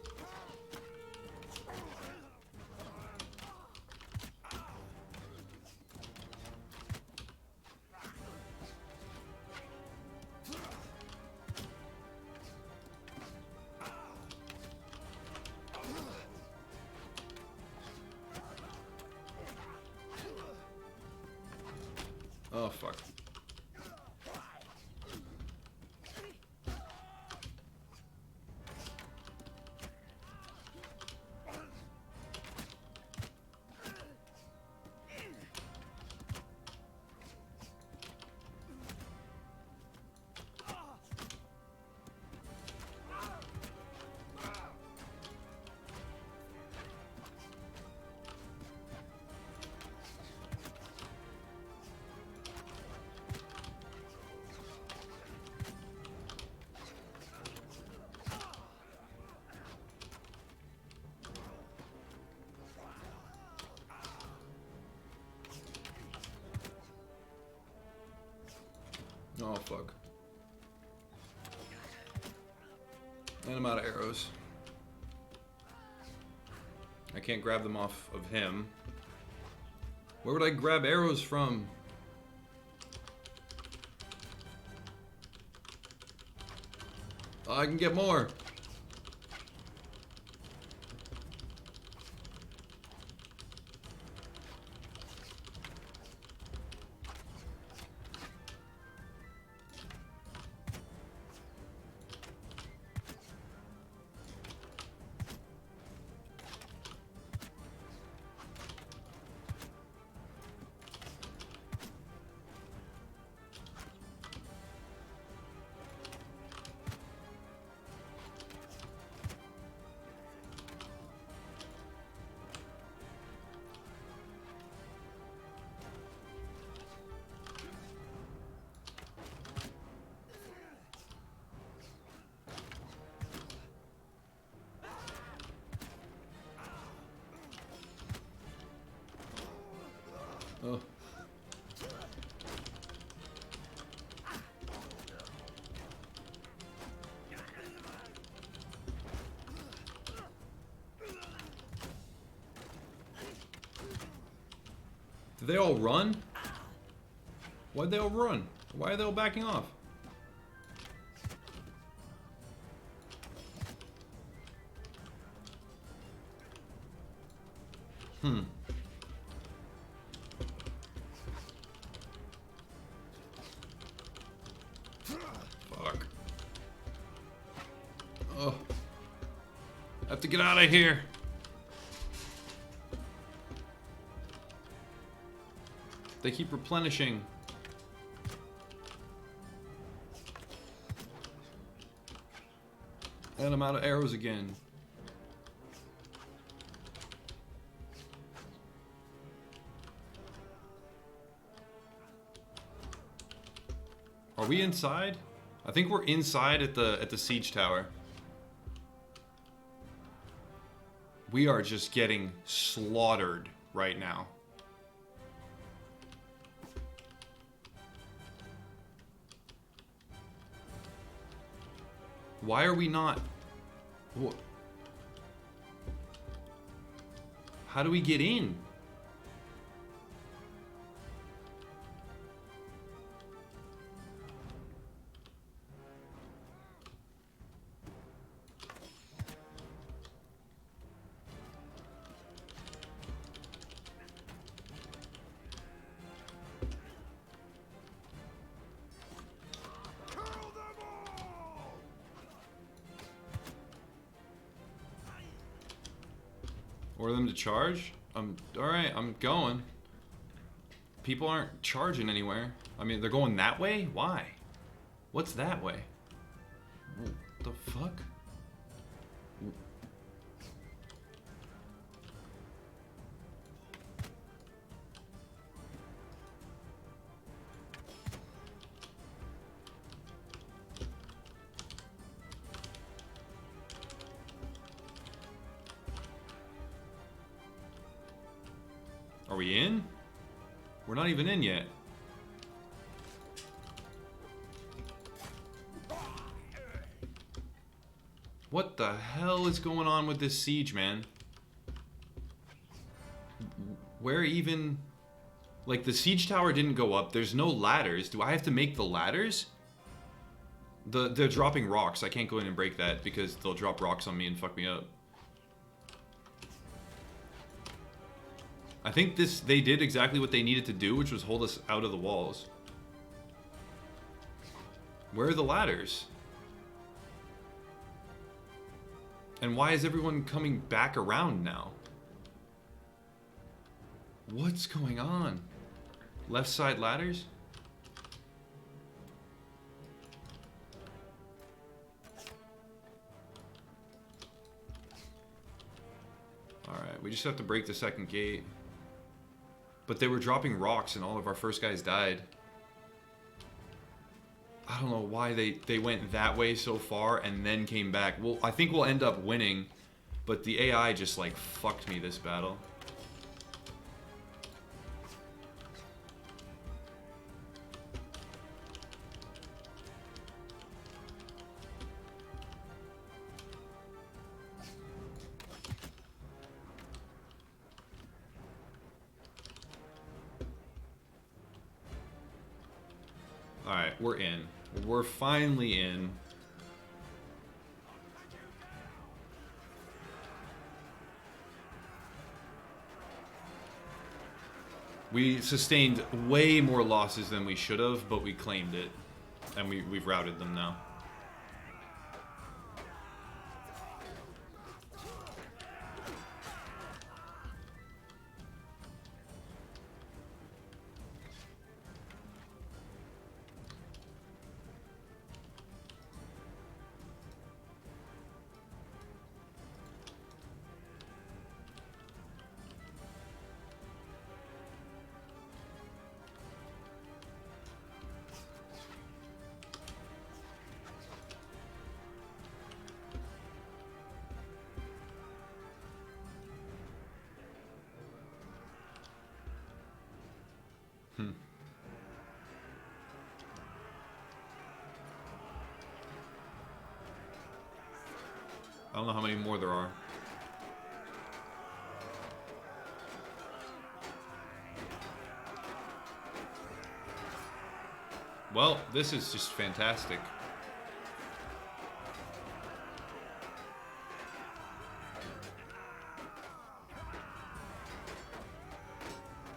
Oh, fuck. Oh, fuck. And I'm out of arrows. I can't grab them off of him. Where would I grab arrows from? Oh, I can get more. Oh. Did they all run? Why'd they all run? Why are they all backing off? Fuck. Oh. I have to get out of here. They keep replenishing. And I'm out of arrows again. Are we inside? I think we're inside at the siege tower. We are just getting slaughtered right now. Why are we not? How do we get in? Order them to charge? Alright, I'm going. People aren't charging anywhere. I mean, they're going that way? Why? What's that way? What the fuck? Are we in? We're not even in yet. What the hell is going on with this siege, man? Where even... Like, the siege tower didn't go up. There's no ladders. Do I have to make the ladders? They're dropping rocks. I can't go in and break that because they'll drop rocks on me and fuck me up. I think they did exactly what they needed to do, which was hold us out of the walls. Where are the ladders? And why is everyone coming back around now? What's going on? Left side ladders? Alright, we just have to break the second gate. But they were dropping rocks and all of our first guys died. I don't know why they went that way so far and then came back. Well, I think we'll end up winning, but the AI just like fucked me this battle. Alright, we're in. We're finally in. We sustained way more losses than we should have, but we claimed it. And we've routed them now. I don't know how many more there are. Well, this is just fantastic.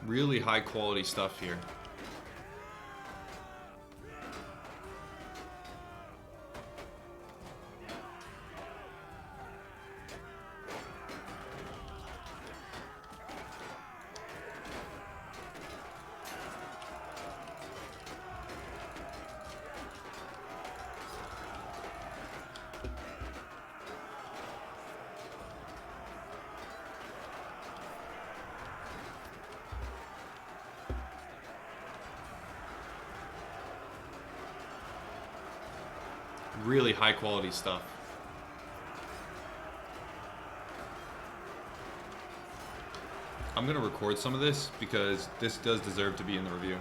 Really high quality stuff here. Really high quality stuff. I'm gonna record some of this because this does deserve to be in the review.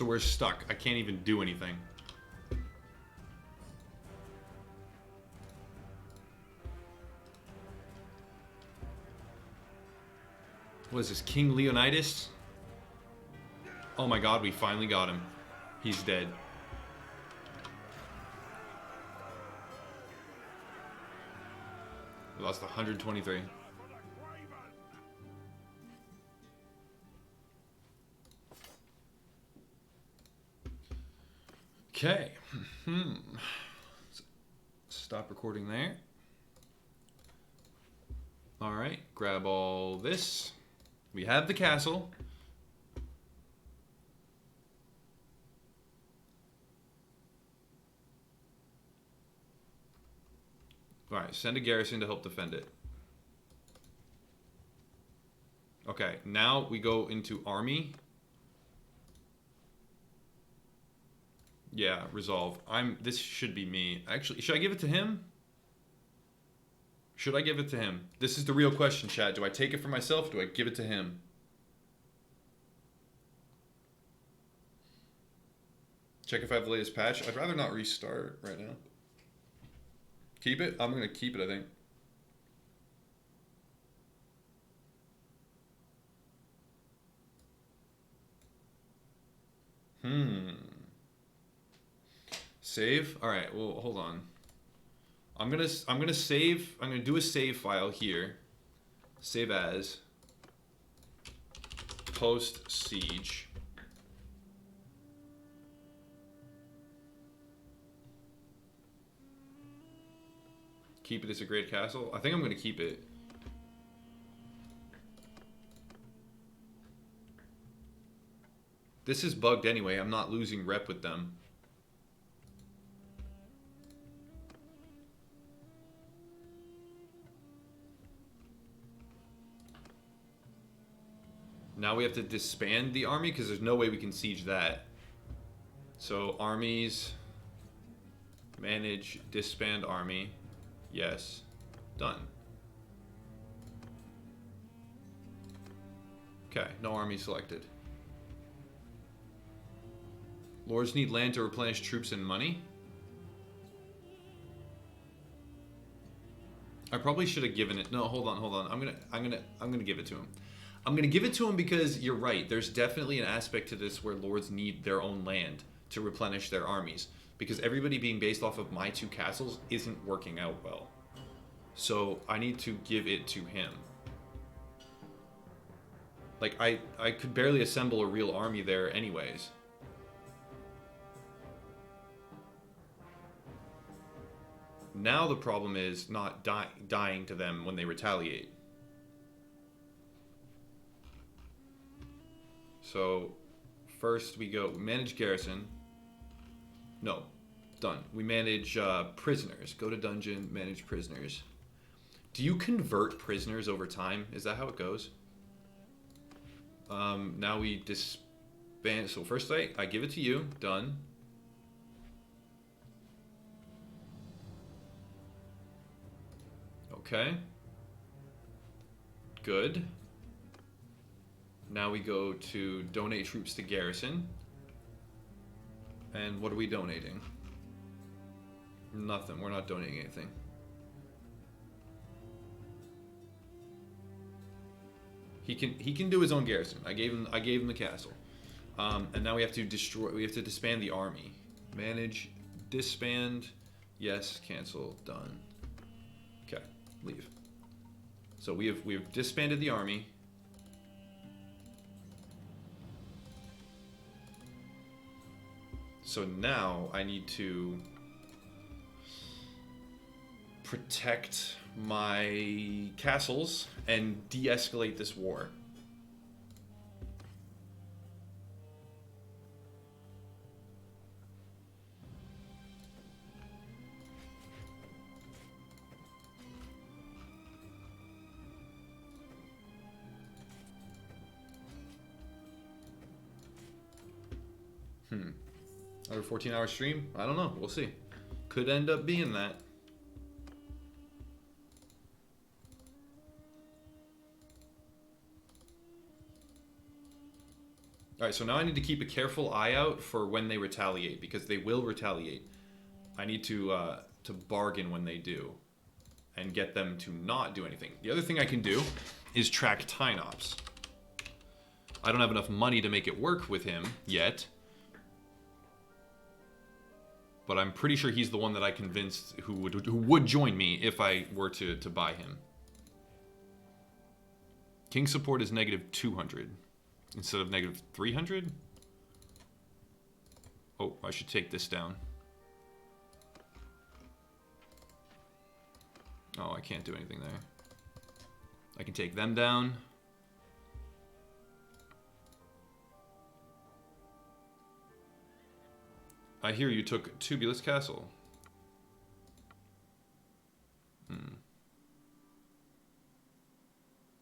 So we're stuck. I can't even do anything. What is this, King Leonidas? Oh my god, we finally got him. He's dead. We lost 123. Okay. Stop recording there. Alright, grab all this. We have the castle. Alright, send a garrison to help defend it. Okay, now we go into army. Yeah, resolve. This should be me. Actually, should I give it to him? Should I give it to him? This is the real question, chat. Do I take it for myself or do I give it to him? Check if I have the latest patch. I'd rather not restart right now. Keep it? I'm going to keep it, I think. Save? Alright, well, hold on. I'm gonna save. I'm gonna do a save file here. Save as post siege. Keep it as a great castle. I think I'm gonna keep it. This is bugged anyway. I'm not losing rep with them. Now we have to disband the army because there's no way we can siege that. So armies, manage, disband army. Yes, done. Okay, no army selected. Lords need land to replenish troops and money. I probably should have given it. No, hold on. I'm gonna give it to him. I'm going to give it to him because you're right. There's definitely an aspect to this where lords need their own land to replenish their armies. Because everybody being based off of my 2 castles isn't working out well. So I need to give it to him. Like, I could barely assemble a real army there anyways. Now the problem is not dying to them when they retaliate. So, first we go manage garrison. No, done. We manage prisoners. Go to dungeon, manage prisoners. Do you convert prisoners over time? Is that how it goes? Now we disband. So first I give it to you. Done. Okay. Good. Now we go to donate troops to garrison. And what are we donating? Nothing. We're not donating anything. He can do his own garrison. I gave him the castle. And now we have to disband the army. Manage, disband, yes, cancel, done. Okay, leave. So we have disbanded the army. So now I need to protect my castles and de-escalate this war. Another 14-hour stream? I don't know. We'll see. Could end up being that. Alright, so now I need to keep a careful eye out for when they retaliate, because they will retaliate. I need to bargain when they do, and get them to not do anything. The other thing I can do is track Tynops. I don't have enough money to make it work with him yet, but I'm pretty sure he's the one that I convinced who would join me if I were to buy him. King support is negative 200 instead of negative 300. Oh, I should take this down. Oh, I can't do anything there. I can take them down. I hear you took Tubulus Castle.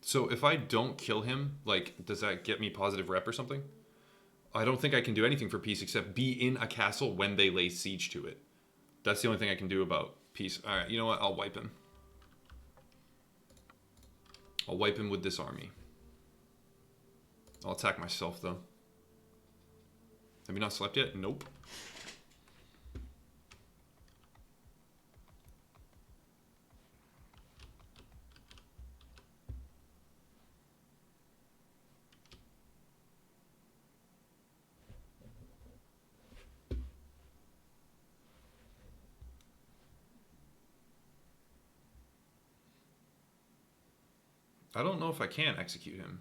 So if I don't kill him, like, does that get me positive rep or something? I don't think I can do anything for peace except be in a castle when they lay siege to it. That's the only thing I can do about peace. Alright, you know what? I'll wipe him. I'll wipe him with this army. I'll attack myself, though. Have you not slept yet? Nope. I don't know if I can execute him.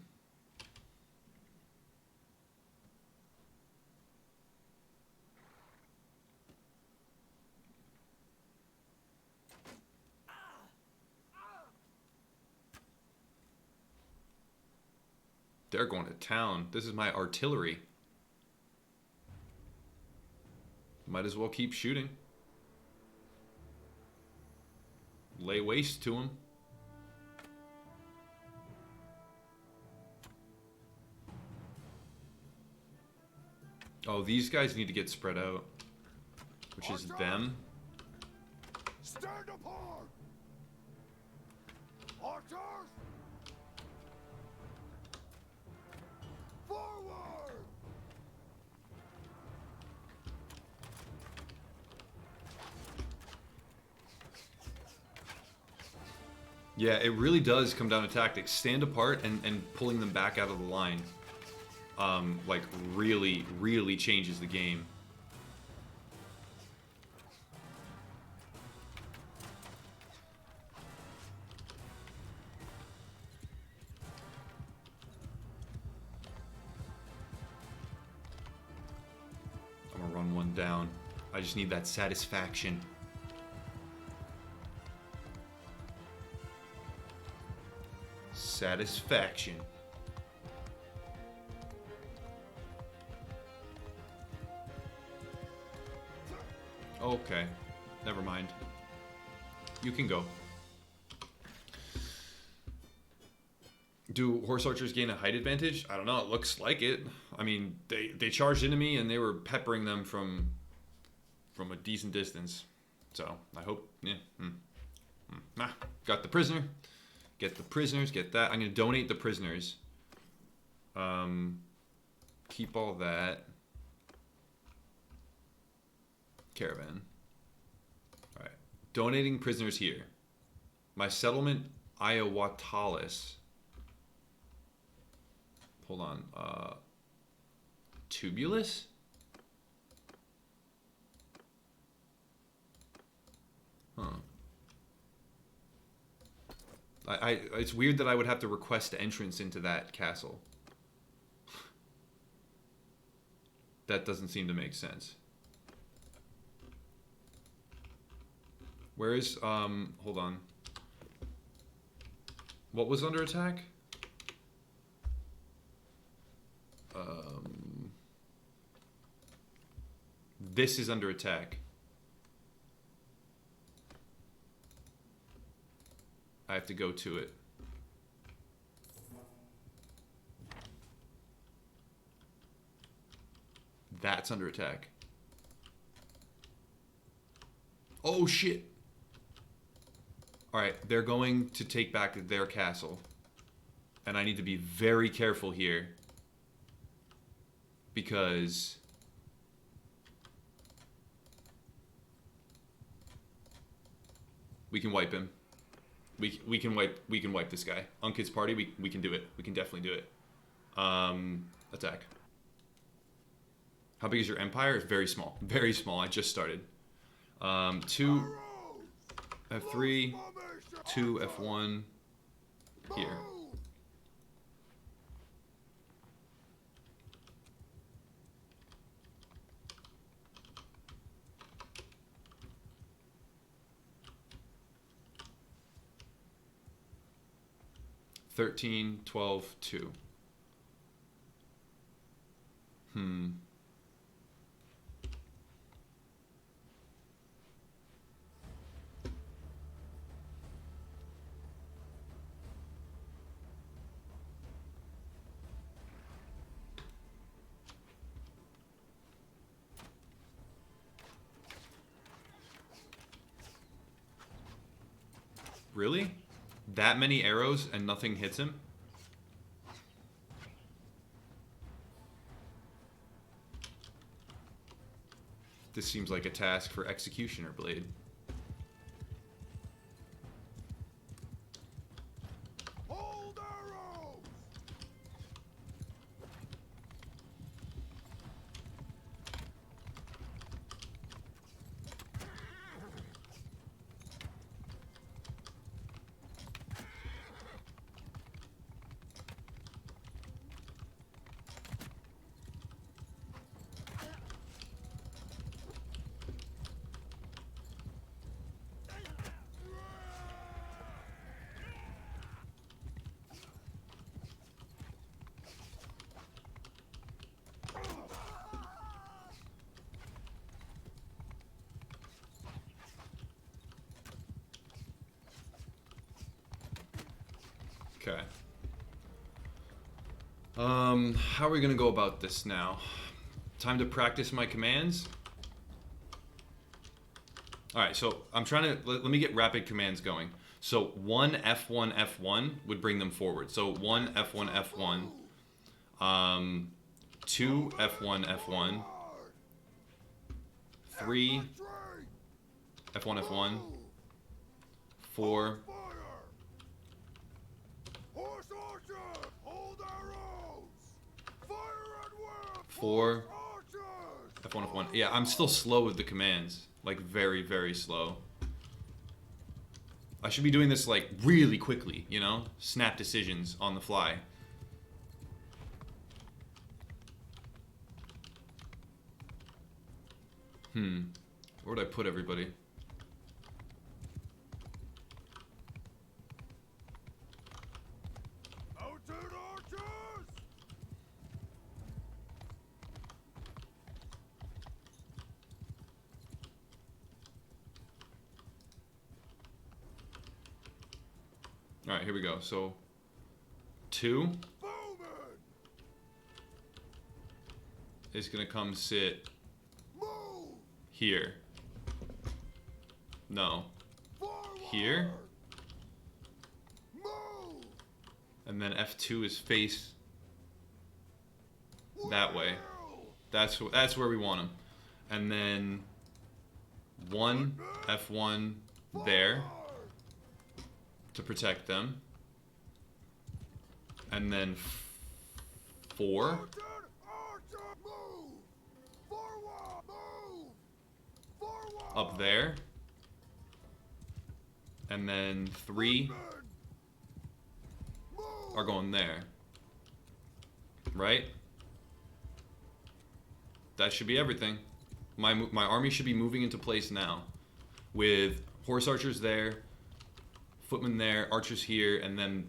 They're going to town. This is my artillery. Might as well keep shooting. Lay waste to them. Oh, these guys need to get spread out. Which is them. Stand apart! Archers! Forward! Yeah, it really does come down to tactics. Stand apart and pulling them back out of the line. Like, really changes the game. I'm gonna run one down. I just need that satisfaction. Satisfaction. Okay, never mind. You can go. Do horse archers gain a height advantage? I don't know, it looks like it. I mean, they charged into me and they were peppering them from a decent distance. So, I hope, yeah. Got the prisoner. Get the prisoners, get that. I'm going to donate the prisoners. Keep all that. Caravan. Alright. Donating prisoners here. My settlement, Iowatalis. Hold on. Tubulus? Huh. It's weird that I would have to request entrance into that castle. That doesn't seem to make sense. Where is, hold on. What was under attack? This is under attack. I have to go to it. That's under attack. Oh shit! Alright, they're going to take back their castle. And I need to be very careful here. because we can wipe him. We can wipe this guy. Unkid's party, we can do it. We can definitely do it. Attack. How big is your empire? It's very small. Very small. I just started. 2 F3, 2 F1 here. $13, $12, $2. Really? That many arrows and nothing hits him? This seems like a task for Executioner Blade. Hold arrows! Okay. How are we gonna go about this now? Time to practice my commands? Alright, so I'm trying to, let me get rapid commands going. So 1 F1 F1 would bring them forward. So 1 F1 F1, 2 F1 F1, 3 F1 F1, 4 Horse archer! Hold arrows! Fire at will! 4 Archers! F1 F1. Yeah, I'm still slow with the commands. Like very, very slow. I should be doing this like really quickly, you know? Snap decisions on the fly. Where would I put everybody? Mounted archers! Alright, here we go. So 2 Bowman! is gonna come sit Move! here. No. Forward! Here. Move! And then F2 is face that way. Will! That's where we want him. And then 1 F1 there to protect them. And then 4 Mounted archer! Move! Forward! Move! Forward! up there. And then 3 Move! are going there. Right? That should be everything. My army should be moving into place now. With horse archers there, footmen there, archers here, and then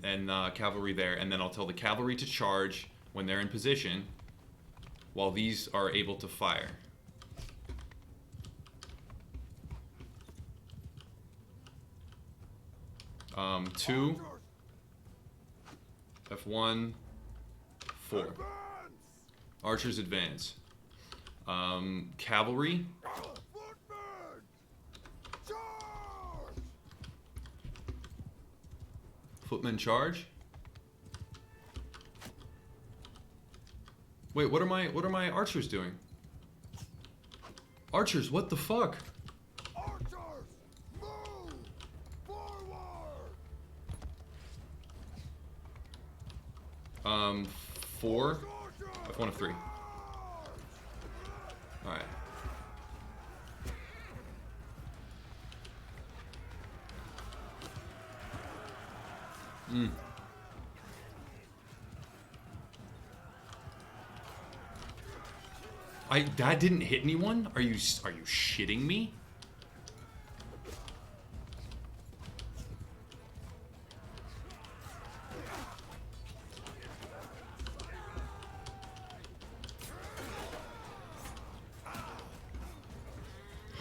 cavalry there. And then I'll tell the cavalry to charge when they're in position, while these are able to fire. Two, F1, 4. Advance! Archers advance. Cavalry, Footmen! Charge! footmen charge. Wait, what are my archers doing? Archers, what the fuck? Archers, move forward. 4. That's 1 of 3. Alright. That didn't hit anyone? Are you shitting me?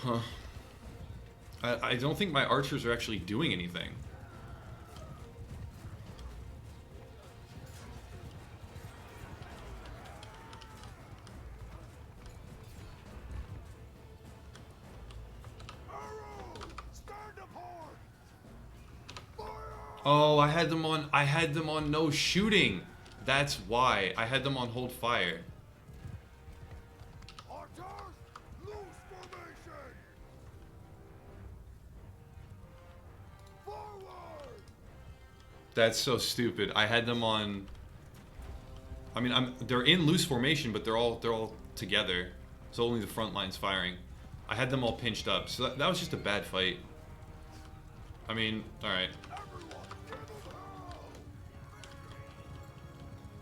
Huh. I don't think my archers are actually doing anything. Oh, I had them on no shooting. That's why. I had them on hold fire. Archers, loose formation. Forward. That's so stupid. I had them on. I mean, they're in loose formation, but they're all together. So only the front line's firing. I had them all pinched up. So that was just a bad fight. I mean, all right.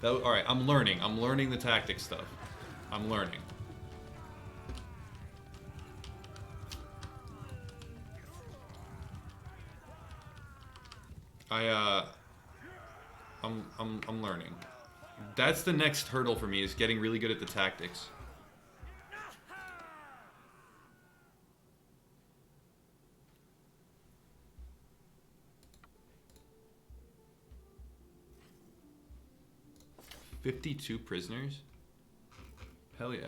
All right, I'm learning. I'm learning the tactic stuff. I'm learning. I'm learning. That's the next hurdle for me, is getting really good at the tactics. $52 prisoners? Hell yeah.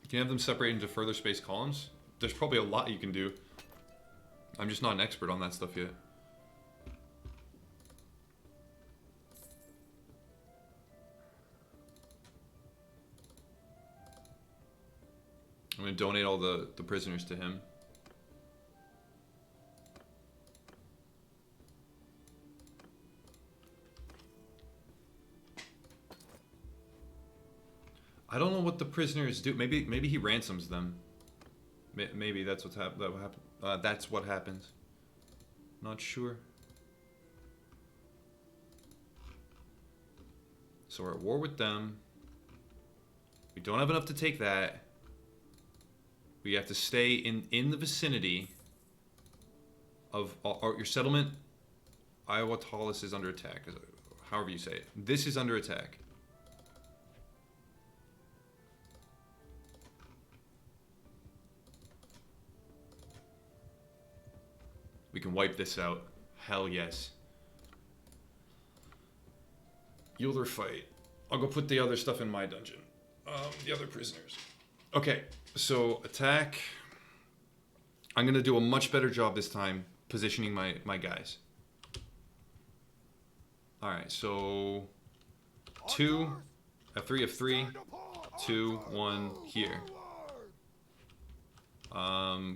Can you have them separate into further spaced columns? There's probably a lot you can do. I'm just not an expert on that stuff yet. I'm gonna donate all the prisoners to him. I don't know what the prisoners do. Maybe he ransoms them. Maybe that's what's that's what happens. Not sure. So we're at war with them. We don't have enough to take that. We have to stay in the vicinity of your settlement. Iowa Tallis is under attack. However you say it. This is under attack. We can wipe this out. Hell yes. Yielder fight. I'll go put the other stuff in my dungeon. The other prisoners. Okay, so attack. I'm gonna do a much better job this time positioning my guys. Alright, so 2, F3, F3, 2, 1 here.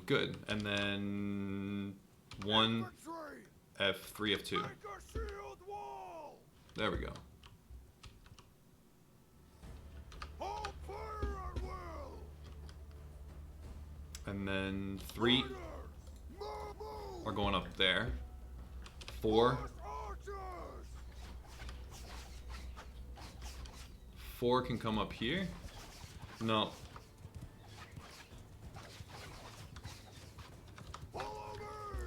Good. And then 1, F3, F2. There we go. And then 3 are going up there. 4. 4 can come up here. No.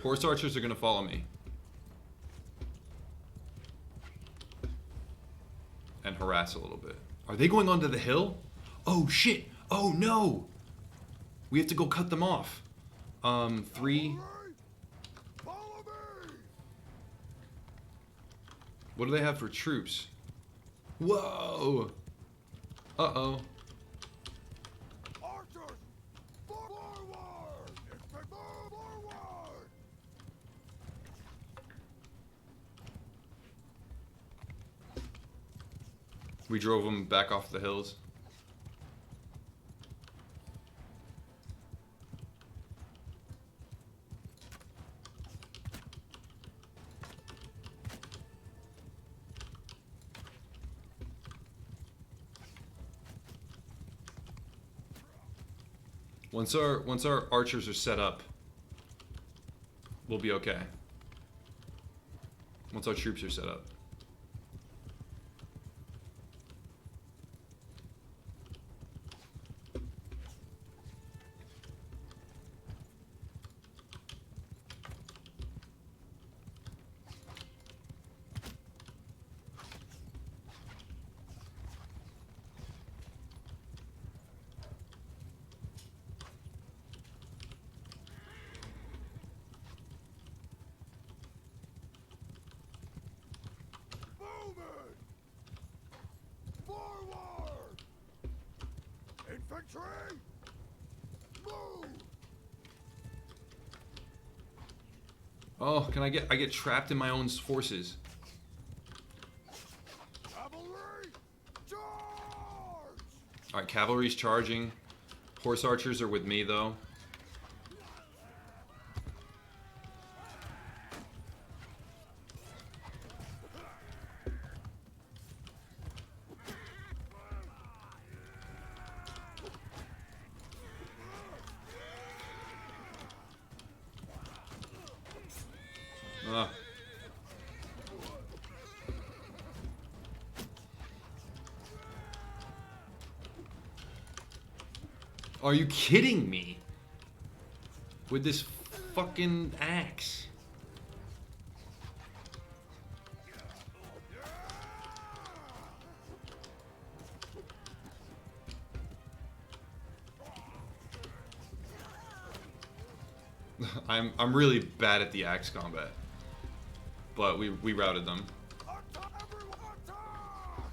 Horse archers are gonna follow me. And harass a little bit. Are they going onto the hill? Oh shit! Oh no! We have to go cut them off. 3. What do they have for troops? Whoa! Uh-oh. We drove them back off the hills. Once our archers are set up, we'll be okay. Once our troops are set up. Moving! Forward! Infantry! Move! Oh, I get trapped in my own forces. Cavalry! Charge! Alright, cavalry's charging. Horse archers are with me though. Ah. Are you kidding me? With this fucking axe. I'm really bad at the axe combat. But we routed them. Everyone attack!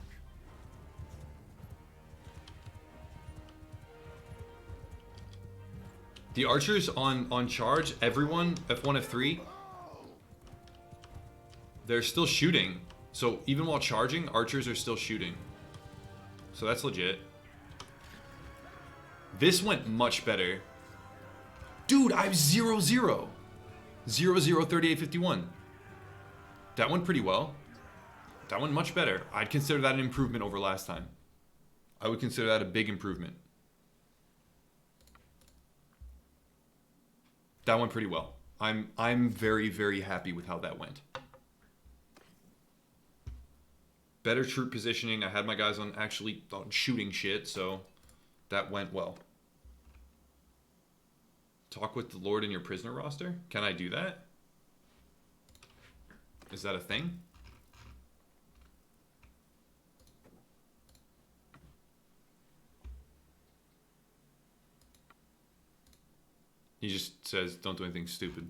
The archers on charge, everyone, F1, F3, they're still shooting. So even while charging, archers are still shooting. So that's legit. This went much better. Dude, I'm 0-0. 0-0, 38, 51. That went pretty well. That went much better. I'd consider that an improvement over last time. I would consider that a big improvement. That went pretty well. I'm very, very happy with how that went. Better troop positioning. I had my guys on actually on shooting shit, so that went well. Talk with the Lord in your prisoner roster? Can I do that? Is that a thing? He just says, don't do anything stupid.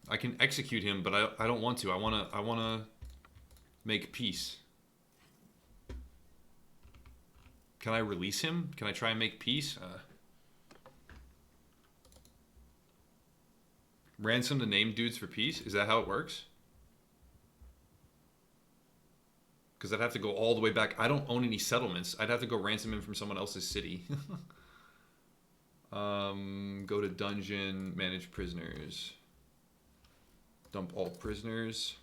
I can execute him, but I don't want to. I wanna make peace. Can I release him? Can I try and make peace? Ransom the named dudes for peace? Is that how it works? Because I'd have to go all the way back. I don't own any settlements. I'd have to go ransom him from someone else's city. Go to dungeon, manage prisoners. Dump all prisoners.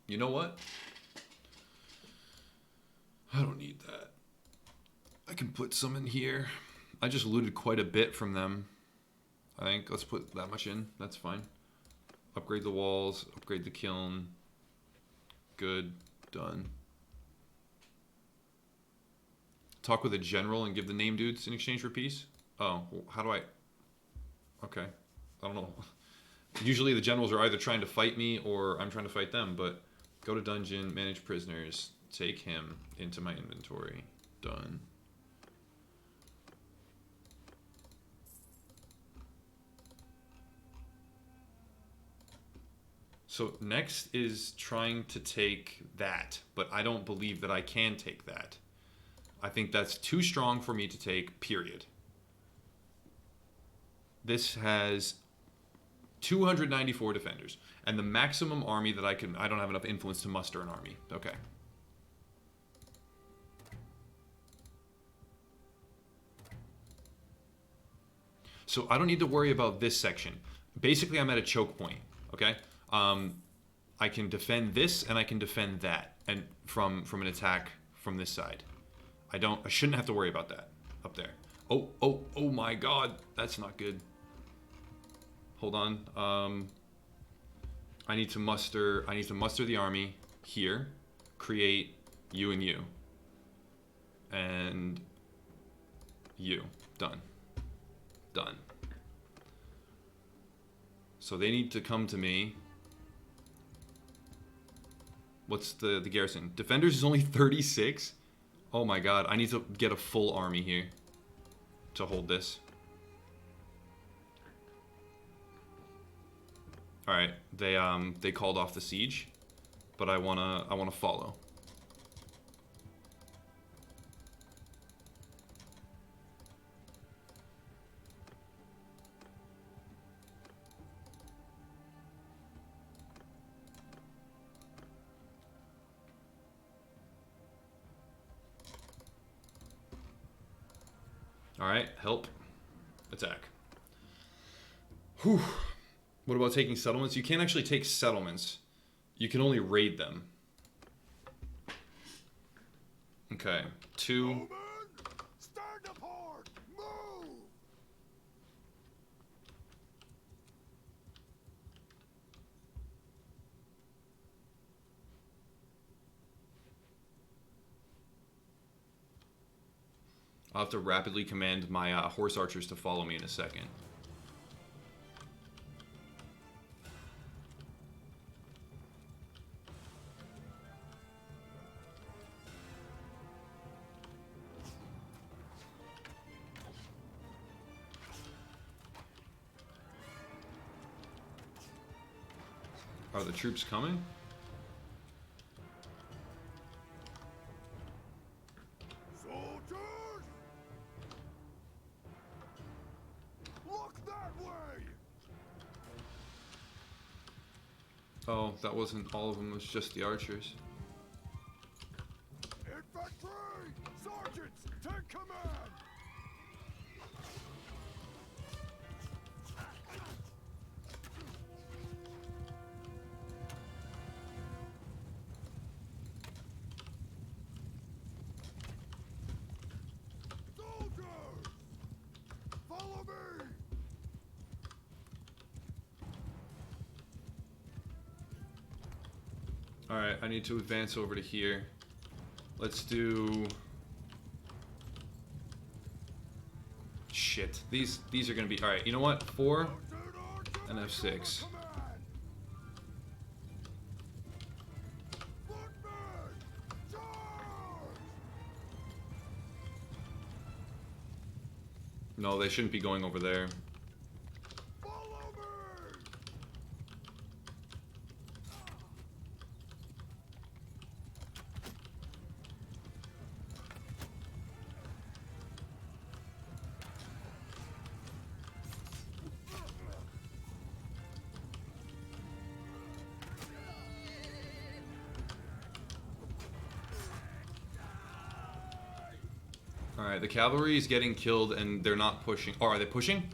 You know what? I don't need that. I can put some in here. I just looted quite a bit from them. I think let's put that much in. That's fine. Upgrade the walls. Upgrade the kiln. Good. Done. Talk with a general and give the name dudes in exchange for peace? Oh, how do I... Okay. I don't know. Usually the generals are either trying to fight me or I'm trying to fight them, but go to dungeon, manage prisoners, take him into my inventory. Done. So next is trying to take that, but I don't believe that I can take that. I think that's too strong for me to take, period. This has 294 defenders. And the maximum army that I don't have enough influence to muster an army. Okay. So I don't need to worry about this section. Basically, I'm at a choke point, okay? I can defend this and I can defend that and from an attack from this side. I shouldn't have to worry about that up there. Oh my god, that's not good. Hold on. I need to muster the army here, create you and you. And you. Done. Done. So they need to come to me. What's the garrison? Defenders is only 36? Oh my god, I need to get a full army here to hold this. Alright, they called off the siege, but I wanna follow. Alright, help. Attack. Whew. What about taking settlements? You can't actually take settlements. You can only raid them. Okay. 2. Moving! Stand apart! Move! I'll have to rapidly command my horse archers to follow me in a second. Are the troops coming? Soldiers! Look that way! Oh, that wasn't all of them, it was just the archers. Infantry! Sergeants, take command! Soldiers! Follow me! Alright, I need to advance over to here. Let's do... Shit. These are gonna be... Alright, you know what? 4 and F6. No, they shouldn't be going over there. Follow me! Alright, the cavalry is getting killed and they're not pushing. Oh, are they pushing?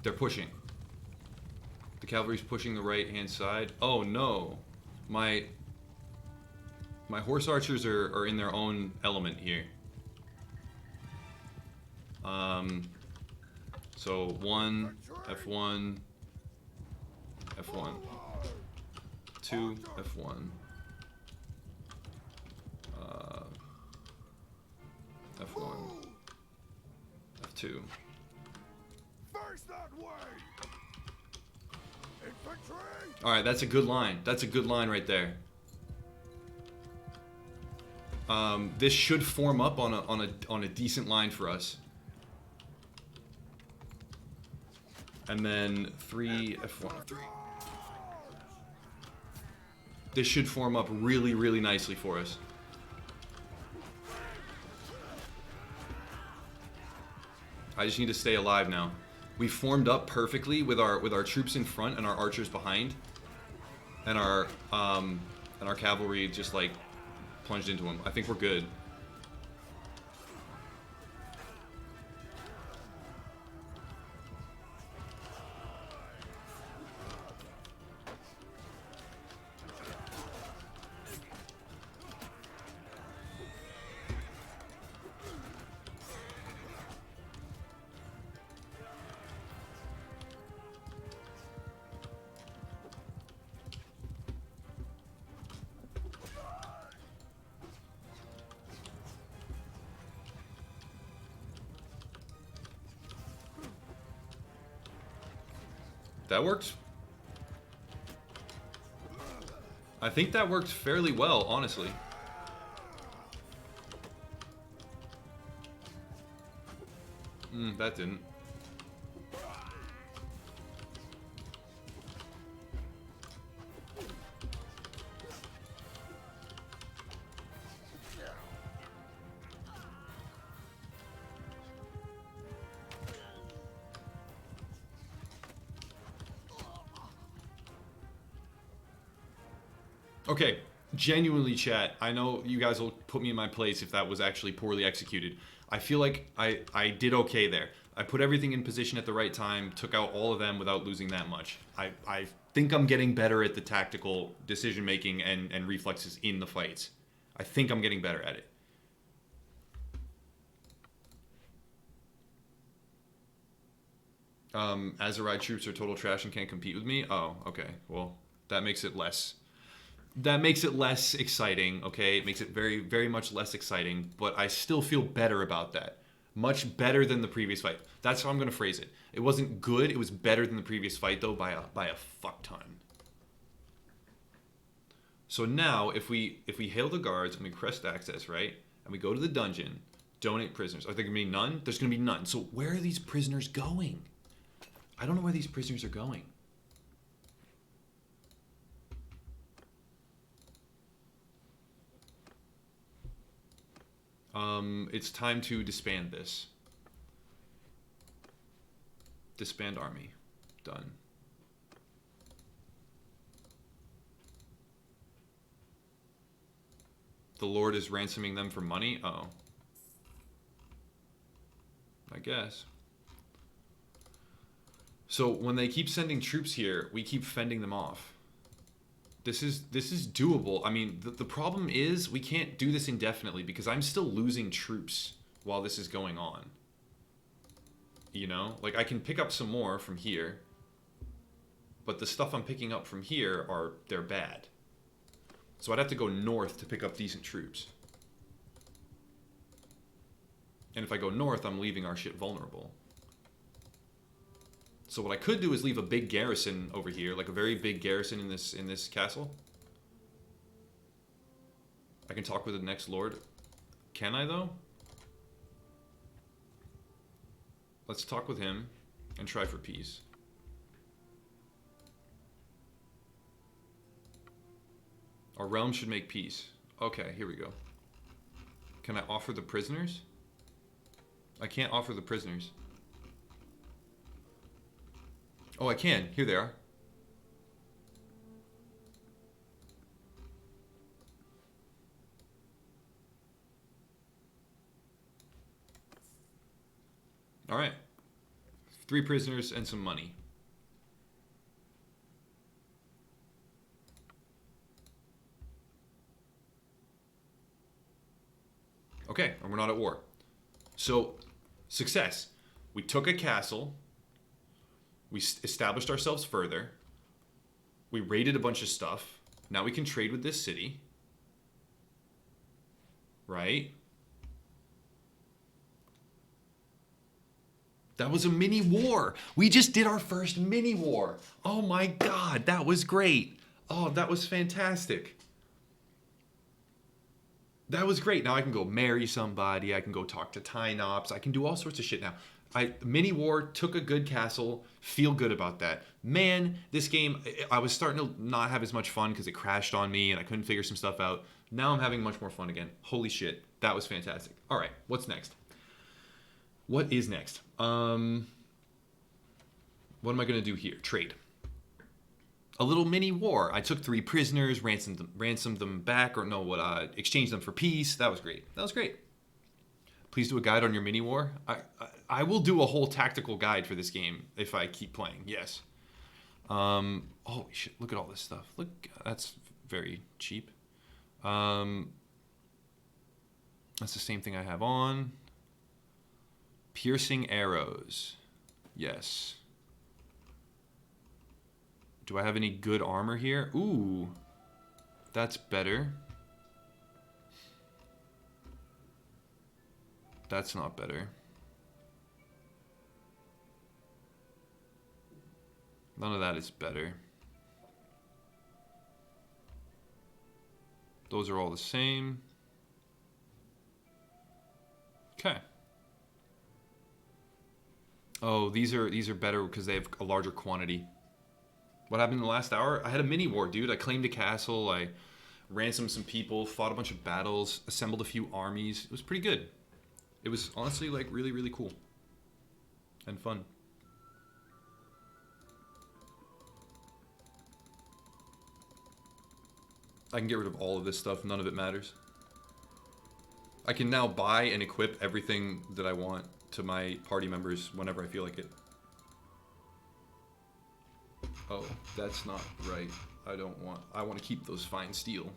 They're pushing. The cavalry's pushing the right-hand side. Oh no. My horse archers are in their own element here. So 1, F1, F1, 2, F1. F1, F2. Face that way! Infantry! Alright, that's a good line. That's a good line right there. This should form up on a decent line for us. And then 3, F1, 3. This should form up really, really nicely for us. I just need to stay alive now. We formed up perfectly with our troops in front and our archers behind, and our cavalry just like plunged into them. I think we're good. That worked. I think that worked fairly well, honestly. That didn't. Okay, genuinely, chat, I know you guys will put me in my place if that was actually poorly executed. I feel like I did okay there. I put everything in position at the right time, took out all of them without losing that much. I think I'm getting better at the tactical decision making and reflexes in the fights. I think I'm getting better at it. Azeride troops are total trash and can't compete with me? Oh, okay. Well, that makes it less... That makes it less exciting, okay? It makes it very, very much less exciting, but I still feel better about that. Much better than the previous fight. That's how I'm going to phrase it. It wasn't good, it was better than the previous fight, though, by a fuck ton. So now, if we hail the guards and we request access, right? And we go to the dungeon, donate prisoners. Are there going to be none? There's going to be none. So where are these prisoners going? I don't know where these prisoners are going. It's time to disband this. Disband army. Done. The Lord is ransoming them for money? Oh. I guess. So when they keep sending troops here, we keep fending them off. This is doable. I mean, the problem is we can't do this indefinitely because I'm still losing troops while this is going on. You know? Like, I can pick up some more from here, but the stuff I'm picking up from here they're bad. So I'd have to go north to pick up decent troops. And if I go north, I'm leaving our shit vulnerable. So what I could do is leave a big garrison over here, like a very big garrison in this castle. I can talk with the next lord. Can I, though? Let's talk with him and try for peace. Our realm should make peace. Okay, here we go. Can I offer the prisoners? I can't offer the prisoners. Oh, I can. Here they are. All right. 3 prisoners and some money. Okay, and we're not at war. So, success. We took a castle. We established ourselves further. We raided a bunch of stuff. Now we can trade with this city. Right? That was a mini war. We just did our first mini war. Oh my god, that was great. Oh, that was fantastic. That was great. Now I can go marry somebody. I can go talk to Tynops. I can do all sorts of shit now. Mini war, took a good castle, feel good about that. Man, this game, I was starting to not have as much fun because it crashed on me and I couldn't figure some stuff out. Now I'm having much more fun again. Holy shit, that was fantastic. All right, what's next? What is next? What am I going to do here? Trade. A little mini war. I took 3 prisoners, ransomed them back, or no, exchanged them for peace. That was great. That was great. Please do a guide on your mini war. I will do a whole tactical guide for this game if I keep playing. Yes. Holy shit! Look at all this stuff. Look, that's very cheap. That's the same thing I have on. Piercing arrows. Yes. Do I have any good armor here? Ooh, that's better. That's not better. None of that is better. Those are all the same. Okay. Oh, these are better because they have a larger quantity. What happened in the last hour? I had a mini war, dude. I claimed a castle. I ransomed some people, fought a bunch of battles, assembled a few armies. It was pretty good. It was honestly like really, really cool and fun. I can get rid of all of this stuff. None of it matters. I can now buy and equip everything that I want to my party members whenever I feel like it. Oh, that's not right. I want to keep those fine steel.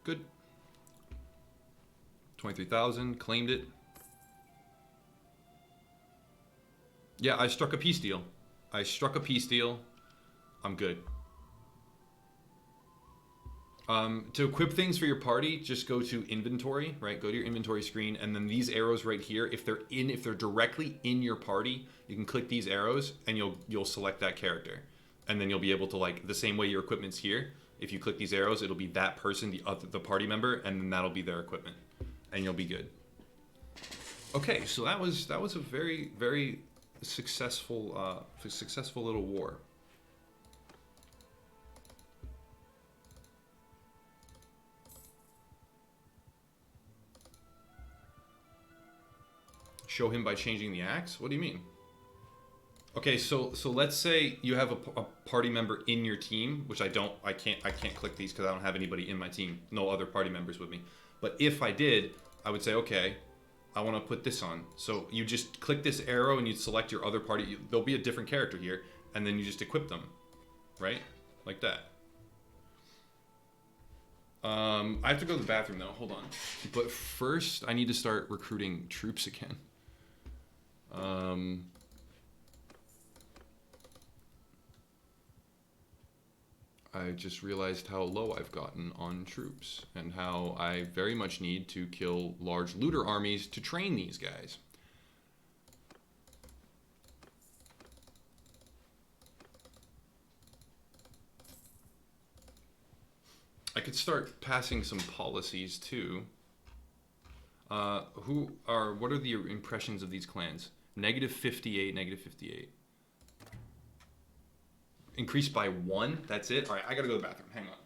Good. 23,000, claimed it. Yeah, I struck a peace deal. I'm good. To equip things for your party, just go to inventory, right? Go to your inventory screen, and then these arrows right here, if they're directly in your party, you can click these arrows and you'll select that character. And then you'll be able to, like, the same way your equipment's here, if you click these arrows, it'll be that person, the party member, and then that'll be their equipment. And you'll be good. Okay, so that was a very, very successful little war. Show him by changing the axe? What do you mean? Okay, so let's say you have a party member in your team, which I can't click these because I don't have anybody in my team, no other party members with me. But if I did, I would say, okay, I want to put this on. So you just click this arrow and you select your other party. There'll be a different character here, and then you just equip them, right? Like that. I have to go to the bathroom though. Hold on. But first, I need to start recruiting troops again. I just realized how low I've gotten on troops and how I very much need to kill large looter armies to train these guys. I could start passing some policies too. What are the impressions of these clans? -58, -58. Increased by 1, that's it? Alright, I gotta go to the bathroom, hang on.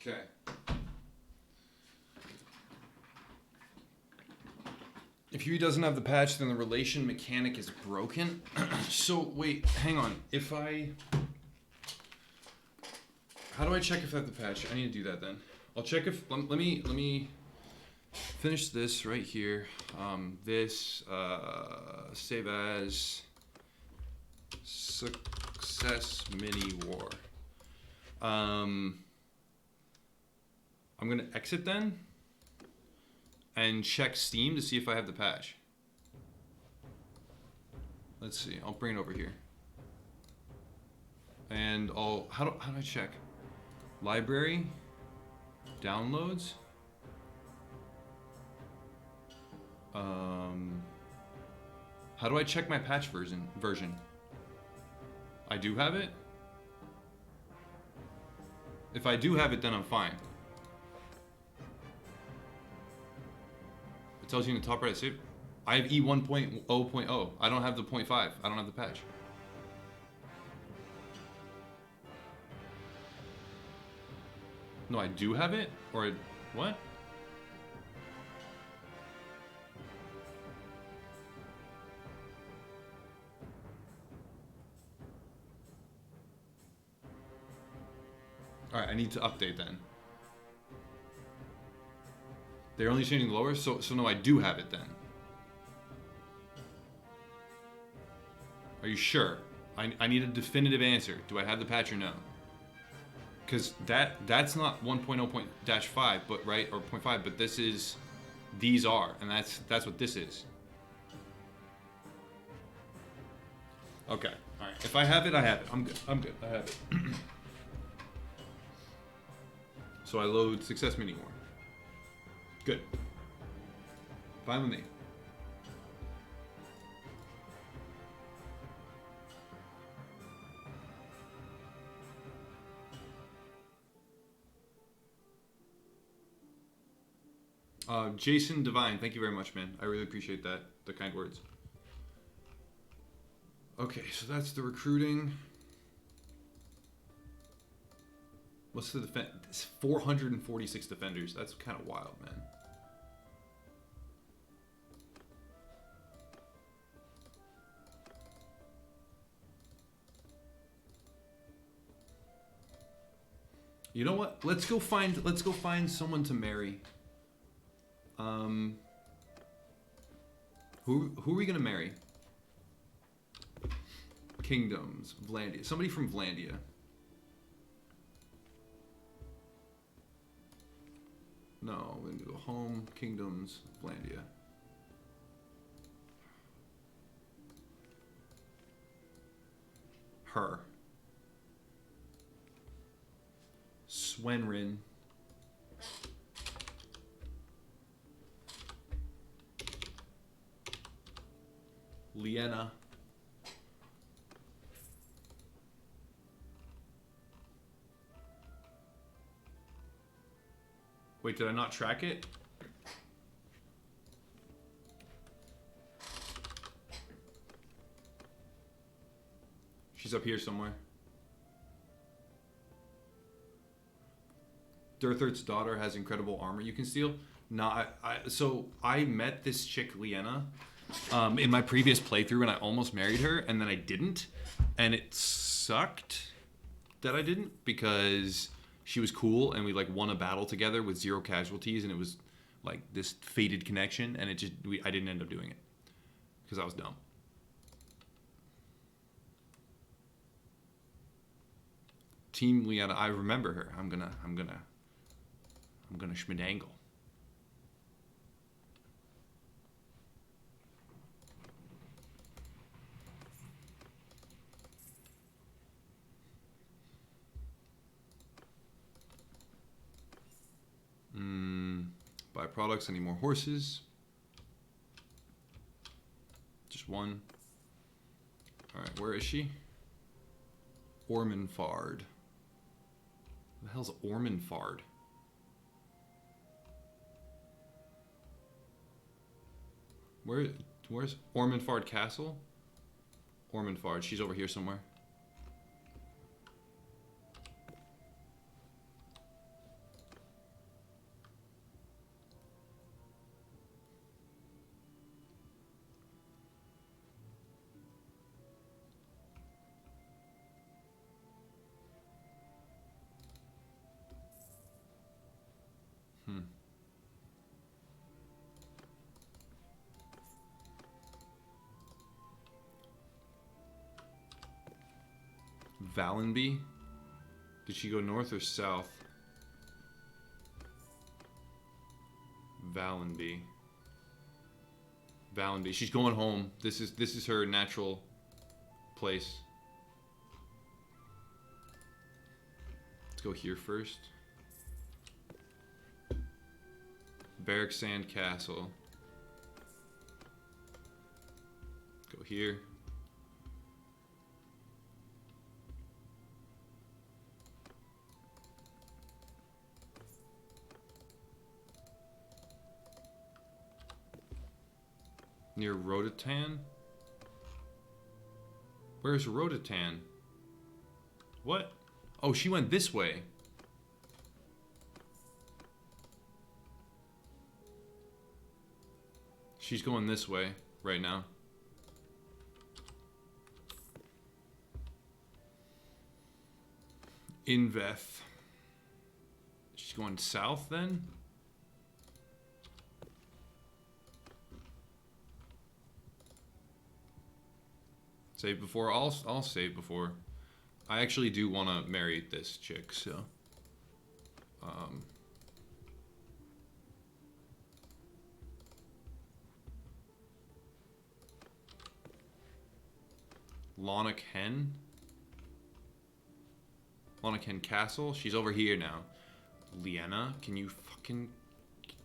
Okay. If he doesn't have the patch, then the relation mechanic is broken. So, wait, hang on. If I... How do I check if I have the patch? I need to do that then. I'll check if... Let me finish this right here. Save as... Success mini war. I'm going to exit then. And check Steam to see if I have the patch. Let's see. I'll bring it over here. And I'll... How do I check? Library. Downloads. How do I check my patch version? I do have it? If I do have it, then I'm fine. It tells you in the top right, save. I have E1.0.0. I don't have the 0.5. I don't have the patch. No, I do have it? Or what? Alright, I need to update then. They're only changing the lower, so no, I do have it then. Are you sure? I need a definitive answer. Do I have the patch or no? Because that's not 1.0.5, but right, or 0.5, but this is, these are, and that's what this is. Okay, all right. If I have it, I have it. I'm good. I'm good. I have it. So I load Success Mini War. Good. Fine with me. Jason Devine, thank you very much, man. I really appreciate that, the kind words. Okay, so that's the recruiting. What's the defense? It's 446 defenders. That's kind of wild, man. You know what? Let's go find someone to marry. Who are we gonna marry? Kingdoms, Vlandia. Somebody from Vlandia. No, we're gonna go home, kingdoms, Vlandia. Her. Swenrin. Liena. Wait, did I not track it? She's up here somewhere. Durthert's daughter has incredible armor you can steal. No, so I met this chick, Liena, in my previous playthrough, and I almost married her, and then I didn't. And it sucked that I didn't, because she was cool, and we like won a battle together with 0 casualties, and it was like this fated connection, and I didn't end up doing it because I was dumb. Team Liena, I remember her. I'm gonna schmidangle. Buy products, any more horses? Just one. Alright, where is she? Ormenfard. What the hell's Ormenfard? Where's Ormenfard Castle? Ormenfard, she's over here somewhere. Valenby? Did she go north or south? Valenby. Valenby. She's going home. This is her natural place. Let's go here first. Barrack Sand Castle. Go here. Near Rodotan? Where's Rodotan? What? Oh, she went this way. She's going this way right now. Inveth. She's going south then? Save before. I'll save before. I actually do want to marry this chick, so. Lonnock Hen? Lonnock Hen Castle? She's over here now. Liana, can you fucking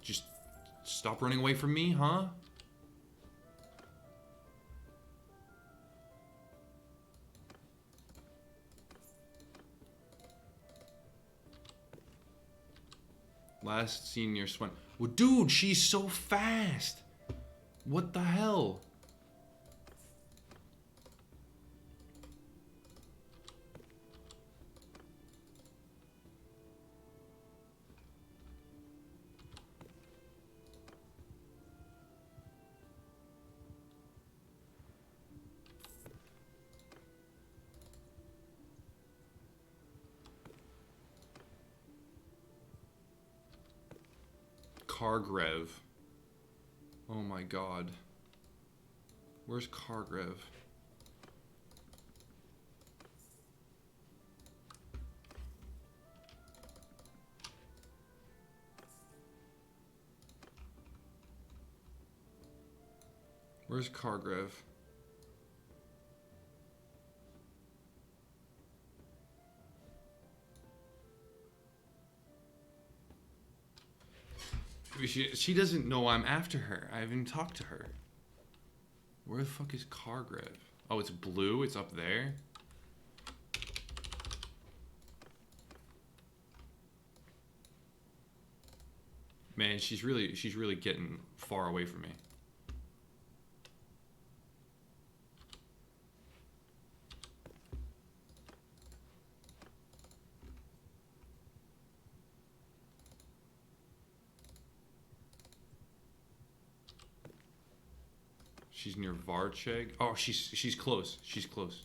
just stop running away from me, huh? Last seen near Swen. Well, dude, she's so fast. What the hell? Cargrev. Oh my god. Where's Cargrev? Where's Cargrev? She doesn't know I'm after her. I haven't even talked to her. Where the fuck is Cargrev? Oh, it's blue. It's up there. Man, she's really getting far away from me. She's near Varcheg. Oh, she's close. She's close.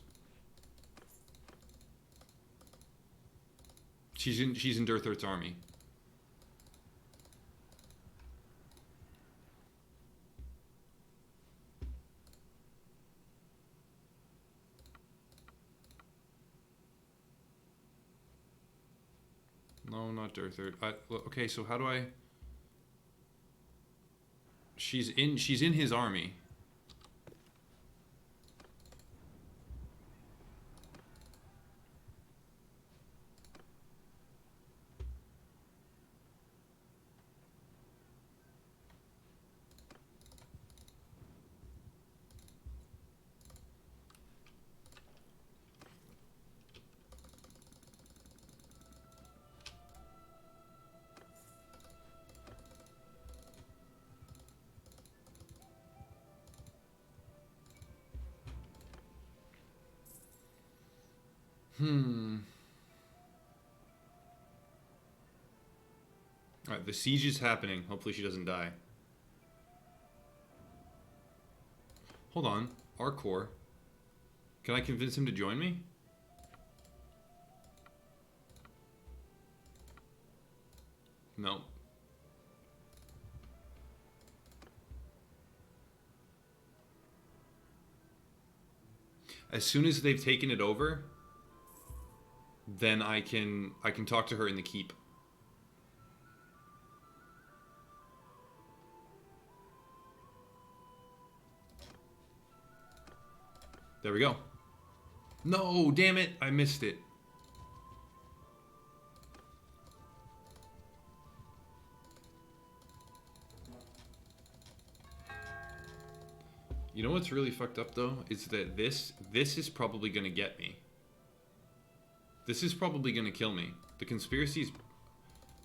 She's in Durthurt's army. No, not Durthurt. Okay, so how do I? She's in his army. Alright, the siege is happening. Hopefully she doesn't die. Hold on. Arcor. Can I convince him to join me? No. As soon as they've taken it over, then I can talk to her in the keep. There we go. No, damn it, I missed it. You know what's really fucked up though? Is that this is probably gonna get me. This is probably gonna kill me. The conspiracies,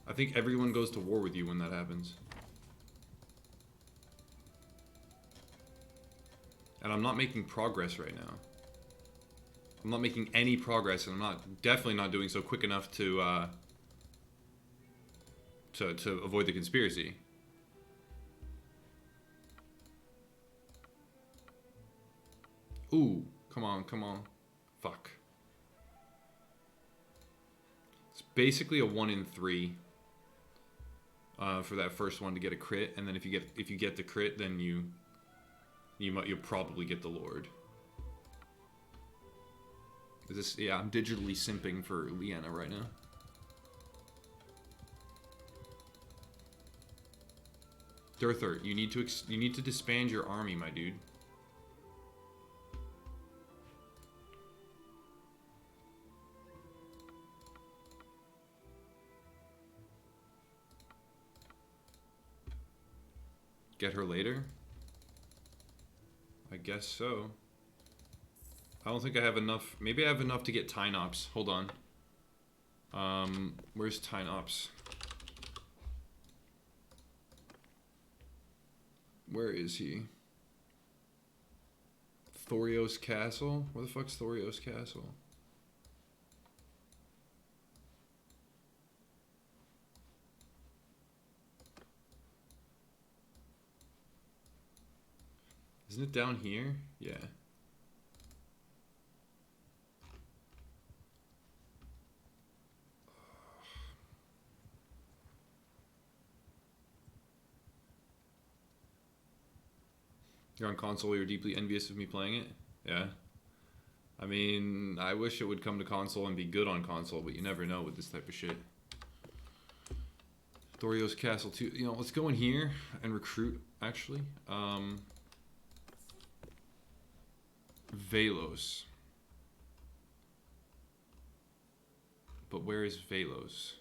I think everyone goes to war with you when that happens. And I'm not making progress right now. I'm not making any progress, and I'm definitely not doing so quick enough to avoid the conspiracy. Ooh, come on, come on. Fuck. It's basically a 1 in 3 for that first one to get a crit, and then if you get the crit, then you'll probably get the Lord. Is this? Yeah, I'm digitally simping for Leanna right now. Durthur, you need to disband your army, my dude. Get her later? I guess so. I don't think I have enough. Maybe I have enough to get Tynops. Hold on. Where's Tynops? Where is he? Thorios Castle? Where the fuck's Thorios Castle? Isn't it down here? Yeah. You're on console, you're deeply envious of me playing it? Yeah. I mean, I wish it would come to console and be good on console, but you never know with this type of shit. Thorios Castle 2. You know, let's go in here and recruit, actually. Velos. But where is Velos?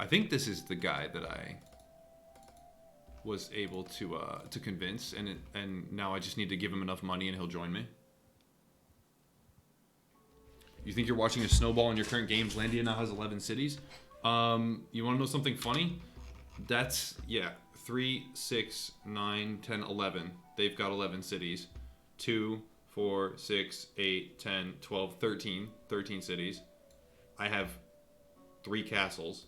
I think this is the guy that I was able to convince, and now I just need to give him enough money and he'll join me. You think you're watching a snowball in your current games? Landia now has 11 cities. You want to know something funny? That's, yeah, 3, 6, 9, 10, 11. They've got 11 cities. 2, 4, 6, 8, 10, 12, 13. 13 cities. I have 3 castles.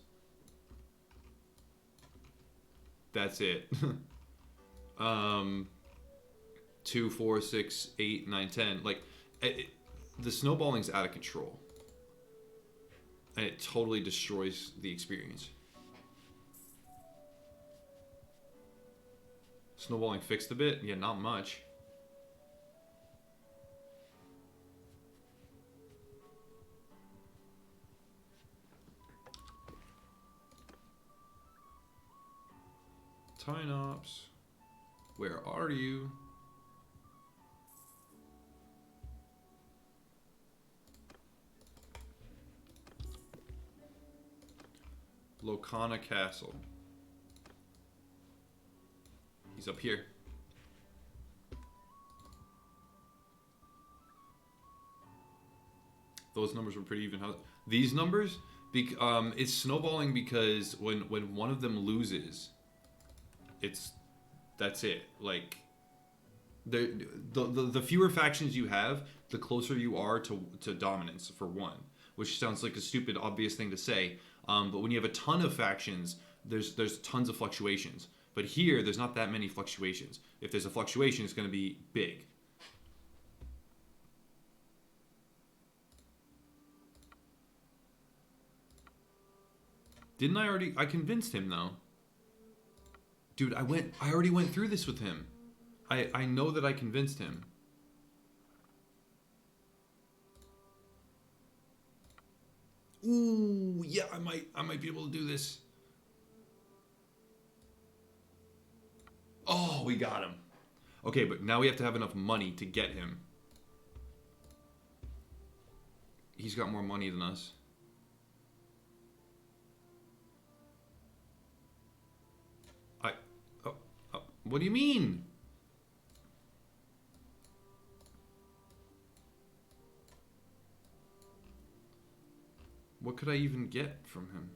That's it. 2, 4, 6, 8, 9, 10. Like, the snowballing's out of control. And it totally destroys the experience. Snowballing fixed a bit? Yeah, not much. Tynops, where are you? Locana Castle. He's up here. Those numbers were pretty even. These numbers, it's snowballing because when one of them loses, that's it. Like, the fewer factions you have, the closer you are to dominance, for one. Which sounds like a stupid, obvious thing to say. But when you have a ton of factions, there's tons of fluctuations. But here, there's not that many fluctuations. If there's a fluctuation, it's going to be big. Didn't I already... I convinced him, though. Dude, I already went through this with him. I know that I convinced him. Ooh, yeah, I might be able to do this. Oh, we got him. Okay, but now we have to have enough money to get him. He's got more money than us. What do you mean? What could I even get from him?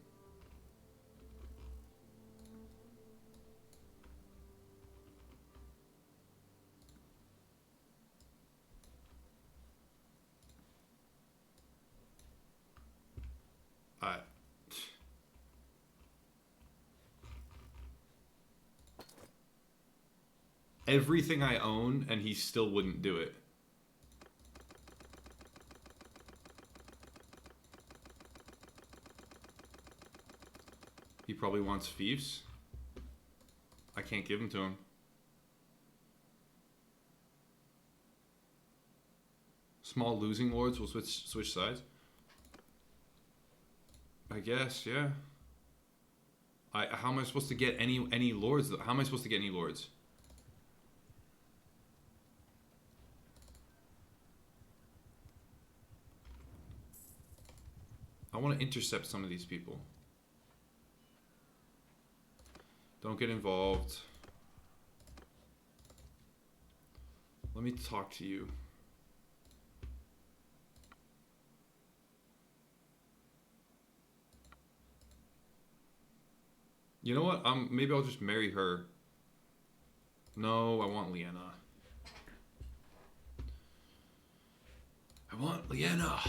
Everything I own, and he still wouldn't do it. He probably wants fiefs. I can't give them to him. Small losing lords will switch sides. I guess, yeah. How am I supposed to get any lords? How am I supposed to get any lords? I want to intercept some of these people. Don't get involved. Let me talk to you. You know what? Maybe I'll just marry her. No, I want Leanna. I want Leanna.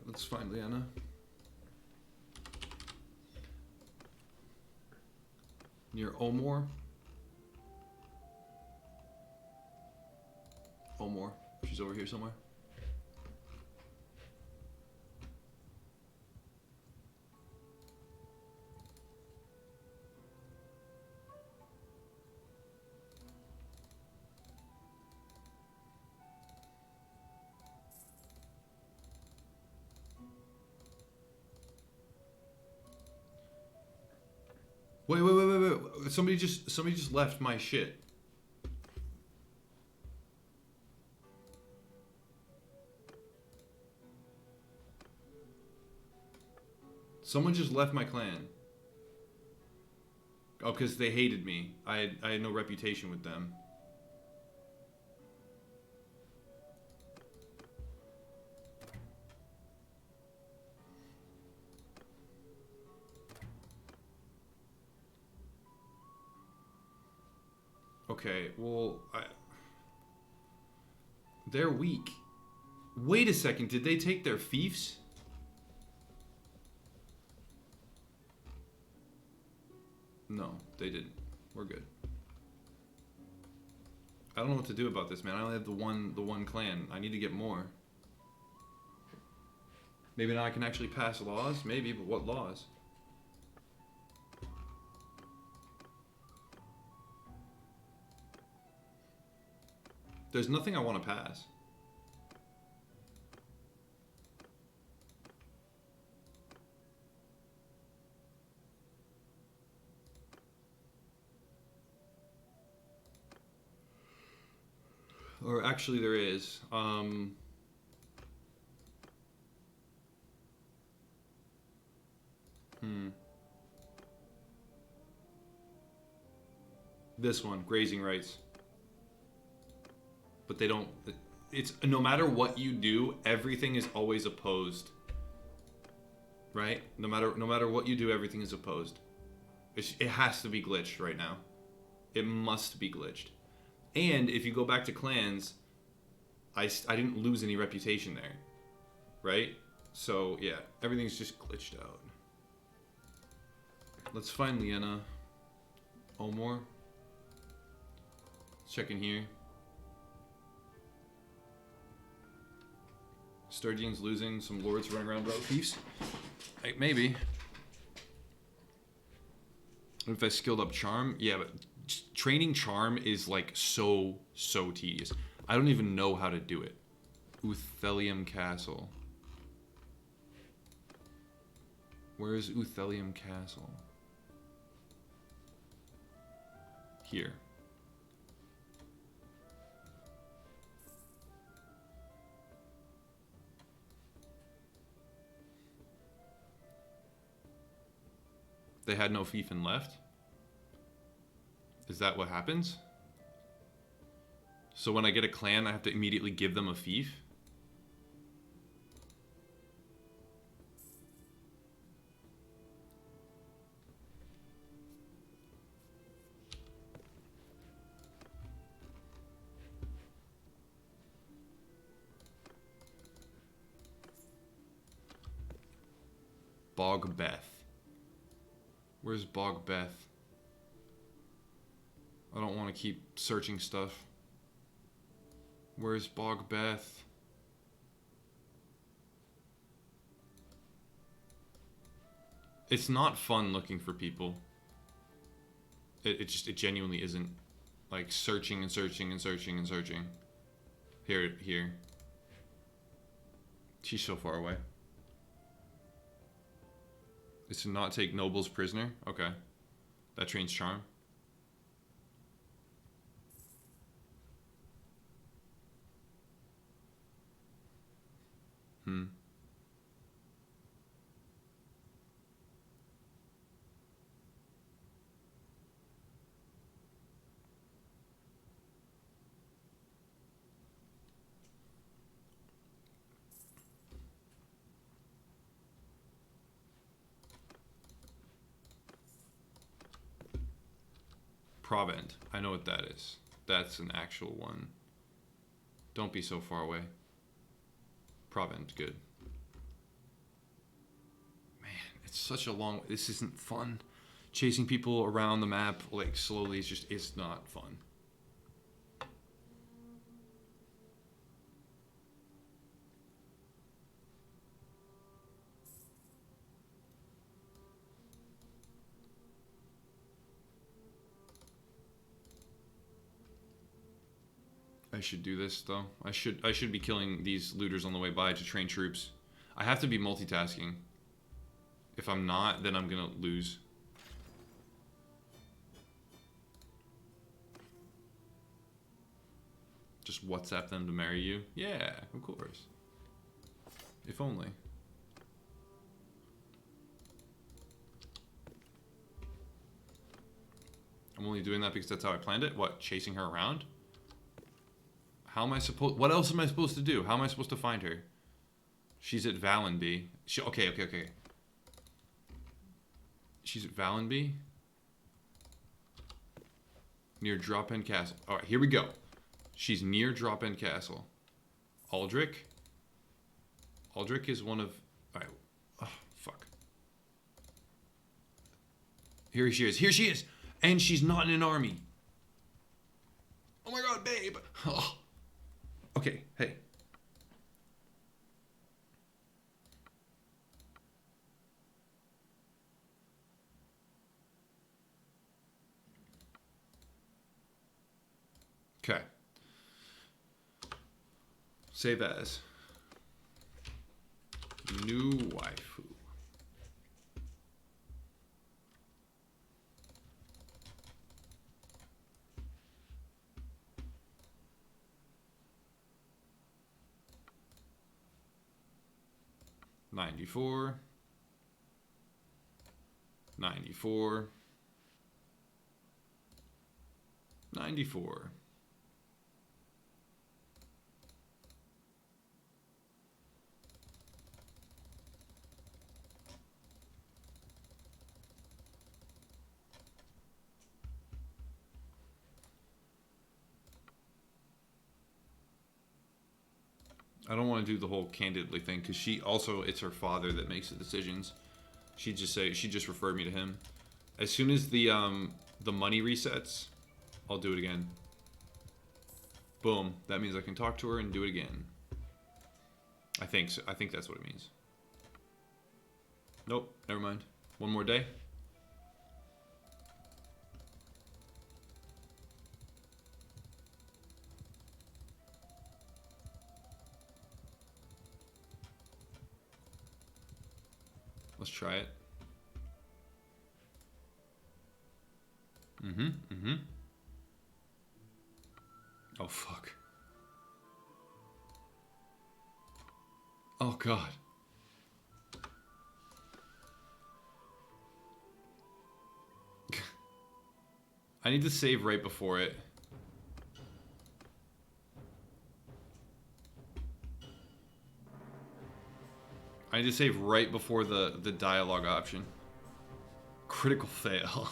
Let's find Leanna. Near Omor. Omor. She's over here somewhere. Wait. Somebody just left my shit. Someone just left my clan. Oh, because they hated me. I had no reputation with them. Okay, well, they're weak. Wait a second, did they take their fiefs? No, they didn't. We're good. I don't know what to do about this, man. I only have the one clan. I need to get more. Maybe now I can actually pass laws? Maybe, but what laws? There's nothing I want to pass. Or actually there is. This one, grazing rights. But they don't, it's, no matter what you do, everything is always opposed. Right? No matter what you do, everything is opposed. It has to be glitched right now. It must be glitched. And if you go back to clans, I didn't lose any reputation there, right? So yeah, everything's just glitched out. Let's find Liena. Omor. Let's check in here. Sturgeon's losing. Some lords running around without thieves. Like, maybe. If I skilled up charm, yeah, but training charm is like so tedious. I don't even know how to do it. Uthelium Castle. Where is Uthelium Castle? Here. They had no fiefin left? Is that what happens? So when I get a clan, I have to immediately give them a fief? Bogbeth. Where's Bogbeth? I don't want to keep searching stuff. Where's Bogbeth? It's not fun looking for people. It genuinely isn't. Like searching and searching and searching and searching. Here. She's so far away. It's to not take nobles prisoner? Okay. That trains charm. Provent. I know what that is. That's an actual one. Don't be so far away. Provent, good. Man, it's such a long... This isn't fun. Chasing people around the map, like, slowly, it's not fun. I should do this though. I should be killing these looters on the way by to train troops. I have to be multitasking. If I'm not, then I'm gonna lose. Just WhatsApp them to marry you? Yeah, of course. If only. I'm only doing that because that's how I planned it? What, chasing her around? How am I supposed... What else am I supposed to do? How am I supposed to find her? She's at Valenby. Okay. She's at Valenby? Near Drop End Castle. Alright, here we go. She's near Drop End Castle. Aldrich? Aldrich is one of... Alright. Oh, fuck. Here she is. Here she is! And she's not in an army. Oh my god, babe! Oh. Okay, hey. Okay. Save as. New waifu. $94. 94. 94. I don't want to do the whole candidly thing because she also, it's her father that makes the decisions. She just referred me to him. As soon as the money resets, I'll do it again. Boom. That means I can talk to her and do it again. I think so. I think that's what it means. Nope. Never mind. One more day. Let's try it. Oh, fuck. Oh, God. I need to save right before it. I need to save right before the dialogue option. Critical fail.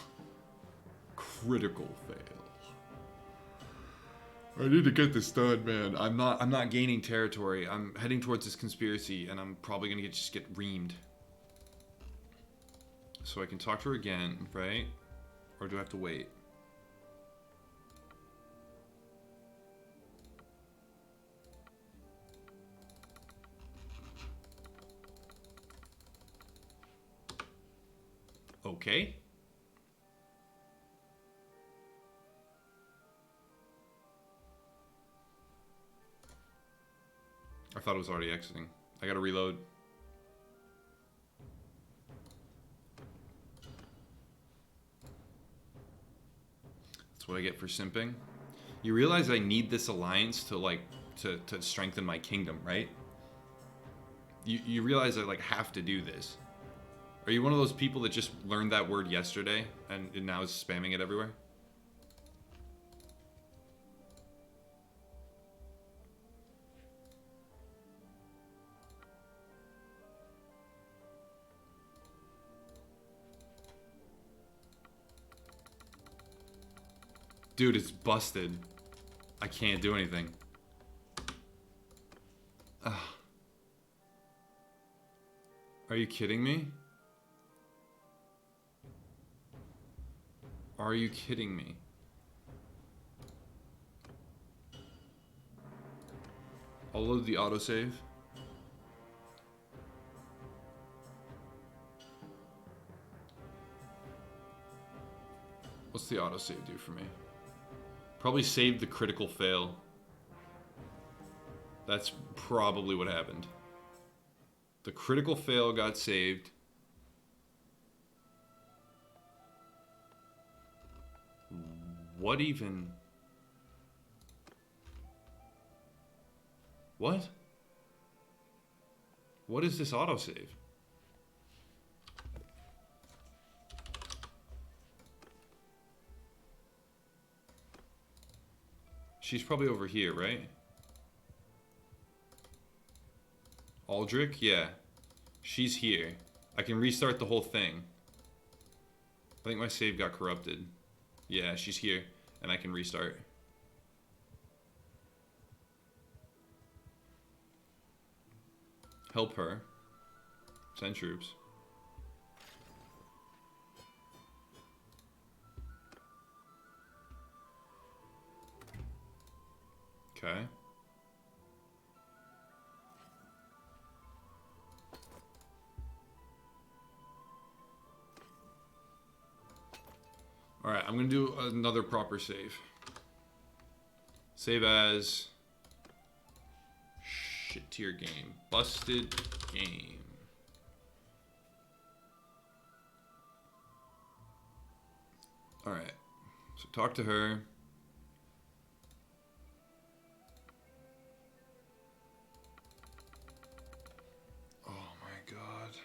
Critical fail. I need to get this done, man. I'm not gaining territory. I'm heading towards this conspiracy, and I'm probably gonna just get reamed. So I can talk to her again, right? Or do I have to wait? Okay. I thought it was already exiting. I gotta reload. That's what I get for simping. You realize I need this alliance to like to strengthen my kingdom, right? You realize I like have to do this. Are you one of those people that just learned that word yesterday and now is spamming it everywhere? Dude, it's busted. I can't do anything. Ugh. Are you kidding me? Are you kidding me? I'll load the autosave. What's the autosave do for me? Probably saved the critical fail. That's probably what happened. The critical fail got saved. What even? What? What is this autosave? She's probably over here, right? Aldrich? Yeah. She's here. I can restart the whole thing. I think my save got corrupted. Yeah, she's here. And I can restart. Help her. Send troops. Okay. Alright, I'm gonna do another proper save. Save as shit tier game. Busted game. Alright. So talk to her. Oh my god.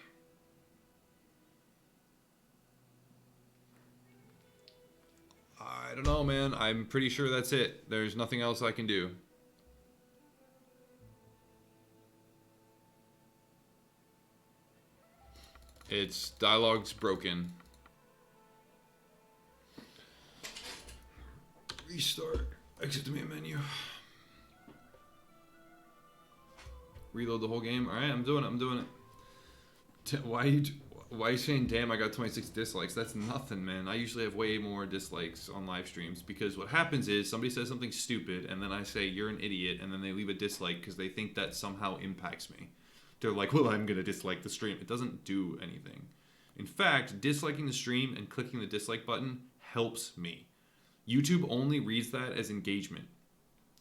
I don't know, man. I'm pretty sure that's it. There's nothing else I can do. Its dialogue's broken. Restart. Exit the main menu. Reload the whole game. All right, I'm doing it. I'm doing it. Why are you saying, damn, I got 26 dislikes? That's nothing, man. I usually have way more dislikes on live streams because what happens is somebody says something stupid and then I say, you're an idiot, and then they leave a dislike because they think that somehow impacts me. They're like, well, I'm going to dislike the stream. It doesn't do anything. In fact, disliking the stream and clicking the dislike button helps me. YouTube only reads that as engagement.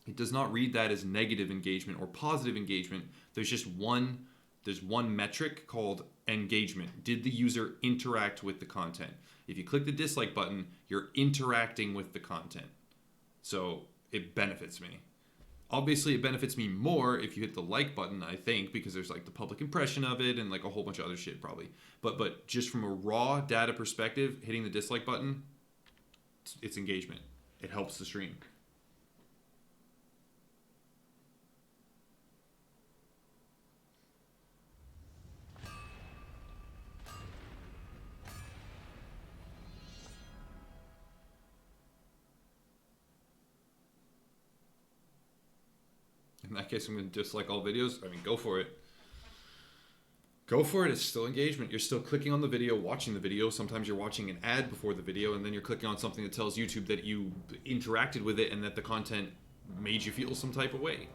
It does not read that as negative engagement or positive engagement. There's one metric called engagement. Did the user interact with the content? If you click the dislike button, you're interacting with the content. So it benefits me. Obviously, it benefits me more if you hit the like button, I think, because there's like the public impression of it and like a whole bunch of other shit probably. But just from a raw data perspective, hitting the dislike button, it's engagement. It helps the stream. In that case, I'm going to dislike all videos. I mean, go for it. Go for it. It's still engagement. You're still clicking on the video, watching the video. Sometimes you're watching an ad before the video, and then you're clicking on something that tells YouTube that you interacted with it and that the content made you feel some type of way.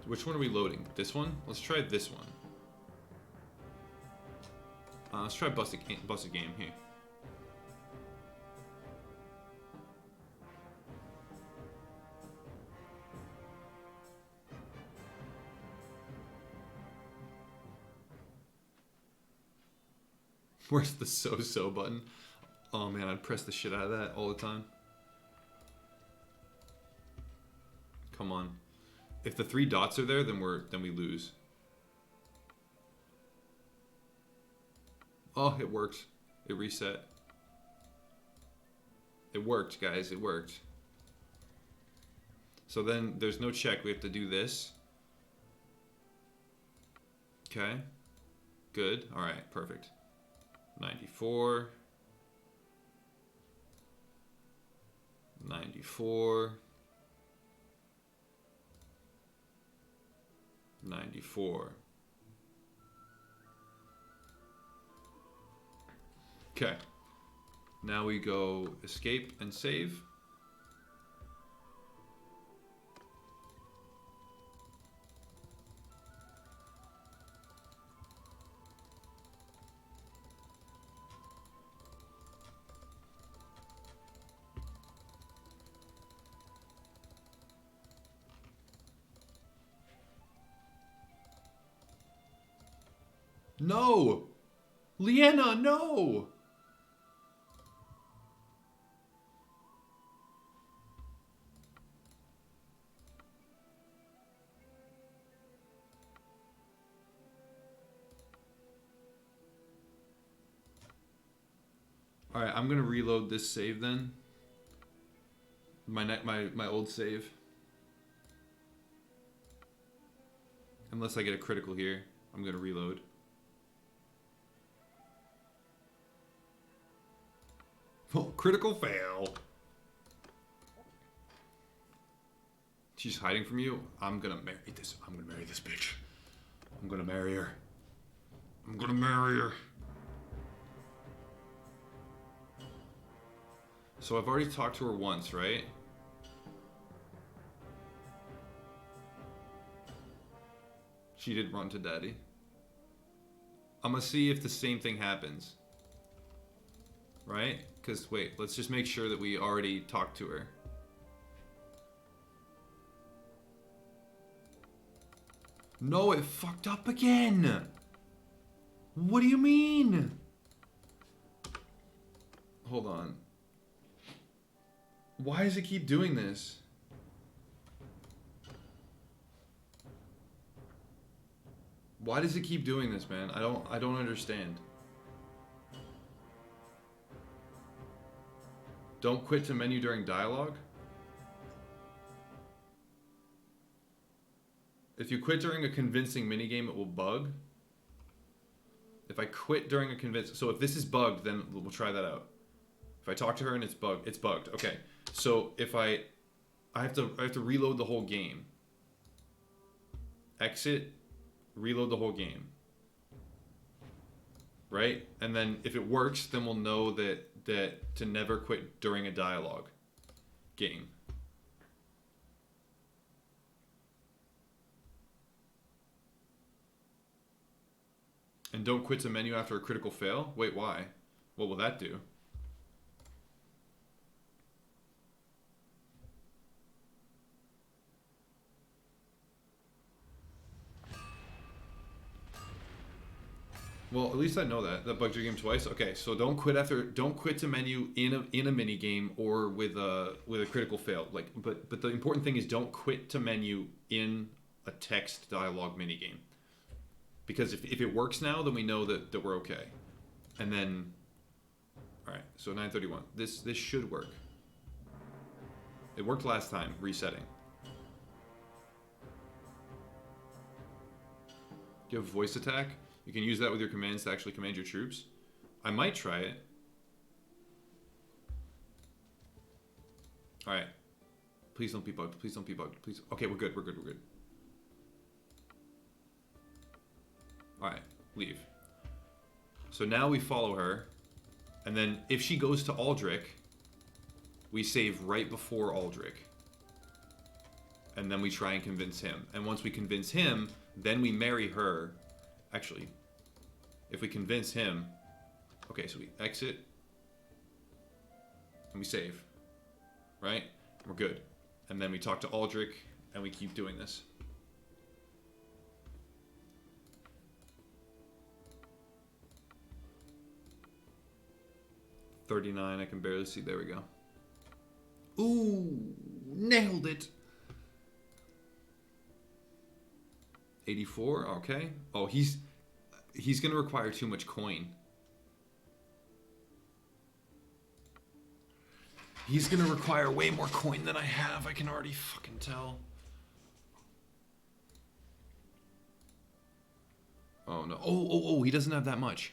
Which one are we loading? This one? Let's try this one. Let's try Busted Game here. Where's the so button? Oh man, I'd press the shit out of that all the time. Come on. If the 3 dots are there, then we lose. Oh, it worked. It reset. It worked, guys. It worked. So then there's no check. We have to do this. Okay. Good. All right. Perfect. 94. 94. 94. Okay. Now we go escape and save. No! Leanna, no! Alright, I'm gonna reload this save then. My old save. Unless I get a critical here, I'm gonna reload. Oh, critical fail. She's hiding from you. I'm gonna marry this. I'm gonna marry this bitch. I'm gonna marry her. I'm gonna marry her. So I've already talked to her once, right? She did run to daddy. I'm gonna see if the same thing happens. Right? Because, wait, let's just make sure that we already talked to her. No, it fucked up again! What do you mean? Hold on. Why does it keep doing this? Why does it keep doing this, man? I don't understand. Don't quit to menu during dialogue? If you quit during a convincing minigame, it will bug. If I quit during a convincing... So if this is bugged, then we'll try that out. If I talk to her and it's bugged, it's bugged. Okay. So if I have to reload the whole game. exit, reload the whole game. Right? And then if it works, then we'll know that to never quit during a dialogue game. And don't quit to menu after a critical fail? Wait, why? What will that do? Well, at least I know that. That bugs your game twice. Okay, so don't quit to menu in a mini game or with a critical fail. Like, but the important thing is don't quit to menu in a text dialogue mini game. Because if it works now, then we know that we're okay. And then, all right, so 931. This should work. It worked last time, resetting. Do you have voice attack? You can use that with your commands to actually command your troops. I might try it. All right. Please don't be bugged. Please don't be bugged. Please. Okay, we're good. We're good. We're good. All right, leave. So now we follow her, and then if she goes to Aldrich, we save right before Aldrich. And then we try and convince him. And once we convince him, then we marry her. Actually, if we convince him... Okay, so we exit. And we save. Right? We're good. And then we talk to Aldrich, and we keep doing this. $39, I can barely see. There we go. Ooh, nailed it. 84, okay. Oh, he's gonna require too much coin. He's gonna require way more coin than I have. I can already fucking tell. Oh no. Oh, he doesn't have that much.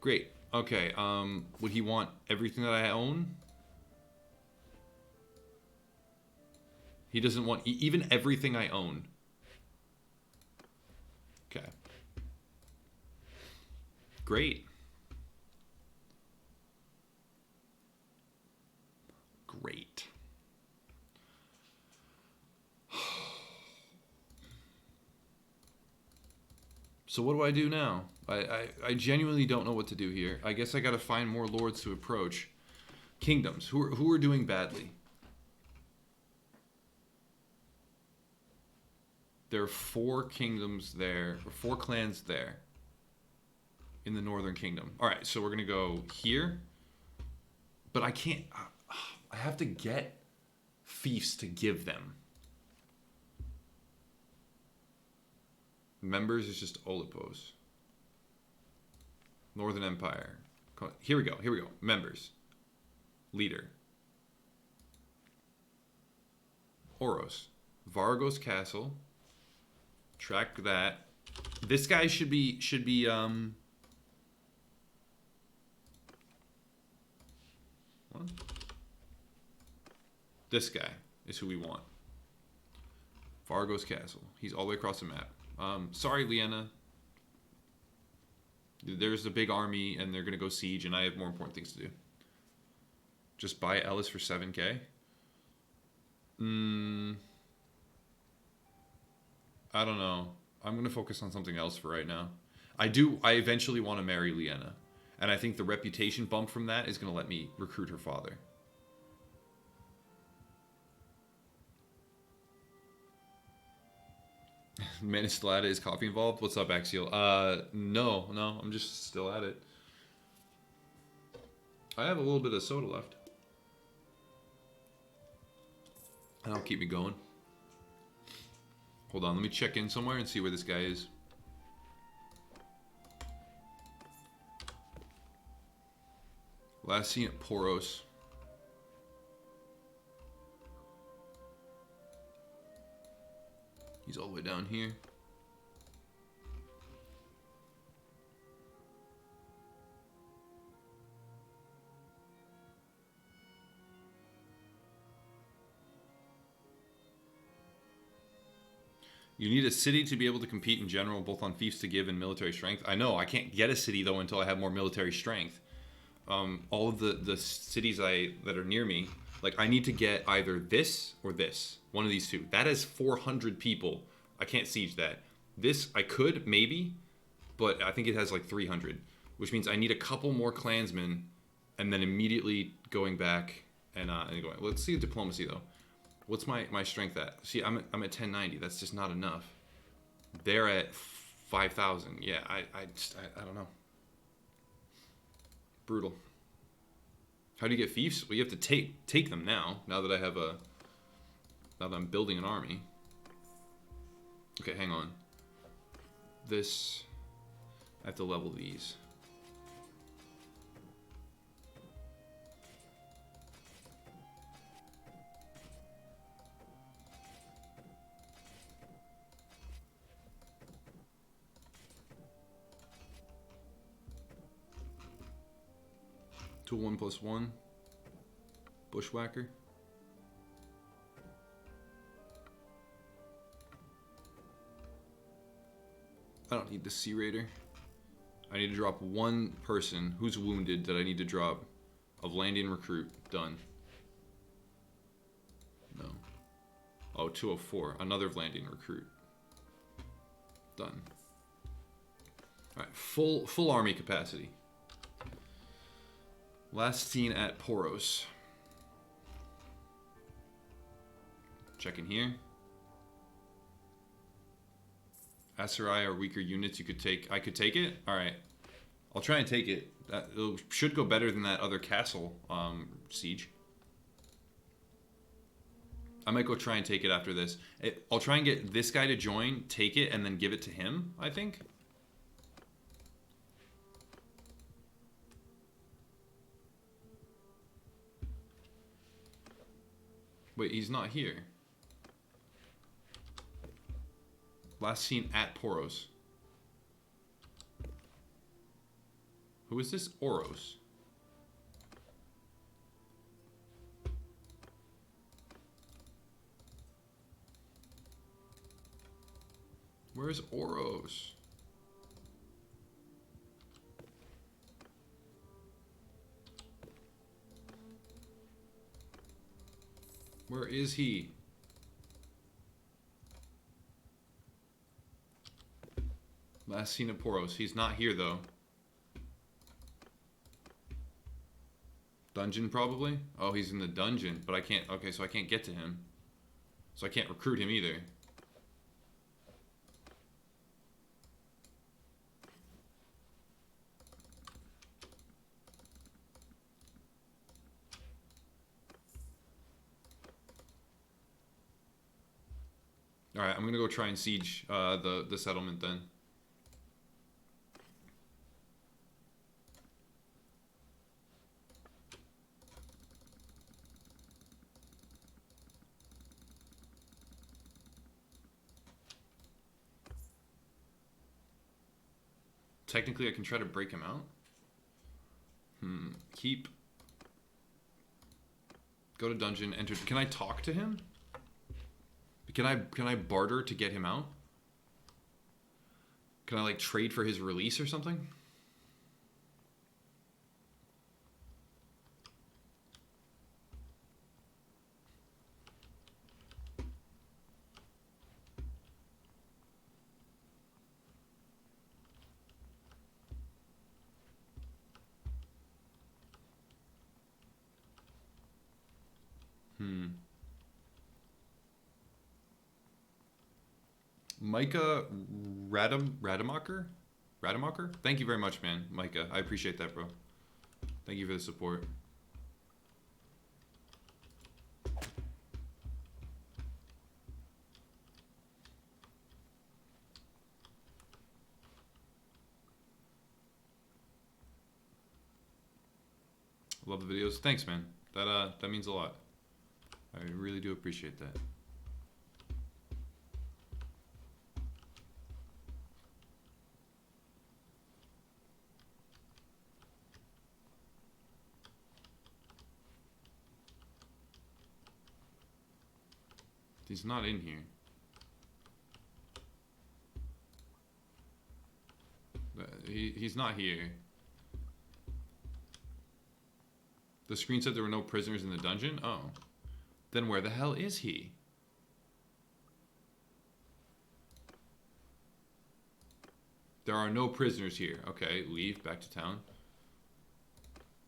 Great. Okay. Would he want everything that I own? He doesn't want even everything I own. Okay. Great. Great. So what do I do now? I genuinely don't know what to do here. I guess I gotta find more lords to approach. Kingdoms. Who are doing badly? There are 4 kingdoms there, or 4 clans there. In the Northern Kingdom. Alright, so we're gonna go here. But I can't... I have to get fiefs to give them. Members is just Olipos. Northern Empire. Here we go. Here we go. Members. Leader. Oros. Vargos Castle. Track that. This guy should be what? This guy is who we want. Vargos Castle. He's all the way across the map. Sorry, Liena. There's a big army, and they're going to go siege, and I have more important things to do. Just buy Ellis for 7k? I don't know. I'm going to focus on something else for right now. I eventually want to marry Liena. And I think the reputation bump from that is going to let me recruit her father. Manistalata, is coffee involved? What's up, Axial? No, I'm just still at it. I have a little bit of soda left. That'll keep me going. Hold on, let me check in somewhere and see where this guy is. Last seen at Poros. He's all the way down here. You need a city to be able to compete in general, both on fiefs to give and military strength. I know, I can't get a city, though, until I have more military strength. All of the cities that are near me, like, I need to get either this or this. One of these two. That is 400 people. I can't siege that. This, I could, maybe, but I think it has, like, 300. Which means I need a couple more clansmen, and then immediately going back and going. Let's see diplomacy, though. What's my strength at? See, I'm at 1090. That's just not enough. They're at 5,000. Yeah, I don't know. Brutal. How do you get fiefs? Well, you have to take them now. Now that I have now that I'm building an army. Okay, hang on. This, I have to level these. Tool 1+1. Bushwhacker. I don't need the Sea Raider. I need to drop one person who's wounded that I need to drop of landing recruit. Done. No. Oh, 204. Another landing recruit. Done. Alright, full army capacity. Last seen at Poros. Checking here. Aserai are weaker units you could take. I could take it? Alright. I'll try and take it. It should go better than that other castle siege. I might go try and take it after this. I'll try and get this guy to join, take it, and then give it to him, I think. Wait, he's not here. Last seen at Poros. Who is this? Oros. Where's Oros? Where is he? Last seen at Poros. He's not here, though. Dungeon, probably? Oh, he's in the dungeon, but I can't... Okay, so I can't get to him. So I can't recruit him either. Alright, I'm gonna go try and siege the settlement then. Technically, I can try to break him out. Keep. Go to dungeon, enter. Can I talk to him? Can I barter to get him out? Can I, like, trade for his release or something? Micah Rademacher? Rademacher? Thank you very much, man, Micah. I appreciate that, bro. Thank you for the support. Love the videos. Thanks, man. That means a lot. I really do appreciate that. He's not in here. He's not here. The screen said there were no prisoners in the dungeon? Oh. Then where the hell is he? There are no prisoners here. Okay, leave, back to town.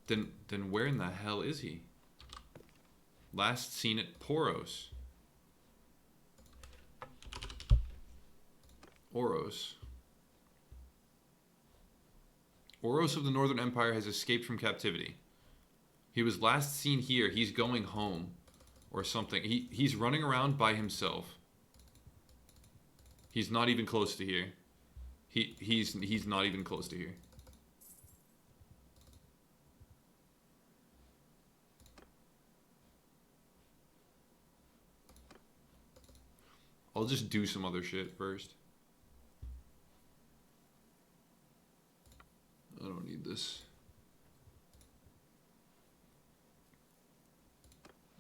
Then where in the hell is he? Last seen at Poros. Oros. Oros of the Northern Empire has escaped from captivity. He was last seen here. He's going home. Or something. He's running around by himself. He's not even close to here. He's not even close to here. I'll just do some other shit first. I don't need this.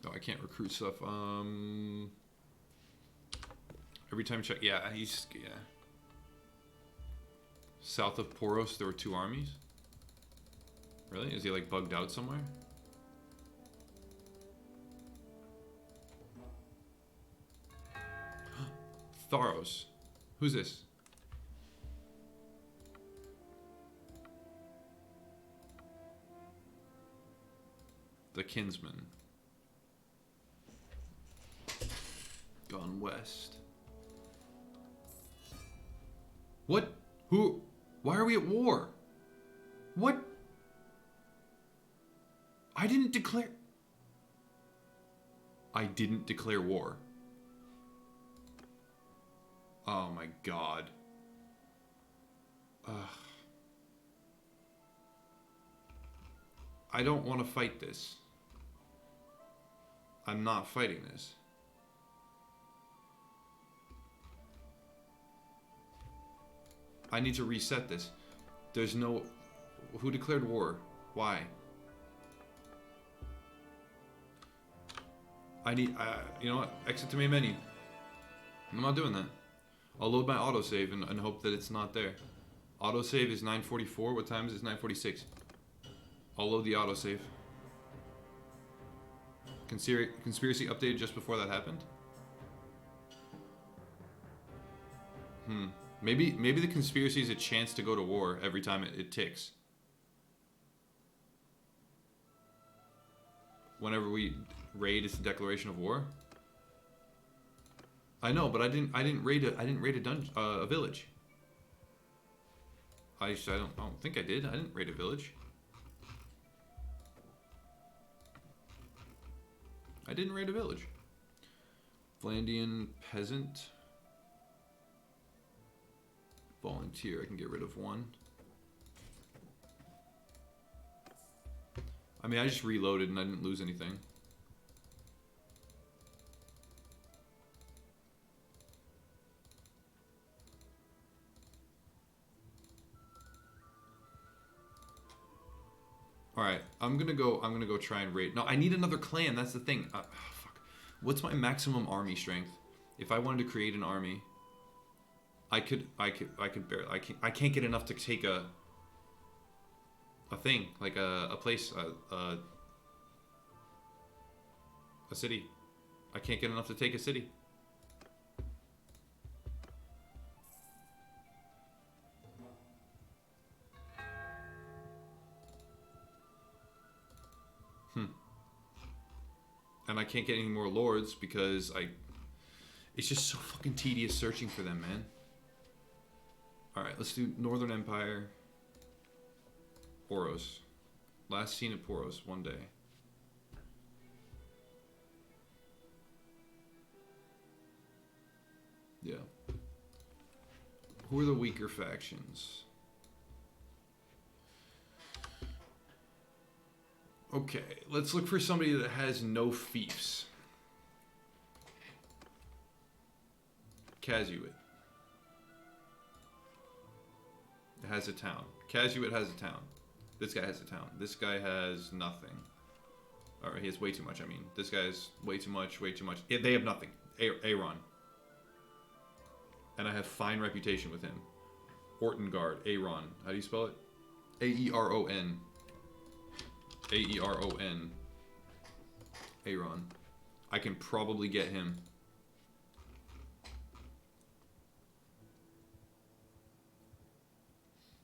Oh, I can't recruit stuff. Every time check. Yeah, yeah. South of Poros, there were 2 armies. Really? Is he like bugged out somewhere? Tharos. Who's this? The kinsman. Gone west. What? Who? Why are we at war? What? I didn't declare war. Oh my god. Ugh. I don't want to fight this. I'm not fighting this. I need to reset this. There's no... Who declared war? Why? I need... you know what? Exit to main menu. I'm not doing that. I'll load my autosave and hope that it's not there. Autosave is 9:44. What time is it? It's 9:46. I'll load the autosave. Conspiracy updated just before that happened? Maybe the conspiracy is a chance to go to war every time it ticks. Whenever we raid, it's a declaration of war. I know, but I didn't raid a dungeon, a village. I don't think I did. I didn't raid a village. I didn't raid a village. Vlandian peasant. Volunteer, I can get rid of 1. I mean, I just reloaded and I didn't lose anything. All right, I'm gonna go try and raid. No, I need another clan. That's the thing. Fuck. What's my maximum army strength? If I wanted to create an army, I could barely. I can't get enough to take a thing like a place, a city. I can't get enough to take a city. And I can't get any more lords because it's just so fucking tedious searching for them, man. Alright, let's do Northern Empire. Poros. Last seen at Poros, 1 day. Yeah. Who are the weaker factions? Okay, let's look for somebody that has no fiefs. Casuit. It has a town. Casuit has a town. This guy has a town. This guy has nothing. Alright, he has way too much, I mean. This guy has way too much, way too much. Yeah, they have nothing. Aaron. And I have fine reputation with him. Ortengard. Aaron. How do you spell it? A-E-R-O-N. A-E-R-O-N. Aaron. I can probably get him.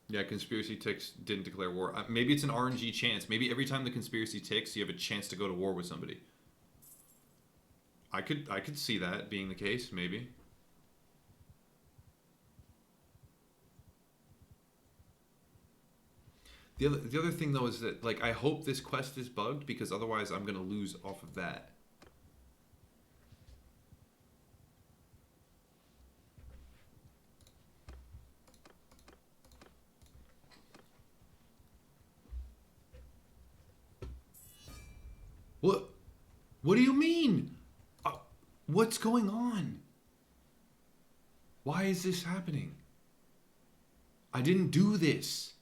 Yeah, conspiracy ticks didn't declare war. Maybe it's an RNG chance. Maybe every time the conspiracy ticks, you have a chance to go to war with somebody. I could see that being the case, maybe. The other thing though is that, like, I hope this quest is bugged, because otherwise I'm gonna lose off of that. What? What do you mean? What's going on? Why is this happening? I didn't do this.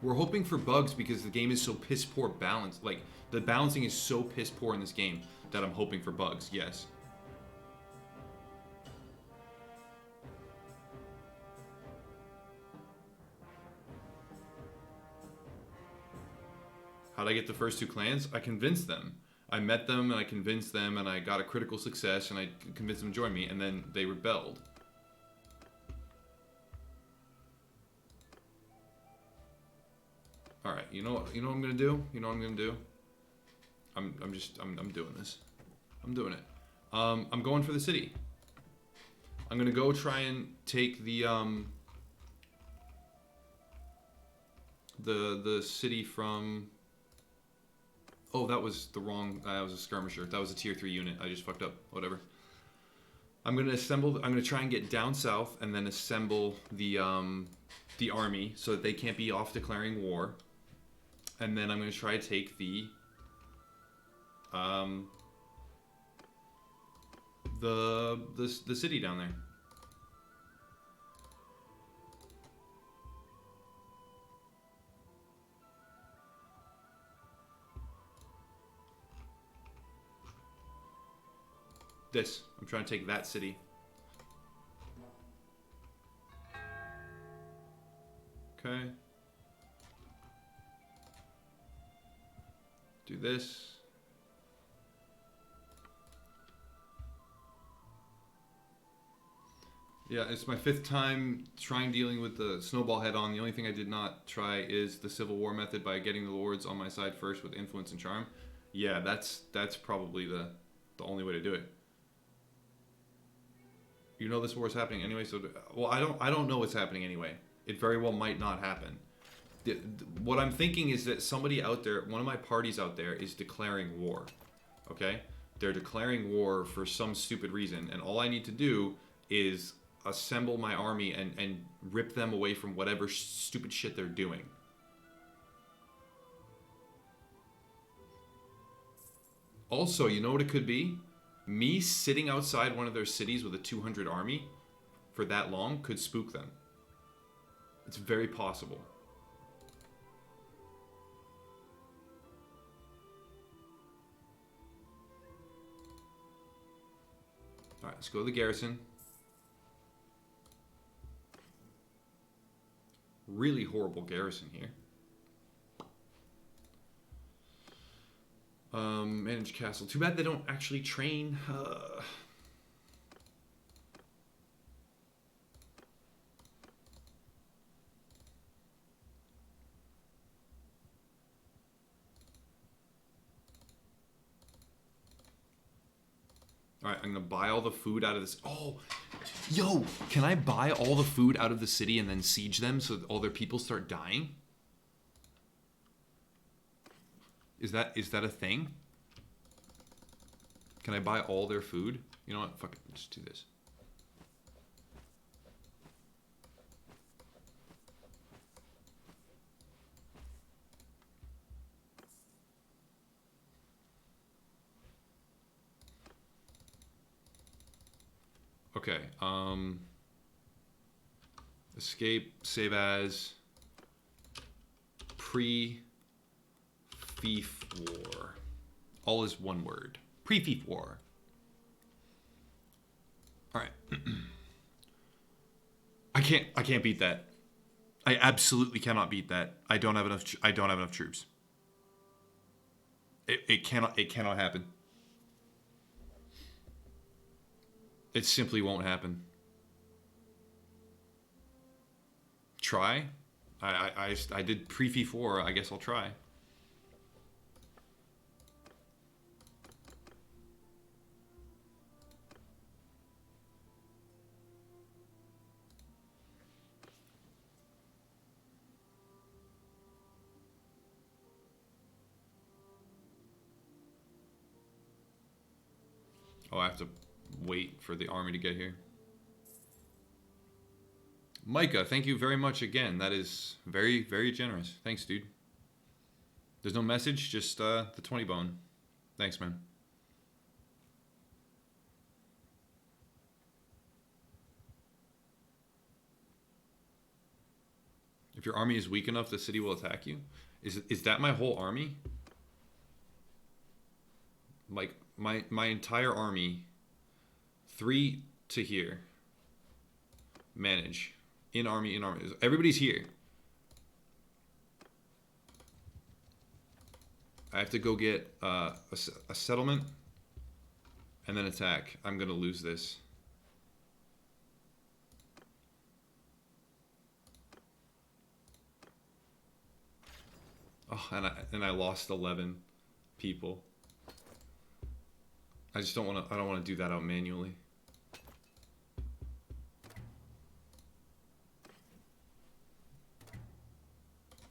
We're hoping for bugs because the game is so piss poor balanced. Like, the balancing is so piss poor in this game that I'm hoping for bugs, yes. How'd I get the first two clans? I convinced them. I met them and I convinced them and I got a critical success and I convinced them to join me, and then they rebelled. Alright, you know what I'm gonna do? You know what I'm gonna do? I'm doing this. I'm doing it. I'm going for the city. I'm gonna go try and take the city from... Oh, that was the wrong... that was a skirmisher. That was a tier 3 unit. I just fucked up. Whatever. I'm gonna assemble... I'm gonna try and get down south and then assemble the army so that they can't be off declaring war. And then I'm gonna try to take the city down there. I'm trying to take that city. Okay. Do this. Yeah, it's my 5th time trying dealing with the snowball head on. The only thing I did not try is the civil war method by getting the lords on my side first with influence and charm. Yeah, that's probably the only way to do it. You know this war is happening anyway, so... Well, I don't know what's happening anyway. It very well might not happen. What I'm thinking is that somebody out there, one of my parties out there, is declaring war. Okay? They're declaring war for some stupid reason, and all I need to do is assemble my army and rip them away from whatever stupid shit they're doing. Also, you know what it could be? Me sitting outside one of their cities with a 200 army for that long could spook them. It's very possible. Alright, let's go to the garrison. Really horrible garrison here. Manage castle. Too bad they don't actually train. Alright, I'm gonna buy all the food out of this. Oh, yo, can I buy all the food out of the city and then siege them so that all their people start dying? Is that a thing? Can I buy all their food? You know what? Fuck it. Just do this. Okay. Escape, save as. Pre-Fief War. All is one word. Pre-Fief War. All right. I can't beat that. I absolutely cannot beat that. I don't have enough. I don't have enough troops. It cannot happen. It simply won't happen. Try. I did pre-Fief War. I guess I'll try. Oh, I have to wait for the army to get here. Micah, thank you very much again. That is very, very generous. Thanks, dude. There's no message, just the 20 bone. Thanks, man. If your army is weak enough, the city will attack you. Is that my whole army? Like my entire army, 3 to here. Manage. In army. Everybody's here. I have to go get a settlement and then attack. I'm gonna lose this. Oh, and I lost 11 people. I just don't want to. I don't want to do that out manually.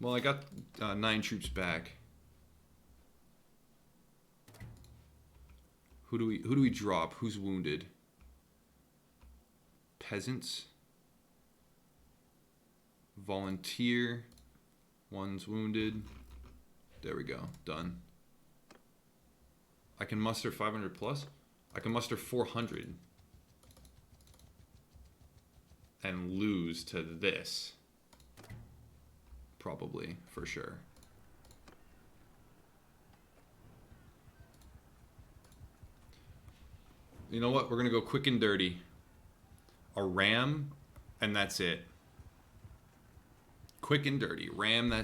Well, I got 9 troops back. Who do we drop? Who's wounded? Peasants. Volunteer. One's wounded. There we go. Done. I can muster 500 plus. I can muster 400. And lose to this. Probably, for sure. You know what? We're going to go quick and dirty. A ram, and that's it. Quick and dirty. Ram, that's